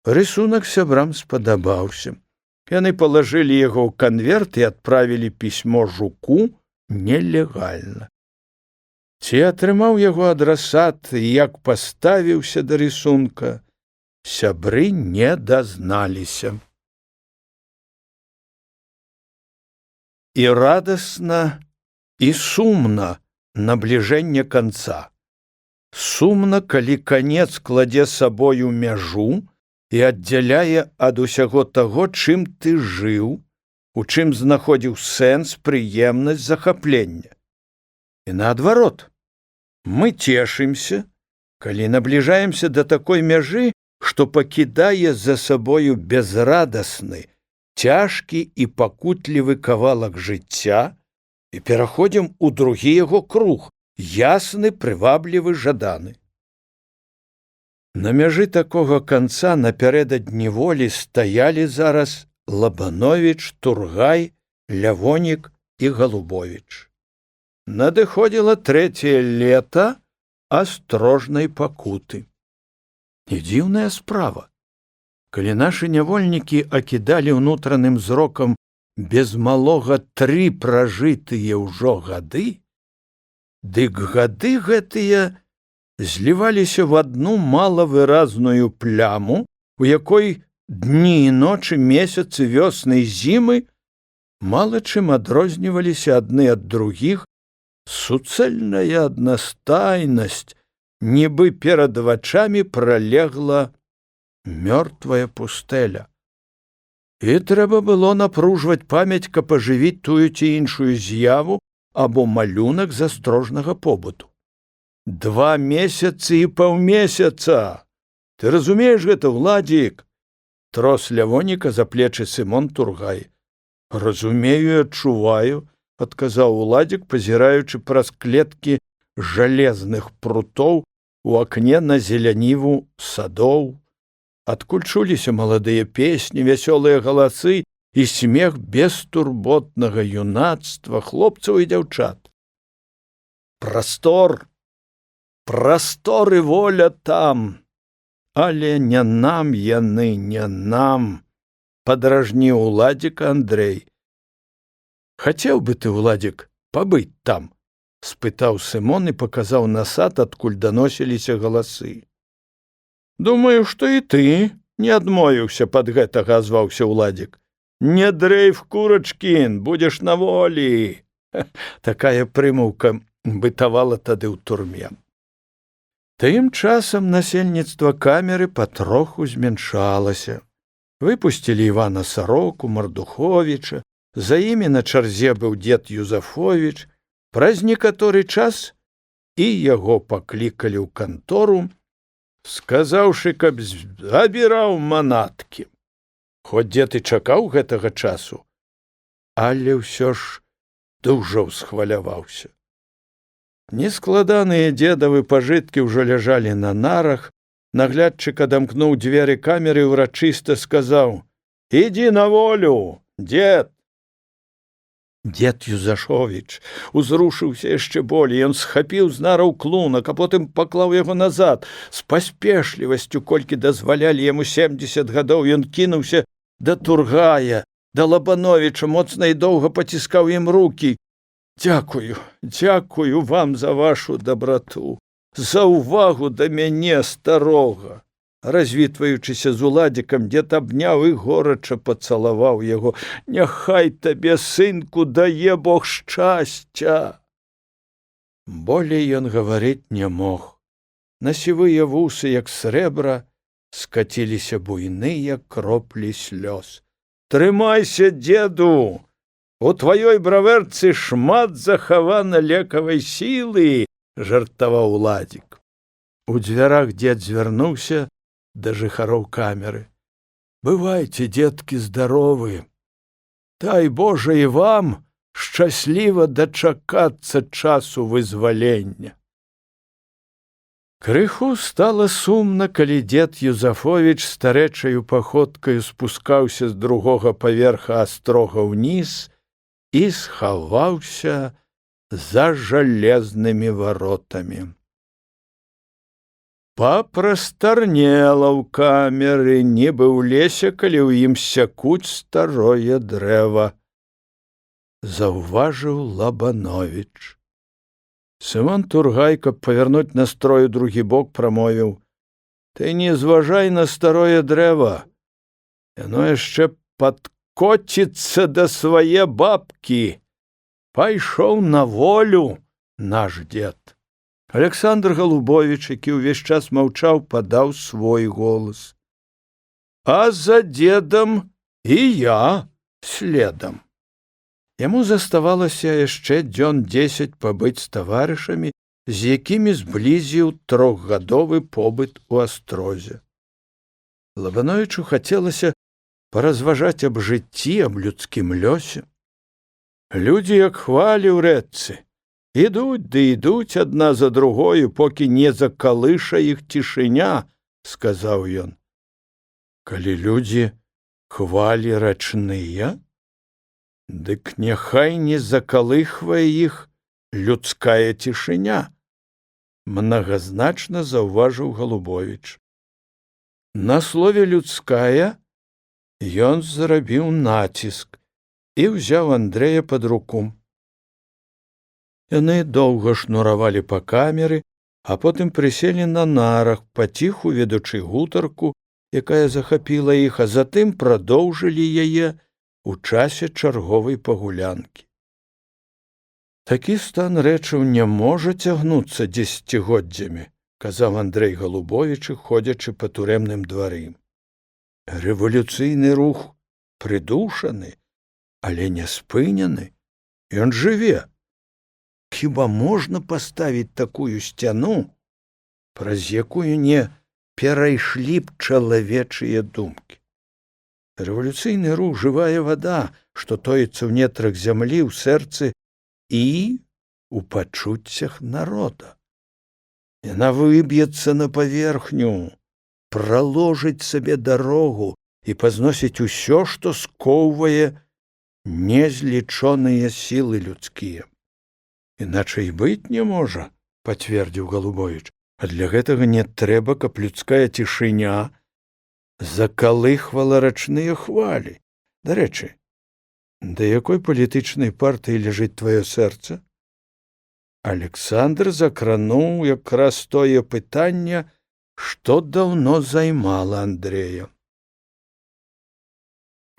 Рысунак сябрам спадабаўся. Яны палажылі яго ў канверт і адправілі пісьмо жуку нелегальна. Ці атрымаў яго адрасат і як паставіўся да рысунка, сябры не дазналіся. І радасна, і сумна набліжэнне канца. Сумна, калі канец кладзе сабою мяжу і аддзяляе ад усяго таго, чым ты жыў, у чым знаходзіў сэнс, прыемнасць, захаплення. І наадварот, мы цешымся, калі набліжаемся да такой мяжы, што пакідае за сабою безрадасны, цяжкі і пакутлівы кавалак жыцця, і пераходзім у другі яго круг, ясны, прываблівы, жаданы. На мяжы такога канца напярэдадні волі стаялі зараз Лабановіч, Тургай, Лявонік і Галубовіч. Надыходзіла трэцяе лета астрожнай пакуты. І дзіўная справа. Калі нашы нявольнікі акідалі ўнутраным зрокам без малога 3 пражытыя ўжо гады, дык гады гэтыя зліваліся в адну малавыразную пляму, у якой дні і ночы, месяцы, вёсны і зімы мала чым адрозніваліся адны ад другіх, суцэльная аднастайнасць, нібы перад вачамі пралегла мёртвая пустэля. І трэба было напружваць памяць, каб ажывіць тую ці іншую з'яву або малюнак з астрожнага побыту. 2 месяцы і паўмесяца! Ты разумееш гэта, Уладзік? Трос Лявоніка за плечы Сымон Тургай. Разумею і адчуваю, адказаў Уладзік, пазіраючы праз клеткі жалезных прутоў у акне на зеляніву садоў. Адкуль чуліся маладыя песні, вясёлыя галасы і смех бестурботнага юнацтва хлопцаў і дзяўчат. Прастор, прастор і воля там, але не нам яны, не нам, падражніў Уладзіка Андрэй. Хацеў бы ты, Уладзік, пабыць там? Спытаў Сымон і паказаў на сад, адкуль даносіліся галасы. Думаю, што і ты не адмовіўся пад гэтага, азваўся Уладзік. Не дрейф, курачкін, будзеш на волі. Такая прымаўка бытавала тады ў турме. Тым часам насельніцтва камеры патроху змяншалася. Выпусцілі Івана Сароку, Мардуховіча, за імі на чарзе быў дзед Юзафовіч. Праз некаторы час і яго паклікалі ў кантору, сказаўшы, каб забіраў манаткі. Хоць дзед і чакаў гэтага часу, але ўсё ж дужа ўсхваляваўся. Нескладаныя дзедавы пажыткі ўжо ляжалі на нарах. Наглядчык адамкнуў дзверы камеры і ўрачыста сказаў: «Ідзі на волю, дзед!» Дзед Юзашовіч узрушыўся яшчэ болей. Ён схапіў з нараў клунак, а потым паклаў яго назад. З паспешлівасцю, колькі дазвалялі яму 70 гадоў, ён кінуўся да Тургая, да Лабановіча, моцна і доўга паціскаў ім рукі. Дзякую вам за вашу дабрату, за ўвагу да мяне старога. Развітваючыся з уладзікам, дзед абняў і горача пацалаваў яго. Няхай табе, сынку, дае Бог шчасця. Болей ён гаварыць не мог. На сівыя вусы, як срэбра, скаціліся буйныя кроплі слёз. Трымайся, дзеду! У тваёй бравэрцы шмат захавана лекавай сілы, жартаваў уладзік. У дзвярах дзед звярнуўся да жыхароў камеры. Бывайце, дзеткі, здаровы. Дай Божа і вам шчасліва дачакацца часу вызвалення. Крыху стала сумна, калі дзед Юзафовіч старэчаю паходкаю спускаўся з другога паверха астрога ўніз і схаваўся за жалезнымі варотамі. Папрастарнела ў камеры, нібы ў лесе, калі ў ім сякуць старое дрэва. Заўважыў Лабановіч. Сымон Тургай, каб павярнуць настрой у другі бок, прамовіў: ты не зважай на старое дрэва. Яно яшчэ падкоціцца да свае бабкі. Пайшоў на волю наш дзед. Александр Голубович, які ўвесь час маўчаў, падаў свой голас. А за дзедам і я следам. Яму заставалася яшчэ дзён 10 пабыць з таварышамі, з якімі зблізіў трохгадовы побыт у Астрозе. Лабановічу хацелася паразважаць аб жыцці, аб людскім лёсе. Людзі, як хвалі ў рэчцы, ідуць ды ідуць адна за другою, покі не закалыша іх цішыня, сказаў ён. Калі людзі хвалі рачныя, дык няхай не закалыхвае іх людская цішыня, мнагазначна заўважыў Голубович. На слове «людская» ён зрабіў націск і ўзяў Андрэя пад руку. Яны доўга шнуравалі па камеры, а потым прыселі на нарах, паціху ведучы гутарку, якая захапіла іх, а затым прадоўжылі яе у часе чарговай пагулянкі. Такі стан рэчаў не можа цягнуцца дзесяцігоддзямі, казаў Андрэй Голубович, ходзячы па турэмным двары. Рэвалюцыйны рух прыдушаны, але не спынены. Ён жыве. Хіба можна паставіць такую сцяну, праз якую не перайшлі б чалавечыя думкі? Рэвалюцыйны рух — жывая вада, што тоіцца ў нетрах зямлі, ў сэрцы і ў пачуццях народа. Яна выб'ецца на паверхню, праложыць сабе дарогу і пазносіць усё, што скоўвае незлічоныя сілы людскія. Іначай быць не можа, пацвердзіў Голубович, а для гэтага не трэба, каб людская цішыня закалыхвала рачныя хвалі. Дарэчы, да якой палітычнай партыі ляжыць тваё сэрца? Александр закрануў якраз тое пытанне, што даўно займала Андрэя.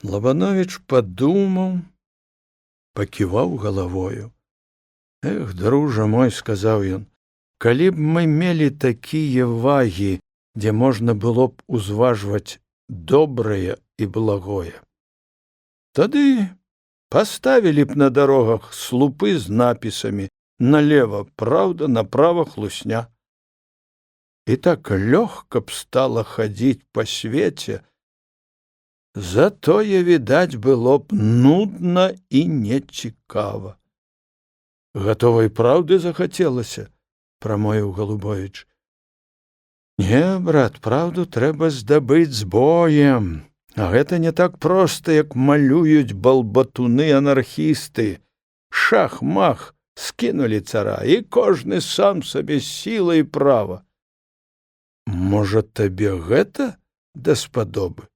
Лабанович падумаў, паківаў галавою. Эх, дружа мой, сказаў ён, калі б мы мелі такія вагі, дзе можна было б узважваць добрае і благое. Тады паставілі б на дарогах слупы з напісамі: налево праўда, направо хлусня. І так лёгка б стала хадзіць па свеце, затое, відаць, было б нудна і нецікава. Гатовай праўды захацелася, прамовіў Голубович. Не, брат, праўду трэба здабыць з боем, а гэта не так проста, як малююць балбатуны-анархісты. Шах-мах, скінулі цара, і кожны сам сабе сіла і права. Можа, табе гэта даспадобы?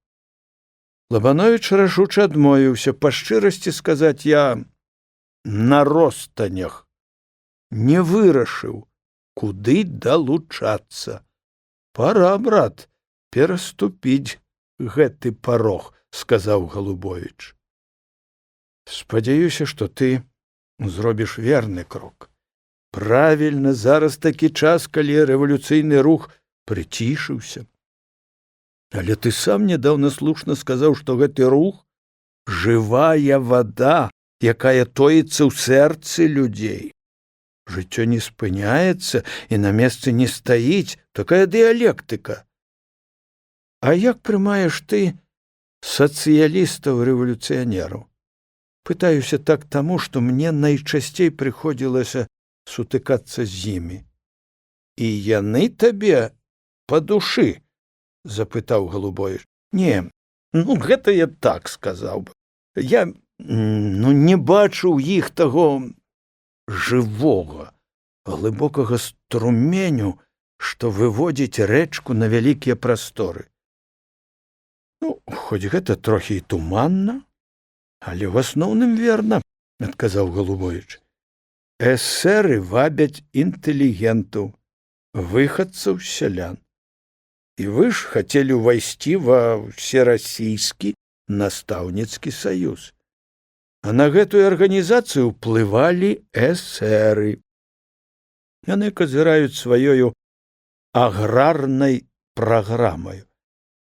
Лабановіч рашуча адмовіўся. Па шчырасці сказаць, я на ростанях не вырашыў, куды далучацца. Пара, брат, пераступіць гэты парог, сказаў Галубовіч. Спадзяюся, што ты зробіш верны крок. Правільна, зараз такі час, калі рэвалюцыйны рух прыцішыўся. Але ты сам нядаўна слушна сказаў, што гэты рух — жывая вада, якая тоіцца ў сэрцы людзей. Жыццё не спыняецца і на месцы не стаіць, такая дыялектыка. А як прымаеш ты сацыялістаў-рэвалюцыянераў? Пытаюся так таму, што мне найчасцей прыходзілася сутыкацца з імі. І яны табе па душы? Запытаў Галубовіч. Не, гэта я так сказаў бы. Я не бачу ў іх таго жывога, глыбокага струменю, што выводзіць рэчку на вялікія прасторы. Хоць гэта трохі і туманна, але ў асноўным верна, адказаў Галубовіч. Эсэры вабяць інтэлігентаў, выхадцаў з сялян. І вы ж хацелі ўвайсці ва ўсерасійскі настаўніцкі саюз. А на гэтую арганізацыю ўплывалі эсэры. Яны казыраюць сваёю аграрнай праграмаю.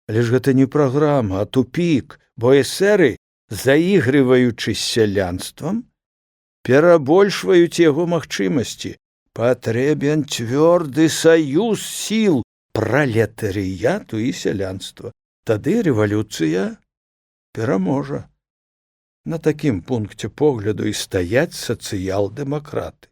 Але ж гэта не праграма, а тупік, бо эсэры, заігрываючы з сялянствам, перабольшваюць яго магчымасці. Патрэбен цвёрды саюз сіл пралетарыяту і сялянства. Тады рэвалюцыя пераможа. На такім пункце погляду і стаяць сацыял-дэмакраты.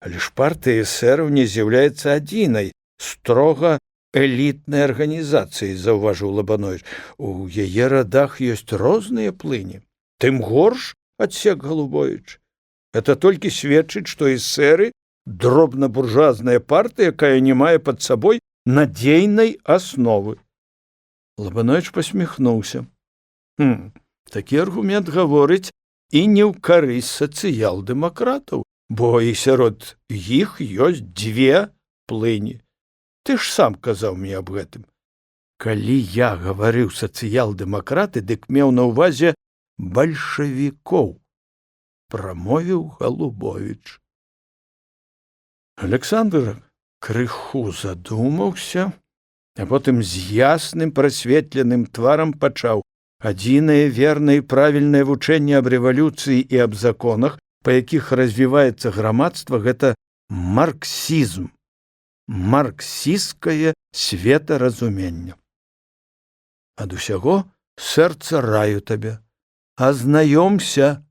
Але ж партыя эсэраў не з'яўляецца адзінай, строга элітнай арганізацыяй, заўважыў Лабановіч. У яе радах ёсць розныя плыні. Тым горш, адсек Галубовіч. Это толькі сведчыць, што эсэры — дробна-буржуазная партыя, якая не мае пад сабой надзейнай асновы. Лабановіч пасміхнуўся. Такі аргумент гаворыць і не ў карысць сацыял-дэмакратаў, бо і сярод іх ёсць дзве плыні. Ты ж сам казаў мне аб гэтым. Калі я гаварыў сацыял-дэмакраты, дык меў на ўвазе бальшавікоў, прамовіў Галубовіч. Александр крыху задумаўся, а потым з ясным прасветленым тварам пачаў. Адзінае вернае і правільнае вучэнне аб рэвалюцыі і аб законах, па якіх развіваецца грамадства, гэта марксізм, марксісцкае светаразуменне. Ад усяго сэрца раю табе. Азнаёмся,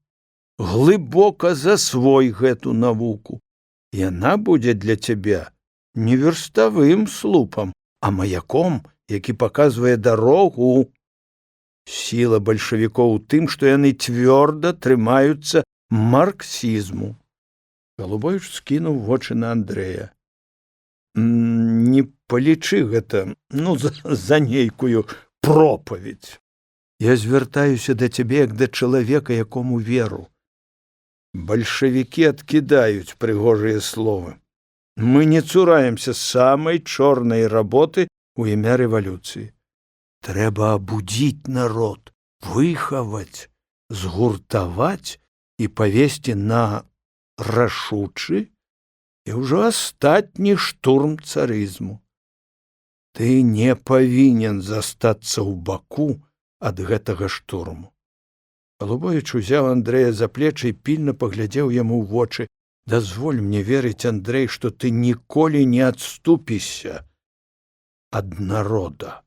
глыбока засвой гэту навуку. Яна будзе для цябе не верставым слупам, а маяком, які паказвае дарогу. Сіла бальшавікоў у тым, што яны цвёрда трымаюцца марксізму. Галубовіч скінуў вочы на Андрэя. Не палічы гэта, за нейкую пропаведь. Я звяртаюся да цябе як да чалавека, якому веру. Бальшавікі адкідаюць прыгожыя словы. Мы не цураемся самай чорнай работы ў імя рэвалюцыі. Трэба абудзіць народ, выхаваць, згуртаваць і павесці на рашучы і ўжо астатні штурм царызму. Ты не павінен застацца ў баку ад гэтага штурму. Галубовіч узяў Андрэя за плечы і пільна паглядзеў яму ў вочы. Дазволь мне верыць, Андрэй, што ты ніколі не адступішся ад народа.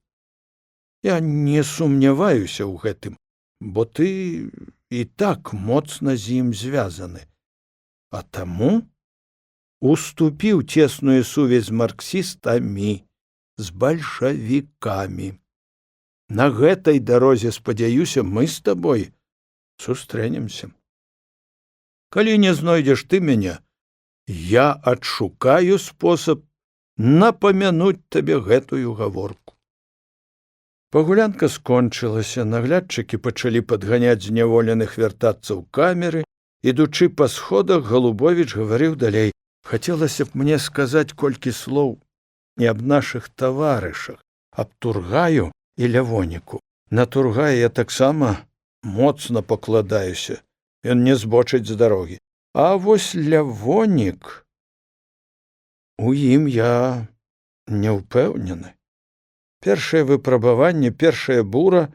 Я не сумняваюся ў гэтым, бо ты і так моцна з ім звязаны. А таму уступіў цесную сувязь з марксістамі, з бальшавікамі. На гэтай дарозе, спадзяюся, мы з табой сустрэнемся. Калі не знойдзеш ты мяне, я адшукаю спосаб напамянуць табе гэтую гаворку. Пагулянка скончылася, наглядчыкі пачалі падганяць зняволеных вяртацца ў камеры. Ідучы па сходах, Галубовіч гаварыў далей: «Хацелася б мне сказаць колькі слоў і аб нашых таварышах, аб Тургаю і Лявоніку. На Тургая я таксама моцна пакладаюся, ён не збочыць з дарогі. А вось Лявонік, у ім я не ўпэўнены. Першае выпрабаванне, першая бура,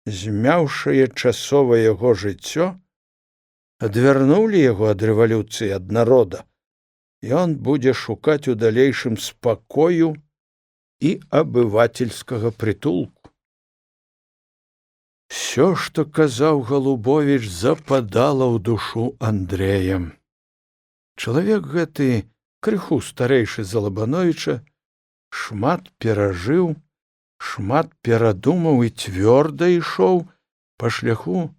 змяўшае часова яго жыццё, адвярнулі яго ад рэвалюцыі, ад народа. Ён будзе шукаць у далейшым спакою і абывацельскага прытулку». Всё, што казаў Галубовіч, западала ў душу Андрэя. Чалавек гэты, крыху старэйшы за Лабановіча, шмат перажыў, шмат перадумаў і цвёрда ішоў па шляху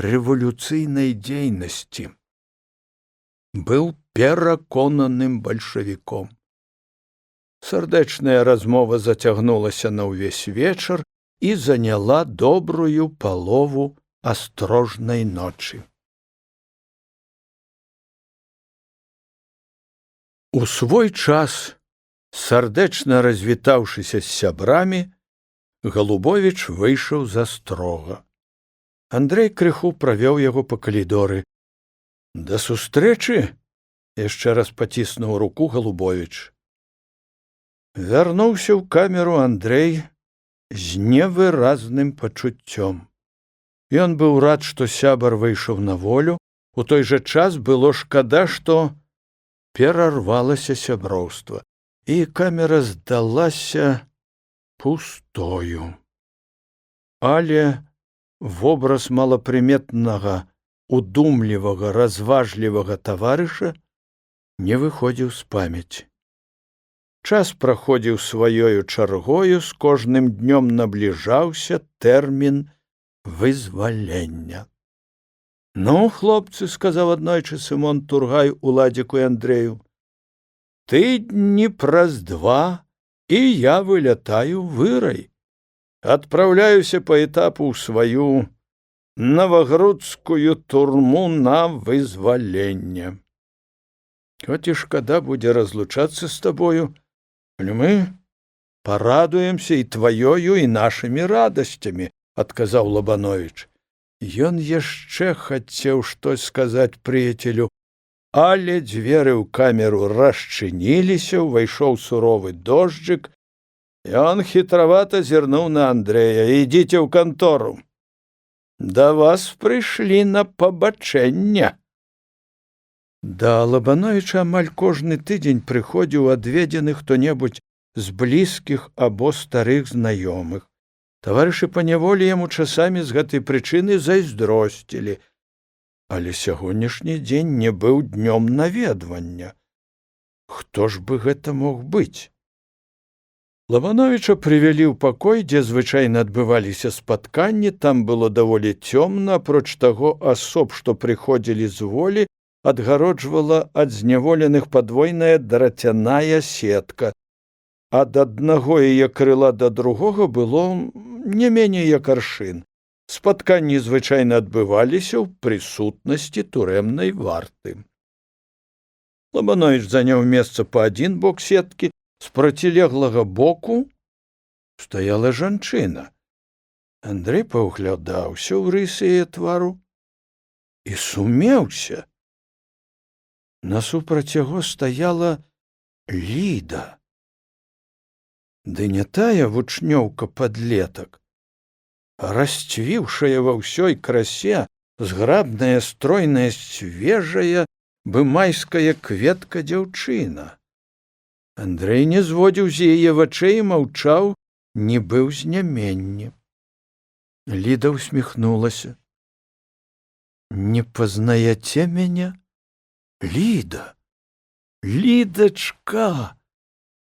рэвалюцыйнай дзейнасці. Быў пераконаным бальшавіком. Сардэчная размова зацягнулася на ўвесь вечар і заняла добрую палову астрожнай ночы. У свой час, сардэчна развітаўшыся з сябрамі, Галубовіч выйшаў з астрога. Андрэй крыху правёў яго па калідоры. «Да сустрэчы!» — яшчэ раз паціснуў руку Галубовіч. Вярнуўся ў камеру Андрэй з невыразным пачуццём. Ён быў рад, што сябар выйшаў на волю, у той жа час было шкада, што перарвалася сяброўства, і камера здалася пустою. Але вобраз малапрыметнага, удумлівага, разважлівага таварыша не выходзіў з памяці. Час праходзіў сваёю чаргою, з кожным днём набліжаўся тэрмін вызвалення. «Ну, хлопцы, — сказаў аднойчы Сымон Тургай Уладзіку і Андрэю, — тыдні праз 2 і я вылятаю в Вырай. Адпраўляюся па этапу ў сваю навагрудскую турму на вызваленне. Хоць і шкада будзе разлучацца з табою, але мы парадуемся і тваёю, і нашымі радасцямі», — адказаў Лабановіч. Ён яшчэ хацеў штось сказаць прыяцелю, але дзверы ў камеру расчыніліся, увайшоў суровы дожджык. Ён хітравата зірнуў на Андрэя: «Ідзіце ў кантору. Да вас прыйшлі на пабачэнне». Да Лабановіча амаль кожны тыдзень прыходзіў адведзены хто-небудзь з блізкіх або старых знаёмых. Таварышы паняволі яму часамі з гэтай прычыны зайздросцілі. Але сягонняшні дзень не быў днём наведвання. Хто ж бы гэта мог быць? Лабановіча прывялі ў пакой, дзе звычайна адбываліся спатканні. Там было даволі цёмна, апроч таго, асоб, што прыходзілі з волі, адгароджвала ад зняволеных падвойная драцяная сетка. Ад аднаго яе крыла да другога было не меней як аршын. Спатканні звычайна адбываліся ў прысутнасці турэмнай варты. Лабановіч заняў месца па адзін бок сеткі, з процілеглага боку стаяла жанчына. Андрэй паўглядаўся ў рысы яе твару і сумеўся. Насупраць яго стаяла Ліда. Ды не тая вучнёўка-падлетак, а расцвіўшая ва ўсёй красе, зграбная, стройная, свежая, бы майская кветка дзяўчына. Андрэй не зводзіў з яе вачэй і маўчаў, нібы ў зняменні. Ліда усміхнулася. «Не пазнаяце мяне? Ліда! Лідачка!»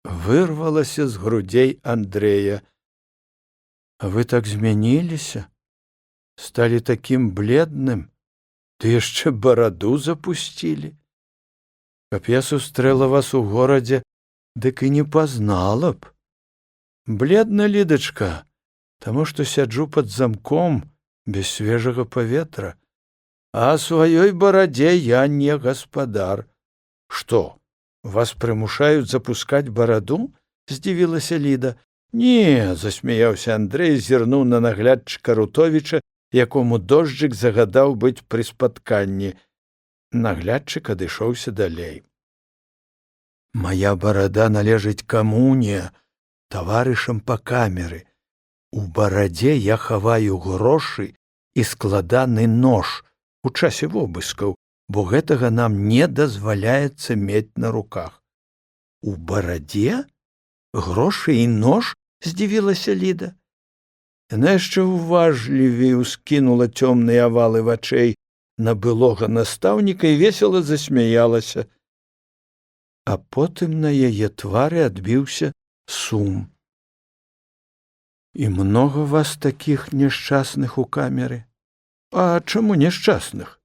вырвалася з грудзей Андрэя. «А вы так змяніліся? Сталі такім бледным? Ты яшчэ бараду запусцілі? Каб я сустрэла вас у горадзе, дык і не пазнала б. Бледна, Лідачка, таму што сяджу пад замком без свежага паветра, а сваёй барадзе я не гаспадар. Што, вас прымушаюць запускаць бараду? Здзівілася Ліда. Не, засмяяўся Андрэй, зірнуў на наглядчыка Рутовіча, якому дожджык загадаў быць пры спатканні. Наглядчык адышоўся далей. Мая барада належыць камуне, таварышам па камеры. У барадзе я хаваю грошы і складаны нож у часе вобыскаў, бо гэтага нам не дазваляецца мець на руках. У барадзе? Грошы і нож? Здзівілася Ліда. Яна яшчэ уважлівей ускінула цёмныя авалы вачэй на былога настаўніка і весела засмяялася. А потым на яе твары адбіўся сум. І многа вас такіх няшчасных у камеры? А чаму няшчасных?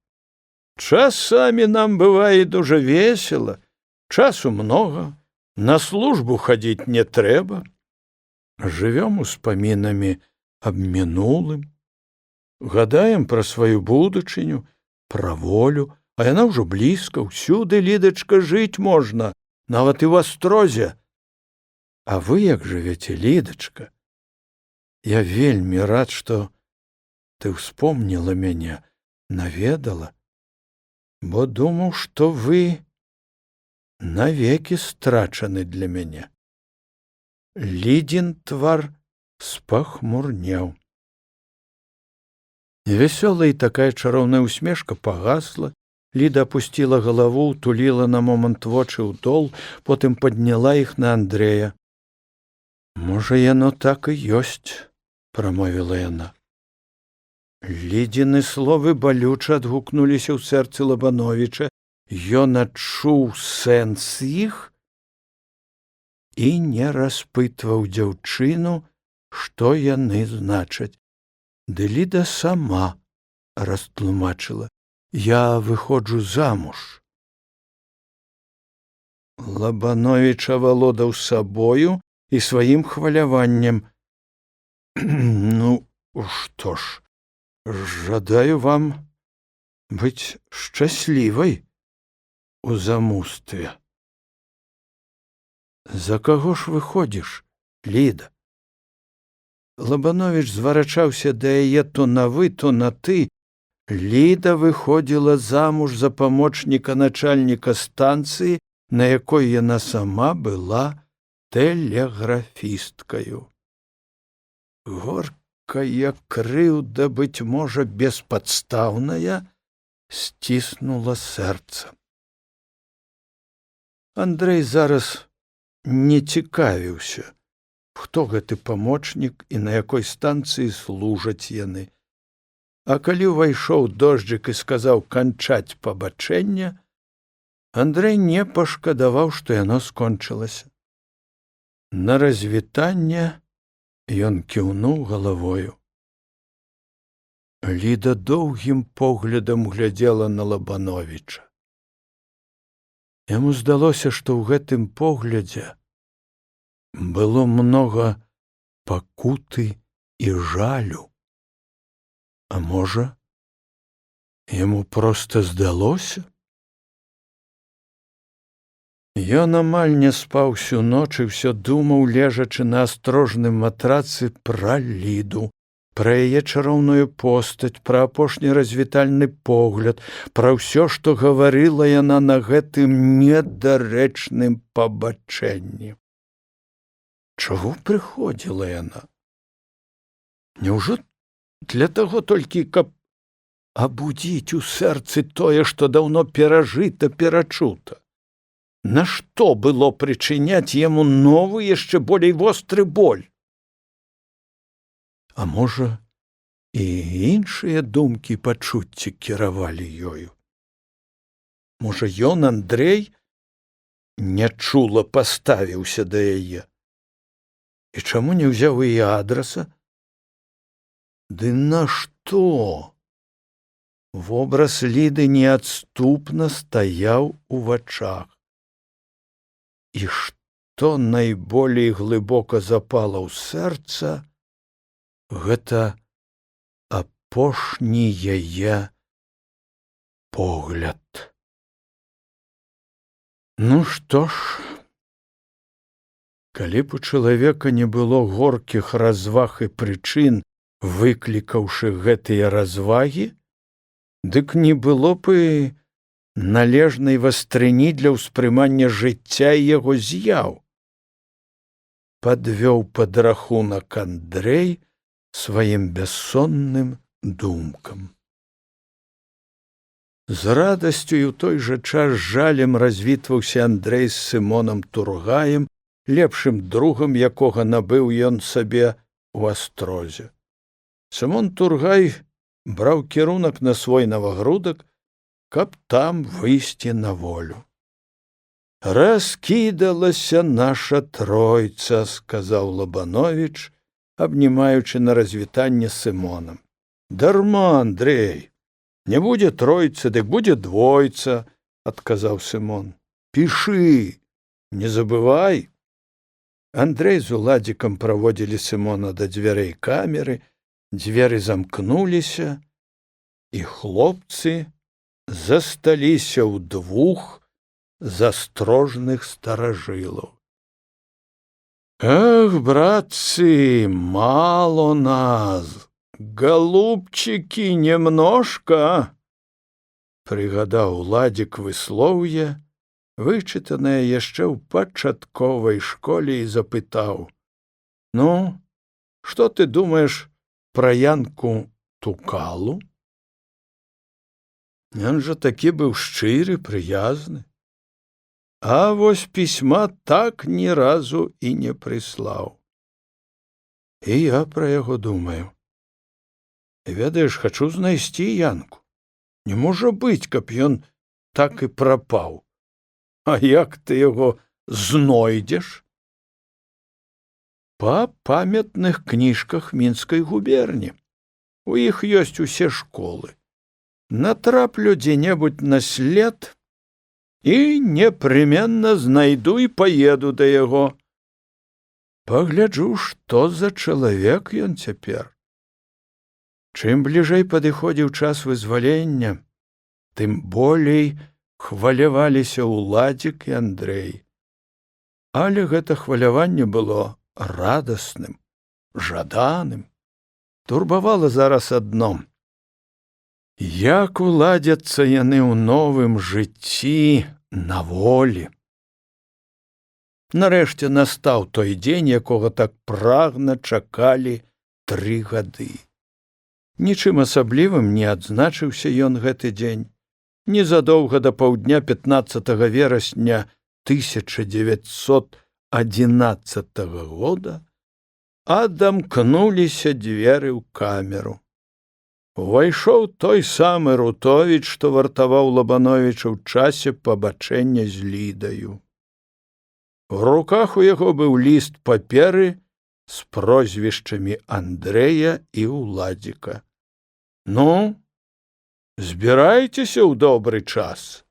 Часамі нам бывае дужа весела, часу многа, на службу хадзіць не трэба. Жывём успамінамі аб мінулым, гадаем пра сваю будучыню, пра волю, а яна ўжо блізка, ўсюды, Лідачка, жыць можна, нават і ў астрозе. А вы як жывеце, Лідачка? Я вельмі рад, што ты ўспомніла мяне, наведала, бо думаў, што вы навекі страчаны для мяне. Лідзін твар спахмурнеў. Вясёлая і такая чароўная усмешка пагасла. Ліда апусціла галаву, туліла на момант вочы ў дол, потым падняла іх на Андрэя. Можа, яно так і ёсць, прамовіла яна. Лідзіны словы балюча адгукнуліся ў сэрцы Лабановіча. Ён адчуў сэнс іх і не распытваў дзяўчыну, што яны значаць. Ды Ліда сама растлумачыла. Я выходжу замуж. Лабановіч авалодаў сабою і сваім хваляваннем. Ну, што ж, жадаю вам быць шчаслівай у замустве. За каго ж выходзіш, Ліда? Лабановіч зварачаўся да яе то на вы, то на ты. Ліда выходзіла замуж за памочніка начальніка станцыі, на якой яна сама была тэлеграфісткаю. Горкая крыўда, быць можа, беспадстаўная, сціснула сэрца. Андрэй зараз не цікавіўся, хто гэты памочнік і на якой станцыі служаць яны. А калі ўвайшоў дожджык і сказаў канчаць пабачэнне, Андрэй не пашкадаваў, што яно скончылася. На развітанне ён кіўнуў галавою. Ліда доўгім поглядам глядзела на Лабановіча. Яму здалося, што ў гэтым поглядзе было многа пакуты і жалю. А можа, яму проста здалося? Ён амаль не спаў усю ноч і ўсё думаў, лежачы на астрожным матрацы, пра Ліду, пра яе чароўную постаць, пра апошні развітальны погляд, пра ўсё, што гаварыла яна на гэтым недарэчным пабачэнні. Чаго прыходзіла яна? Няўжо для таго толькі, каб абудзіць у сэрцы тое, што даўно перажыта, перачута? Нашто было прычыняць яму новы, яшчэ болей востры боль? А можа, і іншыя думкі, пачуцці кіравалі ёю? Можа, ён, Андрэй, нячула паставіўся да яе? І чаму не ўзяў яе адраса? Ды нашто? Вобраз Ліды неадступна стаяў у вачах. І што найболей глыбока запала ў сэрца, Гэта апошні яе погляд. Ну што ж, калі б у чалавека не было горкіх разваг і прычын, выклікаўшы гэтыя развагі, дык не было б і належнай вастрыні для ўспрымання жыцця і яго з'яў. Падвёў падрахунак Андрэй сваім бяссонным думкам. З радасцю і ў той жа час жалем развітваўся Андрэй з Сымонам Тургаем, лепшым другам, якога набыў ён сабе ў Астрозе. Сымон Тургай браў кірунак на свой Навагрудак, каб там выйсці на волю. «Раскідалася наша тройца», – сказаў Лабановіч, абнімаючы на развітанне з Сымонам. «Дарма, Андрэй, не будзе тройца, дык будзе двойца», – адказаў Сымон. «Пішы, не забывай». Андрэй з Уладзікам праводзілі Сымона да дзвярэй камеры, дзверы замкнуліся, і хлопцы засталіся ў двух застрожных старажылаў. «Ах, братцы, мало нас, голубчики, немножко», – прыгадаў Уладзік выслоўе, вычытанае яшчэ ў пачатковай школе, і запытаў: «Ну, што ты думаеш пра Янку Тукалу?» Ён жа такі быў шчыры, прыязны. А вось пісьма так ні разу і не прыслаў. І я пра яго думаю. Ведаеш, хачу знайсці Янку. Не можа быць, каб ён так і прапаў. А як ты яго знойдзеш? Па памятных кніжках Мінскай губерні. У іх ёсць усе школы. Натраплю дзе-небудзь на след і непременно знайду і паеду да яго. Пагляджу, што за чалавек ён цяпер. Чым бліжэй падыходзіў час вызвалення, тым болей хваляваліся Уладзік і Андрэй. Але гэта хваляванне было радасным, жаданым. Турбавала зараз адно: як уладзяцца яны ў новым жыцці на волі. Нарэшце настаў той дзень, якога так прагна чакалі 3 гады. Нічым асаблівым не адзначыўся ён гэты дзень. Незадоўга да паўдня 15 верасня 1911 года адамкнуліся дзверы ў камеру. Увайшоў той самы Рутовіч, што вартаваў Лабановіча ў часе пабачэння з Лідаю. У руках у яго быў ліст паперы з прозвішчамі Андрэя і Уладзіка. «Ну, збірайцеся ў добры час».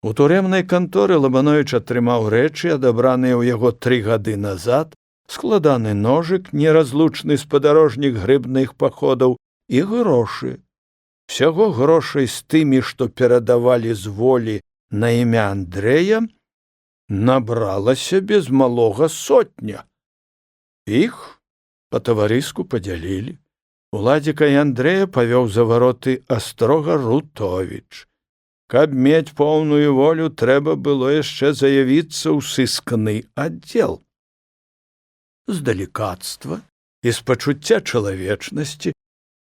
У турэмнай канторы Лабановіч атрымаў рэчы, адабраныя ў яго 3 гады назад, складаны ножык, неразлучны спадарожнік грыбных паходаў, і грошы. Всяго грошай з тымі, што перадавалі з волі на імя Андрэя, набралася без малога 100. Іх па-таварыску падзялілі. Уладзіка і Андрэя павёў за вароты Астрога Рутовіч. Каб мець поўную волю, трэба было яшчэ заявіцца ў сыскны аддзел. З далікацтва і з пачуцця чалавечнасці,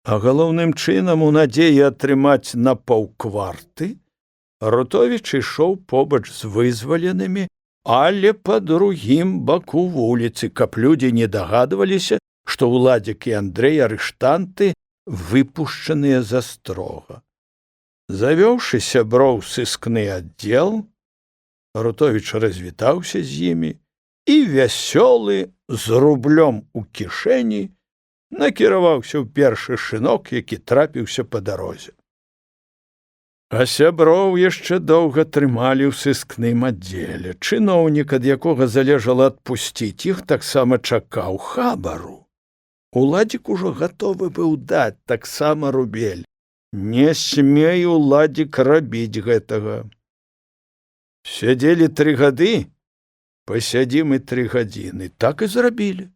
а галоўным чынам у надзеі атрымаць на паўкварты, Рутовіч ішоў побач з вызваленымі, але па другім баку вуліцы, каб людзі не дагадваліся, што Уладзік і Андрэй арыштанты, выпушчаныя з Астрога. Завёўшы сяброў сыскны аддзел, Рутовіч развітаўся з імі і, вясёлы, з рублём у кішэні, накіраваўся ў першы шынок, які трапіўся па дарозе. А сяброў яшчэ доўга трымалі ў сыскным аддзеле. Чыноўнік, ад якога залежала адпусціць іх, таксама чакаў хабару. Уладзік ужо гатовы быў даць таксама рубель. Не смей, Уладзік, рабіць гэтага. Сядзелі 3 гады, пасядзім і 3 гадзіны. Так і зрабілі.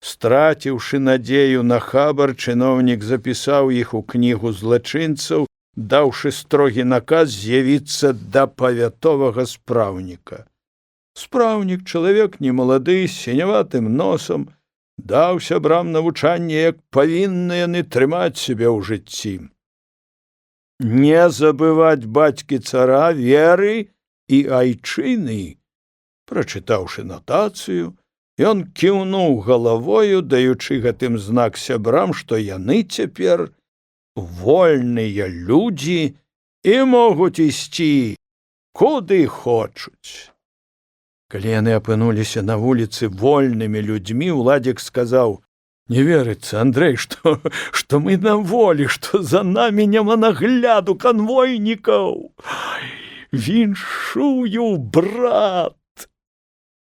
Страціўшы надзею на хабар, чыноўнік запісаў іх у кнігу злачынцаў, даўшы строгі наказ з'явіцца да павятовага спраўніка. Спраўнік, чалавек немалады, з сіняватым носам, даў сябрам навучанне, як павінны яны трымаць сябе ў жыцці. Не забываць бацькі цара, веры і айчыны. Прачытаўшы нотацыю, ён кіўнуў галавою, даючы гэтым знак сябрам, што яны цяпер вольныя людзі і могуць ісці, куды хочуць. Калі яны апынуліся на вуліцы вольнымі людзьмі, Уладзік сказаў: «Не верыцца, Андрэй, што мы на волі, што за намі няма нагляду канвойнікаў. Віншую, брат!»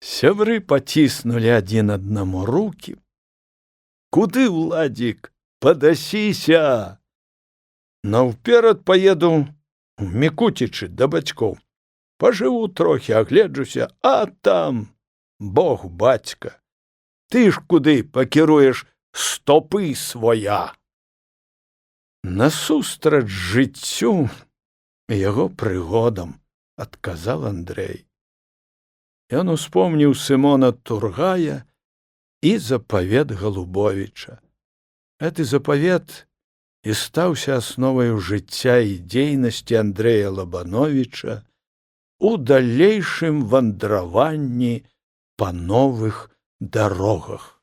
Сябры паціснулі адзін аднаму рукі. «Куды, Уладзік? Падасіся! Наўперад паеду у Мікуцічы да бацькоў. Пажыву трохі, агледжуся, а там Бог бацька. Ты ж куды пакіруеш стопы свая?» «Насустрач жыццю яго прыгодам», – адказаў Андрэй. Ён успомніў Сымона Тургая і запавет Галубовіча. Гэты запавет і стаўся асноваю жыцця і дзейнасці Андрэя Лабановіча у далейшым вандраванні па новых дарогах.